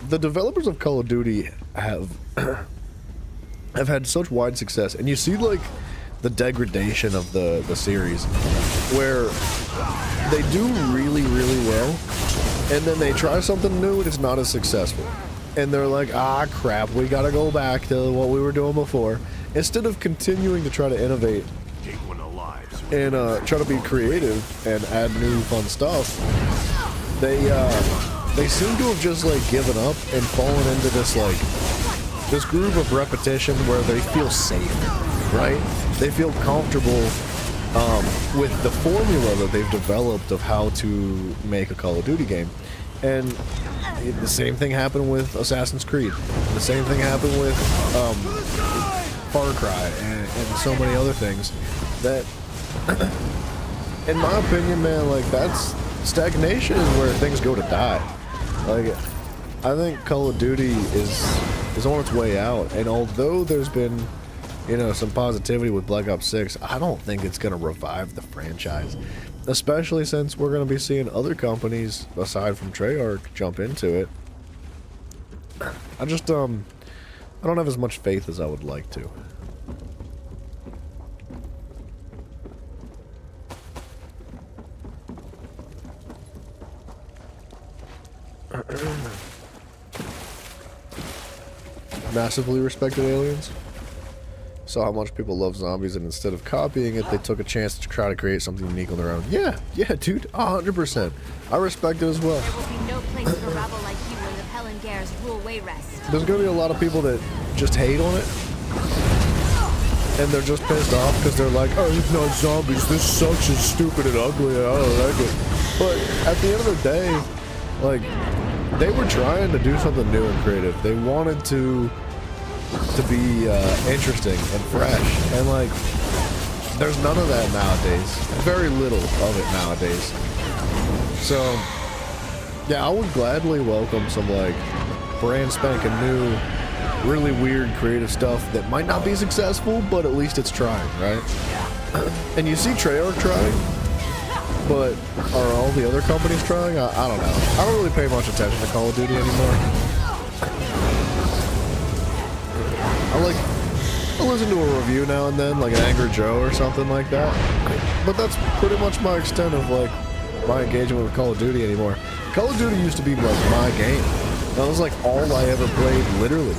the developers of Call of Duty have had such wide success, and you see like the degradation of the series, where they do really, really well, and then they try something new and it's not as successful. And they're like, ah, crap, we gotta go back to what we were doing before. Instead of continuing to try to innovate and try to be creative and add new fun stuff, they seem to have just like given up and fallen into this groove of repetition where they feel safe, right? They feel comfortable with the formula that they've developed of how to make a Call of Duty game. And the same thing happened with Assassin's Creed. The same thing happened with Far Cry and so many other things that, in my opinion, man, like, that's stagnation is where things go to die. Like, I think Call of Duty is on its way out, and although there's been, you know, some positivity with Black Ops 6, I don't think it's going to revive the franchise. Especially since we're going to be seeing other companies, aside from Treyarch, jump into it. I just, I don't have as much faith as I would like to. massively respected aliens. Saw how much people love zombies, and instead of copying it, they took a chance to try to create something unique on their own. Yeah, dude, 100%. I respect it as well. There will be no place for rabble like you when the Pelengars rule Wayrest. There's gonna be a lot of people that just hate on it, and they're just pissed off because they're like, oh, it's not zombies, this sucks, it's stupid and ugly, and I don't like it. But at the end of the day, like, they were trying to do something new and creative. They wanted to be interesting and fresh, and like, there's none of that nowadays. Very little of it nowadays. So, yeah, I would gladly welcome some like brand spanking new, really weird creative stuff that might not be successful, but at least it's trying, right? And you see Treyarch trying, but are all the other companies trying? I don't know. I don't really pay much attention to Call of Duty anymore. I listen to a review now and then, like an Angry Joe or something like that. But that's pretty much my extent of like my engagement with Call of Duty anymore. Call of Duty used to be like my game. That was like all I ever played, literally.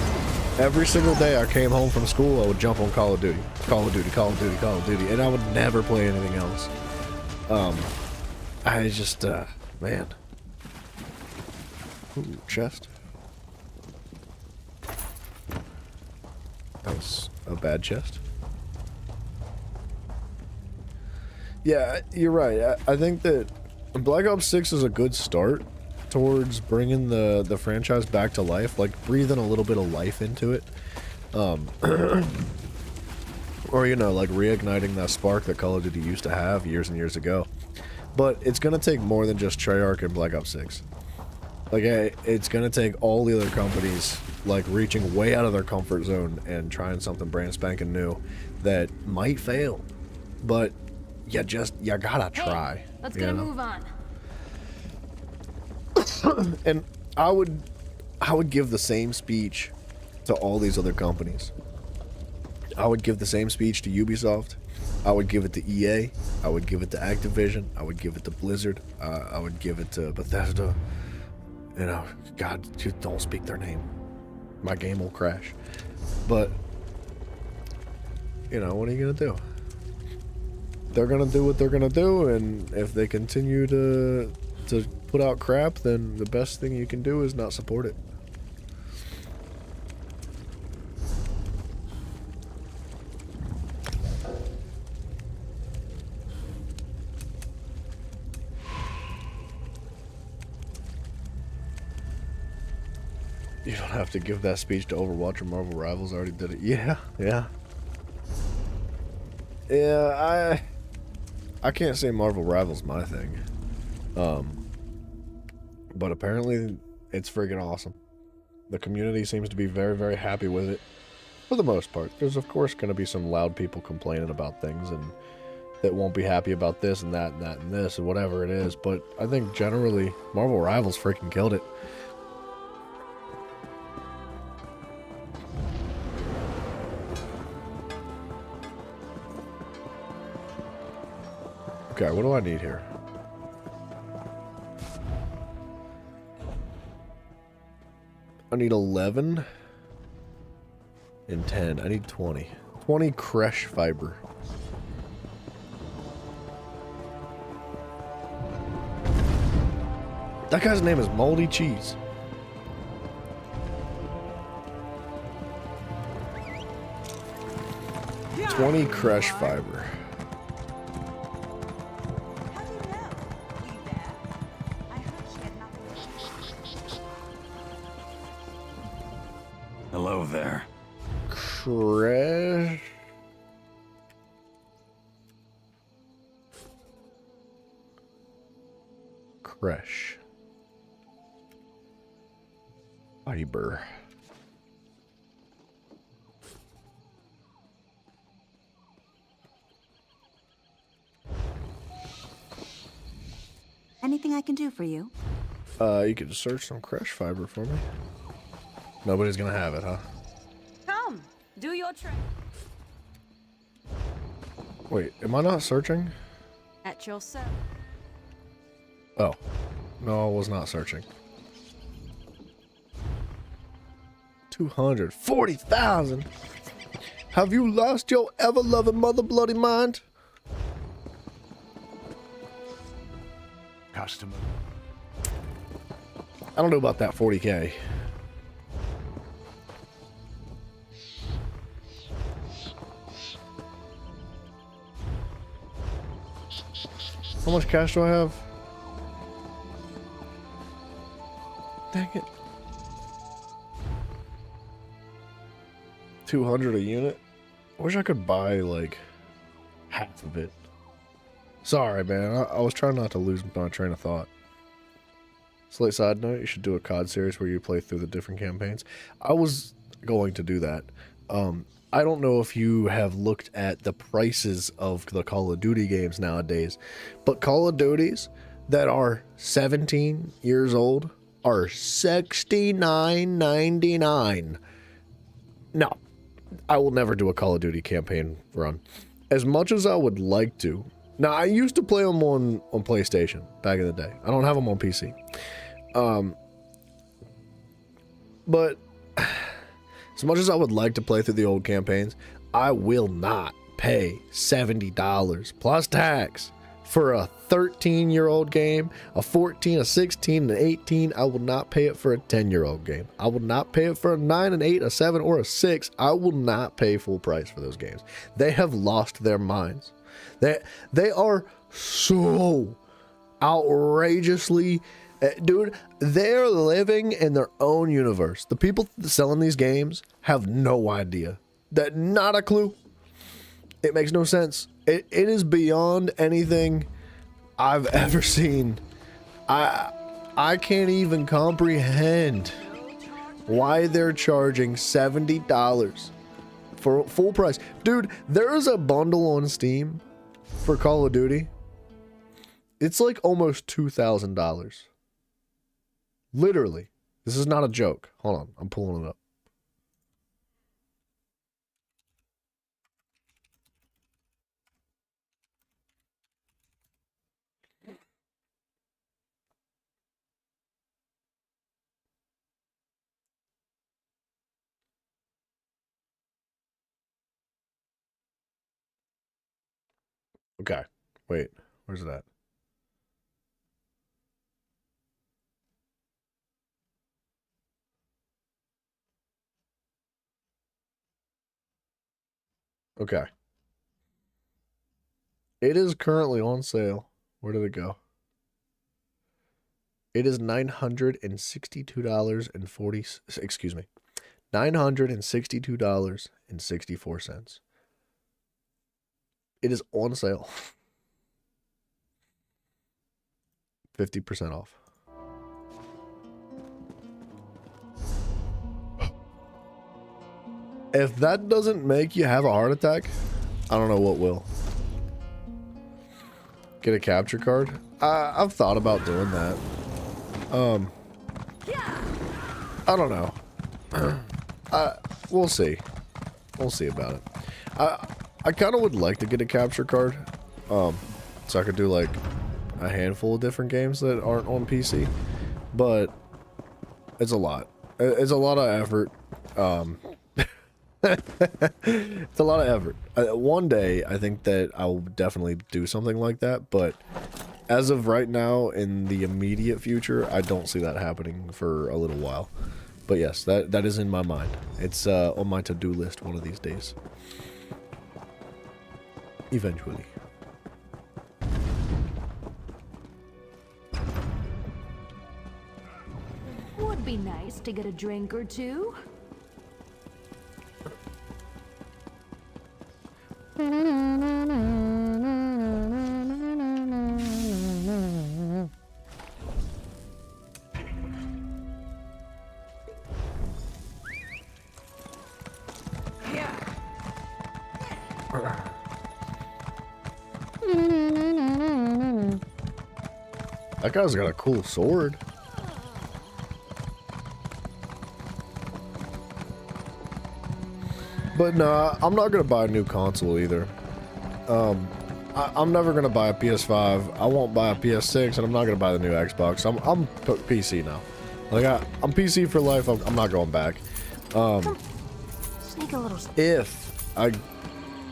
Every single day I came home from school, I would jump on Call of Duty. Call of Duty, Call of Duty, Call of Duty. And I would never play anything else. I just, man. Ooh, chest. That was a bad chest. Yeah, you're right. I think that Black Ops 6 is a good start towards bringing the franchise back to life, like breathing a little bit of life into it. Or, you know, like reigniting that spark that Call of Duty used to have years and years ago. But it's going to take more than just Treyarch and Black Ops 6. Like, it's going to take all the other companies, like, reaching way out of their comfort zone and trying something brand spanking new that might fail. But you gotta try. Hey, let's get a move on. And I would give the same speech to all these other companies. I would give the same speech to Ubisoft. I would give it to EA. I would give it to Activision. I would give it to Blizzard. I would give it to Bethesda. You know, God, just don't speak their name. My game will crash. But, you know, what are you gonna do? They're gonna do what they're gonna do, and if they continue to put out crap, then the best thing you can do is not support it. You don't have to give that speech to Overwatch or Marvel Rivals. I already did it. Yeah. I can't say Marvel Rivals my thing. But apparently it's freaking awesome. The community seems to be very, very happy with it. For the most part. There's of course going to be some loud people complaining about things and that won't be happy about this and that and that and this and whatever it is. But I think generally Marvel Rivals freaking killed it. Okay, what do I need here? I need 11 and 10. I need 20. 20 Kresh fiber. That guy's name is Moldy Cheese. Yeah. 20 Kresh fiber. Hello there. Kresh. Kresh. Fiber. Anything I can do for you? You could search some Kresh fiber for me. Nobody's gonna have it, huh? Come, do your trick. Wait, am I not searching? At your service. Oh. No, I was not searching. 240,000. Have you lost your ever-loving mother bloody mind? Customer. I don't know about that 40K. How much cash do I have? Dang it. 200 a unit? I wish I could buy, like, half of it. Sorry, man. I was trying not to lose my train of thought. Slight side note, you should do a COD series where you play through the different campaigns. I was going to do that. I don't know if you have looked at the prices of the Call of Duty games nowadays, but Call of Duties that are 17 years old are $69.99. No, I will never do a Call of Duty campaign run. As much as I would like to. Now, I used to play them on PlayStation back in the day. I don't have them on PC. But as much as I would like to play through the old campaigns, I will not pay $70 plus tax for a 13-year-old game, a 14, a 16, an 18. I will not pay it for a 10-year-old game. I will not pay it for a 9, an 8, a 7, or a 6. I will not pay full price for those games. They have lost their minds. They are so outrageously... Dude, they're living in their own universe. The people selling these games have no idea. Not a clue. It makes no sense. It is beyond anything I've ever seen. I can't even comprehend why they're charging $70 for full price. Dude, there is a bundle on Steam for Call of Duty. It's like almost $2,000. Literally. This is not a joke. Hold on. I'm pulling it up. Okay. Wait. Where's it at? Okay. It is currently on sale. Where did it go? It is $962.40. Excuse me. $962.64. It is on sale. 50% off. If that doesn't make you have a heart attack, I don't know what will. Get a capture card? I've thought about doing that. I don't know. We'll see. We'll see about it. I kind of would like to get a capture card. So I could do like a handful of different games that aren't on PC. But it's a lot. It's a lot of effort. It's a lot of effort. One day, I think that I will definitely do something like that, but as of right now, in the immediate future, I don't see that happening for a little while. But yes, that is in my mind. It's on my to-do list one of these days. Eventually. Would be nice to get a drink or two. That guy's got a cool sword. But nah, I'm not gonna buy a new console either. I'm never gonna buy a PS5. I won't buy a PS6, and I'm not gonna buy the new Xbox. I'm PC now. Like I'm PC for life. I'm not going back. Sneak a little. If I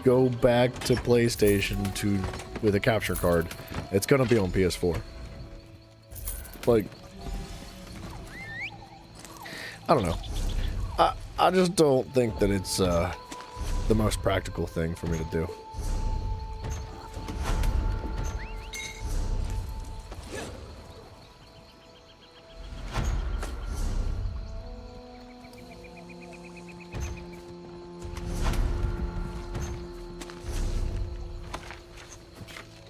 go back to PlayStation with a capture card, it's gonna be on PS4. Like, I don't know. I just don't think that it's the most practical thing for me to do.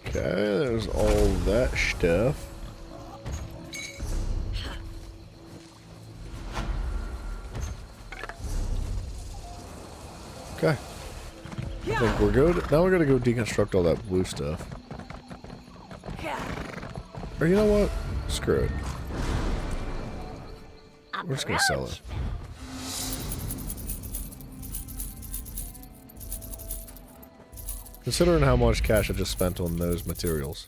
Okay, there's all that stuff. Okay. I think we're good. Now we're gonna go deconstruct all that blue stuff. Or you know what? Screw it. We're just gonna sell it. Considering how much cash I just spent on those materials,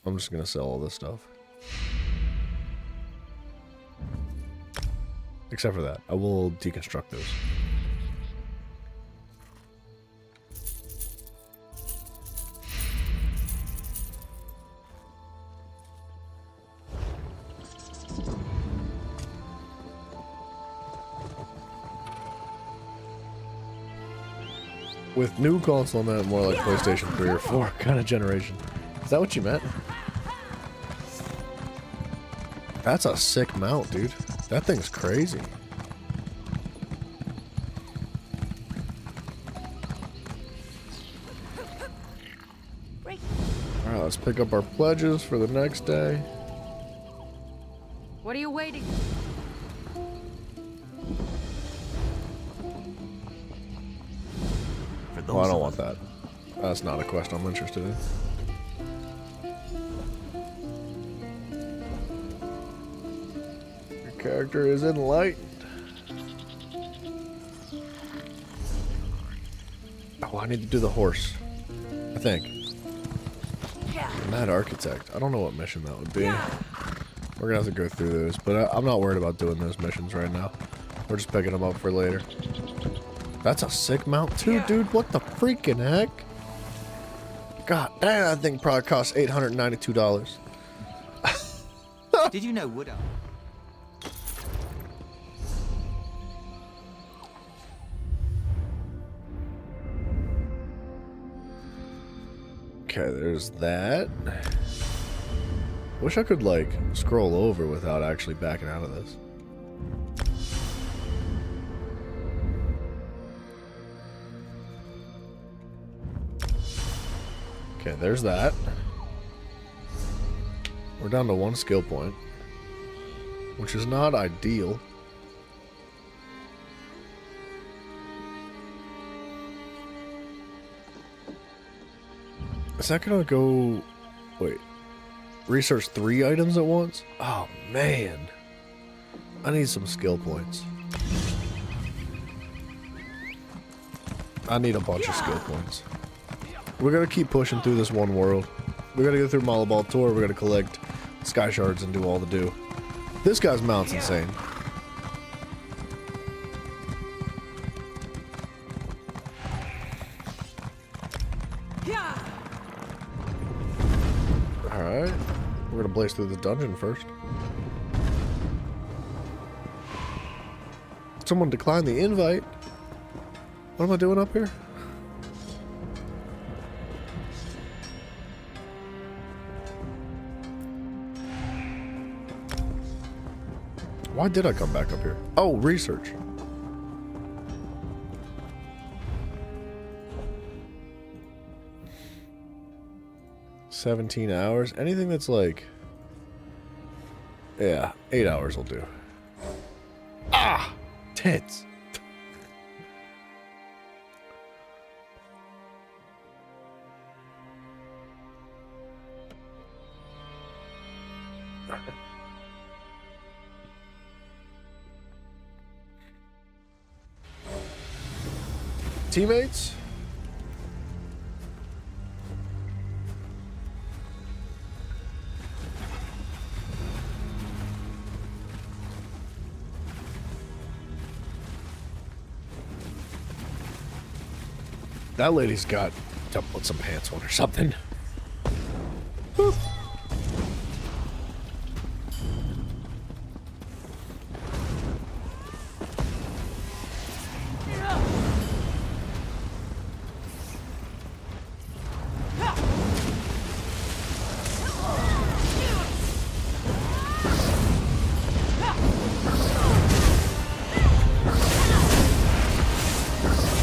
I'm just gonna sell all this stuff. Except for that. I will deconstruct those. With new console, I meant more like PlayStation 3 or 4 kind of generation. Is that what you meant? That's a sick mount, dude. That thing's crazy. Alright, let's pick up our pledges for the next day. What are you waiting? Well, I don't want that. That's not a quest I'm interested in. Your character is enlightened. Oh, I need to do the horse. I think. Mad Architect. I don't know what mission that would be. We're gonna have to go through those, but I'm not worried about doing those missions right now. We're just picking them up for later. That's a sick mount too, dude. What the freaking heck? God damn, that thing probably costs $892. Did you know Wood Elf? Okay, there's that. Wish I could, like, scroll over without actually backing out of this. Okay, there's that. We're down to 1 skill point, which is not ideal. Is that gonna go... Wait. Research 3 items at once? Oh, man. I need some skill points. I need a bunch of skill points. We're gonna keep pushing through this one world. We're gonna go through Malabal Tor, we're gonna collect Sky Shards and do all the do. This guy's mount's insane. Alright. We're gonna blaze through the dungeon first. Someone declined the invite. What am I doing up here? Why did I come back up here? Oh, research. $17 hours. Anything that's like... Yeah, 8 hours will do. Ah! Tits! Teammates? That lady's got to put some pants on or something. Boop.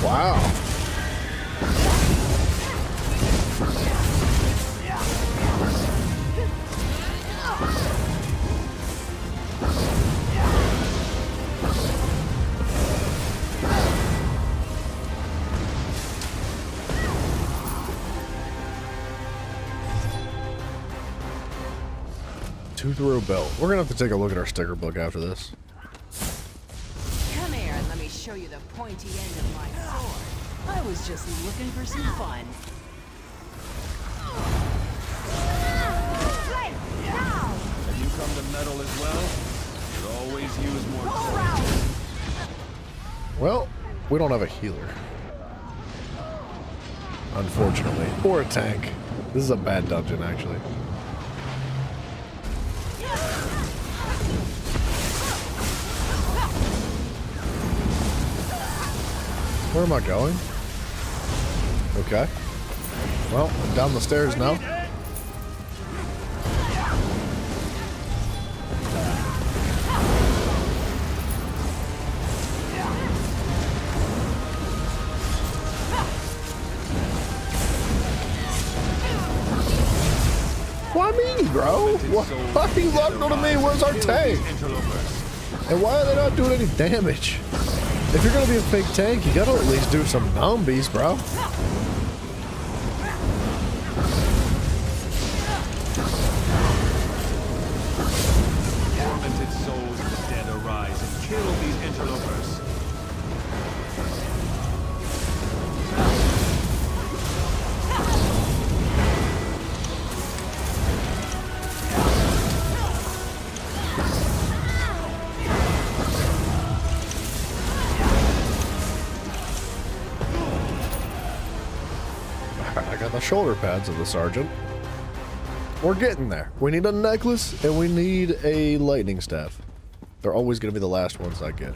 Wow. Two-throw belt. We're gonna have to take a look at our sticker book after this. Come here and let me show you the pointy end of my sword. I was just looking for some fun. Have you come to meddle as well? Could always use more. Well, we don't have a healer. Unfortunately. Or a tank. This is a bad dungeon, actually. Where am I going? Okay. Well, I'm down the stairs now. Why me, bro? Why are you locked onto me? Where's our tank? And why are they not doing any damage? If you're gonna be a fake tank, you gotta at least do some zombies, bro. Tormented souls of the dead arise and kill these interlopers. I got the shoulder pads of the sergeant. We're getting there. We need a necklace and we need a lightning staff. They're always going to be the last ones I get.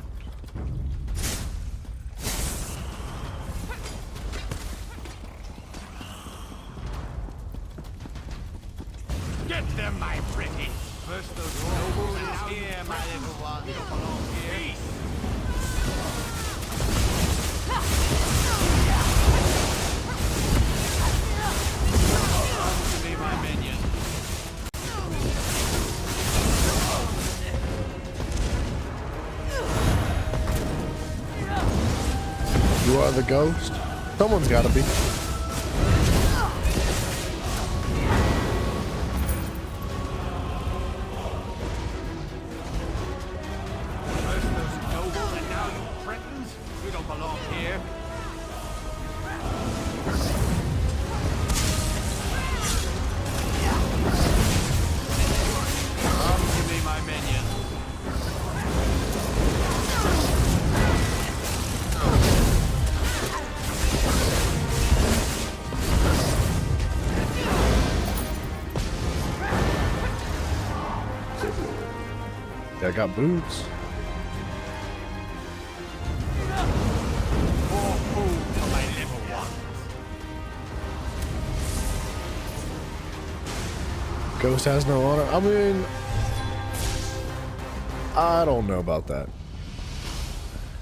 Get them, my pretty. First those nobles and here, my little one. You don't belong here. Come to be my minion. You are the ghost? Someone's got to be. First those nobles and now you cretins. You don't belong here. Come to be my minion. I got boots. More food for my little one. Ghost has no honor. I mean, I don't know about that.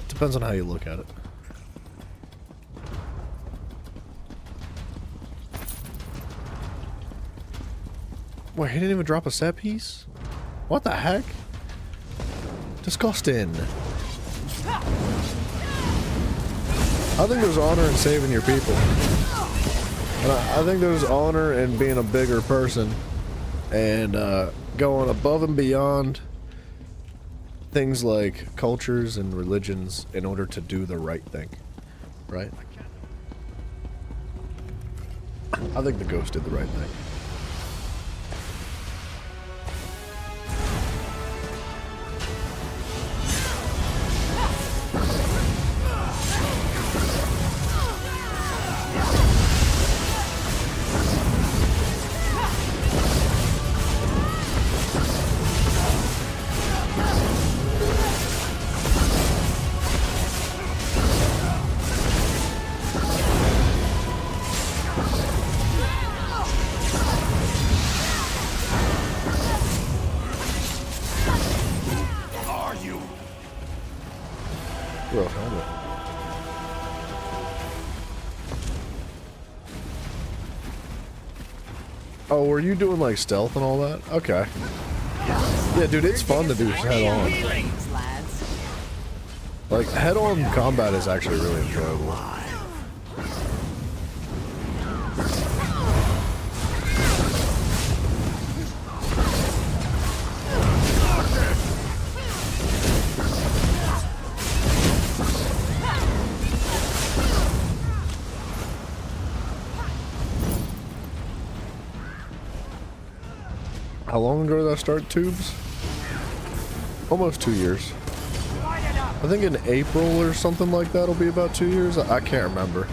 Depends on how you look at it. Wait, he didn't even drop a set piece? What the heck? Disgusting. I think there's honor in saving your people. And I think there's honor in being a bigger person and going above and beyond things like cultures and religions in order to do the right thing. Right? I think the ghost did the right thing. Real helmet. Oh, were you doing like stealth and all that? Okay. Yeah, dude, it's fun to do head on. Like, head on combat is actually really enjoyable. How long ago did I start Tubes? Almost 2 years. I think in April or something like that will be about 2 years. I can't remember.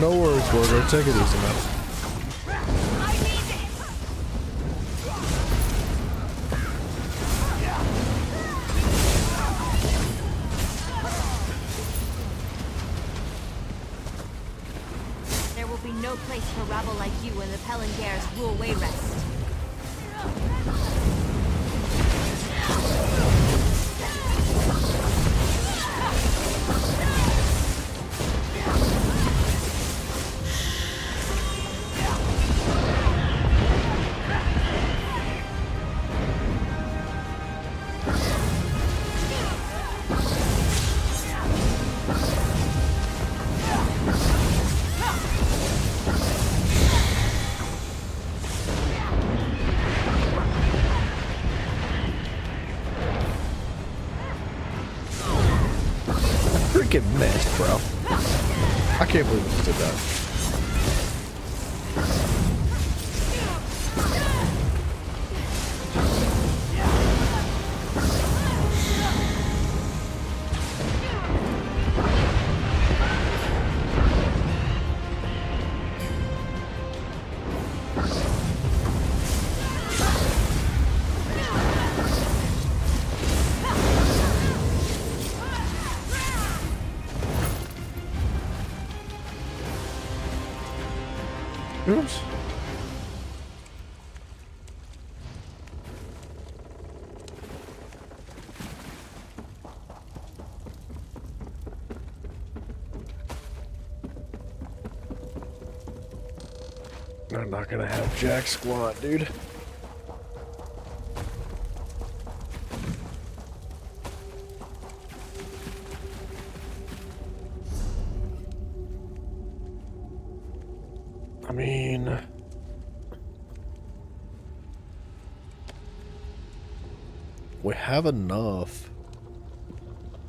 No worries, Gorgo. Take it easy, man. There will be no place for rabble like you in the Pelengairs rule Wayrest. Freaking missed, bro. I can't believe I just did that. Oops. I'm not gonna have jack squat, dude. I mean, we have enough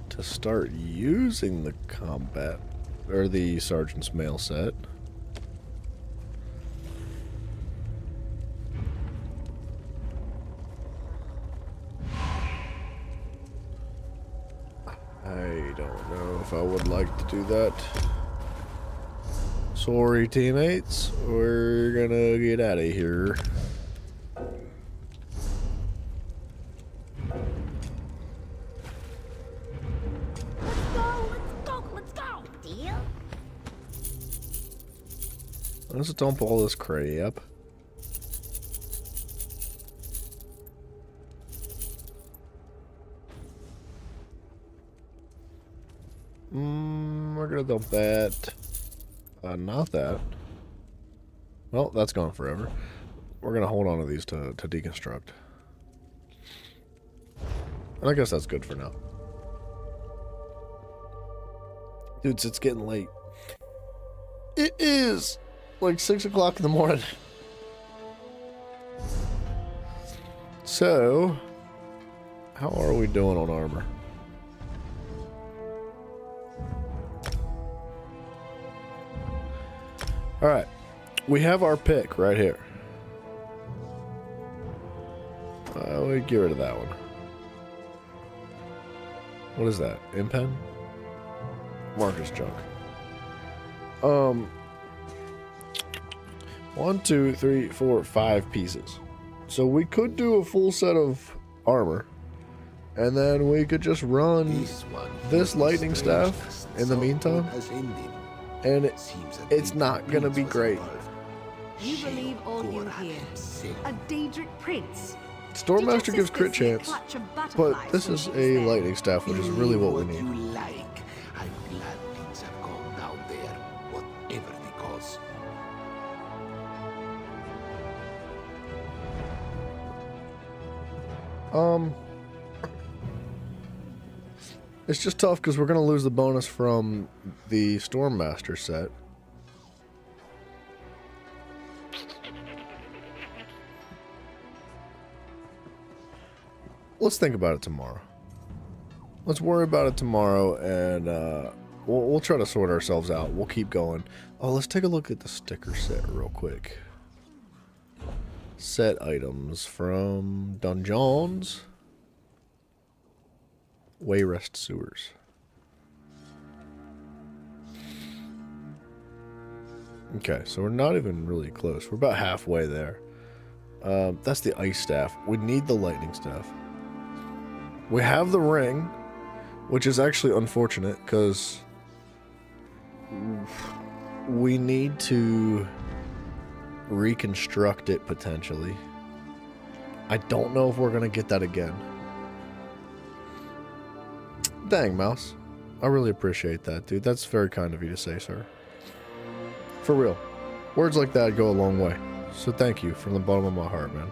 to start using the combat or the sergeant's mail set. I don't know if I would like to do that. Sorry, teammates. We're gonna get out of here. Let's go! Deal? Let's dump all this crap. We're gonna dump that. Not that. Well, that's gone forever. We're gonna hold on to these to deconstruct. And I guess that's good for now. Dudes, it's getting late. It is like 6 o'clock in the morning. So, how are we doing on armor? Alright, we have our pick right here. We get rid of that one. What is that? Impen? Marcus junk. 1, 2, 3, 4, 5 pieces. So we could do a full set of armor, and then we could just run this lightning staff in the meantime, and it's not gonna be great. You believe all you hear. A Daedric prince. Stormmaster gives crit chance, but this is a lightning staff, which is really what we need. I'm glad things have gone down there, whatever the cause. It's just tough because we're gonna lose the bonus from the Stormmaster set. Let's think about it tomorrow. Let's worry about it tomorrow, and we'll try to sort ourselves out. We'll keep going. Oh, let's take a look at the sticker set real quick. Set items from Dungeons. Wayrest Sewers. Okay, so we're not even really close. We're about halfway there. That's the ice staff. We need the lightning staff. We have the ring, which is actually unfortunate because we need to reconstruct it potentially. I don't know if we're going to get that again. Dang, Mouse. I really appreciate that, dude. That's very kind of you to say, sir. For real. Words like that go a long way. So thank you from the bottom of my heart, man.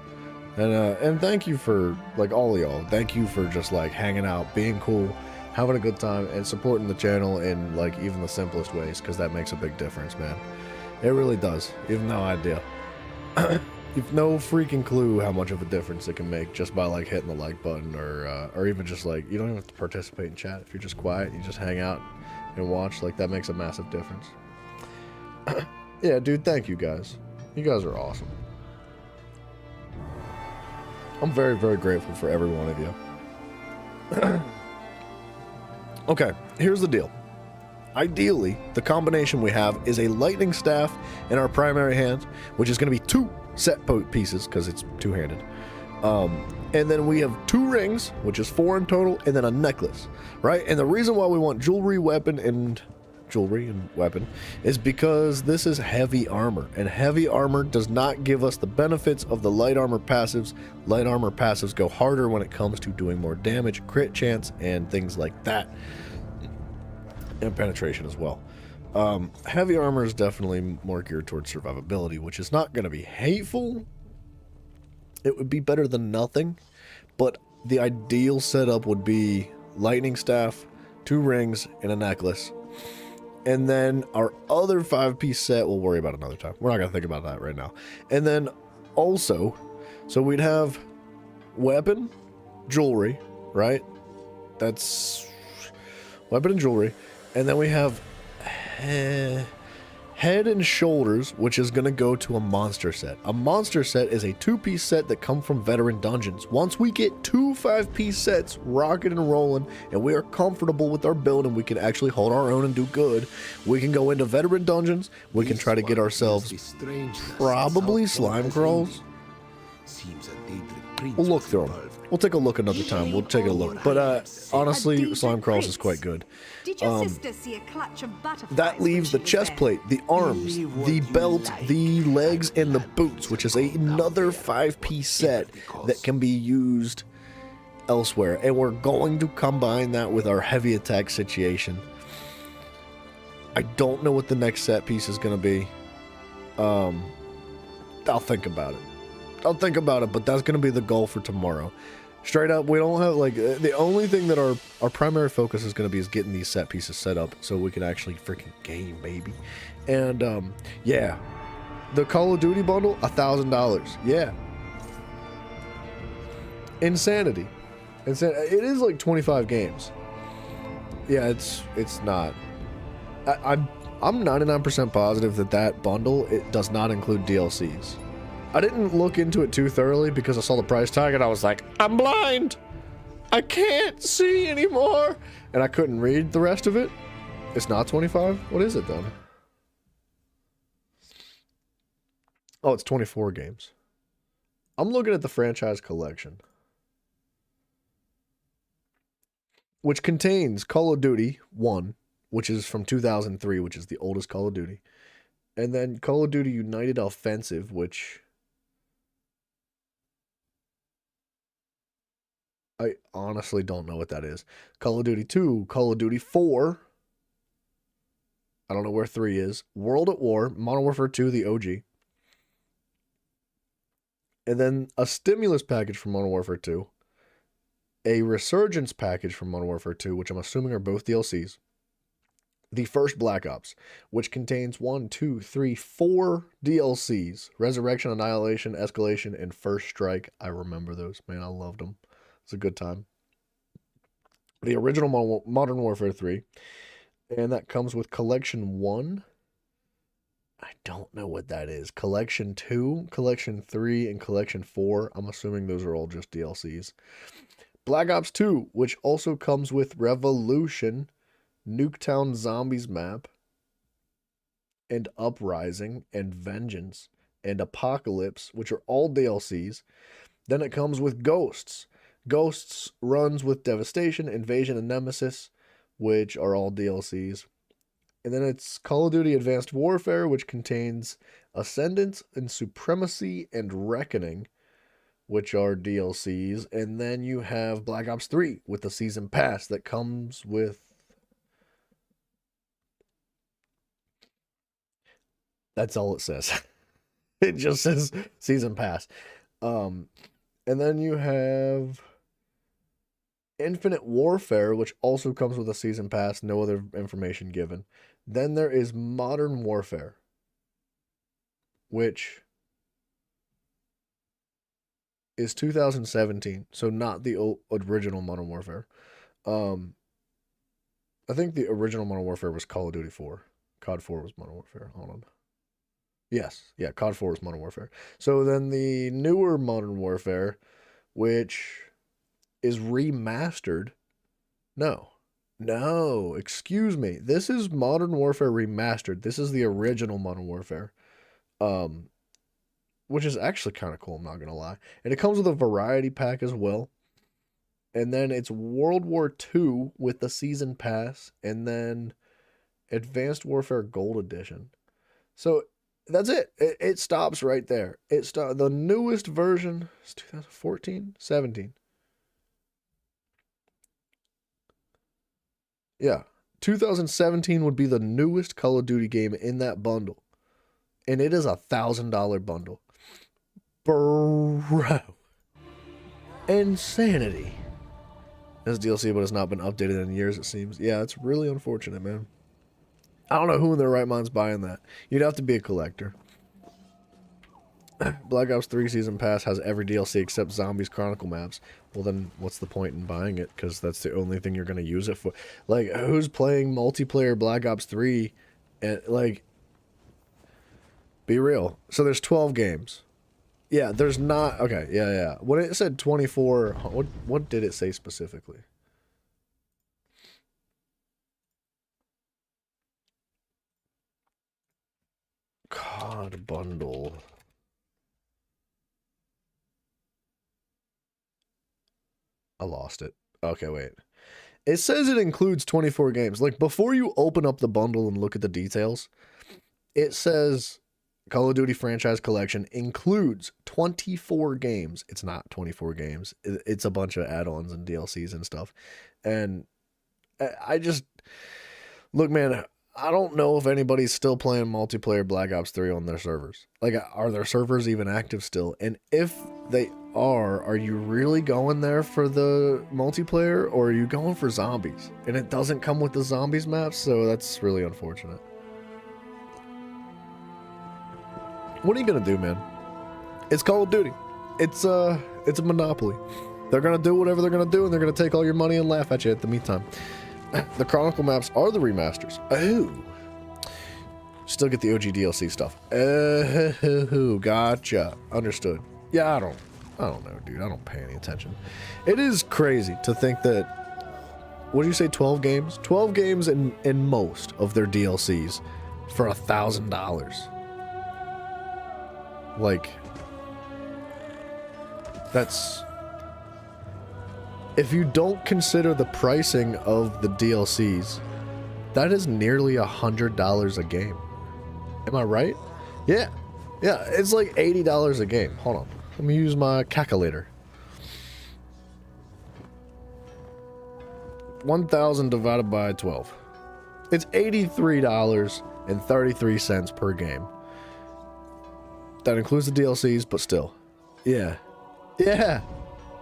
And thank you for, like, all of y'all. Thank you for just, like, hanging out, being cool, having a good time, and supporting the channel in, like, even the simplest ways, because that makes a big difference, man. It really does. You have no idea. You've no freaking clue how much of a difference it can make just by, like, hitting the like button, or even just, like, you don't even have to participate in chat. If you're just quiet, you just hang out and watch, like, that makes a massive difference. Yeah, dude, thank you guys. You guys are awesome. I'm very, very grateful for every one of you. Okay, here's the deal. Ideally, the combination we have is a lightning staff in our primary hand, which is going to be 2 set pieces, because it's two-handed. And then we have 2 rings, which is 4 in total, and then a necklace, right? And the reason why we want jewelry, weapon, and weapon is because this is heavy armor, and heavy armor does not give us the benefits of the light armor passives. Light armor passives go harder when it comes to doing more damage, crit chance, and things like that, and penetration as well. Heavy armor is definitely more geared towards survivability, which is not going to be hateful. It would be better than nothing, but the ideal setup would be lightning staff, 2 rings, and a necklace. And then our other 5-piece set, we'll worry about another time. We're not going to think about that right now. And then also, so we'd have weapon, jewelry, right? That's weapon and jewelry. And then we have head and shoulders, which is going to go to a monster set. A monster set is a 2-piece set that come from veteran dungeons. Once we get 2 5-piece sets rocking and rolling, and we are comfortable with our build and we can actually hold our own and do good, we can go into veteran dungeons. We can try to get ourselves probably slime crawls. We'll look through them. We'll take a look another time. We'll take a look. But honestly, slime crawls is quite good. Did your sister see a clutch of butterflies? That leaves the chest plate, the arms, the belt, the legs, and the boots, which is another 5-piece set that can be used elsewhere. And we're going to combine that with our heavy attack situation. I don't know what the next set piece is going to be. I'll think about it. But that's going to be the goal for tomorrow. Straight up, we don't have, like, the only thing that our primary focus is going to be is getting these set pieces set up so we can actually freaking game, baby. And, yeah. The Call of Duty bundle, $1,000. Yeah. Insanity. It is like 25 games. Yeah, it's not. I'm 99% positive that bundle, it does not include DLCs. I didn't look into it too thoroughly because I saw the price tag and I was like, I'm blind! I can't see anymore! And I couldn't read the rest of it. It's not 25? What is it then? Oh, it's 24 games. I'm looking at the franchise collection, which contains Call of Duty 1, which is from 2003, which is the oldest Call of Duty. And then Call of Duty United Offensive, which I honestly don't know what that is. Call of Duty 2, Call of Duty 4. I don't know where 3 is. World at War, Modern Warfare 2, the OG. And then a stimulus package from Modern Warfare 2. A resurgence package from Modern Warfare 2, which I'm assuming are both DLCs. The first Black Ops, which contains 4 DLCs. Resurrection, Annihilation, Escalation, and First Strike. I remember those. Man, I loved them. It's a good time. The original Modern Warfare 3. And that comes with Collection 1. I don't know what that is. Collection 2, Collection 3, and Collection 4. I'm assuming those are all just DLCs. Black Ops 2, which also comes with Revolution, Nuketown Zombies map, and Uprising, and Vengeance, and Apocalypse, which are all DLCs. Then it comes with Ghosts. Ghosts runs with Devastation, Invasion, and Nemesis, which are all DLCs. And then it's Call of Duty Advanced Warfare, which contains Ascendance and Supremacy and Reckoning, which are DLCs. And then you have Black Ops 3 with the Season Pass that comes with... That's all it says. It just says Season Pass. And then you have Infinite Warfare, which also comes with a Season Pass, no other information given. Then there is Modern Warfare, which is 2017, so not the original Modern Warfare. I think the original Modern Warfare was Call of Duty 4. COD 4 was Modern Warfare. Hold on. Yes, yeah, COD 4 is Modern Warfare. So then the newer Modern Warfare, which is remastered. No, excuse me. This is Modern Warfare Remastered. This is the original Modern Warfare. Which is actually kind of cool, I'm not going to lie. And it comes with a variety pack as well. And then it's World War II with the Season Pass. And then Advanced Warfare Gold Edition. So that's it. It stops right there. The newest version is 2014? 17. Yeah, 2017 would be the newest Call of Duty game in that bundle. And it is $1,000 bundle. Bro. Insanity. This DLC, but it's not been updated in years, it seems. Yeah, it's really unfortunate, man. I don't know who in their right mind's buying that. You'd have to be a collector. Black Ops 3 Season Pass has every DLC except Zombies Chronicle maps. Well, then what's the point in buying it? Because that's the only thing you're going to use it for. Like, who's playing multiplayer Black Ops 3? And, like, be real. So there's 12 games. Yeah, there's not... Okay, yeah. When it said 24, what did it say specifically? COD bundle... I lost it. Okay, wait. It says it includes 24 games. Like, before you open up the bundle and look at the details, it says Call of Duty Franchise Collection includes 24 games. It's not 24 games. It's a bunch of add-ons and DLCs and stuff. And I just... Look, man, I don't know if anybody's still playing multiplayer Black Ops 3 on their servers. Like, are their servers even active still? And if they are you really going there for the multiplayer, or are you going for zombies? And it doesn't come with the zombies map, so that's really unfortunate. What are you gonna do, man? It's Call of Duty. It's a monopoly. They're gonna do whatever they're gonna do, and they're gonna take all your money and laugh at you at the meantime. The Chronicle maps are the remasters. Oh. Still get the OG DLC stuff. Oh, gotcha. Understood. Yeah, I don't know, dude. I don't pay any attention. It is crazy to think that, what did you say, 12 games? 12 games in most of their DLCs for $1,000. Like, that's... If you don't consider the pricing of the DLCs, that is nearly $100 a game. Am I right? Yeah. Yeah, it's like $80 a game. Hold on. Let me use my calculator. 1,000 divided by 12. It's $83.33 per game. That includes the DLCs, but still. Yeah. Yeah.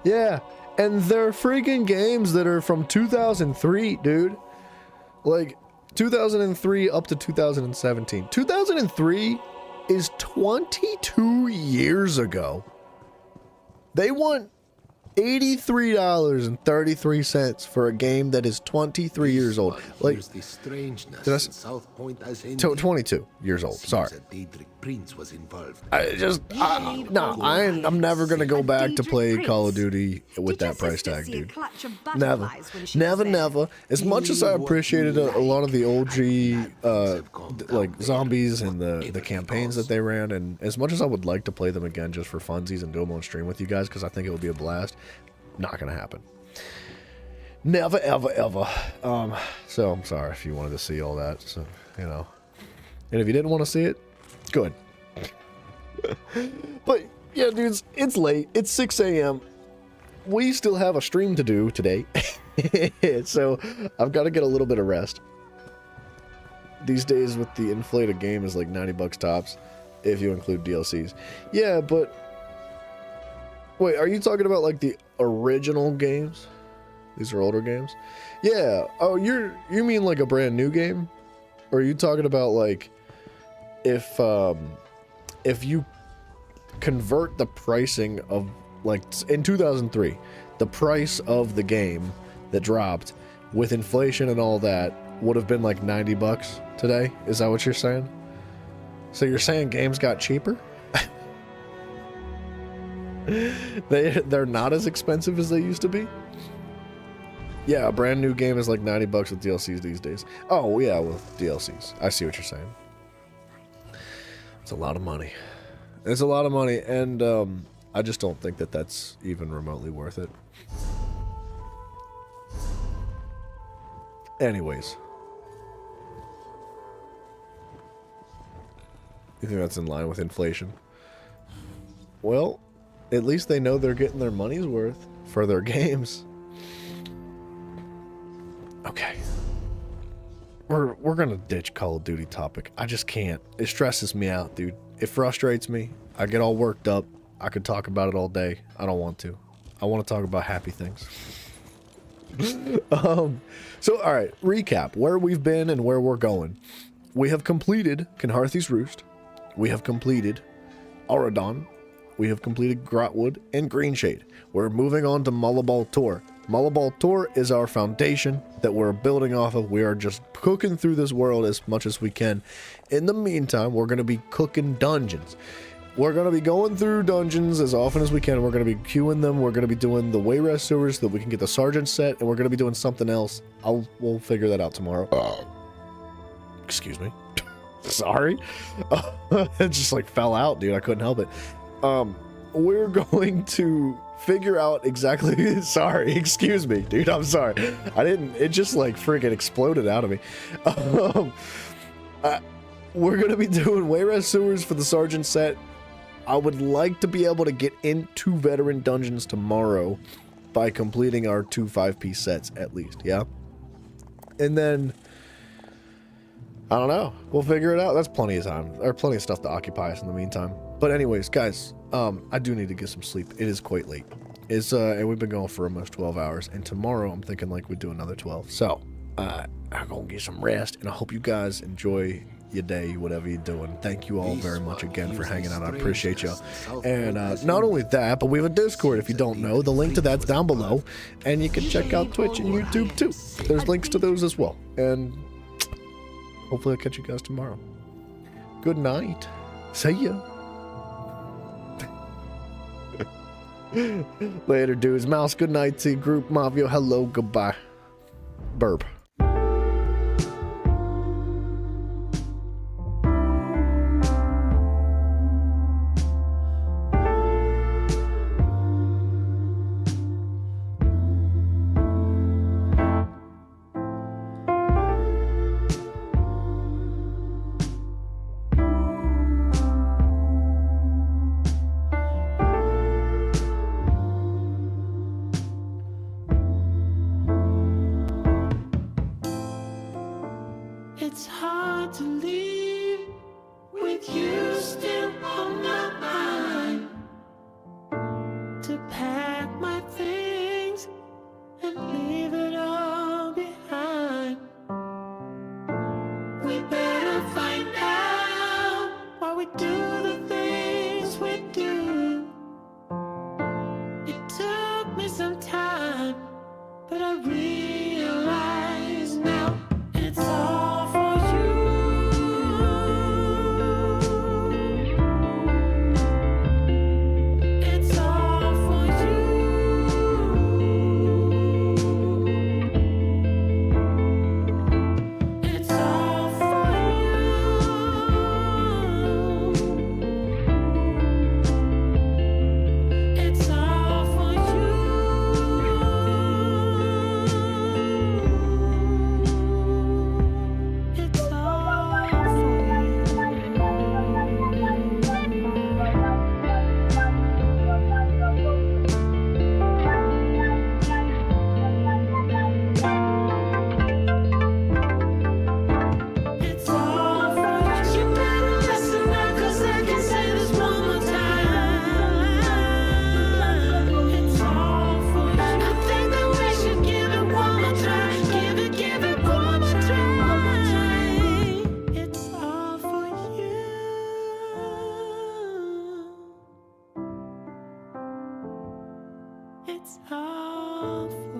Yeah. And they're freaking games that are from 2003, dude. Like, 2003 up to 2017. 2003 is 22 years ago. They want $83.33 for a game that is 23 years old. Like, the strangeness did I in South Point as 22 years old. Sorry. Daedric Prince was involved. I'm never gonna go back to play Call of Duty with that price tag, dude. Never. As much as I appreciated a lot of the OG like zombies and the campaigns that they ran, and as much as I would like to play them again just for funsies and do them on stream with you guys, because I think it would be a blast, not gonna happen. Never, ever, ever. So I'm sorry if you wanted to see all that. So, you know. And if you didn't want to see it, good. But, yeah, dudes, it's late. It's 6 a.m. We still have a stream to do today. So, I've got to get a little bit of rest. These days with the inflated game is like 90 bucks tops, if you include DLCs. Yeah, but... Wait, are you talking about like the original games? These are older games? Yeah. Oh, you mean like a brand new game? Or are you talking about like if you convert the pricing of, like, in 2003, the price of the game that dropped with inflation and all that would have been like 90 bucks today? Is that what you're saying? So you're saying games got cheaper? They're not as expensive as they used to be? Yeah, a brand new game is like 90 bucks with DLCs these days. Oh, yeah, with DLCs. I see what you're saying. It's a lot of money. It's a lot of money, and I just don't think that that's even remotely worth it. Anyways. You think that's in line with inflation? Well, at least they know they're getting their money's worth for their games. Okay. We're gonna ditch Call of Duty topic. I just can't. It stresses me out, dude. It frustrates me. I get all worked up. I could talk about it all day. I don't want to. I want to talk about happy things. So, alright, recap. Where we've been and where we're going. We have completed Kinharthi's Roost. We have completed Auradon. We have completed Grotwood and Greenshade. We're moving on to Mullabal Tor. Mullabal Tor is our foundation that we're building off of. We are just cooking through this world as much as we can. In the meantime, we're going to be cooking dungeons. We're going to be going through dungeons as often as we can. We're going to be queuing them. We're going to be doing the Wayrest sewers so that we can get the Sergeant set, and we're going to be doing something else. We'll figure that out tomorrow. Excuse me. Sorry. It just like fell out, dude. I couldn't help it. We're going to figure out exactly. Sorry, excuse me, dude. I'm sorry. It just like freaking exploded out of me. We're gonna be doing Wayrest sewers for the Sergeant set. I would like to be able to get into veteran dungeons tomorrow by completing our 2 5-piece sets at least. Yeah, and then I don't know. We'll figure it out. That's plenty of time. There's plenty of stuff to occupy us in the meantime. But anyways, guys, I do need to get some sleep. It is quite late. It's and we've been going for almost 12 hours, and tomorrow I'm thinking like we do another 12. So I'm gonna get some rest, and I hope you guys enjoy your day, whatever you're doing. Thank you all very much again for hanging out. I appreciate you. And not only that, but we have a Discord. If you don't know, the link to that's down below, and you can check out Twitch and YouTube too. There's links to those as well. And hopefully I'll catch you guys tomorrow. Good night. See ya. Later, dudes. Mouse, good night to you. Group, Mafio, hello, goodbye. Burp. It's hard to leave with you still on my mind. To pack my things and leave it all behind. We better find out why we do the things we do. It took me some time, but I realize now it's all for you. It's all for you. It's all for you. It's all for It's all It's all for you. You better listen now, 'cause I can say this one more time. It's all for you. I think that we should give it one more try. Give it one more try. It's all for you. It's all for